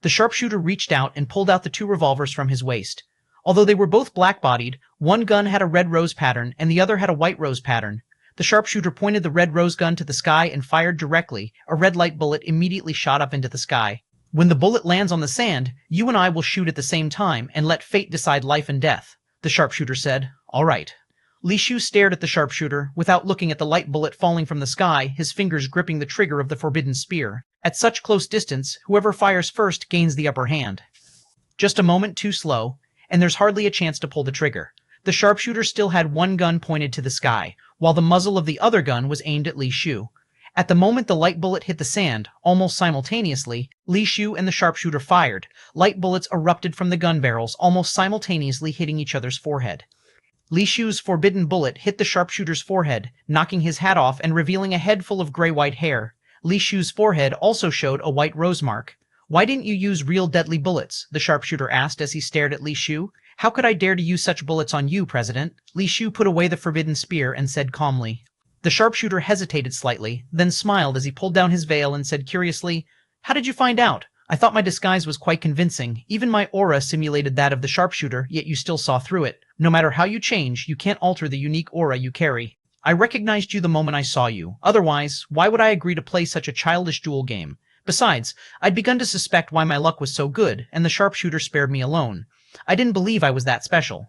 The sharpshooter reached out and pulled out the two revolvers from his waist. Although they were both black-bodied, one gun had a red rose pattern and the other had a white rose pattern. The sharpshooter pointed the red rose gun to the sky and fired directly. A red light bullet immediately shot up into the sky. When the bullet lands on the sand, you and I will shoot at the same time and let fate decide life and death, the sharpshooter said. All right. Li Shu stared at the sharpshooter, without looking at the light bullet falling from the sky, his fingers gripping the trigger of the forbidden spear. At such close distance, whoever fires first gains the upper hand. Just a moment too slow, and there's hardly a chance to pull the trigger. The sharpshooter still had one gun pointed to the sky, while the muzzle of the other gun was aimed at Li Shu. At the moment the light bullet hit the sand, almost simultaneously, Li Shu and the sharpshooter fired. Light bullets erupted from the gun barrels, almost simultaneously hitting each other's forehead. Li Shu's forbidden bullet hit the sharpshooter's forehead, knocking his hat off and revealing a head full of gray-white hair. Li Shu's forehead also showed a white rose mark. Why didn't you use real deadly bullets? The sharpshooter asked as he stared at Li Shu. How could I dare to use such bullets on you, President? Li Shu put away the forbidden spear and said calmly. The sharpshooter hesitated slightly, then smiled as he pulled down his veil and said curiously, How did you find out? I thought my disguise was quite convincing. Even my aura simulated that of the sharpshooter, yet you still saw through it. No matter how you change, you can't alter the unique aura you carry. I recognized you the moment I saw you. Otherwise, why would I agree to play such a childish duel game? Besides, I'd begun to suspect why my luck was so good, and the sharpshooter spared me alone. I didn't believe I was that special.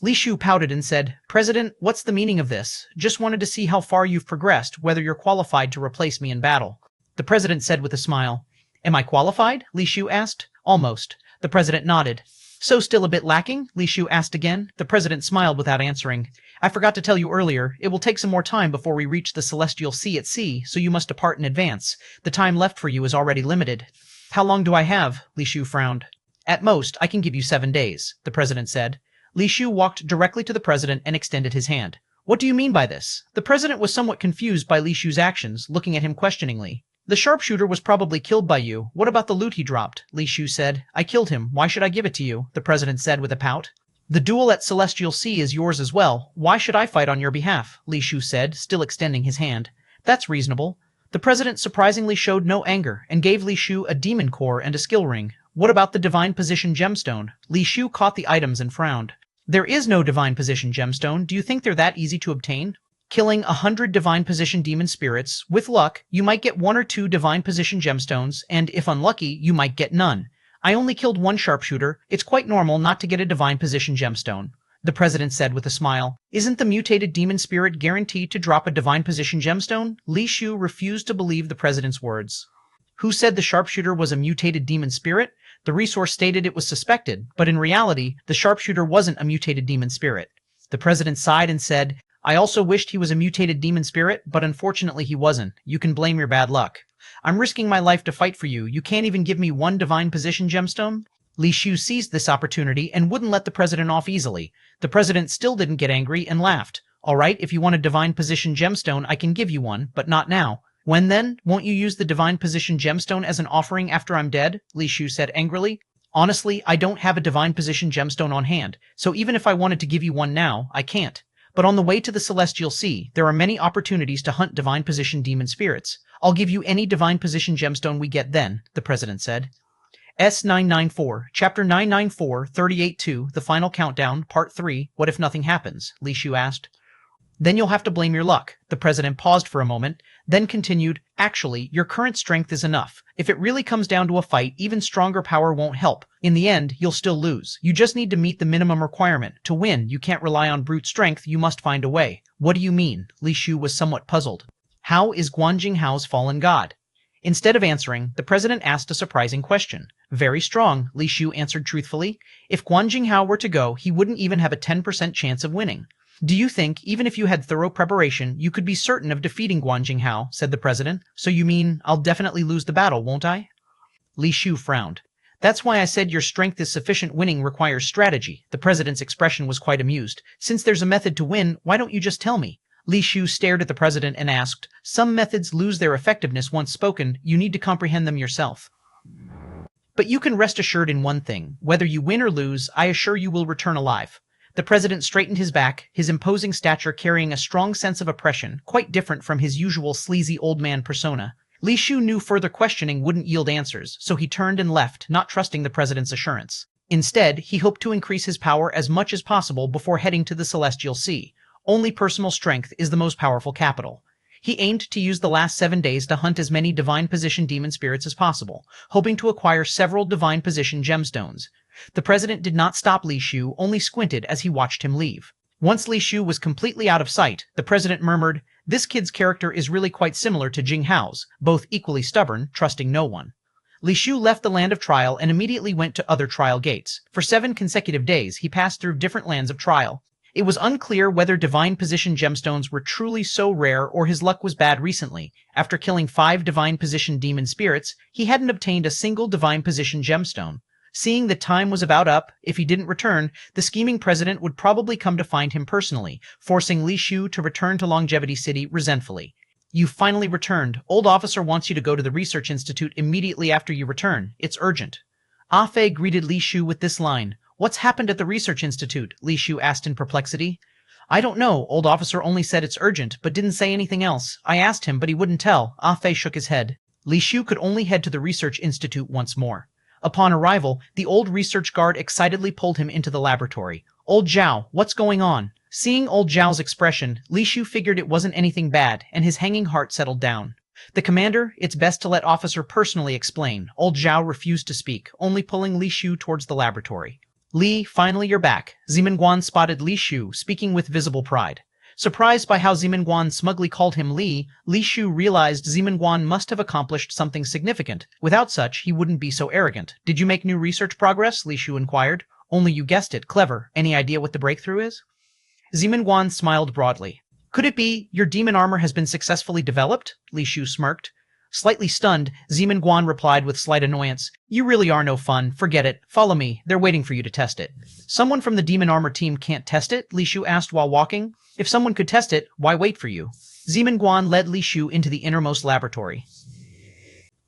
Li Shu pouted and said, President, what's the meaning of this? Just wanted to see how far you've progressed, whether you're qualified to replace me in battle. The president said with a smile. Am I qualified? Li Shu asked. Almost. The president nodded. So still a bit lacking? Li Shu asked again. The president smiled without answering. I forgot to tell you earlier, it will take some more time before we reach the celestial sea at sea, so you must depart in advance. The time left for you is already limited. How long do I have? Li Shu frowned. At most, I can give you 7 days, the president said. Li Shu walked directly to the president and extended his hand. What do you mean by this? The president was somewhat confused by Li Shu's actions, looking at him questioningly. The sharpshooter was probably killed by you. What about the loot he dropped? Li Shu said. I killed him. Why should I give it to you? The president said with a pout. The duel at Celestial Sea is yours as well. Why should I fight on your behalf? Li Shu said, still extending his hand. That's reasonable. The president surprisingly showed no anger and gave Li Shu a demon core and a skill ring. What about the divine position gemstone? Li Shu caught the items and frowned. There is no divine position gemstone. Do you think they're that easy to obtain? Killing 100 divine position demon spirits, with luck, you might get 1 or 2 divine position gemstones, and if unlucky, you might get none. I only killed 1 sharpshooter. It's quite normal not to get a divine position gemstone. The president said with a smile. Isn't the mutated demon spirit guaranteed to drop a divine position gemstone? Li Shu refused to believe the president's words. Who said the sharpshooter was a mutated demon spirit? The resource stated it was suspected, but in reality, the sharpshooter wasn't a mutated demon spirit. The president sighed and said, I also wished he was a mutated demon spirit, but unfortunately he wasn't. You can blame your bad luck. I'm risking my life to fight for you. You can't even give me 1 divine position gemstone? Li Shu seized this opportunity and wouldn't let the president off easily. The president still didn't get angry and laughed. All right, if you want a divine position gemstone, I can give you one, but not now. When then? Won't you use the divine position gemstone as an offering after I'm dead? Li Shu said angrily. Honestly, I don't have a divine position gemstone on hand, so even if I wanted to give you one now, I can't. But on the way to the Celestial Sea, there are many opportunities to hunt divine position demon spirits. I'll give you any divine position gemstone we get then, the president said. S994, Chapter 994, 38-2, The Final Countdown, Part 3, What If Nothing Happens? Li Shu asked. Then you'll have to blame your luck. The president paused for a moment, then continued, Actually, your current strength is enough. If it really comes down to a fight, even stronger power won't help. In the end, you'll still lose. You just need to meet the minimum requirement. To win, you can't rely on brute strength, you must find a way. What do you mean? Li Shu was somewhat puzzled. How is Guanjing Hao's fallen god? Instead of answering, the president asked a surprising question. Very strong, Li Shu answered truthfully. If Guanjing Hao were to go, he wouldn't even have a 10% chance of winning. Do you think, even if you had thorough preparation, you could be certain of defeating Guanjing Hao? Said the president. So you mean, I'll definitely lose the battle, won't I? Li Shu frowned. That's why I said your strength is sufficient. Winning requires strategy. The president's expression was quite amused. Since there's a method to win, why don't you just tell me? Li Shu stared at the president and asked, Some methods lose their effectiveness once spoken. You need to comprehend them yourself. But you can rest assured in one thing. Whether you win or lose, I assure you will return alive. The president straightened his back, his imposing stature carrying a strong sense of oppression, quite different from his usual sleazy old man persona. Li Shu knew further questioning wouldn't yield answers, so he turned and left, not trusting the president's assurance. Instead, he hoped to increase his power as much as possible before heading to the Celestial Sea. Only personal strength is the most powerful capital. He aimed to use the last 7 days to hunt as many divine position demon spirits as possible, hoping to acquire several divine position gemstones. The president did not stop Li Shu, only squinted as he watched him leave. Once Li Shu was completely out of sight, the president murmured, This kid's character is really quite similar to Jing Hao's, both equally stubborn, trusting no one. Li Shu left the land of trial and immediately went to other trial gates. For 7 consecutive days, he passed through different lands of trial. It was unclear whether divine position gemstones were truly so rare or his luck was bad recently. After killing 5 divine position demon spirits, he hadn't obtained a single divine position gemstone. Seeing that time was about up, if he didn't return, the scheming president would probably come to find him personally, forcing Li Shu to return to Longevity City resentfully. You finally returned. Old officer wants you to go to the research institute immediately after you return. It's urgent. Ah Fei greeted Li Shu with this line. What's happened at the research institute? Li Shu asked in perplexity. I don't know. Old officer only said it's urgent, but didn't say anything else. I asked him, but he wouldn't tell. Ah Fei shook his head. Li Shu could only head to the research institute once more. Upon arrival, the old research guard excitedly pulled him into the laboratory. Old Zhao, what's going on? Seeing old Zhao's expression, Li Shu figured it wasn't anything bad, and his hanging heart settled down. The commander, it's best to let officer personally explain. Old Zhao refused to speak, only pulling Li Shu towards the laboratory. Li, finally you're back. Zimenguan spotted Li Shu, speaking with visible pride. Surprised by how Zimenguan smugly called him Li Shu realized Zimenguan must have accomplished something significant. Without such, he wouldn't be so arrogant. Did you make new research progress? Li Shu inquired. Only you guessed it, clever. Any idea what the breakthrough is? Zimenguan smiled broadly. Could it be your demon armor has been successfully developed? Li Shu smirked. Slightly stunned, Zimenguan replied with slight annoyance. You really are no fun. Forget it. Follow me. They're waiting for you to test it. Someone from the demon armor team can't test it? Li Shu asked while walking. If someone could test it, why wait for you? Zimenguan led Li Shu into the innermost laboratory.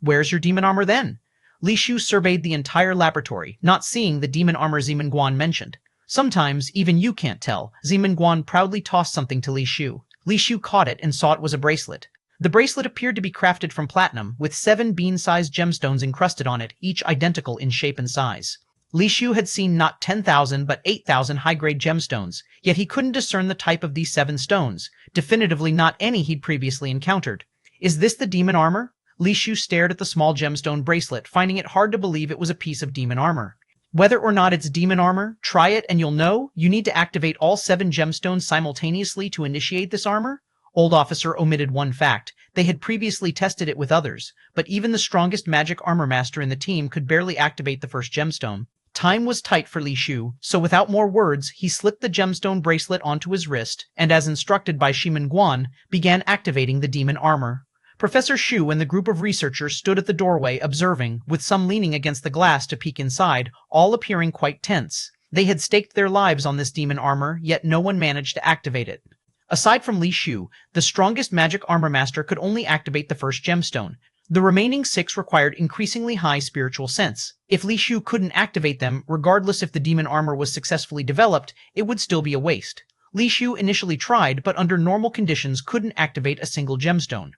Where's your demon armor then? Li Shu surveyed the entire laboratory, not seeing the demon armor Zimenguan mentioned. Sometimes, even you can't tell. Zimenguan proudly tossed something to Li Shu. Li Shu caught it and saw it was a bracelet. The bracelet appeared to be crafted from platinum, with 7 bean-sized gemstones encrusted on it, each identical in shape and size. Li Shu had seen not 10,000 but 8,000 high-grade gemstones, yet he couldn't discern the type of these 7 stones, definitively not any he'd previously encountered. Is this the demon armor? Li Shu stared at the small gemstone bracelet, finding it hard to believe it was a piece of demon armor. Whether or not it's demon armor, try it and you'll know. You need to activate all 7 gemstones simultaneously to initiate this armor? Old officer omitted one fact. They had previously tested it with others, but even the strongest magic armor master in the team could barely activate the first gemstone. Time was tight for Li Shu, so without more words, he slipped the gemstone bracelet onto his wrist, and as instructed by Zimenguan, began activating the demon armor. Professor Shu and the group of researchers stood at the doorway observing, with some leaning against the glass to peek inside, all appearing quite tense. They had staked their lives on this demon armor, yet no one managed to activate it. Aside from Li Shu, the strongest magic armor master could only activate the first gemstone. The remaining 6 required increasingly high spiritual sense. If Li Shu couldn't activate them, regardless if the demon armor was successfully developed, it would still be a waste. Li Shu initially tried, but under normal conditions couldn't activate a single gemstone.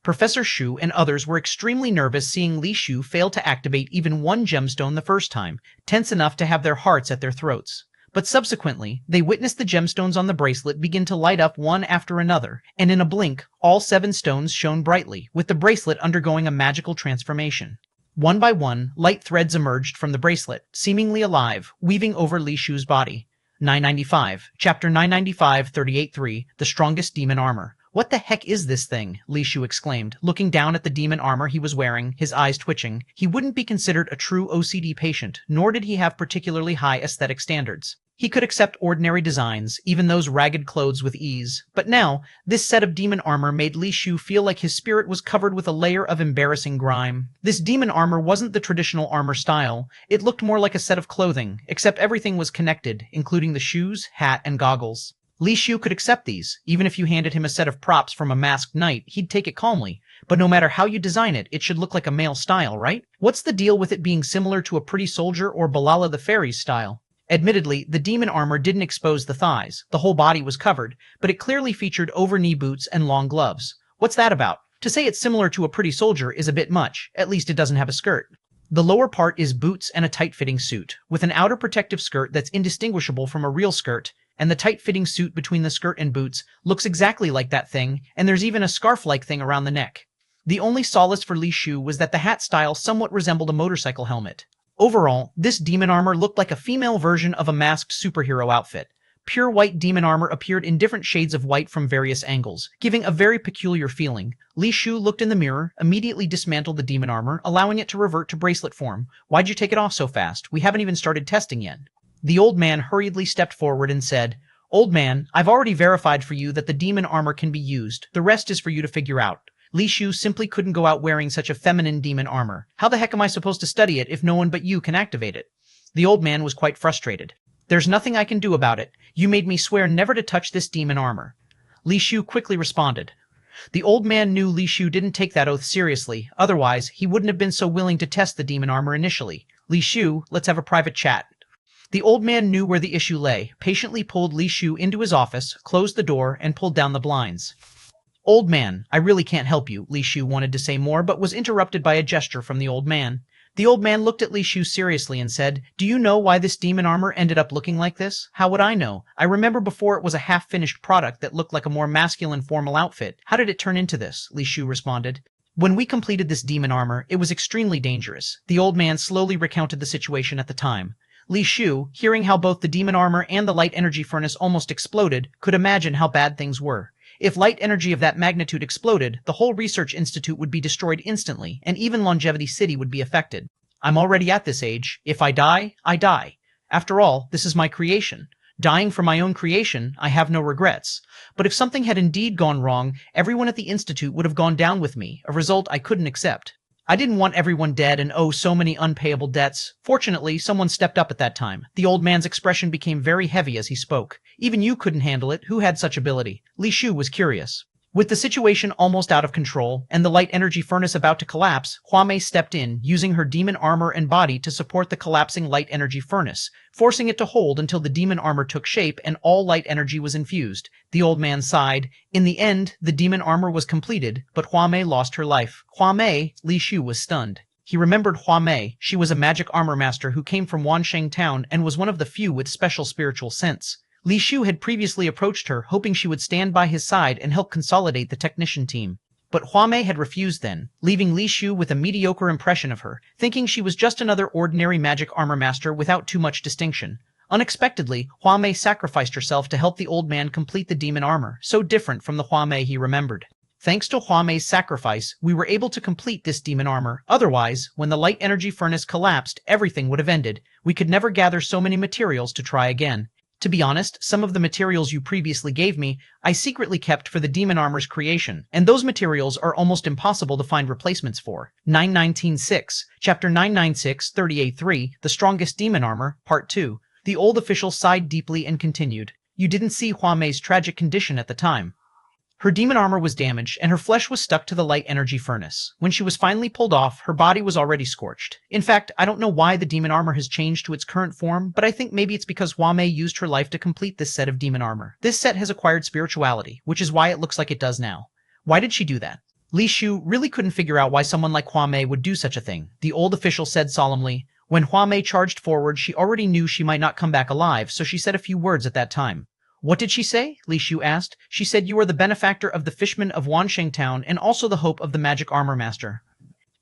Professor Shu and others were extremely nervous seeing Li Shu fail to activate even one gemstone the first time, tense enough to have their hearts at their throats. But subsequently, they witnessed the gemstones on the bracelet begin to light up one after another, and in a blink, all 7 stones shone brightly, with the bracelet undergoing a magical transformation. One by one, light threads emerged from the bracelet, seemingly alive, weaving over Li Shu's body. 995, Chapter 995, 38.3, The Strongest Demon Armor. What the heck is this thing? Li Shu exclaimed, looking down at the demon armor he was wearing, his eyes twitching. He wouldn't be considered a true OCD patient, nor did he have particularly high aesthetic standards. He could accept ordinary designs, even those ragged clothes with ease. But now, this set of demon armor made Li Shu feel like his spirit was covered with a layer of embarrassing grime. This demon armor wasn't the traditional armor style. It looked more like a set of clothing, except everything was connected, including the shoes, hat, and goggles. Li Shu could accept these. Even if you handed him a set of props from a masked knight, he'd take it calmly. But no matter how you design it, it should look like a male style, right? What's the deal with it being similar to a Pretty Soldier or Balala the Fairy's style? Admittedly, the demon armor didn't expose the thighs. The whole body was covered, but it clearly featured over-knee boots and long gloves. What's that about? To say it's similar to a Pretty Soldier is a bit much. At least it doesn't have a skirt. The lower part is boots and a tight-fitting suit, with an outer protective skirt that's indistinguishable from a real skirt, and the tight-fitting suit between the skirt and boots looks exactly like that thing, and there's even a scarf-like thing around the neck. The only solace for Li Shu was that the hat style somewhat resembled a motorcycle helmet. Overall, this demon armor looked like a female version of a masked superhero outfit. Pure white demon armor appeared in different shades of white from various angles, giving a very peculiar feeling. Li Shu looked in the mirror, immediately dismantled the demon armor, allowing it to revert to bracelet form. Why'd you take it off so fast? We haven't even started testing yet. The old man hurriedly stepped forward and said, Old man, I've already verified for you that the demon armor can be used. The rest is for you to figure out. Li Shu simply couldn't go out wearing such a feminine demon armor. How the heck am I supposed to study it if no one but you can activate it? The old man was quite frustrated. There's nothing I can do about it. You made me swear never to touch this demon armor. Li Shu quickly responded. The old man knew Li Shu didn't take that oath seriously. Otherwise, he wouldn't have been so willing to test the demon armor initially. Li Shu, let's have a private chat. The old man knew where the issue lay, patiently pulled Li Shu into his office, closed the door, and pulled down the blinds. Old man, I really can't help you, Li Shu wanted to say more, but was interrupted by a gesture from the old man. The old man looked at Li Shu seriously and said, "Do you know why this demon armor ended up looking like this?" "How would I know? I remember before it was a half-finished product that looked like a more masculine formal outfit. How did it turn into this?" Li Shu responded. "When we completed this demon armor, it was extremely dangerous." The old man slowly recounted the situation at the time. Li Shu, hearing how both the demon armor and the light energy furnace almost exploded, could imagine how bad things were. If light energy of that magnitude exploded, the whole research institute would be destroyed instantly, and even Longevity City would be affected. "I'm already at this age. If I die, I die. After all, this is my creation. Dying for my own creation, I have no regrets. But if something had indeed gone wrong, everyone at the institute would have gone down with me, a result I couldn't accept. I didn't want everyone dead and owe so many unpayable debts. Fortunately, someone stepped up at that time." The old man's expression became very heavy as he spoke. "Even you couldn't handle it. Who had such ability?" Li Shu was curious. With the situation almost out of control, and the light energy furnace about to collapse, Hua Mei stepped in, using her demon armor and body to support the collapsing light energy furnace, forcing it to hold until the demon armor took shape and all light energy was infused. The old man sighed. In the end, the demon armor was completed, but Hua Mei lost her life. Hua Mei? Li Shu was stunned. He remembered Hua Mei. She was a magic armor master who came from Wansheng Town and was one of the few with special spiritual sense. Li Shu had previously approached her, hoping she would stand by his side and help consolidate the technician team. But Hua Mei had refused then, leaving Li Shu with a mediocre impression of her, thinking she was just another ordinary magic armor master without too much distinction. Unexpectedly, Hua Mei sacrificed herself to help the old man complete the demon armor, so different from the Hua Mei he remembered. Thanks to Hua Mei's sacrifice, we were able to complete this demon armor. Otherwise, when the light energy furnace collapsed, everything would have ended. We could never gather so many materials to try again. To be honest, some of the materials you previously gave me, I secretly kept for the demon armor's creation, and those materials are almost impossible to find replacements for. 919.6, Chapter 996, 38.3, The Strongest Demon Armor, Part 2. The old official sighed deeply and continued. "You didn't see Hua Mei's tragic condition at the time. Her demon armor was damaged, and her flesh was stuck to the light energy furnace. When she was finally pulled off, her body was already scorched. In fact, I don't know why the demon armor has changed to its current form, but I think maybe it's because Hua Mei used her life to complete this set of demon armor. This set has acquired spirituality, which is why it looks like it does now. Why did she do that?" Li Shu really couldn't figure out why someone like Hua Mei would do such a thing. The old official said solemnly, "When Hua Mei charged forward, she already knew she might not come back alive, so she said a few words at that time." "What did she say?" Li Shu asked. "She said you are the benefactor of the fishmen of Wansheng Town and also the hope of the magic armor master.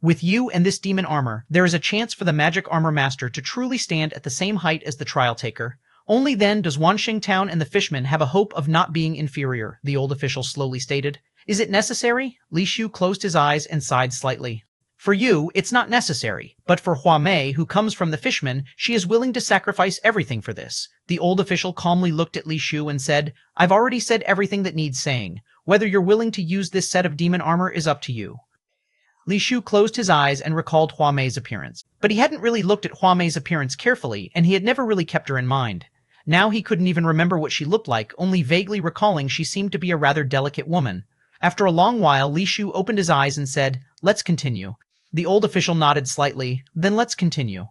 With you and this demon armor, there is a chance for the magic armor master to truly stand at the same height as the trial taker. Only then does Wansheng Town and the fishmen have a hope of not being inferior," the old official slowly stated. "Is it necessary?" Li Shu closed his eyes and sighed slightly. "For you, it's not necessary, but for Hua Mei, who comes from the fishmen, she is willing to sacrifice everything for this." The old official calmly looked at Li Shu and said, "I've already said everything that needs saying. Whether you're willing to use this set of demon armor is up to you." Li Shu closed his eyes and recalled Hua Mei's appearance. But he hadn't really looked at Hua Mei's appearance carefully, and he had never really kept her in mind. Now he couldn't even remember what she looked like, only vaguely recalling she seemed to be a rather delicate woman. After a long while, Li Shu opened his eyes and said, "Let's continue." The old official nodded slightly. "Then let's continue.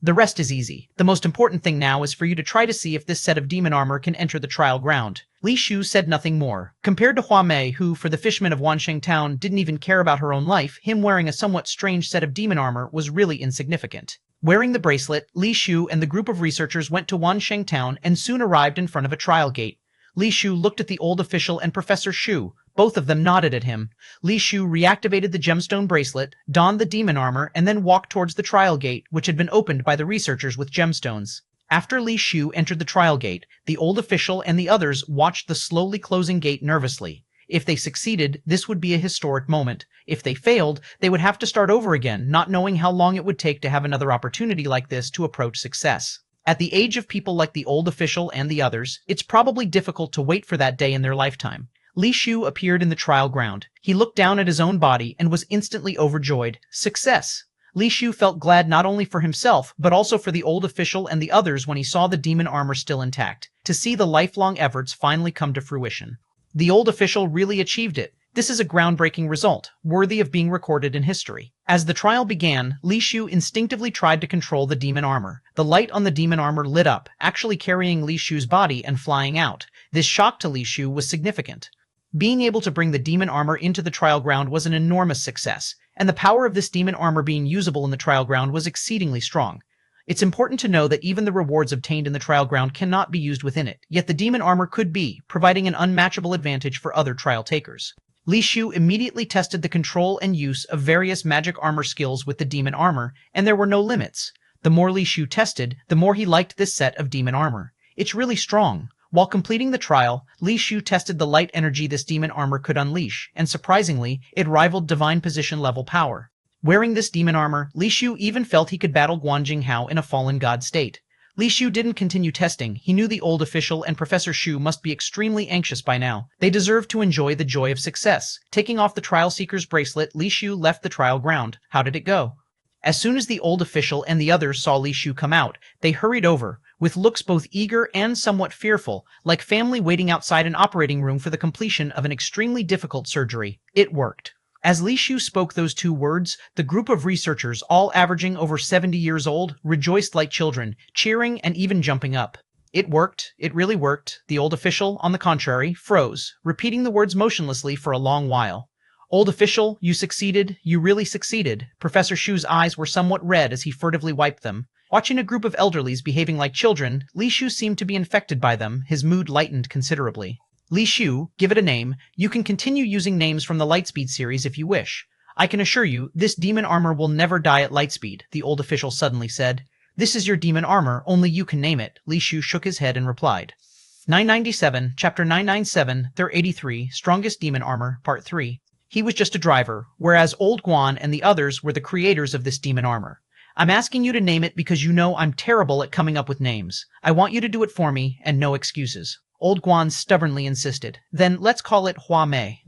The rest is easy. The most important thing now is for you to try to see if this set of demon armor can enter the trial ground." Li Shu said nothing more. Compared to Hua Mei, who, for the fishmen of Wansheng Town, didn't even care about her own life, him wearing a somewhat strange set of demon armor was really insignificant. Wearing the bracelet, Li Shu and the group of researchers went to Wansheng Town and soon arrived in front of a trial gate. Li Shu looked at the old official and Professor Shu. Both of them nodded at him. Li Shu reactivated the gemstone bracelet, donned the demon armor, and then walked towards the trial gate, which had been opened by the researchers with gemstones. After Li Shu entered the trial gate, the old official and the others watched the slowly closing gate nervously. If they succeeded, this would be a historic moment. If they failed, they would have to start over again, not knowing how long it would take to have another opportunity like this to approach success. At the age of people like the old official and the others, it's probably difficult to wait for that day in their lifetime. Li Shu appeared in the trial ground. He looked down at his own body and was instantly overjoyed. Success! Li Shu felt glad not only for himself, but also for the old official and the others when he saw the demon armor still intact, to see the lifelong efforts finally come to fruition. The old official really achieved it. This is a groundbreaking result, worthy of being recorded in history. As the trial began, Li Shu instinctively tried to control the demon armor. The light on the demon armor lit up, actually carrying Li Shu's body and flying out. This shock to Li Shu was significant. Being able to bring the demon armor into the trial ground was an enormous success. and the power of this demon armor being usable in the trial ground was exceedingly strong. It's important to know that even the rewards obtained in the trial ground cannot be used within it, yet the demon armor could be, providing an unmatchable advantage for other trial takers. Li Shu immediately tested the control and use of various magic armor skills with the demon armor, and there were no limits. The more Li Shu tested, the more he liked this set of demon armor. It's really strong. While completing the trial, Li Shu tested the light energy this demon armor could unleash, and surprisingly, it rivaled divine position level power. Wearing this demon armor, Li Shu even felt he could battle Guan Jinghao in a fallen god state. Li Shu didn't continue testing. He knew the old official and Professor Shu must be extremely anxious by now. They deserved to enjoy the joy of success. Taking off the Trial Seeker's bracelet, Li Shu left the trial ground. How did it go? As soon as the old official and the others saw Li Shu come out, they hurried over, with looks both eager and somewhat fearful, like family waiting outside an operating room for the completion of an extremely difficult surgery. It worked. As Li Shu spoke those two words, the group of researchers, all averaging over 70 years old, rejoiced like children, cheering and even jumping up. It worked. It really worked. The old official, on the contrary, froze, repeating the words motionlessly for a long while. Old official, you succeeded. You really succeeded. Professor Shu's eyes were somewhat red as he furtively wiped them. Watching a group of elderlies behaving like children, Li Shu seemed to be infected by them. His mood lightened considerably. Li Shu, give it a name. You can continue using names from the Lightspeed series if you wish. I can assure you, this demon armor will never die at Lightspeed, the old official suddenly said. This is your demon armor, only you can name it. Li Shu shook his head and replied. 997, Chapter 997, There 83, Strongest Demon Armor, Part 3. He was just a driver, whereas Old Guan and the others were the creators of this demon armor. I'm asking you to name it because you know I'm terrible at coming up with names. I want you to do it for me, and no excuses. Old Guan stubbornly insisted. Then let's call it Hua Mei.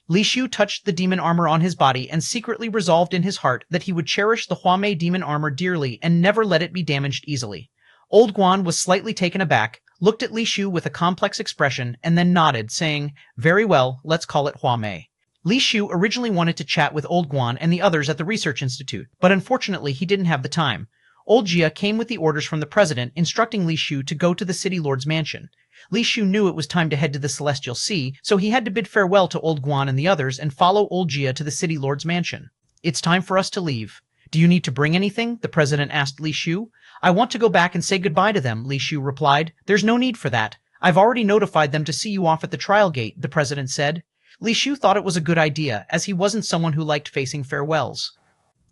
Li Shu touched the demon armor on his body and secretly resolved in his heart that he would cherish the Hua Mei demon armor dearly and never let it be damaged easily. Old Guan was slightly taken aback, looked at Li Shu with a complex expression, and then nodded, saying, Very well, let's call it Hua Mei. Li Shu originally wanted to chat with Old Guan and the others at the Research Institute, but unfortunately he didn't have the time. Old Jia came with the orders from the president instructing Li Shu to go to the City Lord's mansion. Li Shu knew it was time to head to the Celestial Sea, so he had to bid farewell to Old Guan and the others and follow Old Jia to the City Lord's mansion. It's time for us to leave. Do you need to bring anything? The president asked Li Shu. I want to go back and say goodbye to them, Li Shu replied. There's no need for that. I've already notified them to see you off at the trial gate, the president said. Li Shu thought it was a good idea, as he wasn't someone who liked facing farewells.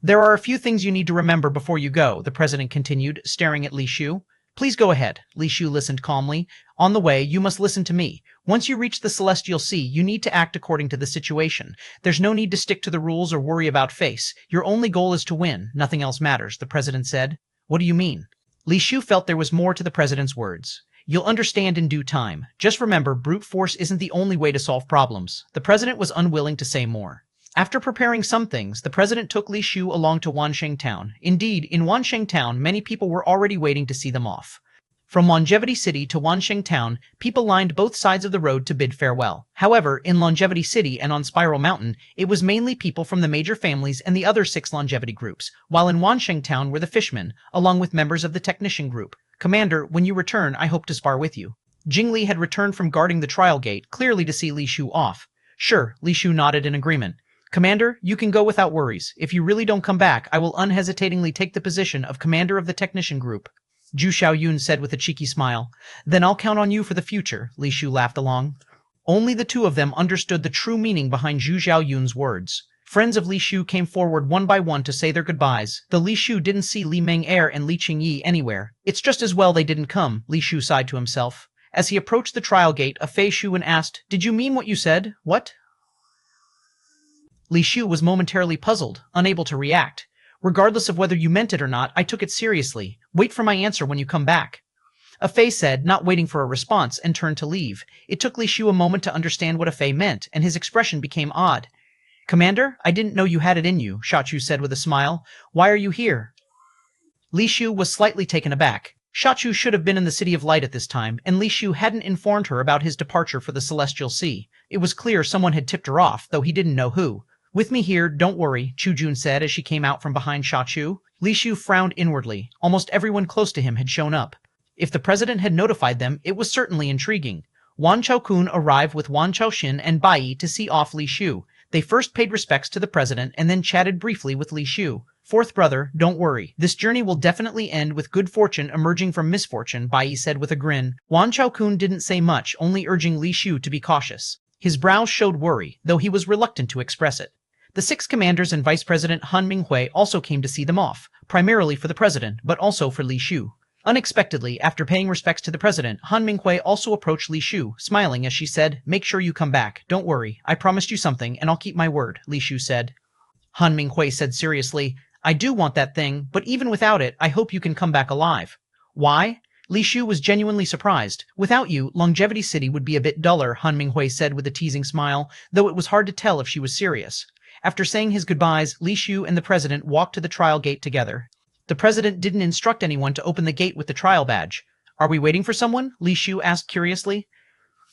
There are a few things you need to remember before you go, the president continued, staring at Li Shu. Please go ahead. Li Shu listened calmly. On the way, you must listen to me. Once you reach the Celestial Sea, you need to act according to the situation. There's no need to stick to the rules or worry about face. Your only goal is to win. Nothing else matters, the president said. What do you mean? Li Shu felt there was more to the president's words. You'll understand in due time. Just remember, brute force isn't the only way to solve problems. The president was unwilling to say more. After preparing some things, the president took Li Shu along to Wansheng Town. Indeed, in Wansheng Town, many people were already waiting to see them off. From Longevity City to Wansheng Town, people lined both sides of the road to bid farewell. However, in Longevity City and on Spiral Mountain, it was mainly people from the major families and the other 6 longevity groups, while in Wansheng Town were the fishmen, along with members of the technician group. Commander, when you return, I hope to spar with you. Jingli had returned from guarding the trial gate, clearly to see Li Shu off. Sure, Li Shu nodded in agreement. Commander, you can go without worries. If you really don't come back, I will unhesitatingly take the position of commander of the technician group. Zhu Xiaoyun said with a cheeky smile. Then I'll count on you for the future, Li Shu laughed along. Only the two of them understood the true meaning behind Zhu Xiaoyun's words. Friends of Li Shu came forward one by one to say their goodbyes, though Li Shu didn't see Li Meng-Er and Li Qingyi anywhere. It's just as well they didn't come, Li Shu sighed to himself. As he approached the trial gate, a Fei Shuan asked, Did you mean what you said? What? Li Shu was momentarily puzzled, unable to react. Regardless of whether you meant it or not, I took it seriously. Wait for my answer when you come back. A Fei said, not waiting for a response, and turned to leave. It took Li Shu a moment to understand what a Fei meant, and his expression became odd. Commander, I didn't know you had it in you, Sha Chu said with a smile. Why are you here? Li Shu was slightly taken aback. Sha Chu should have been in the City of Light at this time, and Li Shu hadn't informed her about his departure for the Celestial Sea. It was clear someone had tipped her off, though he didn't know who. With me here, don't worry, Chu Jun said as she came out from behind Sha Chu. Li Shu frowned inwardly. Almost everyone close to him had shown up. If the president had notified them, it was certainly intriguing. Wan Chao-kun arrived with Wan Chao-shin and Bai Yi to see off Li Shu. They first paid respects to the president and then chatted briefly with Li Shu. Fourth brother, don't worry. This journey will definitely end with good fortune emerging from misfortune, Bai said with a grin. Wan Chao-kun didn't say much, only urging Li Shu to be cautious. His brows showed worry, though he was reluctant to express it. The 6 commanders and Vice President Han Minghui also came to see them off, primarily for the president, but also for Li Shu. Unexpectedly, after paying respects to the president, Han Minghui also approached Li Shu, smiling as she said, "Make sure you come back. Don't worry. I promised you something, and I'll keep my word," Li Shu said. Han Minghui said seriously, "I do want that thing, but even without it, I hope you can come back alive." Why? Li Shu was genuinely surprised. "Without you, Longevity City would be a bit duller," Han Minghui said with a teasing smile, though it was hard to tell if she was serious. After saying his goodbyes, Li Shu and the president walked to the trial gate together. The president didn't instruct anyone to open the gate with the trial badge. "Are we waiting for someone?" Li Shu asked curiously.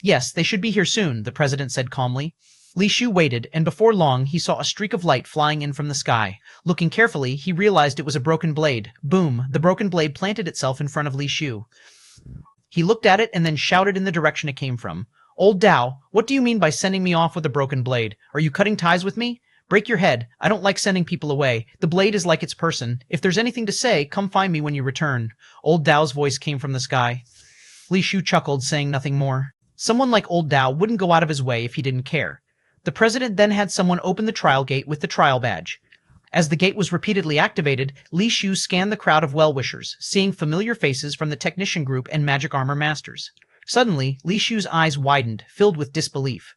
"Yes, they should be here soon," the president said calmly. Li Shu waited, and before long he saw a streak of light flying in from the sky. Looking carefully, he realized it was a broken blade. Boom! The broken blade planted itself in front of Li Shu. He looked at it and then shouted in the direction it came from. "Old Dao, what do you mean by sending me off with a broken blade? Are you cutting ties with me? Break your head. I don't like sending people away. The blade is like its person. If there's anything to say, come find me when you return." Old Dao's voice came from the sky. Li Shu chuckled, saying nothing more. Someone like Old Dao wouldn't go out of his way if he didn't care. The president then had someone open the trial gate with the trial badge. As the gate was repeatedly activated, Li Shu scanned the crowd of well-wishers, seeing familiar faces from the technician group and magic armor masters. Suddenly, Li Shu's eyes widened, filled with disbelief.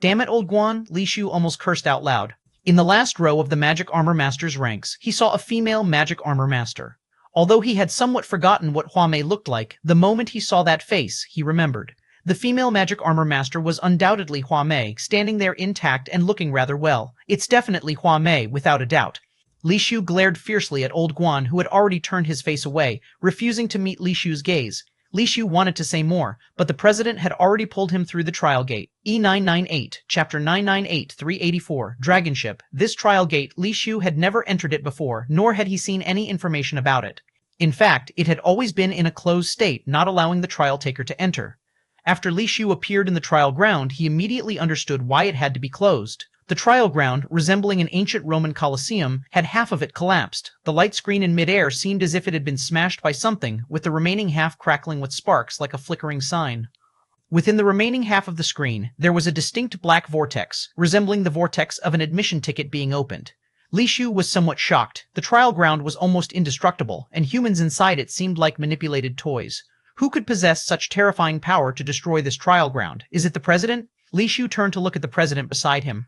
"Damn it, old Guan," Li Shu almost cursed out loud. In the last row of the magic armor master's ranks, he saw a female magic armor master. Although he had somewhat forgotten what Hua Mei looked like, the moment he saw that face, he remembered. The female magic armor master was undoubtedly Hua Mei, standing there intact and looking rather well. "It's definitely Hua Mei, without a doubt." Li Shu glared fiercely at old Guan, who had already turned his face away, refusing to meet Li Shu's gaze. Li Shu wanted to say more, but the president had already pulled him through the trial gate. E998, Chapter 998, 384, Dragon Ship. This trial gate, Li Shu had never entered it before, nor had he seen any information about it. In fact, it had always been in a closed state, not allowing the trial taker to enter. After Li Shu appeared in the trial ground, he immediately understood why it had to be closed. The trial ground, resembling an ancient Roman Colosseum, had half of it collapsed. The light screen in midair seemed as if it had been smashed by something, with the remaining half crackling with sparks like a flickering sign. Within the remaining half of the screen, there was a distinct black vortex, resembling the vortex of an admission ticket being opened. Li Shu was somewhat shocked. The trial ground was almost indestructible, and humans inside it seemed like manipulated toys. Who could possess such terrifying power to destroy this trial ground? Is it the president? Li Shu turned to look at the president beside him.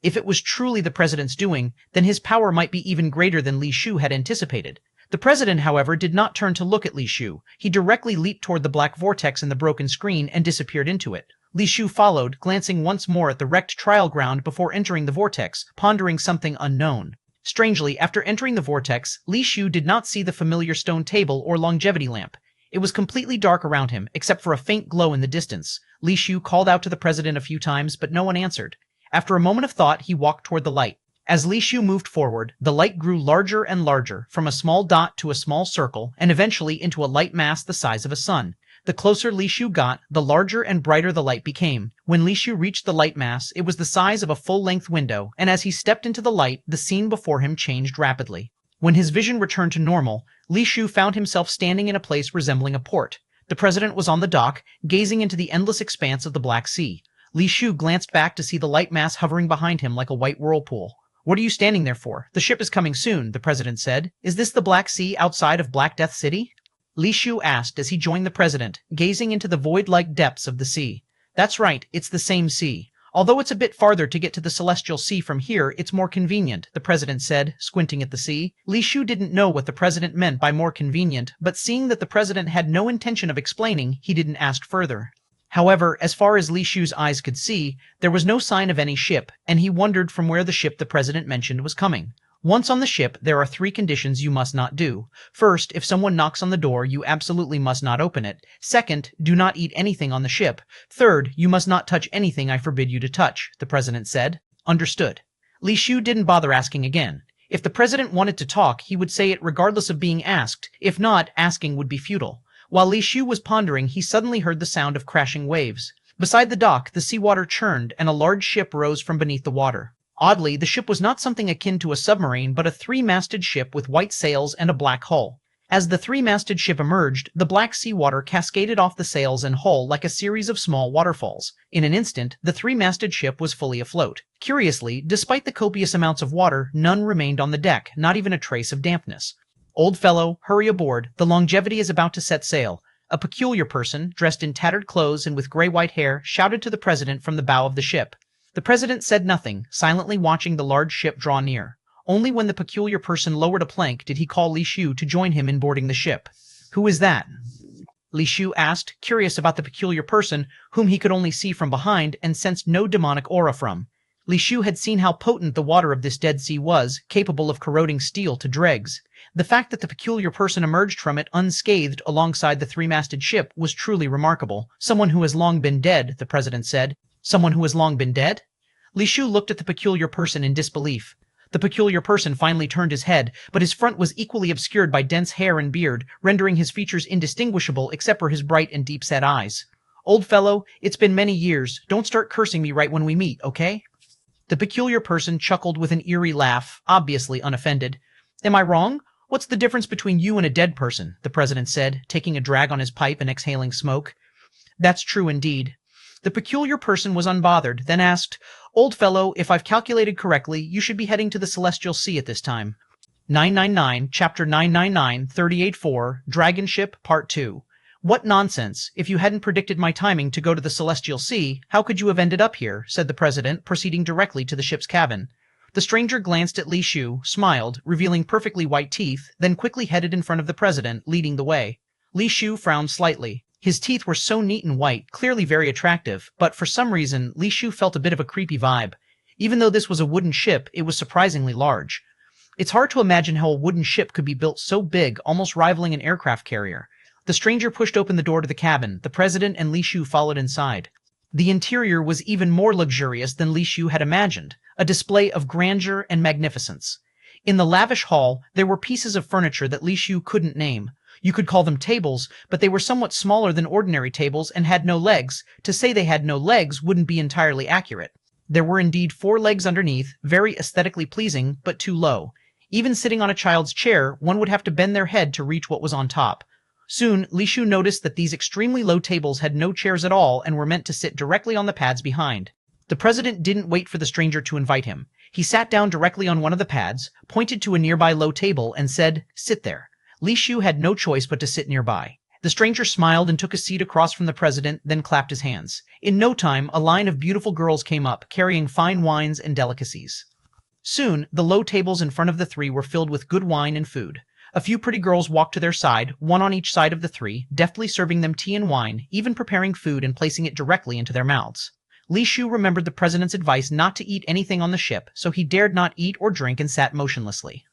If it was truly the president's doing, then his power might be even greater than Li Shu had anticipated. The president, however, did not turn to look at Li Shu. He directly leaped toward the black vortex in the broken screen and disappeared into it. Li Shu followed, glancing once more at the wrecked trial ground before entering the vortex, pondering something unknown. Strangely, after entering the vortex, Li Shu did not see the familiar stone table or longevity lamp. It was completely dark around him, except for a faint glow in the distance. Li Shu called out to the president a few times, but no one answered. After a moment of thought, he walked toward the light. As Li Shu moved forward, the light grew larger and larger, from a small dot to a small circle, and eventually into a light mass the size of a sun. The closer Li Shu got, the larger and brighter the light became. When Li Shu reached the light mass, it was the size of a full-length window, and as he stepped into the light, the scene before him changed rapidly. When his vision returned to normal, Li Shu found himself standing in a place resembling a port. The president was on the dock, gazing into the endless expanse of the Black Sea. Li Shu glanced back to see the light mass hovering behind him like a white whirlpool. "What are you standing there for? The ship is coming soon," the president said. "Is this the Black Sea outside of Black Death City?" Li Shu asked as he joined the president, gazing into the void-like depths of the sea. "That's right, it's the same sea. Although it's a bit farther to get to the Celestial Sea from here, it's more convenient," the president said, squinting at the sea. Li Shu didn't know what the president meant by more convenient, but seeing that the president had no intention of explaining, he didn't ask further. However, as far as Li Shu's eyes could see, there was no sign of any ship, and he wondered from where the ship the president mentioned was coming. Once on the ship, there are 3 conditions you must not do. First, if someone knocks on the door, you absolutely must not open it. Second, do not eat anything on the ship. Third, you must not touch anything I forbid you to touch, the president said. Understood. Li Shu didn't bother asking again. If the president wanted to talk, he would say it regardless of being asked. If not, asking would be futile. While Li Shu was pondering, he suddenly heard the sound of crashing waves. Beside the dock, the seawater churned and a large ship rose from beneath the water. Oddly, the ship was not something akin to a submarine, but a three-masted ship with white sails and a black hull. As the three-masted ship emerged, the black seawater cascaded off the sails and hull like a series of small waterfalls. In an instant, the three-masted ship was fully afloat. Curiously, despite the copious amounts of water, none remained on the deck, not even a trace of dampness. "Old fellow, hurry aboard. The Longevity is about to set sail." A peculiar person, dressed in tattered clothes and with gray-white hair, shouted to the president from the bow of the ship. The president said nothing, silently watching the large ship draw near. Only when the peculiar person lowered a plank did he call Li Shu to join him in boarding the ship. "Who is that?" Li Shu asked, curious about the peculiar person, whom he could only see from behind and sensed no demonic aura from. Li Shu had seen how potent the water of this Dead Sea was, capable of corroding steel to dregs. The fact that the peculiar person emerged from it unscathed alongside the three-masted ship was truly remarkable. "Someone who has long been dead," the president said. "Someone who has long been dead?" Li Shu looked at the peculiar person in disbelief. The peculiar person finally turned his head, but his front was equally obscured by dense hair and beard, rendering his features indistinguishable except for his bright and deep-set eyes. "Old fellow, it's been many years. Don't start cursing me right when we meet, okay?" The peculiar person chuckled with an eerie laugh, obviously unoffended. "Am I wrong? What's the difference between you and a dead person?" the president said, taking a drag on his pipe and exhaling smoke. "That's true indeed." The peculiar person was unbothered, then asked, "Old fellow, if I've calculated correctly, you should be heading to the Celestial Sea at this time." 999, Chapter 999, 38-4, Dragon Ship, Part 2. "What nonsense! If you hadn't predicted my timing to go to the Celestial Sea, how could you have ended up here?" said the president, proceeding directly to the ship's cabin. The stranger glanced at Li Shu, smiled, revealing perfectly white teeth, then quickly headed in front of the president, leading the way. Li Shu frowned slightly. His teeth were so neat and white, clearly very attractive, but for some reason, Li Shu felt a bit of a creepy vibe. Even though this was a wooden ship, it was surprisingly large. It's hard to imagine how a wooden ship could be built so big, almost rivaling an aircraft carrier. The stranger pushed open the door to the cabin. The president and Li Shu followed inside. The interior was even more luxurious than Li Shu had imagined, a display of grandeur and magnificence. In the lavish hall, there were pieces of furniture that Li Shu couldn't name. You could call them tables, but they were somewhat smaller than ordinary tables and had no legs. To say they had no legs wouldn't be entirely accurate. There were indeed 4 legs underneath, very aesthetically pleasing, but too low. Even sitting on a child's chair, one would have to bend their head to reach what was on top. Soon, Li Shu noticed that these extremely low tables had no chairs at all and were meant to sit directly on the pads behind. The president didn't wait for the stranger to invite him. He sat down directly on one of the pads, pointed to a nearby low table, and said, "Sit there." Li Shu had no choice but to sit nearby. The stranger smiled and took a seat across from the president, then clapped his hands. In no time, a line of beautiful girls came up, carrying fine wines and delicacies. Soon, the low tables in front of the three were filled with good wine and food. A few pretty girls walked to their side, one on each side of the three, deftly serving them tea and wine, even preparing food and placing it directly into their mouths. Li Shu remembered the president's advice not to eat anything on the ship, so he dared not eat or drink and sat motionlessly.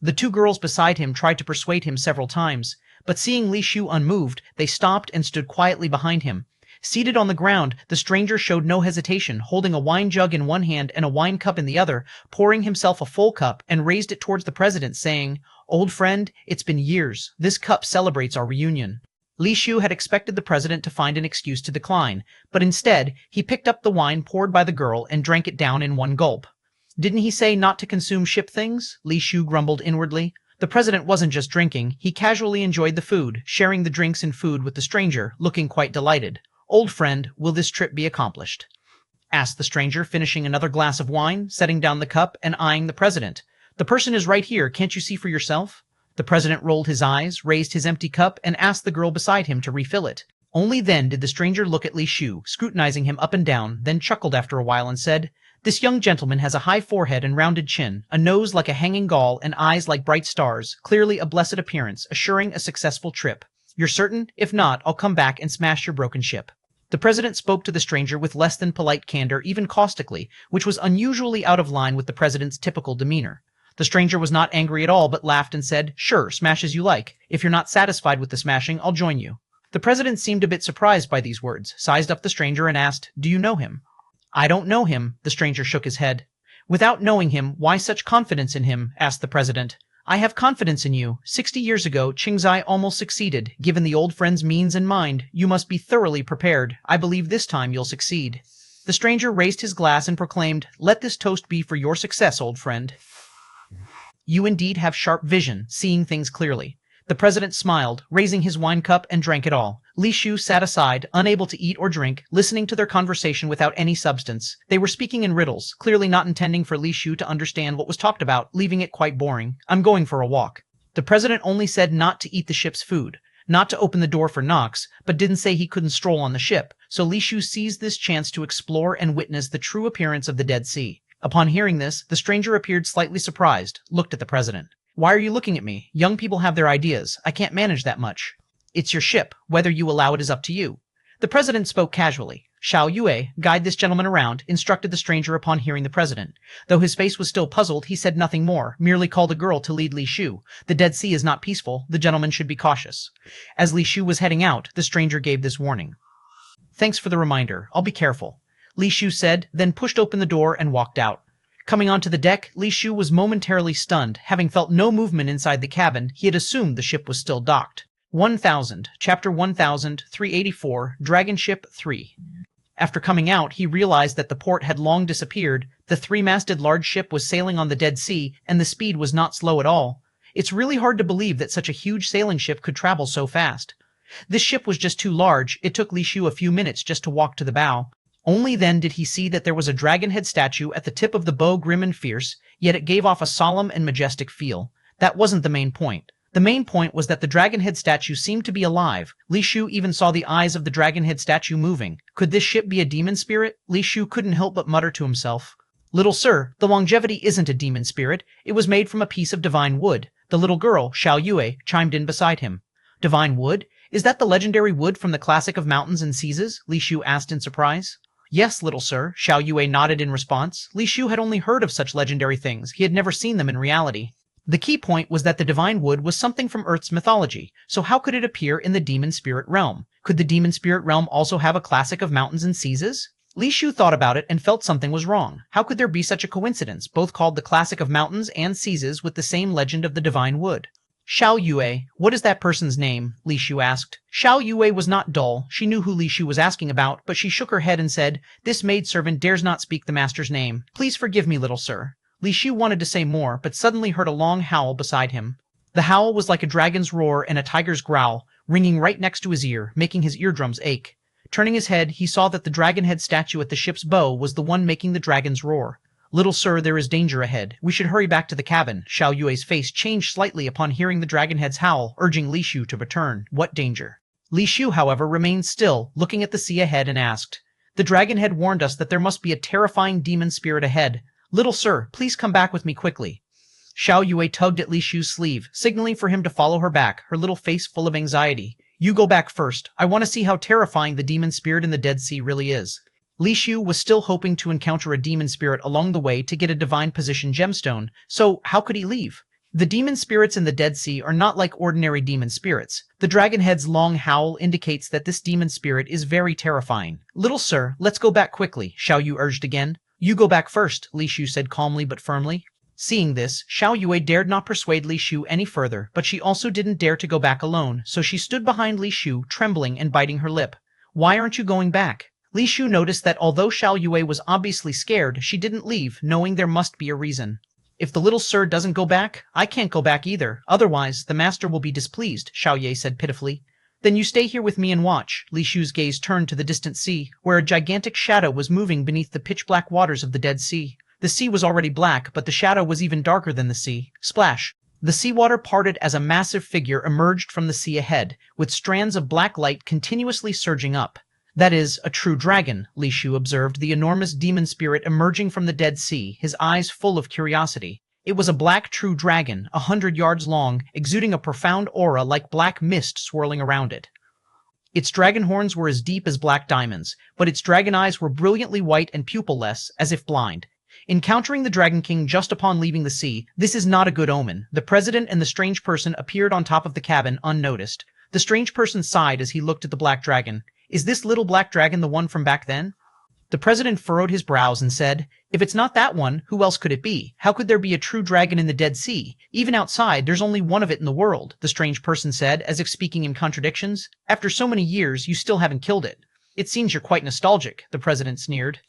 The 2 girls beside him tried to persuade him several times, but seeing Li Shu unmoved, they stopped and stood quietly behind him. Seated on the ground, the stranger showed no hesitation, holding a wine jug in one hand and a wine cup in the other, pouring himself a full cup and raised it towards the president, saying, "Old friend, it's been years. This cup celebrates our reunion." Li Shu had expected the president to find an excuse to decline, but instead, he picked up the wine poured by the girl and drank it down in one gulp. "Didn't he say not to consume ship things?" Li Shu grumbled inwardly. The president wasn't just drinking, he casually enjoyed the food, sharing the drinks and food with the stranger, looking quite delighted. "Old friend, will this trip be accomplished?" asked the stranger, finishing another glass of wine, setting down the cup, and eyeing the president. "The person is right here, can't you see for yourself?" The president rolled his eyes, raised his empty cup, and asked the girl beside him to refill it. Only then did the stranger look at Li Shu, scrutinizing him up and down, then chuckled after a while and said, "This young gentleman has a high forehead and rounded chin, a nose like a hanging gall, and eyes like bright stars, clearly a blessed appearance, assuring a successful trip. You're certain? If not, I'll come back and smash your broken ship." The president spoke to the stranger with less than polite candor, even caustically, which was unusually out of line with the president's typical demeanor. The stranger was not angry at all, but laughed and said, "Sure, smash as you like. If you're not satisfied with the smashing, I'll join you." The president seemed a bit surprised by these words, sized up the stranger, and asked, "Do you know him?" "I don't know him." The stranger shook his head. "Without knowing him, why such confidence in him?" asked the president. I have confidence in you. 60 years ago, Qingzai almost succeeded. Given the old friend's means in mind, you must be thoroughly prepared. I believe this time you'll succeed. The stranger raised his glass and proclaimed, "Let this toast be for your success, old friend. You indeed have sharp vision, seeing things clearly." The president smiled, raising his wine cup, and drank it all. Li Shu sat aside, unable to eat or drink, listening to their conversation without any substance. They were speaking in riddles, clearly not intending for Li Shu to understand what was talked about, leaving it quite boring. "I'm going for a walk." The president only said not to eat the ship's food, not to open the door for Knox, but didn't say he couldn't stroll on the ship, so Li Shu seized this chance to explore and witness the true appearance of the Dead Sea. Upon hearing this, the stranger appeared slightly surprised, looked at the president. "Why are you looking at me? Young people have their ideas. I can't manage that much." "It's your ship. Whether you allow it is up to you." The president spoke casually. "Xiao Yue, guide this gentleman around," instructed the stranger upon hearing the president. Though his face was still puzzled, he said nothing more, merely called a girl to lead Li Shu. The Dead Sea is not peaceful. The gentleman should be cautious. As Li Shu was heading out, the stranger gave this warning. "Thanks for the reminder. I'll be careful," Li Shu said, then pushed open the door and walked out. Coming onto the deck, Li Shu was momentarily stunned. Having felt no movement inside the cabin, he had assumed the ship was still docked. 1000, Chapter 1384, Dragon Ship 3. After coming out, he realized that the port had long disappeared. The three-masted large ship was sailing on the Dead Sea, and the speed was not slow at all. It's really hard to believe that such a huge sailing ship could travel so fast. This ship was just too large. It took Li Shu a few minutes just to walk to the bow. Only then did he see that there was a dragon head statue at the tip of the bow, grim and fierce, yet it gave off a solemn and majestic feel. That wasn't the main point. The main point was that the dragon head statue seemed to be alive. Li Shu even saw the eyes of the dragon head statue moving. Could this ship be a demon spirit? Li Shu couldn't help but mutter to himself. "Little sir, the longevity isn't a demon spirit. It was made from a piece of divine wood." The little girl, Xiao Yue, chimed in beside him. "Divine wood? Is that the legendary wood from the classic of mountains and seas?" Li Shu asked in surprise. "Yes, little sir," Xiao Yue nodded in response. Li Shu had only heard of such legendary things. He had never seen them in reality. The key point was that the divine wood was something from Earth's mythology, so how could it appear in the demon spirit realm? Could the demon spirit realm also have a classic of mountains and seas? Li Shu thought about it and felt something was wrong. How could there be such a coincidence, both called the classic of mountains and seas with the same legend of the divine wood? "Xiao Yue, what is that person's name?" Li Shu asked. Xiao Yue was not dull. She knew who Li Shu was asking about, but she shook her head and said, "This maidservant dares not speak the master's name. Please forgive me, little sir." Li Shu wanted to say more, but suddenly heard a long howl beside him. The howl was like a dragon's roar and a tiger's growl, ringing right next to his ear, making his eardrums ache. Turning his head, he saw that the dragon head statue at the ship's bow was the one making the dragon's roar. "Little sir, there is danger ahead. We should hurry back to the cabin." Xiao Yue's face changed slightly upon hearing the dragonhead's howl, urging Li Shu to return. What danger? Li Shu, however, remained still, looking at the sea ahead, and asked, "The dragonhead warned us that there must be a terrifying demon spirit ahead. Little sir, please come back with me quickly." Xiao Yue tugged at Li Shu's sleeve, signaling for him to follow her back, her little face full of anxiety. "You go back first. I want to see how terrifying the demon spirit in the Dead Sea really is." Li Shu was still hoping to encounter a demon spirit along the way to get a divine position gemstone, so how could he leave? The demon spirits in the Dead Sea are not like ordinary demon spirits. The dragonhead's long howl indicates that this demon spirit is very terrifying. "Little sir, let's go back quickly," Xiao Yu urged again. "You go back first," Li Shu said calmly but firmly. Seeing this, Xiao Yue dared not persuade Li Shu any further, but she also didn't dare to go back alone, so she stood behind Li Shu, trembling and biting her lip. "Why aren't you going back?" Li Shu noticed that although Xiao Yue was obviously scared, she didn't leave, knowing there must be a reason. "If the little sir doesn't go back, I can't go back either. Otherwise, the master will be displeased," Xiao Yue said pitifully. "Then you stay here with me and watch." Li Shu's gaze turned to the distant sea, where a gigantic shadow was moving beneath the pitch-black waters of the Dead Sea. The sea was already black, but the shadow was even darker than the sea. Splash! The seawater parted as a massive figure emerged from the sea ahead, with strands of black light continuously surging up. "That is a true dragon," Li Shu observed the enormous demon spirit emerging from the Dead Sea, his eyes full of curiosity. It was a black true dragon, 100 yards long, exuding a profound aura like black mist swirling around it. Its dragon horns were as deep as black diamonds, but its dragon eyes were brilliantly white and pupil-less, as if blind. Encountering the Dragon King just upon leaving the sea, this is not a good omen. The president and the strange person appeared on top of the cabin unnoticed. The strange person sighed as he looked at the black dragon. "Is this little black dragon the one from back then?" The president furrowed his brows and said, "If it's not that one, who else could it be? How could there be a true dragon in the Dead Sea? Even outside, there's only one of it in the world," the strange person said, as if speaking in contradictions. "After so many years, you still haven't killed it." "It seems you're quite nostalgic," the president sneered.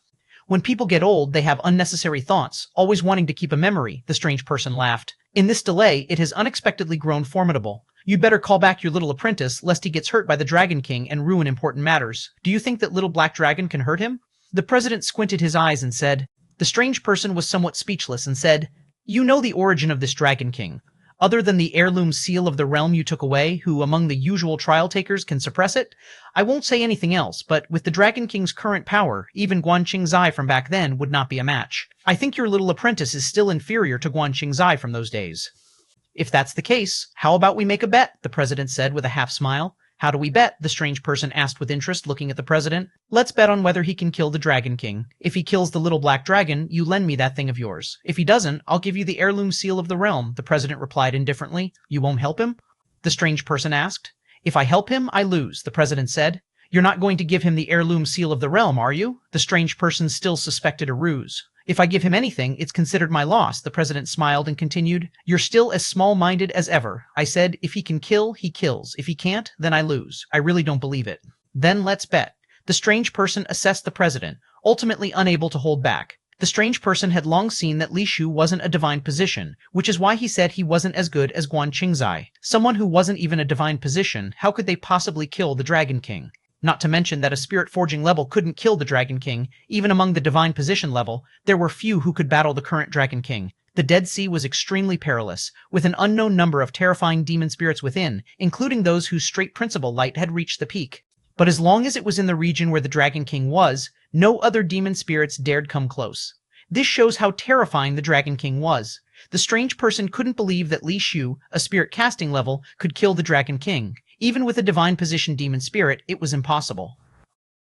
"When people get old, they have unnecessary thoughts, always wanting to keep a memory," the strange person laughed. "In this delay, it has unexpectedly grown formidable. You'd better call back your little apprentice, lest he gets hurt by the Dragon King and ruin important matters. Do you think that little black dragon can hurt him?" The president squinted his eyes and said, The strange person was somewhat speechless and said, "You know the origin of this Dragon King. Other than the heirloom seal of the realm you took away, who among the usual trial takers can suppress it? I won't say anything else, but with the Dragon King's current power, even Guan Qingzai from back then would not be a match. I think your little apprentice is still inferior to Guan Qingzai from those days." "If that's the case, how about we make a bet?" the president said with a half smile. "How do we bet?" the strange person asked with interest, looking at the president. "Let's bet on whether he can kill the Dragon King. If he kills the little black dragon, you lend me that thing of yours. If he doesn't, I'll give you the heirloom seal of the realm," the president replied indifferently. "You won't help him?" the strange person asked. "If I help him, I lose," the president said. "You're not going to give him the heirloom seal of the realm, are you?" The strange person still suspected a ruse. "If I give him anything, it's considered my loss," the president smiled and continued. "You're still as small-minded as ever. I said, if he can kill, he kills. If he can't, then I lose. I really don't believe it." "Then let's bet." The strange person assessed the president, ultimately unable to hold back. The strange person had long seen that Li Shu wasn't a divine position, which is why he said he wasn't as good as Guan Qingzai. Someone who wasn't even a divine position, how could they possibly kill the Dragon King? Not to mention that a spirit forging level couldn't kill the Dragon King. Even among the divine position level, there were few who could battle the current Dragon King. The Dead Sea was extremely perilous, with an unknown number of terrifying demon spirits within, including those whose straight principle light had reached the peak. But as long as it was in the region where the Dragon King was, no other demon spirits dared come close. This shows how terrifying the Dragon King was. The strange person couldn't believe that Li Shu, a spirit casting level, could kill the Dragon King. Even with a divine position demon spirit, it was impossible.